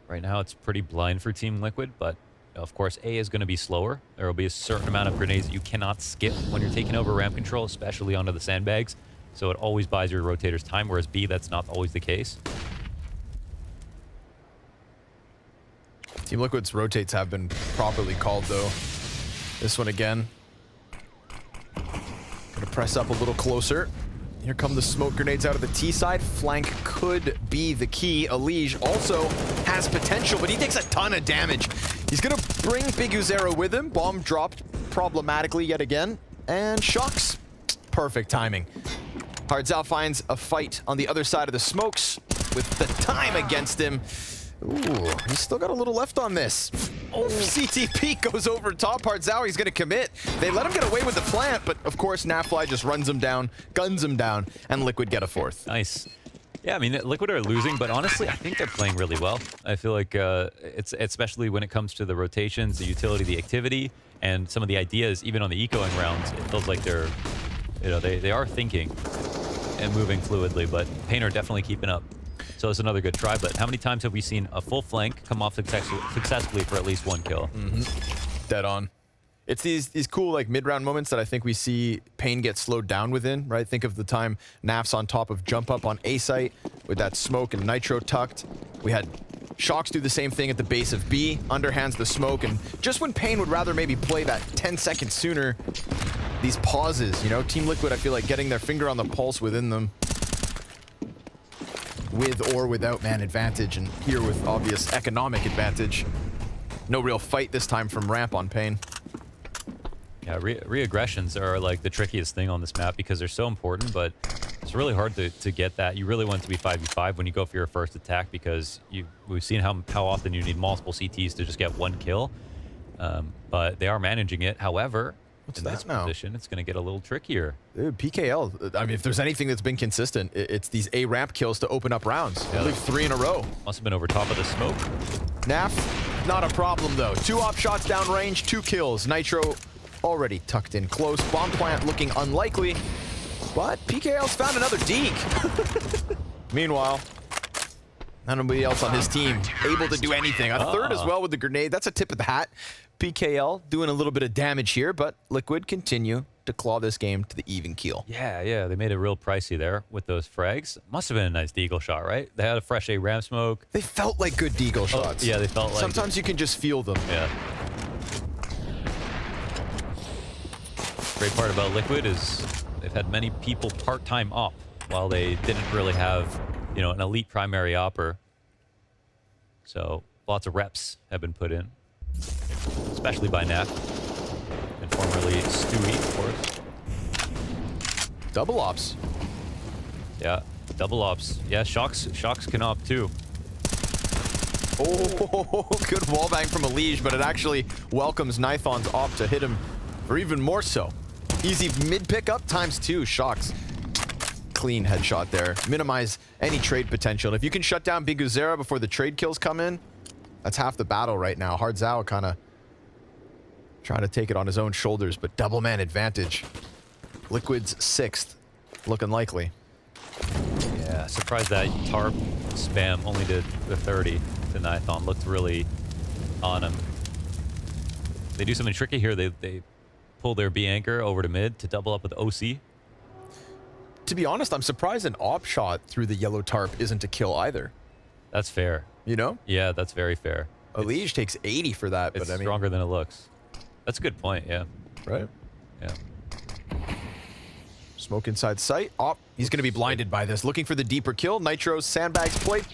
Right now it's pretty blind for Team Liquid, but of course A is going to be slower. There will be a certain amount of grenades that you cannot skip when you're taking over ramp control, especially onto the sandbags. So it always buys your rotators time, whereas B, that's not always the case. Team Liquid's rotates have been properly called, though. This one again. Gonna press up a little closer. Here come the smoke grenades out of the T side. Flank could be the key. Elige also has potential, but he takes a ton of damage. He's gonna bring Big Uzera with him. Bomb dropped problematically yet again. And Shocks. Perfect timing. Hardzao finds a fight on the other side of the smokes with the time against him. Ooh, he's still got a little left on this. Oh, CTP goes over top. Hardzao, he's going to commit. They let him get away with the plant, but of course, Nafly just runs him down, guns him down, and Liquid get a fourth. Nice. Yeah, I mean, Liquid are losing, but honestly, I think they're playing really well. I feel like it's especially when it comes to the rotations, the utility, the activity, and some of the ideas, even on the ecoing rounds, it feels like they're, you know, they are thinking and moving fluidly, but paiN are definitely keeping up. So it's another good try, but how many times have we seen a full flank come off successfully for at least one kill? Dead on. It's these cool like mid-round moments that I think we see paiN get slowed down within, right? Think of the time Naf's on top of jump up on A site with that smoke and nitro tucked. We had Shocks do the same thing at the base of B, underhands the smoke, and just when paiN would rather maybe play that 10 seconds sooner, these pauses, you know, Team Liquid, I feel like getting their finger on the pulse within them. With or without man advantage, and here with obvious economic advantage. No real fight this time from ramp on paiN. Yeah, re-aggressions are like the trickiest thing on this map because they're so important, but it's really hard to get that. You really want it to be 5v5 when you go for your first attack because we've seen how often you need multiple CTs to just get one kill. But they are managing it. However, in this position, it's going to get a little trickier. Dude, PKL, I mean, if there's anything that's been consistent, it's these A ramp kills to open up rounds. I believe 3 in a row. Must have been over top of the smoke. Naf, not a problem though. 2 op shots downrange, 2 kills. Nitro already tucked in close. Bomb plant looking unlikely, but PKL's found another deke. Meanwhile, nobody else on his team able to do anything. A third as well with the grenade. That's a tip of the hat. PKL doing a little bit of damage here, but Liquid continue to claw this game to the even keel. Yeah, they made it real pricey there with those frags. Must have been a nice deagle shot, right? They had a fresh A ramp smoke. They felt like good deagle shots. Yeah, they felt like sometimes you can just feel them. Yeah. Great part about Liquid is they've had many people part-time op while they didn't really have, you know, an elite primary opper. So lots of reps have been put in, especially by Naf, and formerly Stewie, of course. Double ops. Yeah, double ops. Yeah, Shocks can op too. Oh, good wallbang from Elige, but it actually welcomes Nithon's op to hit him for even more so. Easy mid pickup ×2. Shocks. Clean headshot there. Minimize any trade potential. If you can shut down Big Uzera before the trade kills come in, that's half the battle right now. Hardzao kind of trying to take it on his own shoulders, but double man advantage. Liquid's 6th, looking likely. Yeah, surprised that tarp spam only did the 30 to Nithon. Looked really on him. They do something tricky here. They pull their B anchor over to mid to double up with OC. To be honest, I'm surprised an op shot through the yellow tarp isn't a kill either. That's fair. You know? Yeah, that's very fair. Elige takes 80 for that, but I mean, stronger than it looks. That's a good point, yeah. Right? Yeah. Smoke inside sight. Op, he's going to be blinded by this. Looking for the deeper kill. Nitro sandbags plate.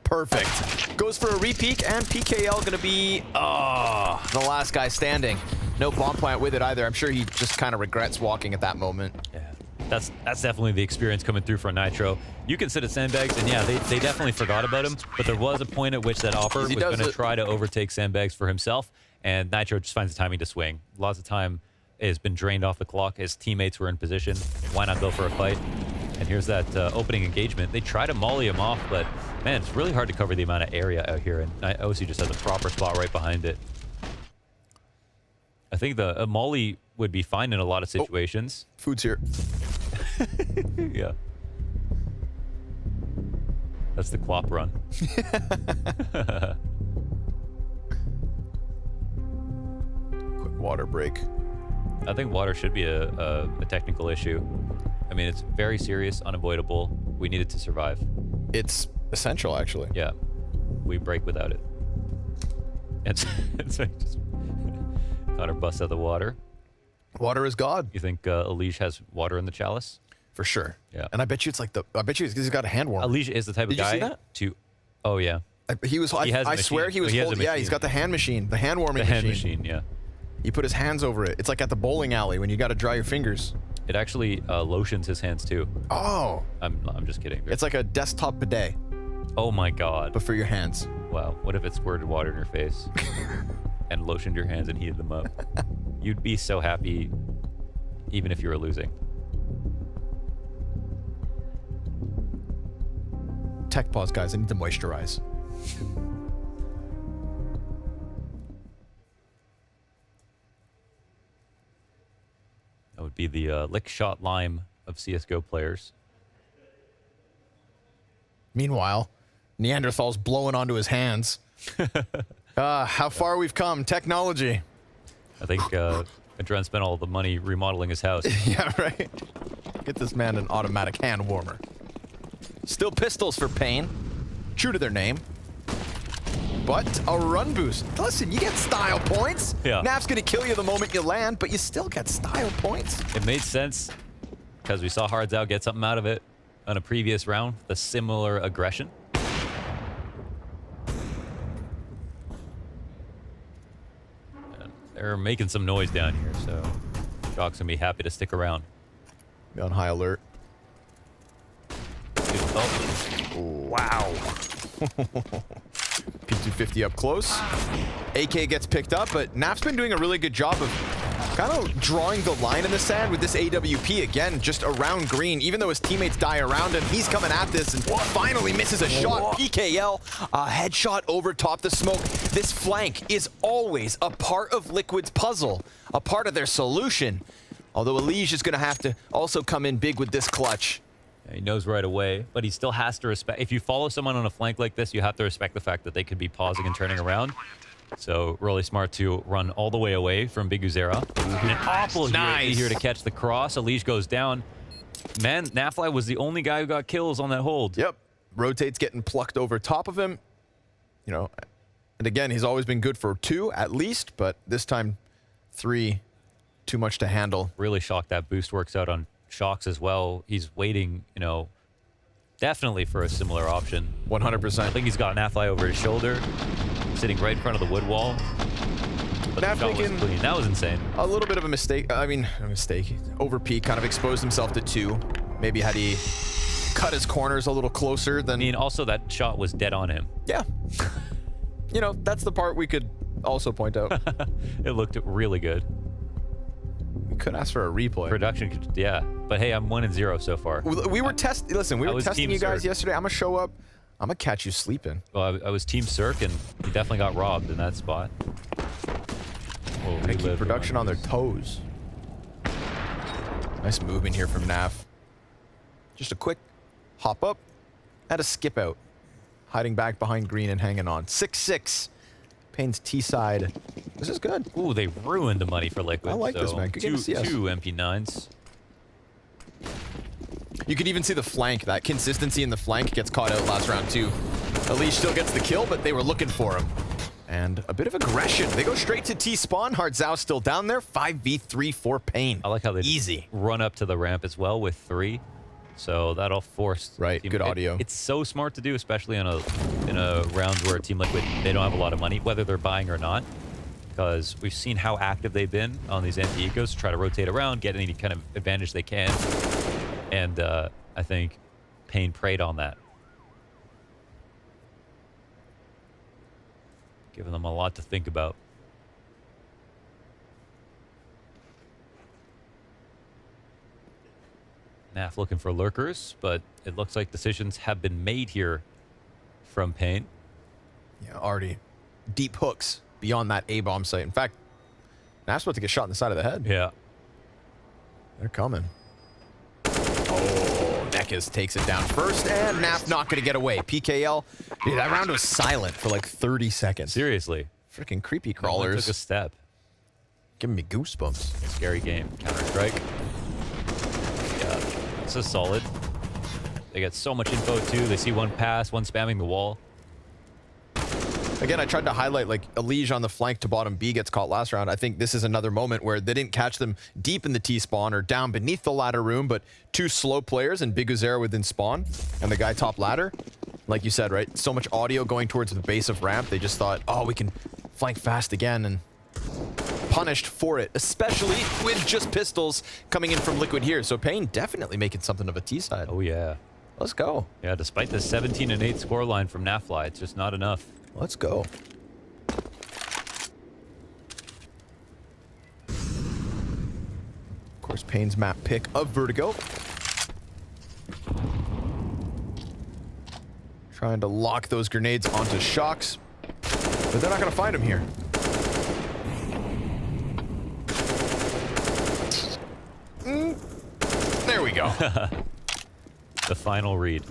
Perfect. Goes for a repeat, and PKL going to be the last guy standing. No bomb plant with it either. I'm sure he just kind of regrets walking at that moment. Yeah. that's definitely the experience coming through for Nitro. You can sit at Sandbags, and yeah, they definitely forgot about him, but there was a point at which that Opper was going to try to overtake Sandbags for himself, and Nitro just finds the timing to swing. Lots of time has been drained off the clock. His teammates were in position. Why not go for a fight? And here's that opening engagement. They try to molly him off, but man, it's really hard to cover the amount of area out here, and OC just has a proper spot right behind it. I think the molly would be fine in a lot of situations. Oh, food's here. Yeah. That's the Quap run. Quick water break. I think water should be a technical issue. I mean, it's very serious, unavoidable. We need it to survive. It's essential, actually. Yeah. We break without it. And so just Connor busts out the water. Water is God. You think Elige has water in the chalice? For sure. Yeah. And I bet you it's like I bet you he's got a hand warmer. Elige is the type of guy you see that? to... Oh, yeah. I swear he was holding... Yeah, he's got the hand machine. The hand warming machine. The hand machine, yeah. He put his hands over it. It's like at the bowling alley when you got to dry your fingers. It actually lotions his hands, too. Oh. I'm just kidding. It's like a desktop bidet. Oh, my God. But for your hands. Wow. What if it squirted water in your face and lotioned your hands and heated them up? You'd be so happy even if you were losing. Tech pause, guys. I need to moisturize. That would be the lick shot lime of CSGO players. Meanwhile, Neanderthal's blowing onto his hands. How far we've come. Technology. I think Adren spent all the money remodeling his house. Yeah, right. Get this man an automatic hand warmer. Still pistols for paiN. True to their name. But a run boost. Listen, you get style points. Yeah. Naf's going to kill you the moment you land, but you still get style points. It made sense because we saw Hardzao get something out of it on a previous round. The similar aggression. And they're making some noise down here, so Jock's going to be happy to stick around. Be on high alert. Wow. P250 up close. AK gets picked up, but Naf's been doing a really good job of kind of drawing the line in the sand with this AWP. Again, just around green. Even though his teammates die around him, he's coming at this and finally misses a shot. PKL, a headshot over top the smoke. This flank is always a part of Liquid's puzzle, a part of their solution. Although Elige is going to have to also come in big with this clutch. He knows right away, but he still has to respect. If you follow someone on a flank like this, you have to respect the fact that they could be pausing and turning around. So really smart to run all the way away from Big Uzera. And an awful here to catch the cross. Elige goes down. Man, Nafly was the only guy who got kills on that hold. Yep. Rotate's getting plucked over top of him. You know, and again, he's always been good for 2 at least, but this time 3, too much to handle. Really shocked that boost works out on Shocks as well. He's waiting, you know, definitely for a similar option. 100%. I think he's got Nafly over his shoulder, sitting right in front of the wood wall. But the shot was clean. That was insane. A little bit of a mistake. I mean, a mistake. Over peak, kind of exposed himself to 2. Maybe had he cut his corners a little closer than... I mean, also that shot was dead on him. Yeah. You know, that's the part we could also point out. It looked really good. We could ask for a replay. Production could, yeah. But hey, I'm 1-0 so far. We were testing. Listen, we were testing you guys yesterday. I'm gonna show up. I'm gonna catch you sleeping. Well, I was Team Cirque, and he definitely got robbed in that spot. They keep production on their toes. Nice movement here from Naf. Just a quick hop up and a skip out. Hiding back behind green and hanging on. 6-6. paiN's T side. This is good. Ooh, they ruined the money for Liquid. I like this, man. Good game to see us. 2 MP9s. You could even see the flank. That consistency in the flank gets caught out last round too. Elige still gets the kill, but they were looking for him. And a bit of aggression. They go straight to T-spawn. Hardzao still down there. 5v3 for paiN. I like how they run up to the ramp as well with 3. So that'll force... Right, good audio. It's so smart to do, especially in a round where Team Liquid, they don't have a lot of money, whether they're buying or not. Because we've seen how active they've been on these anti-ecos to try to rotate around, get any kind of advantage they can. And I think paiN preyed on that. Giving them a lot to think about. Naf looking for lurkers, but it looks like decisions have been made here from paiN. Yeah, already deep hooks beyond that A-bomb site. In fact, Naf's about to get shot in the side of the head. Yeah. They're coming. Oh, Nekes takes it down first, and Naf not going to get away. PKL, dude, that round was silent for like 30 seconds. Seriously. Freaking creepy No one crawlers. took a step. Giving me goosebumps. A scary game. Counter-Strike. Yeah, this is solid. They get so much info, too. They see one pass, one spamming the wall. Again, I tried to highlight like Elige on the flank to bottom B gets caught last round. I think this is another moment where they didn't catch them deep in the T-spawn or down beneath the ladder room, but two slow players and Big Uzera within spawn and the guy top ladder. Like you said, right? So much audio going towards the base of ramp. They just thought, oh, we can flank fast again, and punished for it, especially with just pistols coming in from Liquid here. So paiN definitely making something of a T side. Oh, yeah. Let's go. Yeah, despite the 17-8 scoreline from Nafly, it's just not enough. Let's go. Of course, paiN's map pick of Vertigo. Trying to lock those grenades onto Shocks, but they're not going to find him here. There we go. The final read.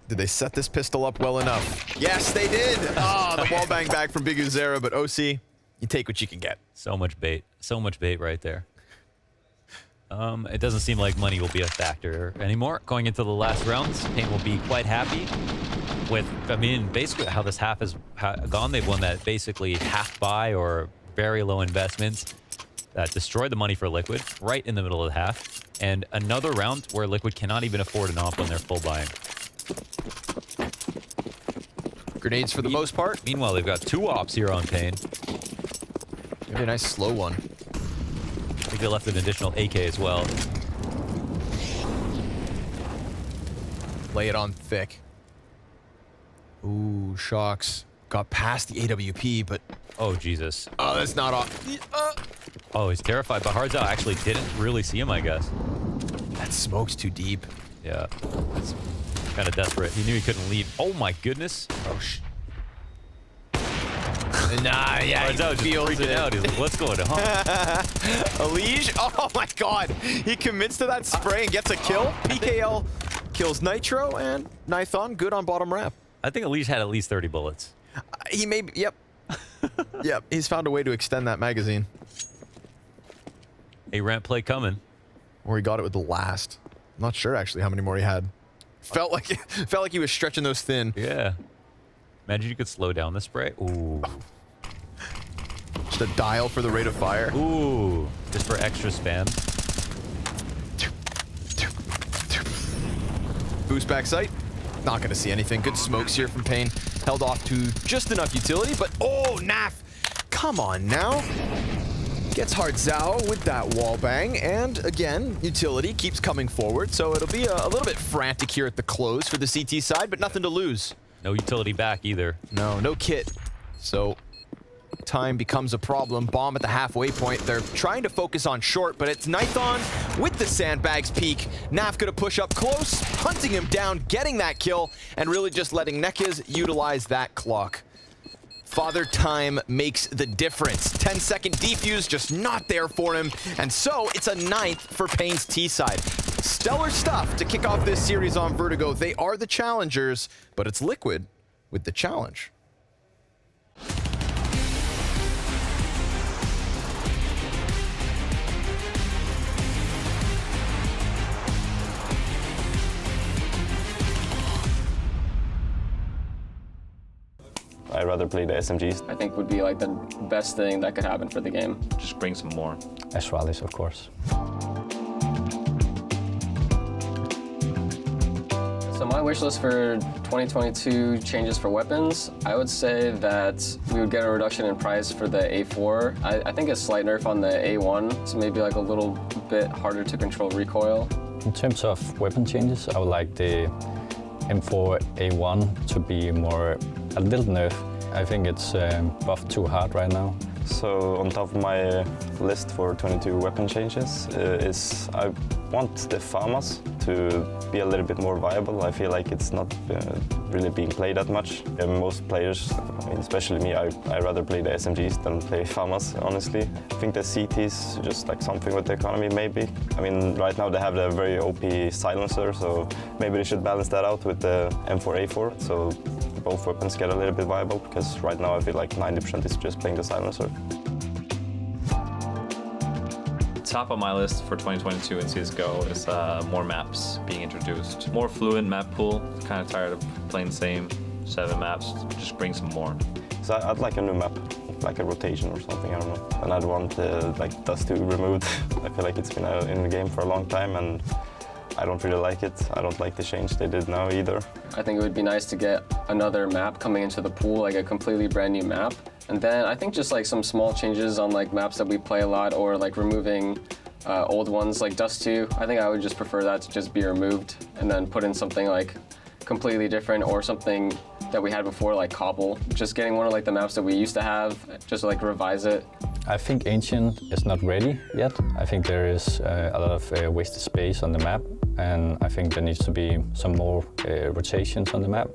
Did they set this pistol up well enough? Yes, they did. Ah, the wall bang back from Big Uzera, but OC, you take what you can get. So much bait. So much bait right there. It doesn't seem like money will be a factor anymore. Going into the last rounds, paiN will be quite happy with, I mean, basically how this half has gone. They've won that basically half buy or very low investments that destroyed the money for Liquid right in the middle of the half. And another round where Liquid cannot even afford an op when they're full buying. Grenades for the most part. Meanwhile, they've got two ops here on paiN. Maybe a nice slow one. I think they left an additional AK as well. Lay it on thick. Ooh, Shocks got past the AWP, but... Oh, Jesus. Oh, that's not off. Oh, he's terrified, but Hardzao actually didn't really see him, I guess. That smoke's too deep. Yeah, that's kind of desperate. He knew he couldn't leave. Oh my goodness. Oh, nah, yeah, Hardzao just freaking out. He's like, what's going on? Elige, oh my god. He commits to that spray and gets a kill. PKL kills Nitro, and Nithon good on bottom ramp. I think Elige had at least 30 bullets. He may be, yep. Yep, he's found a way to extend that magazine. A ramp play coming. Or he got it with the last. I'm not sure actually how many more he had. Felt like he was stretching those thin. Yeah. Imagine you could slow down the spray. Ooh. Just a dial for the rate of fire. Ooh. Just for extra spam. Boost back sight. Not going to see anything. Good smokes here from paiN. Held off to just enough utility, but oh, Naf. Come on now. Gets Hardzao with that wall bang, and again, utility keeps coming forward, so it'll be a little bit frantic here at the close for the CT side, but nothing to lose. No utility back either. No kit. So time becomes a problem. Bomb at the halfway point. They're trying to focus on short, but it's Nithon with the sandbags peek. Naf gonna push up close, hunting him down, getting that kill, and really just letting Nekes utilize that clock. Father Time makes the difference. 10-second defuse just not there for him. And so it's a 9th for paiN's T side. Stellar stuff to kick off this series on Vertigo. They are the challengers, but it's Liquid with the challenge. I'd rather play the SMGs. I think would be like the best thing that could happen for the game. Just bring some more. Astralis, of course. So my wish list for 2022 changes for weapons, I would say that we would get a reduction in price for the A4. I think a slight nerf on the A1, so maybe like a little bit harder to control recoil. In terms of weapon changes, I would like the M4A1 to be a little nerf. I think it's buffed too hard right now. So on top of my list for 22 weapon changes is I want the FAMAS to be a little bit more viable. I feel like it's not really being played that much. Most players, I mean, especially me, I rather play the SMGs than play FAMAS, honestly. I think the CTs just like something with the economy, maybe. I mean, right now they have the very OP silencer, so maybe they should balance that out with the M4A4, so both weapons get a little bit viable, because right now I feel like 90% is just playing the silencer. Top of my list for 2022 in CSGO is more maps being introduced. More fluent map pool. Kind of tired of playing the same 7 maps. Just bring some more. So I'd like a new map, like a rotation or something, I don't know. And I'd want like Dust 2 removed. I feel like it's been in the game for a long time and I don't really like it. I don't like the change they did now either. I think it would be nice to get another map coming into the pool, like a completely brand new map. And then I think just like some small changes on like maps that we play a lot, or like removing old ones like Dust 2. I think I would just prefer that to just be removed and then put in something like completely different, or something that we had before like Cobble. Just getting one of like the maps that we used to have, just like revise it. I think Ancient is not ready yet. I think there is a lot of wasted space on the map, and I think there needs to be some more rotations on the map.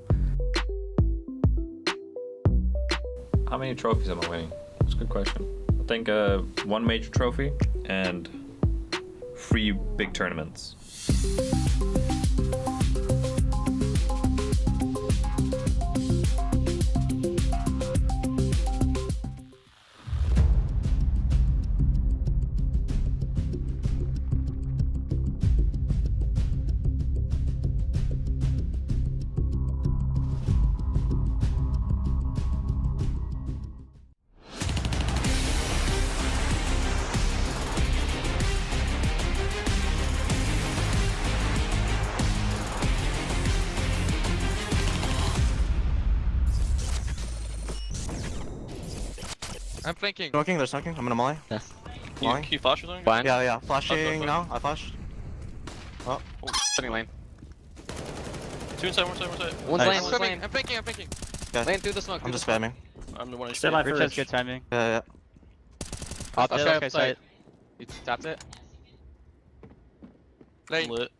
How many trophies am I winning? That's a good question. I think 1 major trophy and 3 big tournaments. I'm flanking. Smoking, they're smoking. I'm gonna molly. Yeah. Molly. Can you flash or something? Fine. Yeah. Flashing now. I flashed. Oh. Setting lane. 2 inside, 1 side, 1 side. One's lane, one's lane. I'm flanking. Yeah. Lane through the smoke. I'm just spamming. I'm the one who's Stay alive for Rich. good timing. Yeah. Okay, side. You tapped it. Lane. Lit.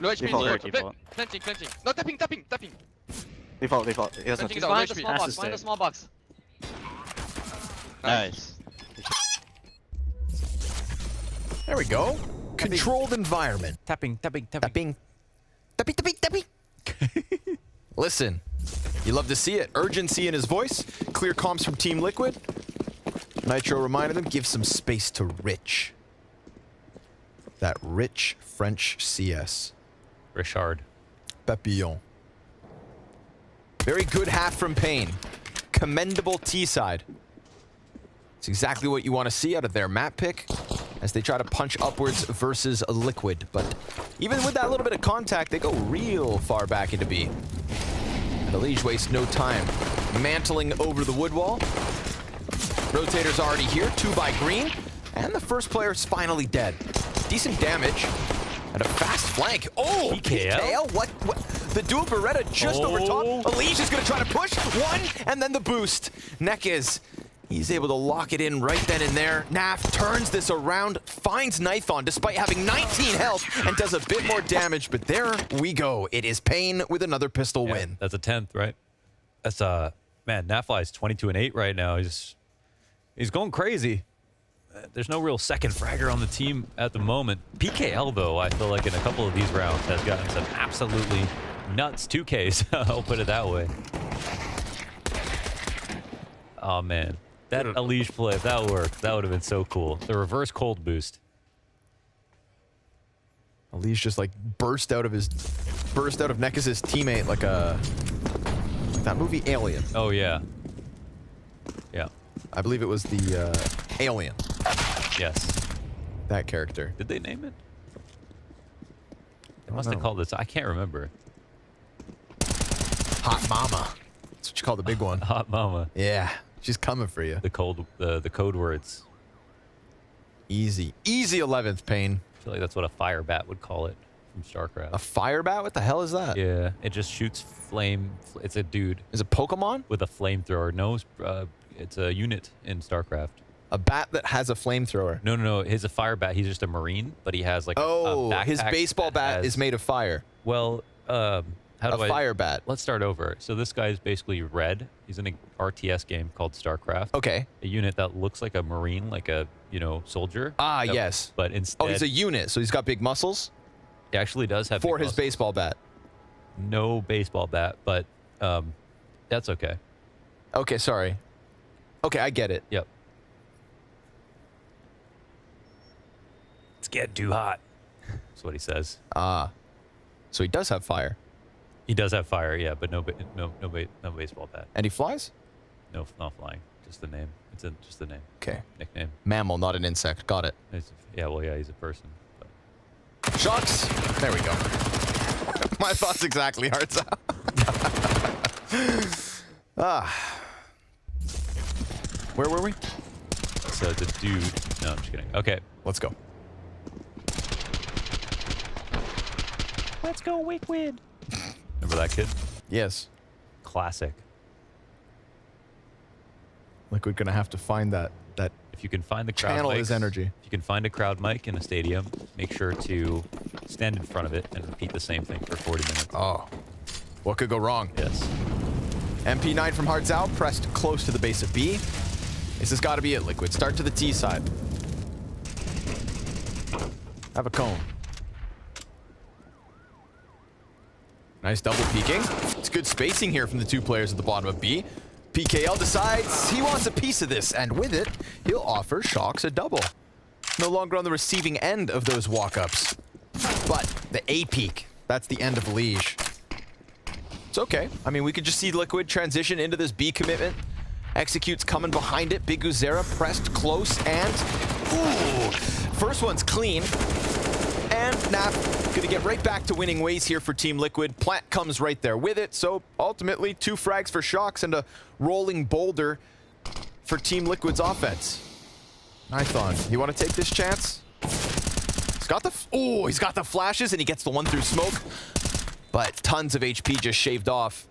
Low HP. Planting. No, tapping. Default. He has no Planting is behind the small box. Nice. There we go. Controlled environment. Tapping. Listen, you love to see it. Urgency in his voice. Clear comms from Team Liquid. Nitro reminded them, give some space to Rich. That rich French CS. Richard. Papillon. Very good half from paiN. Commendable T-side. It's exactly what you want to see out of their map pick as they try to punch upwards versus a Liquid. But even with that little bit of contact, they go real far back into B. And Elige wastes no time mantling over the wood wall. Rotator's already here, 2 by green, and the first player's finally dead. Decent damage and a fast flank. Oh, PKL? What? The dual Beretta just over top. Elige is going to try to push. 1, and then the boost. Nekez, he's able to lock it in right then and there. Naf turns this around, finds Nithon despite having 19 health, and does a bit more damage, but there we go. It is paiN with another pistol win. That's a 10th, right? That's, man, Nafly is 22-8 right now. He's going crazy. There's no real second fragger on the team at the moment. PKL, though, I feel like in a couple of these rounds has gotten some absolutely nuts 2Ks. I'll put it that way. Oh, man. That Elige play, if that worked, that would have been so cool. The reverse cold boost. Elige just like burst out of Nekez's teammate like that movie Alien. Oh, yeah. Yeah. I believe it was the Alien. Yes. That character. Did they name it? They must have called this. I can't remember. Hot Mama. That's what you call the big one. Hot Mama. Yeah. She's coming for you. The code words. Easy 11th paiN. feel like that's what a fire bat would call it from StarCraft. A fire bat? What the hell is that? Yeah, it just shoots flame. It's a dude. Is it Pokemon? With a flamethrower. No, it's a unit in StarCraft. A bat that has a flamethrower. No. He's a fire bat. He's just a marine, but he has like a backpack his baseball bat has, is made of fire. Well, how do I... fire bat. Let's start over. So this guy is basically red. He's in an RTS game called StarCraft. Okay. A unit that looks like a marine, like a, soldier. Yes. But instead... Oh, he's a unit, so he's got big muscles? He actually does have For big his muscles. baseball bat. No baseball bat, but that's okay. Okay, sorry. Okay, I get it. Yep. It's getting too hot. That's what he says. So he does have fire. He does have fire, yeah, but no baseball bat. And he flies? No, not flying. Just the name. It's just the name. Okay. Nickname. Mammal, not an insect. Got it. He's a person. But. Shots. There we go. My thoughts exactly, Hearts. Where were we? So the dude. No, I'm just kidding. Okay. Let's go. Let's go, Wickwood. Remember that kid? Yes. Classic. Like we're gonna have to find that if you can find the crowd channel mics, his energy. If you can find a crowd mic in a stadium, make sure to stand in front of it and repeat the same thing for 40 minutes. Oh. What could go wrong? Yes. MP9 from Hearts out, pressed close to the base of B. This has got to be it, Liquid. Start to the T side. Have a cone. Nice double peeking. It's good spacing here from the two players at the bottom of B. PKL decides he wants a piece of this, and with it, he'll offer Shox a double. No longer on the receiving end of those walk-ups. But the A peek, that's the end of Liege. It's okay. I mean, we could just see Liquid transition into this B commitment. Executes coming behind it. Big Uzera pressed close, and ooh, first one's clean. And Naf gonna get right back to winning ways here for Team Liquid. Plant comes right there with it. So ultimately, 2 frags for Shox and a rolling boulder for Team Liquid's offense. Nithon, you want to take this chance? He's got the flashes and he gets the one through smoke. But tons of HP just shaved off.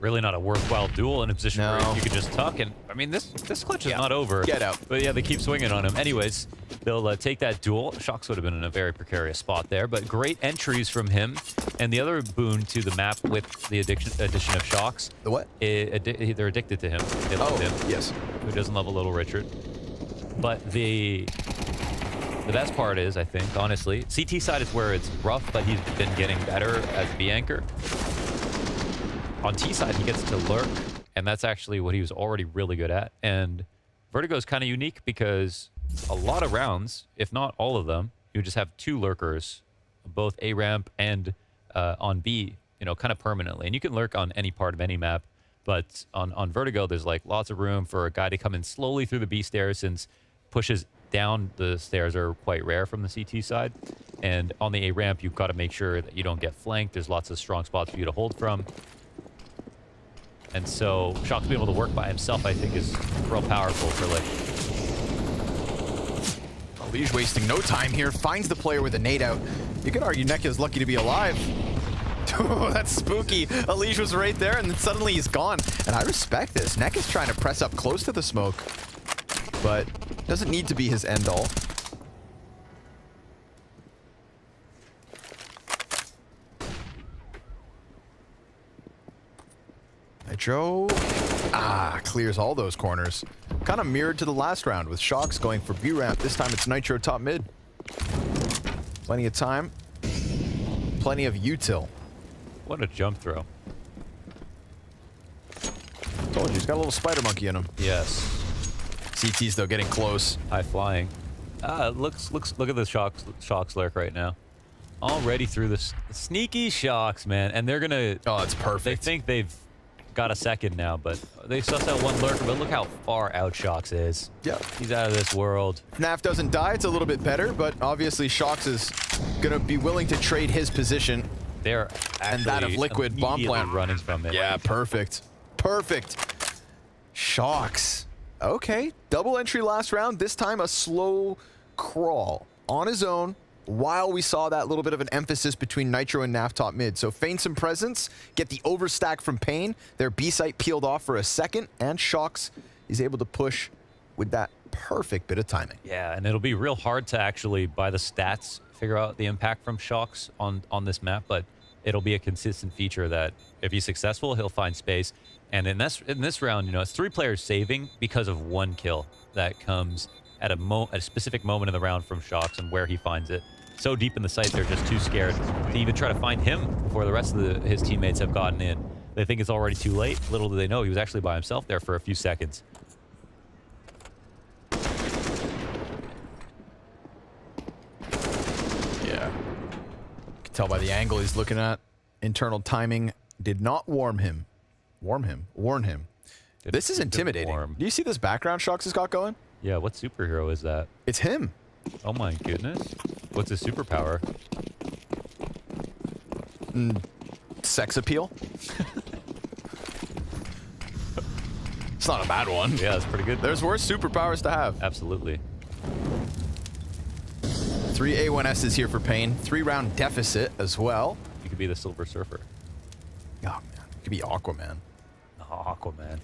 Really not a worthwhile duel in a position where you could just tuck. And I mean, this clutch is not over. Get out. But yeah, they keep swinging on him. Anyways, they'll take that duel. Shox would have been in a very precarious spot there, but great entries from him. And the other boon to the map with the addition of Shox. The what? They're addicted to him. They love him. Yes. Who doesn't love a little Richard? But the best part is, I think, honestly, CT side is where it's rough, but he's been getting better as B anchor. On T side, he gets to lurk, and that's actually what he was already really good at. And Vertigo is kind of unique because a lot of rounds, if not all of them, you just have 2 lurkers, both A ramp and on B, kind of permanently. And you can lurk on any part of any map, but on Vertigo, there's like lots of room for a guy to come in slowly through the B stairs, since pushes down the stairs are quite rare from the CT side. And on the A ramp, you've got to make sure that you don't get flanked. There's lots of strong spots for you to hold from. And so Shox being able to work by himself, I think, is real powerful for Liquid. Liege wasting no time here, finds the player with a nade out. You could argue Nek is lucky to be alive. Oh, that's spooky. Liege was right there, and then suddenly he's gone. And I respect this. Nek is trying to press up close to the smoke, but doesn't need to be his end-all. Nitro, clears all those corners. Kind of mirrored to the last round with Shox going for B ramp. This time it's Nitro top mid. Plenty of time. Plenty of util. What a jump throw. Told you, he's got a little spider monkey in him. Yes. CT's though getting close. High flying. Look at the Shox lurk right now. Already through this sneaky Shox, man. And they're gonna... Oh, it's perfect. They think they've got a second now, but they suss out one lurker, but look how far out Shox is. Yeah. He's out of this world. Naf doesn't die, it's a little bit better, but obviously Shox is gonna be willing to trade his position. They're actually and that of Liquid bomb plant running from it. Yeah, perfect. Perfect. Shox. Okay, double entry last round, this time a slow crawl. on his own while we saw that little bit of an emphasis between Nitro and Naf top mid. So feign some presence, get the overstack from paiN. Their B site peeled off for a second, and Shox is able to push with that perfect bit of timing. Yeah, and it'll be real hard to actually, by the stats, figure out the impact from Shox on this map, but it'll be a consistent feature that if he's successful, he'll find space. And in this round, you know, it's 3 players saving because of 1 kill that comes at a specific moment in the round from Shox and where he finds it. So deep in the site, they're just too scared to even try to find him before the rest of his teammates have gotten in. They think it's already too late. Little do they know, he was actually by himself there for a few seconds. Yeah. You can tell by the angle he's looking at. Internal timing did not warn him. This is intimidating. Do you see this background Shox has got going? Yeah, what superhero is that? It's him. Oh my goodness. What's his superpower? Sex appeal. It's not a bad one. Yeah, it's pretty good. There's worse superpowers to have. Absolutely. 3 A1Ss here for paiN. 3-round deficit as well. You could be the Silver Surfer. Oh, man. You could be Aquaman. Oh, Aquaman.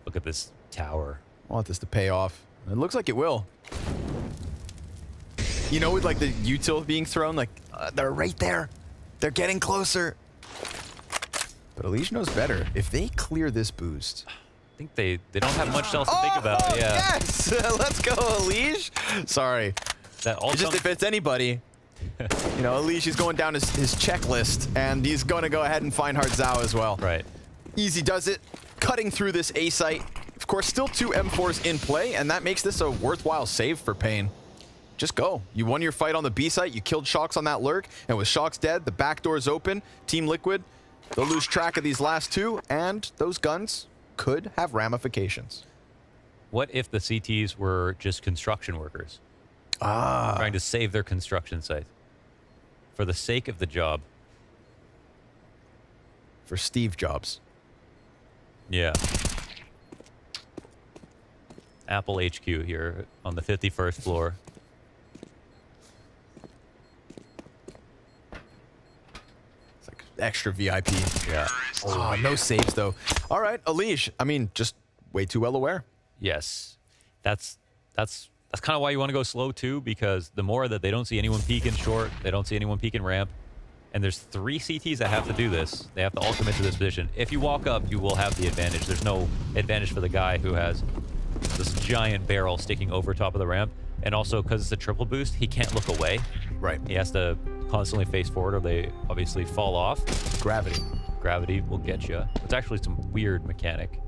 Look at this tower. I want this to pay off. It looks like it will. You know, with like the util being thrown, like they're right there. They're getting closer. But Elige knows better. If they clear this boost, I think they don't have much else to think about. Yeah. Yes! Let's go, Elige. Sorry. That all just if it's anybody, you know, Elige is going down his checklist, and he's going to go ahead and find Hard Zao as well. Right. Easy does it. Cutting through this A site. Of course, still 2 M4s in play, and that makes this a worthwhile save for paiN. Just go. You won your fight on the B site. You killed Shox on that lurk, and with Shox dead, the back door's open. Team Liquid, they'll lose track of these last 2, and those guns could have ramifications. What if the CTs were just construction workers? Trying to save their construction site. For the sake of the job. For Steve Jobs. Yeah. Apple HQ here on the 51st floor. It's like extra VIP. Yeah. Oh, no saves though. All right, Elige. I mean, just way too well aware. Yes. That's kind of why you want to go slow too, because the more that they don't see anyone peek in short, they don't see anyone peek in ramp, and there's 3 CTs that have to do this. They have to all commit to this position. If you walk up, you will have the advantage. There's no advantage for the guy who has this giant barrel sticking over top of the ramp. And also, because it's a triple boost, he can't look away. Right. He has to constantly face forward or they obviously fall off. Gravity. Gravity will get you. It's actually some weird mechanic.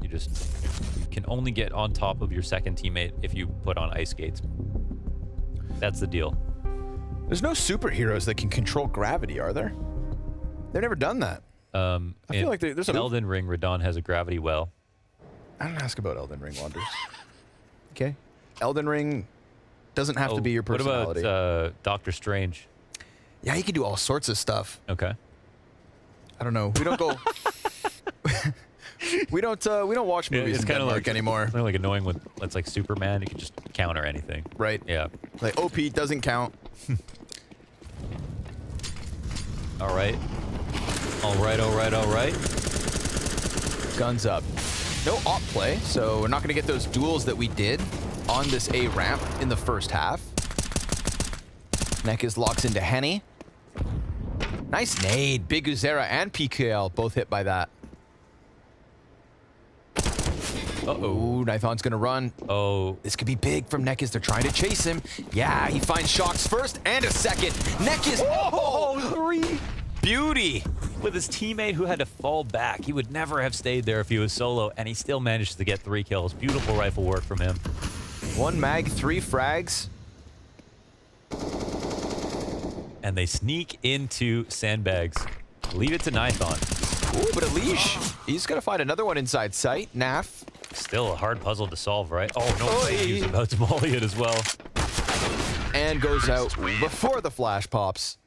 You can only get on top of your second teammate if you put on ice skates. That's the deal. There's no superheroes that can control gravity, are there? They've never done that. I feel like there's an Elden Ring, Radon has a gravity well. I don't ask about Elden Ring, Wanders. Okay. Elden Ring doesn't have to be your personality. What about Doctor Strange? Yeah, he can do all sorts of stuff. Okay. I don't know. We don't go. we don't watch movies it's in kind of Denmark anymore. It's kind of like annoying with it's like Superman. You can just counter anything. Right. Yeah. Like OP doesn't count. All right. All right. All right. All right. Guns up. No op play, so we're not going to get those duels that we did on this A ramp in the first half. Nekis locks into Henny. Nice nade. Big Uzera and PKL both hit by that. Uh-oh. Nithon's going to run. Oh. This could be big from Nekis. They're trying to chase him. Yeah, he finds Shox first and a second. Nekis. Oh, 3. Beauty. With his teammate who had to fall back. He would never have stayed there if he was solo, and he still managed to get 3 kills. Beautiful rifle work from him. 1 mag, 3 frags. And they sneak into sandbags. Leave it to Nithon. Ooh, but Elige, he's going to find another one inside sight. Naf. Still a hard puzzle to solve, right? Oh, no. He's about to volley it as well. And goes out before the flash pops.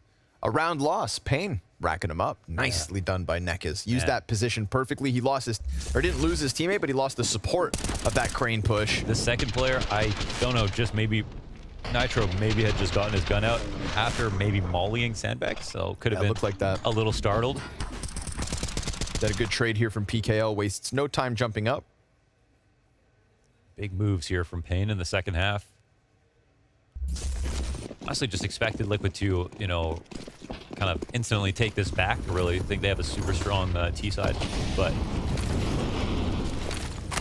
A round loss. paiN racking him up. Nicely done by Nekes. Used that position perfectly. He lost his, or didn't lose his teammate, but he lost the support of that crane push. The second player, I don't know, just maybe Nitro maybe had just gotten his gun out after maybe mollying Sandbag, so could have been looked like that. A little startled. Got a good trade here from PKL. Wastes no time jumping up. Big moves here from paiN in the second half. Honestly, just expected Liquid to, you know, kind of instantly take this back. I really think they have a super strong T side, but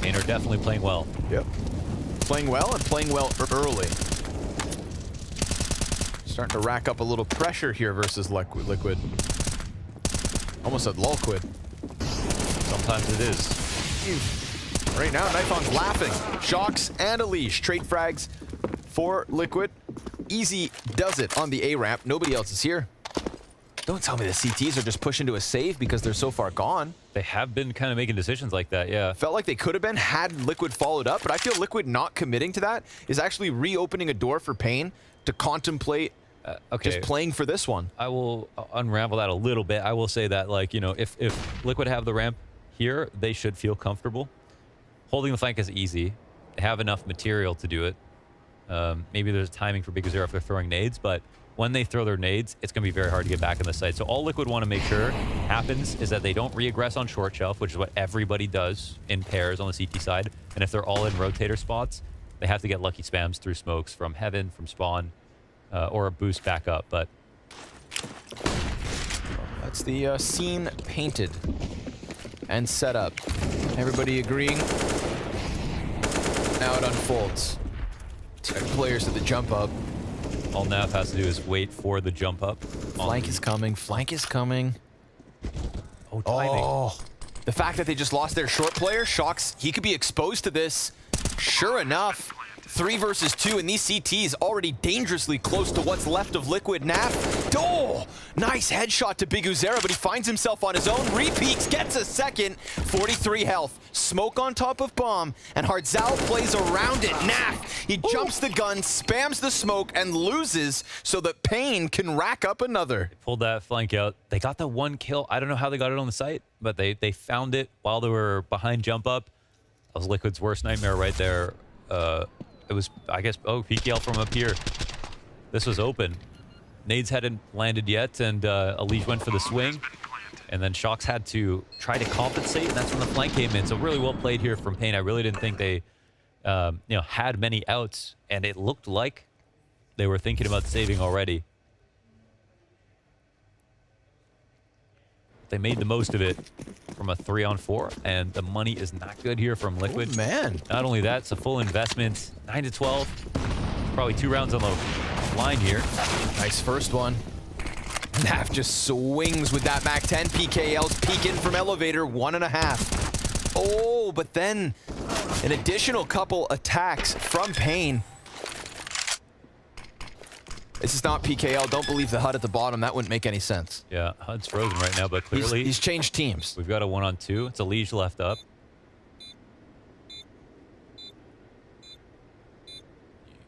paiN are definitely playing well. Yep. Playing well and playing well early. Starting to rack up a little pressure here versus Liquid. Almost said Lulquid. Sometimes it is. Right now, Nifong's laughing. Shocks and a leash. Trade frags for Liquid. Easy does it on the A ramp. Nobody else is here. Don't tell me the CTs are just pushing to a save because they're so far gone. They have been kind of making decisions like that, yeah. Felt like they could have been had Liquid followed up, but I feel Liquid not committing to that is actually reopening a door for paiN to contemplate just playing for this one. I will unravel that a little bit. I will say that, like, you know, if Liquid have the ramp here, they should feel comfortable. Holding the flank is easy. They have enough material to do it. Maybe there's timing for BigZero if they're throwing nades, but when they throw their nades, it's going to be very hard to get back in the site. So all Liquid want to make sure happens is that they don't re-aggress on short shelf, which is what everybody does in pairs on the CT side. And if they're all in rotator spots, they have to get lucky spams through smokes from heaven, from spawn, or a boost back up. But that's the scene painted and set up. Everybody agreeing. Now it unfolds. Two players at the jump up. All Nav has to do is wait for the jump up. Flank is coming. Flank is coming. Oh, timing. Oh, the fact that they just lost their short player, Shocks, he could be exposed to this. Sure enough, 3 versus 2, and these CTs already dangerously close to what's left of Liquid. Naf, oh, nice headshot to BigZero, but he finds himself on his own. Repeats, gets a second, 43 health. Smoke on top of bomb, and Hardzal plays around it. Naf, he jumps the gun, spams the smoke, and loses so that paiN can rack up another. They pulled that flank out. They got the 1 kill. I don't know how they got it on the site, but they found it while they were behind jump up. That was Liquid's worst nightmare right there. It was, I guess, PKL from up here. This was open. Nades hadn't landed yet, and Elige went for the swing. And then Shocks had to try to compensate, and that's when the flank came in. So really well played here from paiN. I really didn't think they you know, had many outs, and it looked like they were thinking about saving already. They made the most of it from a 3-on-4, and the money is not good here from Liquid. Oh, man. Not only that, it's a full investment. 9 to 12. Probably 2 rounds on the line here. Nice first one. Naf just swings with that MAC-10. PKL's peeking from elevator, 1.5. Oh, but then an additional couple attacks from paiN. This is not PKL. Don't believe the HUD at the bottom. That wouldn't make any sense. Yeah, HUD's frozen right now, but clearly he's changed teams. We've got a 1-on-2. It's Elige left up.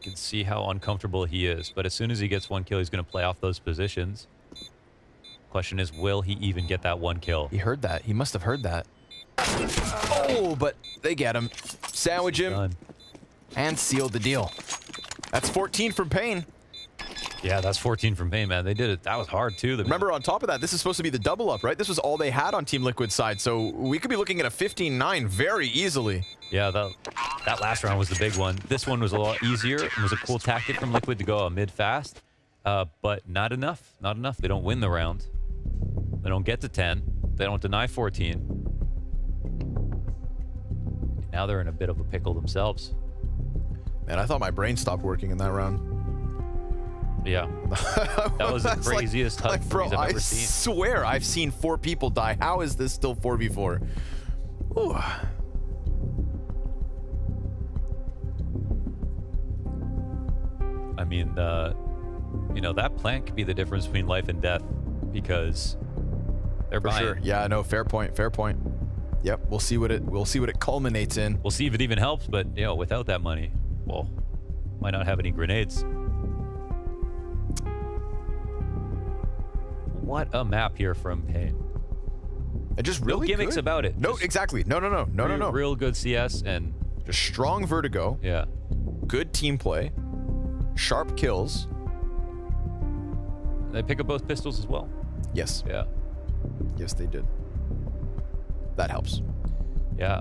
You can see how uncomfortable he is, but as soon as he gets 1 kill, he's going to play off those positions. Question is, will he even get that 1 kill? He heard that. He must have heard that. Oh, but they get him. Sandwich him. And sealed the deal. That's 14 from paiN. Yeah, that's 14 from paiN, man. They did it. That was hard, too. Remember, on top of that, this is supposed to be the double up, right? This was all they had on Team Liquid's side, so we could be looking at a 15-9 very easily. Yeah, that last round was the big one. This one was a lot easier. It was a cool tactic from Liquid to go mid fast, but not enough. Not enough. They don't win the round. They don't get to 10. They don't deny 14. Now they're in a bit of a pickle themselves. Man, I thought my brain stopped working in that round. Yeah. That was the craziest HUD freeze I've ever seen. I swear I've seen 4 people die. How is this still 4v4? Ooh. I mean, you know, that plant could be the difference between life and death because they're For buying. sure. Yeah, no, fair point. Fair point. Yep, we'll see what it culminates in. We'll see if it even helps, but you know, without that money, well, might not have any grenades. What a map here from paiN. And just really no gimmicks good. about it. No, Just exactly. No. Real good CS and just strong vertigo. Yeah. Good team play. Sharp kills. They pick up both pistols as well. Yes. Yeah. Yes, they did. That helps. Yeah.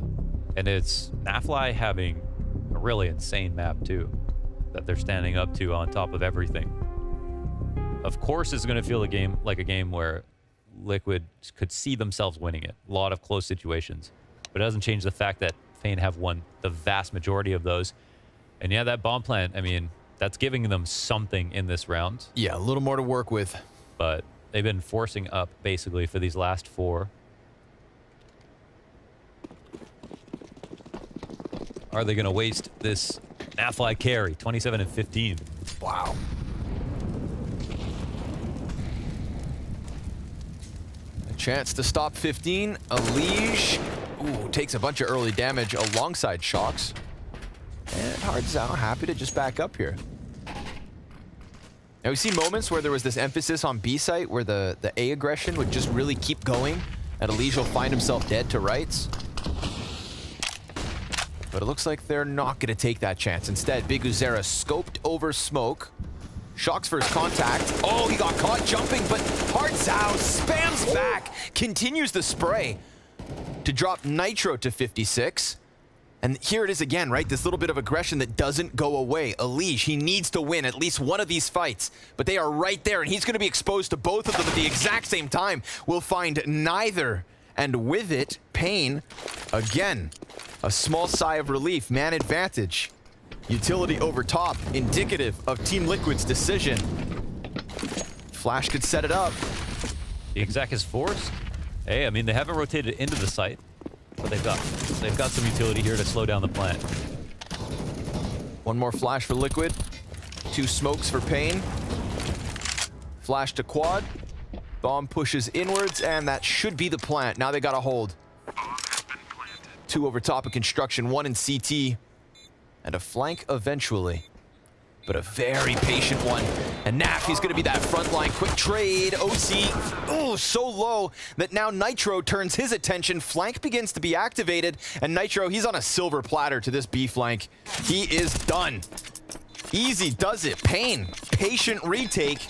And it's Nafly having a really insane map too, that they're standing up to on top of everything. Of course, it's going to feel a game like a game where Liquid could see themselves winning it. A lot of close situations. But it doesn't change the fact that paiN have won the vast majority of those. And yeah, that bomb plant, I mean, that's giving them something in this round. Yeah, a little more to work with. But they've been forcing up, basically, for these last 4. Are they going to waste this Nafly carry? 27 and 15. Wow. A chance to stop 15. Elige. Ooh, takes a bunch of early damage alongside Shocks. And Hardzao happy to just back up here. Now we see moments where there was this emphasis on B site where the A aggression would just really keep going, and Elige will find himself dead to rights. But it looks like they're not going to take that chance. Instead, Big Uzera scoped over smoke. Shocks first contact. Oh, he got caught jumping, but Hardzao spams back, continues the spray to drop Nitro to 56. And here it is again, right? This little bit of aggression that doesn't go away. Elige, he needs to win at least one of these fights, but they are right there, and he's going to be exposed to both of them at the exact same time. We'll find neither. And with it, paiN, again, a small sigh of relief, man advantage. Utility over top, indicative of Team Liquid's decision. Flash could set it up. The exact is forced. Hey, I mean, they haven't rotated into the site, but they've got some utility here to slow down the plant. One more flash for Liquid. 2 smokes for paiN. Flash to quad. Bomb pushes inwards, and that should be the plant. Now they got a hold. 2 over top of construction, 1 in CT. And a flank eventually. But a very patient one. And Naf, he's going to be that frontline quick trade. OC, oh, so low that now Nitro turns his attention. Flank begins to be activated. And Nitro, he's on a silver platter to this B flank. He is done. Easy does it. paiN, patient retake.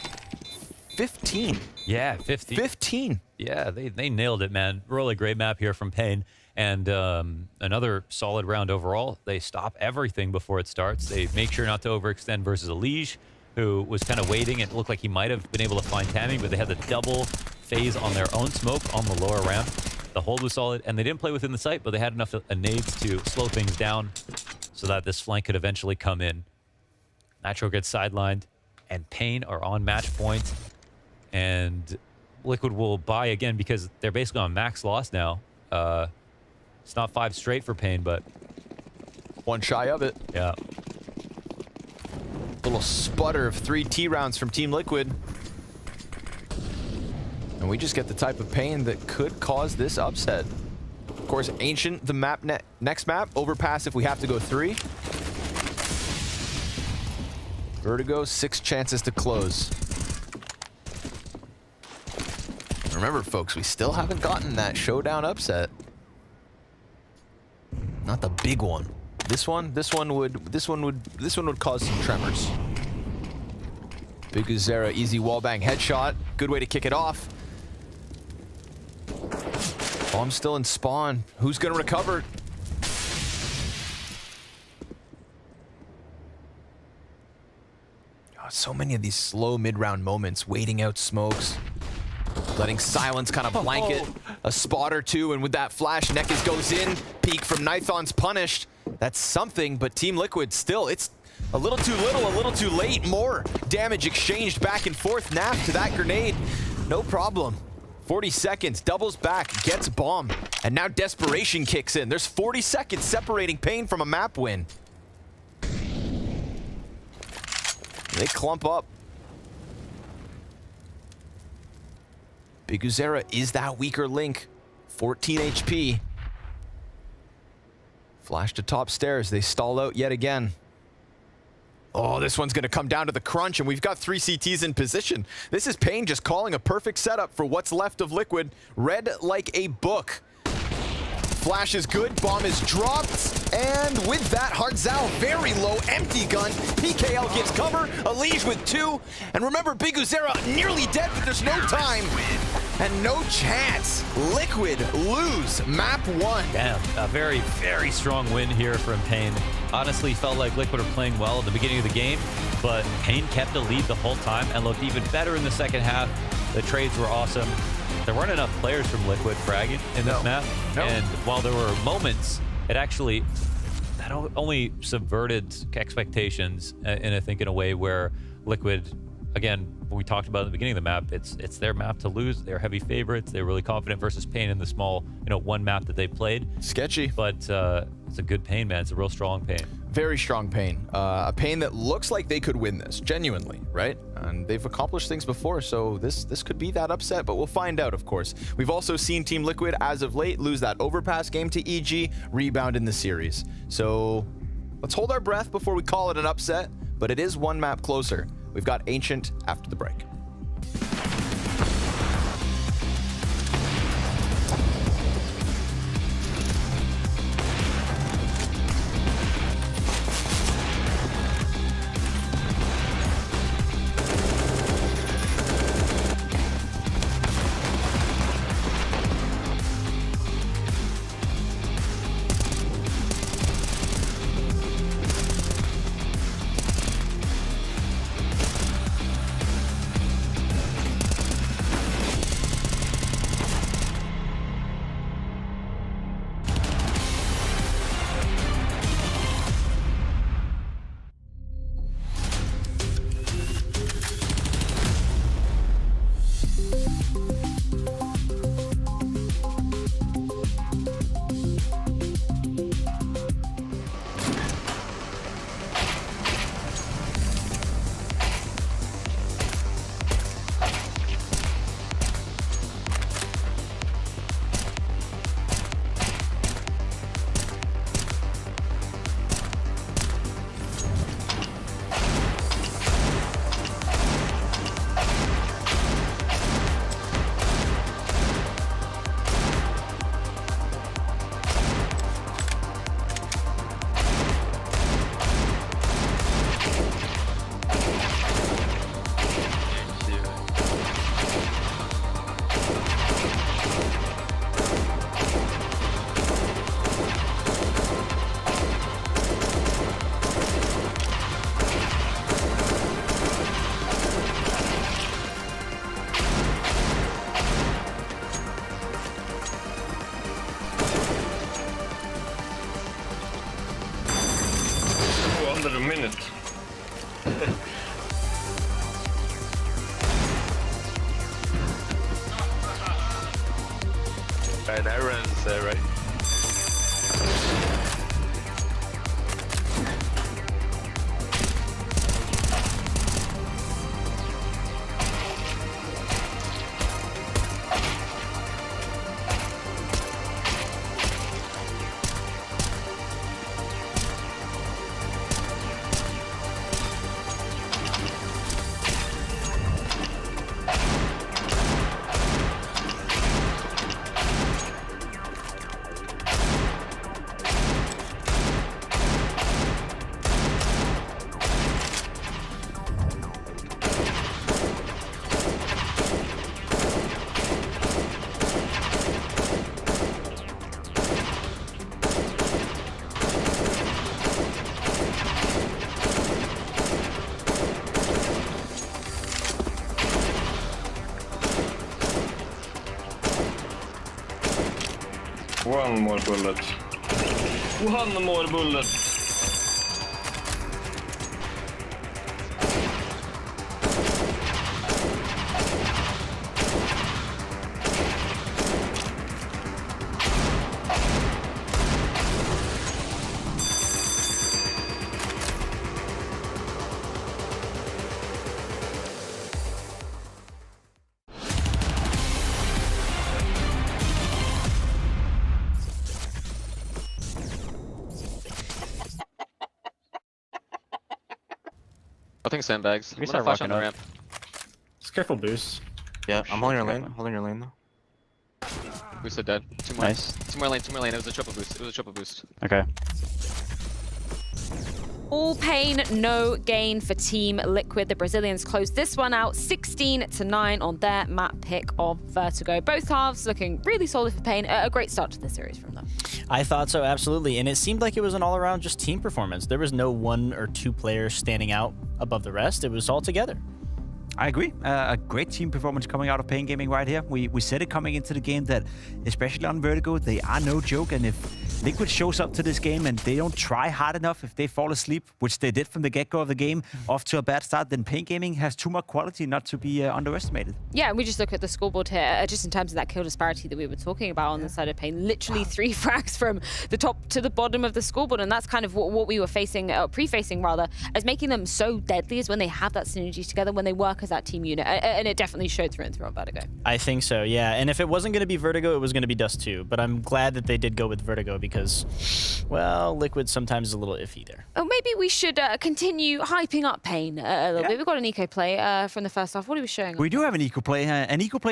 15. Yeah, 15. 15. Yeah, they nailed it, man. Really great map here from paiN. And another solid round overall. They stop everything before it starts. They make sure not to overextend versus Elige, who was kind of waiting. It looked like he might have been able to find timing, but they had the double phase on their own smoke on the lower ramp. The hold was solid, and they didn't play within the site, but they had enough nades to slow things down so that this flank could eventually come in. Nitro gets sidelined, and paiN are on match point. And Liquid will buy again because they're basically on max loss now. It's not 5 straight for paiN, but 1 shy of it. Yeah. Little sputter of 3 T rounds from Team Liquid. And we just get the type of paiN that could cause this upset. Of course, Ancient, the map next map, overpass if we have to go 3. Vertigo, 6 chances to close. Remember, folks, we still haven't gotten that showdown upset. Not the big one. This one would cause some tremors. Big Uzera, easy wallbang headshot. Good way to kick it off. Bomb still in spawn. Who's gonna recover? Oh, so many of these slow mid-round moments, waiting out smokes. Letting silence kind of blanket a spot or two, and with that flash, Nekis goes in. Peek from Nithon's punished. That's something, but Team Liquid still, it's a little too little, a little too late. More damage exchanged back and forth. Naf to that grenade, no problem. 40 seconds, doubles back, gets bomb, and now desperation kicks in. There's 40 seconds separating paiN from a map win. They clump up. Big Uzera is that weaker link. 14 HP. Flash to top stairs. They stall out yet again. Oh, this one's going to come down to the crunch, and we've got 3 CTs in position. This is paiN just calling a perfect setup for what's left of Liquid. Read like a book. Flash is good, bomb is dropped, and with that, Hartzell very low, empty gun. PKL gives cover, Elige with 2, and remember, Big Uzera nearly dead, but there's no time, and no chance. Liquid lose map 1. Damn, a very, very strong win here from paiN. Honestly, felt like Liquid were playing well at the beginning of the game, but paiN kept the lead the whole time and looked even better in the second half. The trades were awesome. There weren't enough players from Liquid fragging in this map, and while there were moments, it actually that only subverted expectations, and I think in a way where Liquid, again, we talked about at the beginning of the map, it's their map to lose. They're heavy favorites. They're really confident versus paiN in the small, one map that they played. Sketchy. But it's a good paiN, man. It's a real strong paiN. Very strong paiN. A paiN that looks like they could win this, genuinely, right? And they've accomplished things before, so this could be that upset, but we'll find out, of course. We've also seen Team Liquid, as of late, lose that overpass game to EG, rebound in the series. So let's hold our breath before we call it an upset, but it is 1 map closer. We've got Ancient after the break. Under a minute. Right, everyone's ready. One more bullet. One more bullet. I think sandbags. We start rocking on the up. ramp. Just careful boost. Yeah, I'm holding your lane. Holding your lane though. Boost are dead. Two more. Nice. Two more lane. It was a triple boost. It was a triple boost. Okay. All pain, no gain for Team Liquid. The Brazilians closed this one out 16-9 on their map pick of Vertigo. Both halves looking really solid for paiN. A great start to the series from them. I thought so, absolutely. And it seemed like it was an all-around just team performance. There was no one or two players standing out above the rest. It was all together. I agree. A great team performance coming out of paiN Gaming right here. We said it coming into the game that, especially on Vertigo, they are no joke. And if Liquid shows up to this game and they don't try hard enough, if they fall asleep, which they did from the get-go of the game, off to a bad start, then paiN Gaming has too much quality not to be underestimated. Yeah, and we just look at the scoreboard here, just in terms of that kill disparity that we were talking about on the side of paiN. Literally 3 frags from the top to the bottom of the scoreboard, and that's kind of what we were facing, pre-facing rather, as making them so deadly is when they have that synergy together, when they work as that team unit, and it definitely showed through and through on Vertigo. I think so, yeah. And if it wasn't going to be Vertigo, it was going to be Dust too. But I'm glad that they did go with Vertigo because, well, Liquid sometimes is a little iffy there. Oh, maybe we should continue hyping up paiN a little bit. We've got an eco play from the first half. What are we showing? We do have an eco play,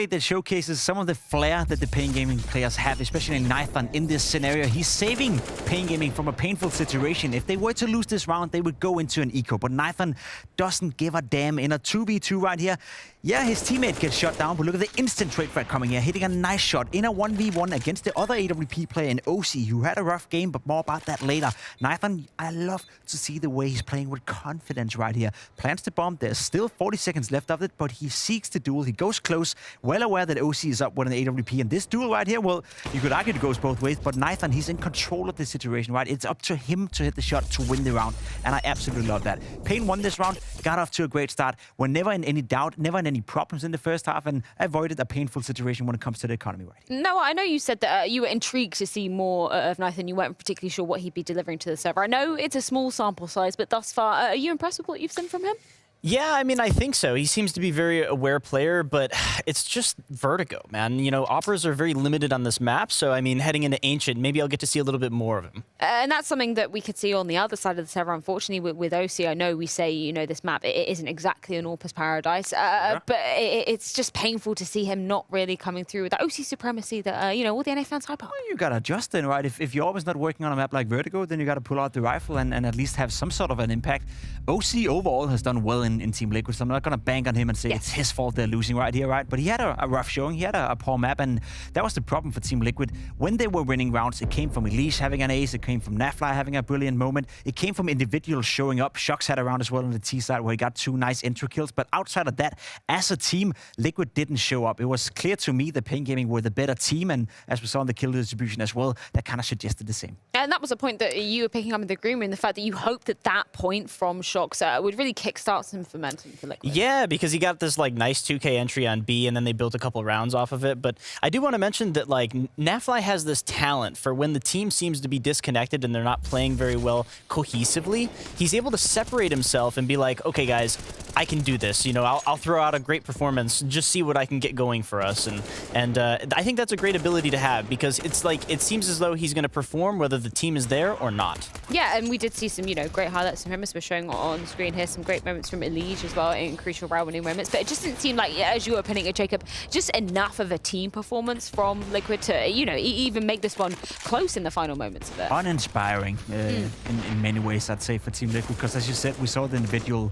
that showcases some of the flair that the paiN Gaming players have, especially Nathan in this scenario. He's saving paiN Gaming from a painful situation. If they were to lose this round, they would go into an eco, but Nathan doesn't give a damn. In a 2v2 right here, yeah, his teammate gets shot down, but look at the instant trade frag coming here, hitting a nice shot in a 1v1 against the other AWP player in OC, who had a rough game, but more about that later. Nathan, I love to see the way he's playing with confidence right here. Plants the bomb, there's still 40 seconds left of it, but he seeks the duel, he goes close, well aware that OC is up with an AWP, and this duel right here, well, you could argue it goes both ways, but Nathan, he's in control of the situation, right? It's up to him to hit the shot to win the round, and I absolutely love that. paiN won this round, got off to a great start, were never in any doubt, never in any problems in the first half, and avoided a painful situation when it comes to the economy right here. No, I know you said that you were intrigued to see more of Nathan. You weren't particularly sure what he'd be delivering to the server. I know it's a small sample size, but thus far, are you impressed with what you've seen from him? Yeah, I mean, I think so. He seems to be a very aware player, but it's just Vertigo, man. You know, operas are very limited on this map, so, I mean, heading into Ancient, maybe I'll get to see a little bit more of him. And that's something that we could see on the other side of the server, unfortunately, with OC. I know we say, you know, this map, it isn't exactly an Orpus paradise, but it's just painful to see him not really coming through with that OC supremacy that, you know, all the NA fans hype up. Well, you gotta adjust then, right? If you're always not working on a map like Vertigo, then you gotta pull out the rifle and at least have some sort of an impact. OC overall has done well in Team Liquid, so I'm not gonna bank on him and say it's his fault they're losing right here, right? But he had a rough showing, he had a poor map, and that was the problem for Team Liquid. When they were winning rounds, it came from Elise having an ace, it came from Nafly having a brilliant moment, it came from individuals showing up. Shocks had a round as well on the T side where he got 2 nice intro kills, but outside of that, as a team, Liquid didn't show up. It was clear to me that paiN Gaming were the better team, and as we saw in the kill distribution as well, that kind of suggested the same. And that was a point that you were picking up in the green room, the fact that you hoped that that point from Shocks would really kickstart some momentum for Liquid. Yeah, because he got this like nice 2K entry on B, and then they built a couple rounds off of it. But I do want to mention that like Nafly has this talent for when the team seems to be disconnected and they're not playing very well cohesively. He's able to separate himself and be like, okay, guys, I can do this. You know, I'll throw out a great performance, just see what I can get going for us. And I think that's a great ability to have because it's like it seems as though he's going to perform whether the team is there or not. Yeah, and we did see some, you know, great highlights from him as we're showing on screen here. Some great moments from Elige as well in crucial round winning moments. But it just didn't seem like, as you were pinning it, Jacob, just enough of a team performance from Liquid to, you know, even make this one close in the final moments of it. Uninspiring in many ways, I'd say, for Team Liquid, because as you said, we saw the individual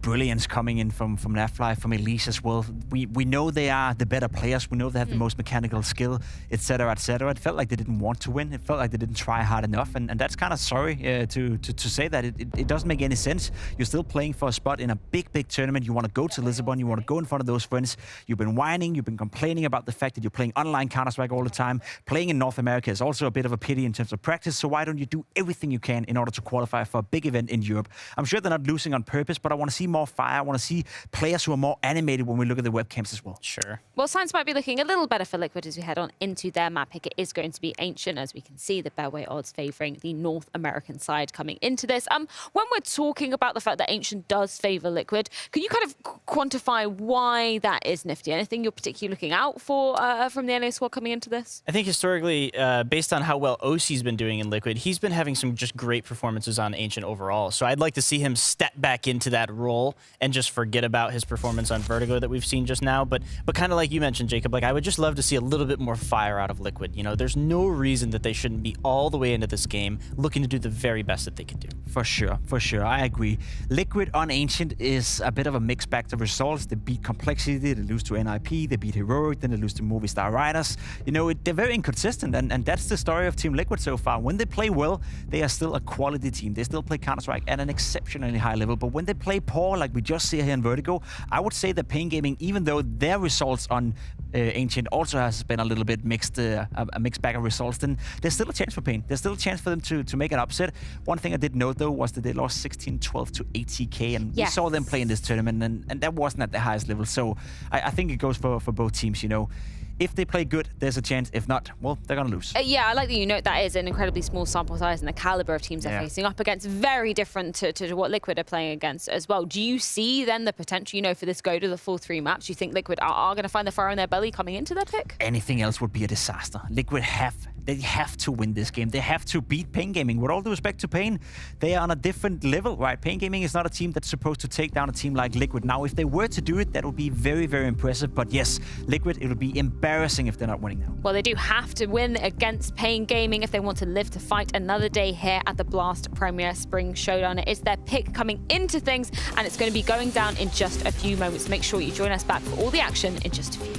brilliance coming in from Nafly, from Elise as well. We know they are the better players. We know they have the most mechanical skill, etc., etc. It felt like they didn't want to win. It felt like they didn't try hard enough, and that's kind of sorry to say that. It doesn't make any sense. You're still playing for a spot in a big tournament. You want to go to Lisbon. You want to go in front of those friends. You've been whining. You've been complaining about the fact that you're playing online Counter-Strike all the time. Playing in North America is also a bit of a pity in terms of practice, so why don't you do everything you can in order to qualify for a big event in Europe? I'm sure they're not losing on purpose, but I want to see more fire. I want to see players who are more animated when we look at the webcams as well. Sure. Well, signs might be looking a little better for Liquid as we head on into their map pick. It is going to be Ancient, as we can see the Betway odds favouring the North American side coming into this. When we're talking about the fact that Ancient does favour Liquid, can you kind of quantify why that is, Nifty? Anything you're particularly looking out for from the NA squad coming into this? I think historically, based on how well OC's been doing in Liquid, he's been having some just great performances on Ancient overall. So I'd like to see him step back into that role and just forget about his performance on Vertigo that we've seen just now. But kind of like you mentioned, Jacob, like I would just love to see a little bit more fire out of Liquid. You know, there's no reason that they shouldn't be all the way into this game looking to do the very best that they can do. For sure, I agree. Liquid on Ancient is a bit of a mixed bag of results. They beat Complexity, they lose to NIP, they beat Heroic, then they lose to Movistar Riders. You know, they're very inconsistent, and that's the story of Team Liquid so far. When they play well, they are still a quality team. They still play Counter-Strike at an exceptionally high level, but when they play poor, like we just see here in Vertigo, I would say that paiN Gaming, even though their results on Ancient also has been a little bit mixed, a mixed bag of results, then there's still a chance for paiN. There's still a chance for them to make an upset. One thing I did note, though, was that they lost 16-12 to ATK, and we saw them play in this tournament, and that wasn't at the highest level. So I think it goes for both teams, you know. If they play good, there's a chance. If not, well, they're going to lose. Yeah, I like that you note that is an incredibly small sample size, and the caliber of teams they're facing up against very different to what Liquid are playing against as well. Do you see then the potential, you know, for this go to the full 3 maps? Do you think Liquid are going to find the fire in their belly coming into their pick? Anything else would be a disaster. Liquid they have to win this game. They have to beat paiN Gaming. With all due respect to paiN, they are on a different level, right? paiN Gaming is not a team that's supposed to take down a team like Liquid. Now, if they were to do it, that would be very, very impressive. But yes, Liquid, it would be embarrassing if they're not winning now. Well, they do have to win against paiN Gaming if they want to live to fight another day here at the BLAST Premier Spring Showdown. It is their pick coming into things, and it's going to be going down in just a few moments. Make sure you join us back for all the action in just a few.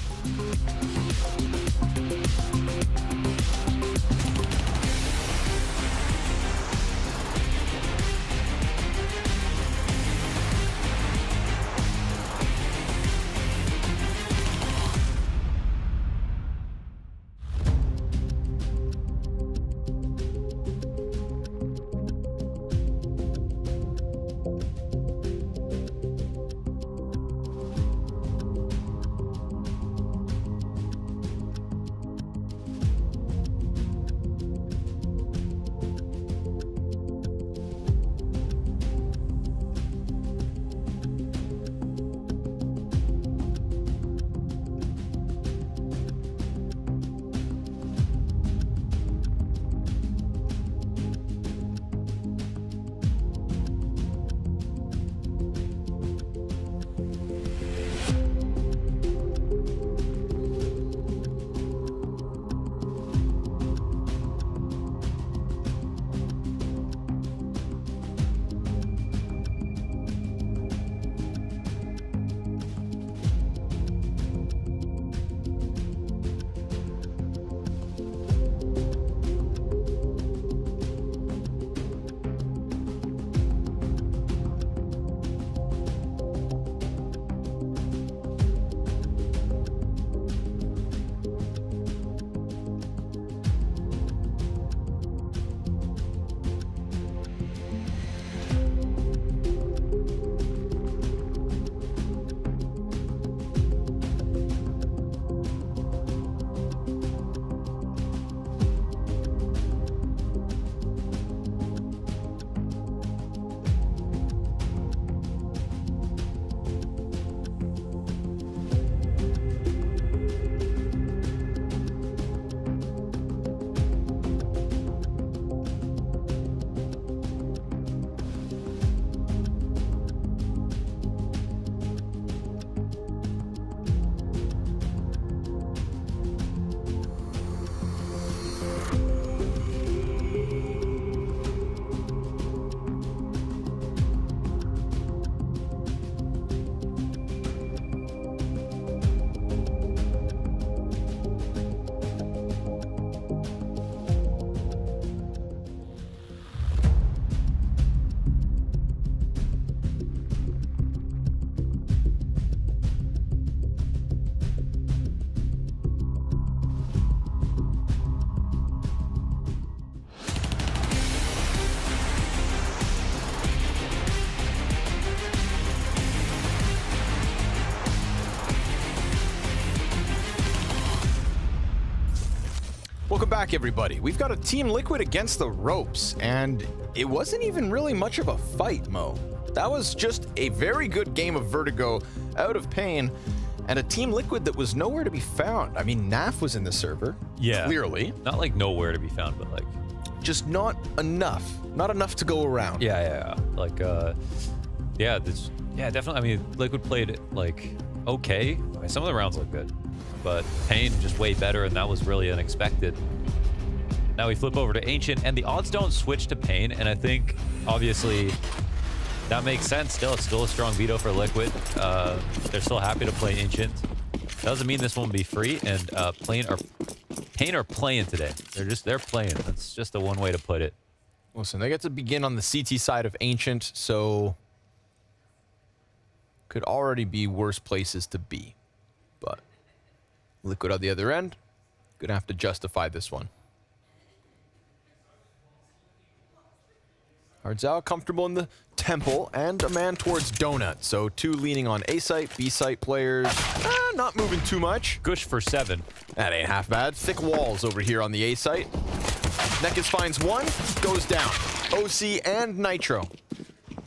Welcome back, everybody. We've got a Team Liquid against the ropes, and it wasn't even really much of a fight, Mo. That was just a very good game of Vertigo out of paiN, and a Team Liquid that was nowhere to be found. I mean, NAF was in the server, clearly. Not like nowhere to be found, but like... just not enough. Not enough to go around. Yeah. Like, Yeah, definitely. I mean, Liquid played like okay. Some of the rounds look good, but paiN just way better, and that was really unexpected. Now we flip over to Ancient, and the odds don't switch to paiN, and I think obviously that makes sense. Still, it's still a strong veto for Liquid. They're still happy to play Ancient. Doesn't mean this won't be free, and paiN are playing today. They're playing. That's just the one way to put it. Listen, they get to begin on the CT side of Ancient, so could already be worse places to be. But Liquid on the other end, gonna have to justify this one. Hardzao comfortable in the temple, and a man towards Donut. So 2 leaning on A site, B site players. Not moving too much. Gush for 7. That ain't half bad. Thick walls over here on the A site. Nekis finds 1, goes down. OC and Nitro.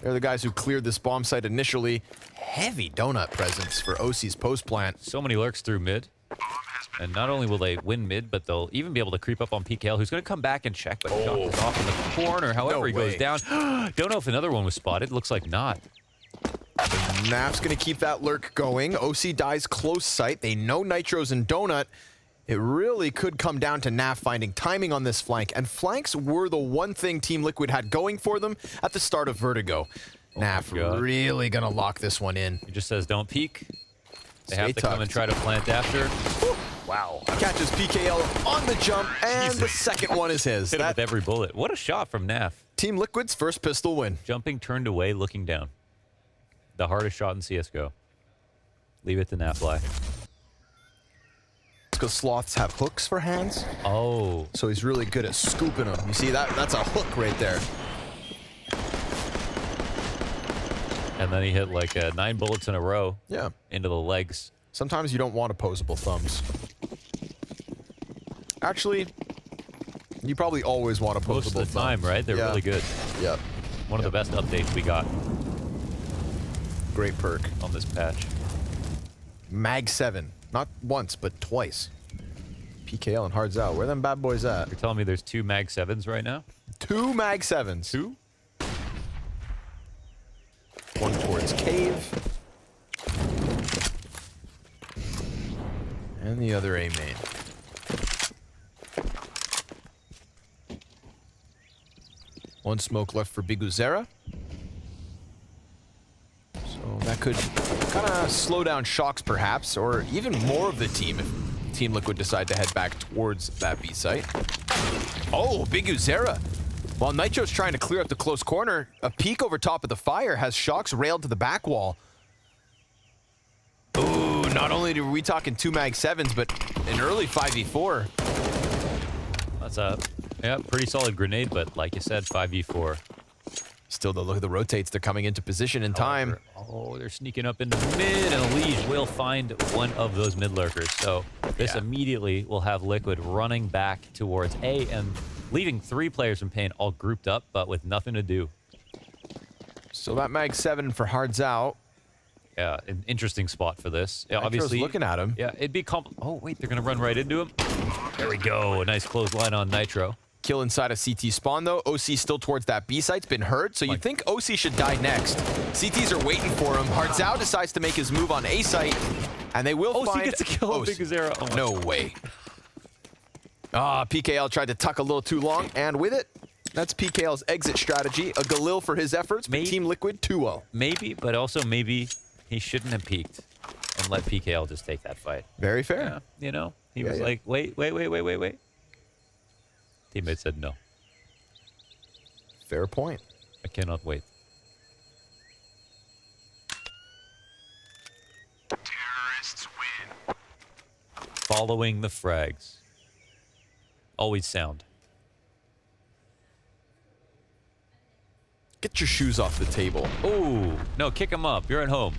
They're the guys who cleared this bomb site initially. Heavy Donut presence for OC's post plant. So many lurks through mid. And not only will they win mid, but they'll even be able to creep up on PKL, who's going to come back and check, but Shock is off in the corner. However, he goes down. Don't know if another one was spotted. Looks like not. Naf's going to keep that lurk going. OC dies close sight. They know Nitro's and Donut. It really could come down to Naf finding timing on this flank, and flanks were the one thing Team Liquid had going for them at the start of Vertigo. Naf really going to lock this one in. He just says, don't peek. They have to come and try to plant after. Whew. Wow. Catches PKL on the jump, and the second one is his. Hit him with every bullet. What a shot from Naf. Team Liquid's first pistol win. Jumping, turned away, looking down. The hardest shot in CSGO. Leave it to Nafly. Because sloths have hooks for hands. Oh. So he's really good at scooping them. You see, that's a hook right there. And then he hit like 9 bullets in a row. Yeah. Into the legs. Sometimes you don't want opposable thumbs. Actually, you probably always want opposable thumbs. Most of the time, right? They're really good. Yep. One of the best updates we got. Great perk. On this patch. Mag 7. Not once, but twice. PKL and Hardzao. Where them bad boys at? You're telling me there's 2 Mag 7s right now? 2 Mag 7s. 2? One towards Cave. And the other A main. One smoke left for Biguzera. So that could kind of slow down Shocks perhaps, or even more of the team if Team Liquid decide to head back towards that B site. Oh, Biguzera. While Nitro's trying to clear up the close corner, a peek over top of the fire has Shocks railed to the back wall. Ooh, not only are we talking 2 Mag 7s, but an early 5v4. That's a pretty solid grenade, but like you said, 5v4. Still, though, look at the rotates. They're coming into position in time. Oh, they're sneaking up into mid, and Liege will find one of those mid lurkers. So this immediately will have Liquid running back towards A and leaving 3 players from paiN all grouped up, but with nothing to do. So that Mag 7 for Hardzao. Yeah, an interesting spot for this. Yeah, Nitro's obviously looking at him. Yeah, it'd be oh wait, they're gonna run right into him. There we go. A nice close line on Nitro. Kill inside of CT spawn, though. OC still towards that B site's been hurt, so you think OC should die next. CTs are waiting for him. Hardzao decides to make his move on A site, and they will find... OC gets a kill on Biguzera. Oh no way. PKL tried to tuck a little too long, and with it, that's PKL's exit strategy. A Galil for his efforts, but Team Liquid 2-0. Maybe, but also maybe he shouldn't have peeked and let PKL just take that fight. Very fair. Yeah, you know, he was like, wait. Teammate said no. Fair point. I cannot wait. Terrorists win. Following the frags. Always sound. Get your shoes off the table. Ooh, no, kick him up. You're at home.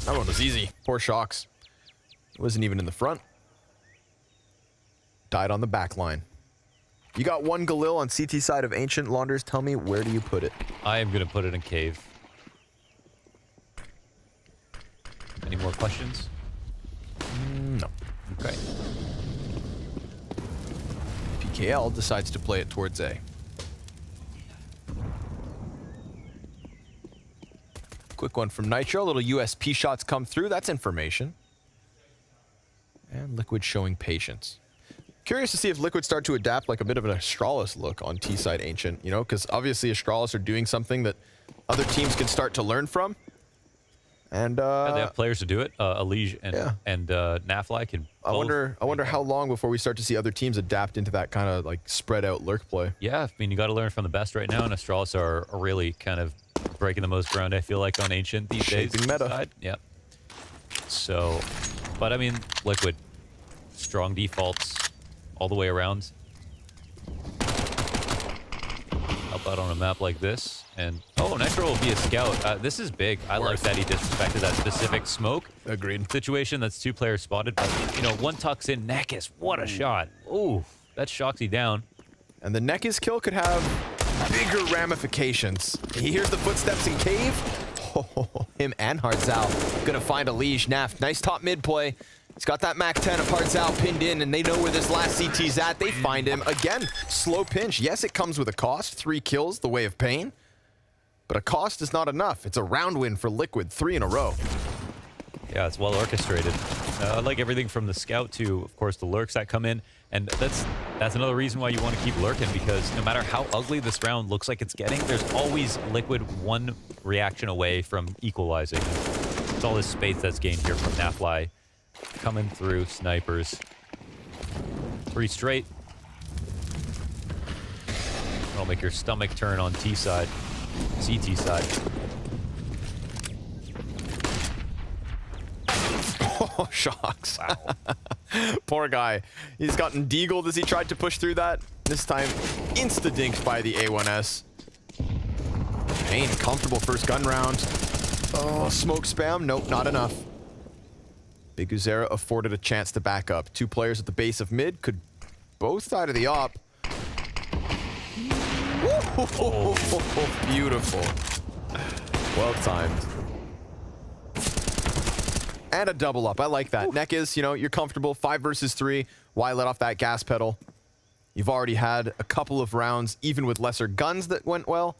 That one was easy. Poor Shocks. Wasn't even in the front. Died on the back line. You got one Galil on CT side of Ancient. Launders, tell me, where do you put it? I am going to put it in Cave. Any more questions? No. Okay. PKL decides to play it towards A. Quick one from Nitro. Little USP shots come through. That's information. And Liquid showing patience. Curious to see if Liquid start to adapt like a bit of an Astralis look on T-side Ancient, you know, because obviously Astralis are doing something that other teams can start to learn from. And yeah, they have players to do it. Elige and Nafly can. I wonder how long before we start to see other teams adapt into that kind of like spread out lurk play. Yeah, I mean, you got to learn from the best right now, and Astralis are really kind of breaking the most ground, I feel like, on Ancient these days. Shaping meta. Side. Yeah. So, but I mean, Liquid, strong defaults all the way around. Help out on a map like this. And, oh, Nitro will be a scout. This is big. I like that he disrespected that specific smoke. Agreed. Situation that's 2 players spotted, but, you know, one tucks in. Nekis, what a shot. Ooh, that Shoxy down. And the Nekis kill could have bigger ramifications. He hears the footsteps in cave. Oh, him and Hardzal gonna find a Liege. Naf, nice top mid play. He's got that Mac 10 of Hardzal pinned in, and they know where this last CT's at. They find him. Again, slow pinch. Yes, it comes with a cost. 3 kills, the way of paiN. But a cost is not enough. It's a round win for Liquid, 3 in a row. Yeah, it's well orchestrated. I like everything from the scout to, of course, the lurks that come in. And that's another reason why you want to keep lurking, because no matter how ugly this round looks like it's getting, there's always Liquid one reaction away from equalizing. It's all this space that's gained here from Nafly. Coming through, snipers. 3 straight. That'll make your stomach turn on T side. CT side. Oh, shocks. Wow. Poor guy. He's gotten deagled as he tried to push through that. This time, insta-dinked by the A1S. paiN, comfortable first gun round. Oh, smoke spam. Nope, not enough. Big Uzera afforded a chance to back up. 2 players at the base of mid could both side of the op. Oh, beautiful. Well timed. And a double up. I like that. Nekis, you know, you're comfortable. 5 versus 3. Why let off that gas pedal? You've already had a couple of rounds, even with lesser guns, that went well.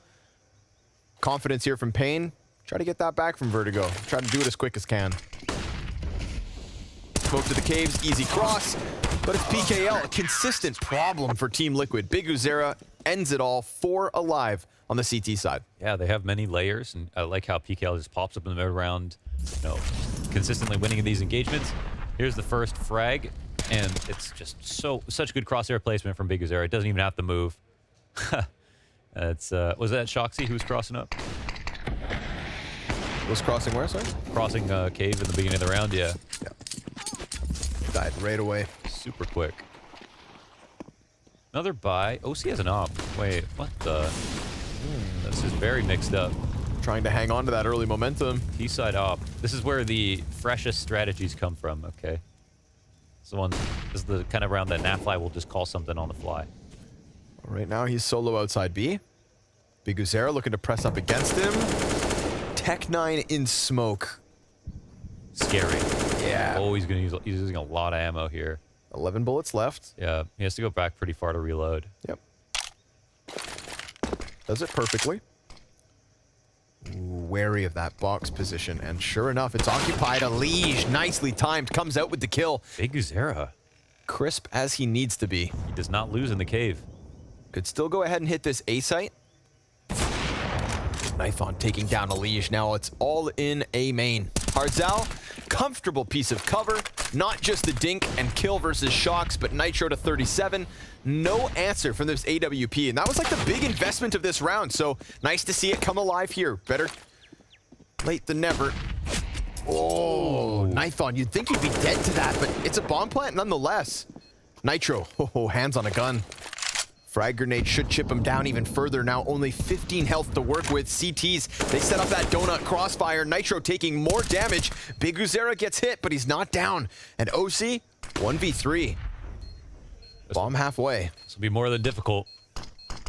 Confidence here from paiN. Try to get that back from Vertigo. Try to do it as quick as can. Smoke to the caves, easy cross. But it's PKL, a consistent problem for Team Liquid. Big Uzera ends it all, 4 alive on the CT side. Yeah, they have many layers, and I like how PKL just pops up in the mid round, you know, consistently winning these engagements. Here's the first frag, and it's just such good crosshair placement from Big Uzera. It doesn't even have to move. It's was that Shoxy who was crossing up? Was crossing where, sorry? Crossing cave in the beginning of the round, yeah. Died right away. Super quick. Another buy. OC has an op. Wait, what the? This is very mixed up. Trying to hang on to that early momentum. T-side op. This is where the freshest strategies come from, okay? This is the kind of round that Nafly will just call something on the fly. Right now, he's solo outside B. Big Uzera looking to press up against him. Tech9 in smoke. Scary. Yeah. Oh, he's using a lot of ammo here. 11 bullets left. Yeah, he has to go back pretty far to reload. Yep. Does it perfectly. Ooh, wary of that box position, and sure enough, it's occupied. A Liege, nicely timed, comes out with the kill. Big Uzera. Crisp as he needs to be. He does not lose in the cave. Could still go ahead and hit this A site. Knife on taking down a Liege. Now it's all in A main. Hardzal, comfortable piece of cover. Not just the dink and kill versus Shocks, but Nitro to 37. No answer from this AWP, and that was like the big investment of this round, so nice to see it come alive here. Better late than never. Oh, knife on. You'd think you'd be dead to that, but it's a bomb plant nonetheless. Nitro, hands on a gun. Frag grenade should chip him down even further. Now only 15 health to work with. CTs, they set up that donut crossfire. Nitro taking more damage. Big Uzera gets hit, but he's not down. And OC, 1v3. Bomb halfway. This will be more than difficult.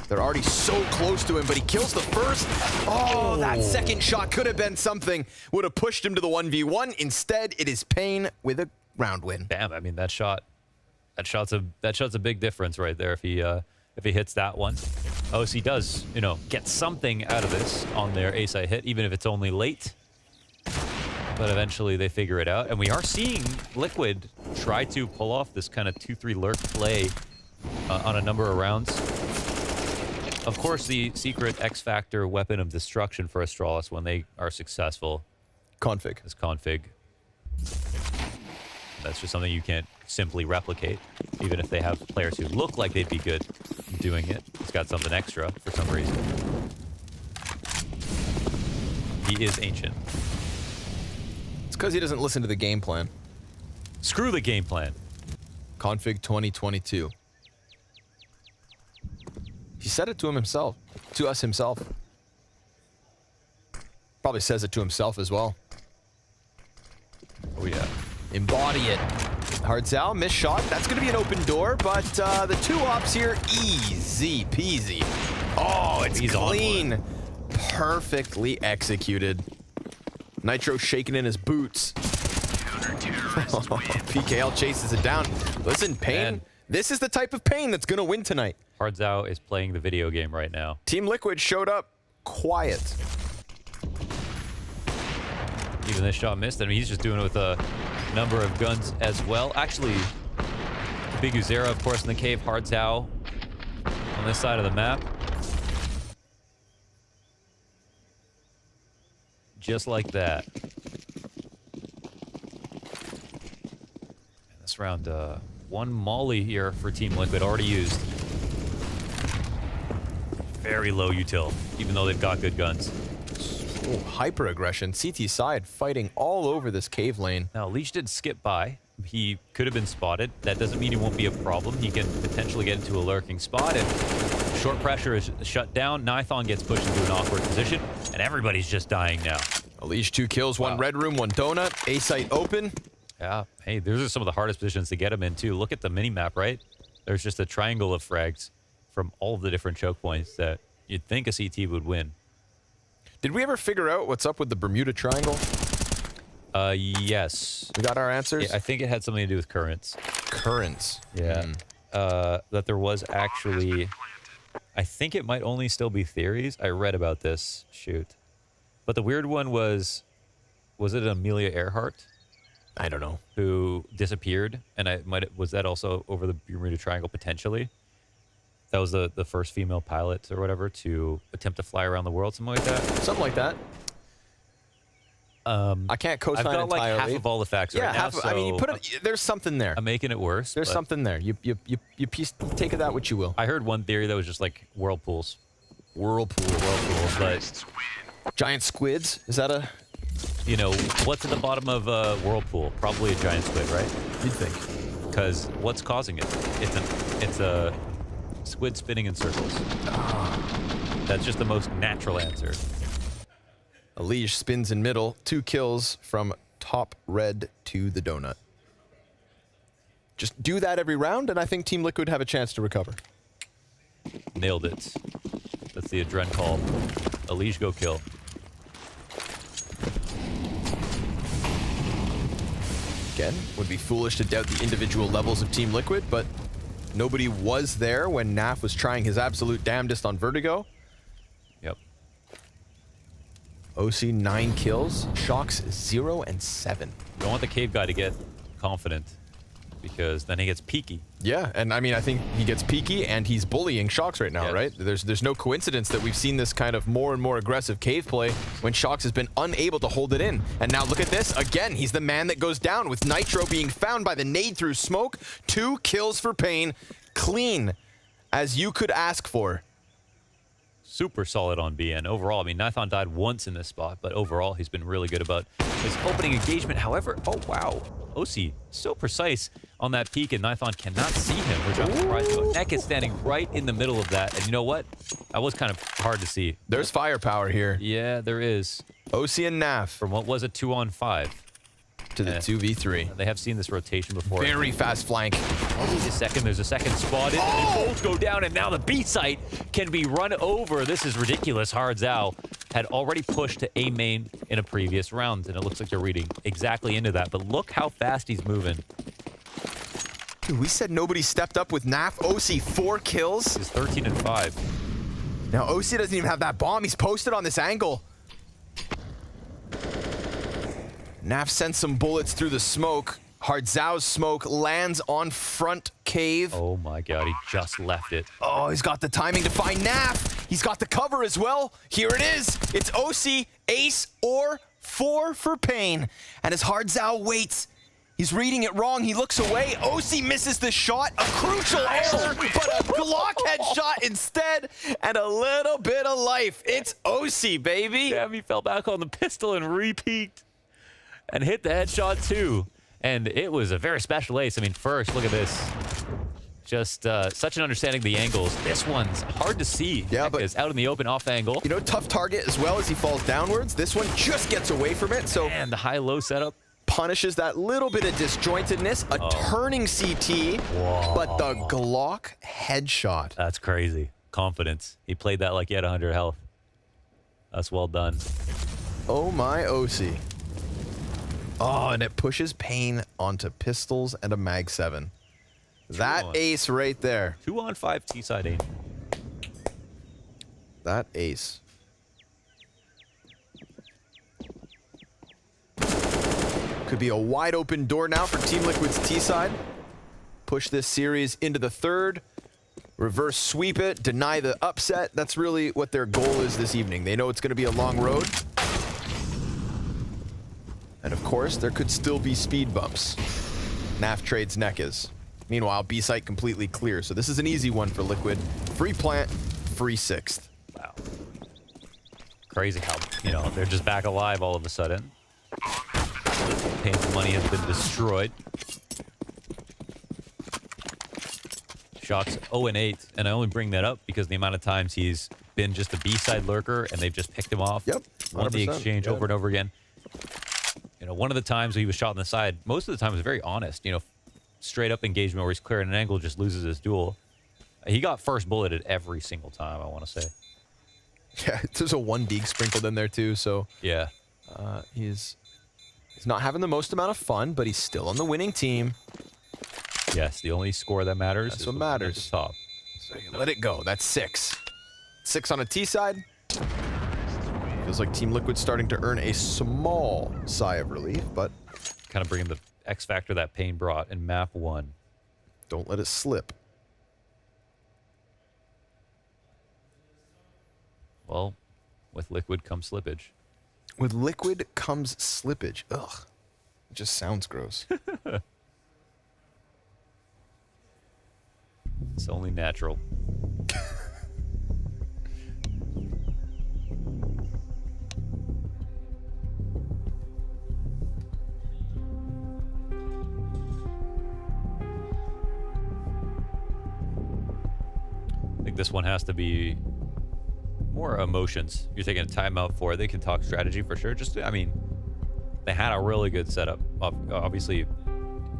They're already so close to him, but he kills the first. Oh, that second shot could have been something. Would have pushed him to the 1v1. Instead, it is paiN with a round win. Damn, I mean, that shot's a big difference right there if he hits that one. OC does, you know, get something out of this on their A-side hit, even if it's only late. But eventually they figure it out. And we are seeing Liquid try to pull off this kind of 2-3 lurk play on a number of rounds. Of course, the secret X-Factor weapon of destruction for Astralis when they are successful. Config. Is config. That's just something you can't simply replicate, even if they have players who look like they'd be good doing it. It's got something extra for some reason. He is ancient. It's because he doesn't listen to the game plan. Screw the game plan. Config 2022. He said it to him himself. To us himself. Probably says it to himself as well. Oh yeah. Embody it. Hardzal, missed shot. That's going to be an open door, but the 2 ops here, easy peasy. Oh, it's clean. Perfectly executed. Nitro shaking in his boots. PKL chases it down. Listen, paiN. This is the type of paiN that's going to win tonight. Hardzal is playing the video game right now. Team Liquid showed up quiet. Even this shot missed. I mean, he's just doing it with a number of guns as well. Actually, Big Uzera, of course, in the cave. Hardzal on this side of the map. Just like that. And this round, 1 molly here for Team Liquid, already used. Very low util, even though they've got good guns. Oh, hyper aggression. CT side fighting all over this cave lane. Now, Leech did skip by. He could have been spotted. That doesn't mean he won't be a problem. He can potentially get into a lurking spot, and short pressure is shut down. Nithon gets pushed into an awkward position, and everybody's just dying now. Leech 2 kills, 1 red room, 1 donut. A site open. Yeah, hey, those are some of the hardest positions to get him in, too. Look at the mini-map, right? There's just a triangle of frags from all of the different choke points that you'd think a CT would win. Did we ever figure out what's up with the Bermuda Triangle? Yes. We got our answers? Yeah, I think it had something to do with currents. Currents? Yeah. That there was actually... I think it might only still be theories. I read about this. Shoot. But the weird one was it Amelia Earhart? I don't know. Who disappeared, and was that also over the Bermuda Triangle potentially? That was the first female pilot or whatever to attempt to fly around the world, something like that. Something like that. I can't co-sign I've got entirely. like half of all the facts right now. I mean, you put it. There's something there. I'm making it worse. There's something there. You take of that what you will. I heard one theory that was just like whirlpools. Whirlpools, but giant squids. Is that a? You know, what's at the bottom of a whirlpool? Probably a giant squid, right? You'd think. Because what's causing it? It's a squid spinning in circles. That's just the most natural answer. Elige spins in middle. 2 kills from top red to the donut. Just do that every round, and I think Team Liquid have a chance to recover. Nailed it. That's the Adren call. Elige go kill. Again, would be foolish to doubt the individual levels of Team Liquid, but nobody was there when Naf was trying his absolute damnedest on Vertigo. Yep. OC 9 kills, Shocks 0 and 7. You don't want the cave guy to get confident, because then he gets peaky. Yeah, and I mean, I think he gets peaky, and he's bullying Shocks right now, right? There's no coincidence that we've seen this kind of more and more aggressive cave play when Shocks has been unable to hold it in. And now look at this. Again, he's the man that goes down with Nitro being found by the nade through smoke. 2 kills for paiN. Clean as you could ask for. Super solid on BN. Overall, I mean, Nithon died once in this spot, but overall, he's been really good about his opening engagement. However, oh, wow. OC, so precise on that peak, and Nithon cannot see him, which I'm surprised about. Neck is standing right in the middle of that, and you know what? That was kind of hard to see. There's firepower here. Yeah, there is. OC and Naf. From what was a 2-on-5. To the 2v3. They have seen this rotation before. Very fast flank. Only a second. There's a second spotted. Oh! They both go down, and now the B site can be run over. This is ridiculous. Hardzal had already pushed to A main in a previous round, and it looks like they're reading exactly into that. But look how fast he's moving. Dude, we said nobody stepped up with Naf. OC 4 kills. He's 13 and 5. Now OC doesn't even have that bomb. He's posted on this angle. Naf sends some bullets through the smoke. Hardzao's smoke lands on front cave. Oh my god, he just left it. Oh, he's got the timing to find Naf. He's got the cover as well. Here it is. It's OC, ace, or 4 for paiN. And as Hardzao waits, he's reading it wrong. He looks away. OC misses the shot. A crucial error, but a Glock headshot instead. And a little bit of life. It's OC, baby. Damn, he fell back on the pistol and re-peeked. And hit the headshot too. And it was a very special ace. I mean, first, look at this. Just such an understanding of the angles. This one's hard to see. Yeah, but it's out in the open off angle. You know, tough target as well as he falls downwards. This one just gets away from it. So and the high-low setup punishes that little bit of disjointedness. A turning CT, but the Glock headshot. That's crazy. Confidence. He played that like he had 100 health. That's well done. Oh my OC. Oh, and it pushes paiN onto pistols and a Mag 7. That ace right there. 2-on-5 T-side aim. That ace. Could be a wide open door now for Team Liquid's T-side. Push this series into the third. Reverse sweep it, deny the upset. That's really what their goal is this evening. They know it's going to be a long road. And of course, there could still be speed bumps. Naf trades Nekas. Meanwhile, B-site completely clear. So this is an easy one for Liquid. Free plant, free 6th. Wow. Crazy how, you know, they're just back alive all of a sudden. paiN's money has been destroyed. Shox 0-8, and I only bring that up because the amount of times he's been just a B-side lurker and they've just picked him off. Yep. Won the exchange over and over again. You know, one of the times he was shot on the side, most of the time was very honest, you know, straight up engagement where he's clearing an angle, just loses his duel. He got first bulleted every single time, I want to say. Yeah, there's a 1 Deeg sprinkled in there too, so yeah. He's not having the most amount of fun, but he's still on the winning team. Yes, the only score that matters That's is what matters. at the top. So you let it go. That's 6. 6 on a T side. Feels like Team Liquid's starting to earn a small sigh of relief, but kind of bringing the X factor that paiN brought in map 1. Don't let it slip. Well, with Liquid comes slippage. With Liquid comes slippage. Ugh. It just sounds gross. It's only natural. I think this one has to be more emotions. You're taking a timeout for it. They can talk strategy for sure. Just, I mean, they had a really good setup. Obviously,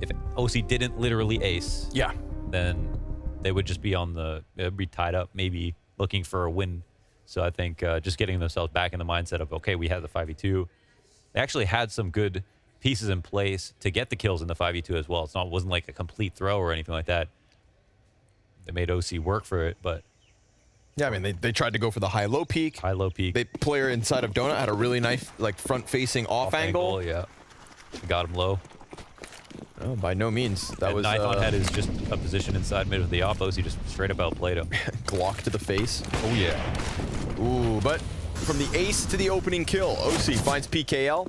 if OC didn't literally ace, yeah, then they would just be on the, be tied up, maybe looking for a win. So I think just getting themselves back in the mindset of, okay, we had the 5v2. They actually had some good pieces in place to get the kills in the 5v2 as well. It wasn't like a complete throw or anything like that. They made OC work for it, but yeah, I mean, they tried to go for the high-low peak. High-low peak. The player inside of Donut had a really nice, like, front-facing off angle. Yeah. Got him low. Oh, by no means. That was Nifon had his just a position inside mid with the oppos. He just straight up outplayed him. Glock to the face. Oh, yeah. Ooh, but from the ace to the opening kill, OC finds PKL.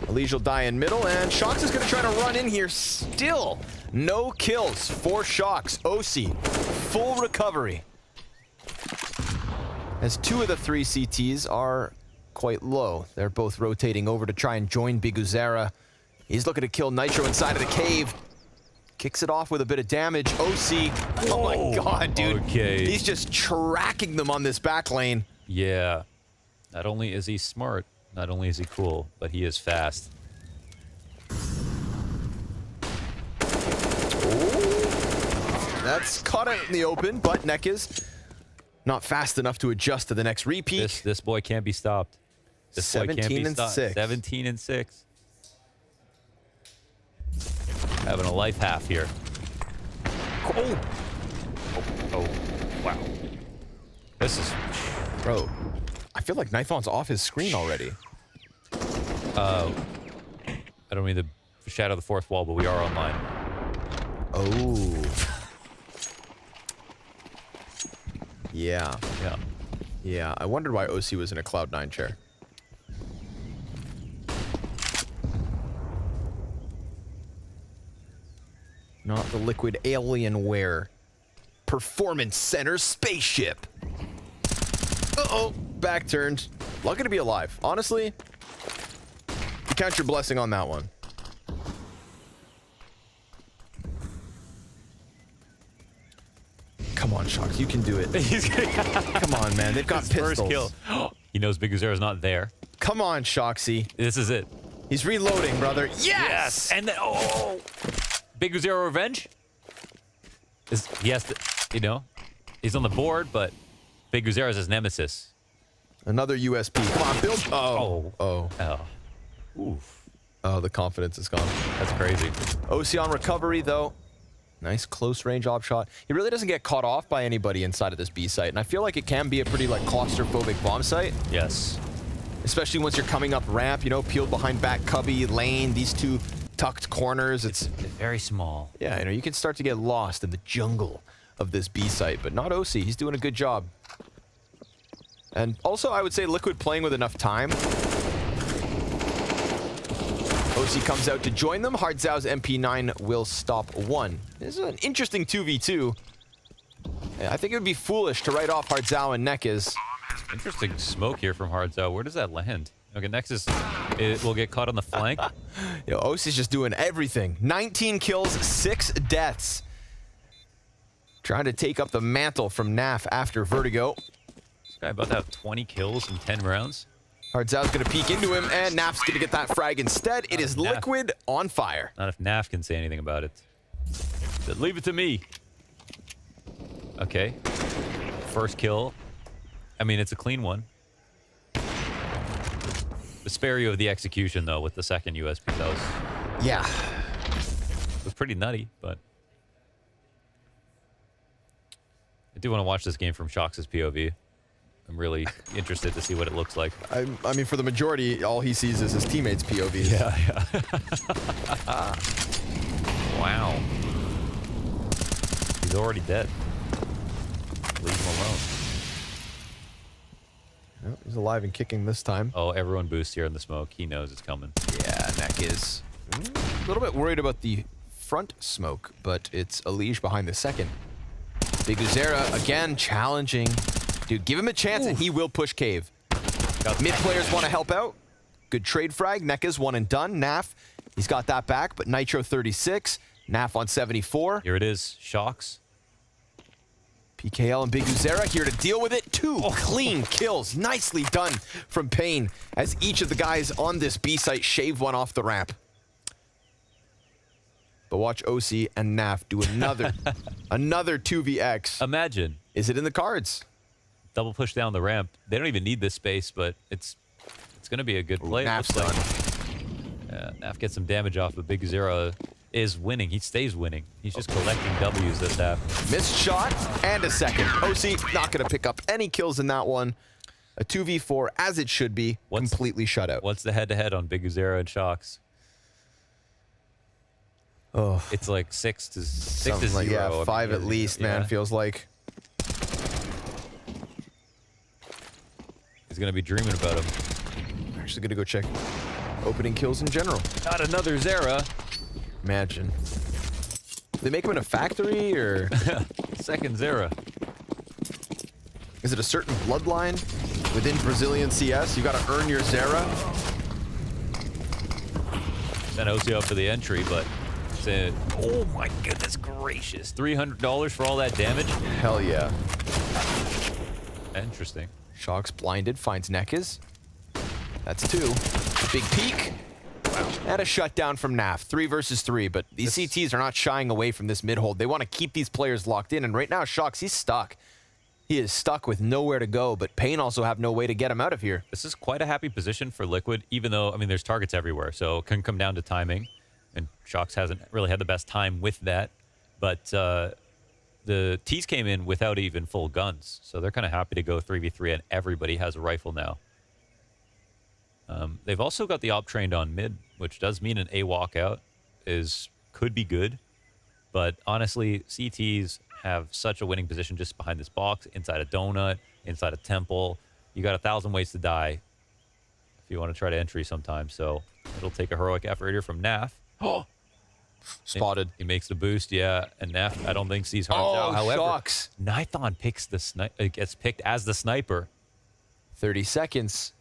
Elige will die in middle, and Shox is going to try to run in here. Still, no kills for Shox. OC, full recovery. As 2 of the 3 CTs are quite low. They're both rotating over to try and join Biguzera. He's looking to kill Nitro inside of the cave. Kicks it off with a bit of damage. OC, oh my god, dude. Okay. He's just tracking them on this back lane. Yeah. Not only is he smart, not only is he cool, but he is fast. That's caught out in the open, but Nekas not fast enough to adjust to the next repeat. This boy can't be stopped. This boy can't be stopped. 6. 17 and 6. Having a life half here. Oh. Oh, wow. This is... Bro, I feel like Nifon's off his screen already. don't mean to shadow the fourth wall, but we are online. Oh. Yeah. Yeah. Yeah, I wondered why OC was in a Cloud9 chair. Not the Liquid Alienware Performance Center spaceship. Uh-oh, back turned. Lucky to be alive. Honestly, you count your blessing on that one. Come on, Shocks, you can do it. Come on, man, they've got His pistols. first kill. He knows Big Uzero's not there. Come on, Shoxy. This is it. He's reloading, brother. Yes! And then, oh! Big Uzero revenge? He has to, you know, he's on the board, but Big Uzero's his nemesis. Another USP. Come on, build. Oh. Oh. Oh. Oof. Oh, the confidence is gone. That's crazy. OC on recovery, though. Nice close range op shot. He really doesn't get caught off by anybody inside of this B site, and I feel like it can be a pretty like claustrophobic bomb site. Yes. Especially once you're coming up ramp, you know, peeled behind back cubby, lane, these two tucked corners. It's very small. Yeah, you know, you can start to get lost in the jungle of this B site, but not OC. He's doing a good job. And also, I would say Liquid playing with enough time. OC comes out to join them. Hardzau's MP9 will stop one. This is an interesting 2v2. I think it would be foolish to write off Hardzau and Nekis. Interesting smoke here from Hardzau. Where does that land? Okay, Nexus it will get caught on the flank. Yo, OC's just doing everything. 19 kills, 6 deaths. Trying to take up the mantle from Naf after Vertigo. This guy about to have 20 kills in 10 rounds. Hardzau's gonna peek into him, and Naf's gonna get that frag instead. It is Liquid on fire. Not if Naf can say anything about it. Said, leave it to me. Okay. First kill. I mean, it's a clean one. The spare you of the execution, though, with the second USP. That was... Yeah. It was pretty nutty, but... I do want to watch this game from Shox' POV. I'm really interested to see what it looks like. I mean, for the majority, all he sees is his teammates' POVs. Yeah, yeah. Wow. He's already dead. Leave him alone. Oh, he's alive and kicking this time. Oh, everyone boosts here in the smoke. He knows it's coming. Yeah, Neck is a little bit worried about the front smoke, but it's Elige behind the second. Big Uzera, again, challenging. Dude, give him a chance and he will push cave. Mid players want to help out. Good trade frag. Nekka's one and done. Naf, he's got that back, but Nitro 36. Naf on 74. Here it is. Shox. PKL and Big Uzera here to deal with it. Two clean kills. Nicely done from paiN as each of the guys on this B site shave one off the ramp. But watch OC and Naf do another another 2vx. Imagine. Is it in the cards? Double push down the ramp. They don't even need this space, but it's going to be a good play. Naf's done. Yeah, Naf gets some damage off, but Big Uzera is winning. He stays winning. He's just collecting W's this half. Missed shot and a second. OC not going to pick up any kills in that one. A 2v4 as it should be. Completely shut out. What's the head-to-head on Big Uzera and Shox? Oh, it's like 6 to 0. Like, yeah, 5 at least, man. Yeah. Feels like. He's gonna be dreaming about him. Actually, gonna go check opening kills in general. Not another Zera. Imagine. Do they make him in a factory or second Zera? Is it a certain bloodline within Brazilian CS? You got to earn your Zera. Sent OC up for the entry, but it's oh my goodness gracious! $300 for all that damage? Hell yeah. Interesting. Shox blinded, finds Nekis. That's 2. Big peek. Wow. And a shutdown from Naf. 3 versus 3, but these CTs are not shying away from this mid-hold. They want to keep these players locked in, and right now, Shox, he's stuck. He is stuck with nowhere to go, but paiN also have no way to get him out of here. This is quite a happy position for Liquid, even though, I mean, there's targets everywhere, so it can come down to timing, and Shox hasn't really had the best time with that, but the T's came in without even full guns, so they're kind of happy to go 3v3, and everybody has a rifle now. They've also got the op trained on mid, which does mean an A walkout could be good. But honestly, CTs have such a winning position just behind this box, inside a donut, inside a temple. You got 1,000 ways to die if you want to try to entry sometime. So it'll take a heroic effort here from Naf. Oh, spotted. He makes the boost, yeah. And Naf, I don't think sees harms out. However, Shocks. Nithon picks the gets picked as the sniper. 30 seconds.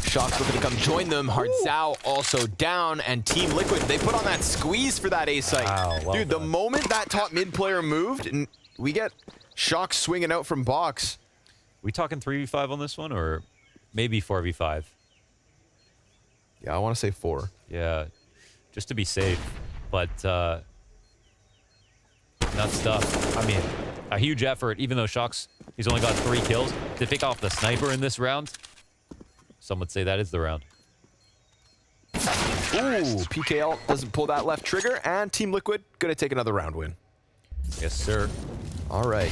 Shocks looking to come join them. Hardzao also down, and Team Liquid, they put on that squeeze for that A site. Wow, well Dude, done. the moment that top mid player moved, and we get Shocks swinging out from box. We talking 3v5 on this one, or maybe 4v5? Yeah, I want to say 4. Yeah, just to be safe. But nuts stuff. I mean, a huge effort, even though Shocks, he's only got 3 kills, to pick off the sniper in this round. Some would say that is the round. Ooh, PKL doesn't pull that left trigger, and Team Liquid gonna take another round win. Yes, sir. All right.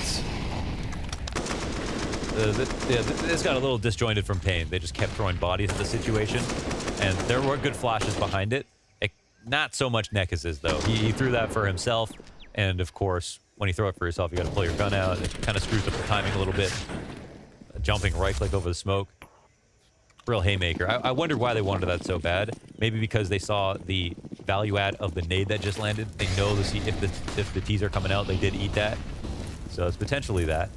This got a little disjointed from paiN. They just kept throwing bodies at the situation, and there were good flashes behind it. Not so much Nekiz's, though. He threw that for himself, and of course, when you throw it for yourself, you got to pull your gun out. It kind of screws up the timing a little bit. Jumping right click over the smoke. Real haymaker. I wondered why they wanted that so bad. Maybe because they saw the value add of the nade that just landed. They know if the T's are coming out, they did eat that. So it's potentially that.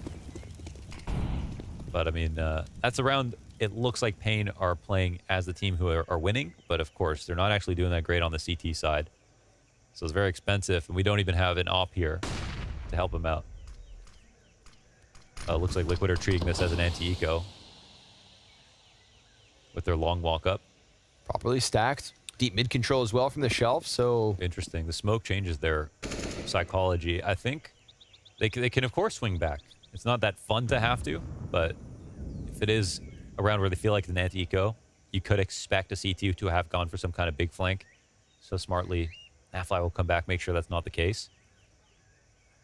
But I mean, that's a round. It looks like paiN are playing as the team who are winning, but of course, they're not actually doing that great on the CT side. So it's very expensive, and we don't even have an op here to help them out. Looks like Liquid are treating this as an anti-eco with their long walk up. Properly stacked. Deep mid control as well from the shelf, so... Interesting. The smoke changes their psychology. I think they can, of course, swing back. It's not that fun to have to, but if it is around where they feel like it's an anti-eco, you could expect a CT to have gone for some kind of big flank. So smartly, Nafly will come back, make sure that's not the case.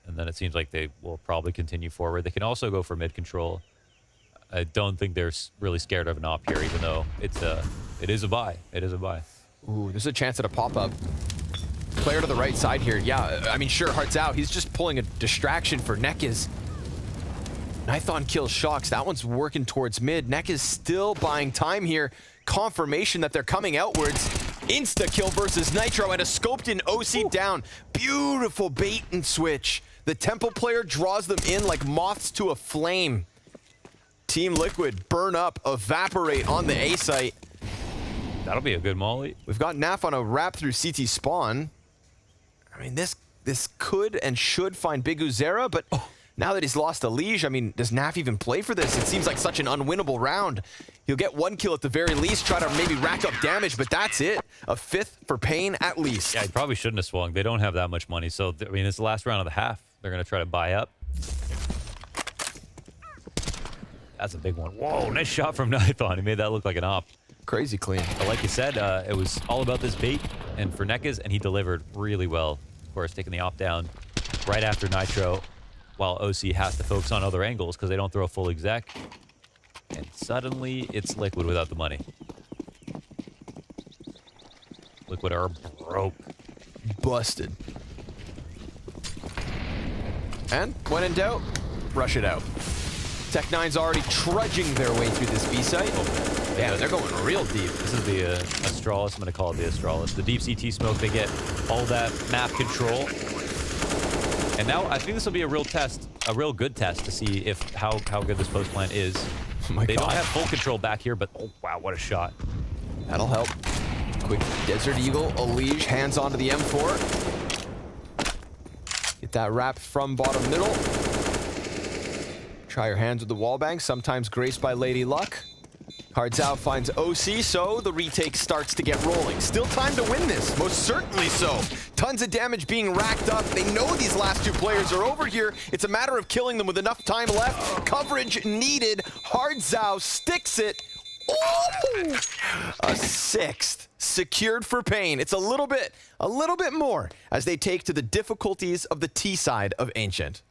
And then it seems like they will probably continue forward. They can also go for mid control. I don't think they're really scared of an op here, even though it is a buy. It is a buy. Ooh, there's a chance at a pop-up. Player to the right side here. Yeah, I mean, sure, Hardzao, he's just pulling a distraction for Nekiz. Nithon kills Shocks. That one's working towards mid. Nekiz still buying time here. Confirmation that they're coming outwards. Insta-kill versus Nitro, and a scoped-in OC down. Beautiful bait and switch. The Temple player draws them in like moths to a flame. Team Liquid burn up, evaporate on the A site. That'll be a good molly. We've got Naf on a wrap through CT spawn. I mean, this could and should find Big Uzera, but now that he's lost a Liege, I mean, does Naf even play for this? It seems like such an unwinnable round. He'll get 1 kill at the very least, try to maybe rack up damage, but that's it. A 5th for paiN at least. Yeah, he probably shouldn't have swung. They don't have that much money, so I mean, it's the last round of the half. They're going to try to buy up. That's a big one. Whoa, nice shot from Nithon. He made that look like an op. Crazy clean. But like you said, it was all about this bait and for Nekiz, and he delivered really well. Of course, taking the op down right after Nitro, while OC has to focus on other angles because they don't throw a full exec. And suddenly, it's Liquid without the money. Liquid are broke. Busted. And when in doubt, rush it out. Tech9's already trudging their way through this B site. Oh, yeah, they're going real deep. This is the Astralis. I'm going to call it the Astralis. The deep CT smoke, they get all that map control. And now I think this will be a real test, a real good test to see how good this post plan is. Oh my they God. don't have full control back here, but oh wow, what a shot. That'll help. Quick Desert Eagle, a Liege, hands onto the M4. Get that wrap from bottom middle. Try your hands with the wallbang, sometimes graced by Lady Luck. Hardzao finds OC, so the retake starts to get rolling. Still time to win this, most certainly so. Tons of damage being racked up. They know these last 2 players are over here. It's a matter of killing them with enough time left. Coverage needed. Hardzao sticks it. Ooh! A 6th secured for paiN. It's a little bit more as they take to the difficulties of the T side of Ancient.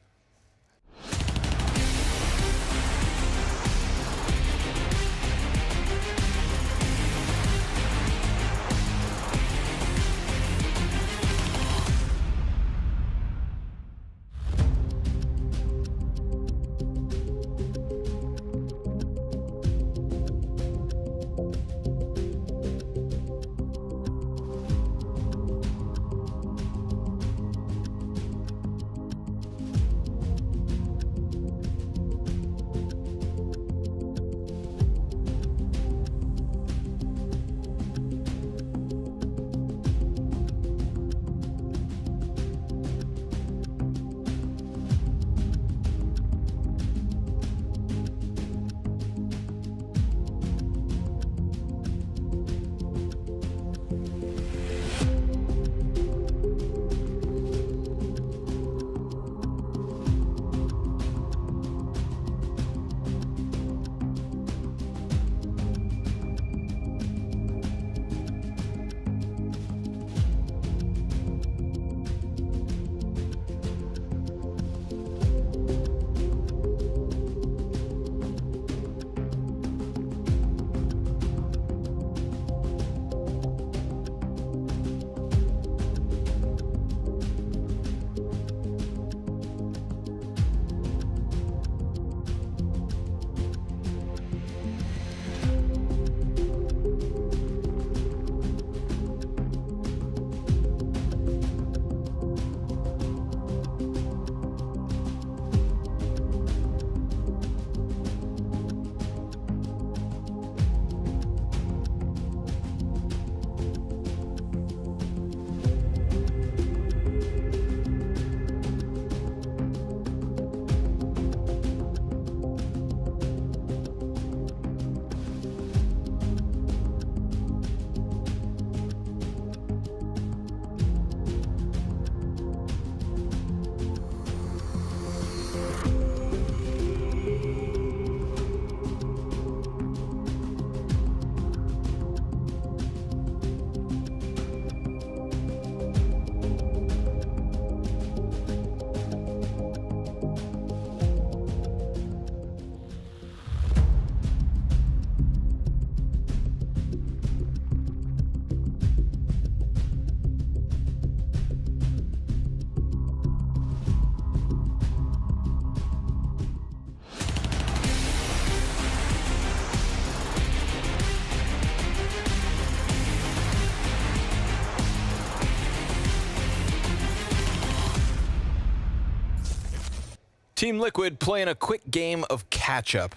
Team Liquid playing a quick game of catch-up.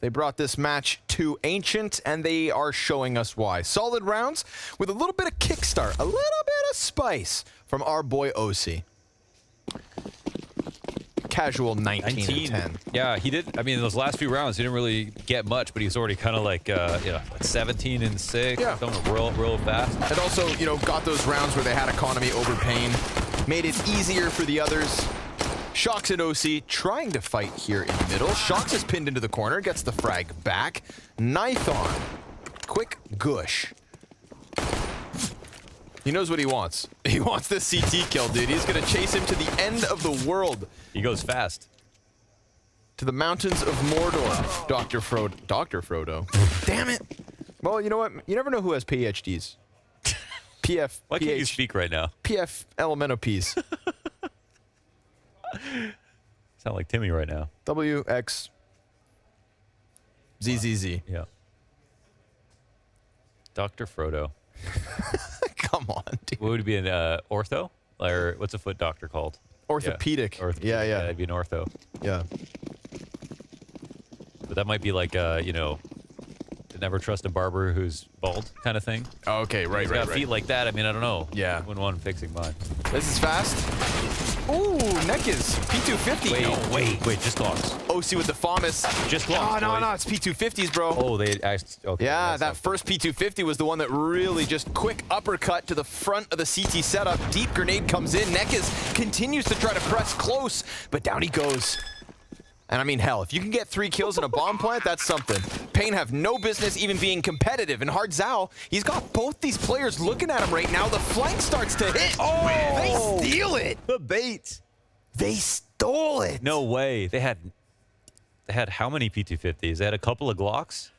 They brought this match to Ancient, and they are showing us why. Solid rounds with a little bit of kickstart, a little bit of spice from our boy OC. Casual 19 10. Yeah, he did. I mean, those last few rounds, he didn't really get much, but he was already kind of like, 17 and 6. Yeah. Something real fast. And also, you know, got those rounds where they had economy over paiN. Made it easier for the others. Shox and OC trying to fight here in the middle. Shox is pinned into the corner, gets the frag back. Knife on. Quick gush. He knows what he wants. He wants the CT kill, dude. He's going to chase him to the end of the world. He goes fast. To the mountains of Mordor. Dr. Frodo. Damn it. Well, you know what? You never know who has PhDs. PF. Why can't you speak right now? PF Elemento Ps. Sound like Timmy right now. WX. ZZZ. Yeah. Dr. Frodo. Come on, dude. What would it be, an ortho? Or what's a foot doctor called? Orthopedic. Yeah, orthopedic. Yeah. That'd be an ortho. Yeah. But that might be like, never trust a barber who's bald kind of thing. Oh, okay, right, He's got feet like that. I mean, I don't know. Yeah. Wouldn't want him fixing mine. This is fast. Ooh, neck is P250. Wait, just glocks. OC with the FAMAS. Just glocks. No, it's P250s, bro. Oh, they asked. Okay, yeah, that first P250 was the one that really just quick uppercut to the front of the CT setup. Deep grenade comes in. Nekis continues to try to press close, but down he goes. And I mean, hell, if you can get 3 kills in a bomb plant, that's something. paiN have no business even being competitive. And Hardzao, he's got both these players looking at him right now. The flank starts to hit. Oh, they steal it. The bait. They stole it. No way. They had how many P250s? They had a couple of Glocks?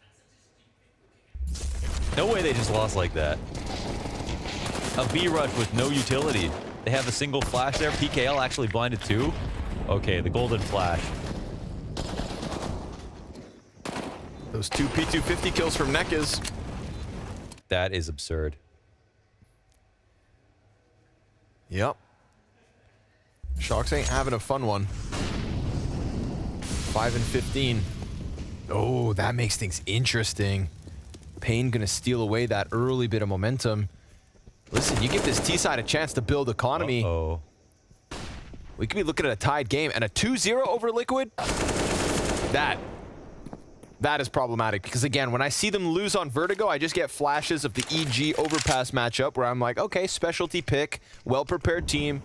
No way they just lost like that. A B rush with no utility. They have a single flash there. PKL actually blinded too. Okay, the golden flash. Those 2 P250 kills from Nekis. That is absurd. Yep. Shox ain't having a fun one. 5 and 15. Oh, that makes things interesting. paiN gonna steal away that early bit of momentum. Listen, you give this T-side a chance to build economy. Uh-oh. We could be looking at a tied game, and a 2-0 over Liquid. That is problematic, because again, when I see them lose on Vertigo, I just get flashes of the EG overpass matchup where I'm like, okay, specialty pick, well-prepared team.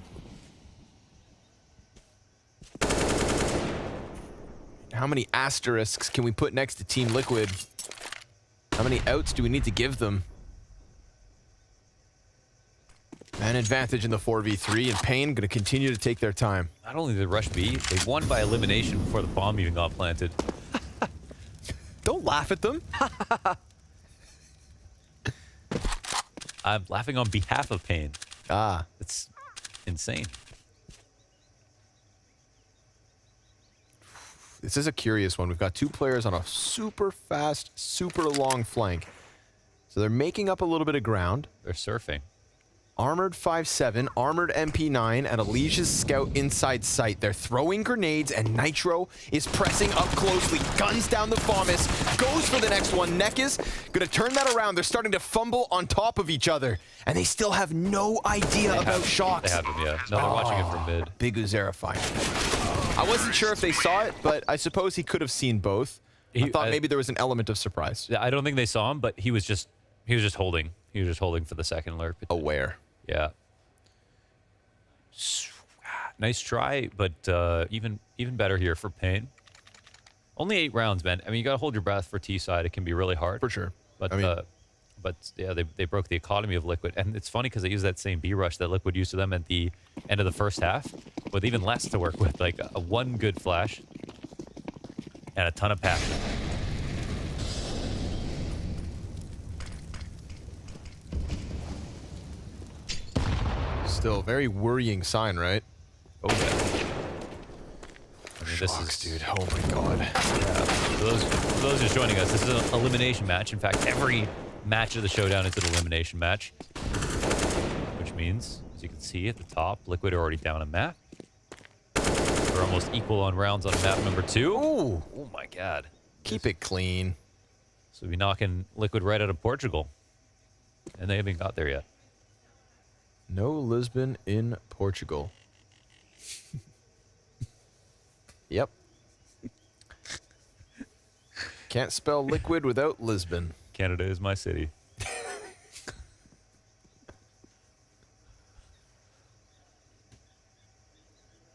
How many asterisks can we put next to Team Liquid? How many outs do we need to give them? An advantage in the 4v3, and paiN gonna continue to take their time. Not only did they rush B, they won by elimination before the bomb even got planted. Don't laugh at them. I'm laughing on behalf of paiN. Ah. It's insane. This is a curious one. We've got 2 players on a super fast, super long flank. So they're making up a little bit of ground. They're surfing. Armored 5-7, armored MP9, and Alicia's scout inside sight. They're throwing grenades, and Nitro is pressing up closely. Guns down the FAMAS, goes for the next one. Nekis gonna turn that around. They're starting to fumble on top of each other, and they still have no idea about Shox. They have him, yeah. No, they're watching it from mid. Big Uzera fight. I wasn't sure if they saw it, but I suppose he could have seen both. I thought maybe there was an element of surprise. I don't think they saw him, but he was just holding. He was just holding for the second alert. Aware. Yeah. Nice try, but even better here for paiN. Only 8 rounds, man. I mean, you got to hold your breath for T-side. It can be really hard. For sure. But I mean, but yeah, they broke the economy of Liquid. And it's funny because they used that same B rush that Liquid used to them at the end of the first half, with even less to work with, like a 1 good flash and a ton of passion. Still a very worrying sign, right? Oh, yeah. I mean, this is, dude. Oh, my God. Yeah. For those just joining us, this is an elimination match. In fact, every match of the Showdown is an elimination match. Which means, as you can see at the top, Liquid are already down a map. They're almost equal on rounds on map number 2. Ooh. Oh my god. Keep it clean. So we'll be knocking Liquid right out of Portugal. And they haven't got there yet. No Lisbon in Portugal. Yep. Can't spell liquid without Lisbon. Canada is my city.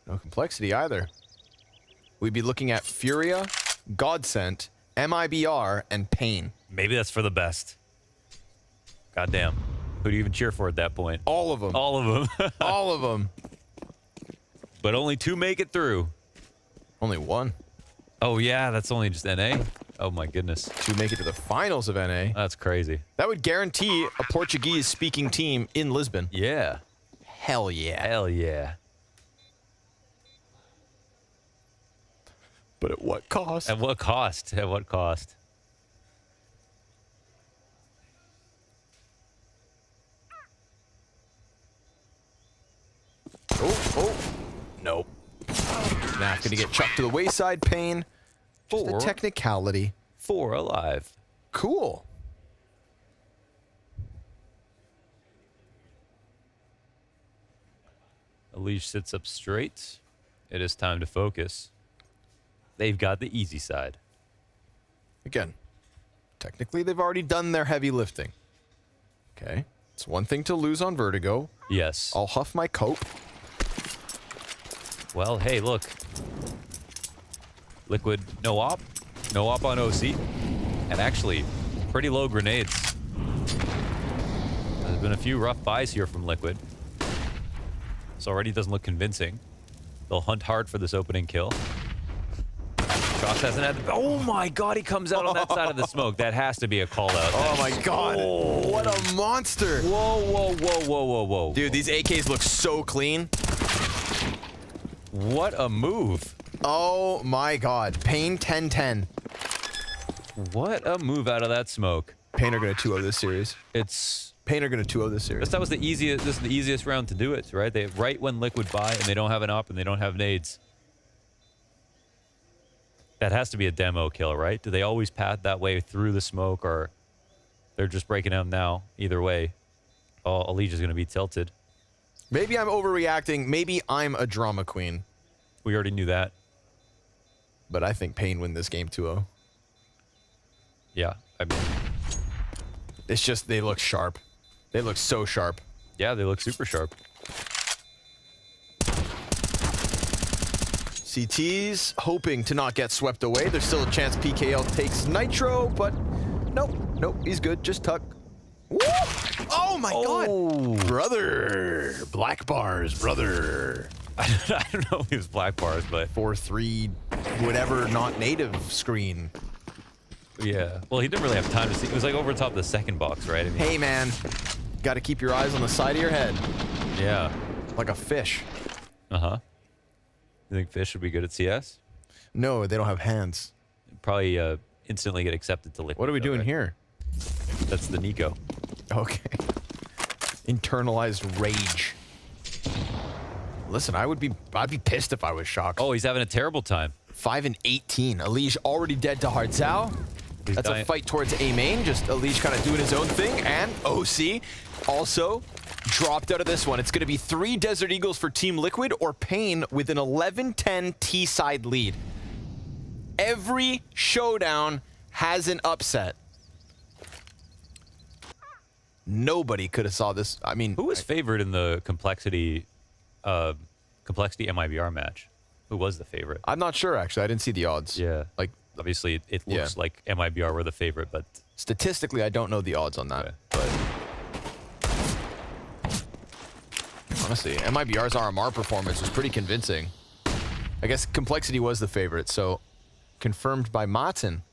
No complexity either. We'd be looking at Freya, Godsent, MIBR, and paiN. Maybe that's for the best. Goddamn. Who do you even cheer for at that point? All of them. All of them. All of them. But only 2 make it through. Only 1. Oh yeah, that's only just NA? Oh my goodness. 2 make it to the finals of NA. That's crazy. That would guarantee a Portuguese-speaking team in Lisbon. Yeah. Hell yeah. Hell yeah. But at what cost? At what cost? At what cost? Oh. Nope. Nah, gonna get chucked to the wayside, paiN. Just a technicality. 4 alive. Cool. Elige sits up straight. It is time to focus. They've got the easy side. Again, technically they've already done their heavy lifting. Okay. It's one thing to lose on Vertigo. Yes. I'll huff my cope. Well, hey, look. Liquid, no op on OC. And actually, pretty low grenades. There's been a few rough buys here from Liquid. This already doesn't look convincing. They'll hunt hard for this opening kill. Shox hasn't had... Oh my god, he comes out on that side of the smoke. That has to be a call out. Oh my god. Oh. What a monster. Whoa. Dude, these AKs look so clean. What a move. Oh my god. paiN 10-10. What a move out of that smoke. paiN are going to 2-0 this series. paiN are going to 2-0 this series. That was the easiest. This is the easiest round to do it, right? They right when Liquid buy and they don't have an op and they don't have nades. That has to be a demo kill, right? Do they always path that way through the smoke, or they're just breaking out now? Either way, Elige is going to be tilted. Maybe I'm overreacting. Maybe I'm a drama queen. We already knew that. But I think paiN win this game 2-0. Yeah, I mean, it's just they look sharp. They look so sharp. Yeah, they look super sharp. CT's hoping to not get swept away. There's still a chance PKL takes Nitro, but nope, he's good. Just tuck. Woo! Oh my god! Brother! Black bars, brother. I don't know if he was black bars, but 4-3, whatever, not native screen. Yeah. Well, he didn't really have time to see. It was like over top of the second box, right? I mean, Hey man, got to keep your eyes on the side of your head. Yeah. Like a fish. Uh-huh. You think fish would be good at CS? No, they don't have hands. Probably instantly get accepted to Liquid. What are we doing here? That's the Nico. Okay. Internalized rage. Listen, I'd be pissed if I was Shox. Oh, he's having a terrible time. 5-18. Elige already dead to Hardzao. That's dying. a fight towards A main. Just Elige kind of doing his own thing. And OC also dropped out of this one. It's going to be 3 Desert Eagles for Team Liquid or paiN with an 11-10 T-side lead. Every showdown has an upset. Nobody could have saw this. I mean, who was favored in the complexity MIBR match? Who was the favorite? I'm not sure, actually. I didn't see the odds. Yeah. Like, obviously, it looks like MIBR were the favorite, but statistically, I don't know the odds on that. But honestly, MIBR's RMR performance was pretty convincing. I guess complexity was the favorite, so confirmed by Martin.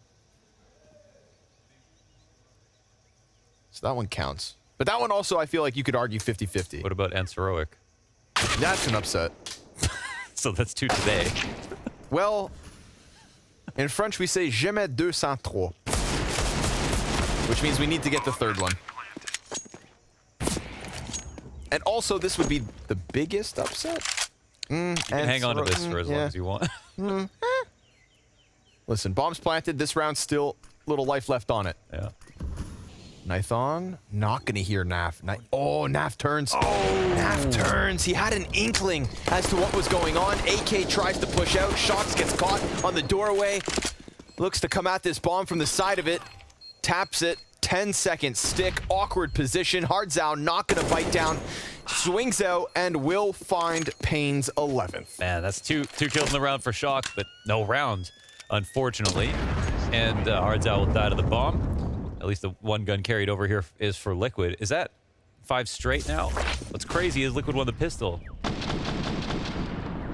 So that one counts. But that one also, I feel like you could argue 50-50. What about ENCE Heroic? That's an upset. So that's 2 today. Well, in French, we say jamais 203. Which means we need to get the 3rd one. And also, this would be the biggest upset? And hang on to this for as long as you want. Listen, bombs planted. This round still little life left on it. Yeah. Nithon, not gonna hear Naf. Oh, Naf turns. Naf turns. He had an inkling as to what was going on. AK tries to push out. Shox gets caught on the doorway. Looks to come at this bomb from the side of it. Taps it. 10 seconds. Stick. Awkward position. Hardzao not gonna bite down. Swings out and will find paiN's 11th. Man, that's two kills in the round for Shox, but no round, unfortunately. And Hardzao will die to the bomb. At least the one gun carried over here is for Liquid. Is that 5 straight now? What's crazy is Liquid won the pistol.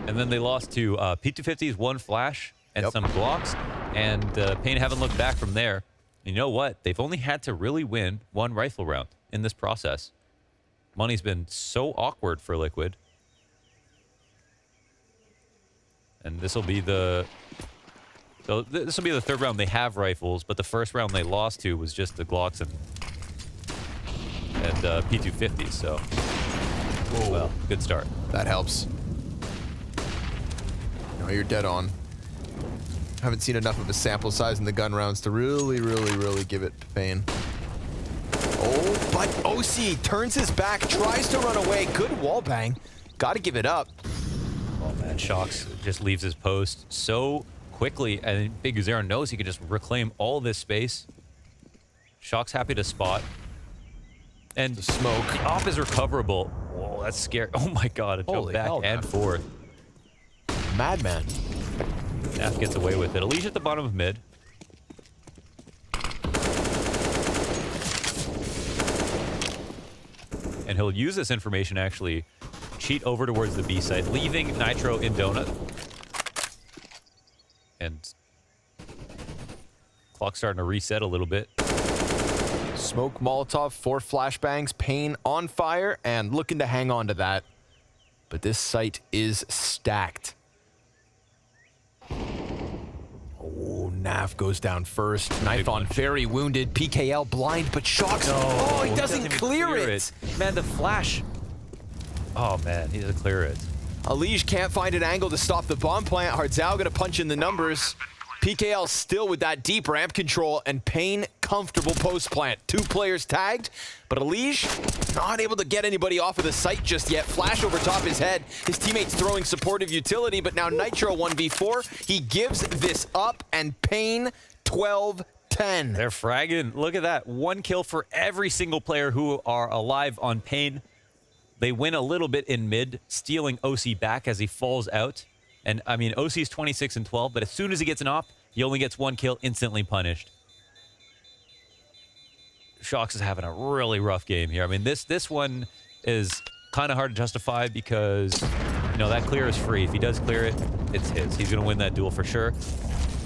And then they lost to P250's 1 flash and some blocks. And paiN haven't looked back from there. And you know what? They've only had to really win 1 rifle round in this process. Money's been so awkward for Liquid. And this will be the... So this will be the 3rd round they have rifles, but the 1st round they lost to was just the Glocks and P250, so... Whoa. Well, good start. That helps. No, you're dead on. Haven't seen enough of a sample size in the gun rounds to really give it paiN. Oh, but OC turns his back, tries to run away. Good wall bang. Gotta give it up. Oh man, Shox just leaves his post so quickly, and Big Zero knows he can just reclaim all this space. Shox happy to spot. And the smoke. The op is recoverable. Whoa, that's scary. Oh my god, a jump back and forth. Madman. Naf gets away with it. Alicia at the bottom of mid. And he'll use this information actually cheat over towards the B side, leaving Nitro in donut. And clock's starting to reset a little bit. Smoke, Molotov, 4 flashbangs, paiN on fire, and looking to hang on to that. But this site is stacked. Oh, Naf goes down first. Nithon very wounded. PKL blind, but Shox. No, he doesn't clear it. Man, the flash. Oh man, he doesn't clear it. Alige can't find an angle to stop the bomb plant. Hardzao gonna punch in the numbers. PKL still with that deep ramp control, and paiN comfortable post plant. 2 players tagged, but Alige not able to get anybody off of the site just yet. Flash over top his head. His teammates throwing supportive utility, but now Nitro 1v4. He gives this up, and paiN 12-10. They're fragging. Look at that. 1 kill for every single player who are alive on paiN. They win a little bit in mid, stealing OC back as he falls out. And, I mean, OC's 26 and 12, but as soon as he gets an op, he only gets 1 kill, instantly punished. Shox is having a really rough game here. I mean, this one is kind of hard to justify because, you know, that clear is free. If he does clear it, it's his. He's going to win that duel for sure.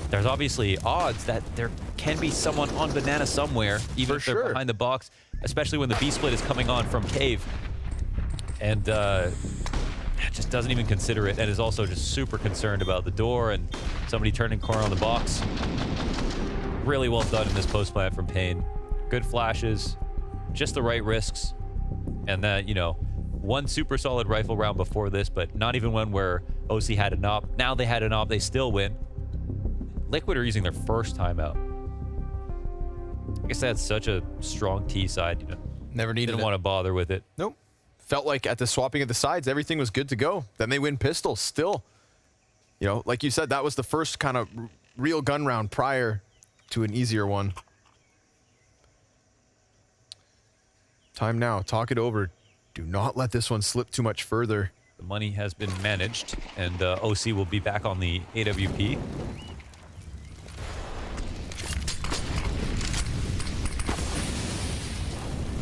There's obviously odds that there can be someone on banana somewhere, even if they're behind the box, especially when the B split is coming on from cave. And just doesn't even consider it, and is also just super concerned about the door and somebody turning corner on the box. Really well done in this post plant from paiN. Good flashes, just the right risks, and that, you know, 1 super solid rifle round before this, but not even one where OC had an op. Now they had an op, they still win. Liquid are using their first timeout. I guess that's such a strong T side, you know. Never needed Didn't want to bother with it. Nope. Felt like at the swapping of the sides, everything was good to go. Then they win pistol still. You know, like you said, that was the first kind of real gun round prior to an easier one. Time now. Talk it over. Do not let this one slip too much further. The money has been managed, and OC will be back on the AWP.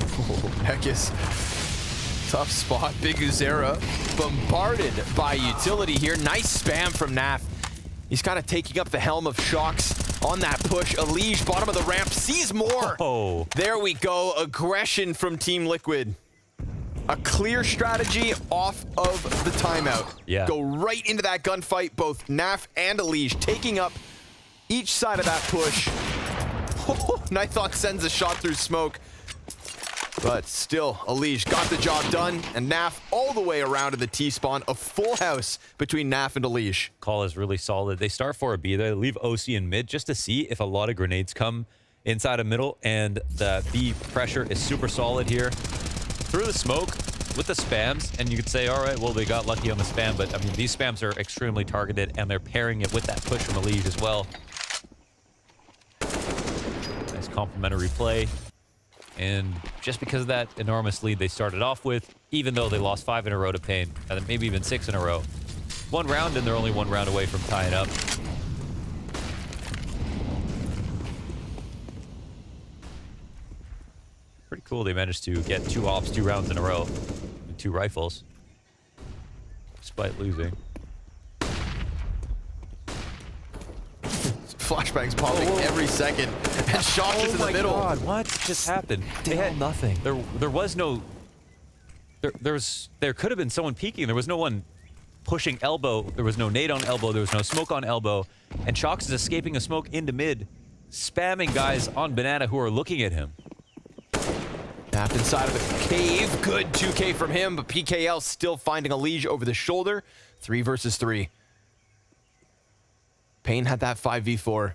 Oh, Nekis. Tough spot. Big Uzera bombarded by utility here. Nice spam from Naf. He's kind of taking up the helm of Shox on that push. Alige, bottom of the ramp, sees more. Oh. There we go. Aggression from Team Liquid. A clear strategy off of the timeout. Yeah. Go right into that gunfight. Both Naf and Alige taking up each side of that push. Nithon sends a shot through smoke. But still, Elige got the job done, and Naf all the way around to the T-spawn. A full house between Naf and Elige. Call is really solid. They start for a B there. They leave OC in mid just to see if a lot of grenades come inside of middle, and the B pressure is super solid here. Through the smoke with the spams, and you could say, all right, well, they got lucky on the spam, but I mean, these spams are extremely targeted, and they're pairing it with that push from Elige as well. Nice complementary play. And just because of that enormous lead they started off with, even though they lost 5 in a row to paiN, and then maybe even 6 in a row. 1 round, and they're only 1 round away from tying up. Pretty cool they managed to get 2 ops 2 rounds in a row with 2 rifles, despite losing. Flashbangs popping every second, and Shock is in the middle. Oh my god, what just happened? They had nothing. There was no... There could have been someone peeking. There was no one pushing elbow. There was no nade on elbow. There was no smoke on elbow. And Shox is escaping a smoke into mid, spamming guys on banana who are looking at him. Tapped inside of the cave. Good 2K from him, but PKL still finding Elige over the shoulder. 3 versus 3. paiN had that 5v4.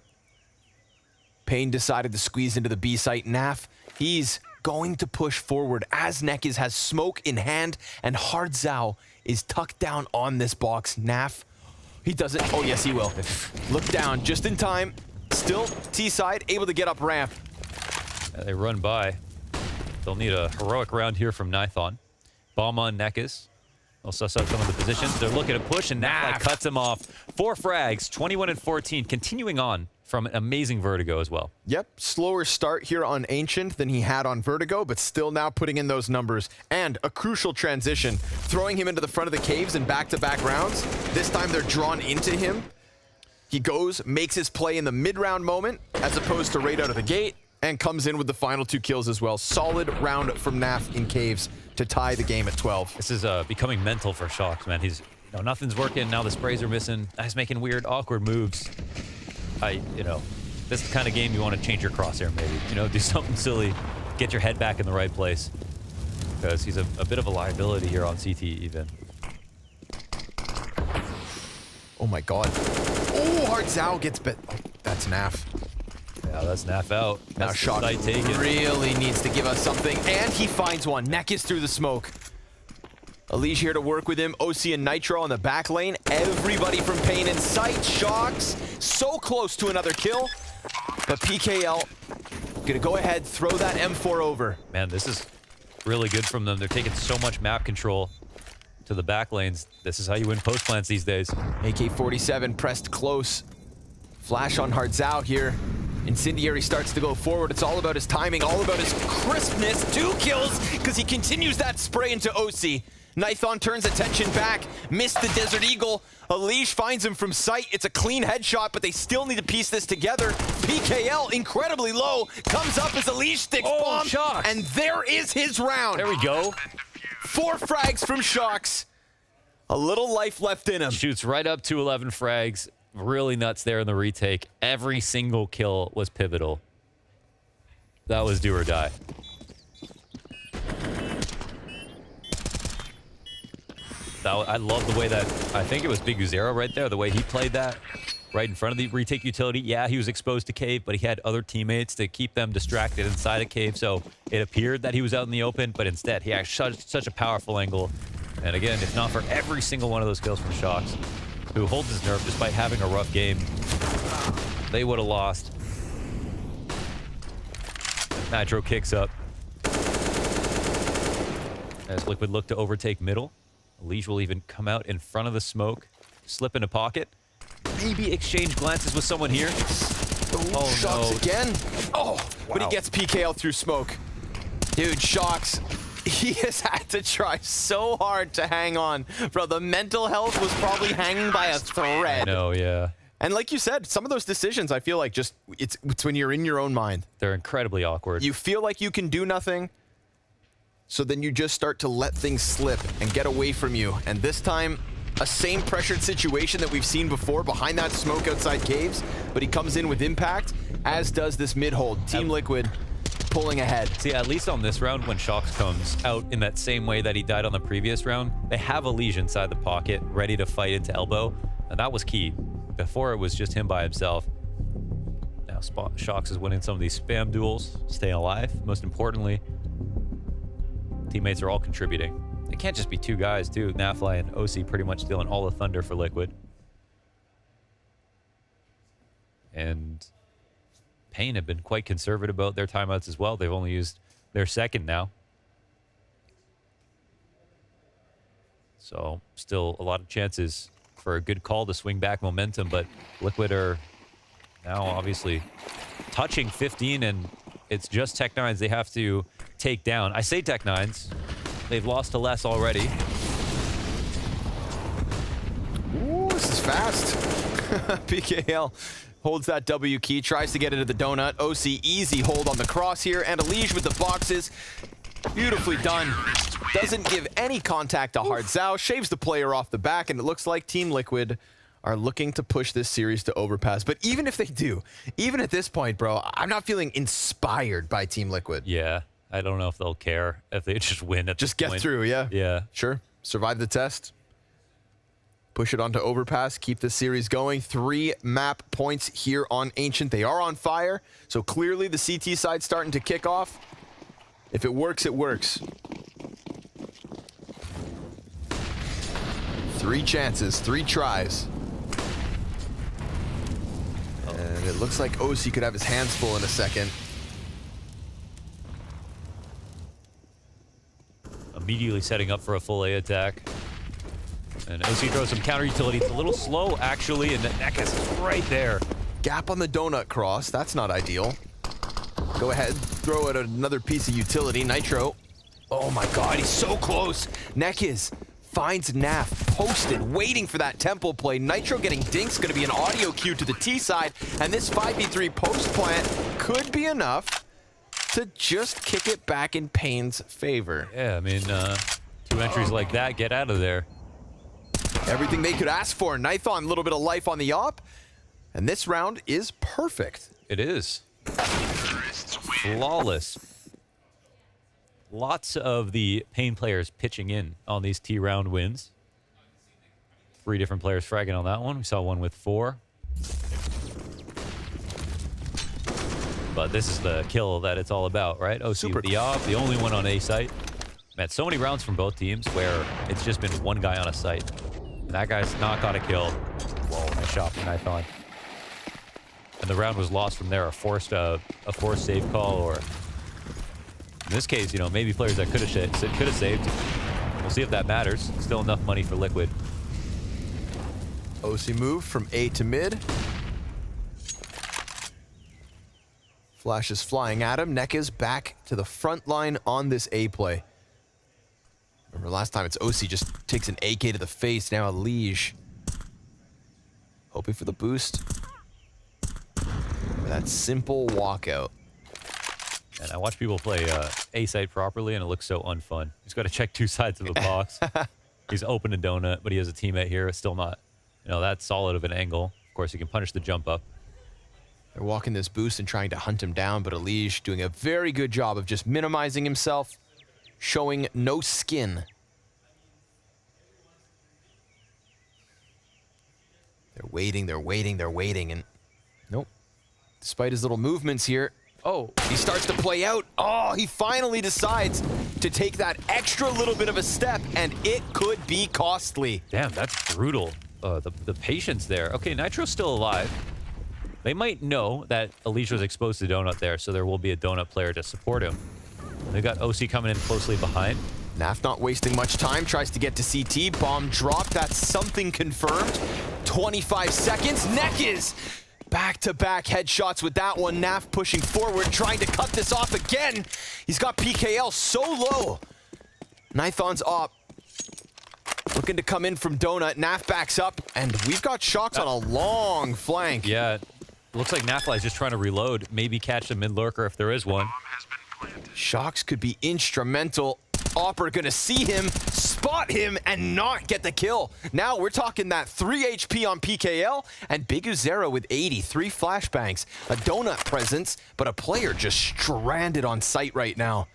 paiN decided to squeeze into the B site. Naf, he's going to push forward as Nekiz has smoke in hand, and Hardzao is tucked down on this box. Naf, he doesn't. Oh, yes, he will. Look down just in time. Still T side, able to get up ramp. Yeah, they run by. They'll need a heroic round here from Nithon. Bomb on Nekiz. They'll suss out some of the positions. They're looking to push, and Naf cuts him off. 4 frags, 21 and 14, continuing on from an amazing Vertigo as well. Yep, slower start here on Ancient than he had on Vertigo, but still now putting in those numbers. And a crucial transition, throwing him into the front of the caves in back-to-back rounds. This time they're drawn into him. He goes, makes his play in the mid-round moment, as opposed to right out of the gate, and comes in with the final 2 kills as well. Solid round from Naf in caves to tie the game at 12. This is becoming mental for Shox, man. He's, nothing's working. Now the sprays are missing. He's making weird, awkward moves. This is the kind of game you want to change your crosshair, maybe. Do something silly. Get your head back in the right place. Because he's a bit of a liability here on CT even. Oh my god. Oh, Hardzao gets bit. Oh, that's Naf. Yeah, that's Naf out. Now Shock really needs to give us something, and he finds one. Nekiz through the smoke. Elige here to work with him. OC and Nitro on the back lane. Everybody from paiN in sight. Shox so close to another kill, but PKL gonna go ahead, throw that M4 over. Man, this is really good from them. They're taking so much map control to the back lanes. This is how you win post plants these days. AK-47 pressed close. Flash on Hardzao here. Incendiary starts to go forward. It's all about his timing, all about his crispness. 2 kills because he continues that spray into OC. Nithon turns attention back, missed the Desert Eagle. Elige finds him from sight. It's a clean headshot, but they still need to piece this together. PKL, incredibly low, comes up as Elige sticks bomb, Shox. and there is his round. There we go. 4 frags from Shox. A little life left in him. Shoots right up to 11 frags. Really nuts there in the retake. Every single kill was pivotal. That was do or die. I love the way that, I think it was Big Uzero right there, the way he played that right in front of the retake utility. Yeah, he was exposed to cave, but he had other teammates to keep them distracted inside a cave, so it appeared that he was out in the open, but instead he had such a powerful angle. And again, if not for every single one of those kills from Shox, who holds his nerve despite having a rough game, they would have lost. Nitro kicks up. As Liquid look to overtake middle. Elige will even come out in front of the smoke, slip in a pocket, maybe exchange glances with someone here. Oh, Shox no. again. Oh, Wow. but he gets PKL through smoke. Dude, Shox, he has had to try so hard to hang on. Bro, the mental health was probably hanging by a thread. No, yeah. And like you said, some of those decisions, I feel like just, it's when you're in your own mind. They're incredibly awkward. You feel like you can do nothing, so then you just start to let things slip and get away from you. And this time, a same pressured situation that we've seen before behind that smoke outside caves, but he comes in with impact, as does this mid-hold. Team Liquid pulling ahead. See, at least on this round, when Shox comes out in that same way that he died on the previous round, they have a Liege inside the pocket, ready to fight into elbow, and that was key. Before, it was just him by himself. Now Shox is winning some of these spam duels, staying alive. Most importantly, teammates are all contributing. It can't just be two guys, too. Nafly and OC pretty much stealing all the thunder for Liquid. And paiN have been quite conservative about their timeouts as well. They've only used their second now. So still a lot of chances for a good call to swing back momentum, but Liquid are now obviously touching 15, and it's just Tech9s they have to take down. I say Tech9s. They've lost to less already. Ooh, this is fast. PKL holds that W key, tries to get into the donut. OC easy hold on the cross here, and Elige with the boxes. Beautifully done. Doesn't give any contact to Hardzao, shaves the player off the back, and it looks like Team Liquid are looking to push this series to overpass. But even if they do, even at this point, bro, I'm not feeling inspired by Team Liquid. Yeah, I don't know if they'll care if they just win at Just this get point. through, yeah. Yeah. Sure. Survive the test. Push it onto overpass, keep the series going. 3 map points here on Ancient. They are on fire, so clearly the CT side starting to kick off. If it works, it works. 3 chances, 3 tries. And it looks like OC could have his hands full in a second. Immediately setting up for a full A attack. And OC throws some counter utility. It's a little slow, actually, and Neckes is right there. Gap on the donut cross. That's not ideal. Go ahead, throw out another piece of utility. Nitro. Oh my god, he's so close. Neckes finds Naf posted, waiting for that temple play. Nitro getting dinked, gonna be an audio cue to the T side, and this 5v3 post plant could be enough to just kick it back in paiN's favor. Yeah, I mean, 2 entries like that, get out of there. Everything they could ask for. Nithon, a little bit of life on the op, and this round is perfect. It is. Flawless. Lots of the paiN players pitching in on these T-round wins. 3 different players fragging on that one. We saw one with 4. But this is the kill that it's all about, right? OC with the op, the only one on A site. Man, so many rounds from both teams where it's just been one guy on a site. And that guy's not got a kill. Whoa, nice shot from Nithon. And the round was lost from there, a forced save call, or in this case, you know, maybe players that could have saved. We'll see if that matters. Still enough money for Liquid. OC move from A to mid. Flash is flying at him. Neckes back to the front line on this A play. Remember last time it's OC just takes an AK to the face. Now a Liege. Hoping for the boost. That simple walkout. And I watch people play A site properly, and it looks so unfun. He's got to check 2 sides of a box. He's open a donut, but he has a teammate here. It's still not, you know, that solid of an angle. Of course, he can punish the jump up. They're walking this boost and trying to hunt him down, but Elige doing a very good job of just minimizing himself, showing no skin. They're waiting, they're waiting, they're waiting, and nope. Despite his little movements here, oh, he starts to play out. Oh, he finally decides to take that extra little bit of a step, and it could be costly. Damn, that's brutal. The patience there. Okay, Nitro's still alive. They might know that Elige was exposed to donut there, so there will be a donut player to support him. They got OC coming in closely behind. Naf not wasting much time, tries to get to CT. Bomb drop, that's something confirmed. 25 seconds, Neckes! Back-to-back headshots with that one. Naf pushing forward, trying to cut this off again. He's got PKL so low. Nithon's op. Looking to come in from donut. Naf backs up, and we've got Shox on a long flank. Yeah, looks like Nafly is just trying to reload. Maybe catch the mid lurker if there is one. Shox could be instrumental. Opper gonna see him, spot him, and not get the kill. Now we're talking that 3 HP on PKL, and Big Uzero with 83 flashbangs. A donut presence, but a player just stranded on site right now.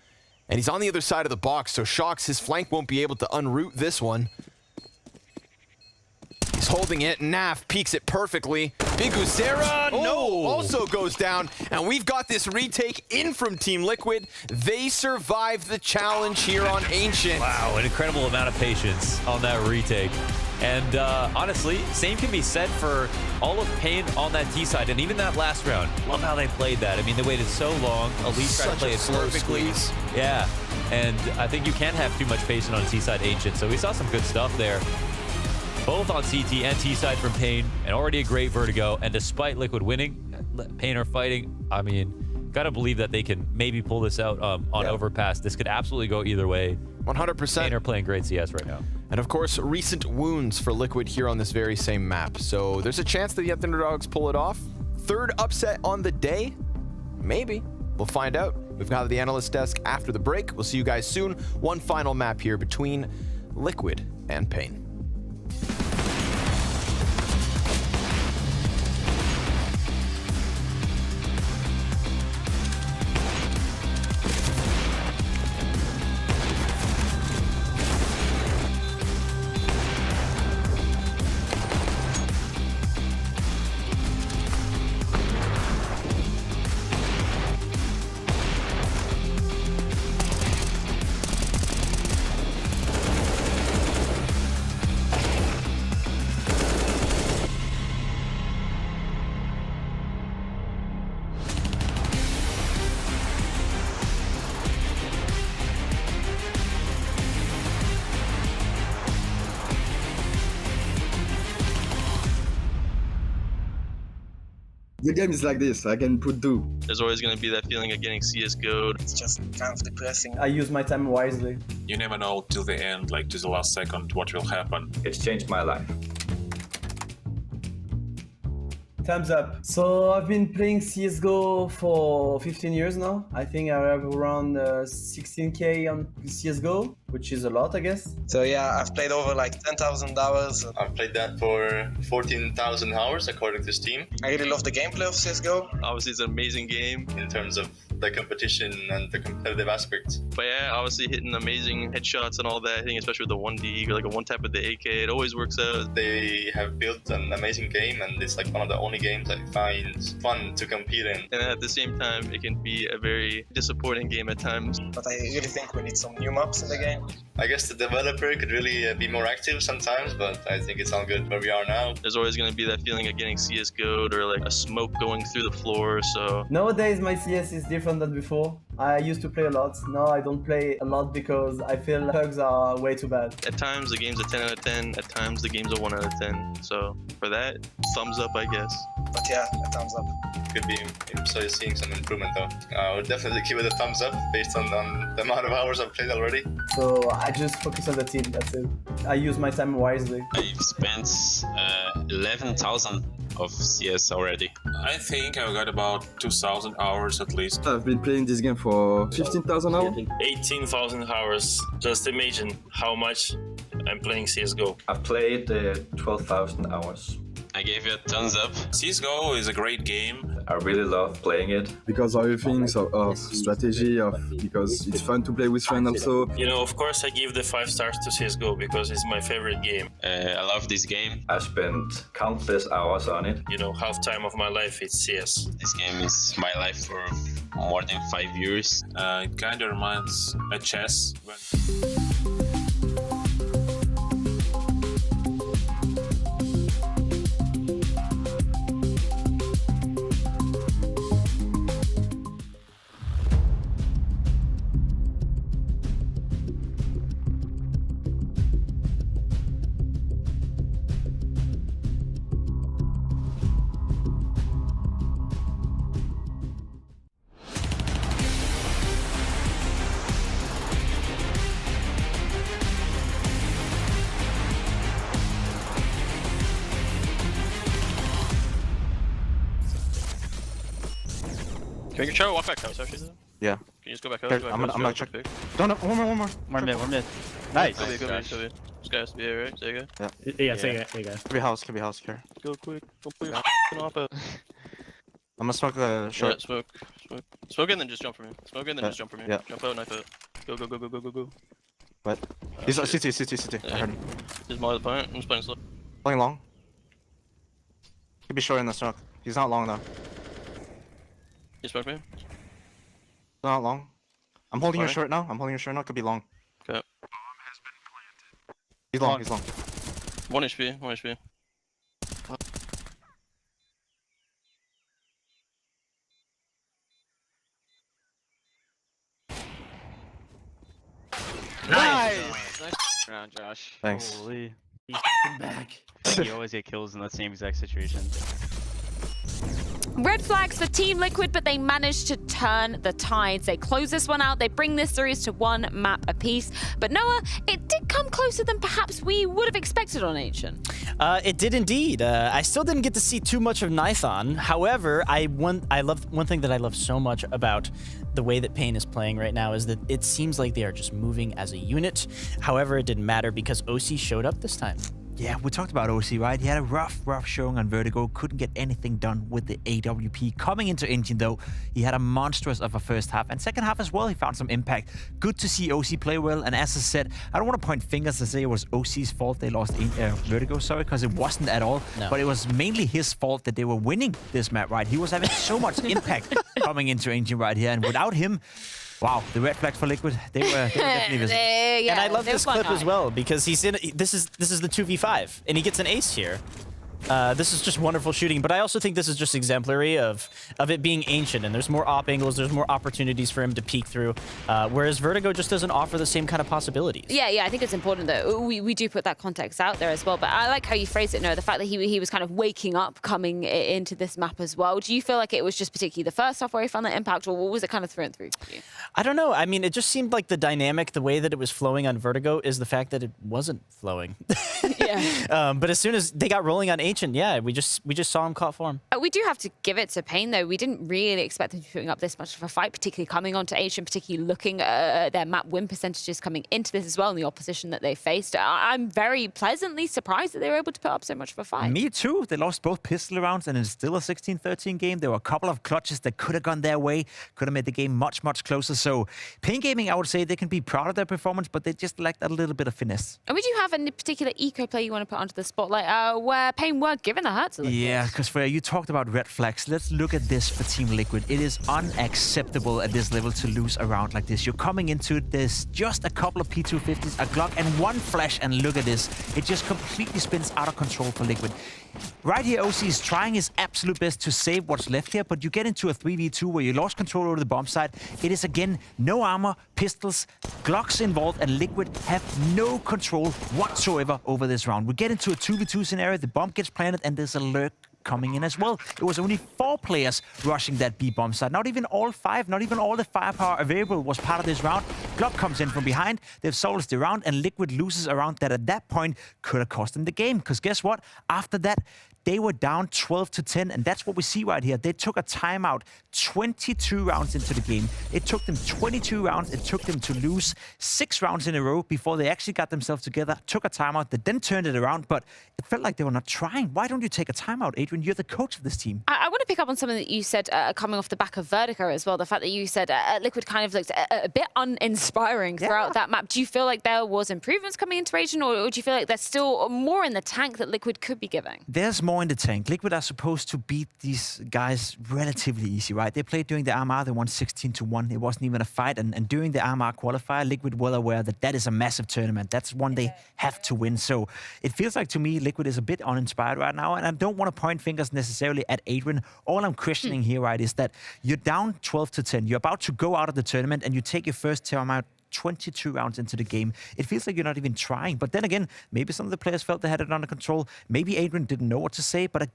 And he's on the other side of the box, so Shox, his flank won't be able to unroot this one. He's holding it. Naf peeks it perfectly. Big Uzera, no, also goes down. And we've got this retake in from Team Liquid. They survived the challenge here on Ancient. Wow, an incredible amount of patience on that retake. And honestly, same can be said for all of paiN on that T side, and even that last round. Love how they played that. I mean, they waited so long. Elite tried to play it perfectly. Yeah, and I think you can't have too much patience on T side Ancient. So we saw some good stuff there, both on CT and T side from paiN, and already a great Vertigo. And despite Liquid winning, paiN are fighting. I mean, gotta believe that they can maybe pull this out on Overpass. This could absolutely go either way. 100%. paiN are playing great CS right now. And of course, recent wounds for Liquid here on this very same map. So there's a chance that the Underdogs pull it off. Third upset on the day? Maybe. We'll find out. We've got the analyst desk after the break. We'll see you guys soon. One final map here between Liquid and paiN. The game is like this, I can put two. There's always going to be that feeling of getting CSGO'd. It's just kind of depressing. I use my time wisely. You never know till the end, like to the last second, what will happen. It's changed my life. Thumbs up. So I've been playing CSGO for 15 years now. I think I have around 16k on CSGO, which is a lot, I guess. So yeah, I've played over like 10,000 hours. I've played that for 14,000 hours according to Steam. I really love the gameplay of CSGO. Obviously, it's an amazing game in terms of the competition and the competitive aspect. But yeah, obviously hitting amazing headshots and all that, hitting especially with the 1D, or like a one-tap with the AK, it always works out. They have built an amazing game, and it's like one of the only games I find fun to compete in. And at the same time, it can be a very disappointing game at times. But I really think we need some new maps in the game. I guess the developer could really be more active sometimes, but I think it's all good where we are now. There's always going to be that feeling of getting CSGO'd or like a smoke going through the floor, so... Nowadays my CS is different than before. I used to play a lot. Now I don't play a lot because I feel bugs are way too bad. At times the game's a 10 out of 10, at times the game's a 1 out of 10. So for that, thumbs up, I guess. But yeah, a thumbs up. Could be seeing some improvement though. I would definitely give it a thumbs up based on the amount of hours I've played already. So I just focus on the team, that's it. I use my time wisely. I've spent 11,000 of CS already. I think I've got about 2,000 hours at least. I've been playing this game for 15,000 hours. 18,000 hours. Just imagine how much I'm playing CSGO. I've played 12,000 hours. I gave you a thumbs up. CSGO is a great game. I really love playing it. Because of everything, of strategy, because it's fun to play with friends also. You know, of course I give the 5 stars to CSGO because it's my favorite game. I love this game. I spent countless hours on it. You know, half time of my life is CS. This game is my life for more than 5 years. It kind of reminds a chess. Can you try to walk back outside? Yeah. you just go back out? Okay, I'm gonna check. Don't, one more. One mid. Nice. Go B. This guy has to be here, right? There you go. Yeah, there you go. Could be house here. Go quick. Don't put your off out. I'm gonna smoke the short. Yeah, smoke. Smoke in, then just jump for me. Smoke in, then just jump for me. Yeah. Jump out, knife out. Go. What? He's CT. I heard him. He's more the point. I'm just playing slow. Playing long. Could be short in the smoke. He's not long though. You smoke me? Not long. I'm holding your Alright. short now. Could be long. Okay. He's long. 1 HP. Nice round, Josh. Thanks. Holy. He's back. You always get kills in that same exact situation. Red flags for Team Liquid, but they managed to turn the tides. They close this one out. They bring this series to 1 map apiece. But Noah, it did come closer than perhaps we would have expected on Ancient. It did indeed. I still didn't get to see too much of Nithon. However, one thing that I love so much about the way that paiN is playing right now is that it seems like they are just moving as a unit. However, it didn't matter because OC showed up this time. Yeah, we talked about OC, right? He had a rough showing on Vertigo. Couldn't get anything done with the AWP. Coming into Engine, though, he had a monstrous of a first half. And second half as well, he found some impact. Good to see OC play well. And as I said, I don't want to point fingers and say it was OC's fault they lost Vertigo, because it wasn't at all. No. But it was mainly his fault that they were winning this map, right? He was having so much impact coming into Engine right here. And without him... Wow, the red flags for Liquid, they were definitely visible. And I love this clip as well because he's in. This is the 2v5, and he gets an ace here. This is just wonderful shooting, but I also think this is just exemplary of it being Ancient, and there's more op angles, there's more opportunities for him to peek through, whereas Vertigo just doesn't offer the same kind of possibilities. Yeah, I think it's important that we do put that context out there as well, but I like how you phrased it, Noah, the fact that he was kind of waking up coming into this map as well. Do you feel like it was just particularly the first half where he found that impact, or was it kind of through and through for you? I don't know. I mean, it just seemed like the dynamic, the way that it was flowing on Vertigo is the fact that it wasn't flowing. Yeah. But as soon as they got rolling on Ancient, yeah, we just saw him caught form. We do have to give it to paiN, though. We didn't really expect them to be putting up this much of a fight, particularly coming onto Ancient, particularly looking at their map win percentages coming into this as well, and the opposition that they faced. I'm very pleasantly surprised that they were able to put up so much of a fight. Me too. They lost both pistol rounds, and it's still a 16-13 game. There were a couple of clutches that could have gone their way, could have made the game much closer. So paiN Gaming, I would say they can be proud of their performance, but they just lacked a little bit of finesse. And would you have a particular eco play you want to put onto the spotlight where paiN were given the hurt? Yeah, because Freya, you talked about red flags. Let's look at this for Team Liquid. It is unacceptable at this level to lose a round like this. You're coming into this just a couple of P250s, a Glock, and one flash, and look at this. It just completely spins out of control for Liquid. Right here, OC is trying his absolute best to save what's left here, but you get into a 3v2 where you lost control over the bomb site. It is, again, no armor, pistols, Glocks involved, and Liquid have no control whatsoever over this round. We get into a 2v2 scenario, the bomb gets planted, and there's a lurk coming in as well. It was only 4 players rushing that B bomb site. Not even all 5, not even all the firepower available was part of this round. Glock comes in from behind. They've sold us the round, and Liquid loses a round that at that point could have cost them the game. Because guess what? After that, they were down 12-10, and that's what we see right here. They took a timeout 22 rounds into the game. It took them 22 rounds. It took them to lose 6 rounds in a row before they actually got themselves together, took a timeout, they then turned it around, but it felt like they were not trying. Why don't you take a timeout, Adrian? You're the coach of this team. I want to pick up on something that you said coming off the back of Vertigo as well, the fact that you said Liquid kind of looked a bit uninspiring throughout that map. Do you feel like there was improvements coming into region, or do you feel like there's still more in the tank that Liquid could be giving? There's more in the tank. Liquid are supposed to beat these guys relatively easy, right? They played during the RMR, they won 16-1. It wasn't even a fight, and during the RMR qualifier, Liquid well aware that that is a massive tournament. That's one they have to win. So it feels like to me, Liquid is a bit uninspired right now, and I don't want to point fingers necessarily at Adrian. All I'm questioning here, right, is that you're down 12-10. You're about to go out of the tournament, and you take your first timeout 22 rounds into the game. It feels like you're not even trying. But then again, maybe some of the players felt they had it under control. Maybe Adrian didn't know what to say, but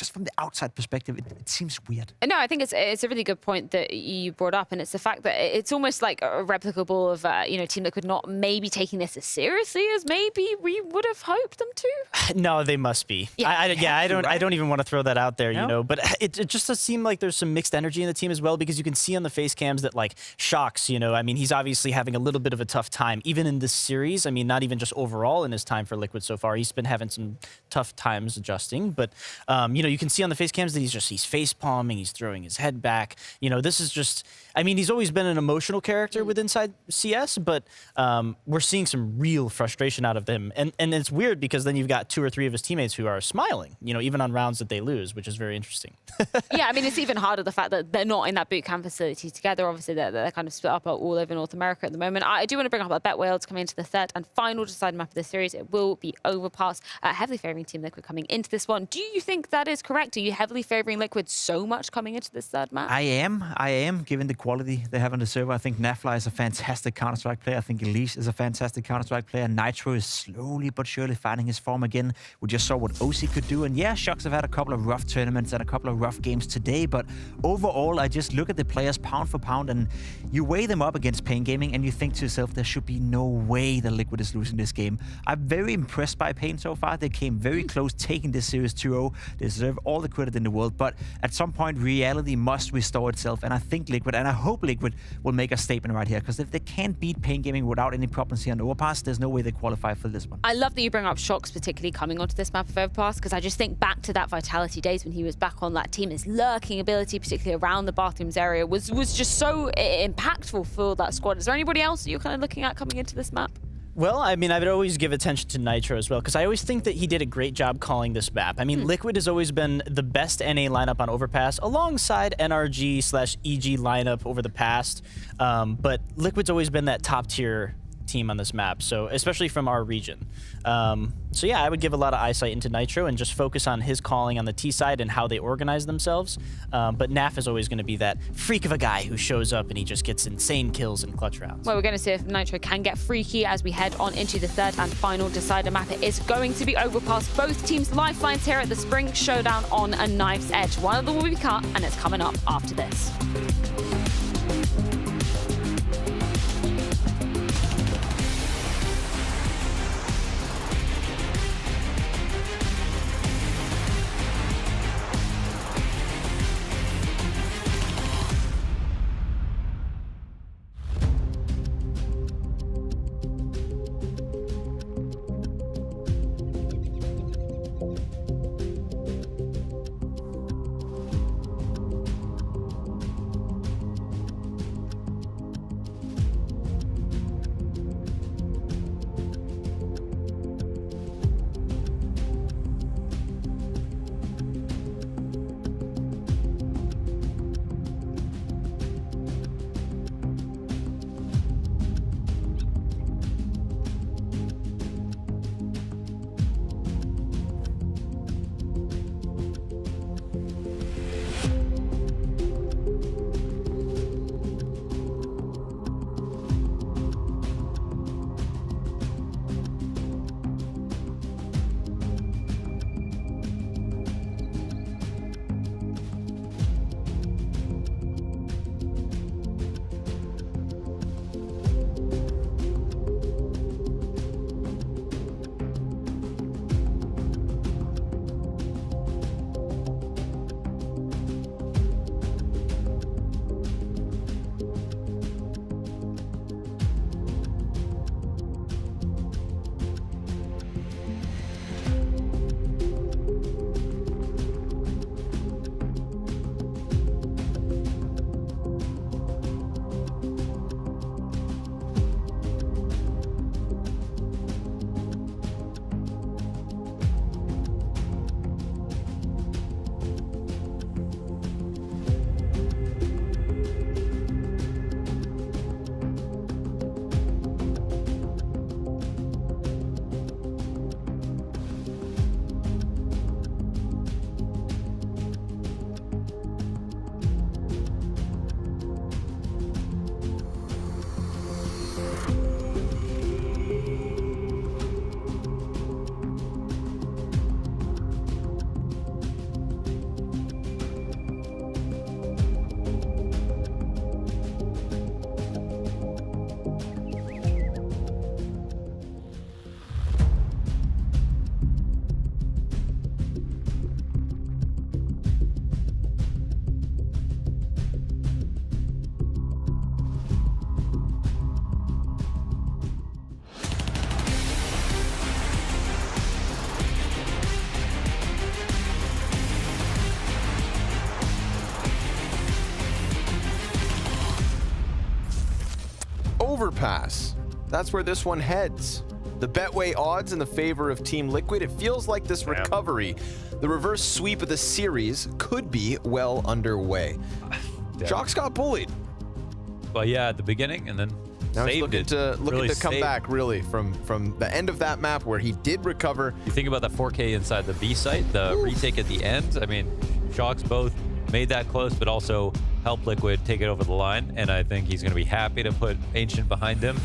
just from the outside perspective, it seems weird. No, I think it's a really good point that you brought up, and it's the fact that it's almost like a replicable of Team Liquid not maybe taking this as seriously as maybe we would have hoped them to. No, they must be. Yeah, I don't even want to throw that out there, No? you know. But it just does seem like there's some mixed energy in the team as well, because you can see on the face cams that like Shox, I mean, he's obviously having a little bit of a tough time, even in this series. I mean, not even just overall in his time for Liquid so far. He's been having some tough times adjusting, but you can see on the face cams that he's face palming, he's throwing his head back. This is just, I mean, he's always been an emotional character with inside CS, but we're seeing some real frustration out of him, and it's weird because then you've got 2 or 3 of his teammates who are smiling, even on rounds that they lose, which is very interesting. Yeah, I mean, it's even harder the fact that they're not in that boot camp facility together. Obviously, they're kind of split up all over North America at the moment. I do want to bring up that Bet Whales coming into the third and final deciding map of the series. It will be Overpass, heavily favouring Team Liquid coming into this one. Do you think that is correct? Are you heavily favouring Liquid so much coming into this third map? I am, given the quality they have on the server. I think Nafla is a fantastic Counter-Strike player. I think Elise is a fantastic Counter-Strike player. Nitro is slowly but surely finding his form again. We just saw what OC could do. And yeah, Shox have had a couple of rough tournaments and a couple of rough games today. But overall, I just look at the players pound for pound, and you weigh them up against paiN Gaming, and you think to yourself, there should be no way that Liquid is losing this game. I'm very impressed by paiN so far. They came very close taking this series 2-0. They deserve all the credit in the world. But at some point, reality must restore itself. And I think Liquid, and I hope Liquid will make a statement right here, because if they can't beat paiN Gaming without any problems here on Overpass, there's no way they qualify for this one. I love that you bring up Shox, particularly coming onto this map of Overpass, because I just think back to that Vitality days when he was back on that team. His lurking ability, particularly around the bathrooms area, was just so impactful for that squad. Is there anybody else that you're kind of looking at coming into this map? Well, I mean, I would always give attention to Nitro as well, because I always think that he did a great job calling this map. I mean, Liquid has always been the best NA lineup on Overpass, alongside NRG/EG lineup over the past. But Liquid's always been that top tier team on this map, so especially from our region. So yeah, I would give a lot of eyesight into Nitro and just focus on his calling on the T side and how they organize themselves. But Naf is always going to be that freak of a guy who shows up and he just gets insane kills in clutch rounds. Well, we're going to see if Nitro can get freaky as we head on into the third and final decider map. It is going to be Overpass. Both teams' lifelines here at the Spring Showdown on a knife's edge. One of them will be cut, and it's coming up after this. overpass. That's where this one heads. The Betway odds in the favor of Team Liquid. It feels like this recovery, the reverse sweep of the series, could be well underway. Shox got bullied. Well, yeah, at the beginning, and then now he's saved looking it. to come back, really, from the end of that map where he did recover. You think about that 4K inside the B site, the retake at the end. I mean, Shox both made that close, but also helped Liquid take it over the line. And I think he's going to be happy to put Ancient behind him.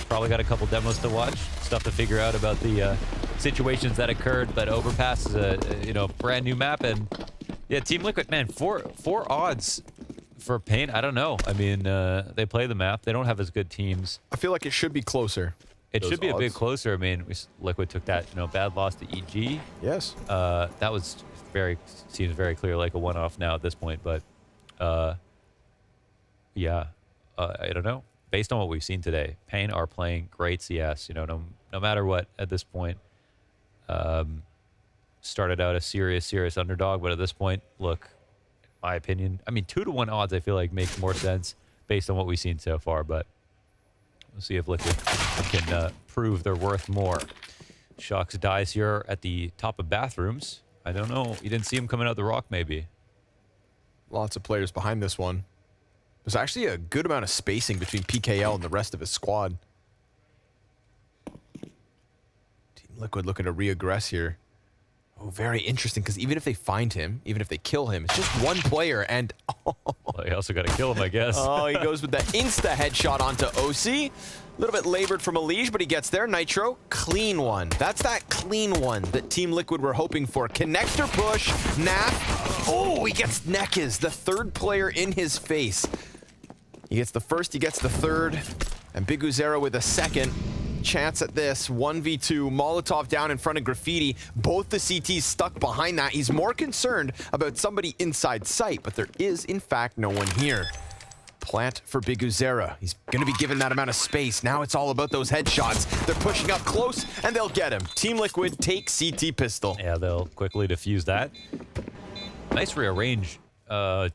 Probably got a couple demos to watch, stuff to figure out about the situations that occurred. But Overpass is a brand new map, and yeah, Team Liquid, man, four odds for paiN. I don't know. I mean, they play the map. They don't have as good teams. I feel like it should be closer. It should be a bit closer. I mean, Liquid took that bad loss to EG. Yes. That was seems very clear, like a one-off now at this point. But yeah, I don't know. Based on what we've seen today, paiN are playing great CS. No matter what at this point. Started out a serious underdog, but at this point, look, in my opinion, I mean, 2-to-1 odds I feel like makes more sense based on what we've seen so far. But we'll see if Liquid can prove their worth more. Shox dies here at the top of bathrooms. I don't know. You didn't see him coming out the rock, maybe. Lots of players behind this one. There's actually a good amount of spacing between PKL and the rest of his squad. Team Liquid looking to reaggress here. Oh, very interesting, because even if they find him, even if they kill him, it's just one player, and well, you also got to kill him, I guess. Oh, he goes with the insta headshot onto OC. A little bit labored from Elige, but he gets there. Nitro, clean one. That's that clean one that Team Liquid were hoping for. Connector push, Naf. Oh, he gets Nekis, the third player in his face. He gets the first, he gets the third, and Big Uzera with a second. Chance at this, 1v2, Molotov down in front of Graffiti. Both the CTs stuck behind that. He's more concerned about somebody inside sight, but there is, in fact, no one here. Plant for Big Uzera. He's going to be given that amount of space. Now it's all about those headshots. They're pushing up close, and they'll get him. Team Liquid take CT pistol. Yeah, they'll quickly defuse that. Nice rearrange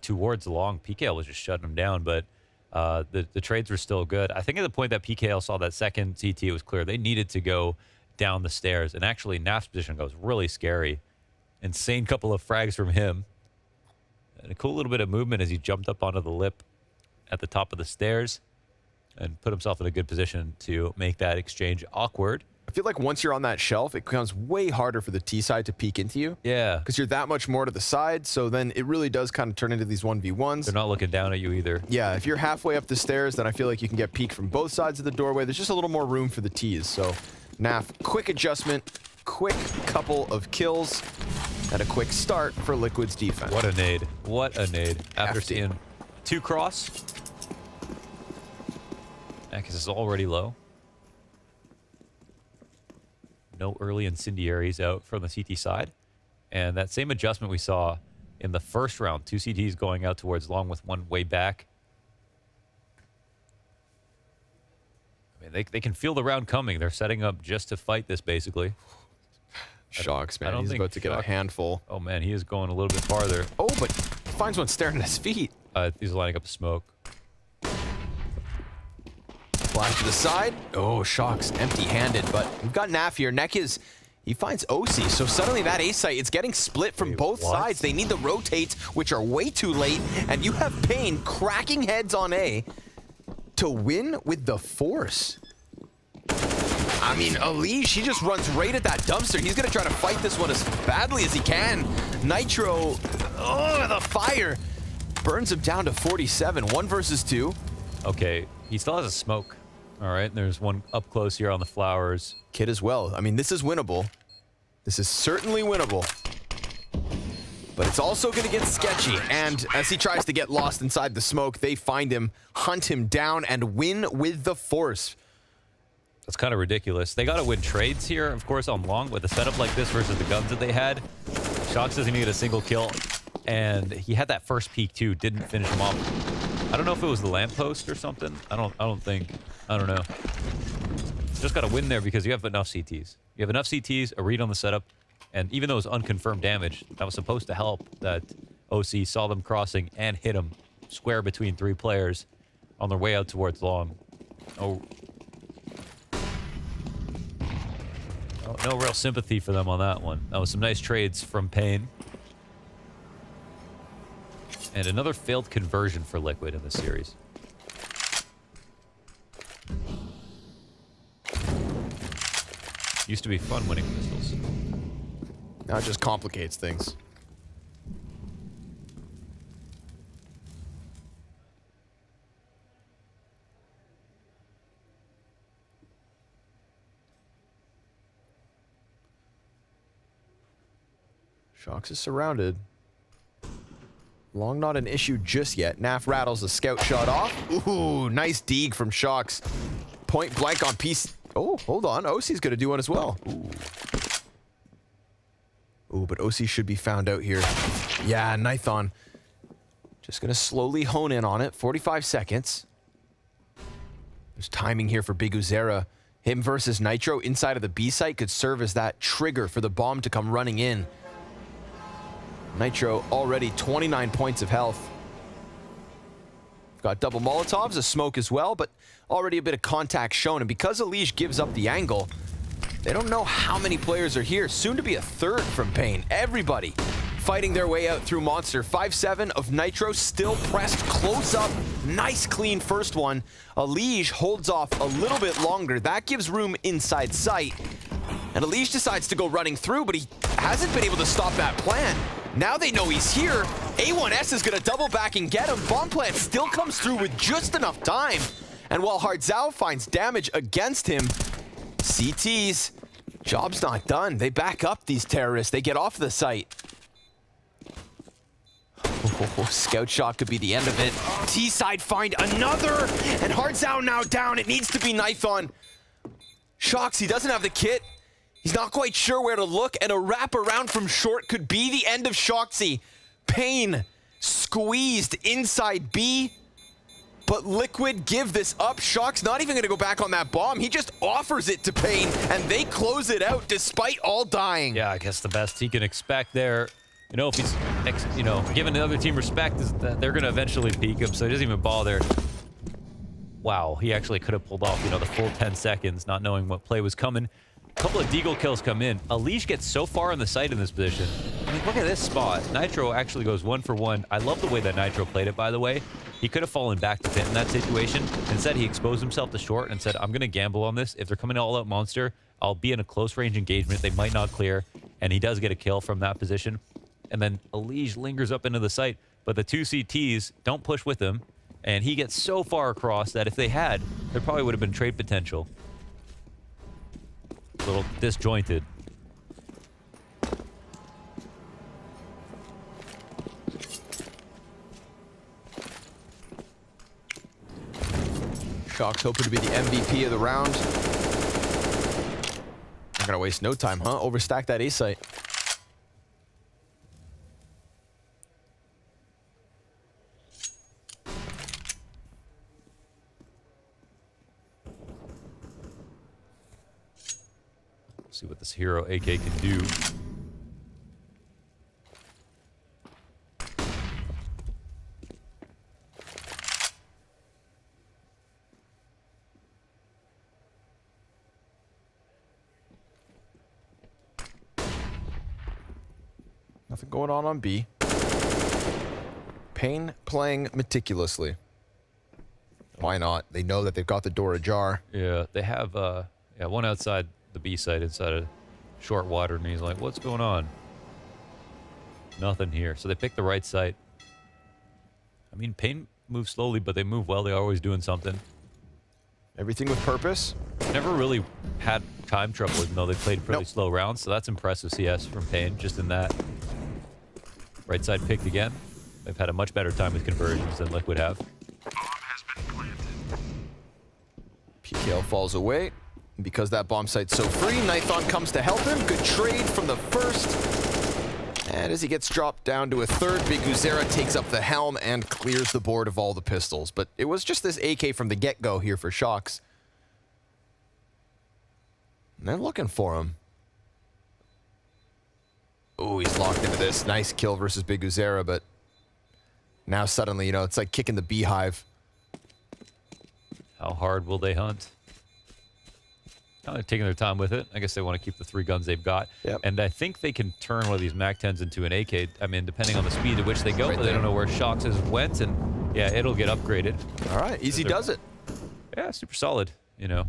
towards long. PKL was just shutting him down, but the trades were still good. I think at the point that PKL saw that second CT, it was clear they needed to go down the stairs. And actually, Naf's position goes really scary. Insane couple of frags from him. And a cool little bit of movement as he jumped up onto the lip at the top of the stairs and put himself in a good position to make that exchange awkward. I feel like once you're on that shelf, it becomes way harder for the T side to peek into you. Yeah. Because you're that much more to the side, so then it really does kind of turn into these 1v1s. They're not looking down at you either. Yeah, if you're halfway up the stairs, then I feel like you can get peeked from both sides of the doorway. There's just a little more room for the Ts. So, Naf, quick adjustment, quick couple of kills, and a quick start for Liquid's defense. What a nade. What a nade. After FD. seeing 2 cross. Nekis is already low. No early incendiaries out from the CT side. And that same adjustment we saw in the first round. 2 CTs going out towards long with one way back. I mean, they can feel the round coming. They're setting up just to fight this, basically. Shox, man. He's about to get a handful. Oh, man. He is going a little bit farther. Oh, but finds one staring at his feet. He's lining up a smoke. Flash to the side. Oh, Shox empty-handed, but we've got Naf here. Nekis, he finds OC, so suddenly that A site, it's getting split from both sides. They need the rotates, which are way too late, and you have paiN cracking heads on A to win with the force. I mean, Elige, he just runs right at that dumpster. He's going to try to fight this one as badly as he can. Nitro, oh, the fire. Burns him down to 47, 1 versus 2. Okay, he still has a smoke. All right, there's one up close here on the flowers. Kid as well. I mean, this is winnable. This is certainly winnable. But it's also going to get sketchy. And as he tries to get lost inside the smoke, they find him, hunt him down, and win with the force. That's kind of ridiculous. They got to win trades here, of course, on long. With a setup like this versus the guns that they had, Shox doesn't even get a single kill. And he had that first peek, too. Didn't finish him off. I don't know if it was the lamppost or something. I don't know. Just got to win there because you have enough CTs. You have enough CTs, a read on the setup, and even though it was unconfirmed damage, that was supposed to help that OC saw them crossing and hit them square between 3 players on their way out towards long. Oh. No real sympathy for them on that one. That was some nice trades from paiN. And another failed conversion for Liquid in this series. Used to be fun winning pistols. Now it just complicates things. Shox is surrounded. Long not an issue just yet. Naf rattles the scout shot off. Ooh, nice deeg from Shox. Point blank on piece. Oh, hold on. OC's going to do one as well. Ooh, but OC should be found out here. Yeah, Nithon. Just going to slowly hone in on it. 45 seconds. There's timing here for Big Uzera. Him versus Nitro inside of the B site could serve as that trigger for the bomb to come running in. Nitro already 29 points of health. Got double Molotovs, a smoke as well, but already a bit of contact shown. And because Elige gives up the angle, they don't know how many players are here. Soon to be a third from paiN. Everybody fighting their way out through Monster. 5-7 of Nitro still pressed close up. Nice clean first one. Elige holds off a little bit longer. That gives room inside sight. And Elige decides to go running through, but he hasn't been able to stop that plan. Now they know he's here. A1S is going to double back and get him. Bomb plant still comes through with just enough time. And while Hardzao finds damage against him, CT's job's not done. They back up these terrorists. They get off the site. Oh, scout shot could be the end of it. T-side find another. And Hardzao now down. It needs to be Nithon. Shox, he doesn't have the kit. He's not quite sure where to look, and a wrap around from short could be the end of Shoxy. paiN squeezed inside B, but Liquid give this up. Shox not even gonna go back on that bomb. He just offers it to paiN, and they close it out despite all dying. Yeah, I guess the best he can expect there, you know, if he's, giving the other team respect, is that they're gonna eventually peek him, so he doesn't even bother. Wow, he actually could have pulled off, the full 10 seconds, not knowing what play was coming. A couple of deagle kills come in. Elige gets so far on the site in this position. I mean, look at this spot. Nitro actually goes 1 for 1. I love the way that Nitro played it, by the way. He could have fallen back to pit in that situation. Instead, he exposed himself to short and said, I'm going to gamble on this. If they're coming all out Monster, I'll be in a close range engagement. They might not clear. And he does get a kill from that position. And then Elige lingers up into the site. But the two CTs don't push with him. And he gets so far across that if they had, there probably would have been trade potential. A little disjointed. Shox hoping to be the MVP of the round. Not gonna waste no time, huh? Overstack that A site. See what this hero AK can do. Nothing going on B. paiN playing meticulously. Why not? They know that they've got the door ajar. Yeah, they have one outside the B side inside a short water, and he's like, what's going on? Nothing here. So they pick the right side. I mean, paiN moves slowly, but they move well. They're always doing something. Everything with purpose. Never really had time trouble, even though they played pretty slow rounds, so that's impressive CS from paiN, just in that. Right side picked again. They've had a much better time with conversions than Liquid have. PKL falls away. And because that bomb site's so free, Nithon comes to help him. Good trade from the first. And as he gets dropped down to a third, Big Uzera takes up the helm and clears the board of all the pistols. But it was just this AK from the get-go here for Shox. And they're looking for him. Oh, he's locked into this. Nice kill versus Big Uzera, but now suddenly, it's like kicking the beehive. How hard will they hunt? Kind of taking their time with it. I guess they want to keep the 3 guns they've got. Yep. And I think they can turn one of these MAC-10s into an AK. I mean, depending on the speed at which they go, but they don't know where Shox has went, and yeah, it'll get upgraded. All right, easy does it. Yeah, super solid, you know.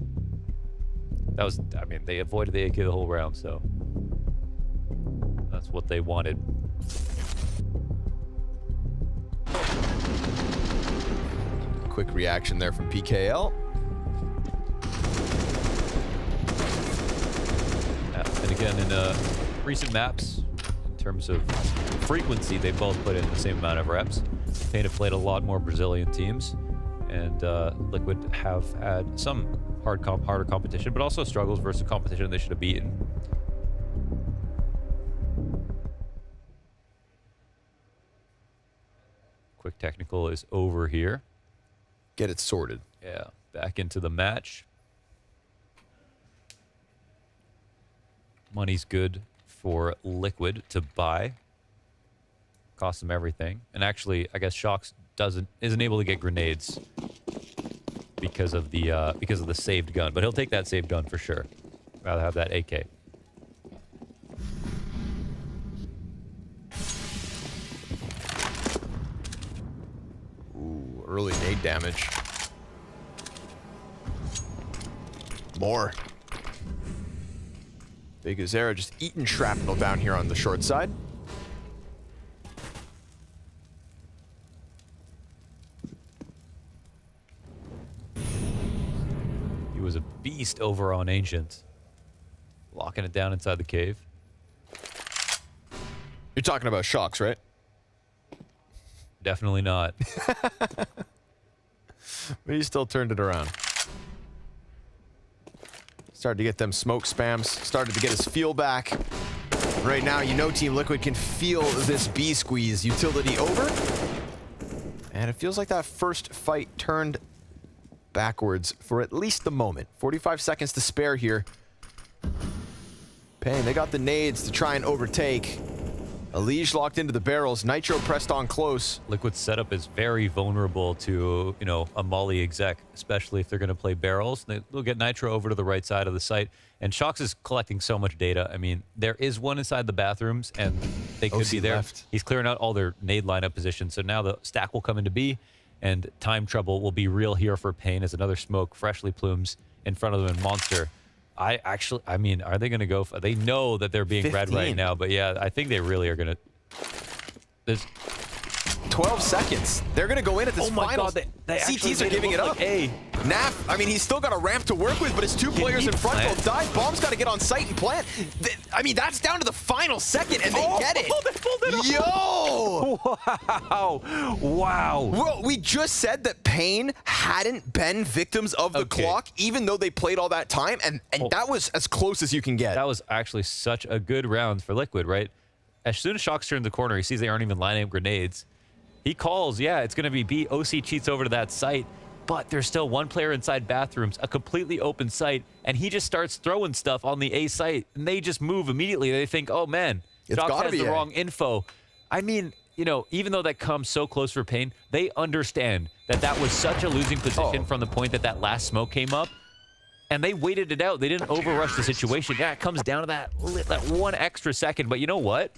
That was, I mean, they avoided the AK the whole round, so that's what they wanted. Quick reaction there from PKL. And again, in recent maps, in terms of frequency, they both put in the same amount of reps. paiN have played a lot more Brazilian teams, and Liquid have had some harder competition, but also struggles versus competition they should have beaten. Quick technical is over here. Get it sorted. Yeah, back into the match. Money's good for Liquid to buy. Costs them everything. And actually, I guess Shox isn't able to get grenades because of the saved gun. But he'll take that saved gun for sure. Rather have that AK. Ooh, early nade damage. More. Big Azera just eating shrapnel down here on the short side. He was a beast over on Ancient. Locking it down inside the cave. You're talking about Shox, right? Definitely not. But he still turned it around. Started to get them smoke spams. Started to get his feel back. Right now, you know Team Liquid can feel this B squeeze. Utility over. And it feels like that first fight turned backwards for at least the moment. 45 seconds to spare here. paiN, they got the nades to try and overtake. Elige locked into the barrels. Nitro pressed on close. Liquid's setup is very vulnerable to, you know, a molly exec, especially if they're going to play barrels. They'll get Nitro over to the right side of the site. And Shox is collecting so much data. I mean, there is one inside the bathrooms, and they could be there. Left. He's clearing out all their nade lineup positions. So now the stack will come into B, and time trouble will be real here for paiN as another smoke freshly plumes in front of them in Monster. I mean, are they going to go? They know that they're being 15. read right now, but yeah, I think they really are going to. There's 12 seconds. They're going to go in at this final. Oh my God, they CTs are giving it up. Like Naf, I mean, he's still got a ramp to work with, but his 2 players in front both died. Bomb's got to get on site and plant. I mean, that's down to the final second, and they get it. They pulled it Yo! Wow. Wow. Bro, we just said that paiN hadn't been victims of the clock, even though they played all that time, and that was as close as you can get. That was actually such a good round for Liquid, right? As soon as Shox turns the corner, he sees they aren't even lining up grenades. He calls, yeah, it's going to be B. OC cheats over to that site, but there's still one player inside bathrooms, a completely open site, and he just starts throwing stuff on the A site, and they just move immediately. They think, oh, man, Shox has the wrong info. I mean, you know, even though that comes so close for paiN, they understand that that was such a losing position from the point that that last smoke came up, and they waited it out. They didn't overrush the situation. Yeah, it comes down to that one extra second, but you know what?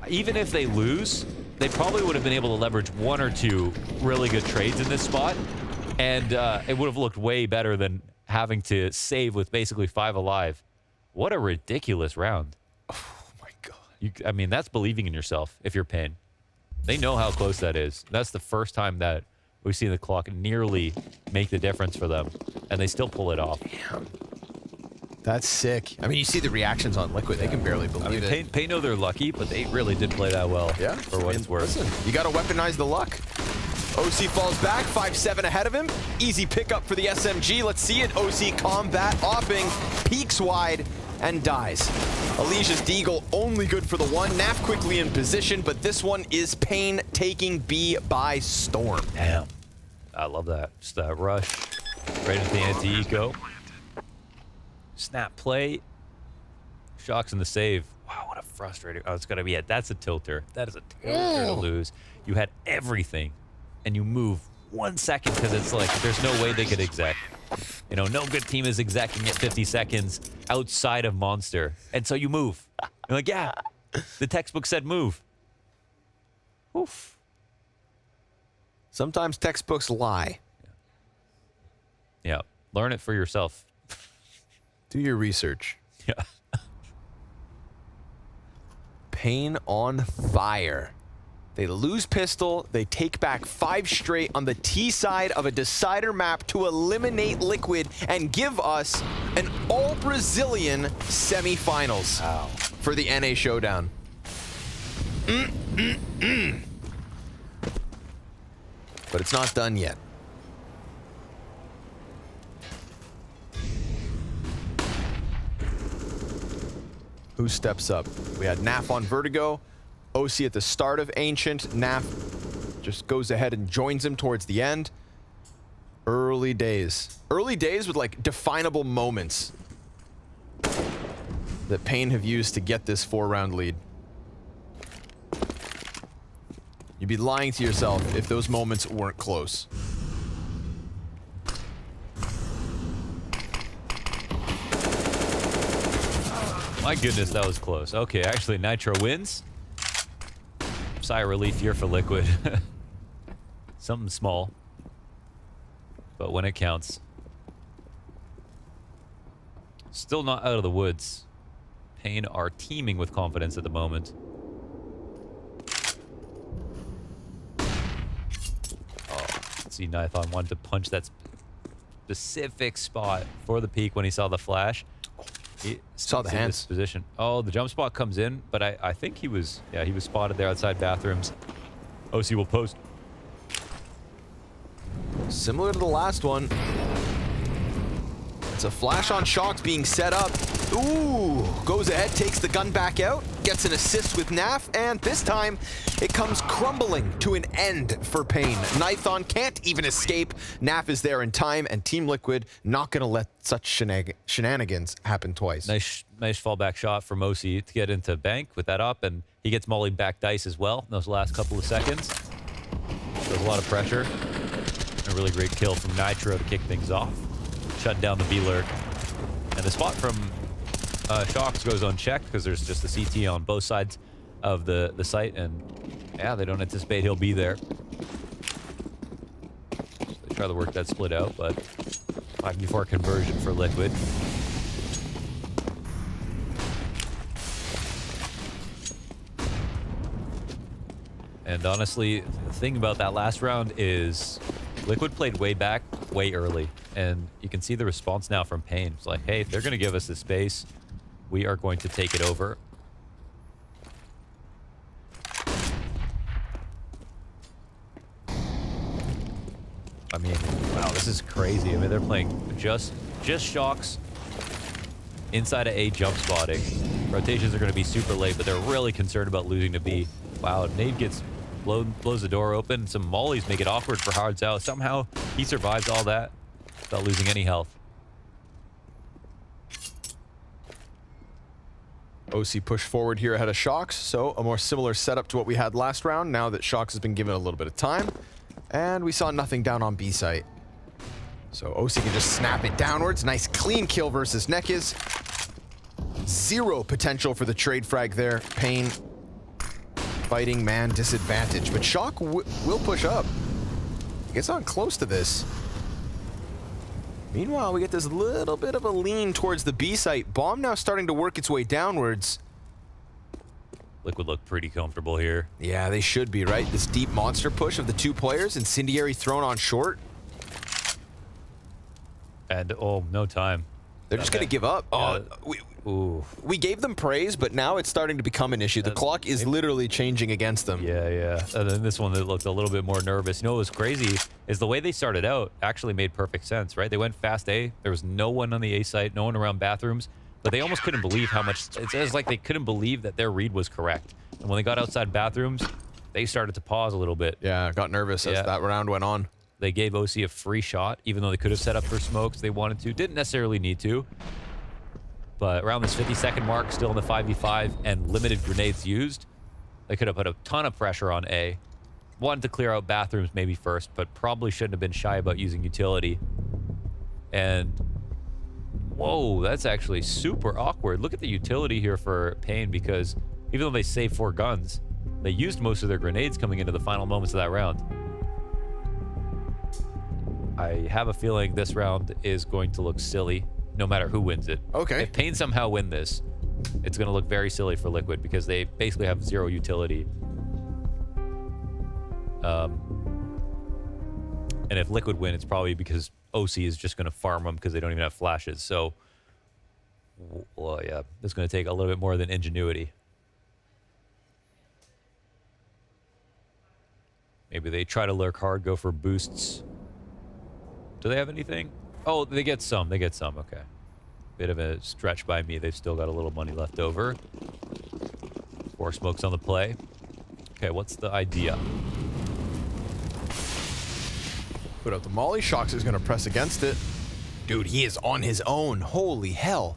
Even if they lose, they probably would have been able to leverage 1 or 2 really good trades in this spot, and it would have looked way better than having to save with basically 5 alive. What a ridiculous round. Oh my God. I mean, that's believing in yourself if you're paiN. They know how close that is. That's the first time that we've seen the clock nearly make the difference for them, and they still pull it off. Damn. That's sick. I mean, you see the reactions on Liquid. They can barely believe it. paiN know they're lucky, but they really did play that well. Yeah. For what it's worth. Listen, you got to weaponize the luck. OC falls back, 5-7 ahead of him. Easy pickup for the SMG. Let's see it. OC combat offing, peeks wide, and dies. Alicia's Deagle only good for the 1. Naf quickly in position, but this one is paiN taking B by storm. Damn. I love that. Just that rush right into the anti-eco. Snap play. Shox in the save. Wow, what a frustrating. Oh, it's going to be it. That's a tilter. That is a tilter to lose. You had everything, and you move 1 second because it's like there's no way they could exec. You know, no good team is execing at 50 seconds outside of Monster. And so you move. You're like, yeah, the textbook said move. Oof. Sometimes textbooks lie. Yeah, learn it for yourself. Do your research. Yeah. paiN on fire. They lose pistol. They take back 5 straight on the T side of a decider map to eliminate Liquid and give us an all-Brazilian semifinals for the NA Showdown. But it's not done yet. Who steps up? We had Naf on Vertigo. OC at the start of Ancient. Naf just goes ahead and joins him towards the end. Early days. Early days with like definable moments that paiN have used to get this 4-round lead. You'd be lying to yourself if those moments weren't close. My goodness, that was close. Okay, actually, Nitro wins. Sigh of relief here for Liquid. Something small, but when it counts. Still not out of the woods. paiN are teeming with confidence at the moment. Oh, let's see, Nithon wanted to punch that specific spot for the peak when he saw the flash. He saw the hands. Position. Oh, the jump spot comes in, but I think he was, yeah, he was spotted there outside bathrooms. OC will post. Similar to the last one. It's a flash on Shocks being set up. Ooh, goes ahead, takes the gun back out, gets an assist with Naf, and this time it comes crumbling to an end for paiN. Nithon can't even escape. Naf is there in time, and Team Liquid not gonna let such shenanigans happen twice. Nice fallback shot from OC to get into bank with that up, and he gets mollied back dice as well in those last couple of seconds. There's a lot of pressure. A really great kill from Nitro to kick things off. Shut down the B-lurk. And the spot from Shocks goes unchecked because there's just a CT on both sides of the site, and yeah, they don't anticipate he'll be there. So they try to work that split out, but 5v4 conversion for Liquid. And honestly, the thing about that last round is Liquid played way back, way early, and you can see the response now from paiN. It's like, hey, if they're going to give us the space, we are going to take it over. I mean, wow, this is crazy. I mean, they're playing just Shocks inside of A jump spotting. Rotations are going to be super late, but they're really concerned about losing to B. Wow, Nade gets blows the door open. Some mollies make it awkward for Hard Out. Somehow he survives all that without losing any health. OC push forward here ahead of Shocks, so a more similar setup to what we had last round now that Shocks has been given a little bit of time. And we saw nothing down on B site. So OC can just snap it downwards. Nice clean kill versus Nekiz. Zero potential for the trade frag there. paiN fighting man disadvantage, but Shock will push up. Gets on close to this. Meanwhile, we get this little bit of a lean towards the B site. Bomb now starting to work its way downwards. Liquid look pretty comfortable here. Yeah, they should be, right? This deep monster push of the 2 players. Incendiary thrown on short. And, oh, no time. They're just going to give up. We gave them praise, but now it's starting to become an issue. The clock is literally changing against them. Yeah. And then this one that looked a little bit more nervous. You know what was crazy is the way they started out actually made perfect sense, right? They went fast A. There was no one on the A site, no one around bathrooms, but they almost couldn't believe how much... It's was like they couldn't believe that their read was correct. And when they got outside bathrooms, they started to pause a little bit. Yeah, got nervous as that round went on. They gave OC a free shot, even though they could have set up for smokes. They wanted to. Didn't necessarily need to. But around this 50-second mark, still in the 5v5 and limited grenades used, they could have put a ton of pressure on A. wanted to clear out bathrooms maybe first, but probably shouldn't have been shy about using utility. And whoa, that's actually super awkward. Look at the utility here for paiN, because even though they saved 4 guns, they used most of their grenades coming into the final moments of that round. I have a feeling this round is going to look silly no matter who wins it. Okay. If paiN somehow win this, it's going to look very silly for Liquid because they basically have 0 utility. And if Liquid win, it's probably because OC is just going to farm them because they don't even have flashes. So, well, yeah, it's going to take a little bit more than ingenuity. Maybe they try to lurk hard, go for boosts. Do they have anything? Oh, they get some. They get some. Okay. Bit of a stretch by me. They've still got a little money left over. 4 smokes on the play. Okay, what's the idea? Put out the molly. Shox is going to press against it. Dude, he is on his own. Holy hell.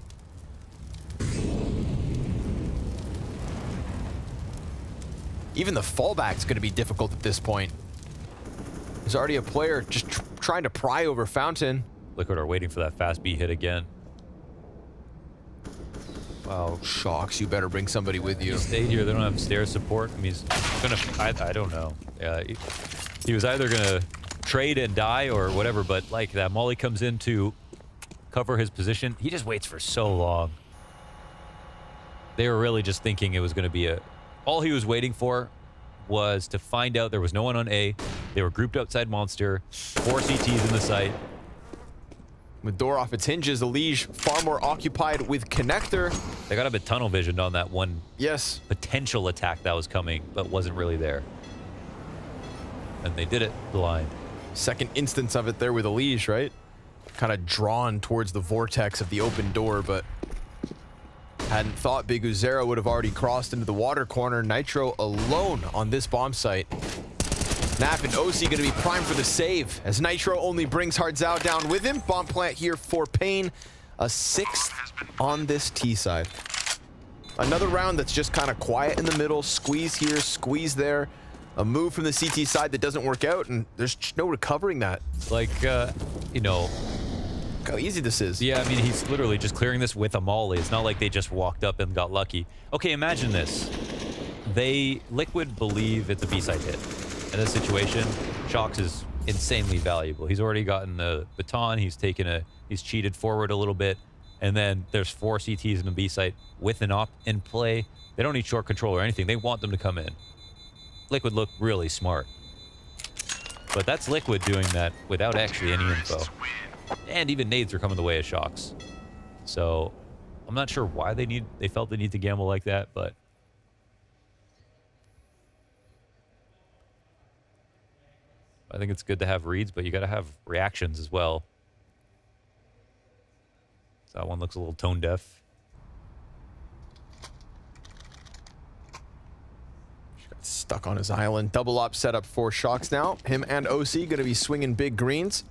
Even the fallback is going to be difficult at this point. There's already a player just trying to pry over Fountain. Liquid are waiting for that fast B hit again. Wow, Shox, you better bring somebody with you. He stayed here. They don't have stairs support. I mean, he's gonna. I don't know. Yeah, he was either gonna trade and die or whatever. But like that, molly comes in to cover his position. He just waits for so long. They were really just thinking it was gonna be a. All he was waiting for was to find out there was no one on A. They were grouped outside Monster. 4 CTs in the site. With door off its hinges, the Liege far more occupied with Connector. They got a bit tunnel visioned on that one potential attack that was coming, but wasn't really there. And they did it blind. Second instance of it there with the Liege, right? Kind of drawn towards the vortex of the open door, but hadn't thought Big Uzera would have already crossed into the water corner. Nitro alone on this bomb site. Nap and OC going to be primed for the save as Nitro only brings Hardzao down with him. Bomb plant here for paiN. A 6th on this T side. Another round that's just kind of quiet in the middle. Squeeze here, squeeze there. A move from the CT side that doesn't work out, and there's no recovering that. Like, you know, look how easy this is. Yeah, I mean, he's literally just clearing this with a molly. It's not like they just walked up and got lucky. Okay, imagine this. Liquid believe it's a B-side hit. In this situation, Shox is insanely valuable. He's already gotten the baton. He's cheated forward a little bit. And then there's 4 CTs in the B site with an op in play. They don't need short control or anything. They want them to come in. Liquid look really smart. But that's Liquid doing that without actually any info. And even nades are coming the way of Shox. So I'm not sure why they felt the need to gamble like that, but I think it's good to have reads, but you got to have reactions as well. So that one looks a little tone deaf. Got stuck on his island. Double up setup for Shox now. Him and OC going to be swinging big greens.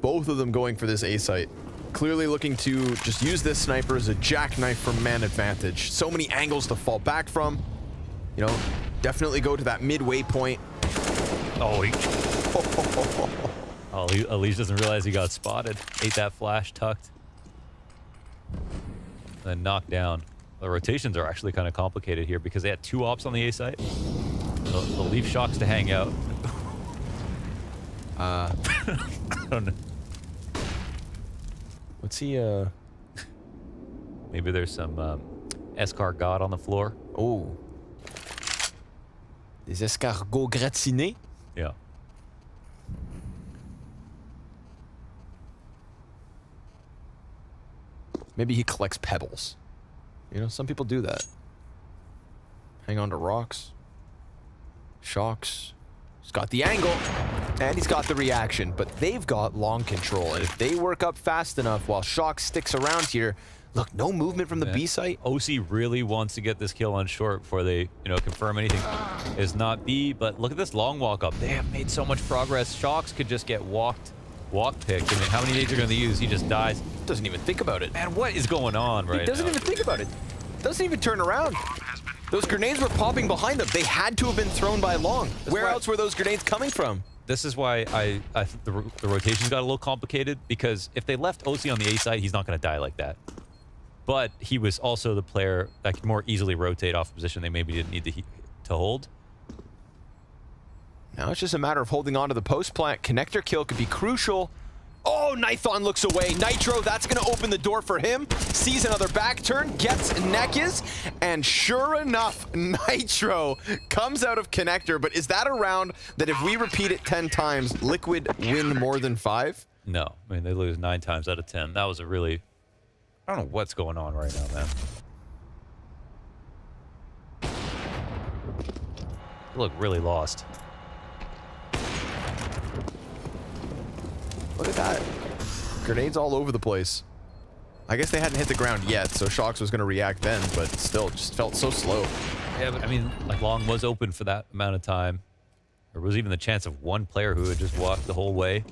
Both of them going for this A site. Clearly looking to just use this sniper as a jackknife for man advantage. So many angles to fall back from. You know, definitely go to that midway point. Oh, Elise doesn't realize he got spotted. Ate that flash, tucked. And then knocked down. The rotations are actually kind of complicated here because they had 2 ops on the A site. They'll leave Shox to hang out. I don't know. What's he, Maybe there's some escar god on the floor. Oh. Des escargots gratinés? Yeah. Maybe he collects pebbles. You know, some people do that. Hang on to rocks. Shox. He's got the angle. And he's got the reaction. But they've got long control. And if they work up fast enough while Shox sticks around here... Look, no movement from the B site. OC really wants to get this kill on short before they, confirm anything. Is not B, but look at this long walk up. They have made so much progress. Shox could just get walk picked. I mean, how many nades are going to use? He just dies. Doesn't even think about it. Man, what is going on right now? He doesn't even think about it. Doesn't even turn around. Those grenades were popping behind them. They had to have been thrown by Long. Where else were those grenades coming from? This is why I think the rotations got a little complicated, because if they left OC on the A side, he's not going to die like that. But he was also the player that could more easily rotate off a position they maybe didn't need to hold. Now it's just a matter of holding on to the post plant. Connector kill could be crucial. Oh, Nithon looks away. Nitro, that's going to open the door for him. Sees another back turn, gets Nekis, and sure enough, Nitro comes out of Connector. But is that a round that if we repeat it 10 times, Liquid win more than 5? No, I mean, they lose 9 times out of 10. That was a really... I don't know what's going on right now, man. They look really lost. Look at that. Grenades all over the place. I guess they hadn't hit the ground yet, so Shox was going to react then, but still, just felt so slow. Yeah, but I mean, like, Long was open for that amount of time. There was even the chance of one player who had just walked the whole way.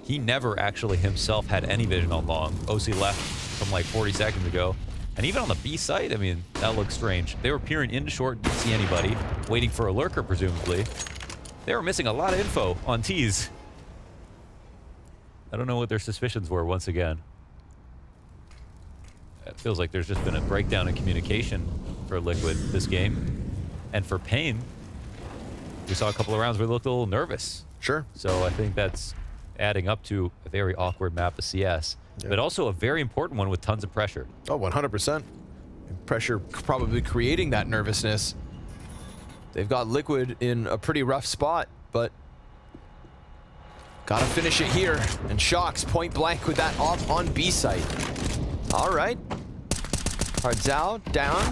He never actually himself had any vision on Long. OC left from like 40 seconds ago. And even on the B site, I mean, that looks strange. They were peering into short, didn't see anybody, waiting for a lurker, presumably. They were missing a lot of info on T's. I don't know what their suspicions were once again. It feels like there's just been a breakdown in communication for Liquid this game. And for paiN, we saw a couple of rounds where they looked a little nervous. Sure. So I think that's adding up to a very awkward map of CS, but also a very important one with tons of pressure. Oh, 100%. Pressure probably creating that nervousness. They've got Liquid in a pretty rough spot, but gotta finish it here. And Shox point blank with that off on B site. All right. Hardzao down.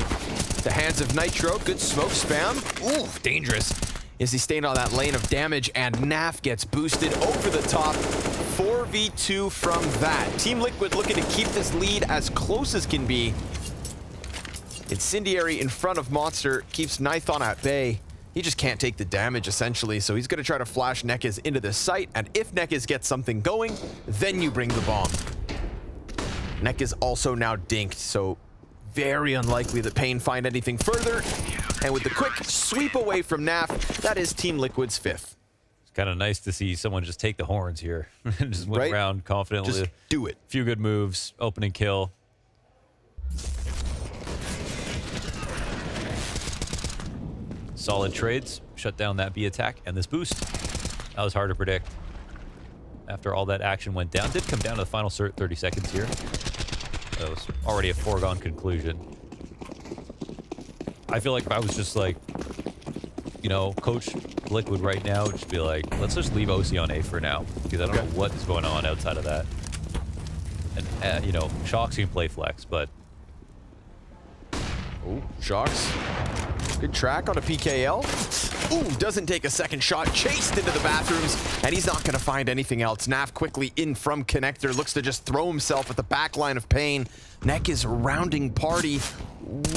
The hands of Nitro. Good smoke spam. Ooh, dangerous. Is he staying on that lane of damage, and Naf gets boosted over the top. 4v2 from that. Team Liquid looking to keep this lead as close as can be. Incendiary in front of Monster keeps Nithon at bay. He just can't take the damage, essentially, so he's going to try to flash Nekis into the site, and if Nekis gets something going, then you bring the bomb. Nekis also now dinked, so very unlikely that paiN find anything further. And with the quick sweep away from Naf, that is Team Liquid's 5th. It's kind of nice to see someone just take the horns here and just win around confidently. Just do it. Few good moves, opening kill. Solid trades, shut down that B attack and this boost. That was hard to predict. After all that action went down, did come down to the final 30 seconds here. That was already a foregone conclusion. I feel like if I was just like, you know, Coach Liquid right now, would just be like, let's just leave OC on A for now, because I don't know what is going on outside of that. And, you know, Shox can play flex, but... Oh, Shox. Good track on a PKL. Ooh, doesn't take a second shot. Chased into the bathrooms, and he's not going to find anything else. Naf quickly in from Connector. Looks to just throw himself at the back line of paiN. Neck is rounding party.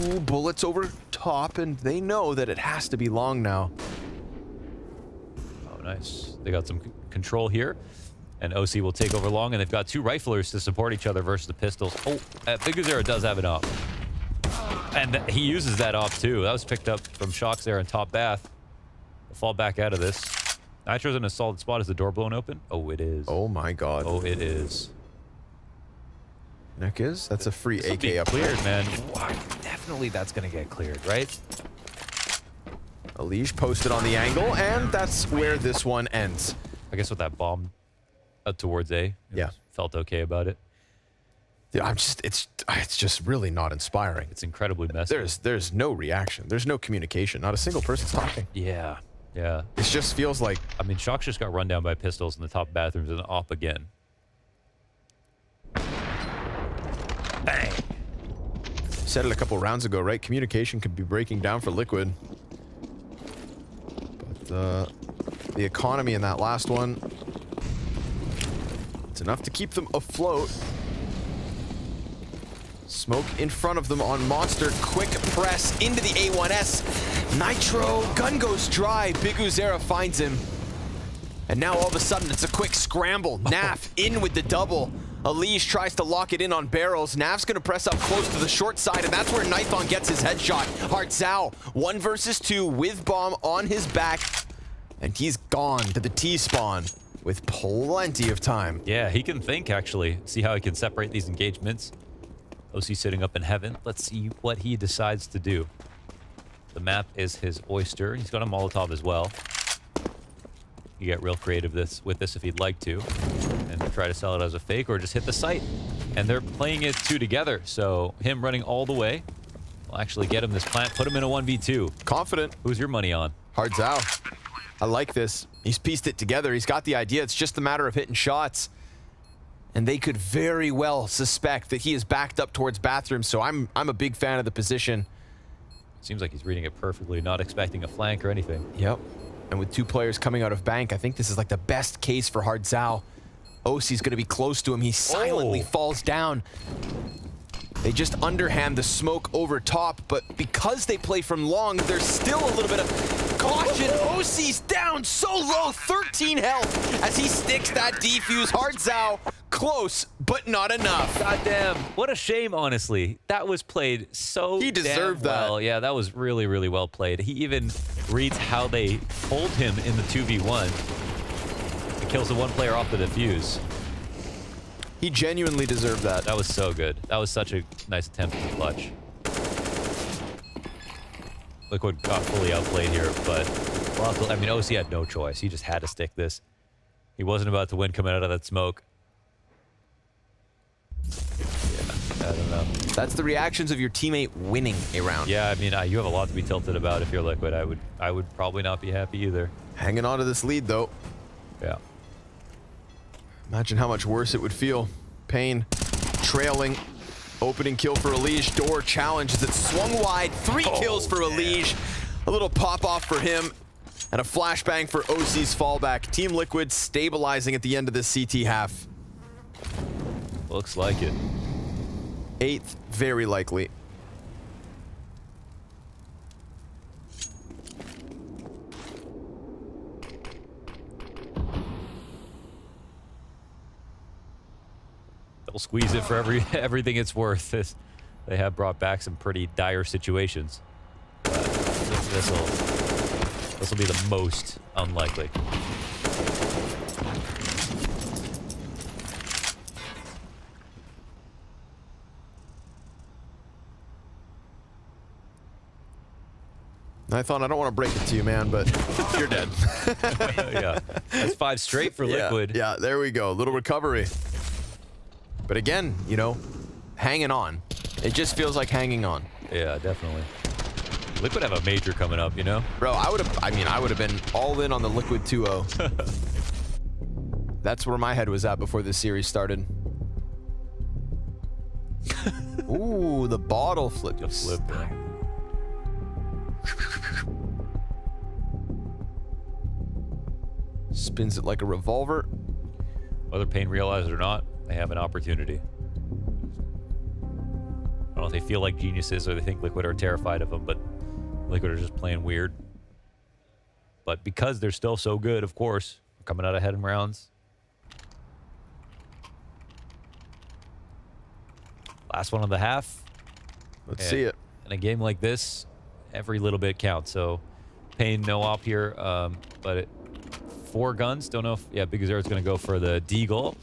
Ooh, bullets over top, and they know that it has to be Long now. Oh, nice. They got some control here. And OC will take over Long, and they've got 2 riflers to support each other versus the pistols. Oh, Biguzera does have an op. And he uses that op too. That was picked up from Shox there in top bath. We'll fall back out of this. Nitro's in a solid spot. Is the door blown open? Oh, it is. Oh my god. Oh, it is. Neck is? That's a free This'll AK be up cleared, there. man. Definitely that's going to get cleared, right? Alige posted on the angle, and that's where this one ends. I guess with that bomb up towards A. Felt okay about it. Yeah, it's just really not inspiring. It's incredibly messy. There's no reaction. There's no communication. Not a single person's talking. Yeah. Yeah. It just feels like... I mean, Shox just got run down by pistols in the top bathrooms and op again. Bang! Said it a couple rounds ago, right? Communication could be breaking down for Liquid. But the economy in that last one, it's enough to keep them afloat. Smoke in front of them on Monster. Quick press into the A1S. Nitro, gun goes dry. Biguzera finds him. And now all of a sudden it's a quick scramble. Naf in with the double. Elige tries to lock it in on barrels. Nav's gonna press up close to the short side, and that's where Nithon gets his headshot. Hartzao, 1 versus 2 with bomb on his back, and he's gone to the T-spawn with plenty of time. Yeah, he can think, actually. See how he can separate these engagements. OC sitting up in heaven. Let's see what he decides to do. The map is his oyster. He's got a Molotov as well. You get real creative with this if he'd like to, and try to sell it as a fake or just hit the site. And they're playing it 2 together, so him running all the way will actually get him this plant, put him in a 1v2. Confident. Who's your money on? Hartzao. I like this. He's pieced it together. He's got the idea. It's just a matter of hitting shots. And they could very well suspect that he is backed up towards bathroom, so I'm a big fan of the position. Seems like he's reading it perfectly, not expecting a flank or anything. Yep. And with 2 players coming out of bank, I think this is like the best case for Hartzao. OC's going to be close to him. He silently falls down. They just underhand the smoke over top, but because they play from long, there's still a little bit of caution. OC's down so low, 13 health as he sticks that defuse. Hartzao close, but not enough. Goddamn, what a shame, honestly. That was played so He deserved that. well. Yeah, that was really, really well played. He even reads how they hold him in the 2v1. It kills the 1 player off the defuse. He genuinely deserved that. That was so good. That was such a nice attempt to clutch. Liquid got fully outplayed here, but well, I mean, OC had no choice. He just had to stick this. He wasn't about to win coming out of that smoke. Yeah, I don't know. That's the reactions of your teammate winning a round. Yeah, I mean, you have a lot to be tilted about if you're Liquid. I would probably not be happy either. Hanging on to this lead, though. Yeah. Imagine how much worse it would feel. paiN trailing. Opening kill for Elige. Door challenges it. Swung wide. 3 kills for Elige. A little pop-off for him. And a flashbang for OC's fallback. Team Liquid stabilizing at the end of this CT half. Looks like it. 8th, very likely. They'll squeeze it for everything it's worth. They have brought back some pretty dire situations. But this will be the most unlikely. Nithon, I don't want to break it to you, man, but you're dead. Yeah, that's 5 straight for Liquid. Yeah, there we go. Little recovery. But again, you know, hanging on. It just feels like hanging on. Yeah, definitely. Liquid have a major coming up, you know? Bro, I would have been all in on the Liquid 2-0. That's where my head was at before this series started. Ooh, the bottle flip. The flip, yeah. Spins it like a revolver. Whether paiN realizes it or not, they have an opportunity. I don't know if they feel like geniuses or they think Liquid are terrified of them, but Liquid are just playing weird. But because they're still so good, of course, coming out ahead in rounds. Last one of the half. Let's see it. In a game like this, every little bit counts. So paiN no op here, but 4 guns. Don't know if, yeah, Big Azer's going to go for the Deagle.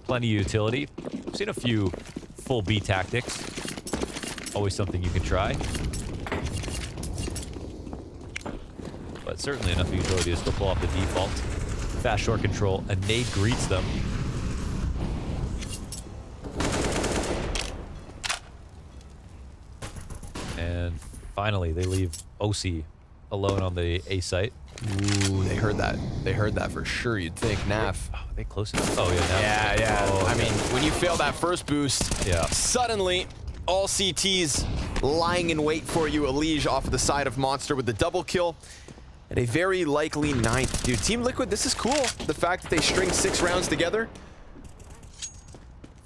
Plenty of utility. I've seen a few full B tactics. Always something you can try. But certainly enough utility to still pull off the default. Fast short control. A nade greets them. And finally, they leave OC alone on the A site. Ooh, they heard that. They heard that for sure, you'd think. Naf. Oh, are they close enough? Oh, yeah, Naf. Yeah. Oh, I mean, when you fail that first boost, yeah, suddenly all CTs lying in wait for you. Elige off the side of Monster with the double kill. And a very likely 9th. Dude, Team Liquid, this is cool. The fact that they string 6 rounds together.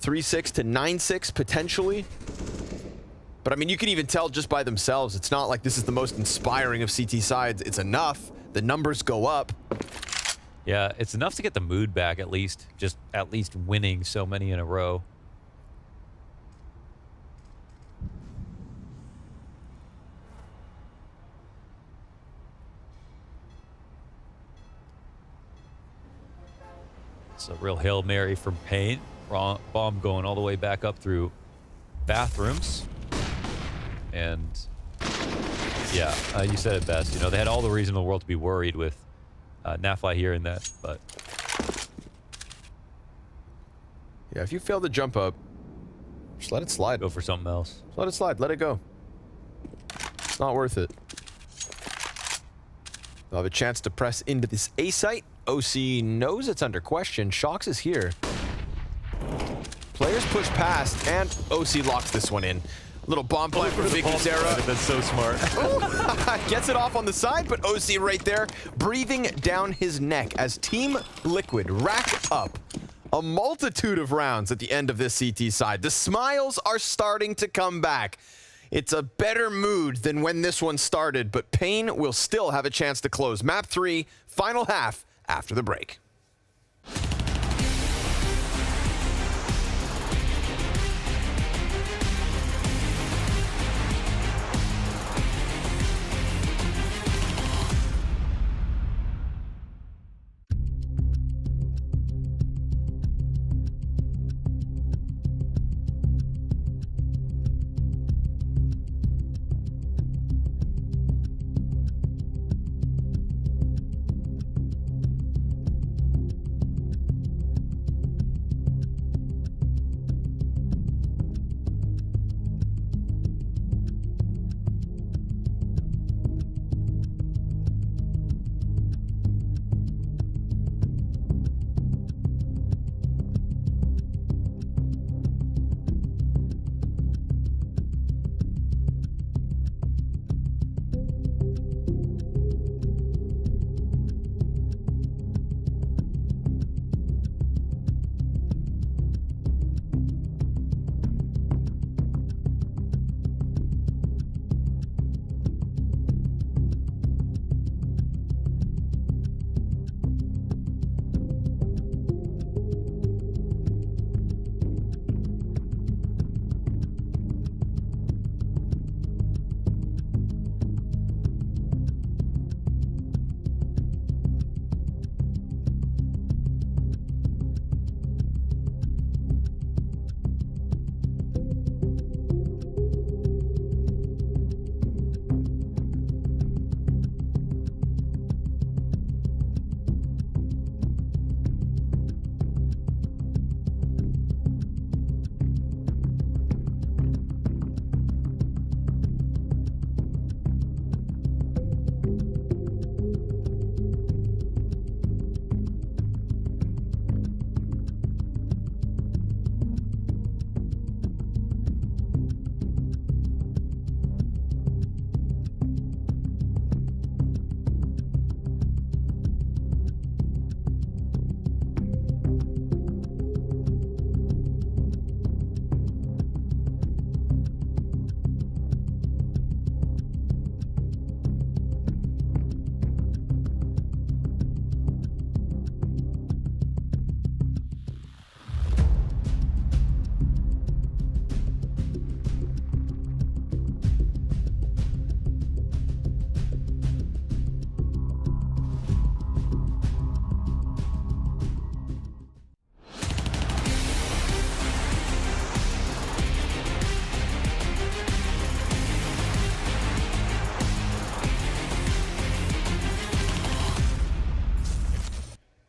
3-6 to 9-6, potentially. But I mean, you can even tell just by themselves, it's not like this is the most inspiring of CT sides. It's enough. The numbers go up. Yeah, it's enough to get the mood back at least. Just at least winning so many in a row. It's a real Hail Mary from paiN. Bomb going all the way back up through bathrooms. And yeah, you said it best. You know, they had all the reason in the world to be worried with Nafly here and that, but yeah, if you fail to jump up, just let it slide. Go for something else. Just let it slide. Let it go. It's not worth it. They'll have a chance to press into this A site. OC knows it's under question. Shox is here. Players push past, and OC locks this one in. Little bomb plant for Big Zera. That's so smart. Gets it off on the side, but OC right there, breathing down his neck as Team Liquid rack up a multitude of rounds at the end of this CT side. The smiles are starting to come back. It's a better mood than when this one started, but paiN will still have a chance to close. Map 3, final half after the break.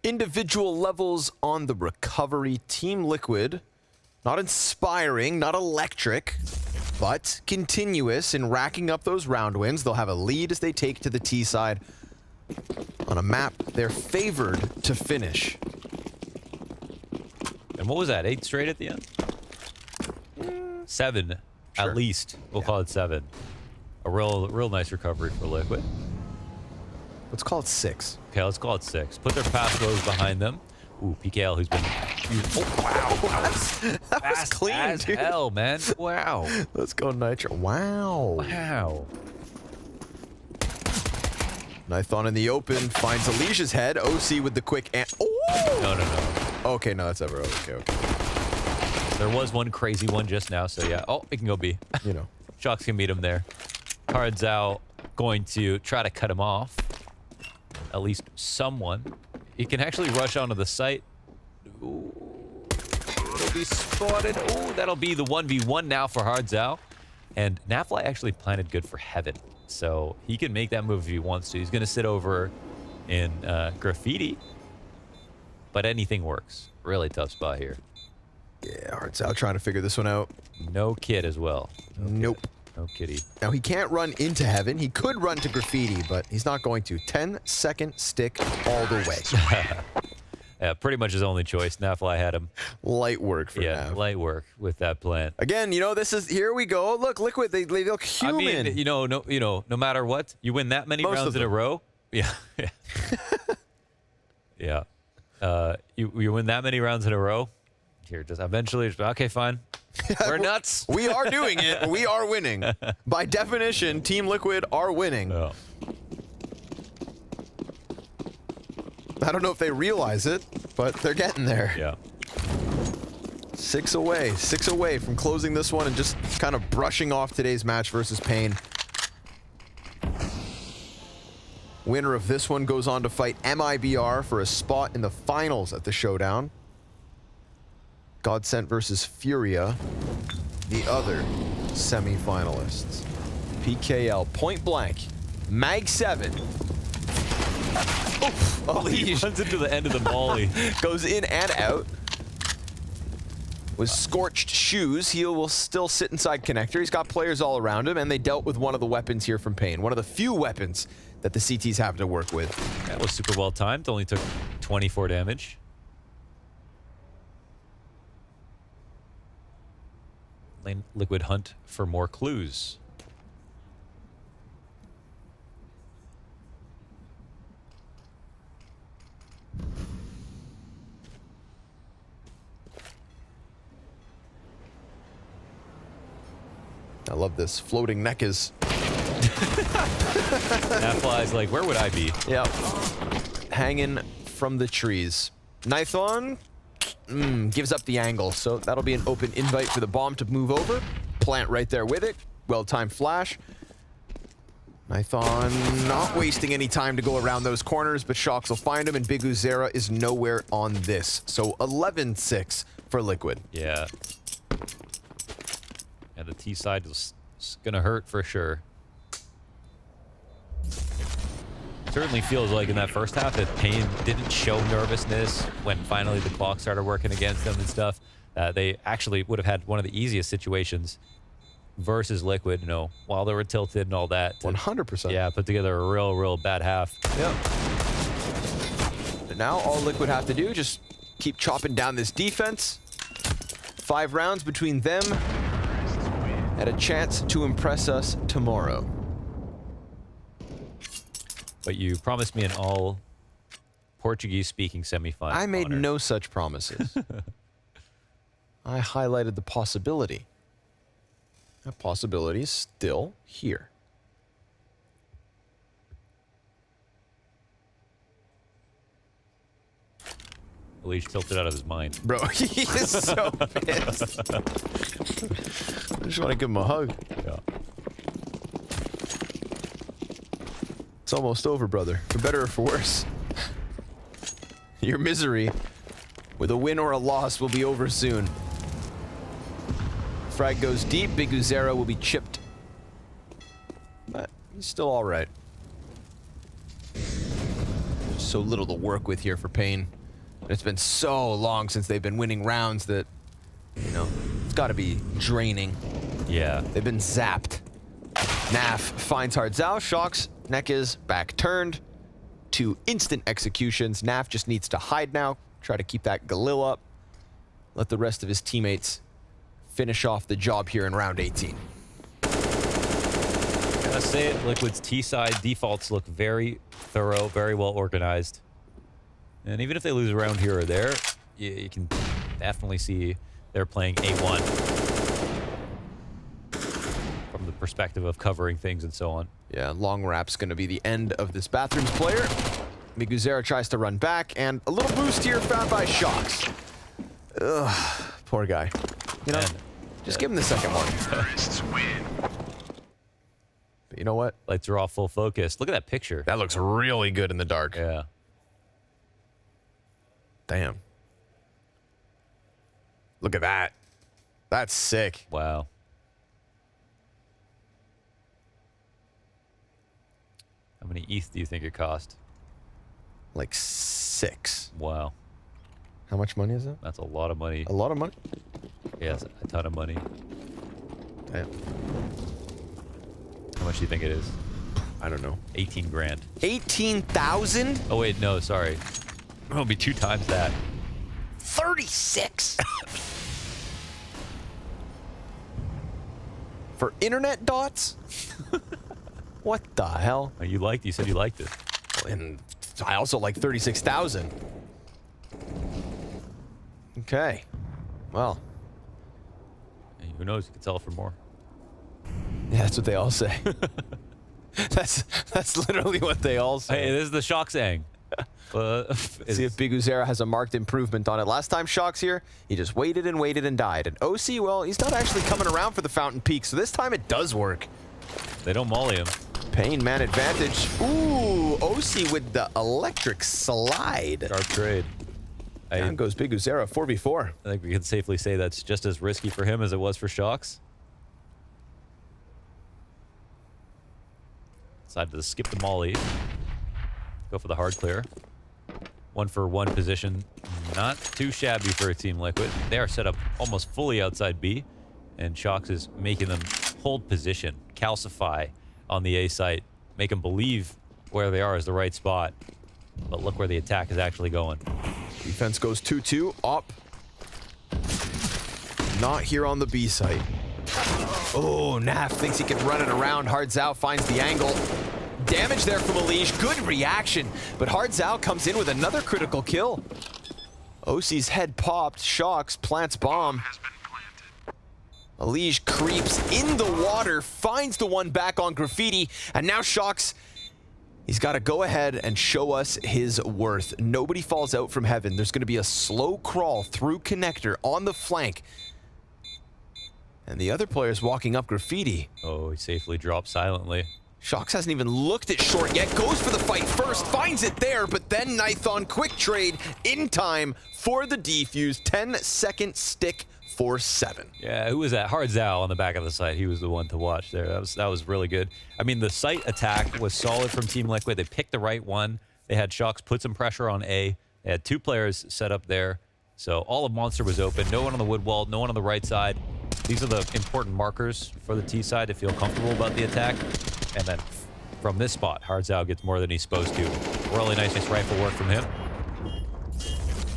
Individual levels on the recovery. Team Liquid, not inspiring, not electric, but continuous in racking up those round wins. They'll have a lead as they take to the T side on a map they're favored to finish. And what was that, 8 straight at the end? 7, sure. At least. We'll call it 7. A real nice recovery for Liquid. Let's call it 6. Okay, let's call it 6. Put their pass rows behind them. Ooh, PKL, who's been... Oh, wow. That was clean, as dude. hell, man. Wow. Let's go Nitro. Wow. Wow. Nithon in the open finds Alicia's head. OC with the quick No. Okay, no, that's ever okay. There was one crazy one just now, so yeah. Oh, it can go B. You know. Shox can meet him there. Cards out, going to try to cut him off. At least someone. He can actually rush onto the site. Ooh. It'll be spotted. Oh, that'll be the 1v1 now for Hardzao. And Nafly actually planted good for Heaven. So he can make that move if he wants to. He's going to sit over in Graffiti. But anything works. Really tough spot here. Yeah, Hardzao trying to figure this one out. No kid as well. Nope. No kitty. Now, he can't run into Heaven. He could run to Graffiti, but he's not going to. 10-second stick all the way. Yeah, pretty much his only choice. Nafly had him. Light work for Nav. Light work with that plant. Again, this is, here we go. Look, Liquid, they look human. I mean, no matter what, you win that many rounds in a row. Yeah. Yeah. You win that many rounds in a row. Here, just eventually, okay, fine. We're nuts. We are doing it. We are winning. By definition, Team Liquid are winning. Oh. I don't know if they realize it, but they're getting there. Yeah. 6 away from closing this one and just kind of brushing off today's match versus paiN. Winner of this one goes on to fight MIBR for a spot in the finals at the Showdown. Godsent versus Freya, the other semi-finalists. PKL, point blank, Mag 7. Oh, he runs into the end of the molly. Goes in and out. With scorched shoes, he will still sit inside connector. He's got players all around him, and they dealt with one of the weapons here from paiN. One of the few weapons that the CTs have to work with. That was super well timed. Only took 24 damage. Liquid hunt for more clues. I love this floating neck is. That flies like, where would I be? Yeah. Hanging from the trees. Nithon gives up the angle, so that'll be an open invite for the bomb to move over. Plant right there with it. Well-timed flash. Nithon not wasting any time to go around those corners, but Shox will find him, and Big Uzera is nowhere on this. So 11-6 for Liquid. Yeah. And the T side is gonna hurt for sure. Certainly feels like in that first half that paiN didn't show nervousness when finally the clock started working against them and stuff. They actually would have had one of the easiest situations versus Liquid, while they were tilted and all that. 100%. Yeah, put together a real bad half. Yep. And now all Liquid have to do, just keep chopping down this defense. 5 rounds between them and a chance to impress us tomorrow. But you promised me an all Portuguese-speaking semifinal. I made no such promises. I highlighted the possibility. That possibility is still here. Elish tilted out of his mind. Bro, he is so pissed. I just want to give him a hug. Yeah. It's almost over, brother. For better or for worse. Your misery with a win or a loss will be over soon. Frag goes deep. Big Uzera will be chipped. But he's still all right. There's so little to work with here for paiN. It's been so long since they've been winning rounds that, it's got to be draining. Yeah. They've been zapped. Naf finds Hardzao. Shox, neck is back turned. 2 instant executions. Naf just needs to hide now. Try to keep that Galil up. Let the rest of his teammates finish off the job here in round 18. Gotta say it, Liquid's T-side defaults look very thorough, very well organized. And even if they lose a round here or there, you can definitely see they're playing A1. From the perspective of covering things and so on. Yeah, long wrap's going to be the end of this Bathrooms player. Miguzera tries to run back, and a little boost here found by Shocks. Ugh, poor guy. You know, just give him the second one. But you know what? Lights are off, full focus. Look at that picture. That looks really good in the dark. Yeah. Damn. Look at that. That's sick. Wow. How many ETH do you think it cost? Like 6. Wow. How much money is that? That's a lot of money. A lot of money? Yes, a ton of money. Damn. How much do you think it is? I don't know. 18 grand. 18,000? Oh, wait, no, sorry. It'll be 2 times that. 36. For internet dots? What the hell? Oh, you said you liked it. And I also like 36,000. Okay. Well. Hey, who knows? You could sell it for more. Yeah, that's what they all say. That's literally what they all say. Hey, this is the Shocks ang. See if Biguzera has a marked improvement on it. Last time Shocks here, he just waited and died. And OC, well, he's not actually coming around for the Fountain Peak, so this time it does work. They don't molly him. paiN man advantage. Ooh, OC with the electric slide. Sharp trade. Down goes Biguzera, 4v4. I think we can safely say that's just as risky for him as it was for Shocks. Decided to skip the molly. Go for the hard clear. 1-for-1 position. Not too shabby for a Team Liquid. They are set up almost fully outside B. And Shocks is making them hold position, calcify on the A site, make them believe where they are is the right spot. But look where the attack is actually going. Defense goes 2-2, up. Not here on the B site. Oh, Naf thinks he can run it around. Hard Zhao finds the angle. Damage there from Elige. Good reaction. But Hard Zhao comes in with another critical kill. OC's head popped. Shocks plants bomb. Elige creeps in the water, finds the one back on Graffiti, and now Shocks, he's got to go ahead and show us his worth. Nobody falls out from heaven. There's going to be a slow crawl through connector on the flank. And the other player's walking up Graffiti. Oh, he safely dropped silently. Shocks hasn't even looked at short yet. Goes for the fight first, finds it there, but then Nithon quick trade in time for the defuse. 10-second stick for 7. Yeah, who was that? Hard Zhao on the back of the site. He was the one to watch there. That was really good. I mean, the site attack was solid from Team Liquid. They picked the right one. They had Shocks put some pressure on A. They had 2 players set up there. So all of Monster was open. No one on the wood wall, no one on the right side. These are the important markers for the T side to feel comfortable about the attack. And then from this spot, Hard Zhao gets more than he's supposed to. Really nice rifle work from him.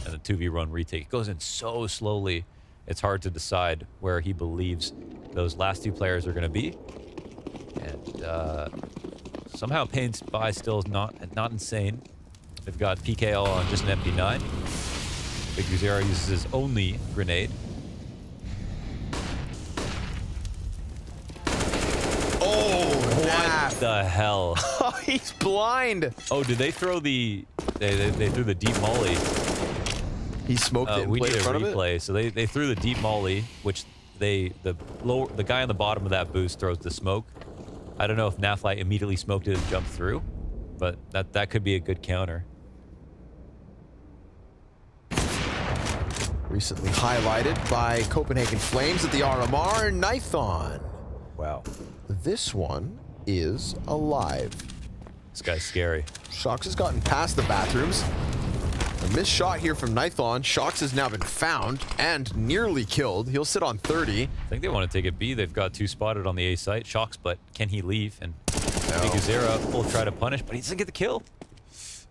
And the 2v1 retake. It goes in so slowly. It's hard to decide where he believes those last 2 players are going to be. And somehow paiN's buy still is not insane. They've got PKL on just an MP9. Biguzera uses his only grenade. Oh, what the hell? Oh, he's blind. Oh, did they throw the... They threw the deep molly. He smoked it and we played need in a front of it? replay. So they threw the deep molly, which the guy on the bottom of that boost throws the smoke. I don't know if Naflight immediately smoked it and jumped through, but that could be a good counter. Recently highlighted by Copenhagen Flames at the RMR, Nithon. Wow. This one is alive. This guy's scary. Shocks has gotten past the bathrooms. A missed shot here from Nithon. Shocks has now been found and nearly killed. He'll sit on 30. I think they want to take it B. They've got 2 spotted on the A site. Shocks, but can he leave? And Biguzera will try to punish, but he doesn't get the kill.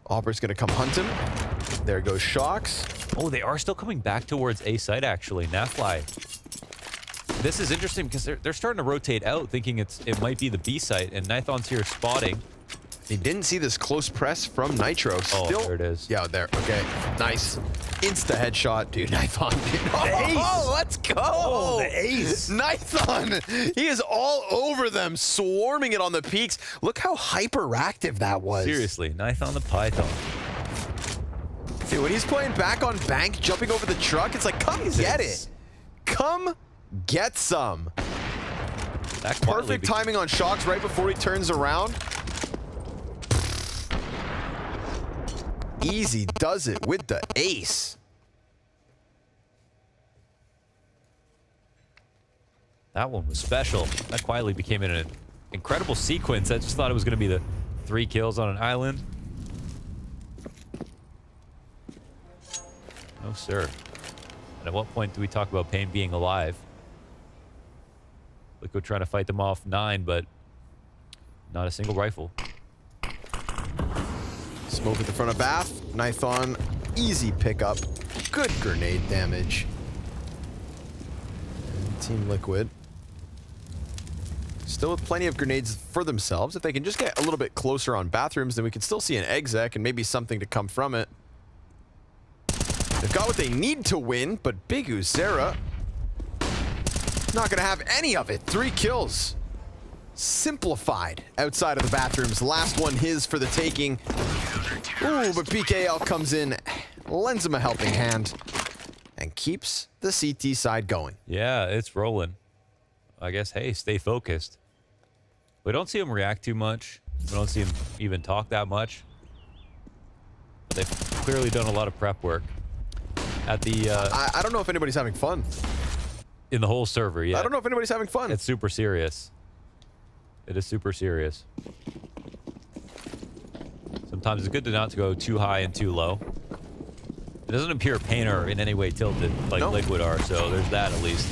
Aubrey's going to come hunt him. There goes Shocks. Oh, they are still coming back towards A site, actually. Nafly. This is interesting because they're starting to rotate out, thinking it might be the B site, and Nithon's here spotting. He didn't see this close press from Nitro. Still, Oh, there it is. Yeah, there. Okay, nice. Insta headshot, dude. Nithon, dude. Oh, let's go. Oh, the ace. Nithon. He is all over them, swarming it on the peaks. Look how hyperactive that was. Seriously, Nithon the Python. Dude, when he's playing back on bank, jumping over the truck, it's like, come get it. Come get some. That Perfect timing on Shocks right before he turns around. Easy does it with the ace. That one was special. That quietly became an incredible sequence. I just thought it was going to be the 3 kills on an island. No, sir. And at what point do we talk about paiN being alive? Liquid trying to fight them off 9, but not a single rifle. Smoke at the front of Bath. Nithon, easy pickup. Good grenade damage. And Team Liquid still with plenty of grenades for themselves. If they can just get a little bit closer on bathrooms, then we can still see an exec and maybe something to come from it. They've got what they need to win, but Big Uzera not gonna have any of it. 3 kills. Simplified outside of the bathrooms. Last one his for the taking. Ooh, but PKL comes in, lends him a helping hand, and keeps the CT side going. Yeah, it's rolling. I guess, hey, stay focused. We don't see him react too much. We don't see him even talk that much. But they've clearly done a lot of prep work. At the I don't know if anybody's having fun. In the whole server, yeah. I don't know if anybody's having fun. It's super serious. It is super serious. Sometimes it's good to not to go too high and too low. It doesn't appear paiN are in any way tilted like Liquid are, so there's that at least.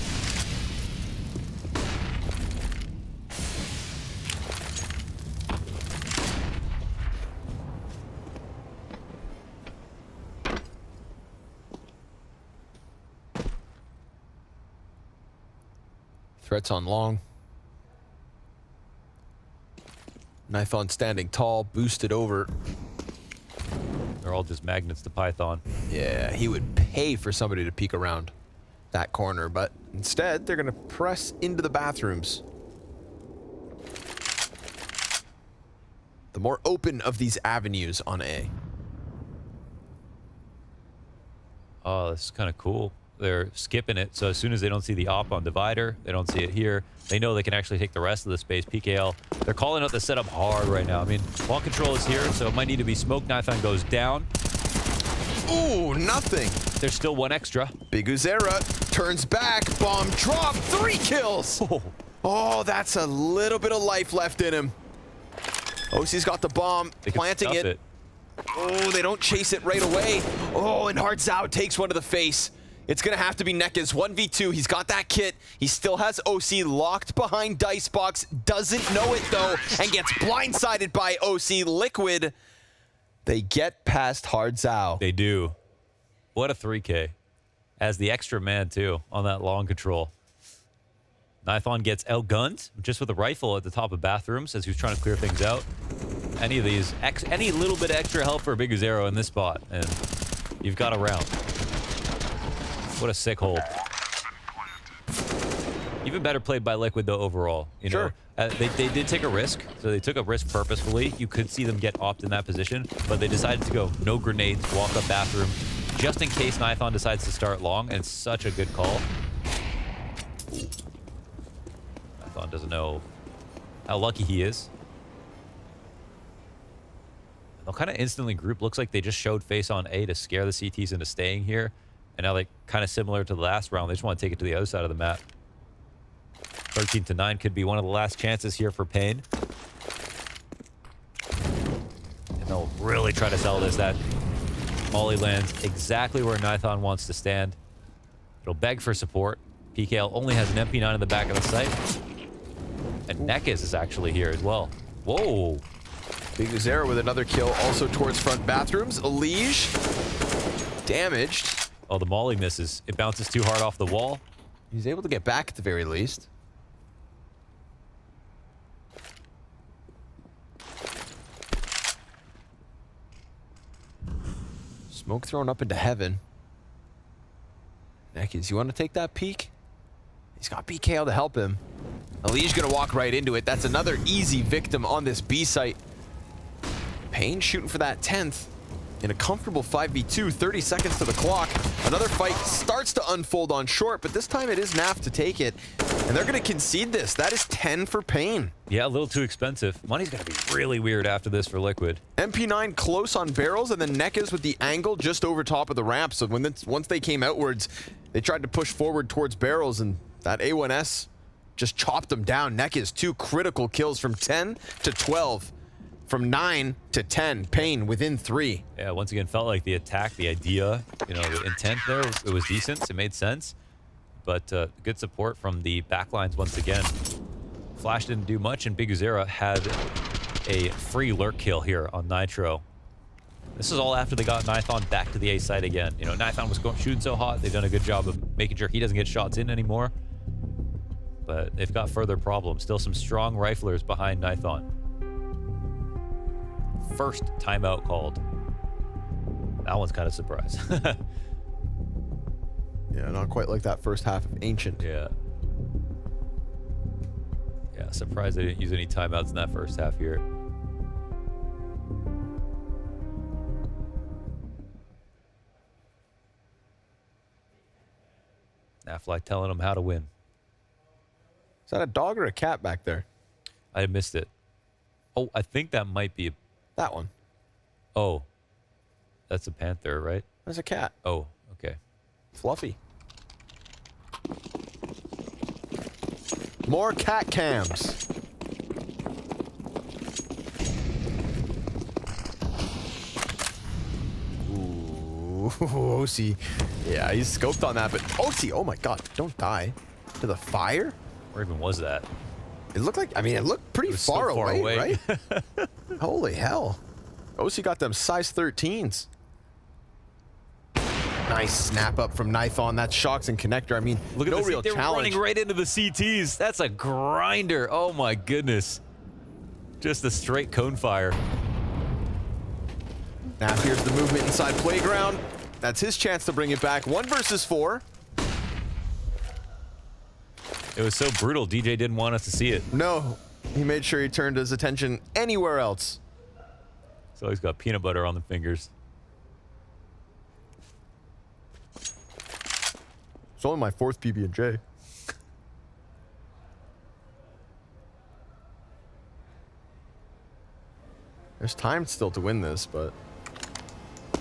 Threats on long. Nithon standing tall, boosted over. They're all just magnets to Python. Yeah, he would pay for somebody to peek around that corner, but instead they're gonna press into the bathrooms. The more open of these avenues on A. Oh, this is kind of cool. They're skipping it, so as soon as they don't see the op on divider, they don't see it here, they know they can actually take the rest of the space. PKL, they're calling out the setup hard right now. I mean, ball control is here, so it might need to be smoke. Nithon goes down. Ooh, nothing. There's still 1 extra. Big Uzera turns back, bomb drop, 3 kills. Oh, that's a little bit of life left in him. OC's got the bomb, planting it. Oh, they don't chase it right away. Oh, and Hardzao takes one to the face. It's gonna have to be Nekes 1v2. He's got that kit. He still has OC locked behind Dicebox. Doesn't know it though, and gets blindsided by OC. Liquid, they get past Hardzao. They do. What a 3K. As the extra man too on that long control. Nithon gets outgunned just with a rifle at the top of bathrooms as he was trying to clear things out. Any of these, any little bit of extra help for Big Uzera in this spot, and you've got a round. What a sick hold. Even better played by Liquid though overall. You know, they did take a risk, so they took a risk purposefully. You could see them get opt in that position, but they decided to go no grenades, walk up bathroom, just in case Nithon decides to start long, and it's such a good call. Nithon doesn't know how lucky he is. They'll kind of instantly group. Looks like they just showed face on A to scare the CTs into staying here. And now, like, kind of similar to the last round, they just want to take it to the other side of the map. 13-9 could be one of the last chances here for paiN. And they'll really try to sell this. That Molly lands exactly where Nithon wants to stand. It'll beg for support. PKL only has an MP9 in the back of the site. And Nekes is actually here as well. Whoa. Big Uzera with another kill, also towards front bathrooms. Elige damaged. Oh, the Molly misses. It bounces too hard off the wall. He's able to get back at the very least. Smoke thrown up into heaven. Nekis, you want to take that peek? He's got BKL to help him. Ali's gonna walk right into it. That's another easy victim on this B site. paiN shooting for that 10th in a comfortable 5v2, 30 seconds to the clock. Another fight starts to unfold on short, but this time it is NAF to take it. And they're gonna concede this. That is 10 for paiN. Yeah, a little too expensive. Money's gonna be really weird after this for Liquid. MP9 close on barrels, and then Nekis with the angle just over top of the ramp. So once they came outwards, they tried to push forward towards barrels, and that A1S just chopped them down. Nekis, 2 critical kills from 10 to 12. From 9 to 10, paiN within 3. Yeah, once again, felt like the attack, the idea, you know, the intent there, it was decent. It made sense. But good support from the backlines once again. Flash didn't do much, and BigZera had a free lurk kill here on Nitro. This is all after they got Nithon back to the A site again. You know, Nithon was shooting so hot, they've done a good job of making sure he doesn't get shots in anymore. But they've got further problems. Still some strong riflers behind Nithon. First timeout called. That one's kind of surprised. Yeah, not quite like that first half of Ancient. Yeah. Yeah, surprised they didn't use any timeouts in that first half here. Affleck telling them how to win. Is that a dog or a cat back there? I missed it. Oh, I think that might be that one. Oh, that's a panther, right? There's a cat. Oh, okay. Fluffy. More cat cams. Ooh, OC. Yeah, he's scoped on that, but OC, oh my god, don't die. To the fire? Where even was that? It looked like, I mean, it looked pretty far away, right? Holy hell. OC got them size 13s. Nice snap up from Nithon. That's Shocks and Connector. I mean, look at no this. real They're challenge. running right into the CTs. That's a grinder. Oh my goodness. Just a straight cone fire. Now here's the movement inside Playground. That's his chance to bring it back. 1 versus 4. It was so brutal, DJ didn't want us to see it. No, he made sure he turned his attention anywhere else. So he's got peanut butter on the fingers. It's only my 4th PB&J. There's time still to win this, but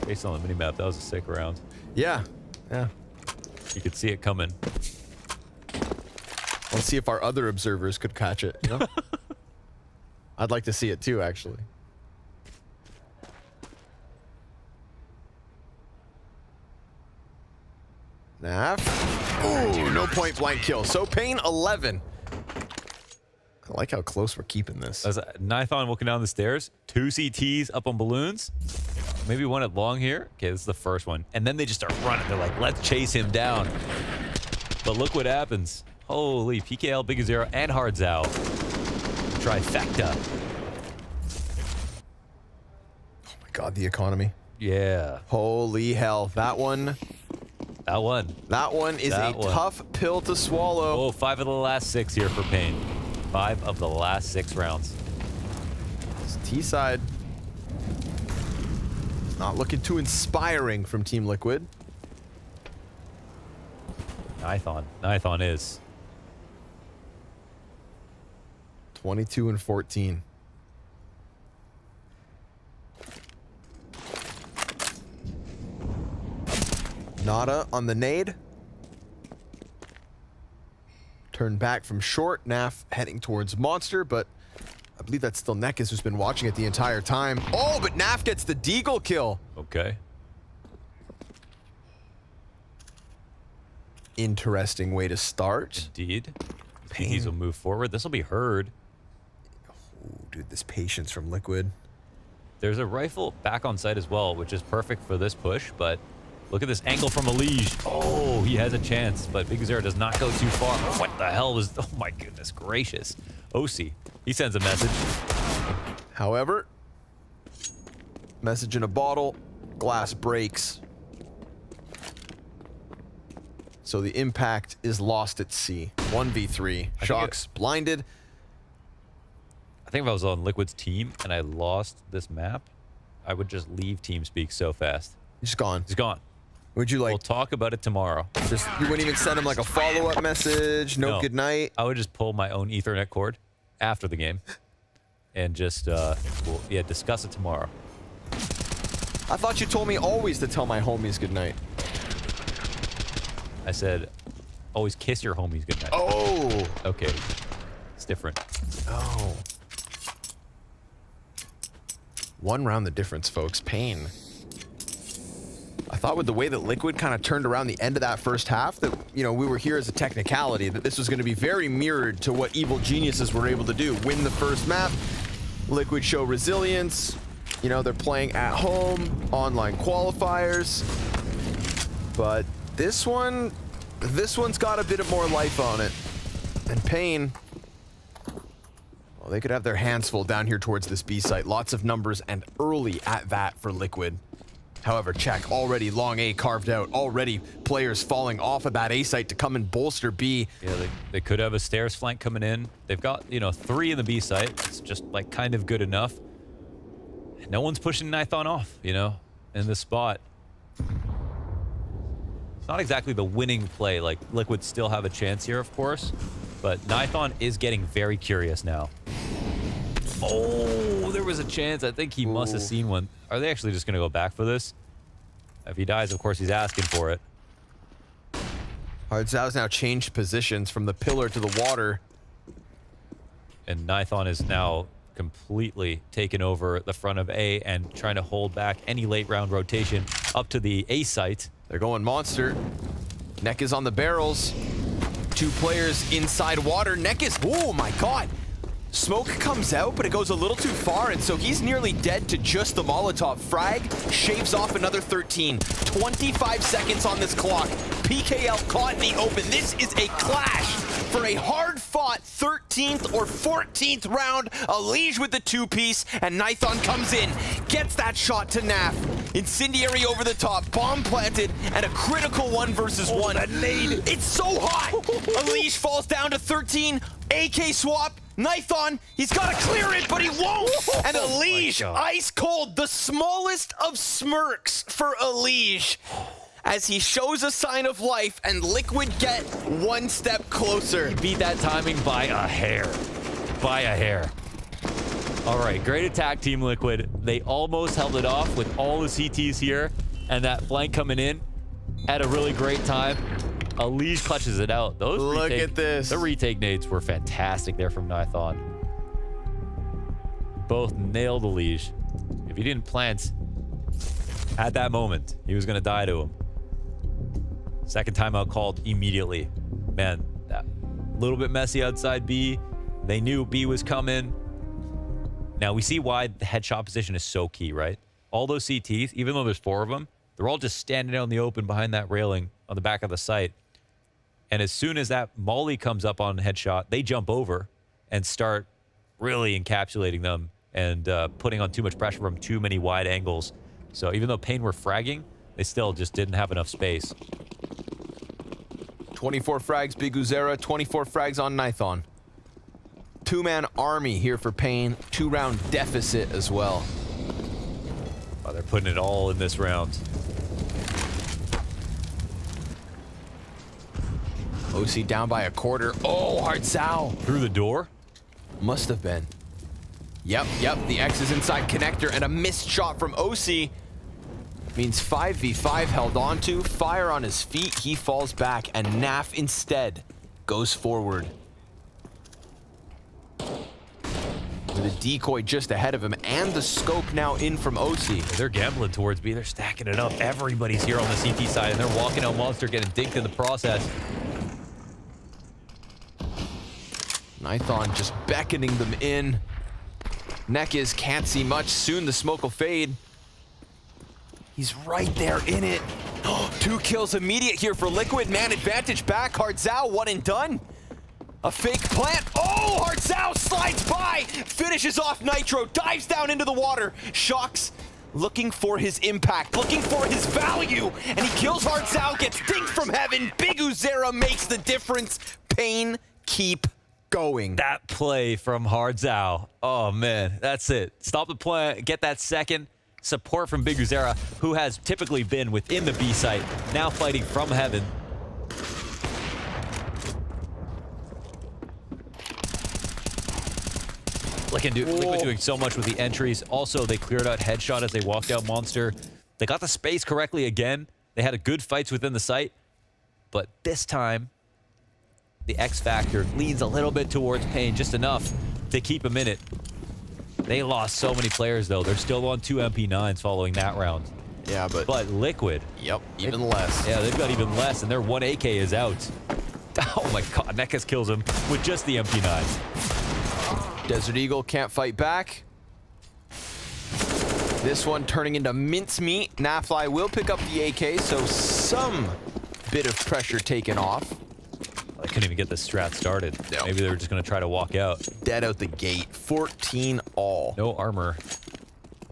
based on the minimap, that was a sick round. Yeah, yeah. You could see it coming. Let's see if our other observers could catch it. You know? I'd like to see it too, actually. Naf. Ooh, no point blank kill. So paiN 11. I like how close we're keeping this. As Nithon walking down the stairs, 2 CTs up on balloons. Maybe one at long here. Okay, this is the first one. And then they just start running. They're like, let's chase him down. But look what happens. Holy, PKL, BigZera, and Hardzao. Trifecta. Oh my god, the economy. Yeah. Holy hell. That one. That one. That one is a tough pill to swallow. Oh, 5 of the last 6 here for paiN. 5 of the last 6 rounds. It's T-side. It's not looking too inspiring from Team Liquid. Nithon. Nithon is. 22 and 14. Nada on the nade. Turn back from short. Naf heading towards Monster, but I believe that's still Nekis who's been watching it the entire time. Oh, but Naf gets the deagle kill. Okay. Interesting way to start. Indeed. PKs will move forward. This will be heard. Oh, dude, this patience from Liquid. There's a rifle back on site as well, which is perfect for this push, but look at this angle from Elige. Oh, he has a chance, but BigZera does not go too far. What the hell was... Oh my goodness gracious. OC, he sends a message. However, message in a bottle glass breaks. So the impact is lost at sea. 1v3. Shocks blinded. I think if I was on Liquid's team and I lost this map, I would just leave TeamSpeak so fast. He's gone. He's gone. Would you like... We'll talk about it tomorrow. Just, you wouldn't even send him like a follow-up message? No good night? I would just pull my own Ethernet cord after the game and just, we'll, discuss it tomorrow. I thought you told me always to tell my homies good night. I said, always kiss your homies good night. Oh! Okay. It's different. Oh. One round the difference, folks. paiN. I thought with the way that Liquid kind of turned around the end of that first half, that, you know, we were here as a technicality, that this was going to be very mirrored to what Evil Geniuses were able to do. Win the first map, Liquid show resilience. You know, they're playing at home, online qualifiers. But this one's got a bit of more life on it. And paiN, well, they could have their hands full down here towards this B site. Lots of numbers and early at that for Liquid. However, check, already long A carved out. Already players falling off of that A site to come and bolster B. Yeah, they could have a stairs flank coming in. They've got, you know, 3 in the B site. It's just like kind of good enough. No one's pushing Nithon off, you know, in this spot. It's not exactly the winning play. Like, Liquid still have a chance here, of course. But Nithon is getting very curious now. Oh, there was a chance. I think he must have seen one. Are they actually just going to go back for this? If he dies, of course, he's asking for it. Zhao's now changed positions from the pillar to the water. And Nithon is now completely taken over the front of A and trying to hold back any late round rotation up to the A site. They're going monster. Neck is on the barrels. 2 players inside water. Neck is, oh my god. Smoke comes out, but it goes a little too far, and so he's nearly dead to just the Molotov. Frag shaves off another 13. 25 seconds on this clock. PKL caught in the open. This is a clash for a hard-fought 13th or 14th round. A Liege with the 2-piece, and Nithon comes in, gets that shot to Naf. Incendiary over the top, bomb planted, and a critical 1 versus 1. That nade. It's so hot. A Liege falls down to 13. AK swap. Nithon, he's got to clear it, but he won't! And a Liege, ice cold, the smallest of smirks for a Liege, as he shows a sign of life, and Liquid get 1 step closer. Beat that timing by a hair. By a hair. All right, great attack, Team Liquid. They almost held it off with all the CTs here, and that flank coming in at a really great time. A Liege clutches it out. Those Look at this. The retake nades were fantastic there from Nithon. Both nailed the Liege. If he didn't plant at that moment, he was going to die to him. Second timeout called immediately. Man, that little bit messy outside B. They knew B was coming. Now we see why the headshot position is so key, right? All those CTs, even though there's 4 of them, they're all just standing out in the open behind that railing on the back of the site. And as soon as that molly comes up on headshot, they jump over and start really encapsulating them and putting on too much pressure from too many wide angles. So even though paiN were fragging, they still just didn't have enough space. 24 frags, Big Uzera, 24 frags on Nithon. 2-man army here for paiN, 2-round deficit as well. Oh, they're putting it all in this round. OC down by a quarter. Oh, hard Zhao. Through the door? Must have been. Yep. The X is inside connector, and a missed shot from OC means 5v5 held onto. Fire on his feet. He falls back, and Naf instead goes forward. With a decoy just ahead of him, and the scope now in from OC. They're gambling towards B. They're stacking it up. Everybody's here on the CT side, and they're walking out monster, getting dinked in the process. Nithon just beckoning them in. Nekiz can't see much. Soon the smoke will fade. He's right there in it. 2 kills immediate here for Liquid. Man advantage back. Hard Zhao, 1 and done. A fake plant. Oh, Hard Zhao slides by. Finishes off Nitro. Dives down into the water. Shocks looking for his impact, looking for his value, and he kills Hartzao, gets dinged from heaven. Big Uzera makes the difference. paiN, keep going. That play from Hartzao. Oh, man, that's it. Stop the play, get that second. Support from Big Uzera, who has typically been within the B site, now fighting from heaven. Liquid doing so much with the entries. Also, they cleared out Headshot as they walked out Monster. They got the space correctly again. They had a good fights within the site. But this time, the X factor leans a little bit towards paiN, just enough to keep him in it. They lost so many players, though. They're still on 2 MP9s following that round. Yeah, but Liquid. Yep, even less. Yeah, they've got even less, and their 1 AK is out. Oh my god, Nekas kills him with just the MP9. Desert Eagle can't fight back. This one turning into mincemeat. Nafly will pick up the AK, so some bit of pressure taken off. I couldn't even get the strat started. No. Maybe they were just going to try to walk out. Dead out the gate. 14 all. No armor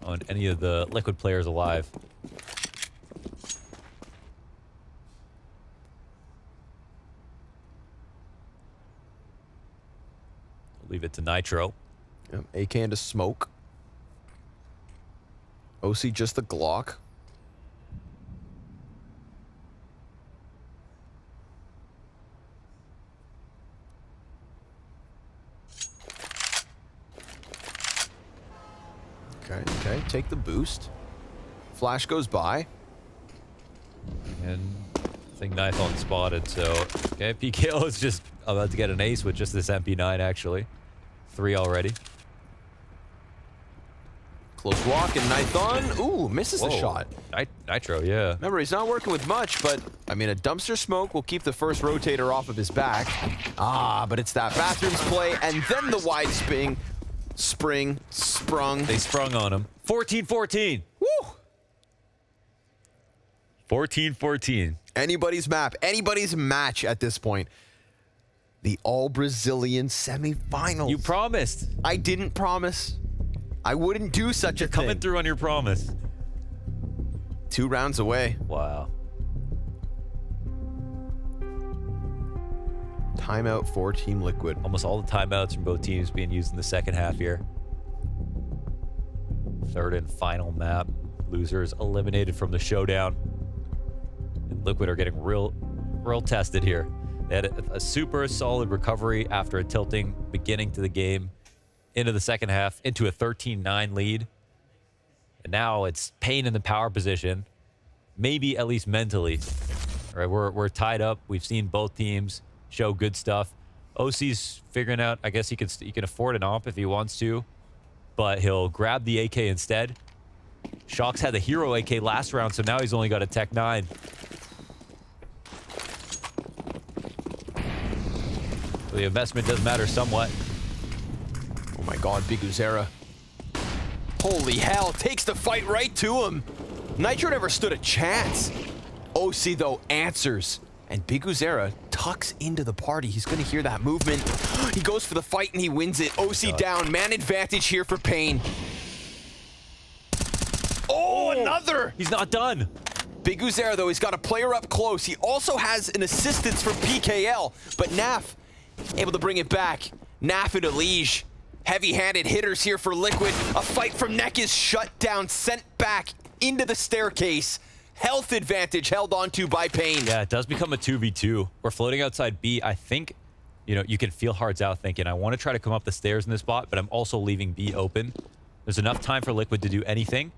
on any of the Liquid players alive. Leave it to Nitro. Yep, AK into smoke. OC just the Glock. Okay, take the boost. Flash goes by. And I think Nithon spotted, so okay, PKO is just about to get an ace with just this MP9, actually. 3 already. Close walk, and Nithon, ooh, misses the shot. Nitro, yeah. Remember, he's not working with much, but, I mean, a dumpster smoke will keep the first rotator off of his back. Ah, but it's that bathrooms play, and then the wide sprung. They sprung on him. 14-14. Woo! 14-14. Anybody's map, anybody's match at this point. The all-Brazilian semifinals. You promised. I didn't promise. I wouldn't do such a thing. Coming through on your promise. 2 rounds away. Wow. Timeout for Team Liquid. Almost all the timeouts from both teams being used in the second half here. Third and final map. Losers eliminated from the showdown. And Liquid are getting real tested here. They had a super solid recovery after a tilting beginning to the game into the second half, into a 13-9 lead. And now it's paiN in the power position, maybe at least mentally. All right, we're tied up. We've seen both teams show good stuff. OC's figuring out, I guess he can afford an AWP if he wants to, but he'll grab the AK instead. Shox had the hero AK last round, so now he's only got a Tech 9. So the investment does matter somewhat. Oh my god, Big Uzera. Holy hell, takes the fight right to him. Nitro never stood a chance. OC, though, answers. And Big Uzera tucks into the party. He's going to hear that movement. He goes for the fight and he wins it. OC down. Man advantage here for paiN. Oh, another! He's not done. Big Uzera, though, he's got a player up close. He also has an assistance from PKL. But Naf able to bring it back. Naf and Elige. Heavy-handed hitters here for Liquid. A fight from Neck is shut down, sent back into the staircase. Health advantage held onto by paiN. Yeah, it does become a 2v2. We're floating outside B. I think, you know, you can feel Hartzao thinking, I want to try to come up the stairs in this spot, but I'm also leaving B open. There's enough time for Liquid to do anything.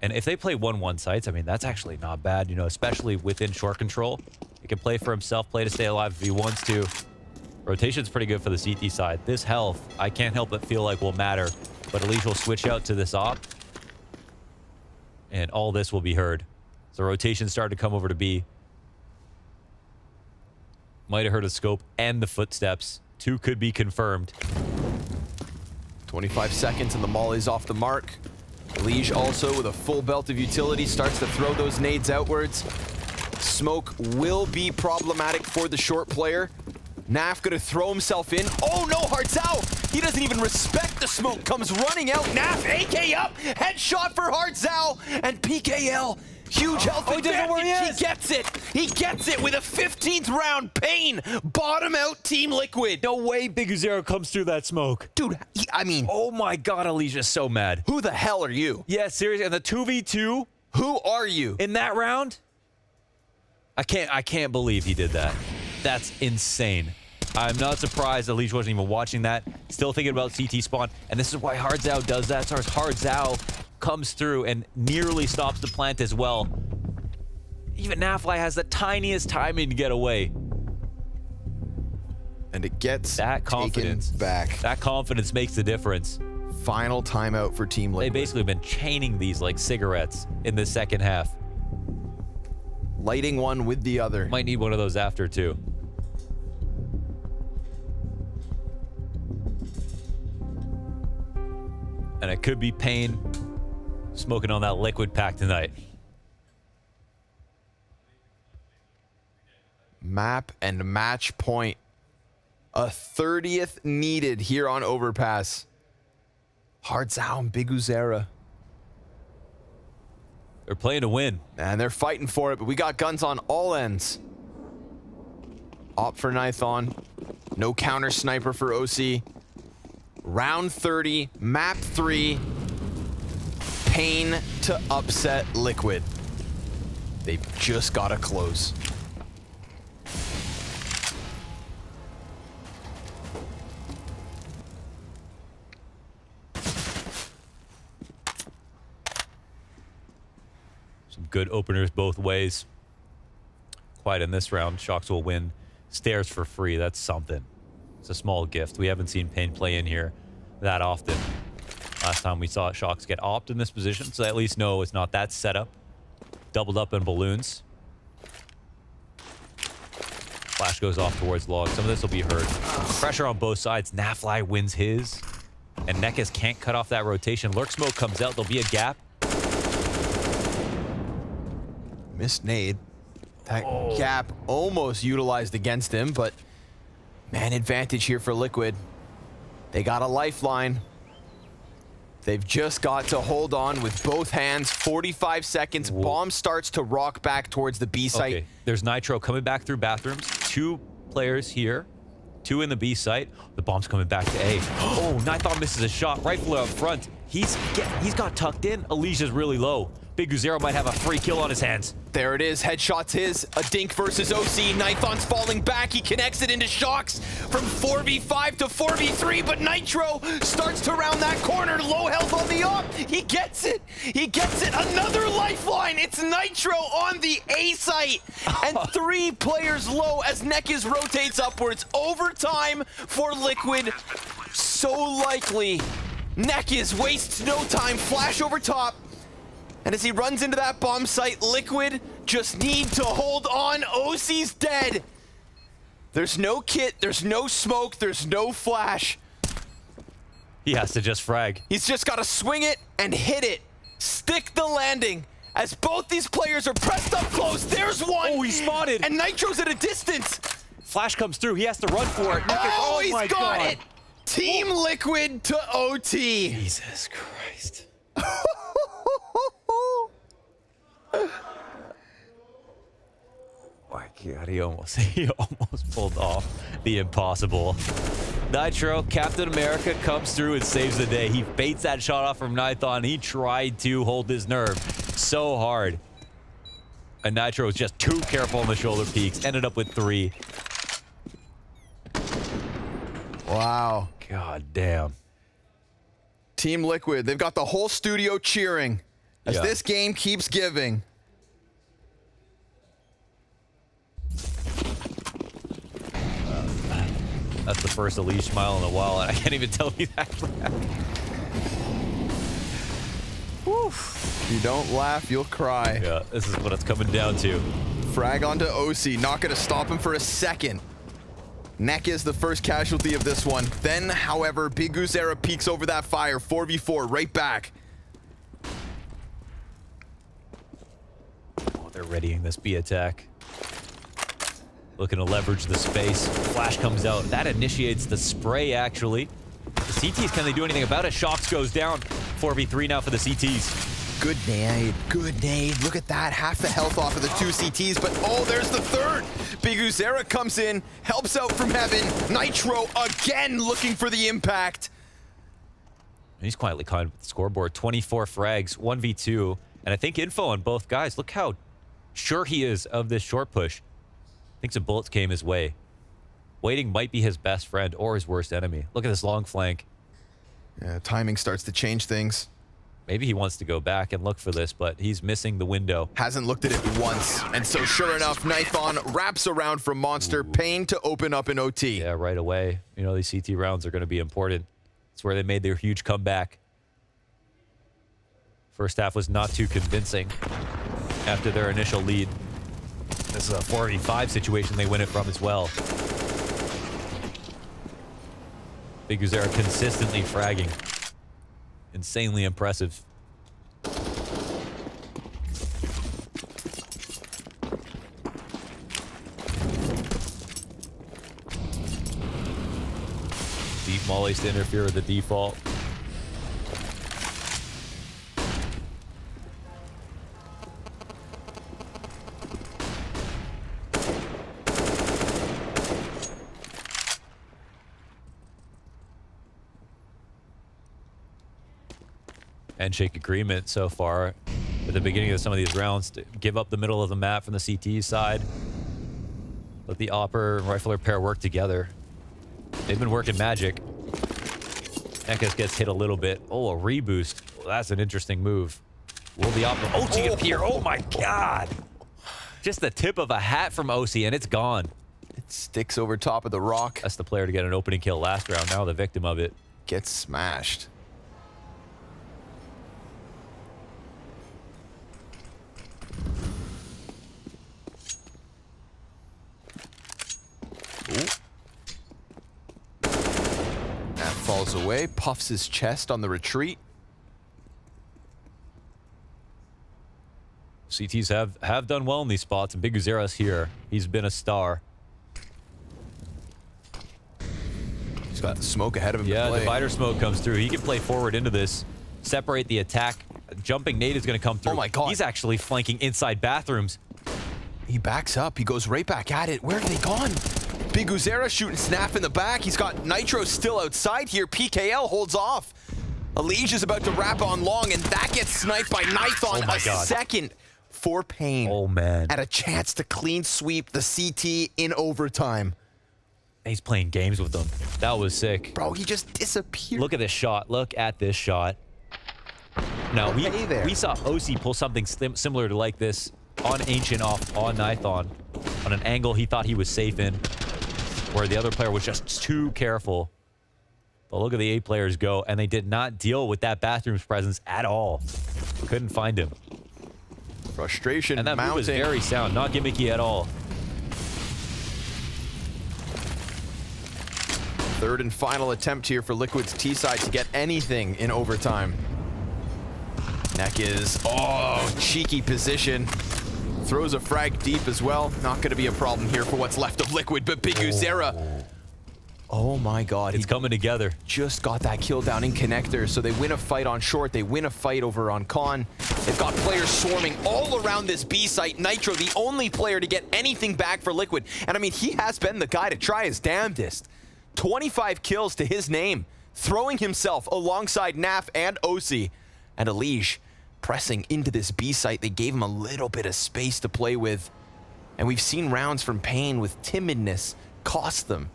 And if they play 1-1 sites, I mean, that's actually not bad, you know, especially within short control. He can play for himself, play to stay alive if he wants to. Rotation's pretty good for the CT side. This health, I can't help but feel like will matter. But Elige will switch out to this op. And all this will be heard. So rotation started to come over to B. Might have heard a scope and the footsteps. 2 could be confirmed. 25 seconds and the molly's off the mark. Elige also with a full belt of utility starts to throw those nades outwards. Smoke will be problematic for the short player. Naf gonna throw himself in. Oh no, Hartzau! He doesn't even respect the smoke. Comes running out. Naf, AK up. Headshot for Hartzau. And PKL. Huge health advantage. He gets it. He gets it with a 15th round. paiN. Bottom out Team Liquid. No way Big Zero comes through that smoke. Dude, I mean. Oh my God, Alicia's so mad. Who the hell are you? Yeah, seriously. And the 2v2. Who are you? In that round? I can't believe he did that. That's insane. I'm not surprised Alicia wasn't even watching that. Still thinking about CT spawn. And this is why Hartzau does that. So Hartzau comes through and nearly stops the plant as well. Even Nafly has the tiniest timing to get away. And it gets that confidence back. That confidence makes the difference. Final timeout for Team Liquid. They basically been chaining these like cigarettes in the second half. Lighting one with the other. Might need one of those after too. And it could be paiN smoking on that liquid pack tonight. Map and match point. A 30th needed here on Overpass. Hartzau and Big Uzera. They're playing to win. And they're fighting for it, but we got guns on all ends. Opt for Nithon. No counter sniper for OC. Round 30, map 3. paiN to upset Liquid. They've just got to close. Some good openers both ways. Quiet in this round. Shox will win. Stairs for free. That's something. It's a small gift. We haven't seen paiN play in here that often. Last time we saw Shox get opt in this position, so at least know it's not that setup. Doubled up in balloons. Flash goes off towards log. Some of this will be heard. Pressure on both sides. Nafly wins his. And Nekes can't cut off that rotation. Lurk smoke comes out. There'll be a gap. Missed nade. That gap almost utilized against him, but man advantage here for Liquid. They got a lifeline. They've just got to hold on with both hands. 45 seconds. Whoa. Bomb starts to rock back towards the B site. Okay. There's Nitro coming back through bathrooms. 2 players here. 2 in the B site. The bomb's coming back to A. Oh, Nithon misses a shot. Rightfully up front. He's got tucked in. Alicia's really low. Big Uzero might have a free kill on his hands. There it is. Headshot's his. A dink versus OC. Nithon's falling back. He connects it into Shox from 4v5 to 4v3, but Nitro starts to round that corner. Low health on the op. He gets it. He gets it. Another lifeline. It's Nitro on the A site. And 3 players low as Nekes rotates upwards. Overtime for Liquid. So likely. Nekes wastes no time. Flash over top. And as he runs into that bomb site, Liquid just need to hold on. OC's dead. There's no kit, there's no smoke, there's no flash. He has to just frag. He's just got to swing it and hit it. Stick the landing. As both these players are pressed up close, there's one. Oh, he's spotted. And Nitro's at a distance. Flash comes through, he has to run for it. Oh, he's got it. Team Liquid to OT. Jesus Christ. My God, he almost pulled off the impossible. Nitro, Captain America, comes through and saves the day. He baits that shot off from Nithon. He tried to hold his nerve so hard. And Nitro was just too careful on the shoulder peaks. Ended up with 3. Wow. God damn. Team Liquid, they've got the whole studio cheering as this game keeps giving. That's the first Elise smile in a while, and I can't even tell you that. If you don't laugh, you'll cry. Yeah, this is what it's coming down to. Frag onto OC, not going to stop him for a second. Neck is the first casualty of this one. Then, however, Big Uzera peeks over that fire. 4v4, right back. Oh, they're readying this B attack. Looking to leverage the space. Flash comes out. That initiates the spray, actually. The CTs, can they do anything about it? Shox goes down. 4v3 now for the CTs. Good nade. Good nade. Look at that. Half the health off of the 2 CTs, but oh, there's the third. Biguzera comes in, helps out from heaven. Nitro again looking for the impact. He's quietly climbed with the scoreboard. 24 frags, 1v2. And I think info on both guys. Look how sure he is of this short push. Thinks some bullets came his way. Waiting might be his best friend or his worst enemy. Look at this long flank. Yeah, timing starts to change things. Maybe he wants to go back and look for this, but he's missing the window. Hasn't looked at it once. And so sure enough, Nithon wraps around from Monster. paiN to open up in OT. Yeah, right away. You know, these CT rounds are going to be important. It's where they made their huge comeback. First half was not too convincing after their initial lead. This is a 4v5 situation they win it from as well. Biguzera consistently fragging. Insanely impressive. Deep mollies to interfere with the default. Handshake agreement so far at the beginning of some of these rounds to give up the middle of the map from the CT side. Let the Opper and Rifler pair work together. They've been working magic. ENCE gets hit a little bit. Oh, a reboost. Well, that's an interesting move. Will the Opper OT appear? Oh my god! Just the tip of a hat from OC and it's gone. It sticks over top of the rock. That's the player to get an opening kill last round. Now the victim of it. Gets smashed. That falls away, puffs his chest on the retreat. CTs have done well in these spots, and Biguzera's here. He's been a star. He's got the smoke ahead of him. Yeah, to play. divider smoke comes through. He can play forward into this, separate the attack. Jumping nade is going to come through. Oh my god. He's actually flanking inside bathrooms. He backs up. He goes right back at it. Where have they gone? Biguzera shooting snap in the back. He's got Nitro still outside here. PKL holds off. Elige is about to wrap on long, and that gets sniped by Nithon. Oh my God. Second for paiN. Oh, man. At a chance to clean sweep the CT in overtime. He's playing games with them. That was sick. Bro, he just disappeared. Look at this shot. Look at this shot. Now, we saw OC pull something similar to like this on Ancient off on Nithon on an angle he thought he was safe in, where the other player was just too careful. But look at the 8 players go, and they did not deal with that bathroom's presence at all. Couldn't find him. Frustration and that mounting. move was very sound, not gimmicky at all. Third and final attempt here for Liquid's T-side to get anything in overtime. Neck is, oh, cheeky position. Throws a frag deep as well. Not going to be a problem here for what's left of Liquid, but Biguzera. Oh my god. It's coming together. Just got that kill down in connector, so they win a fight on short. They win a fight over on con. They've got players swarming all around this B site. Nitro, the only player to get anything back for Liquid. And I mean, he has been the guy to try his damnedest. 25 kills to his name, throwing himself alongside Naf and OC. And Elige pressing into this B site. They gave him a little bit of space to play with. And we've seen rounds from paiN with timidness cost them.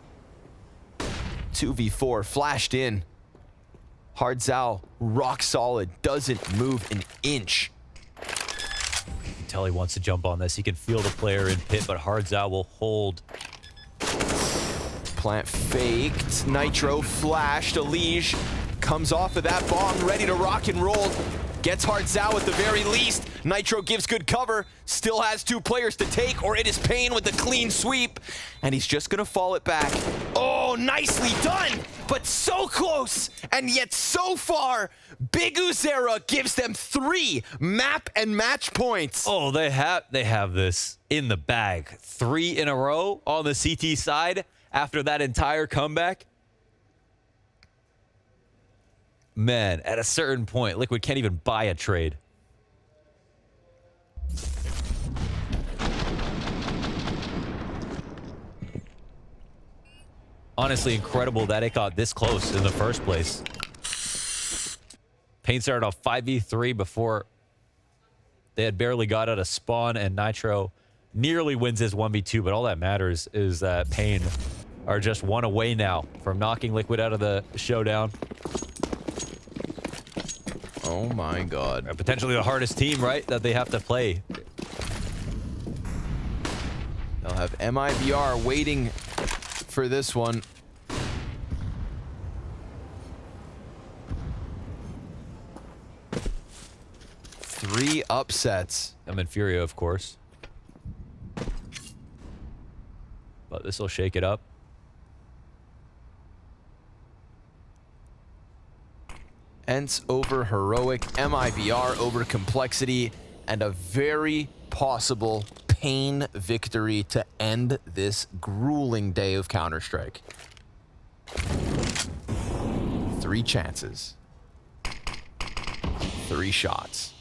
2v4 flashed in. Hardzao, rock solid, doesn't move an inch. You can tell he wants to jump on this. He can feel the player in pit, but Hardzao will hold. Plant faked. Nitro flashed. Elige comes off of that bomb, ready to rock and roll. Gets hard Zao at the very least. Nitro gives good cover. Still has 2 players to take, or it is paiN with the clean sweep. And he's just gonna fall it back. Oh, nicely done! But so close, and yet so far. Big Uzera gives them 3 map and match points. Oh, they have this in the bag. 3 in a row on the CT side after that entire comeback. Man, at a certain point, Liquid can't even buy a trade. Honestly, incredible that it got this close in the first place. paiN started off 5v3 before they had barely got out of spawn, and Nitro nearly wins his 1v2, but all that matters is that paiN are just 1 away now from knocking Liquid out of the showdown. Oh my god. Potentially the hardest team, right, that they have to play. They'll have MIBR waiting for this one. Three upsets. I'm in Furia, of course. But this will shake it up. ENCE over Heroic, MIBR over Complexity, and a very possible paiN victory to end this grueling day of Counter-Strike. 3 chances. 3 shots.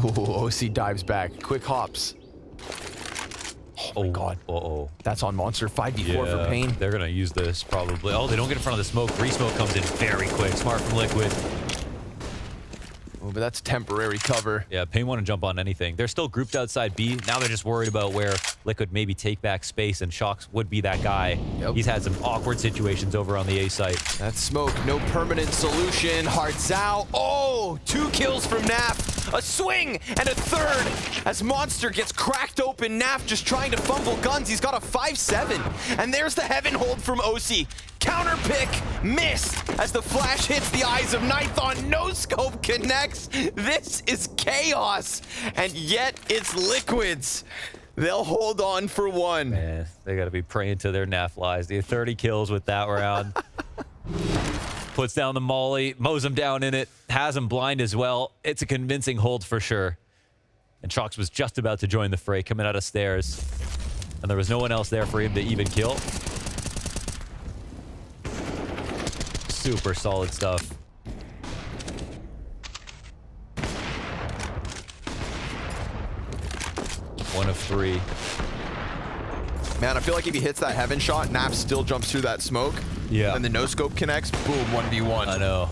Ooh, OC dives back. Quick hops. Oh, God. Uh-oh. That's on Monster. 5v4 for paiN. They're going to use this probably. Oh, they don't get in front of the smoke. Re-smoke comes in very quick. Smart from Liquid. Oh, but that's temporary cover. Yeah, paiN want to jump on anything. They're still grouped outside B. Now they're just worried about where Liquid maybe take back space, and Shox would be that guy. Yep. He's had some awkward situations over on the A site. That smoke, no permanent solution. Hard Zao. Oh, 2 kills from Naf. A swing and a 3rd as Monster gets cracked open. Naf just trying to fumble guns. He's got a 5-7. And there's the heaven hold from OC. Counter pick missed as the flash hits the eyes of Nython. No scope connects. This is chaos. And yet it's Liquid's. They'll hold on for 1. Man, they got to be praying to their Naf lies. They have 30 kills with that round. Puts down the molly, mows him down in it, has him blind as well. It's a convincing hold for sure. And Shox was just about to join the fray, coming out of stairs. And there was no one else there for him to even kill. Super solid stuff. One of 3. Man, I feel like if he hits that heaven shot, Naf still jumps through that smoke. Yeah. And the no scope connects, boom, 1v1. I know.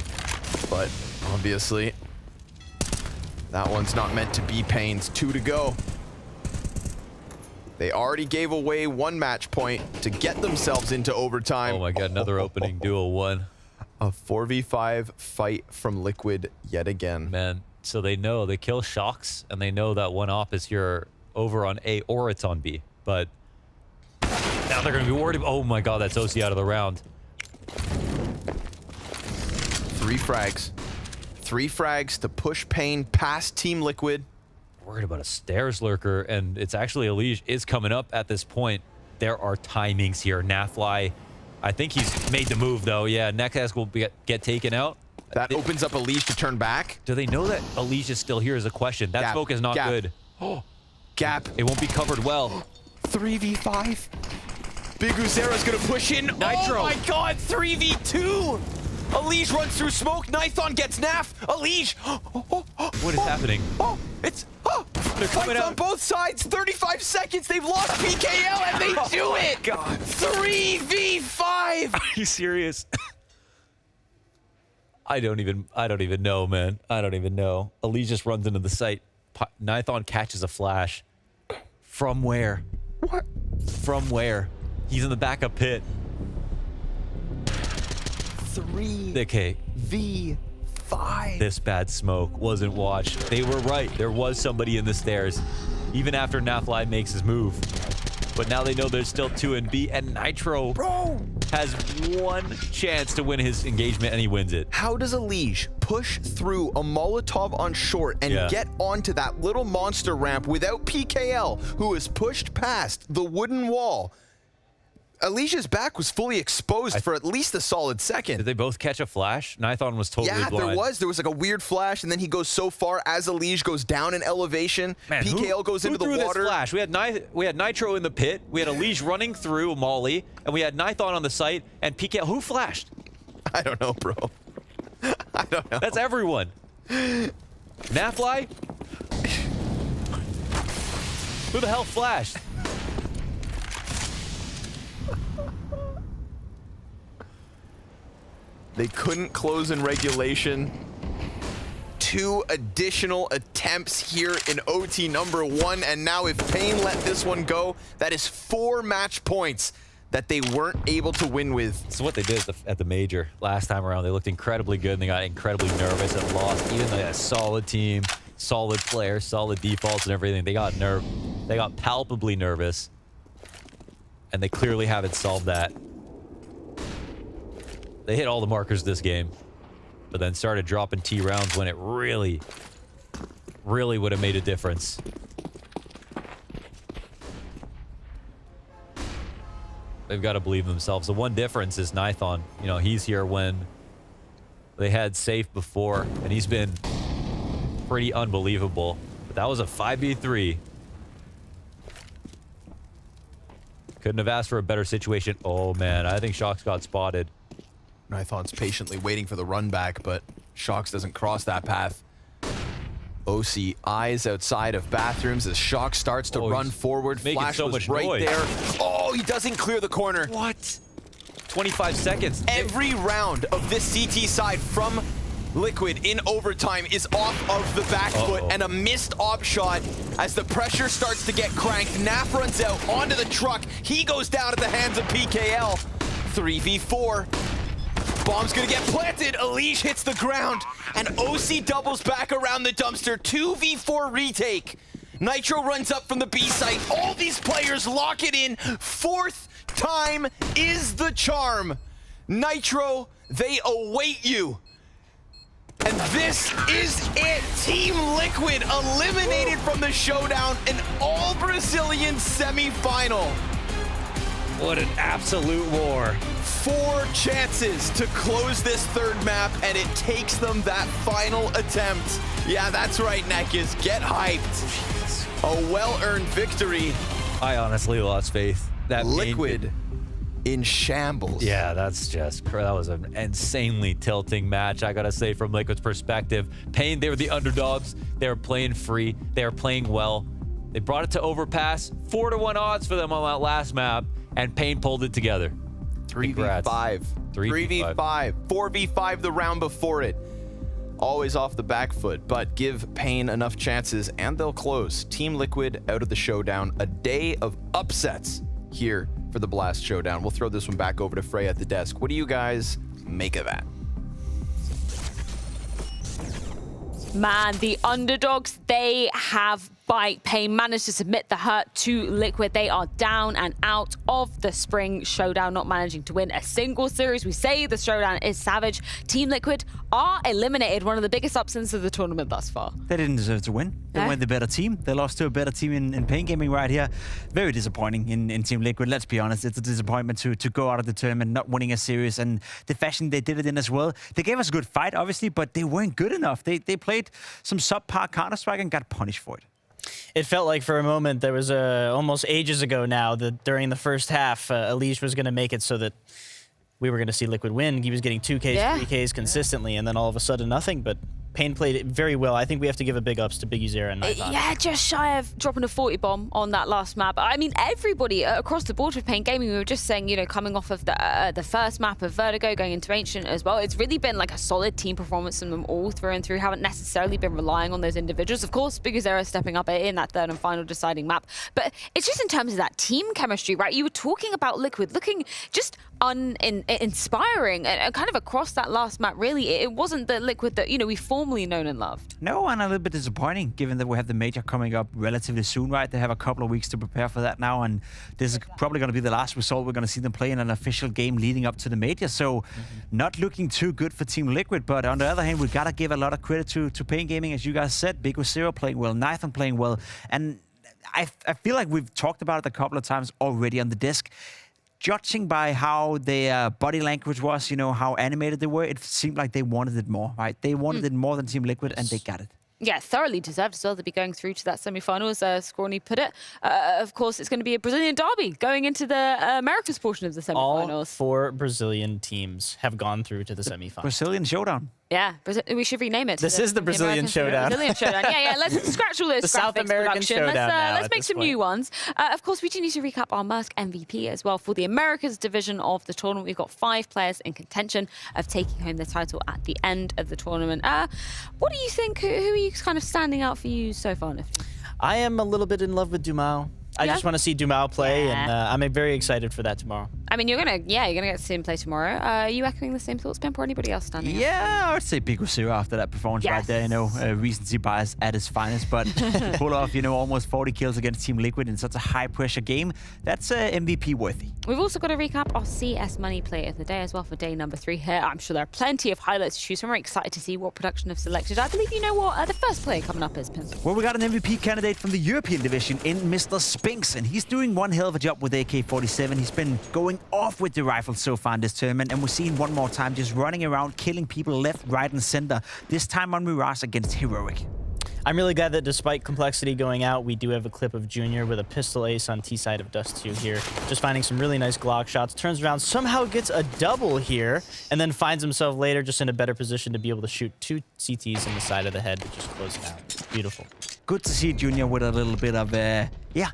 But obviously, that one's not meant to be paiN's. 2 to go. They already gave away 1 match point to get themselves into overtime. Oh my god, another opening duel 1. A 4v5 fight from Liquid yet again. Man, so they know they kill Shox, and they know that 1 op is here over on A or it's on B. But now they're going to be worried. Oh my god, that's OC out of the round. 3 frags. 3 frags to push paiN past Team Liquid. Worried about a stairs lurker, and it's actually Elige is coming up at this point. There are timings here. Nafly, I think he's made the move though. Yeah, Nexus will get taken out. That opens up Elige to turn back. Do they know that Elige is still here is a question. That smoke is not good. Oh, Gap. It won't be covered well. 3v5. Big Uzera's gonna push in. Nitro. Oh my god, 3v2. Elige runs through smoke. Nython gets Naf. Elige. What is happening? Oh, it's. Oh, they're coming out on both sides. 35 seconds. They've lost PKL and they do it. God. 3v5. Are you serious? I don't even know, man. I don't even know. Elige just runs into the site. Nython catches a flash. From where? What? From where? He's in the backup pit. 3 Okay. v 3v5. This bad smoke wasn't watched. They were right. There was somebody in the stairs, even after Nafly makes his move. But now they know there's still 2 in B, and Nitro has one chance to win his engagement, and he wins it. How does Elige push through a Molotov on short and get onto that little monster ramp without PKL, who is pushed past the wooden wall? Elige's back was fully exposed for at least a solid second. Did they both catch a flash? Nithon was totally blind. There was like a weird flash, and then he goes so far as Elige goes down in elevation. Man, PKL goes into the water. This flash? We had Nitro in the pit, we had Elige running through Molly, and we had Nithon on the site, and PKL. Who flashed? I don't know, bro. I don't know. That's everyone. Nafly? Who the hell flashed? They couldn't close in regulation. 2 additional attempts here in OT number 1, and now if paiN let this one go, that is 4 match points that they weren't able to win with. So what they did at the major last time around, they looked incredibly good, and they got incredibly nervous and lost. Even though they had a solid team, solid players, solid defaults and everything, they got palpably nervous, and they clearly haven't solved that. They hit all the markers this game, but then started dropping T rounds when it really would have made a difference. They've got to believe in themselves. The one difference is Nithon. You know, he's here when they had Safe before, and he's been pretty unbelievable. But that was a 5v3. Couldn't have asked for a better situation. Oh, man, I think Shox got spotted. Nithon's patiently waiting for the run back, but Shox doesn't cross that path. OC eyes outside of bathrooms as Shox starts to run forward. Flash so was much right noise. there. Oh, he doesn't clear the corner. What? 25 seconds. Every round of this CT side from Liquid in overtime is off of the back foot, and a missed op shot as the pressure starts to get cranked. Naf runs out onto the truck. He goes down at the hands of PKL. 3v4. Bomb's gonna get planted. Elige hits the ground, and OC doubles back around the dumpster. 2v4 retake. Nitro runs up from the B site. All these players lock it in. 4th time is the charm. Nitro, they await you. And this is it. Team Liquid eliminated from the showdown, an all-Brazilian semi-final. What an absolute war. 4 chances to close this 3rd map, and it takes them that final attempt. Yeah, that's right, Nekis. Get hyped. A well-earned victory. I honestly lost faith. That Liquid in shambles. Yeah, that was an insanely tilting match, I gotta say, from Liquid's perspective. paiN, they were the underdogs. They were playing free. They were playing well. They brought it to overpass. 4-1 odds for them on that last map, and paiN pulled it together. 3v5. 3v5. 4v5 the round before it. Always off the back foot, but give paiN enough chances and they'll close. Team Liquid out of the showdown. A day of upsets here for the BLAST Showdown. We'll throw this one back over to Freya at the desk. What do you guys make of that? Man, the underdogs, they have bite. paiN managed to submit the hurt to Liquid. They are down and out of the Spring Showdown, not managing to win a single series. We say the showdown is savage. Team Liquid are eliminated, one of the biggest upsets of the tournament thus far. They didn't deserve to win. They weren't the better team. They lost to a better team in paiN Gaming right here. Very disappointing in Team Liquid. Let's be honest. It's a disappointment to go out of the tournament not winning a series, and the fashion they did it in as well. They gave us a good fight, obviously, but they weren't good enough. They played some subpar Counter-Strike and got punished for it. It felt like for a moment, there was almost ages ago now, that during the first half, Elige was going to make it so that we were going to see Liquid win. He was getting 2Ks, 3Ks consistently, and then all of a sudden nothing, but paiN played it very well. I think we have to give a big ups to Biggie Zera and Nithon. Yeah, just shy of dropping a 40 bomb on that last map. I mean, everybody across the board with paiN Gaming, we were just saying, you know, coming off of the first map of Vertigo, going into Ancient as well, it's really been like a solid team performance from them all through and through. Haven't necessarily been relying on those individuals. Of course, Biggie Zera stepping up in that 3rd and final deciding map. But it's just in terms of that team chemistry, right? You were talking about Liquid looking just inspiring and kind of across that last map. Really, it wasn't the Liquid that we formerly known and loved. No, and a little bit disappointing given that we have the major coming up relatively soon, right? They have a couple of weeks to prepare for that now, and this is probably going to be the last result we're going to see them play in an official game leading up to the major. So not looking too good for Team Liquid, but on the other hand, we got to give a lot of credit to paiN Gaming, as you guys said. Big Zero playing well, Nathan playing well, and I feel like we've talked about it a couple of times already on the disc. Judging by how their body language was, how animated they were, it seemed like they wanted it more, right? They wanted it more than Team Liquid, and they got it. Yeah, thoroughly deserved as well to be going through to that semi-final, as Scrawny put it. Of course, it's going to be a Brazilian derby going into the Americas portion of the semi-finals. All 4 Brazilian teams have gone through to the semi-finals. Brazilian Showdown. Yeah, we should rename it. This is the Brazilian Showdown. Brazilian Showdown. Yeah. Let's scratch all those the graphics. South American Showdown. Let's make some new ones. Of course, we do need to recap our MIBR MVP as well for the Americas division of the tournament. We've got 5 players in contention of taking home the title at the end of the tournament. What do you think? Who are you kind of standing out for you so far, Nifty? I am a little bit in love with Dumao. I just want to see Dumao play, and I'm very excited for that tomorrow. I mean, you're gonna get to see him play tomorrow. Are you echoing the same thoughts, Pimp, or anybody else standing out? Yeah, I would say Big Zero after that performance right there. Recency bias at its finest, but pull off, almost 40 kills against Team Liquid in such a high-pressure game. That's MVP worthy. We've also got to recap our CS Money Play of the day as well for day number 3 here. I'm sure there are plenty of highlights to choose from. We're excited to see what production have selected. I believe you know what the first player coming up is, Pimp. Well, we got an MVP candidate from the European division in Mr. Spinks, and he's doing one hell of a job with AK-47. He's been going off with the rifle so far in this tournament, and we're seeing one more time just running around, killing people left, right, and center. This time on Mirage against Heroic. I'm really glad that despite Complexity going out, we do have a clip of Junior with a pistol ace on T side of Dust 2 here. Just finding some really nice Glock shots. Turns around, somehow gets a double here, and then finds himself later just in a better position to be able to shoot 2 CTs in the side of the head to just close it out. Beautiful. Good to see Junior with a little bit of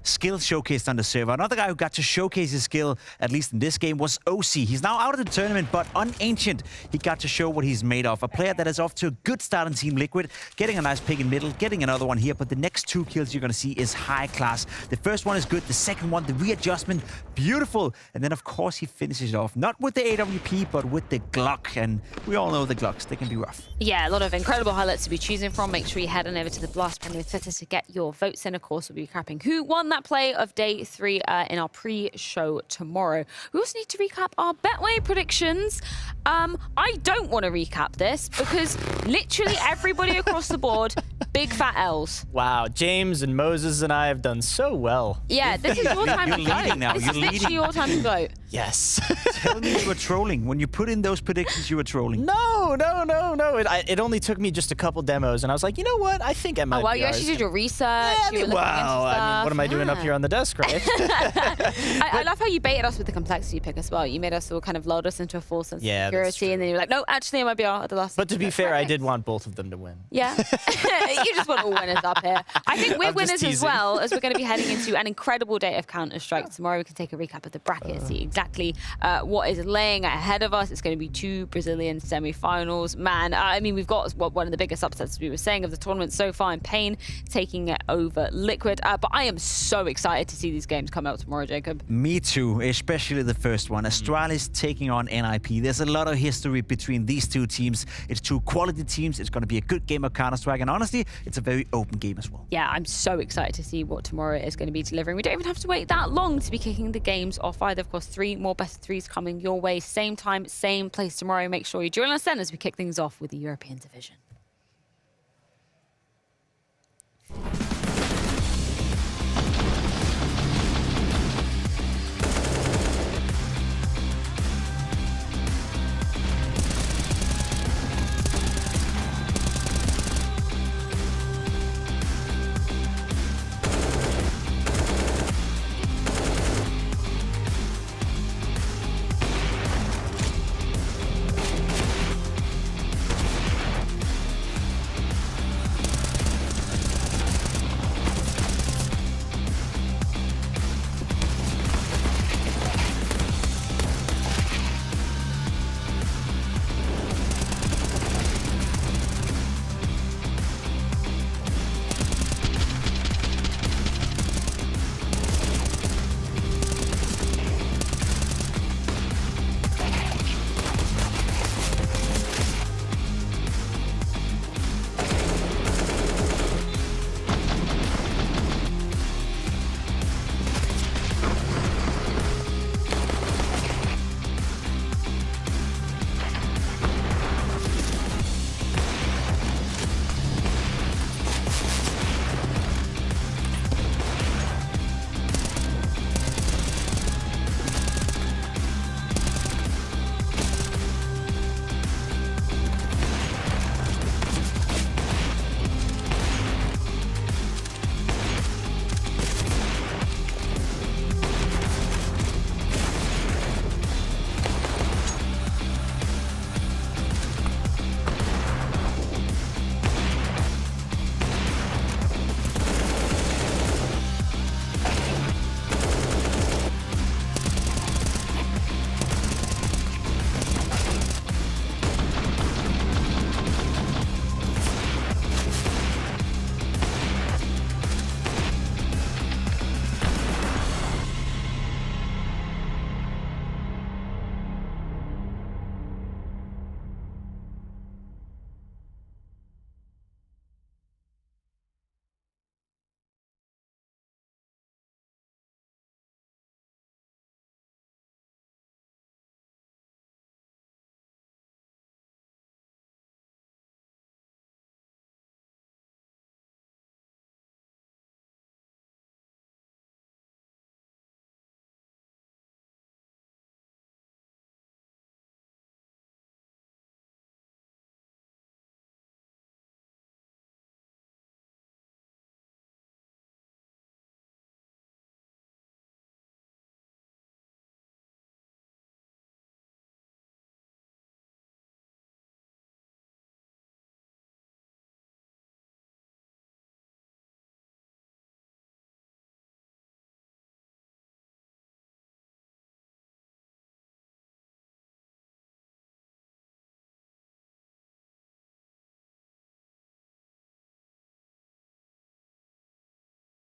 skill showcased on the server. Another guy who got to showcase his skill, at least in this game, was OC. He's now out of the tournament, but on Ancient, he got to show what he's made of. A player that is off to a good start in Team Liquid, getting a nice pick in middle, getting another one here, but the next 2 kills you're going to see is high class. The first one is good, the second one, the readjustment, beautiful. And then, of course, he finishes off, not with the AWP, but with the Glock. And we all know the Glocks, they can be rough. Yeah, a lot of incredible highlights to be choosing from. Make sure you head on over to the BLAST Premier Spring to get your votes in. Of course, we'll be recapping who won that play of day 3 in our pre-show tomorrow. We also need to recap our Betway predictions. I don't want to recap this because literally everybody across the board, big fat L's. Wow, James and Moses and I have done so well. Yeah, this is your time to gloat. This is literally your time to gloat. Yes. Tell me you were trolling. When you put in those predictions, you were trolling. No. It only took me just a couple demos, and I was like, you know what? I think I might. Oh, well, you actually did your research. Yeah, you were looking into stuff. I mean, what am I doing up here on the desk, right? I love how you baited us with the complexity pick as well. You made us all kind of lulled us into a false sense of security, and then you're like, no, actually, MIBR at the last. But to be fair, I did want both of them to win. Yeah. You just want all winners up here. I think we're winners as well, as we're going to be heading into an incredible day of Counter-Strike. Tomorrow we can take a recap of the bracket, see exactly what is laying ahead of us. It's going to be 2 Brazilian semi-finals. Man, I mean, we've got one of the biggest upsets we were saying of the tournament so far in paiN taking it over Liquid. But I am so excited to see these games come out tomorrow, Jacob. Me too, especially the first one. Astralis taking on NIP. There's a lot of history between these 2 teams. It's 2 quality teams. It's going to be a good game of Counter-Strike, and honestly, it's a very open game as well. Yeah, I'm so excited to see what tomorrow is going to be delivering. We don't even have to wait that long to be kicking the games off either. Of course, 3 more best of 3s coming your way. Same time, same place tomorrow. Make sure you join us then as we kick things off with the European division.